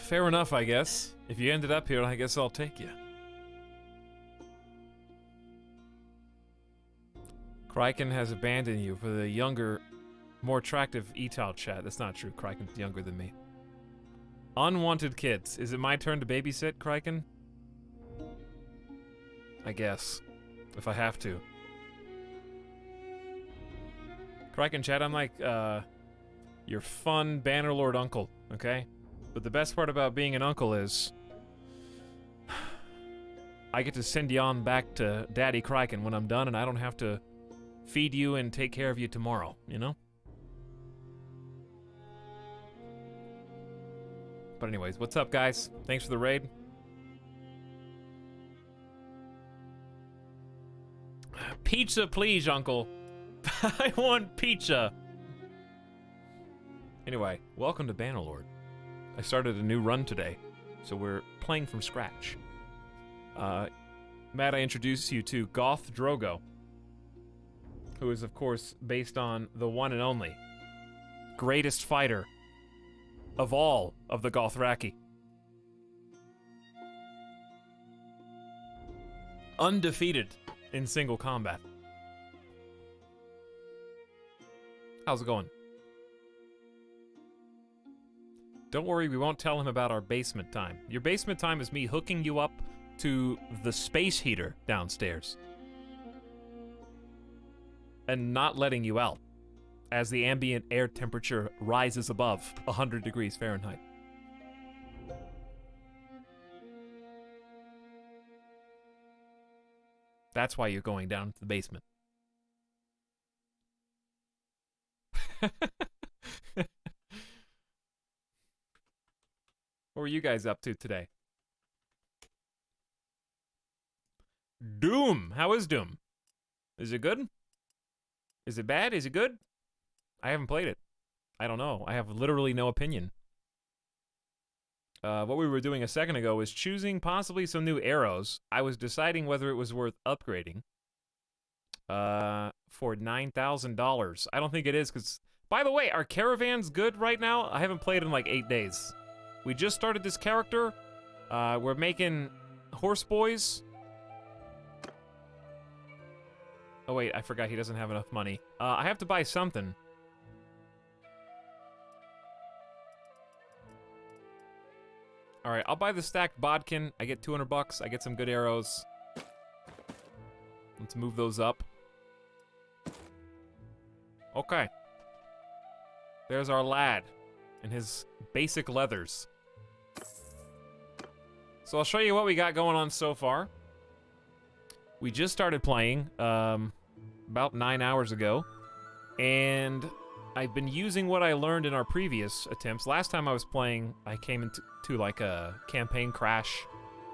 Fair enough, I guess. If you ended up here, I guess I'll take you. Kraken has abandoned you for the younger, more attractive Etal chat. That's not true. Kraken's younger than me. Unwanted kids. Is it my turn to babysit, Kraken? I guess. If I have to. Kraken chat, I'm like, your fun Bannerlord uncle, okay? But the best part about being an uncle is I get to send you on back to Daddy Kraken when I'm done, and I don't have to feed you and take care of you tomorrow, you know? But anyways, what's up, guys? Thanks for the raid. Pizza, please, uncle. I want pizza. Anyway, welcome to Bannerlord. I started a new run today, so we're playing from scratch. Matt, I introduce you to Goth Drogo, who is, of course, based on the one and only greatest fighter of all of the Gothraki. Undefeated in single combat. How's it going? Don't worry, we won't tell him about our basement time. Your basement time is me hooking you up to the space heater downstairs. And not letting you out as the ambient air temperature rises above 100 degrees Fahrenheit. That's why you're going down to the basement. What were you guys up to today? Doom! How is Doom? Is it good? Is it bad? Is it good? I haven't played it. I don't know. I have literally no opinion. What we were doing a second ago was choosing possibly some new arrows. I was deciding whether it was worth upgrading. For $9,000. I don't think it is, because... By the way, are caravans good right now? I haven't played in like 8 days. We just started this character. We're making horse boys. Oh wait, I forgot he doesn't have enough money. I have to buy something. All right, I'll buy the stacked bodkin. I get 200 bucks. I get some good arrows. Let's move those up. Okay. There's our lad and his basic leathers. So I'll show you what we got going on so far. We just started playing about 9 hours ago, and I've been using what I learned in our previous attempts. Last time I was playing, I came into like a campaign crash,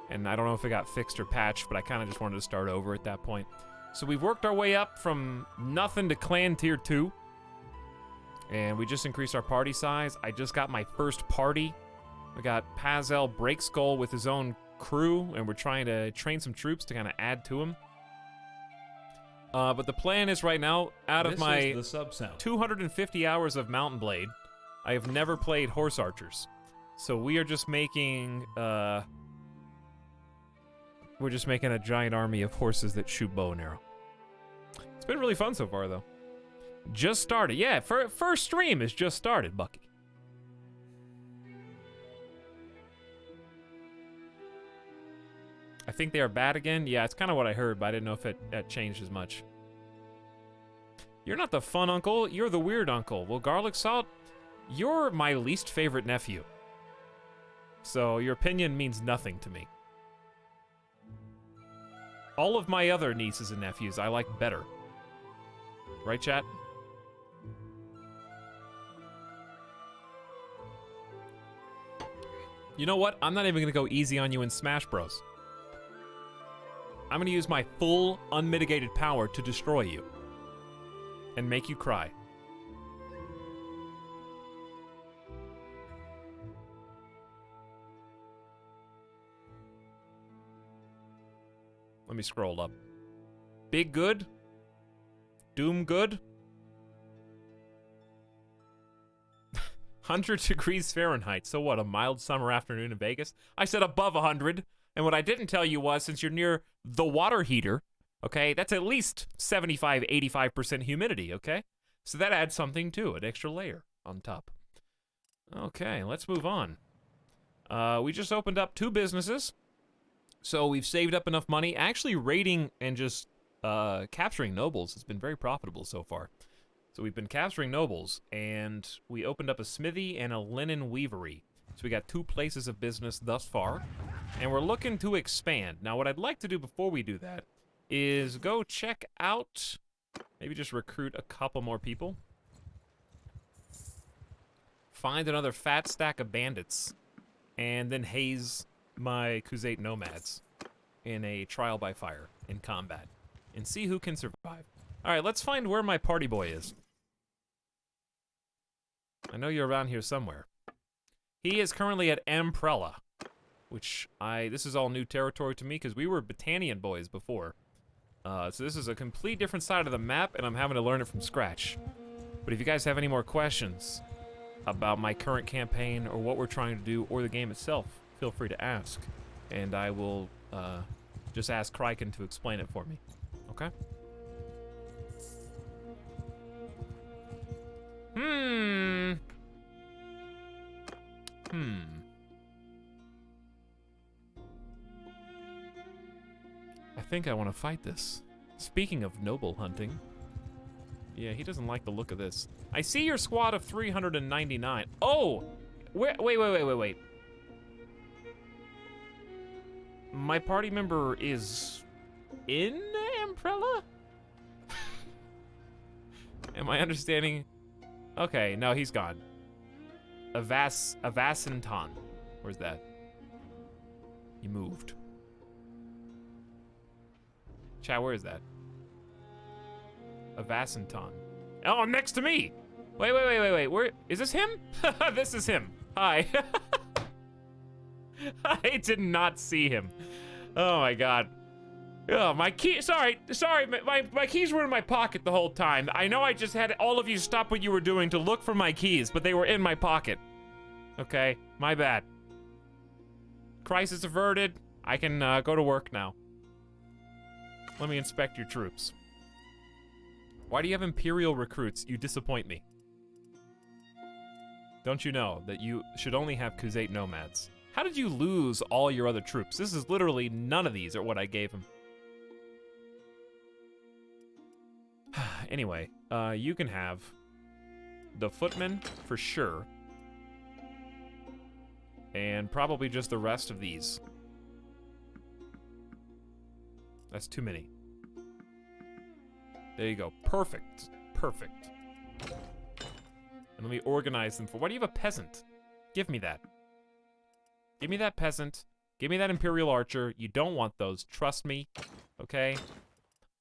and I don't know if it got fixed or patched, but I kind of just wanted to start over at that point. So we've worked our way up from nothing to clan tier 2, and we just increased our party size. I just got my first party. We got Pazel Breakskull with his own crew, and we're trying to train some troops to kind of add to him. But the plan is right now, out of my 250 hours of Mountain Blade, I have never played horse archers. So we are just making, we're just making a giant army of horses that shoot bow and arrow. It's been really fun so far, though. Just started. Yeah, first stream is just started, Bucky. I think they are bad again. Yeah, it's kind of what I heard, but I didn't know if it changed as much. You're not the fun uncle. You're the weird uncle. Well, Garlic Salt, you're my least favorite nephew. So your opinion means nothing to me. All of my other nieces and nephews I like better. Right, chat? You know what? I'm not even going to go easy on you in Smash Bros. I'm going to use my full, unmitigated power to destroy you. And make you cry. Let me scroll up. Big good? Doom good? 100 degrees Fahrenheit. So what, a mild summer afternoon in Vegas? I said above 100. And what I didn't tell you was, since you're near the water heater, okay, that's at least 75, 85% humidity, okay? So that adds something to it, extra layer on top. Okay, let's move on. We just opened up 2 businesses. So we've saved up enough money. Actually, raiding and just capturing nobles has been very profitable so far. So we've been capturing nobles, and we opened up a smithy and a linen weavery. So we got 2 places of business thus far, and we're looking to expand. Now, what I'd like to do before we do that is go check out, maybe just recruit a couple more people. Find another fat stack of bandits, and then haze my Khuzait nomads in a trial by fire in combat, and see who can survive. All right, let's find where my party boy is. I know you're around here somewhere. He is currently at Amprella, which this is all new territory to me because we were Battanian boys before. So this is a complete different side of the map, and I'm having to learn it from scratch. But if you guys have any more questions about my current campaign or what we're trying to do or the game itself, feel free to ask. And I will just ask Kryken to explain it for me. Okay? think I want to fight this. Speaking of noble hunting. Yeah, he doesn't like the look of this. I see your squad of 399. Oh! Wait. My party member is in Umbrella? Am I understanding? Okay, no, he's gone. Avasanton. Where's that? He moved. Chat, where is that? Avasanton. Oh, next to me! Wait. Where is this him? This is him. Hi. I did not see him. Oh my god. Oh, my key. Sorry. My keys were in my pocket the whole time. I know I just had all of you stop what you were doing to look for my keys, but they were in my pocket. Okay, my bad. Crisis averted. I can go to work now. Let me inspect your troops. Why do you have Imperial recruits? You disappoint me. Don't you know that you should only have Khuzait nomads? How did you lose all your other troops? This is literally none of these are what I gave him. Anyway, you can have the footmen for sure. And probably just the rest of these. That's too many. There you go. Perfect. Perfect. And let me organize them for... Why do you have a peasant? Give me that. Give me that peasant. Give me that Imperial Archer. You don't want those. Trust me. Okay?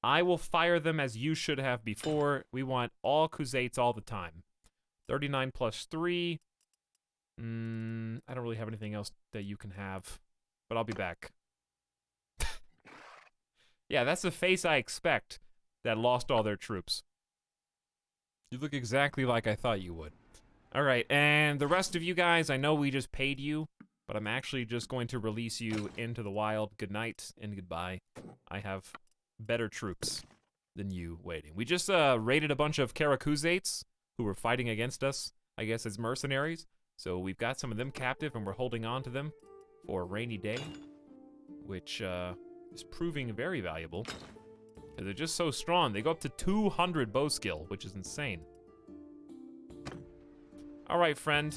I will fire them as you should have before. We want all Khuzaits all the time. 39 plus 3. I don't really have anything else that you can have. But I'll be back. Yeah, that's the face I expect that lost all their troops. You look exactly like I thought you would. Alright, and the rest of you guys, I know we just paid you, but I'm actually just going to release you into the wild. Good night and goodbye. I have better troops than you waiting. We just raided a bunch of Karakuzates who were fighting against us, I guess as mercenaries. So we've got some of them captive and we're holding on to them for a rainy day, which is proving very valuable. They're just so strong. They go up to 200 bow skill, which is insane. All right, friend.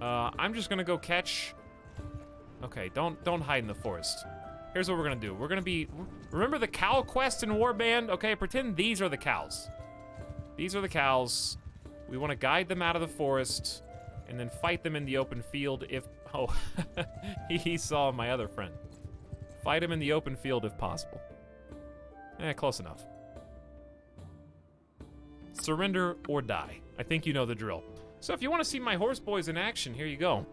I'm just gonna go catch. Okay, don't hide in the forest. Here's what we're gonna do. We're gonna be. Remember the cow quest in Warband? Okay, pretend these are the cows. These are the cows. We want to guide them out of the forest, and then fight them in the open field. If he saw my other friend. Fight him in the open field if possible. Close enough. Surrender or die. I think you know the drill. So if you want to see my horse boys in action, here you go.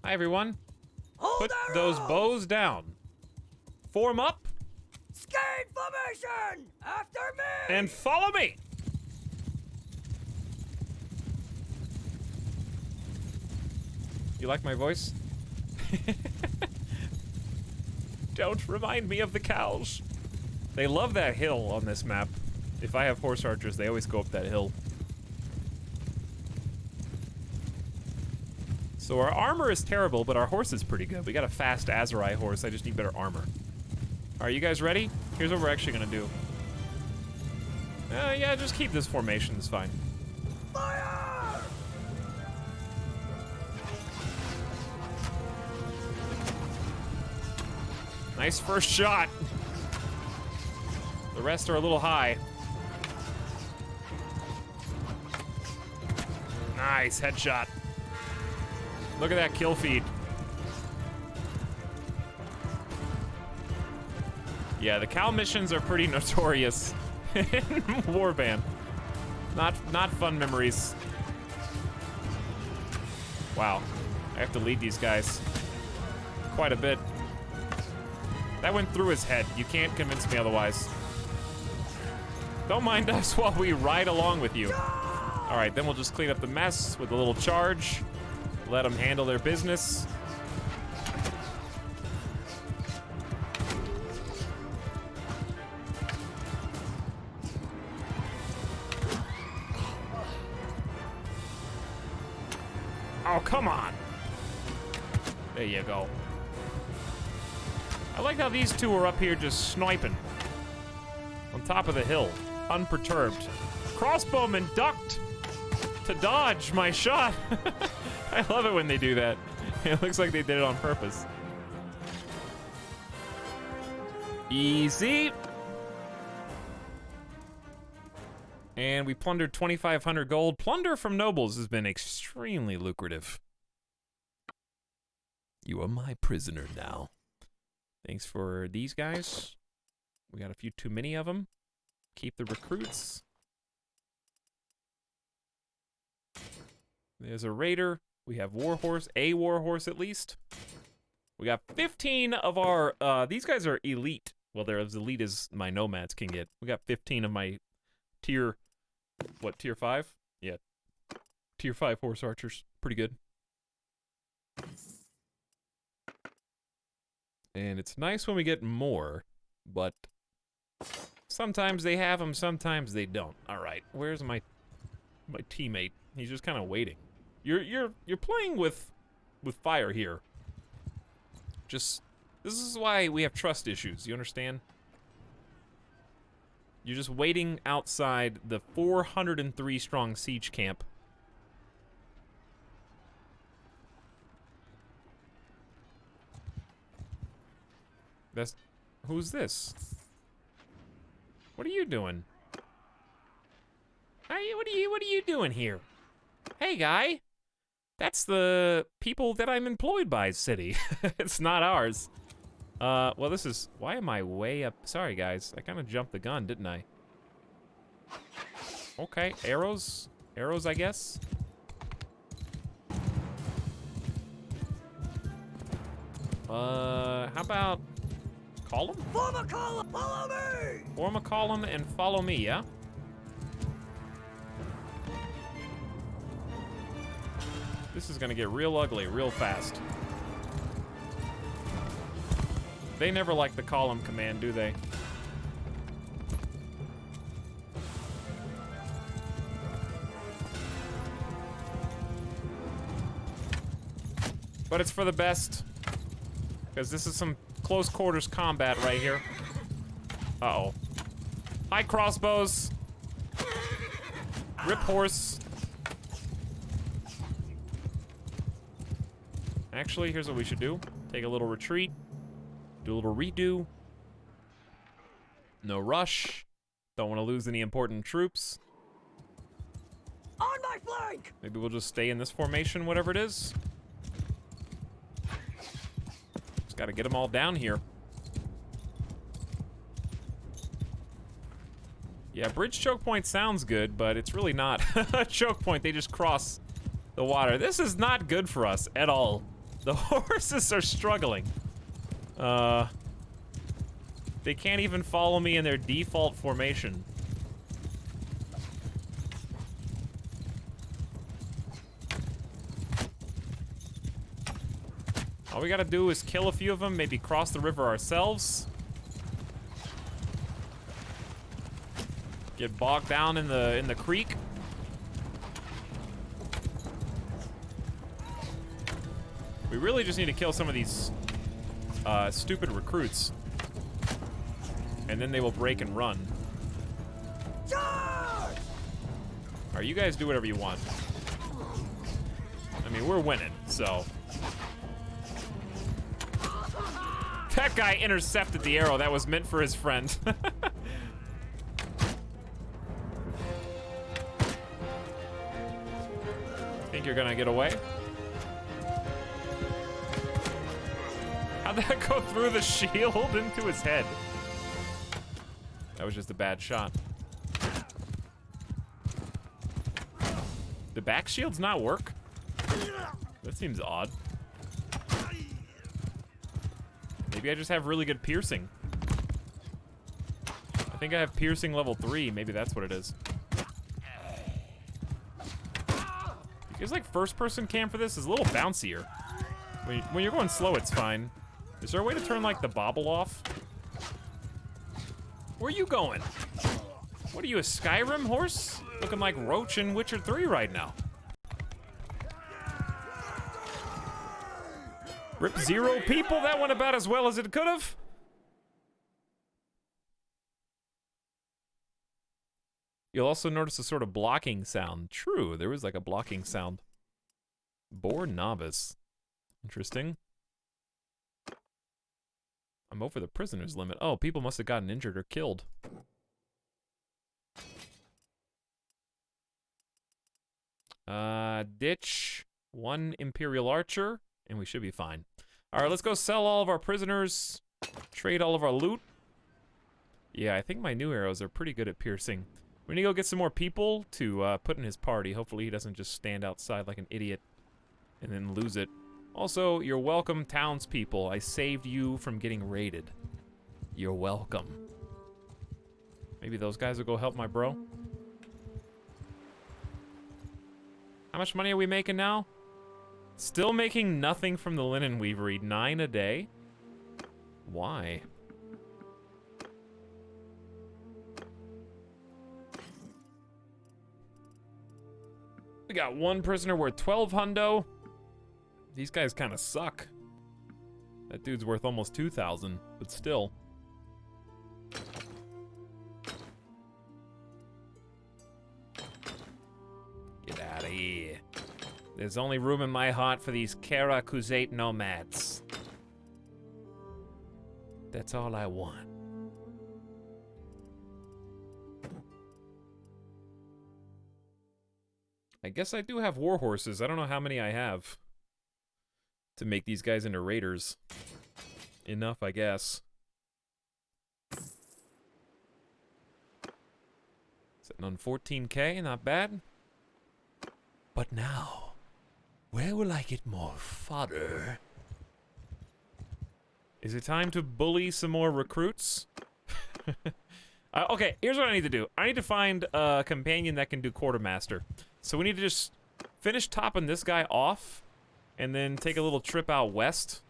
Hi, everyone. Put those bows down. Form up. Skate formation! After me! And follow me. You like my voice? Don't remind me of the cows. They love that hill on this map. If I have horse archers, they always go up that hill. So our armor is terrible, but our horse is pretty good. We got a fast Azurai horse. I just need better armor. All right, you guys ready? Here's what we're actually gonna do. Yeah, just keep this formation. It's fine. Fire! Nice first shot. The rest are a little high. Nice headshot. Look at that kill feed. Yeah, the cow missions are pretty notorious in Warband. Not fun memories. Wow, I have to lead these guys quite a bit. That went through his head. You can't convince me otherwise. Don't mind us while we ride along with you. All right, then we'll just clean up the mess with a little charge. Let them handle their business. Oh, come on. There you go. I like how these two are up here just sniping. On top of the hill, unperturbed. Crossbowman ducked to dodge my shot. I love it when they do that. It looks like they did it on purpose. Easy. And we plundered 2,500 gold. Plunder from nobles has been extremely lucrative. You are my prisoner now. Thanks for these guys. We got a few too many of them. Keep the recruits. There's a raider. We have warhorse, a warhorse at least. We got 15 of our, these guys are elite. Well, they're as elite as my nomads can get. We got 15 of my tier, what, tier 5? Yeah, tier 5 horse archers. Pretty good. And it's nice when we get more, but sometimes they have them, sometimes they don't. All right, where's my teammate? He's just kind of waiting. You're playing with fire here. Just, this is why we have trust issues. You understand? You're just waiting outside the 403 strong siege camp. That's, who's this? What are you doing? Hey, what are you doing here? Hey, guy. That's the people that I'm employed by, city. It's not ours. Well, this is, why am I way up? Sorry, guys. I kind of jumped the gun, didn't I? Okay, arrows. Arrows, I guess. How about column? Form a column, follow me! Form a column and follow me, yeah? This is gonna get real ugly real fast. They never like the column command, do they? But it's for the best. Because this is some close quarters combat right here. Uh-oh. Hi, crossbows. Rip horse. Actually, here's what we should do. Take a little retreat. Do a little redo. No rush. Don't want to lose any important troops. On my flank! Maybe we'll just stay in this formation, whatever it is. Just gotta get them all down here. Yeah, bridge choke point sounds good, but it's really not a choke point. They just cross the water. This is not good for us at all. The horses are struggling. They can't even follow me in their default formation. All we gotta do is kill a few of them, maybe cross the river ourselves. Get bogged down in the creek. We really just need to kill some of these stupid recruits. And then they will break and run. Charge! Alright, you guys do whatever you want. I mean, we're winning, so. That guy intercepted the arrow that was meant for his friend. Think you're gonna get away? How'd that go through the shield into his head? That was just a bad shot. The back shields not work? That seems odd. Maybe I just have really good piercing. I think I have piercing level 3. Maybe that's what it is. Because like first-person cam for this is a little bouncier. When you're going slow, it's fine. Is there a way to turn like the bobble off? Where are you going? What are you, a Skyrim horse? Looking like Roach in Witcher 3 right now. Rip 0 people, that went about as well as it could have. You'll also notice a sort of blocking sound. True, there was like a blocking sound. Born novice. Interesting. I'm over the prisoner's limit. Oh, people must have gotten injured or killed. Ditch. 1 Imperial Archer, and we should be fine. Alright, let's go sell all of our prisoners. Trade all of our loot. Yeah, I think my new arrows are pretty good at piercing. We need to go get some more people to put in his party. Hopefully he doesn't just stand outside like an idiot and then lose it. Also, you're welcome, townspeople. I saved you from getting raided. You're welcome. Maybe those guys will go help my bro. How much money are we making now? Still making nothing from the linen weavery. 9 a day? Why? We got 1 prisoner worth 12 hundo. These guys kind of suck. That dude's worth almost 2,000, but still. Get out of here. There's only room in my heart for these Kara Kuzate nomads. That's all I want. I guess I do have war horses. I don't know how many I have to make these guys into raiders. Enough, I guess. Sitting on 14K, not bad. But now, where will I get more fodder? Is it time to bully some more recruits? Okay, here's what I need to do. I need to find a companion that can do quartermaster. So we need to just finish topping this guy off and then take a little trip out west.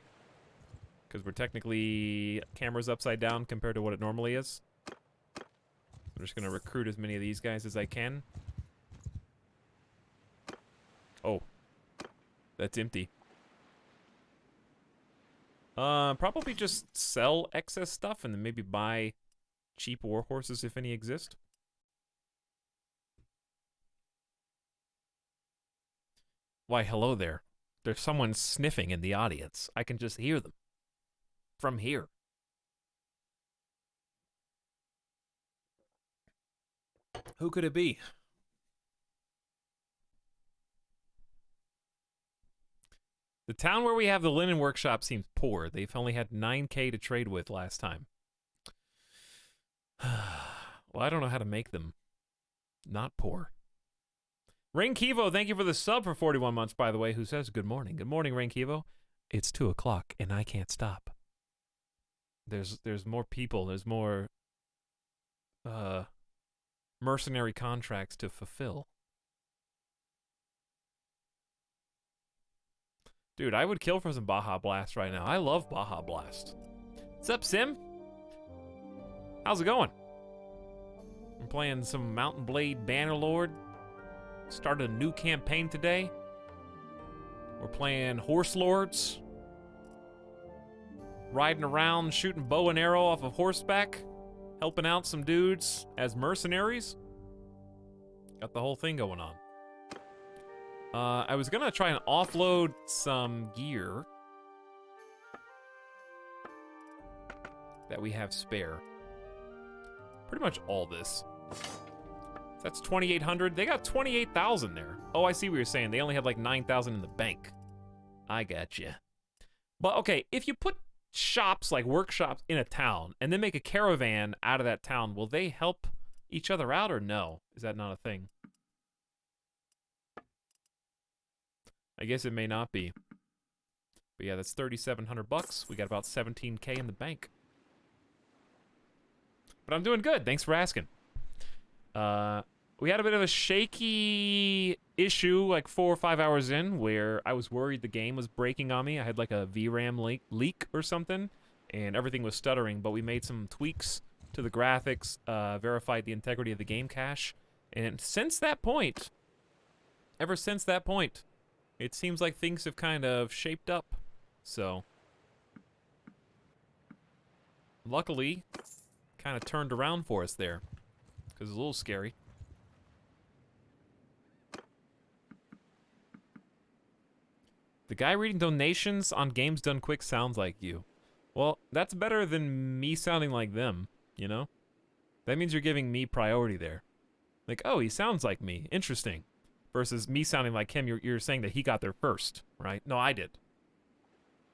Because we're technically cameras upside down compared to what it normally is. I'm just going to recruit as many of these guys as I can. Oh. That's empty. Probably just sell excess stuff and then maybe buy cheap war horses if any exist. Why, hello there. There's someone sniffing in the audience. I can just hear them. From here. Who could it be? The town where we have the linen workshop seems poor. They've only had 9K to trade with last time. Well, I don't know how to make them not poor. Rain Kivo, thank you for the sub for 41 months, by the way, who says good morning. Good morning, Rain Kivo. It's 2 o'clock, and I can't stop. There's more people. There's more mercenary contracts to fulfill. Dude, I would kill for some Baja Blast right now. I love Baja Blast. What's up, Sim? How's it going? I'm playing some Mountain Blade Bannerlord. Started a new campaign today. We're playing Horse Lords. Riding around, shooting bow and arrow off of horseback. Helping out some dudes as mercenaries. Got the whole thing going on. I was gonna try and offload some gear that we have spare. Pretty much all this. That's 2,800. They got 28,000 there. Oh, I see what you're saying. They only had like 9,000 in the bank. I gotcha. But okay, if you put shops like workshops in a town and then make a caravan out of that town, will they help each other out or no? Is that not a thing? I guess it may not be. But yeah, that's 3,700 bucks. We got about 17K in the bank. But I'm doing good. Thanks for asking. We had a bit of a shaky issue like 4 or 5 hours in where I was worried the game was breaking on me. I had like a VRAM leak or something and everything was stuttering, but we made some tweaks to the graphics, verified the integrity of the game cache, and since that point, ever since that point, it seems like things have kind of shaped up So, luckily, kind of turned around for us there, because it's a little scary. The guy reading donations on Games Done Quick sounds like you. Well, that's better than me sounding like them, you know? That means you're giving me priority there. Like, oh, he sounds like me. Interesting. Versus me sounding like him, you're saying that he got there first, right? No, I did.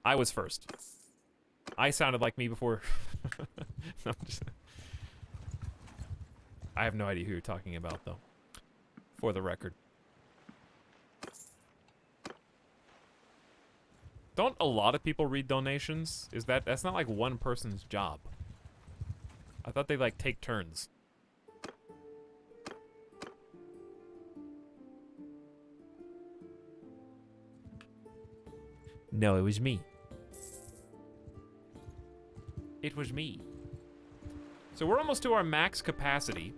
I was first. I sounded like me before. No, I have no idea who you're talking about, though. For the record. Don't a lot of people read donations? That's not like one person's job. I thought they like take turns. No, it was me. It was me. So we're almost to our max capacity.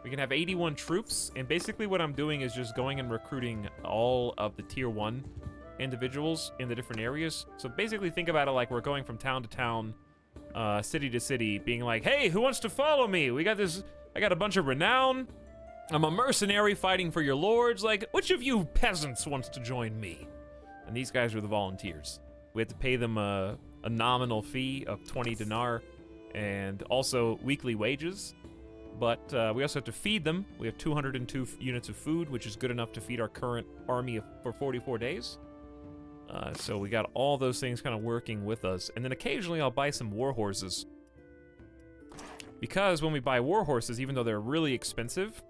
We can have 81 troops, and basically what I'm doing is just going and recruiting all of the tier 1 individuals in the different areas. So basically think about it like we're going from town to town, city to city, being like, hey, who wants to follow me? We got this, I got a bunch of renown. I'm a mercenary fighting for your lords. Like, which of you peasants wants to join me? And these guys are the volunteers. We have to pay them a nominal fee of 20 dinar and also weekly wages. But we also have to feed them. We have 202 units of food, which is good enough to feed our current army for 44 days. So we got all those things kind of working with us. And then occasionally I'll buy some war horses. Because when we buy war horses, even though they're really expensive,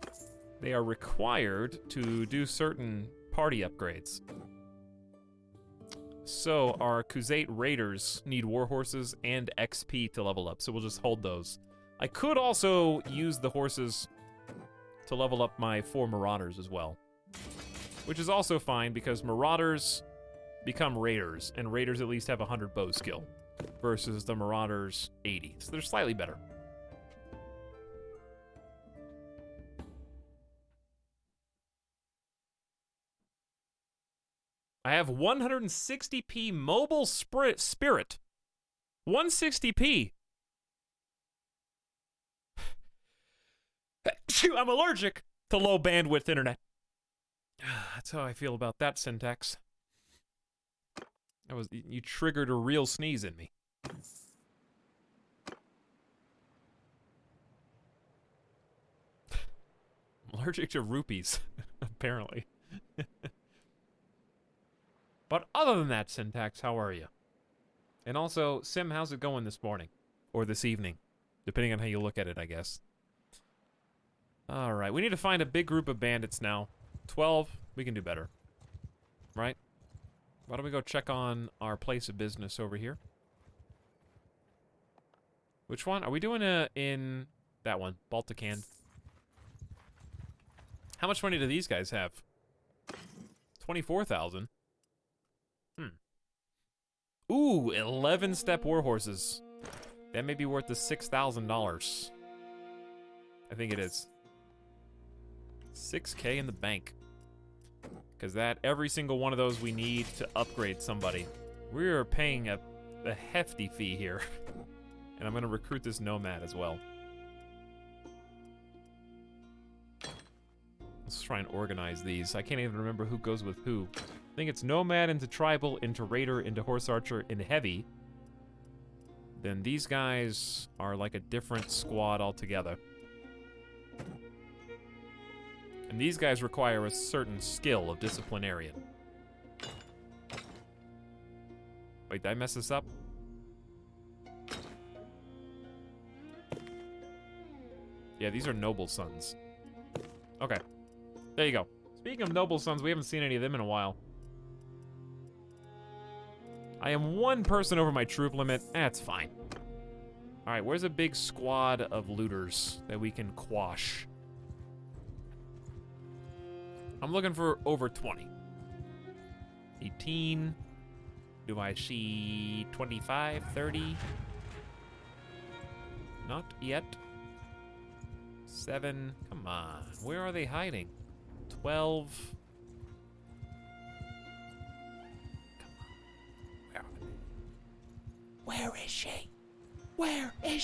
they are required to do certain party upgrades. So our Khuzait Raiders need war horses and XP to level up, so we'll just hold those. I could also use the horses to level up my 4 Marauders as well. Which is also fine, because Marauders become Raiders, and Raiders at least have 100 bow skill, versus the Marauders 80, so they're slightly better. I have 160p mobile spirit. 160p. I'm allergic to low bandwidth internet. That's how I feel about that syntax. You triggered a real sneeze in me. I'm allergic to rupees, apparently. But other than that, syntax, how are you? And also, Sim, how's it going this morning? Or this evening? Depending on how you look at it, I guess. Alright, we need to find a big group of bandits now. 12, we can do better. Right? Why don't we go check on our place of business over here? Which one? Are we doing in that one? Balticand. How much money do these guys have? 24,000. Ooh, 11-step war horses. That may be worth the $6,000. I think it is. 6K in the bank. Because every single one of those we need to upgrade somebody. We're paying a hefty fee here. And I'm going to recruit this nomad as well. Let's try and organize these. I can't even remember who goes with who. I think it's nomad into tribal, into raider, into horse archer, into heavy. Then these guys are like a different squad altogether. And these guys require a certain skill of disciplinarian. Wait, did I mess this up? Yeah, these are noble sons. Okay. There you go. Speaking of noble sons, we haven't seen any of them in a while. I am 1 person over my troop limit. That's fine. Alright, where's a big squad of looters that we can quash? I'm looking for over 20. 18. Do I see 25, 30? Not yet. 7. Come on. Where are they hiding? 12.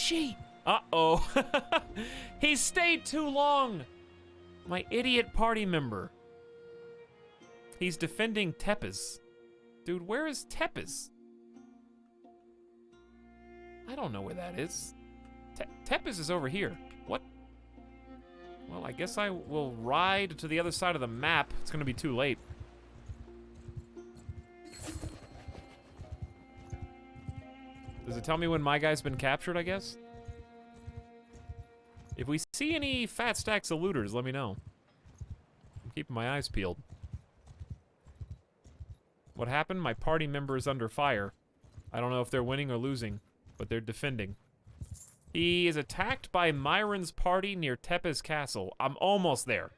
she? Uh-oh. He stayed too long. My idiot party member. He's defending Tepes. Dude, where is Tepes? I don't know where that is. Tepes is over here. What? Well, I guess I will ride to the other side of the map. It's gonna be too late. Does it tell me when my guy's been captured, I guess? If we see any fat stacks of looters, let me know. I'm keeping my eyes peeled. What happened? My party member is under fire. I don't know if they're winning or losing, but they're defending. He is attacked by Myron's party near Tepes Castle. I'm almost there.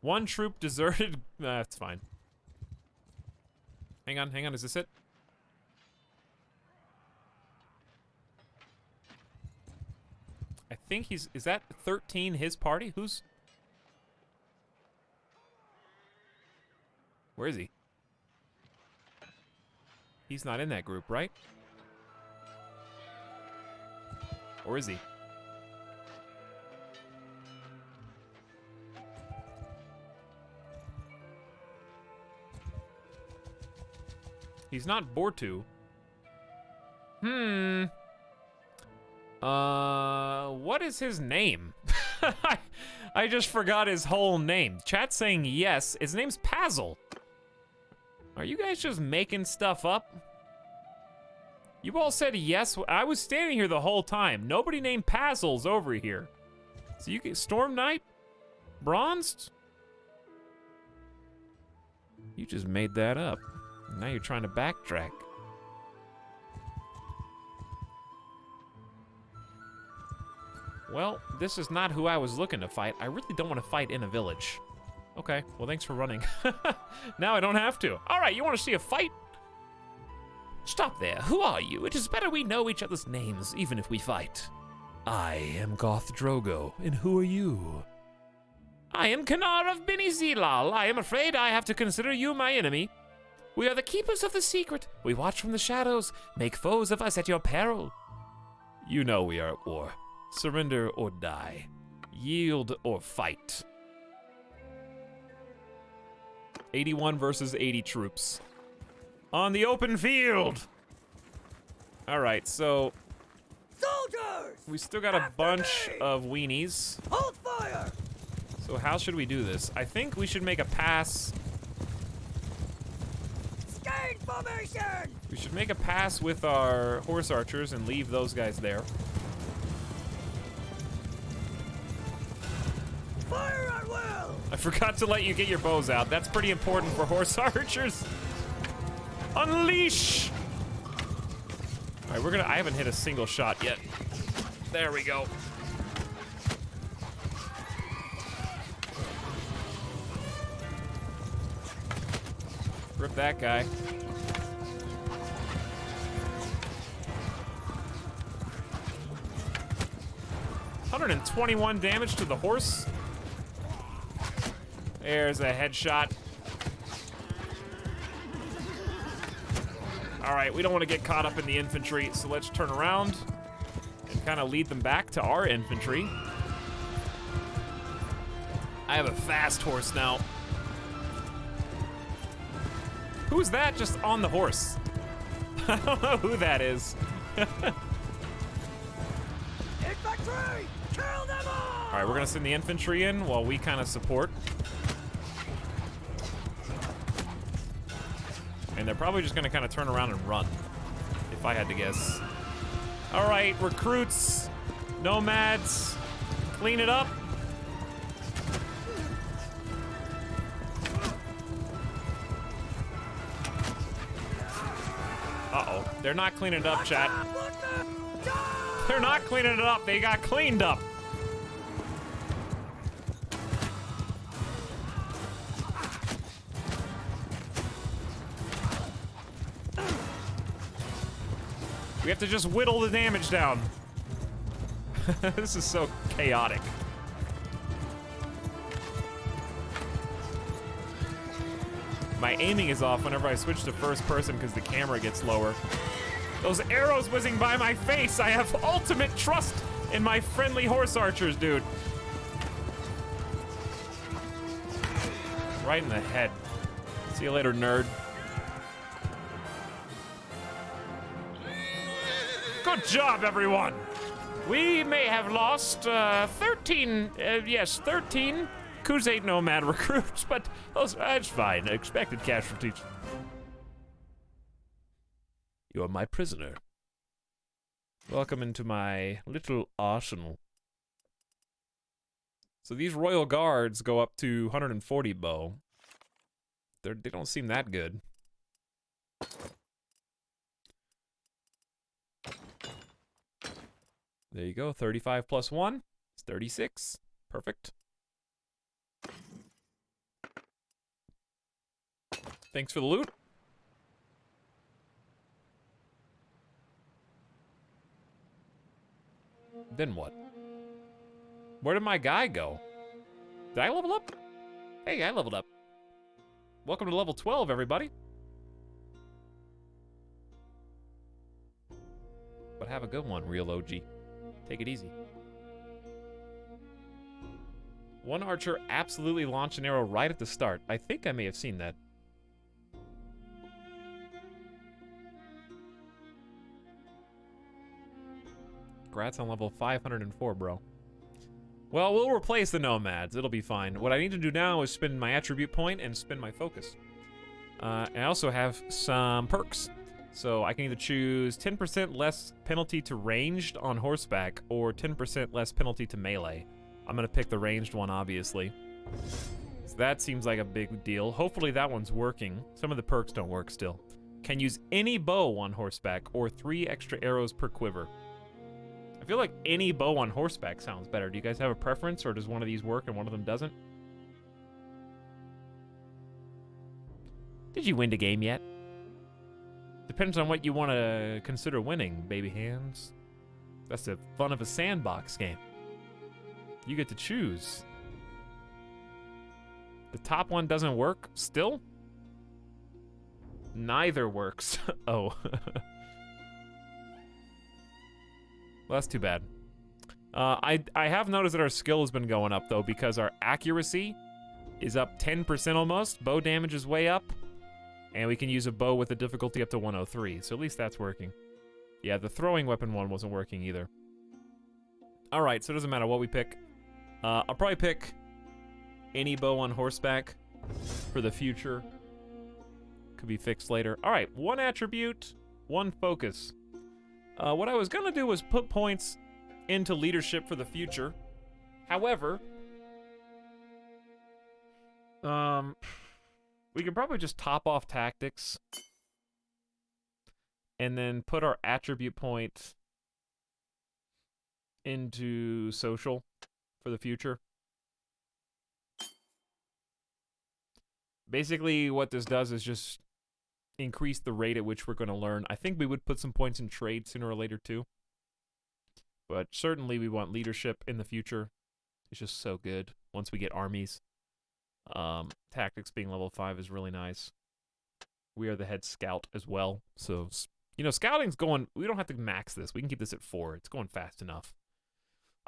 One troop deserted. That's fine. Hang on, is this it? I think he's, is that 13 his party? Who's? Where is he? He's not in that group, right? Or is he? He's not Bortu. What is his name? I just forgot his whole name. Chat's saying yes. His name's Pazel. Are you guys just making stuff up? You all said yes. I was standing here the whole time. Nobody named Pazel's over here. So you get Storm Knight? Bronzed? You just made that up. Now you're trying to backtrack. Well, this is not who I was looking to fight. I really don't want to fight in a village. Okay, well, thanks for running. Now I don't have to. All right, you want to see a fight? Stop there. Who are you? It is better we know each other's names, even if we fight. I am Goth Drogo, and who are you? I am Kanar of Beni Zilal. I am afraid I have to consider you my enemy. We are the keepers of the secret. We watch from the shadows. Make foes of us at your peril. You know we are at war. Surrender or die. Yield or fight. 81 versus 80 troops. On the open field! Alright, so... Soldiers! we still got a bunch of weenies. Hold fire! So how should we do this? I think we should make a pass. Stain formation! We should make a pass with our horse archers and leave those guys there. Fire at will! I forgot to let you get your bows out. That's pretty important for horse archers. Unleash! All right, I haven't hit a single shot yet. There we go. Rip that guy. $121 damage to the horse. There's a headshot. All right, we don't want to get caught up in the infantry, so let's turn around and kind of lead them back to our infantry. I have a fast horse now. Who's that just on the horse? I don't know who that is. Infantry! Kill them all! All right, we're gonna send the infantry in while we kind of support. And they're probably just gonna kind of turn around and run, if I had to guess. All right, recruits, nomads, clean it up. Uh-oh, they're not cleaning it up, chat. They're not cleaning it up, they got cleaned up. We have to just whittle the damage down. This is so chaotic. My aiming is off whenever I switch to first person because the camera gets lower. Those arrows whizzing by my face. I have ultimate trust in my friendly horse archers, dude. Right in the head. See you later, nerd. Good job, everyone. We may have lost 13, yes, 13 Khuzait Nomad recruits, but that's fine. Expected casualties. You are my prisoner. Welcome into my little arsenal. So these royal guards go up to 140 bow. They don't seem that good. There you go, 35 plus 1. It's 36. Perfect. Thanks for the loot. Then what? Where did my guy go? Did I level up? Hey, I leveled up. Welcome to level 12, everybody. But have a good one, real OG. Take it easy. One archer absolutely launched an arrow right at the start. I think I may have seen that. Congrats on level 504, bro. Well, we'll replace the nomads. It'll be fine. What I need to do now is spend my attribute point and spend my focus. And I also have some perks. So I can either choose 10% less penalty to ranged on horseback or 10% less penalty to melee. I'm gonna pick the ranged one, obviously. So that seems like a big deal. Hopefully that one's working. Some of the perks don't work still. Can use any bow on horseback or 3 extra arrows per quiver. I feel like any bow on horseback sounds better. Do you guys have a preference, or does one of these work and one of them doesn't? Did you win the game yet? Depends on what you want to consider winning, baby hands. That's the fun of a sandbox game. You get to choose. The top one doesn't work still? Neither works. Oh. Well, that's too bad. I have noticed that our skill has been going up, though, because our accuracy is up 10% almost. Bow damage is way up. And we can use a bow with a difficulty up to 103, so at least that's working. Yeah, the throwing weapon one wasn't working either. Alright, so it doesn't matter what we pick. I'll probably pick any bow on horseback for the future. Could be fixed later. Alright, 1 attribute, 1 focus. What I was gonna do was put points into leadership for the future. However, we can probably just top off tactics and then put our attribute point into social for the future. Basically, what this does is just increase the rate at which we're going to learn. I think we would put some points in trade sooner or later too. But certainly we want leadership in the future. It's just so good once we get armies. Tactics being level 5 is really nice. We are the head scout as well. So, you know, scouting's going... We don't have to max this. We can keep this at 4. It's going fast enough.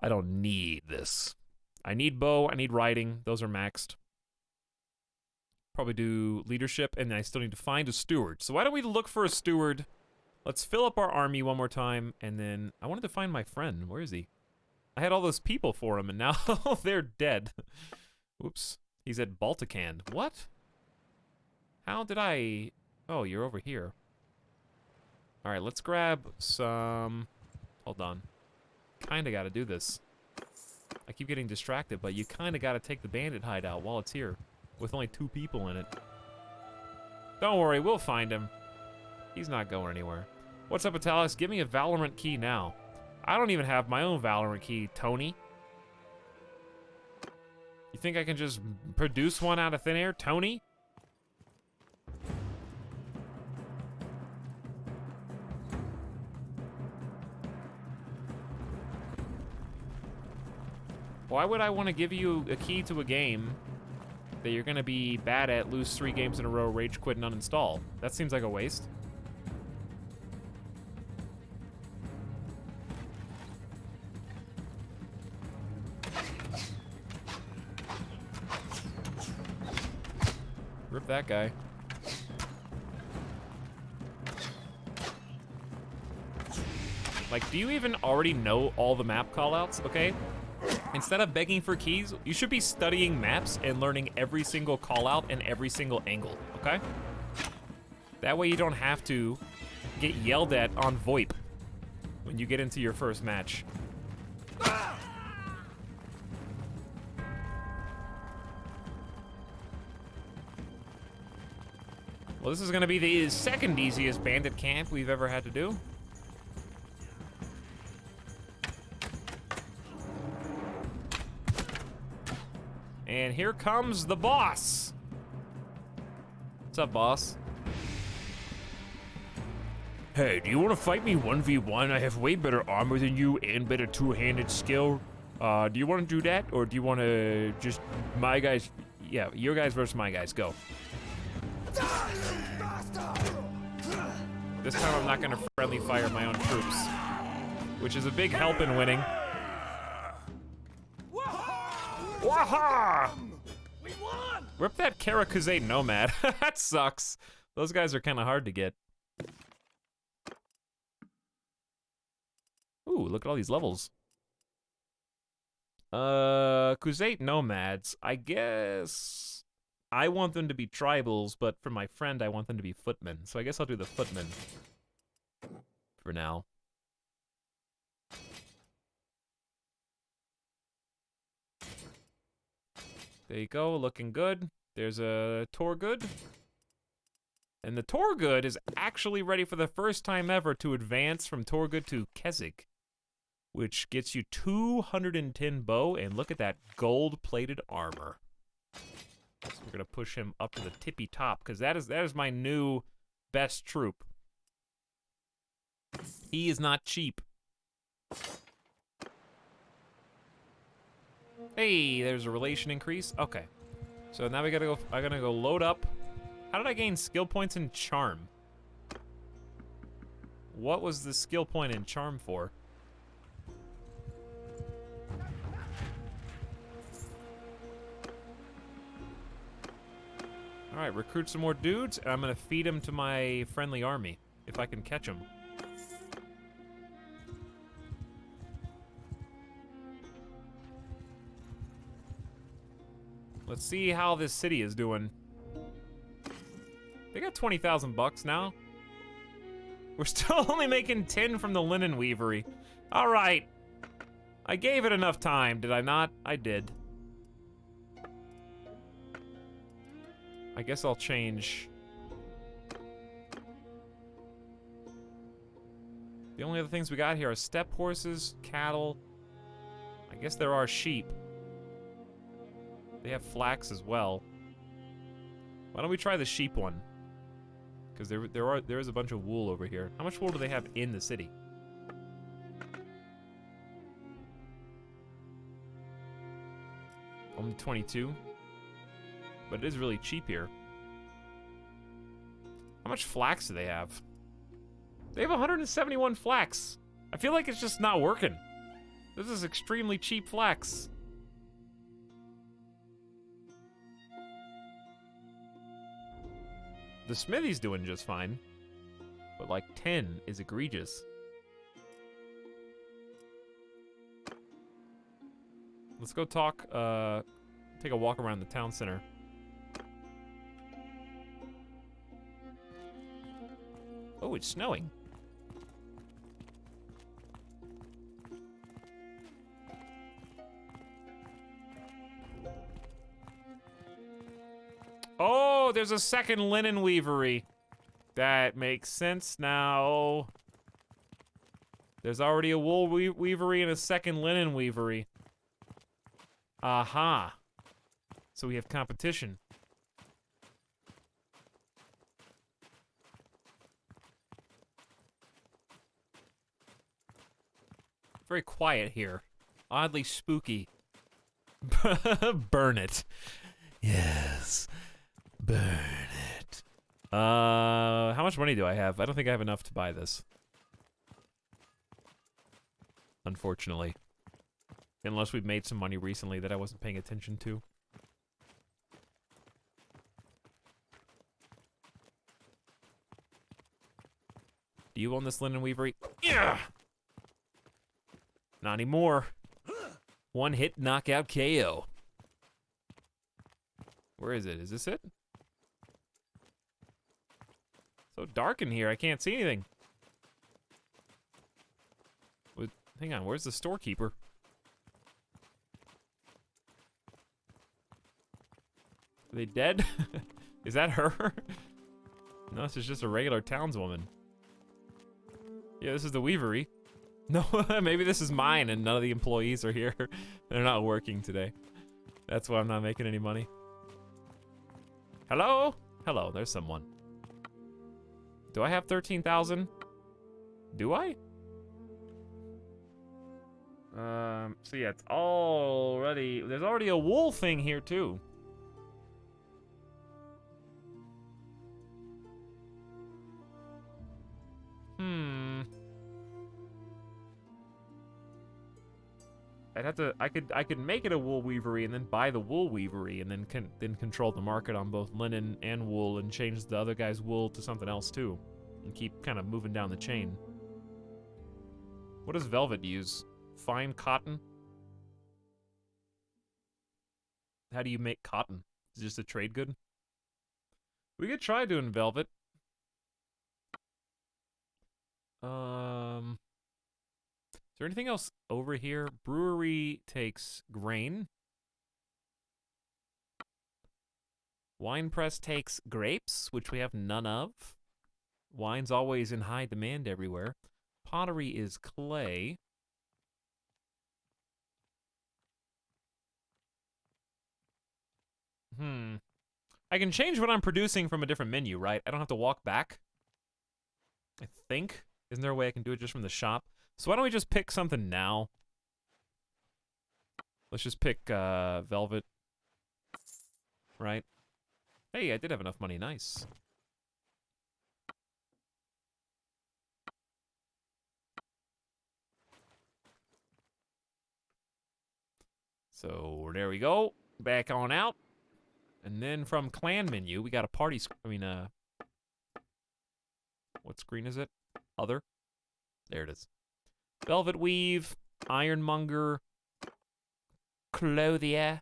I don't need this. I need bow. I need riding. Those are maxed. Probably do leadership, and I still need to find a steward. So why don't we look for a steward? Let's fill up our army one more time, and then I wanted to find my friend. Where is he? I had all those people for him, and now they're dead. Oops. He's at Balticand. What? How did I... Oh, you're over here. All right, let's grab some... Hold on. Kinda gotta do this. I keep getting distracted, but you kinda gotta take the bandit hideout while it's here. With only 2 people in it. Don't worry, we'll find him. He's not going anywhere. What's up, Etalyx? Give me a Valorant key now. I don't even have my own Valorant key, Tony. You think I can just produce one out of thin air, Tony? Why would I want to give you a key to a game that you're gonna be bad at, lose 3 games in a row, rage quit, and uninstall? That seems like a waste. that guy. Like, do you even already know all the map callouts, okay? Instead of begging for keys, you should be studying maps and learning every single callout and every single angle, okay? That way you don't have to get yelled at on VoIP when you get into your first match. Well, this is gonna be the second easiest bandit camp we've ever had to do. And here comes the boss. What's up, boss? Hey, do you want to fight me 1v1? I have way better armor than you and better two-handed skill. Do you want to do that, or do you want to just my guys? Yeah, your guys versus my guys. Go. This time I'm not gonna friendly fire my own troops, which is a big help in winning. Waha! We won! Rip that Karakuzate Nomad. That sucks. Those guys are kind of hard to get. Ooh, look at all these levels. Kuzate Nomads. I guess I want them to be tribals, but for my friend, I want them to be footmen. So I guess I'll do the footmen for now. There you go, looking good. There's a Torgood. And the Torgood is actually ready for the first time ever to advance from Torgood to Keswick, which gets you 210 bow, and look at that gold-plated armor. So we're gonna push him up to the tippy top, because that is my new best troop. He is not cheap. Hey, there's a relation increase. Okay. So now we gotta go, I'm gonna go load up. How did I gain skill points in Charm? What was the skill point in Charm for? All right, recruit some more dudes, and I'm gonna feed them to my friendly army, if I can catch them. Let's see how this city is doing. They got 20,000 bucks now. We're still only making 10 from the linen weavery. All right. I gave it enough time, did I not? I did. I guess I'll change. The only other things we got here are steppe horses, cattle. I guess there are sheep. They have flax as well. Why don't we try the sheep one? Because there is a bunch of wool over here. How much wool do they have in the city? Only 22. But it is really cheap here. How much flax do they have? They have 171 flax. I feel like it's just not working. This is extremely cheap flax. The smithy's doing just fine, but like 10 is egregious. Let's go talk, take a walk around the town center. Oh, it's snowing. Oh, there's a second linen weavery. That makes sense now. There's already a wool weavery and a second linen weavery. Aha. So we have competition. Very quiet here. Oddly spooky. Burn it. Yes. Burn it. How much money do I have? I don't think I have enough to buy this. Unfortunately. Unless we've made some money recently that I wasn't paying attention to. Do you own this linen weavery? Yeah. Not anymore. One hit knockout KO. Where is it? Is this it? So dark in here, I can't see anything. Hang on, where's the storekeeper? Are they dead? Is that her? No, this is just a regular townswoman. Yeah, this is the weavery. No, maybe this is mine and none of the employees are here. They're not working today. That's why I'm not making any money. Hello? Hello, there's someone. Do I have 13,000? Do I? So yeah, it's already... There's already a wool thing here, too. I'd have to... I could make it a wool weavery and then buy the wool weavery and then control the market on both linen and wool and change the other guy's wool to something else, too. And keep kind of moving down the chain. What does velvet use? Fine cotton? How do you make cotton? Is it just a trade good? We could try doing velvet. Is there anything else over here? Brewery takes grain. Wine press takes grapes, which we have none of. Wine's always in high demand everywhere. Pottery is clay. I can change what I'm producing from a different menu, right? I don't have to walk back. I think. Isn't there a way I can do it just from the shop? So why don't we just pick something now? Let's just pick velvet. Right? Hey, I did have enough money. Nice. So there we go. Back on out. And then from clan menu, we got a party what screen is it? Other? There it is. Velvet weave, ironmonger, clothier,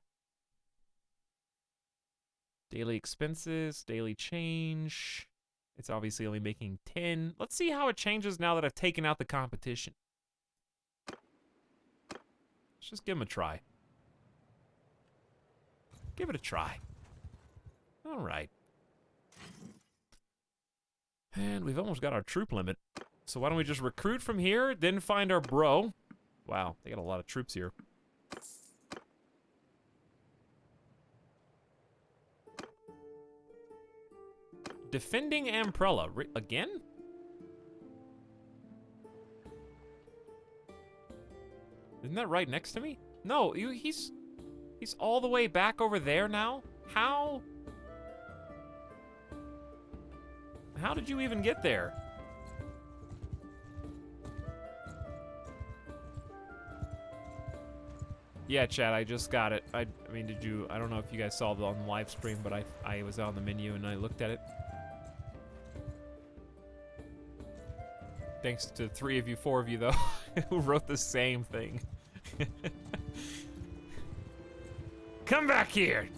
daily expenses, daily change. It's obviously only making 10. Let's see how it changes now that I've taken out the competition. Let's just give him a try. Give it a try. All right. And we've almost got our troop limit. So why don't we just recruit from here, then find our bro. Wow, they got a lot of troops here. Defending Amprella. Again? Isn't that right next to me? No, he's all the way back over there now? How? How did you even get there? Yeah, chat, I just got it. I mean, did you... I don't know if you guys saw it on the live stream, but I was on the menu and I looked at it. Thanks to 3 of you, 4 of you, though, who wrote the same thing. Come back here,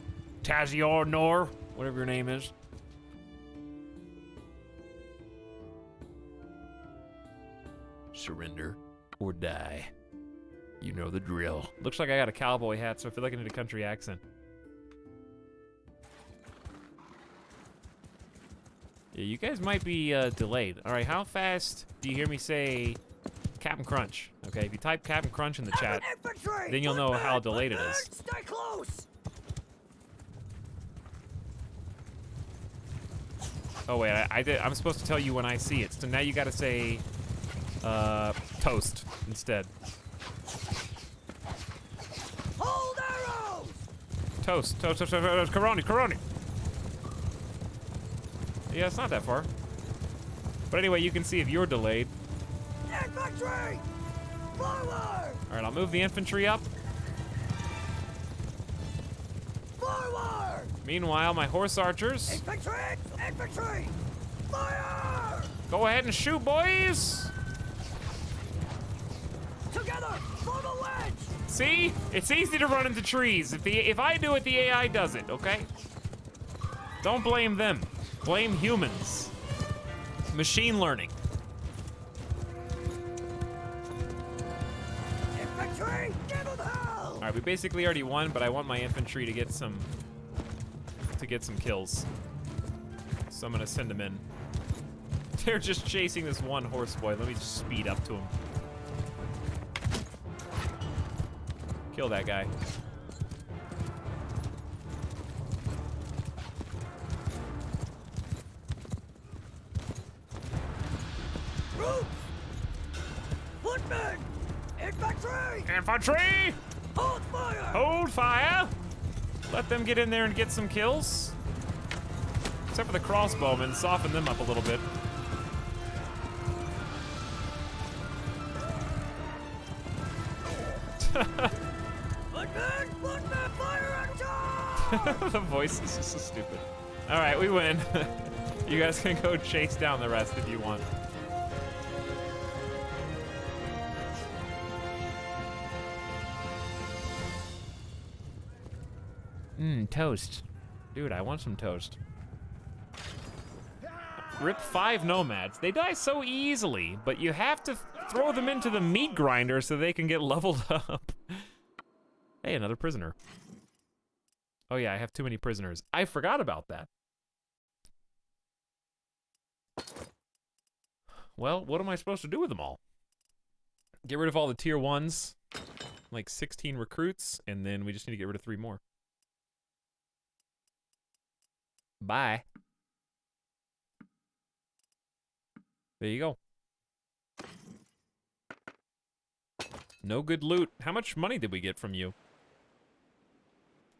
Tazior Nor, whatever your name is. Surrender or die. You know the drill. Looks like I got a cowboy hat, so I feel like I need a country accent. Yeah, you guys might be delayed. All right, how fast do you hear me say Captain Crunch? Okay, if you type Captain Crunch in the chat, then you'll know how delayed it is. Stay close. Oh wait, I'm supposed to tell you when I see it. So now you gotta say toast instead. Hold arrows. Toast, Coroni. Yeah, it's not that far. But anyway, you can see if you're delayed. Infantry, forward. All right, I'll move the infantry up. Forward. Meanwhile, my horse archers. Infantry, fire. Go ahead and shoot, boys. Together, form a wedge! See? It's easy to run into trees. If I do it, the AI does it, okay? Don't blame them. Blame humans. Machine learning. Infantry, give them hell! All right, we basically already won, but I want my infantry to get some kills. So I'm gonna send them in. They're just chasing this one horse boy. Let me just speed up to him. Kill that guy. Troops! Footmen! Infantry! Infantry! Hold fire! Hold fire! Let them get in there and get some kills. Except for the crossbowmen, soften them up a little bit. Footmen, fire at time! The voice is just so stupid. All right, we win. You guys can go chase down the rest if you want. Toast. Dude, I want some toast. Rip 5 nomads. They die so easily, but you have to throw them into the meat grinder so they can get leveled up. Hey, another prisoner. Oh yeah, I have too many prisoners. I forgot about that. Well, what am I supposed to do with them all? Get rid of all the tier 1s, like 16 recruits, and then we just need to get rid of 3 more. Bye. There you go. No good loot. How much money did we get from you?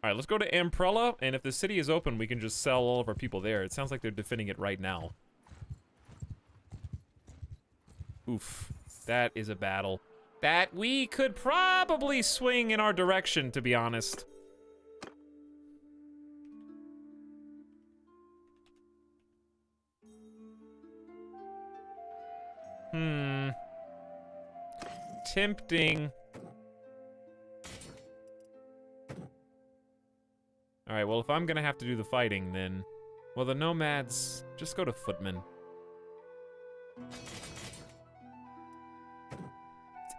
All right, let's go to Amprella, and if the city is open, we can just sell all of our people there. It sounds like they're defending it right now. Oof. That is a battle that we could probably swing in our direction, to be honest. Tempting. All right, well, if I'm gonna have to do the fighting, then... Well, the nomads, just go to footmen. It's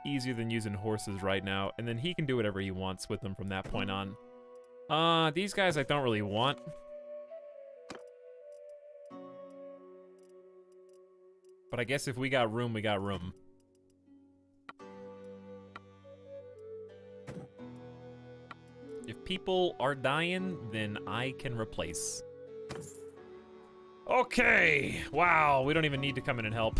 easier than using horses right now, and then he can do whatever he wants with them from that point on. These guys I don't really want. But I guess if we got room, we got room. If people are dying, then I can replace. Okay. Wow, we don't even need to come in and help.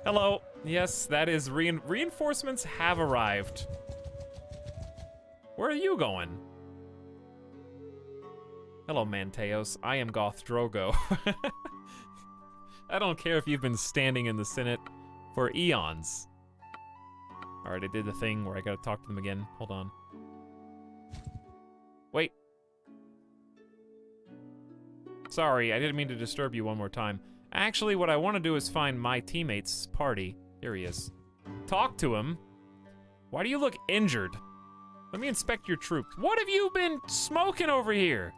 Hello. Yes, that is reinforcements have arrived. Where are you going? Hello, Manteos. I am Goth Drogo. I don't care if you've been standing in the Senate for eons. All right, I did the thing where I gotta talk to them again. Hold on. Wait. Sorry, I didn't mean to disturb you one more time. Actually, what I want to do is find my teammate's party. Here he is. Talk to him. Why do you look injured? Let me inspect your troops. What have you been smoking over here?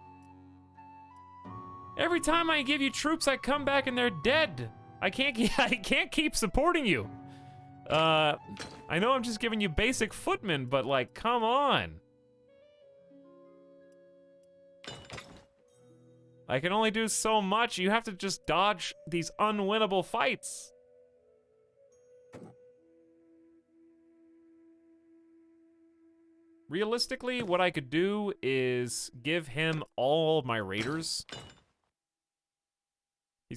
Every time I give you troops, I come back and they're dead. I can't keep supporting you. I know I'm just giving you basic footmen, but like, come on. I can only do so much. You have to just dodge these unwinnable fights. Realistically, what I could do is give him all of my raiders.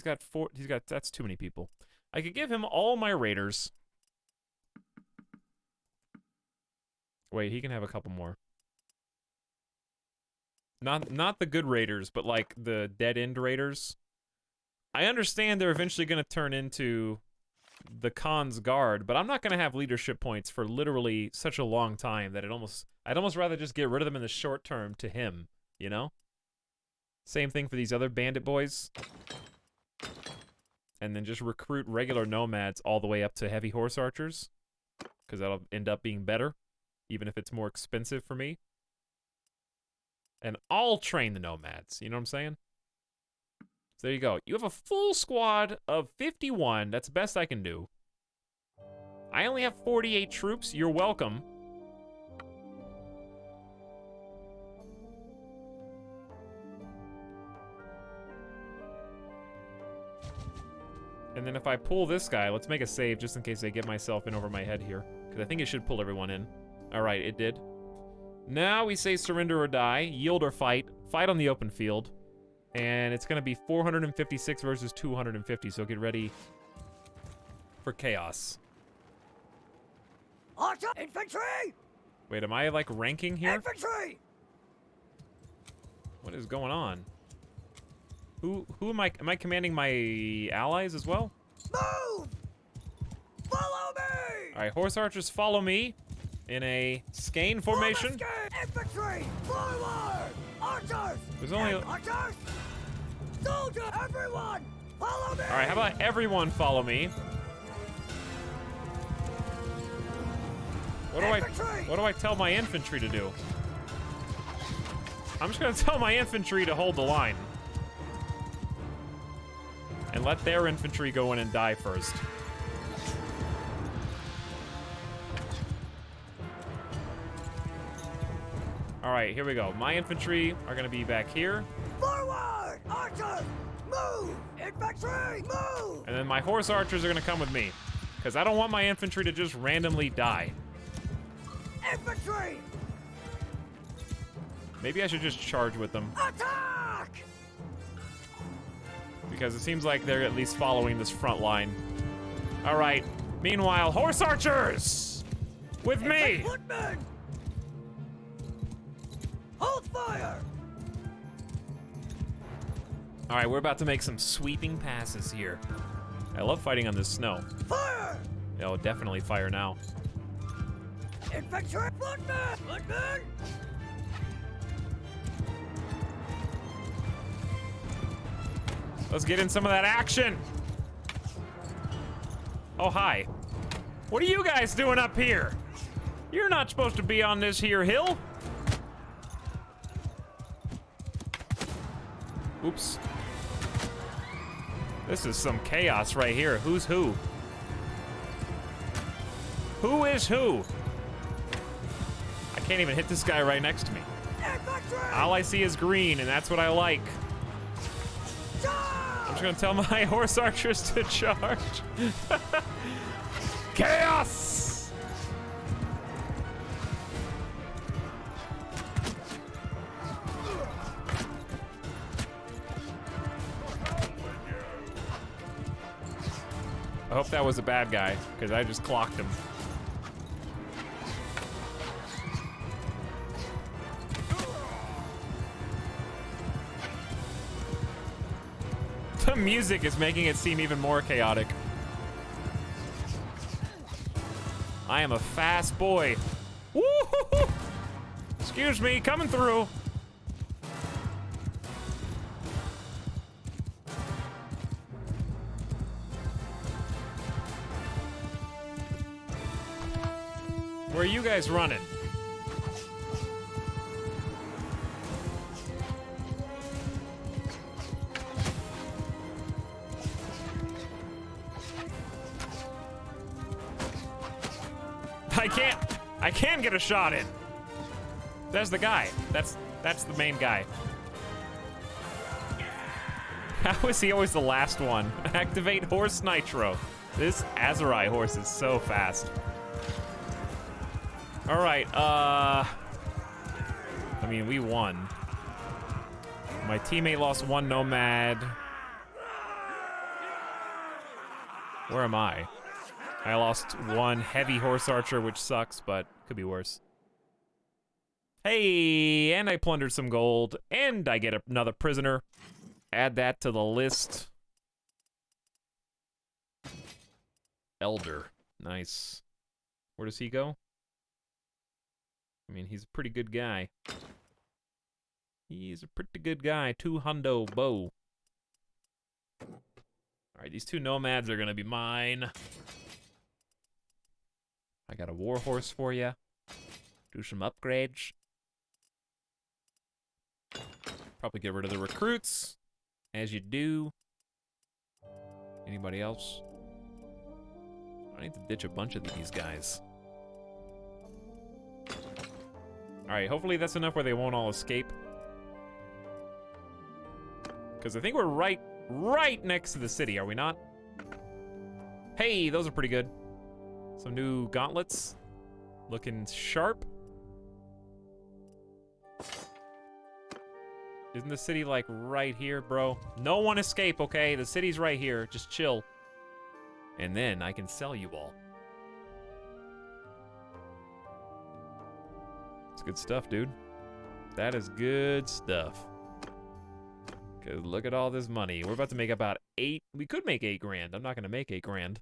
That's too many people. I could give him all my raiders. Wait, he can have a couple more. Not the good raiders, but like the dead-end raiders. I understand they're eventually going to turn into the Khan's guard, but I'm not going to have leadership points for literally such a long time that I'd almost rather just get rid of them in the short term to him, you know? Same thing for these other bandit boys. and then just recruit regular nomads all the way up to heavy horse archers, because that'll end up being better, even if it's more expensive for me. And I'll train the nomads, you know what I'm saying? So there you go. You have a full squad of 51. That's the best I can do. I only have 48 troops. You're welcome. And then if I pull this guy, let's make a save just in case I get myself in over my head here. Because I think it should pull everyone in. Alright, it did. Now we say surrender or die, yield or fight, fight on the open field. And it's going to be 456 versus 250, so get ready for chaos. Archer! Infantry! Wait, am I, like, ranking here? Infantry! What is going on? Who am I? Am I commanding my allies as well? Move! Follow me! All right, horse archers, follow me in a skein formation. Infantry! Forward! Archers! There's only. Archers! Soldier! Everyone! Follow me! All right, how about everyone follow me? What do I tell my infantry to do? I'm just gonna tell my infantry to hold the line. And let their infantry go in and die first. Alright, here we go. My infantry are gonna be back here. Forward! Archers! Move! Infantry! Move! And then my horse archers are gonna come with me. Because I don't want my infantry to just randomly die. Infantry! Maybe I should just charge with them. Attack! Because it seems like they're at least following this front line. All right. Meanwhile, horse archers! With me! Footmen! Hold fire! All right, we're about to make some sweeping passes here. I love fighting on this snow. Fire! Oh, definitely fire now. Infantry! Footmen! Footmen! Let's get in some of that action. Oh, hi. What are you guys doing up here? You're not supposed to be on this here hill. Oops. This is some chaos right here. Who's who? Who is who? I can't even hit this guy right next to me. Infantry! All I see is green, and that's what I like. I'm just gonna tell my horse archers to charge. Chaos! I hope that was a bad guy, because I just clocked him. The music is making it seem even more chaotic. I am a fast boy. Woo-hoo-hoo! Excuse me, coming through. Where are you guys running? I can get a shot in. There's the guy. That's the main guy. How is he always the last one? Activate horse nitro. This Azurai horse is so fast. All right, I mean, we won. My teammate lost one nomad. Where am I? I lost one heavy horse archer, which sucks, but could be worse. Hey, and I plundered some gold, and I get another prisoner. Add that to the list. Elder, nice. Where does he go? I mean, he's a pretty good guy. He's a pretty good guy. 2 hundo bow. Alright, these 2 nomads are gonna be mine. I got a warhorse for you. Do some upgrades. Probably get rid of the recruits, as you do. Anybody else? I need to ditch a bunch of these guys. Alright, hopefully that's enough where they won't all escape. Because I think we're right next to the city, are we not? Hey, those are pretty good. Some new gauntlets. Looking sharp. Isn't the city, like, right here, bro? No one escape, okay? The city's right here. Just chill. And then I can sell you all. It's good stuff, dude. That is good stuff. Cause look at all this money. We're about to make about 8. We could make 8 grand. I'm not gonna make 8 grand.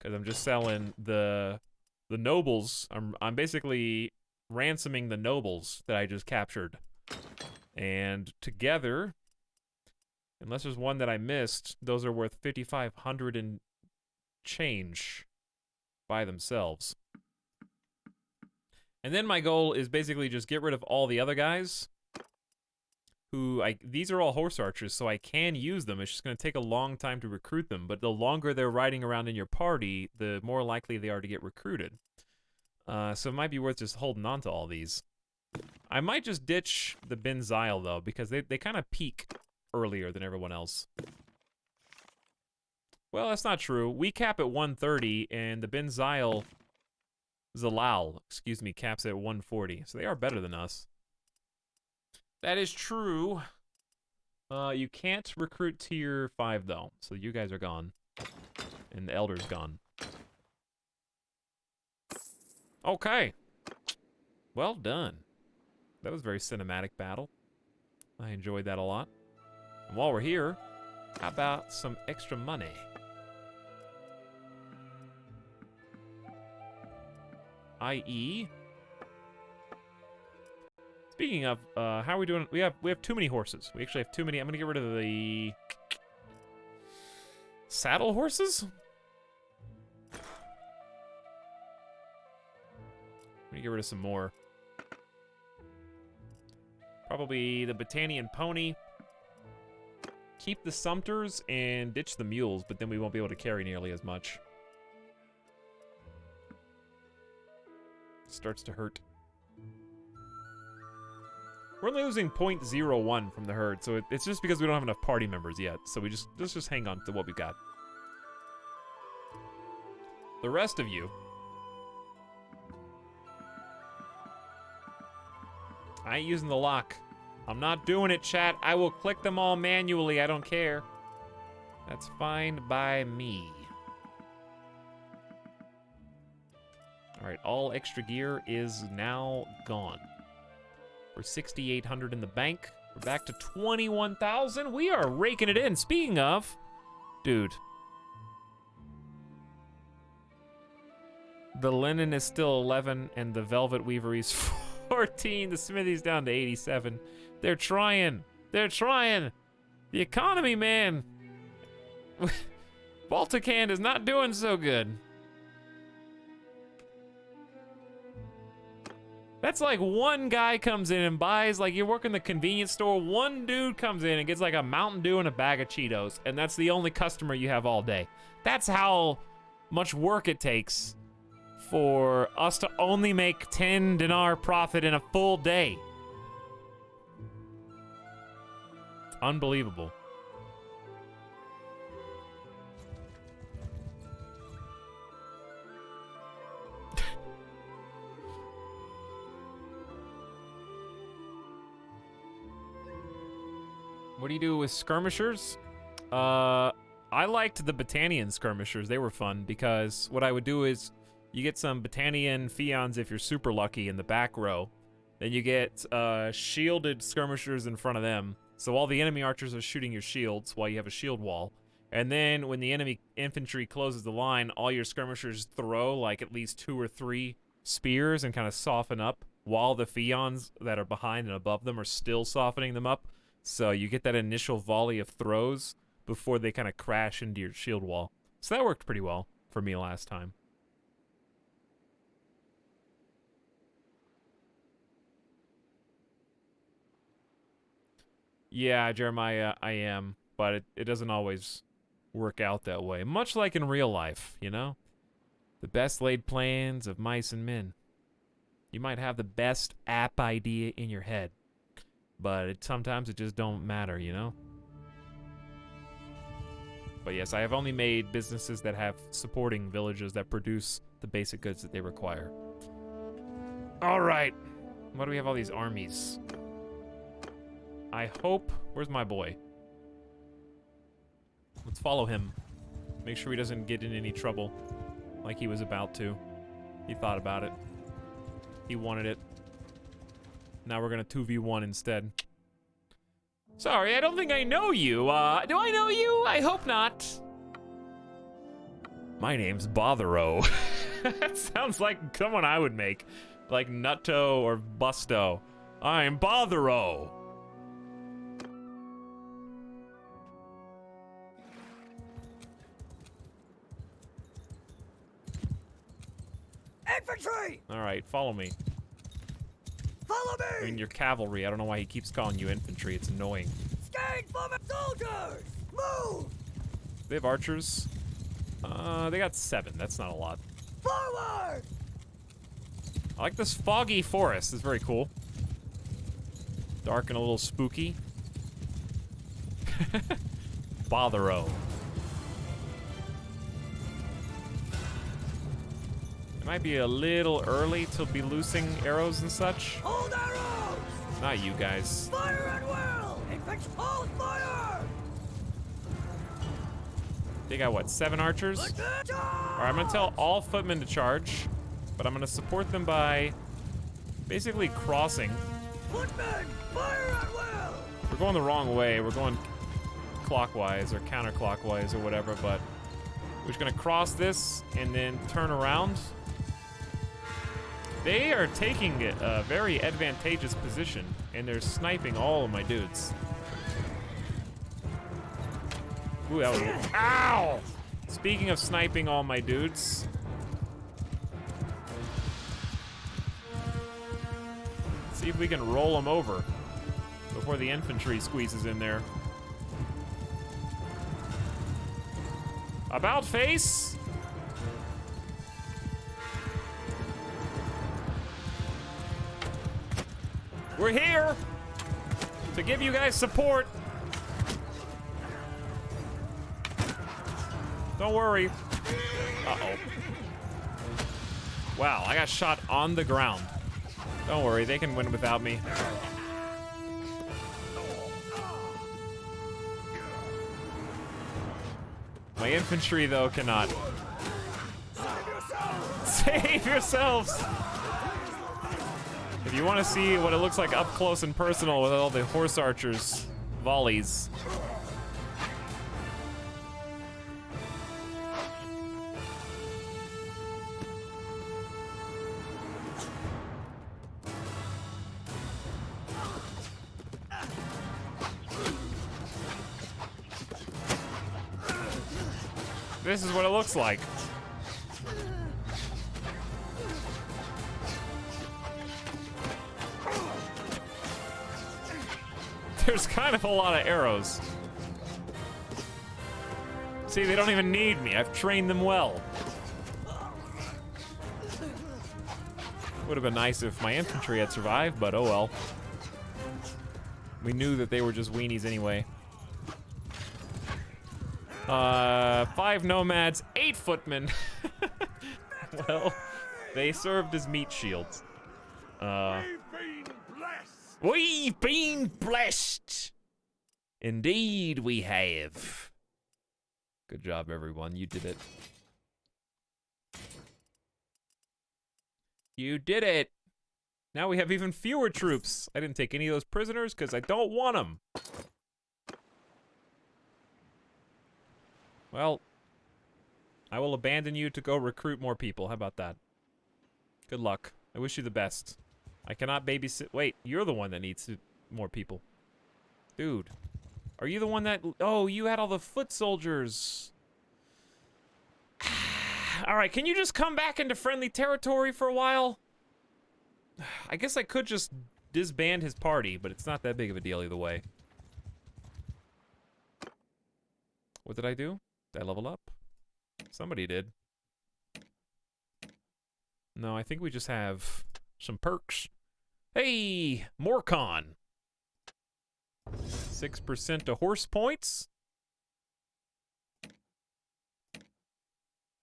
Cause I'm just selling the nobles. I'm basically ransoming the nobles that I just captured. And together, unless there's one that I missed, those are worth 5,500 and change by themselves. And then my goal is basically just get rid of all the other guys who these are all horse archers, so I can use them. It's just going to take a long time to recruit them, but the longer they're riding around in your party, the more likely they are to get recruited. So it might be worth just holding on to all these. I might just ditch the Ben Zyle, though, because they kind of peak earlier than everyone else. Well, that's not true. We cap at 130, and the Ben Zyle... Zalal, excuse me, caps at 140. So they are better than us. That is true. You can't recruit tier 5, though. So you guys are gone. And the Elder's gone. Okay. Well done. That was a very cinematic battle. I enjoyed that a lot. And while we're here, how about some extra money? I.e. Speaking of, how are we doing? We have too many horses. We actually have too many. I'm gonna get rid of the saddle horses. Let me get rid of some more. Probably the Battanian pony. Keep the Sumters and ditch the mules, but then we won't be able to carry nearly as much. Starts to hurt. We're only losing 0.01 from the herd, so it's just because we don't have enough party members yet. So let's just hang on to what we got. The rest of you, I ain't using the lock. I'm not doing it, chat. I will click them all manually. I don't care. That's fine by me. Alright, all extra gear is now gone. We're 6,800 in the bank. We're back to 21,000. We are raking it in. Speaking of, dude. The linen is still 11 and the velvet weavery's 14. The smithy's down to 87. They're trying. They're trying. The economy, man. Balticand is not doing so good. That's like one guy comes in and buys, like, you're working the convenience store, one dude comes in and gets like a Mountain Dew and a bag of Cheetos, and that's the only customer you have all day. That's how much work it takes for us to only make 10 dinar profit in a full day. Unbelievable. What do you do with skirmishers? I liked the Battanian skirmishers. They were fun because what I would do is you get some Battanian Fions if you're super lucky in the back row. Then you get shielded skirmishers in front of them. So all the enemy archers are shooting your shields while you have a shield wall. And then when the enemy infantry closes the line, all your skirmishers throw like at least 2 or 3 spears and kind of soften up while the Fions that are behind and above them are still softening them up. So you get that initial volley of throws before they kind of crash into your shield wall. So that worked pretty well for me last time. Yeah, Jeremiah, I am, but it doesn't always work out that way. Much like in real life, you know? The best laid plans of mice and men. You might have the best app idea in your head, but sometimes it just don't matter, you know? But yes, I have only made businesses that have supporting villages that produce the basic goods that they require. All right. Why do we have all these armies? I hope... Where's my boy? Let's follow him. Make sure he doesn't get in any trouble like he was about to. He thought about it. He wanted it. Now we're gonna 2v1 instead. Sorry, I don't think I know you. Do I know you? I hope not. My name's Bothero. That sounds like someone I would make. Like Nutto or Busto. I'm Bothero. Infantry! All right, follow me. Follow me! I mean, you're cavalry. I don't know why he keeps calling you infantry. It's annoying. Skate for me! Soldiers! Move! They have archers. They got 7. That's not a lot. Forward! I like this foggy forest. It's very cool. Dark and a little spooky. Bothero. It might be a little early to be loosing arrows and such. Hold arrows! Not you guys. Fire at will! Infantry, hold fire! They got what, 7 archers? Charge! Alright, I'm gonna tell all footmen to charge, but I'm gonna support them by basically crossing. Footmen, fire at will! We're going the wrong way. We're going clockwise or counterclockwise or whatever, but we're just gonna cross this and then turn around. They are taking a very advantageous position, and they're sniping all of my dudes. Ooh, that was... Ow! Speaking of sniping all my dudes... Let's see if we can roll them over before the infantry squeezes in there. About face! We're here to give you guys support. Don't worry. Uh-oh. Wow, I got shot on the ground. Don't worry, they can win without me. My infantry, though, cannot. Save yourselves! If you want to see what it looks like up close and personal with all the horse archers' volleys. This is what it looks like. There's kind of a lot of arrows. See, they don't even need me. I've trained them well. Would have been nice if my infantry had survived, but oh well. We knew that they were just weenies anyway. 5 nomads, 8 footmen. Well, they served as meat shields. We've been blessed. Indeed we have. Good job, everyone. You did it. You did it. Now we have even fewer troops. I didn't take any of those prisoners because I don't want them. Well, I will abandon you to go recruit more people. How about that? Good luck. I wish you the best. I cannot babysit. Wait, you're the one that needs more people. Dude. Are you the one that... Oh, you had all the foot soldiers. Alright, can you just come back into friendly territory for a while? I guess I could just disband his party, but it's not that big of a deal either way. What did I do? Did I level up? Somebody did. No, I think we just have some perks. Hey, more con. 6% to horse points.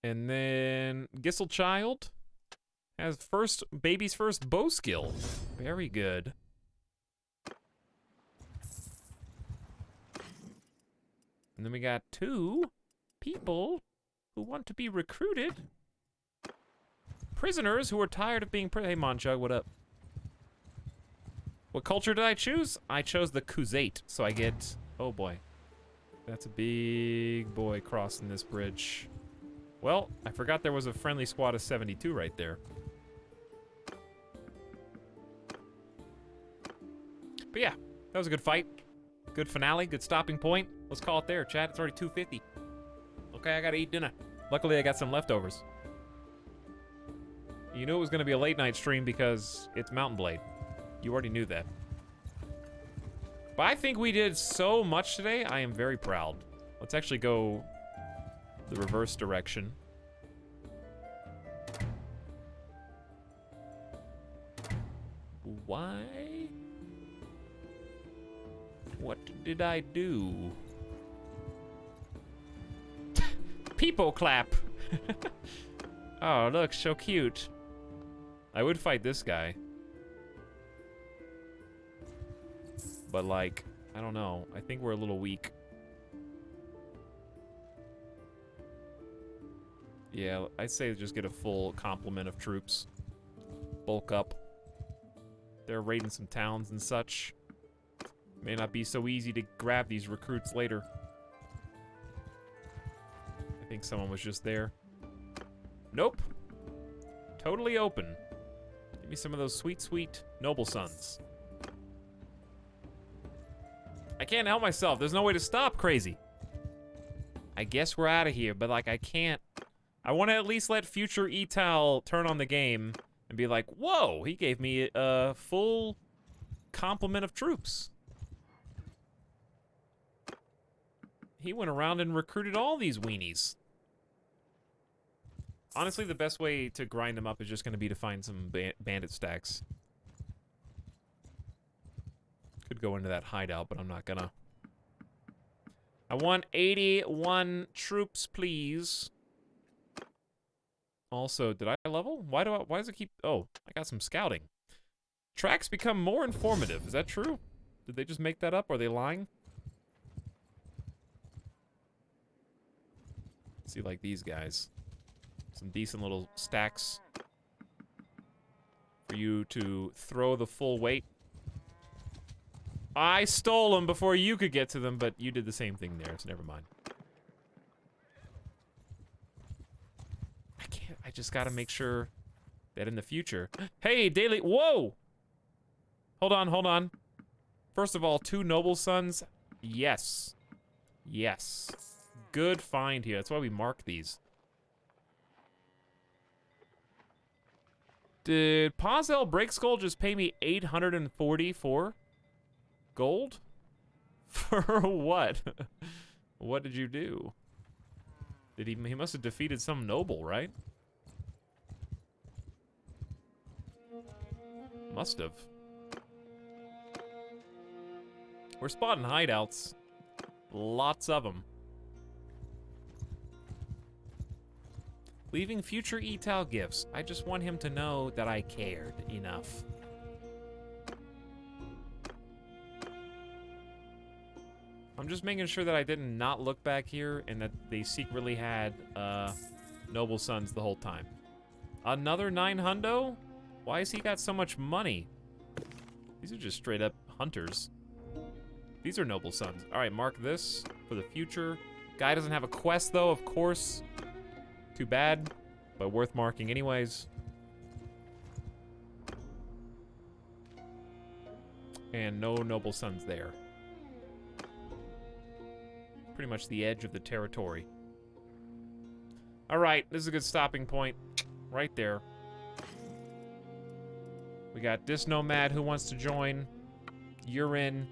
And then Gisselchild has baby's first bow skill. Very good. And then we got 2 people who want to be recruited. Prisoners who are tired of being Hey, Monchug, what up? What culture did I choose? I chose the Khuzait, so I get... Oh, boy. That's a big boy crossing this bridge. Well, I forgot there was a friendly squad of 72 right there. But yeah, that was a good fight. Good finale, good stopping point. Let's call it there, chat. It's already 2:50. Okay, I gotta eat dinner. Luckily, I got some leftovers. You knew it was gonna be a late night stream because it's Mountain Blade. You already knew that. But I think we did so much today, I am very proud. Let's actually go the reverse direction. Why? What did I do? People clap. Oh, look, so cute. I would fight this guy. But like, I don't know. I think we're a little weak. Yeah, I'd say just get a full complement of troops. Bulk up. They're raiding some towns and such. May not be so easy to grab these recruits later. I think someone was just there. Nope. Totally open. Give me some of those sweet, sweet noble sons. I can't help myself. There's no way to stop crazy. I guess we're out of here, but like I can't. I want to at least let future Etal turn on the game and be like, whoa, he gave me a full complement of troops. He went around and recruited all these weenies. Honestly, the best way to grind them up is just going to be to find some bandit stacks. Could go into that hideout, but I'm not gonna. I want 81 troops, please. Also, did I level? Why does it keep... Oh, I got some scouting. Tracks become more informative. Is that true? Did they just make that up? Or are they lying? See, like these guys. Some decent little stacks for you to throw the full weight. I stole them before you could get to them, but you did the same thing there, so never mind. I can't, I just gotta make sure that in the future... Hey, daily... Whoa! Hold on, hold on. First of all, 2 noble sons. Yes. Yes. Good find here. That's why we mark these. Did Pazel Breakskull just pay me 844 gold? For what? What did you do? Did he must have defeated some noble, right? Must have. We're spotting hideouts. Lots of them. Leaving future Etal gifts. I just want him to know that I cared enough. I'm just making sure that I didn't not look back here and that they secretly had noble sons the whole time. Another 9 hundo? Why has he got so much money? These are just straight up hunters. These are noble sons. All right, mark this for the future. Guy doesn't have a quest though, of course. Too bad, but worth marking anyways. And no noble sons there. pretty much the edge of the territory. All right, this is a good stopping point right there. We got this nomad who wants to join. You're in.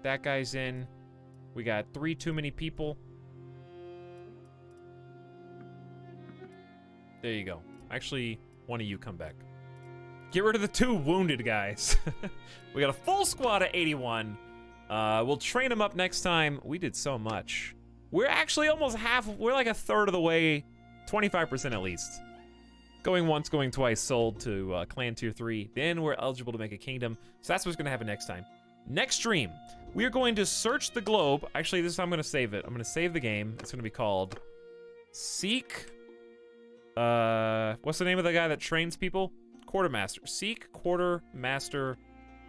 That guy's in. We got 3 too many people. There you go. Actually, one of you come back. Get rid of the 2 wounded guys. We got a full squad of 81. We'll train them up next time. We did so much. We're actually almost half, we're like a third of the way, 25% at least. Going once, going twice, sold to Clan Tier 3. Then we're eligible to make a kingdom. So that's what's gonna happen next time. Next stream, we are going to search the globe. Actually, this time I'm gonna save it. I'm gonna save the game. It's gonna be called Seek, what's the name of the guy that trains people? Quartermaster. Seek Quartermaster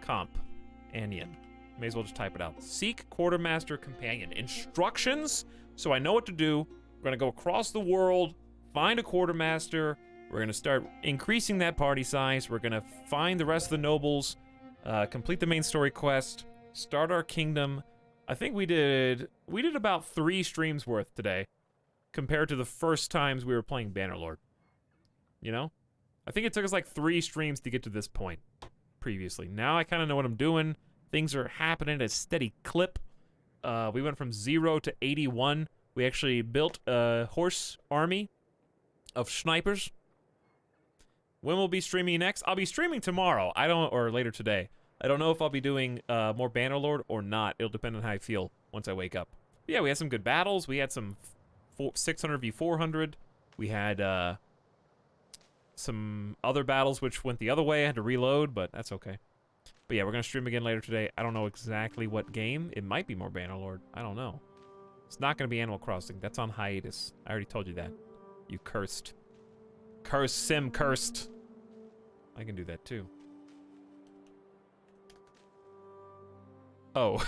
Companion. May as well just type it out. Seek Quartermaster Companion. Instructions, so I know what to do. We're gonna go across the world, find a quartermaster. We're gonna start increasing that party size. We're gonna find the rest of the nobles, complete the main story quest, start our kingdom. I think we did about 3 streams worth today, compared to the first times we were playing Bannerlord. You know? I think it took us like 3 streams to get to this point previously. Now I kind of know what I'm doing. Things are happening at a steady clip. We went from 0 to 81. We actually built a horse army of snipers. When we'll be streaming next? I'll be streaming tomorrow. Or later today. I don't know if I'll be doing more Bannerlord or not. It'll depend on how I feel once I wake up. But yeah, we had some good battles. We had some 600 v 400. We had some other battles which went the other way. I had to reload, but that's okay. But yeah, we're gonna stream again later today. I don't know exactly what game. It might be more Bannerlord. I don't know. It's not gonna be Animal Crossing. That's on hiatus. I already told you that. You cursed. Cursed sim cursed. I can do that too. Oh.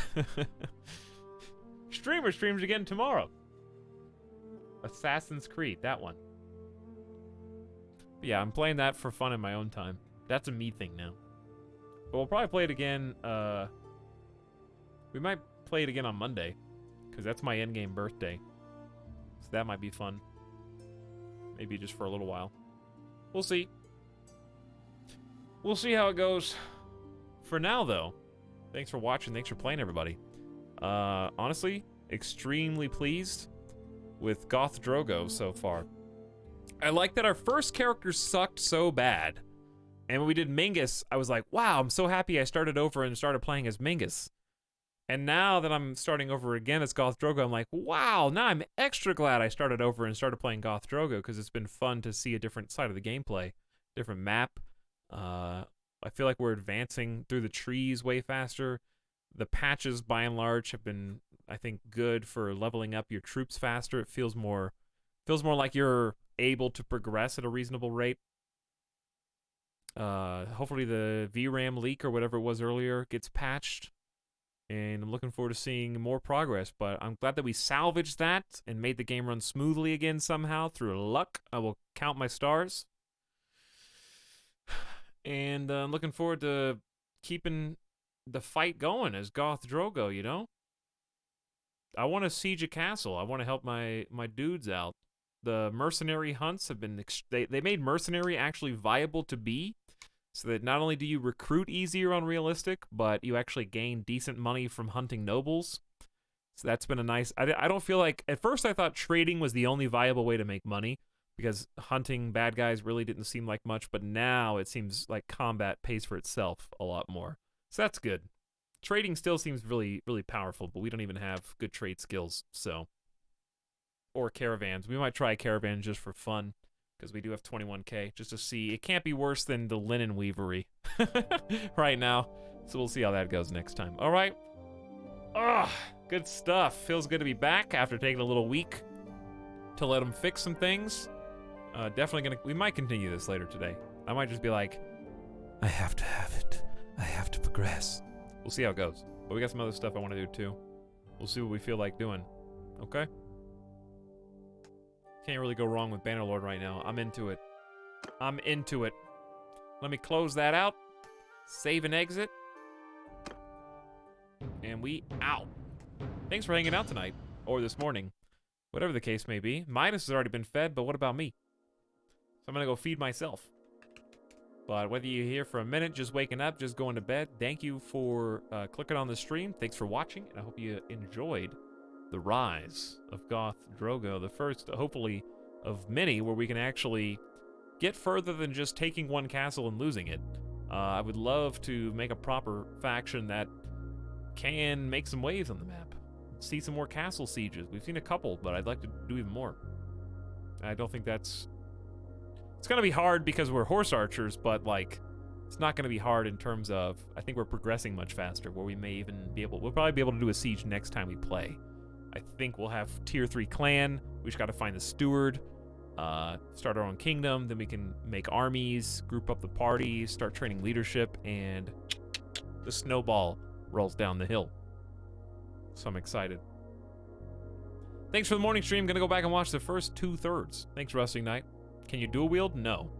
Streamer streams again tomorrow. Assassin's Creed, that one. But yeah, I'm playing that for fun in my own time. That's a me thing now. But we'll probably play it again, we might play it again on Monday, because that's my endgame birthday. So that might be fun. Maybe just for a little while. We'll see. We'll see how it goes. For now, though, thanks for watching. Thanks for playing, everybody. Honestly, extremely pleased with Goth Drogo so far. I like that our first character sucked so bad. And when we did Mingus, I was like, wow, I'm so happy I started over and started playing as Mingus. And now that I'm starting over again as Goth Drogo, I'm like, wow, now I'm extra glad I started over and started playing Goth Drogo, because it's been fun to see a different side of the gameplay, different map. I feel like we're advancing through the trees way faster. The patches, by and large, have been, I think, good for leveling up your troops faster. It feels more like you're able to progress at a reasonable rate. Hopefully the VRAM leak or whatever it was earlier gets patched, and I'm looking forward to seeing more progress. But I'm glad that we salvaged that and made the game run smoothly again somehow through luck. I will count my stars. And I'm looking forward to keeping the fight going as Goth Drogo, you know? I want to siege a castle. I want to help my dudes out. The mercenary hunts have been... They made mercenary actually viable to be, so that not only do you recruit easier on Realistic, but you actually gain decent money from hunting nobles. So that's been a nice... I don't feel like... At first I thought trading was the only viable way to make money, because hunting bad guys really didn't seem like much, but now it seems like combat pays for itself a lot more. So that's good. Trading still seems really, really powerful, but we don't even have good trade skills, so... Or caravans. We might try caravans just for fun, because we do have 21k, just to see. It can't be worse than the linen weavery right now. So we'll see how that goes next time. All right. Ugh, good stuff. Feels good to be back after taking a little week to let them fix some things. Definitely gonna... We might continue this later today. I might just be like, I have to have it. I have to progress. We'll see how it goes. But we got some other stuff I want to do too. We'll see what we feel like doing. Okay? Can't really go wrong with Bannerlord right now. I'm into it. I'm into it. Let me close that out. Save and exit. And we out. Thanks for hanging out tonight. Or this morning. Whatever the case may be. Midas has already been fed, but what about me? So I'm gonna go feed myself. But whether you're here for a minute, just waking up, just going to bed, thank you for clicking on the stream. Thanks for watching, and I hope you enjoyed the rise of Goth Drogo, the first, hopefully, of many where we can actually get further than just taking one castle and losing it. I would love to make a proper faction that can make some waves on the map. See some more castle sieges. We've seen a couple, but I'd like to do even more. I don't think that's... It's gonna be hard because we're horse archers, but, like, it's not gonna be hard in terms of... I think we're progressing much faster, where we may even be able... We'll probably be able to do a siege next time we play. I think we'll have tier 3 clan. We just gotta find the steward. Start our own kingdom, then we can make armies, group up the party, start training leadership, and the snowball rolls down the hill. So I'm excited. Thanks for the morning stream. Gonna go back and watch the first 2/3. Thanks, Rusting Knight. Can you dual wield? No.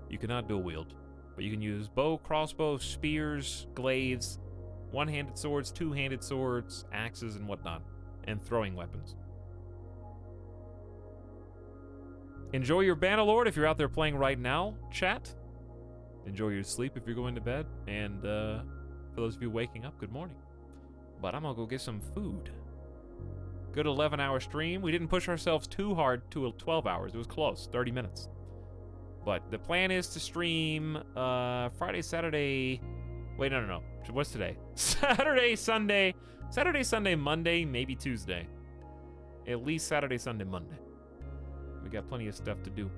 You cannot dual wield. But you can use bow, crossbow, spears, glaives, one-handed swords, two-handed swords, axes, and whatnot. And throwing weapons. Enjoy your Bannerlord if you're out there playing right now, chat. Enjoy your sleep if you're going to bed. And for those of you waking up, good morning. But I'm gonna go get some food. Good 11-hour stream. We didn't push ourselves too hard to 12 hours. It was close, 30 minutes. But the plan is to stream Friday, Saturday... Wait, no. What's today? Saturday, Sunday, Monday, maybe Tuesday. At least Saturday, Sunday, Monday. We got plenty of stuff to do.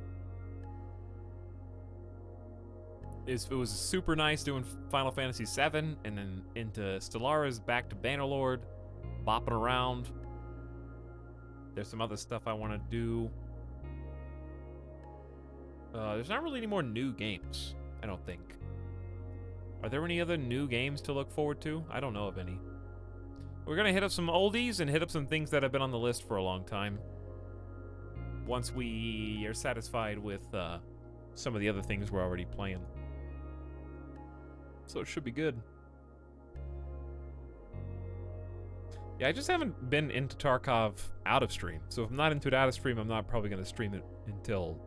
It was super nice doing Final Fantasy VII, and then into Stellaris, back to Bannerlord, bopping around. There's some other stuff I want to do. There's not really any more new games, I don't think. Are there any other new games to look forward to? I don't know of any. We're gonna hit up some oldies and hit up some things that have been on the list for a long time. Once we are satisfied with some of the other things we're already playing. So it should be good. Yeah, I just haven't been into Tarkov out of stream. So if I'm not into it out of stream, I'm not probably going to stream it until...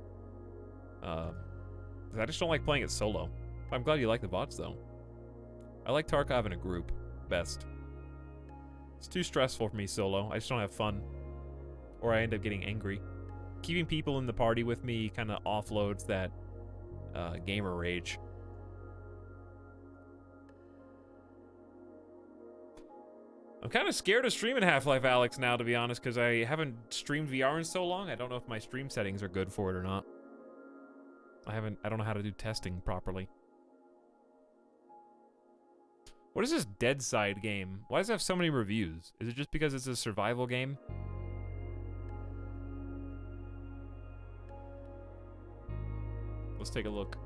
I just don't like playing it solo. I'm glad you like the bots, though. I like Tarkov in a group best. It's too stressful for me solo. I just don't have fun. Or I end up getting angry. Keeping people in the party with me kind of offloads that gamer rage. I'm kind of scared of streaming Half-Life Alyx now, to be honest, because I haven't streamed VR in so long. I don't know if my stream settings are good for it or not. I don't know how to do testing properly. What is this Dead Side game? Why does it have so many reviews? Is it just because it's a survival game? Let's take a look.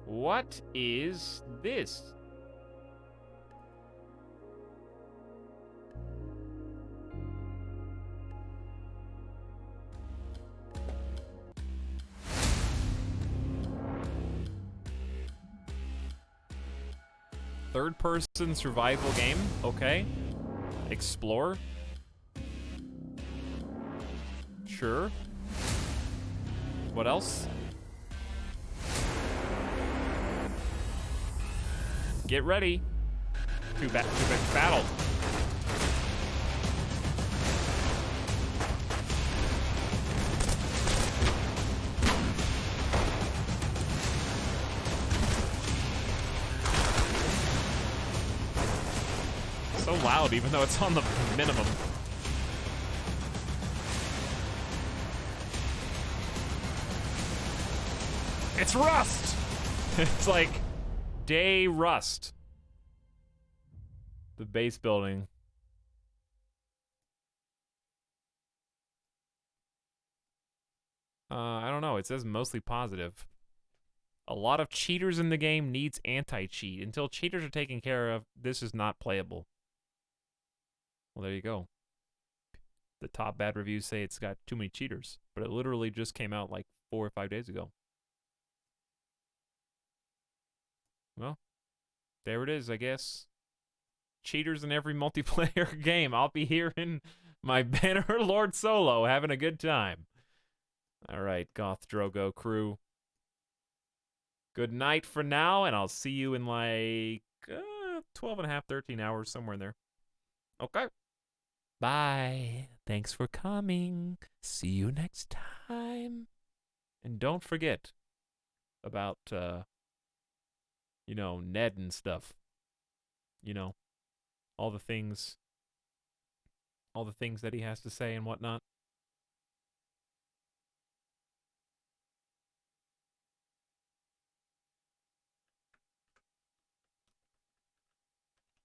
What is this? Third-person survival game. Okay. Explore. Sure. What else? Get ready. To battle. So loud, even though it's on the minimum. It's Rust! It's like day Rust. The base building. I don't know. It says mostly positive. A lot of cheaters in the game needs anti-cheat. Until cheaters are taken care of, this is not playable. Well, there you go. The top bad reviews say it's got too many cheaters, but it literally just came out like 4 or 5 days ago. Well, there it is, I guess. Cheaters in every multiplayer game. I'll be here in my Bannerlord solo, having a good time. All right, Goth Drogo crew. Good night for now, and I'll see you in like 12 and a half, 13 hours, somewhere in there. Okay. Bye. Thanks for coming. See you next time. And don't forget about, you know, Ned and stuff. You know, all the things that he has to say and whatnot.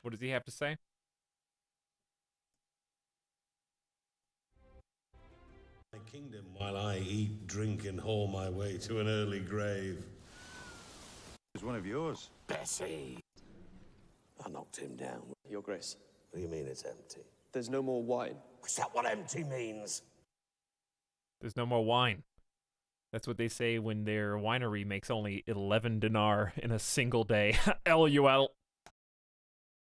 What does he have to say? My kingdom while I eat, drink, and haul my way to an early grave. It's one of yours. Bessie! I knocked him down. Your Grace, What do you mean it's empty? there's no more wine. Is that what empty means? There's no more wine. That's what they say when their winery makes only 11 dinar in a single day. LUL.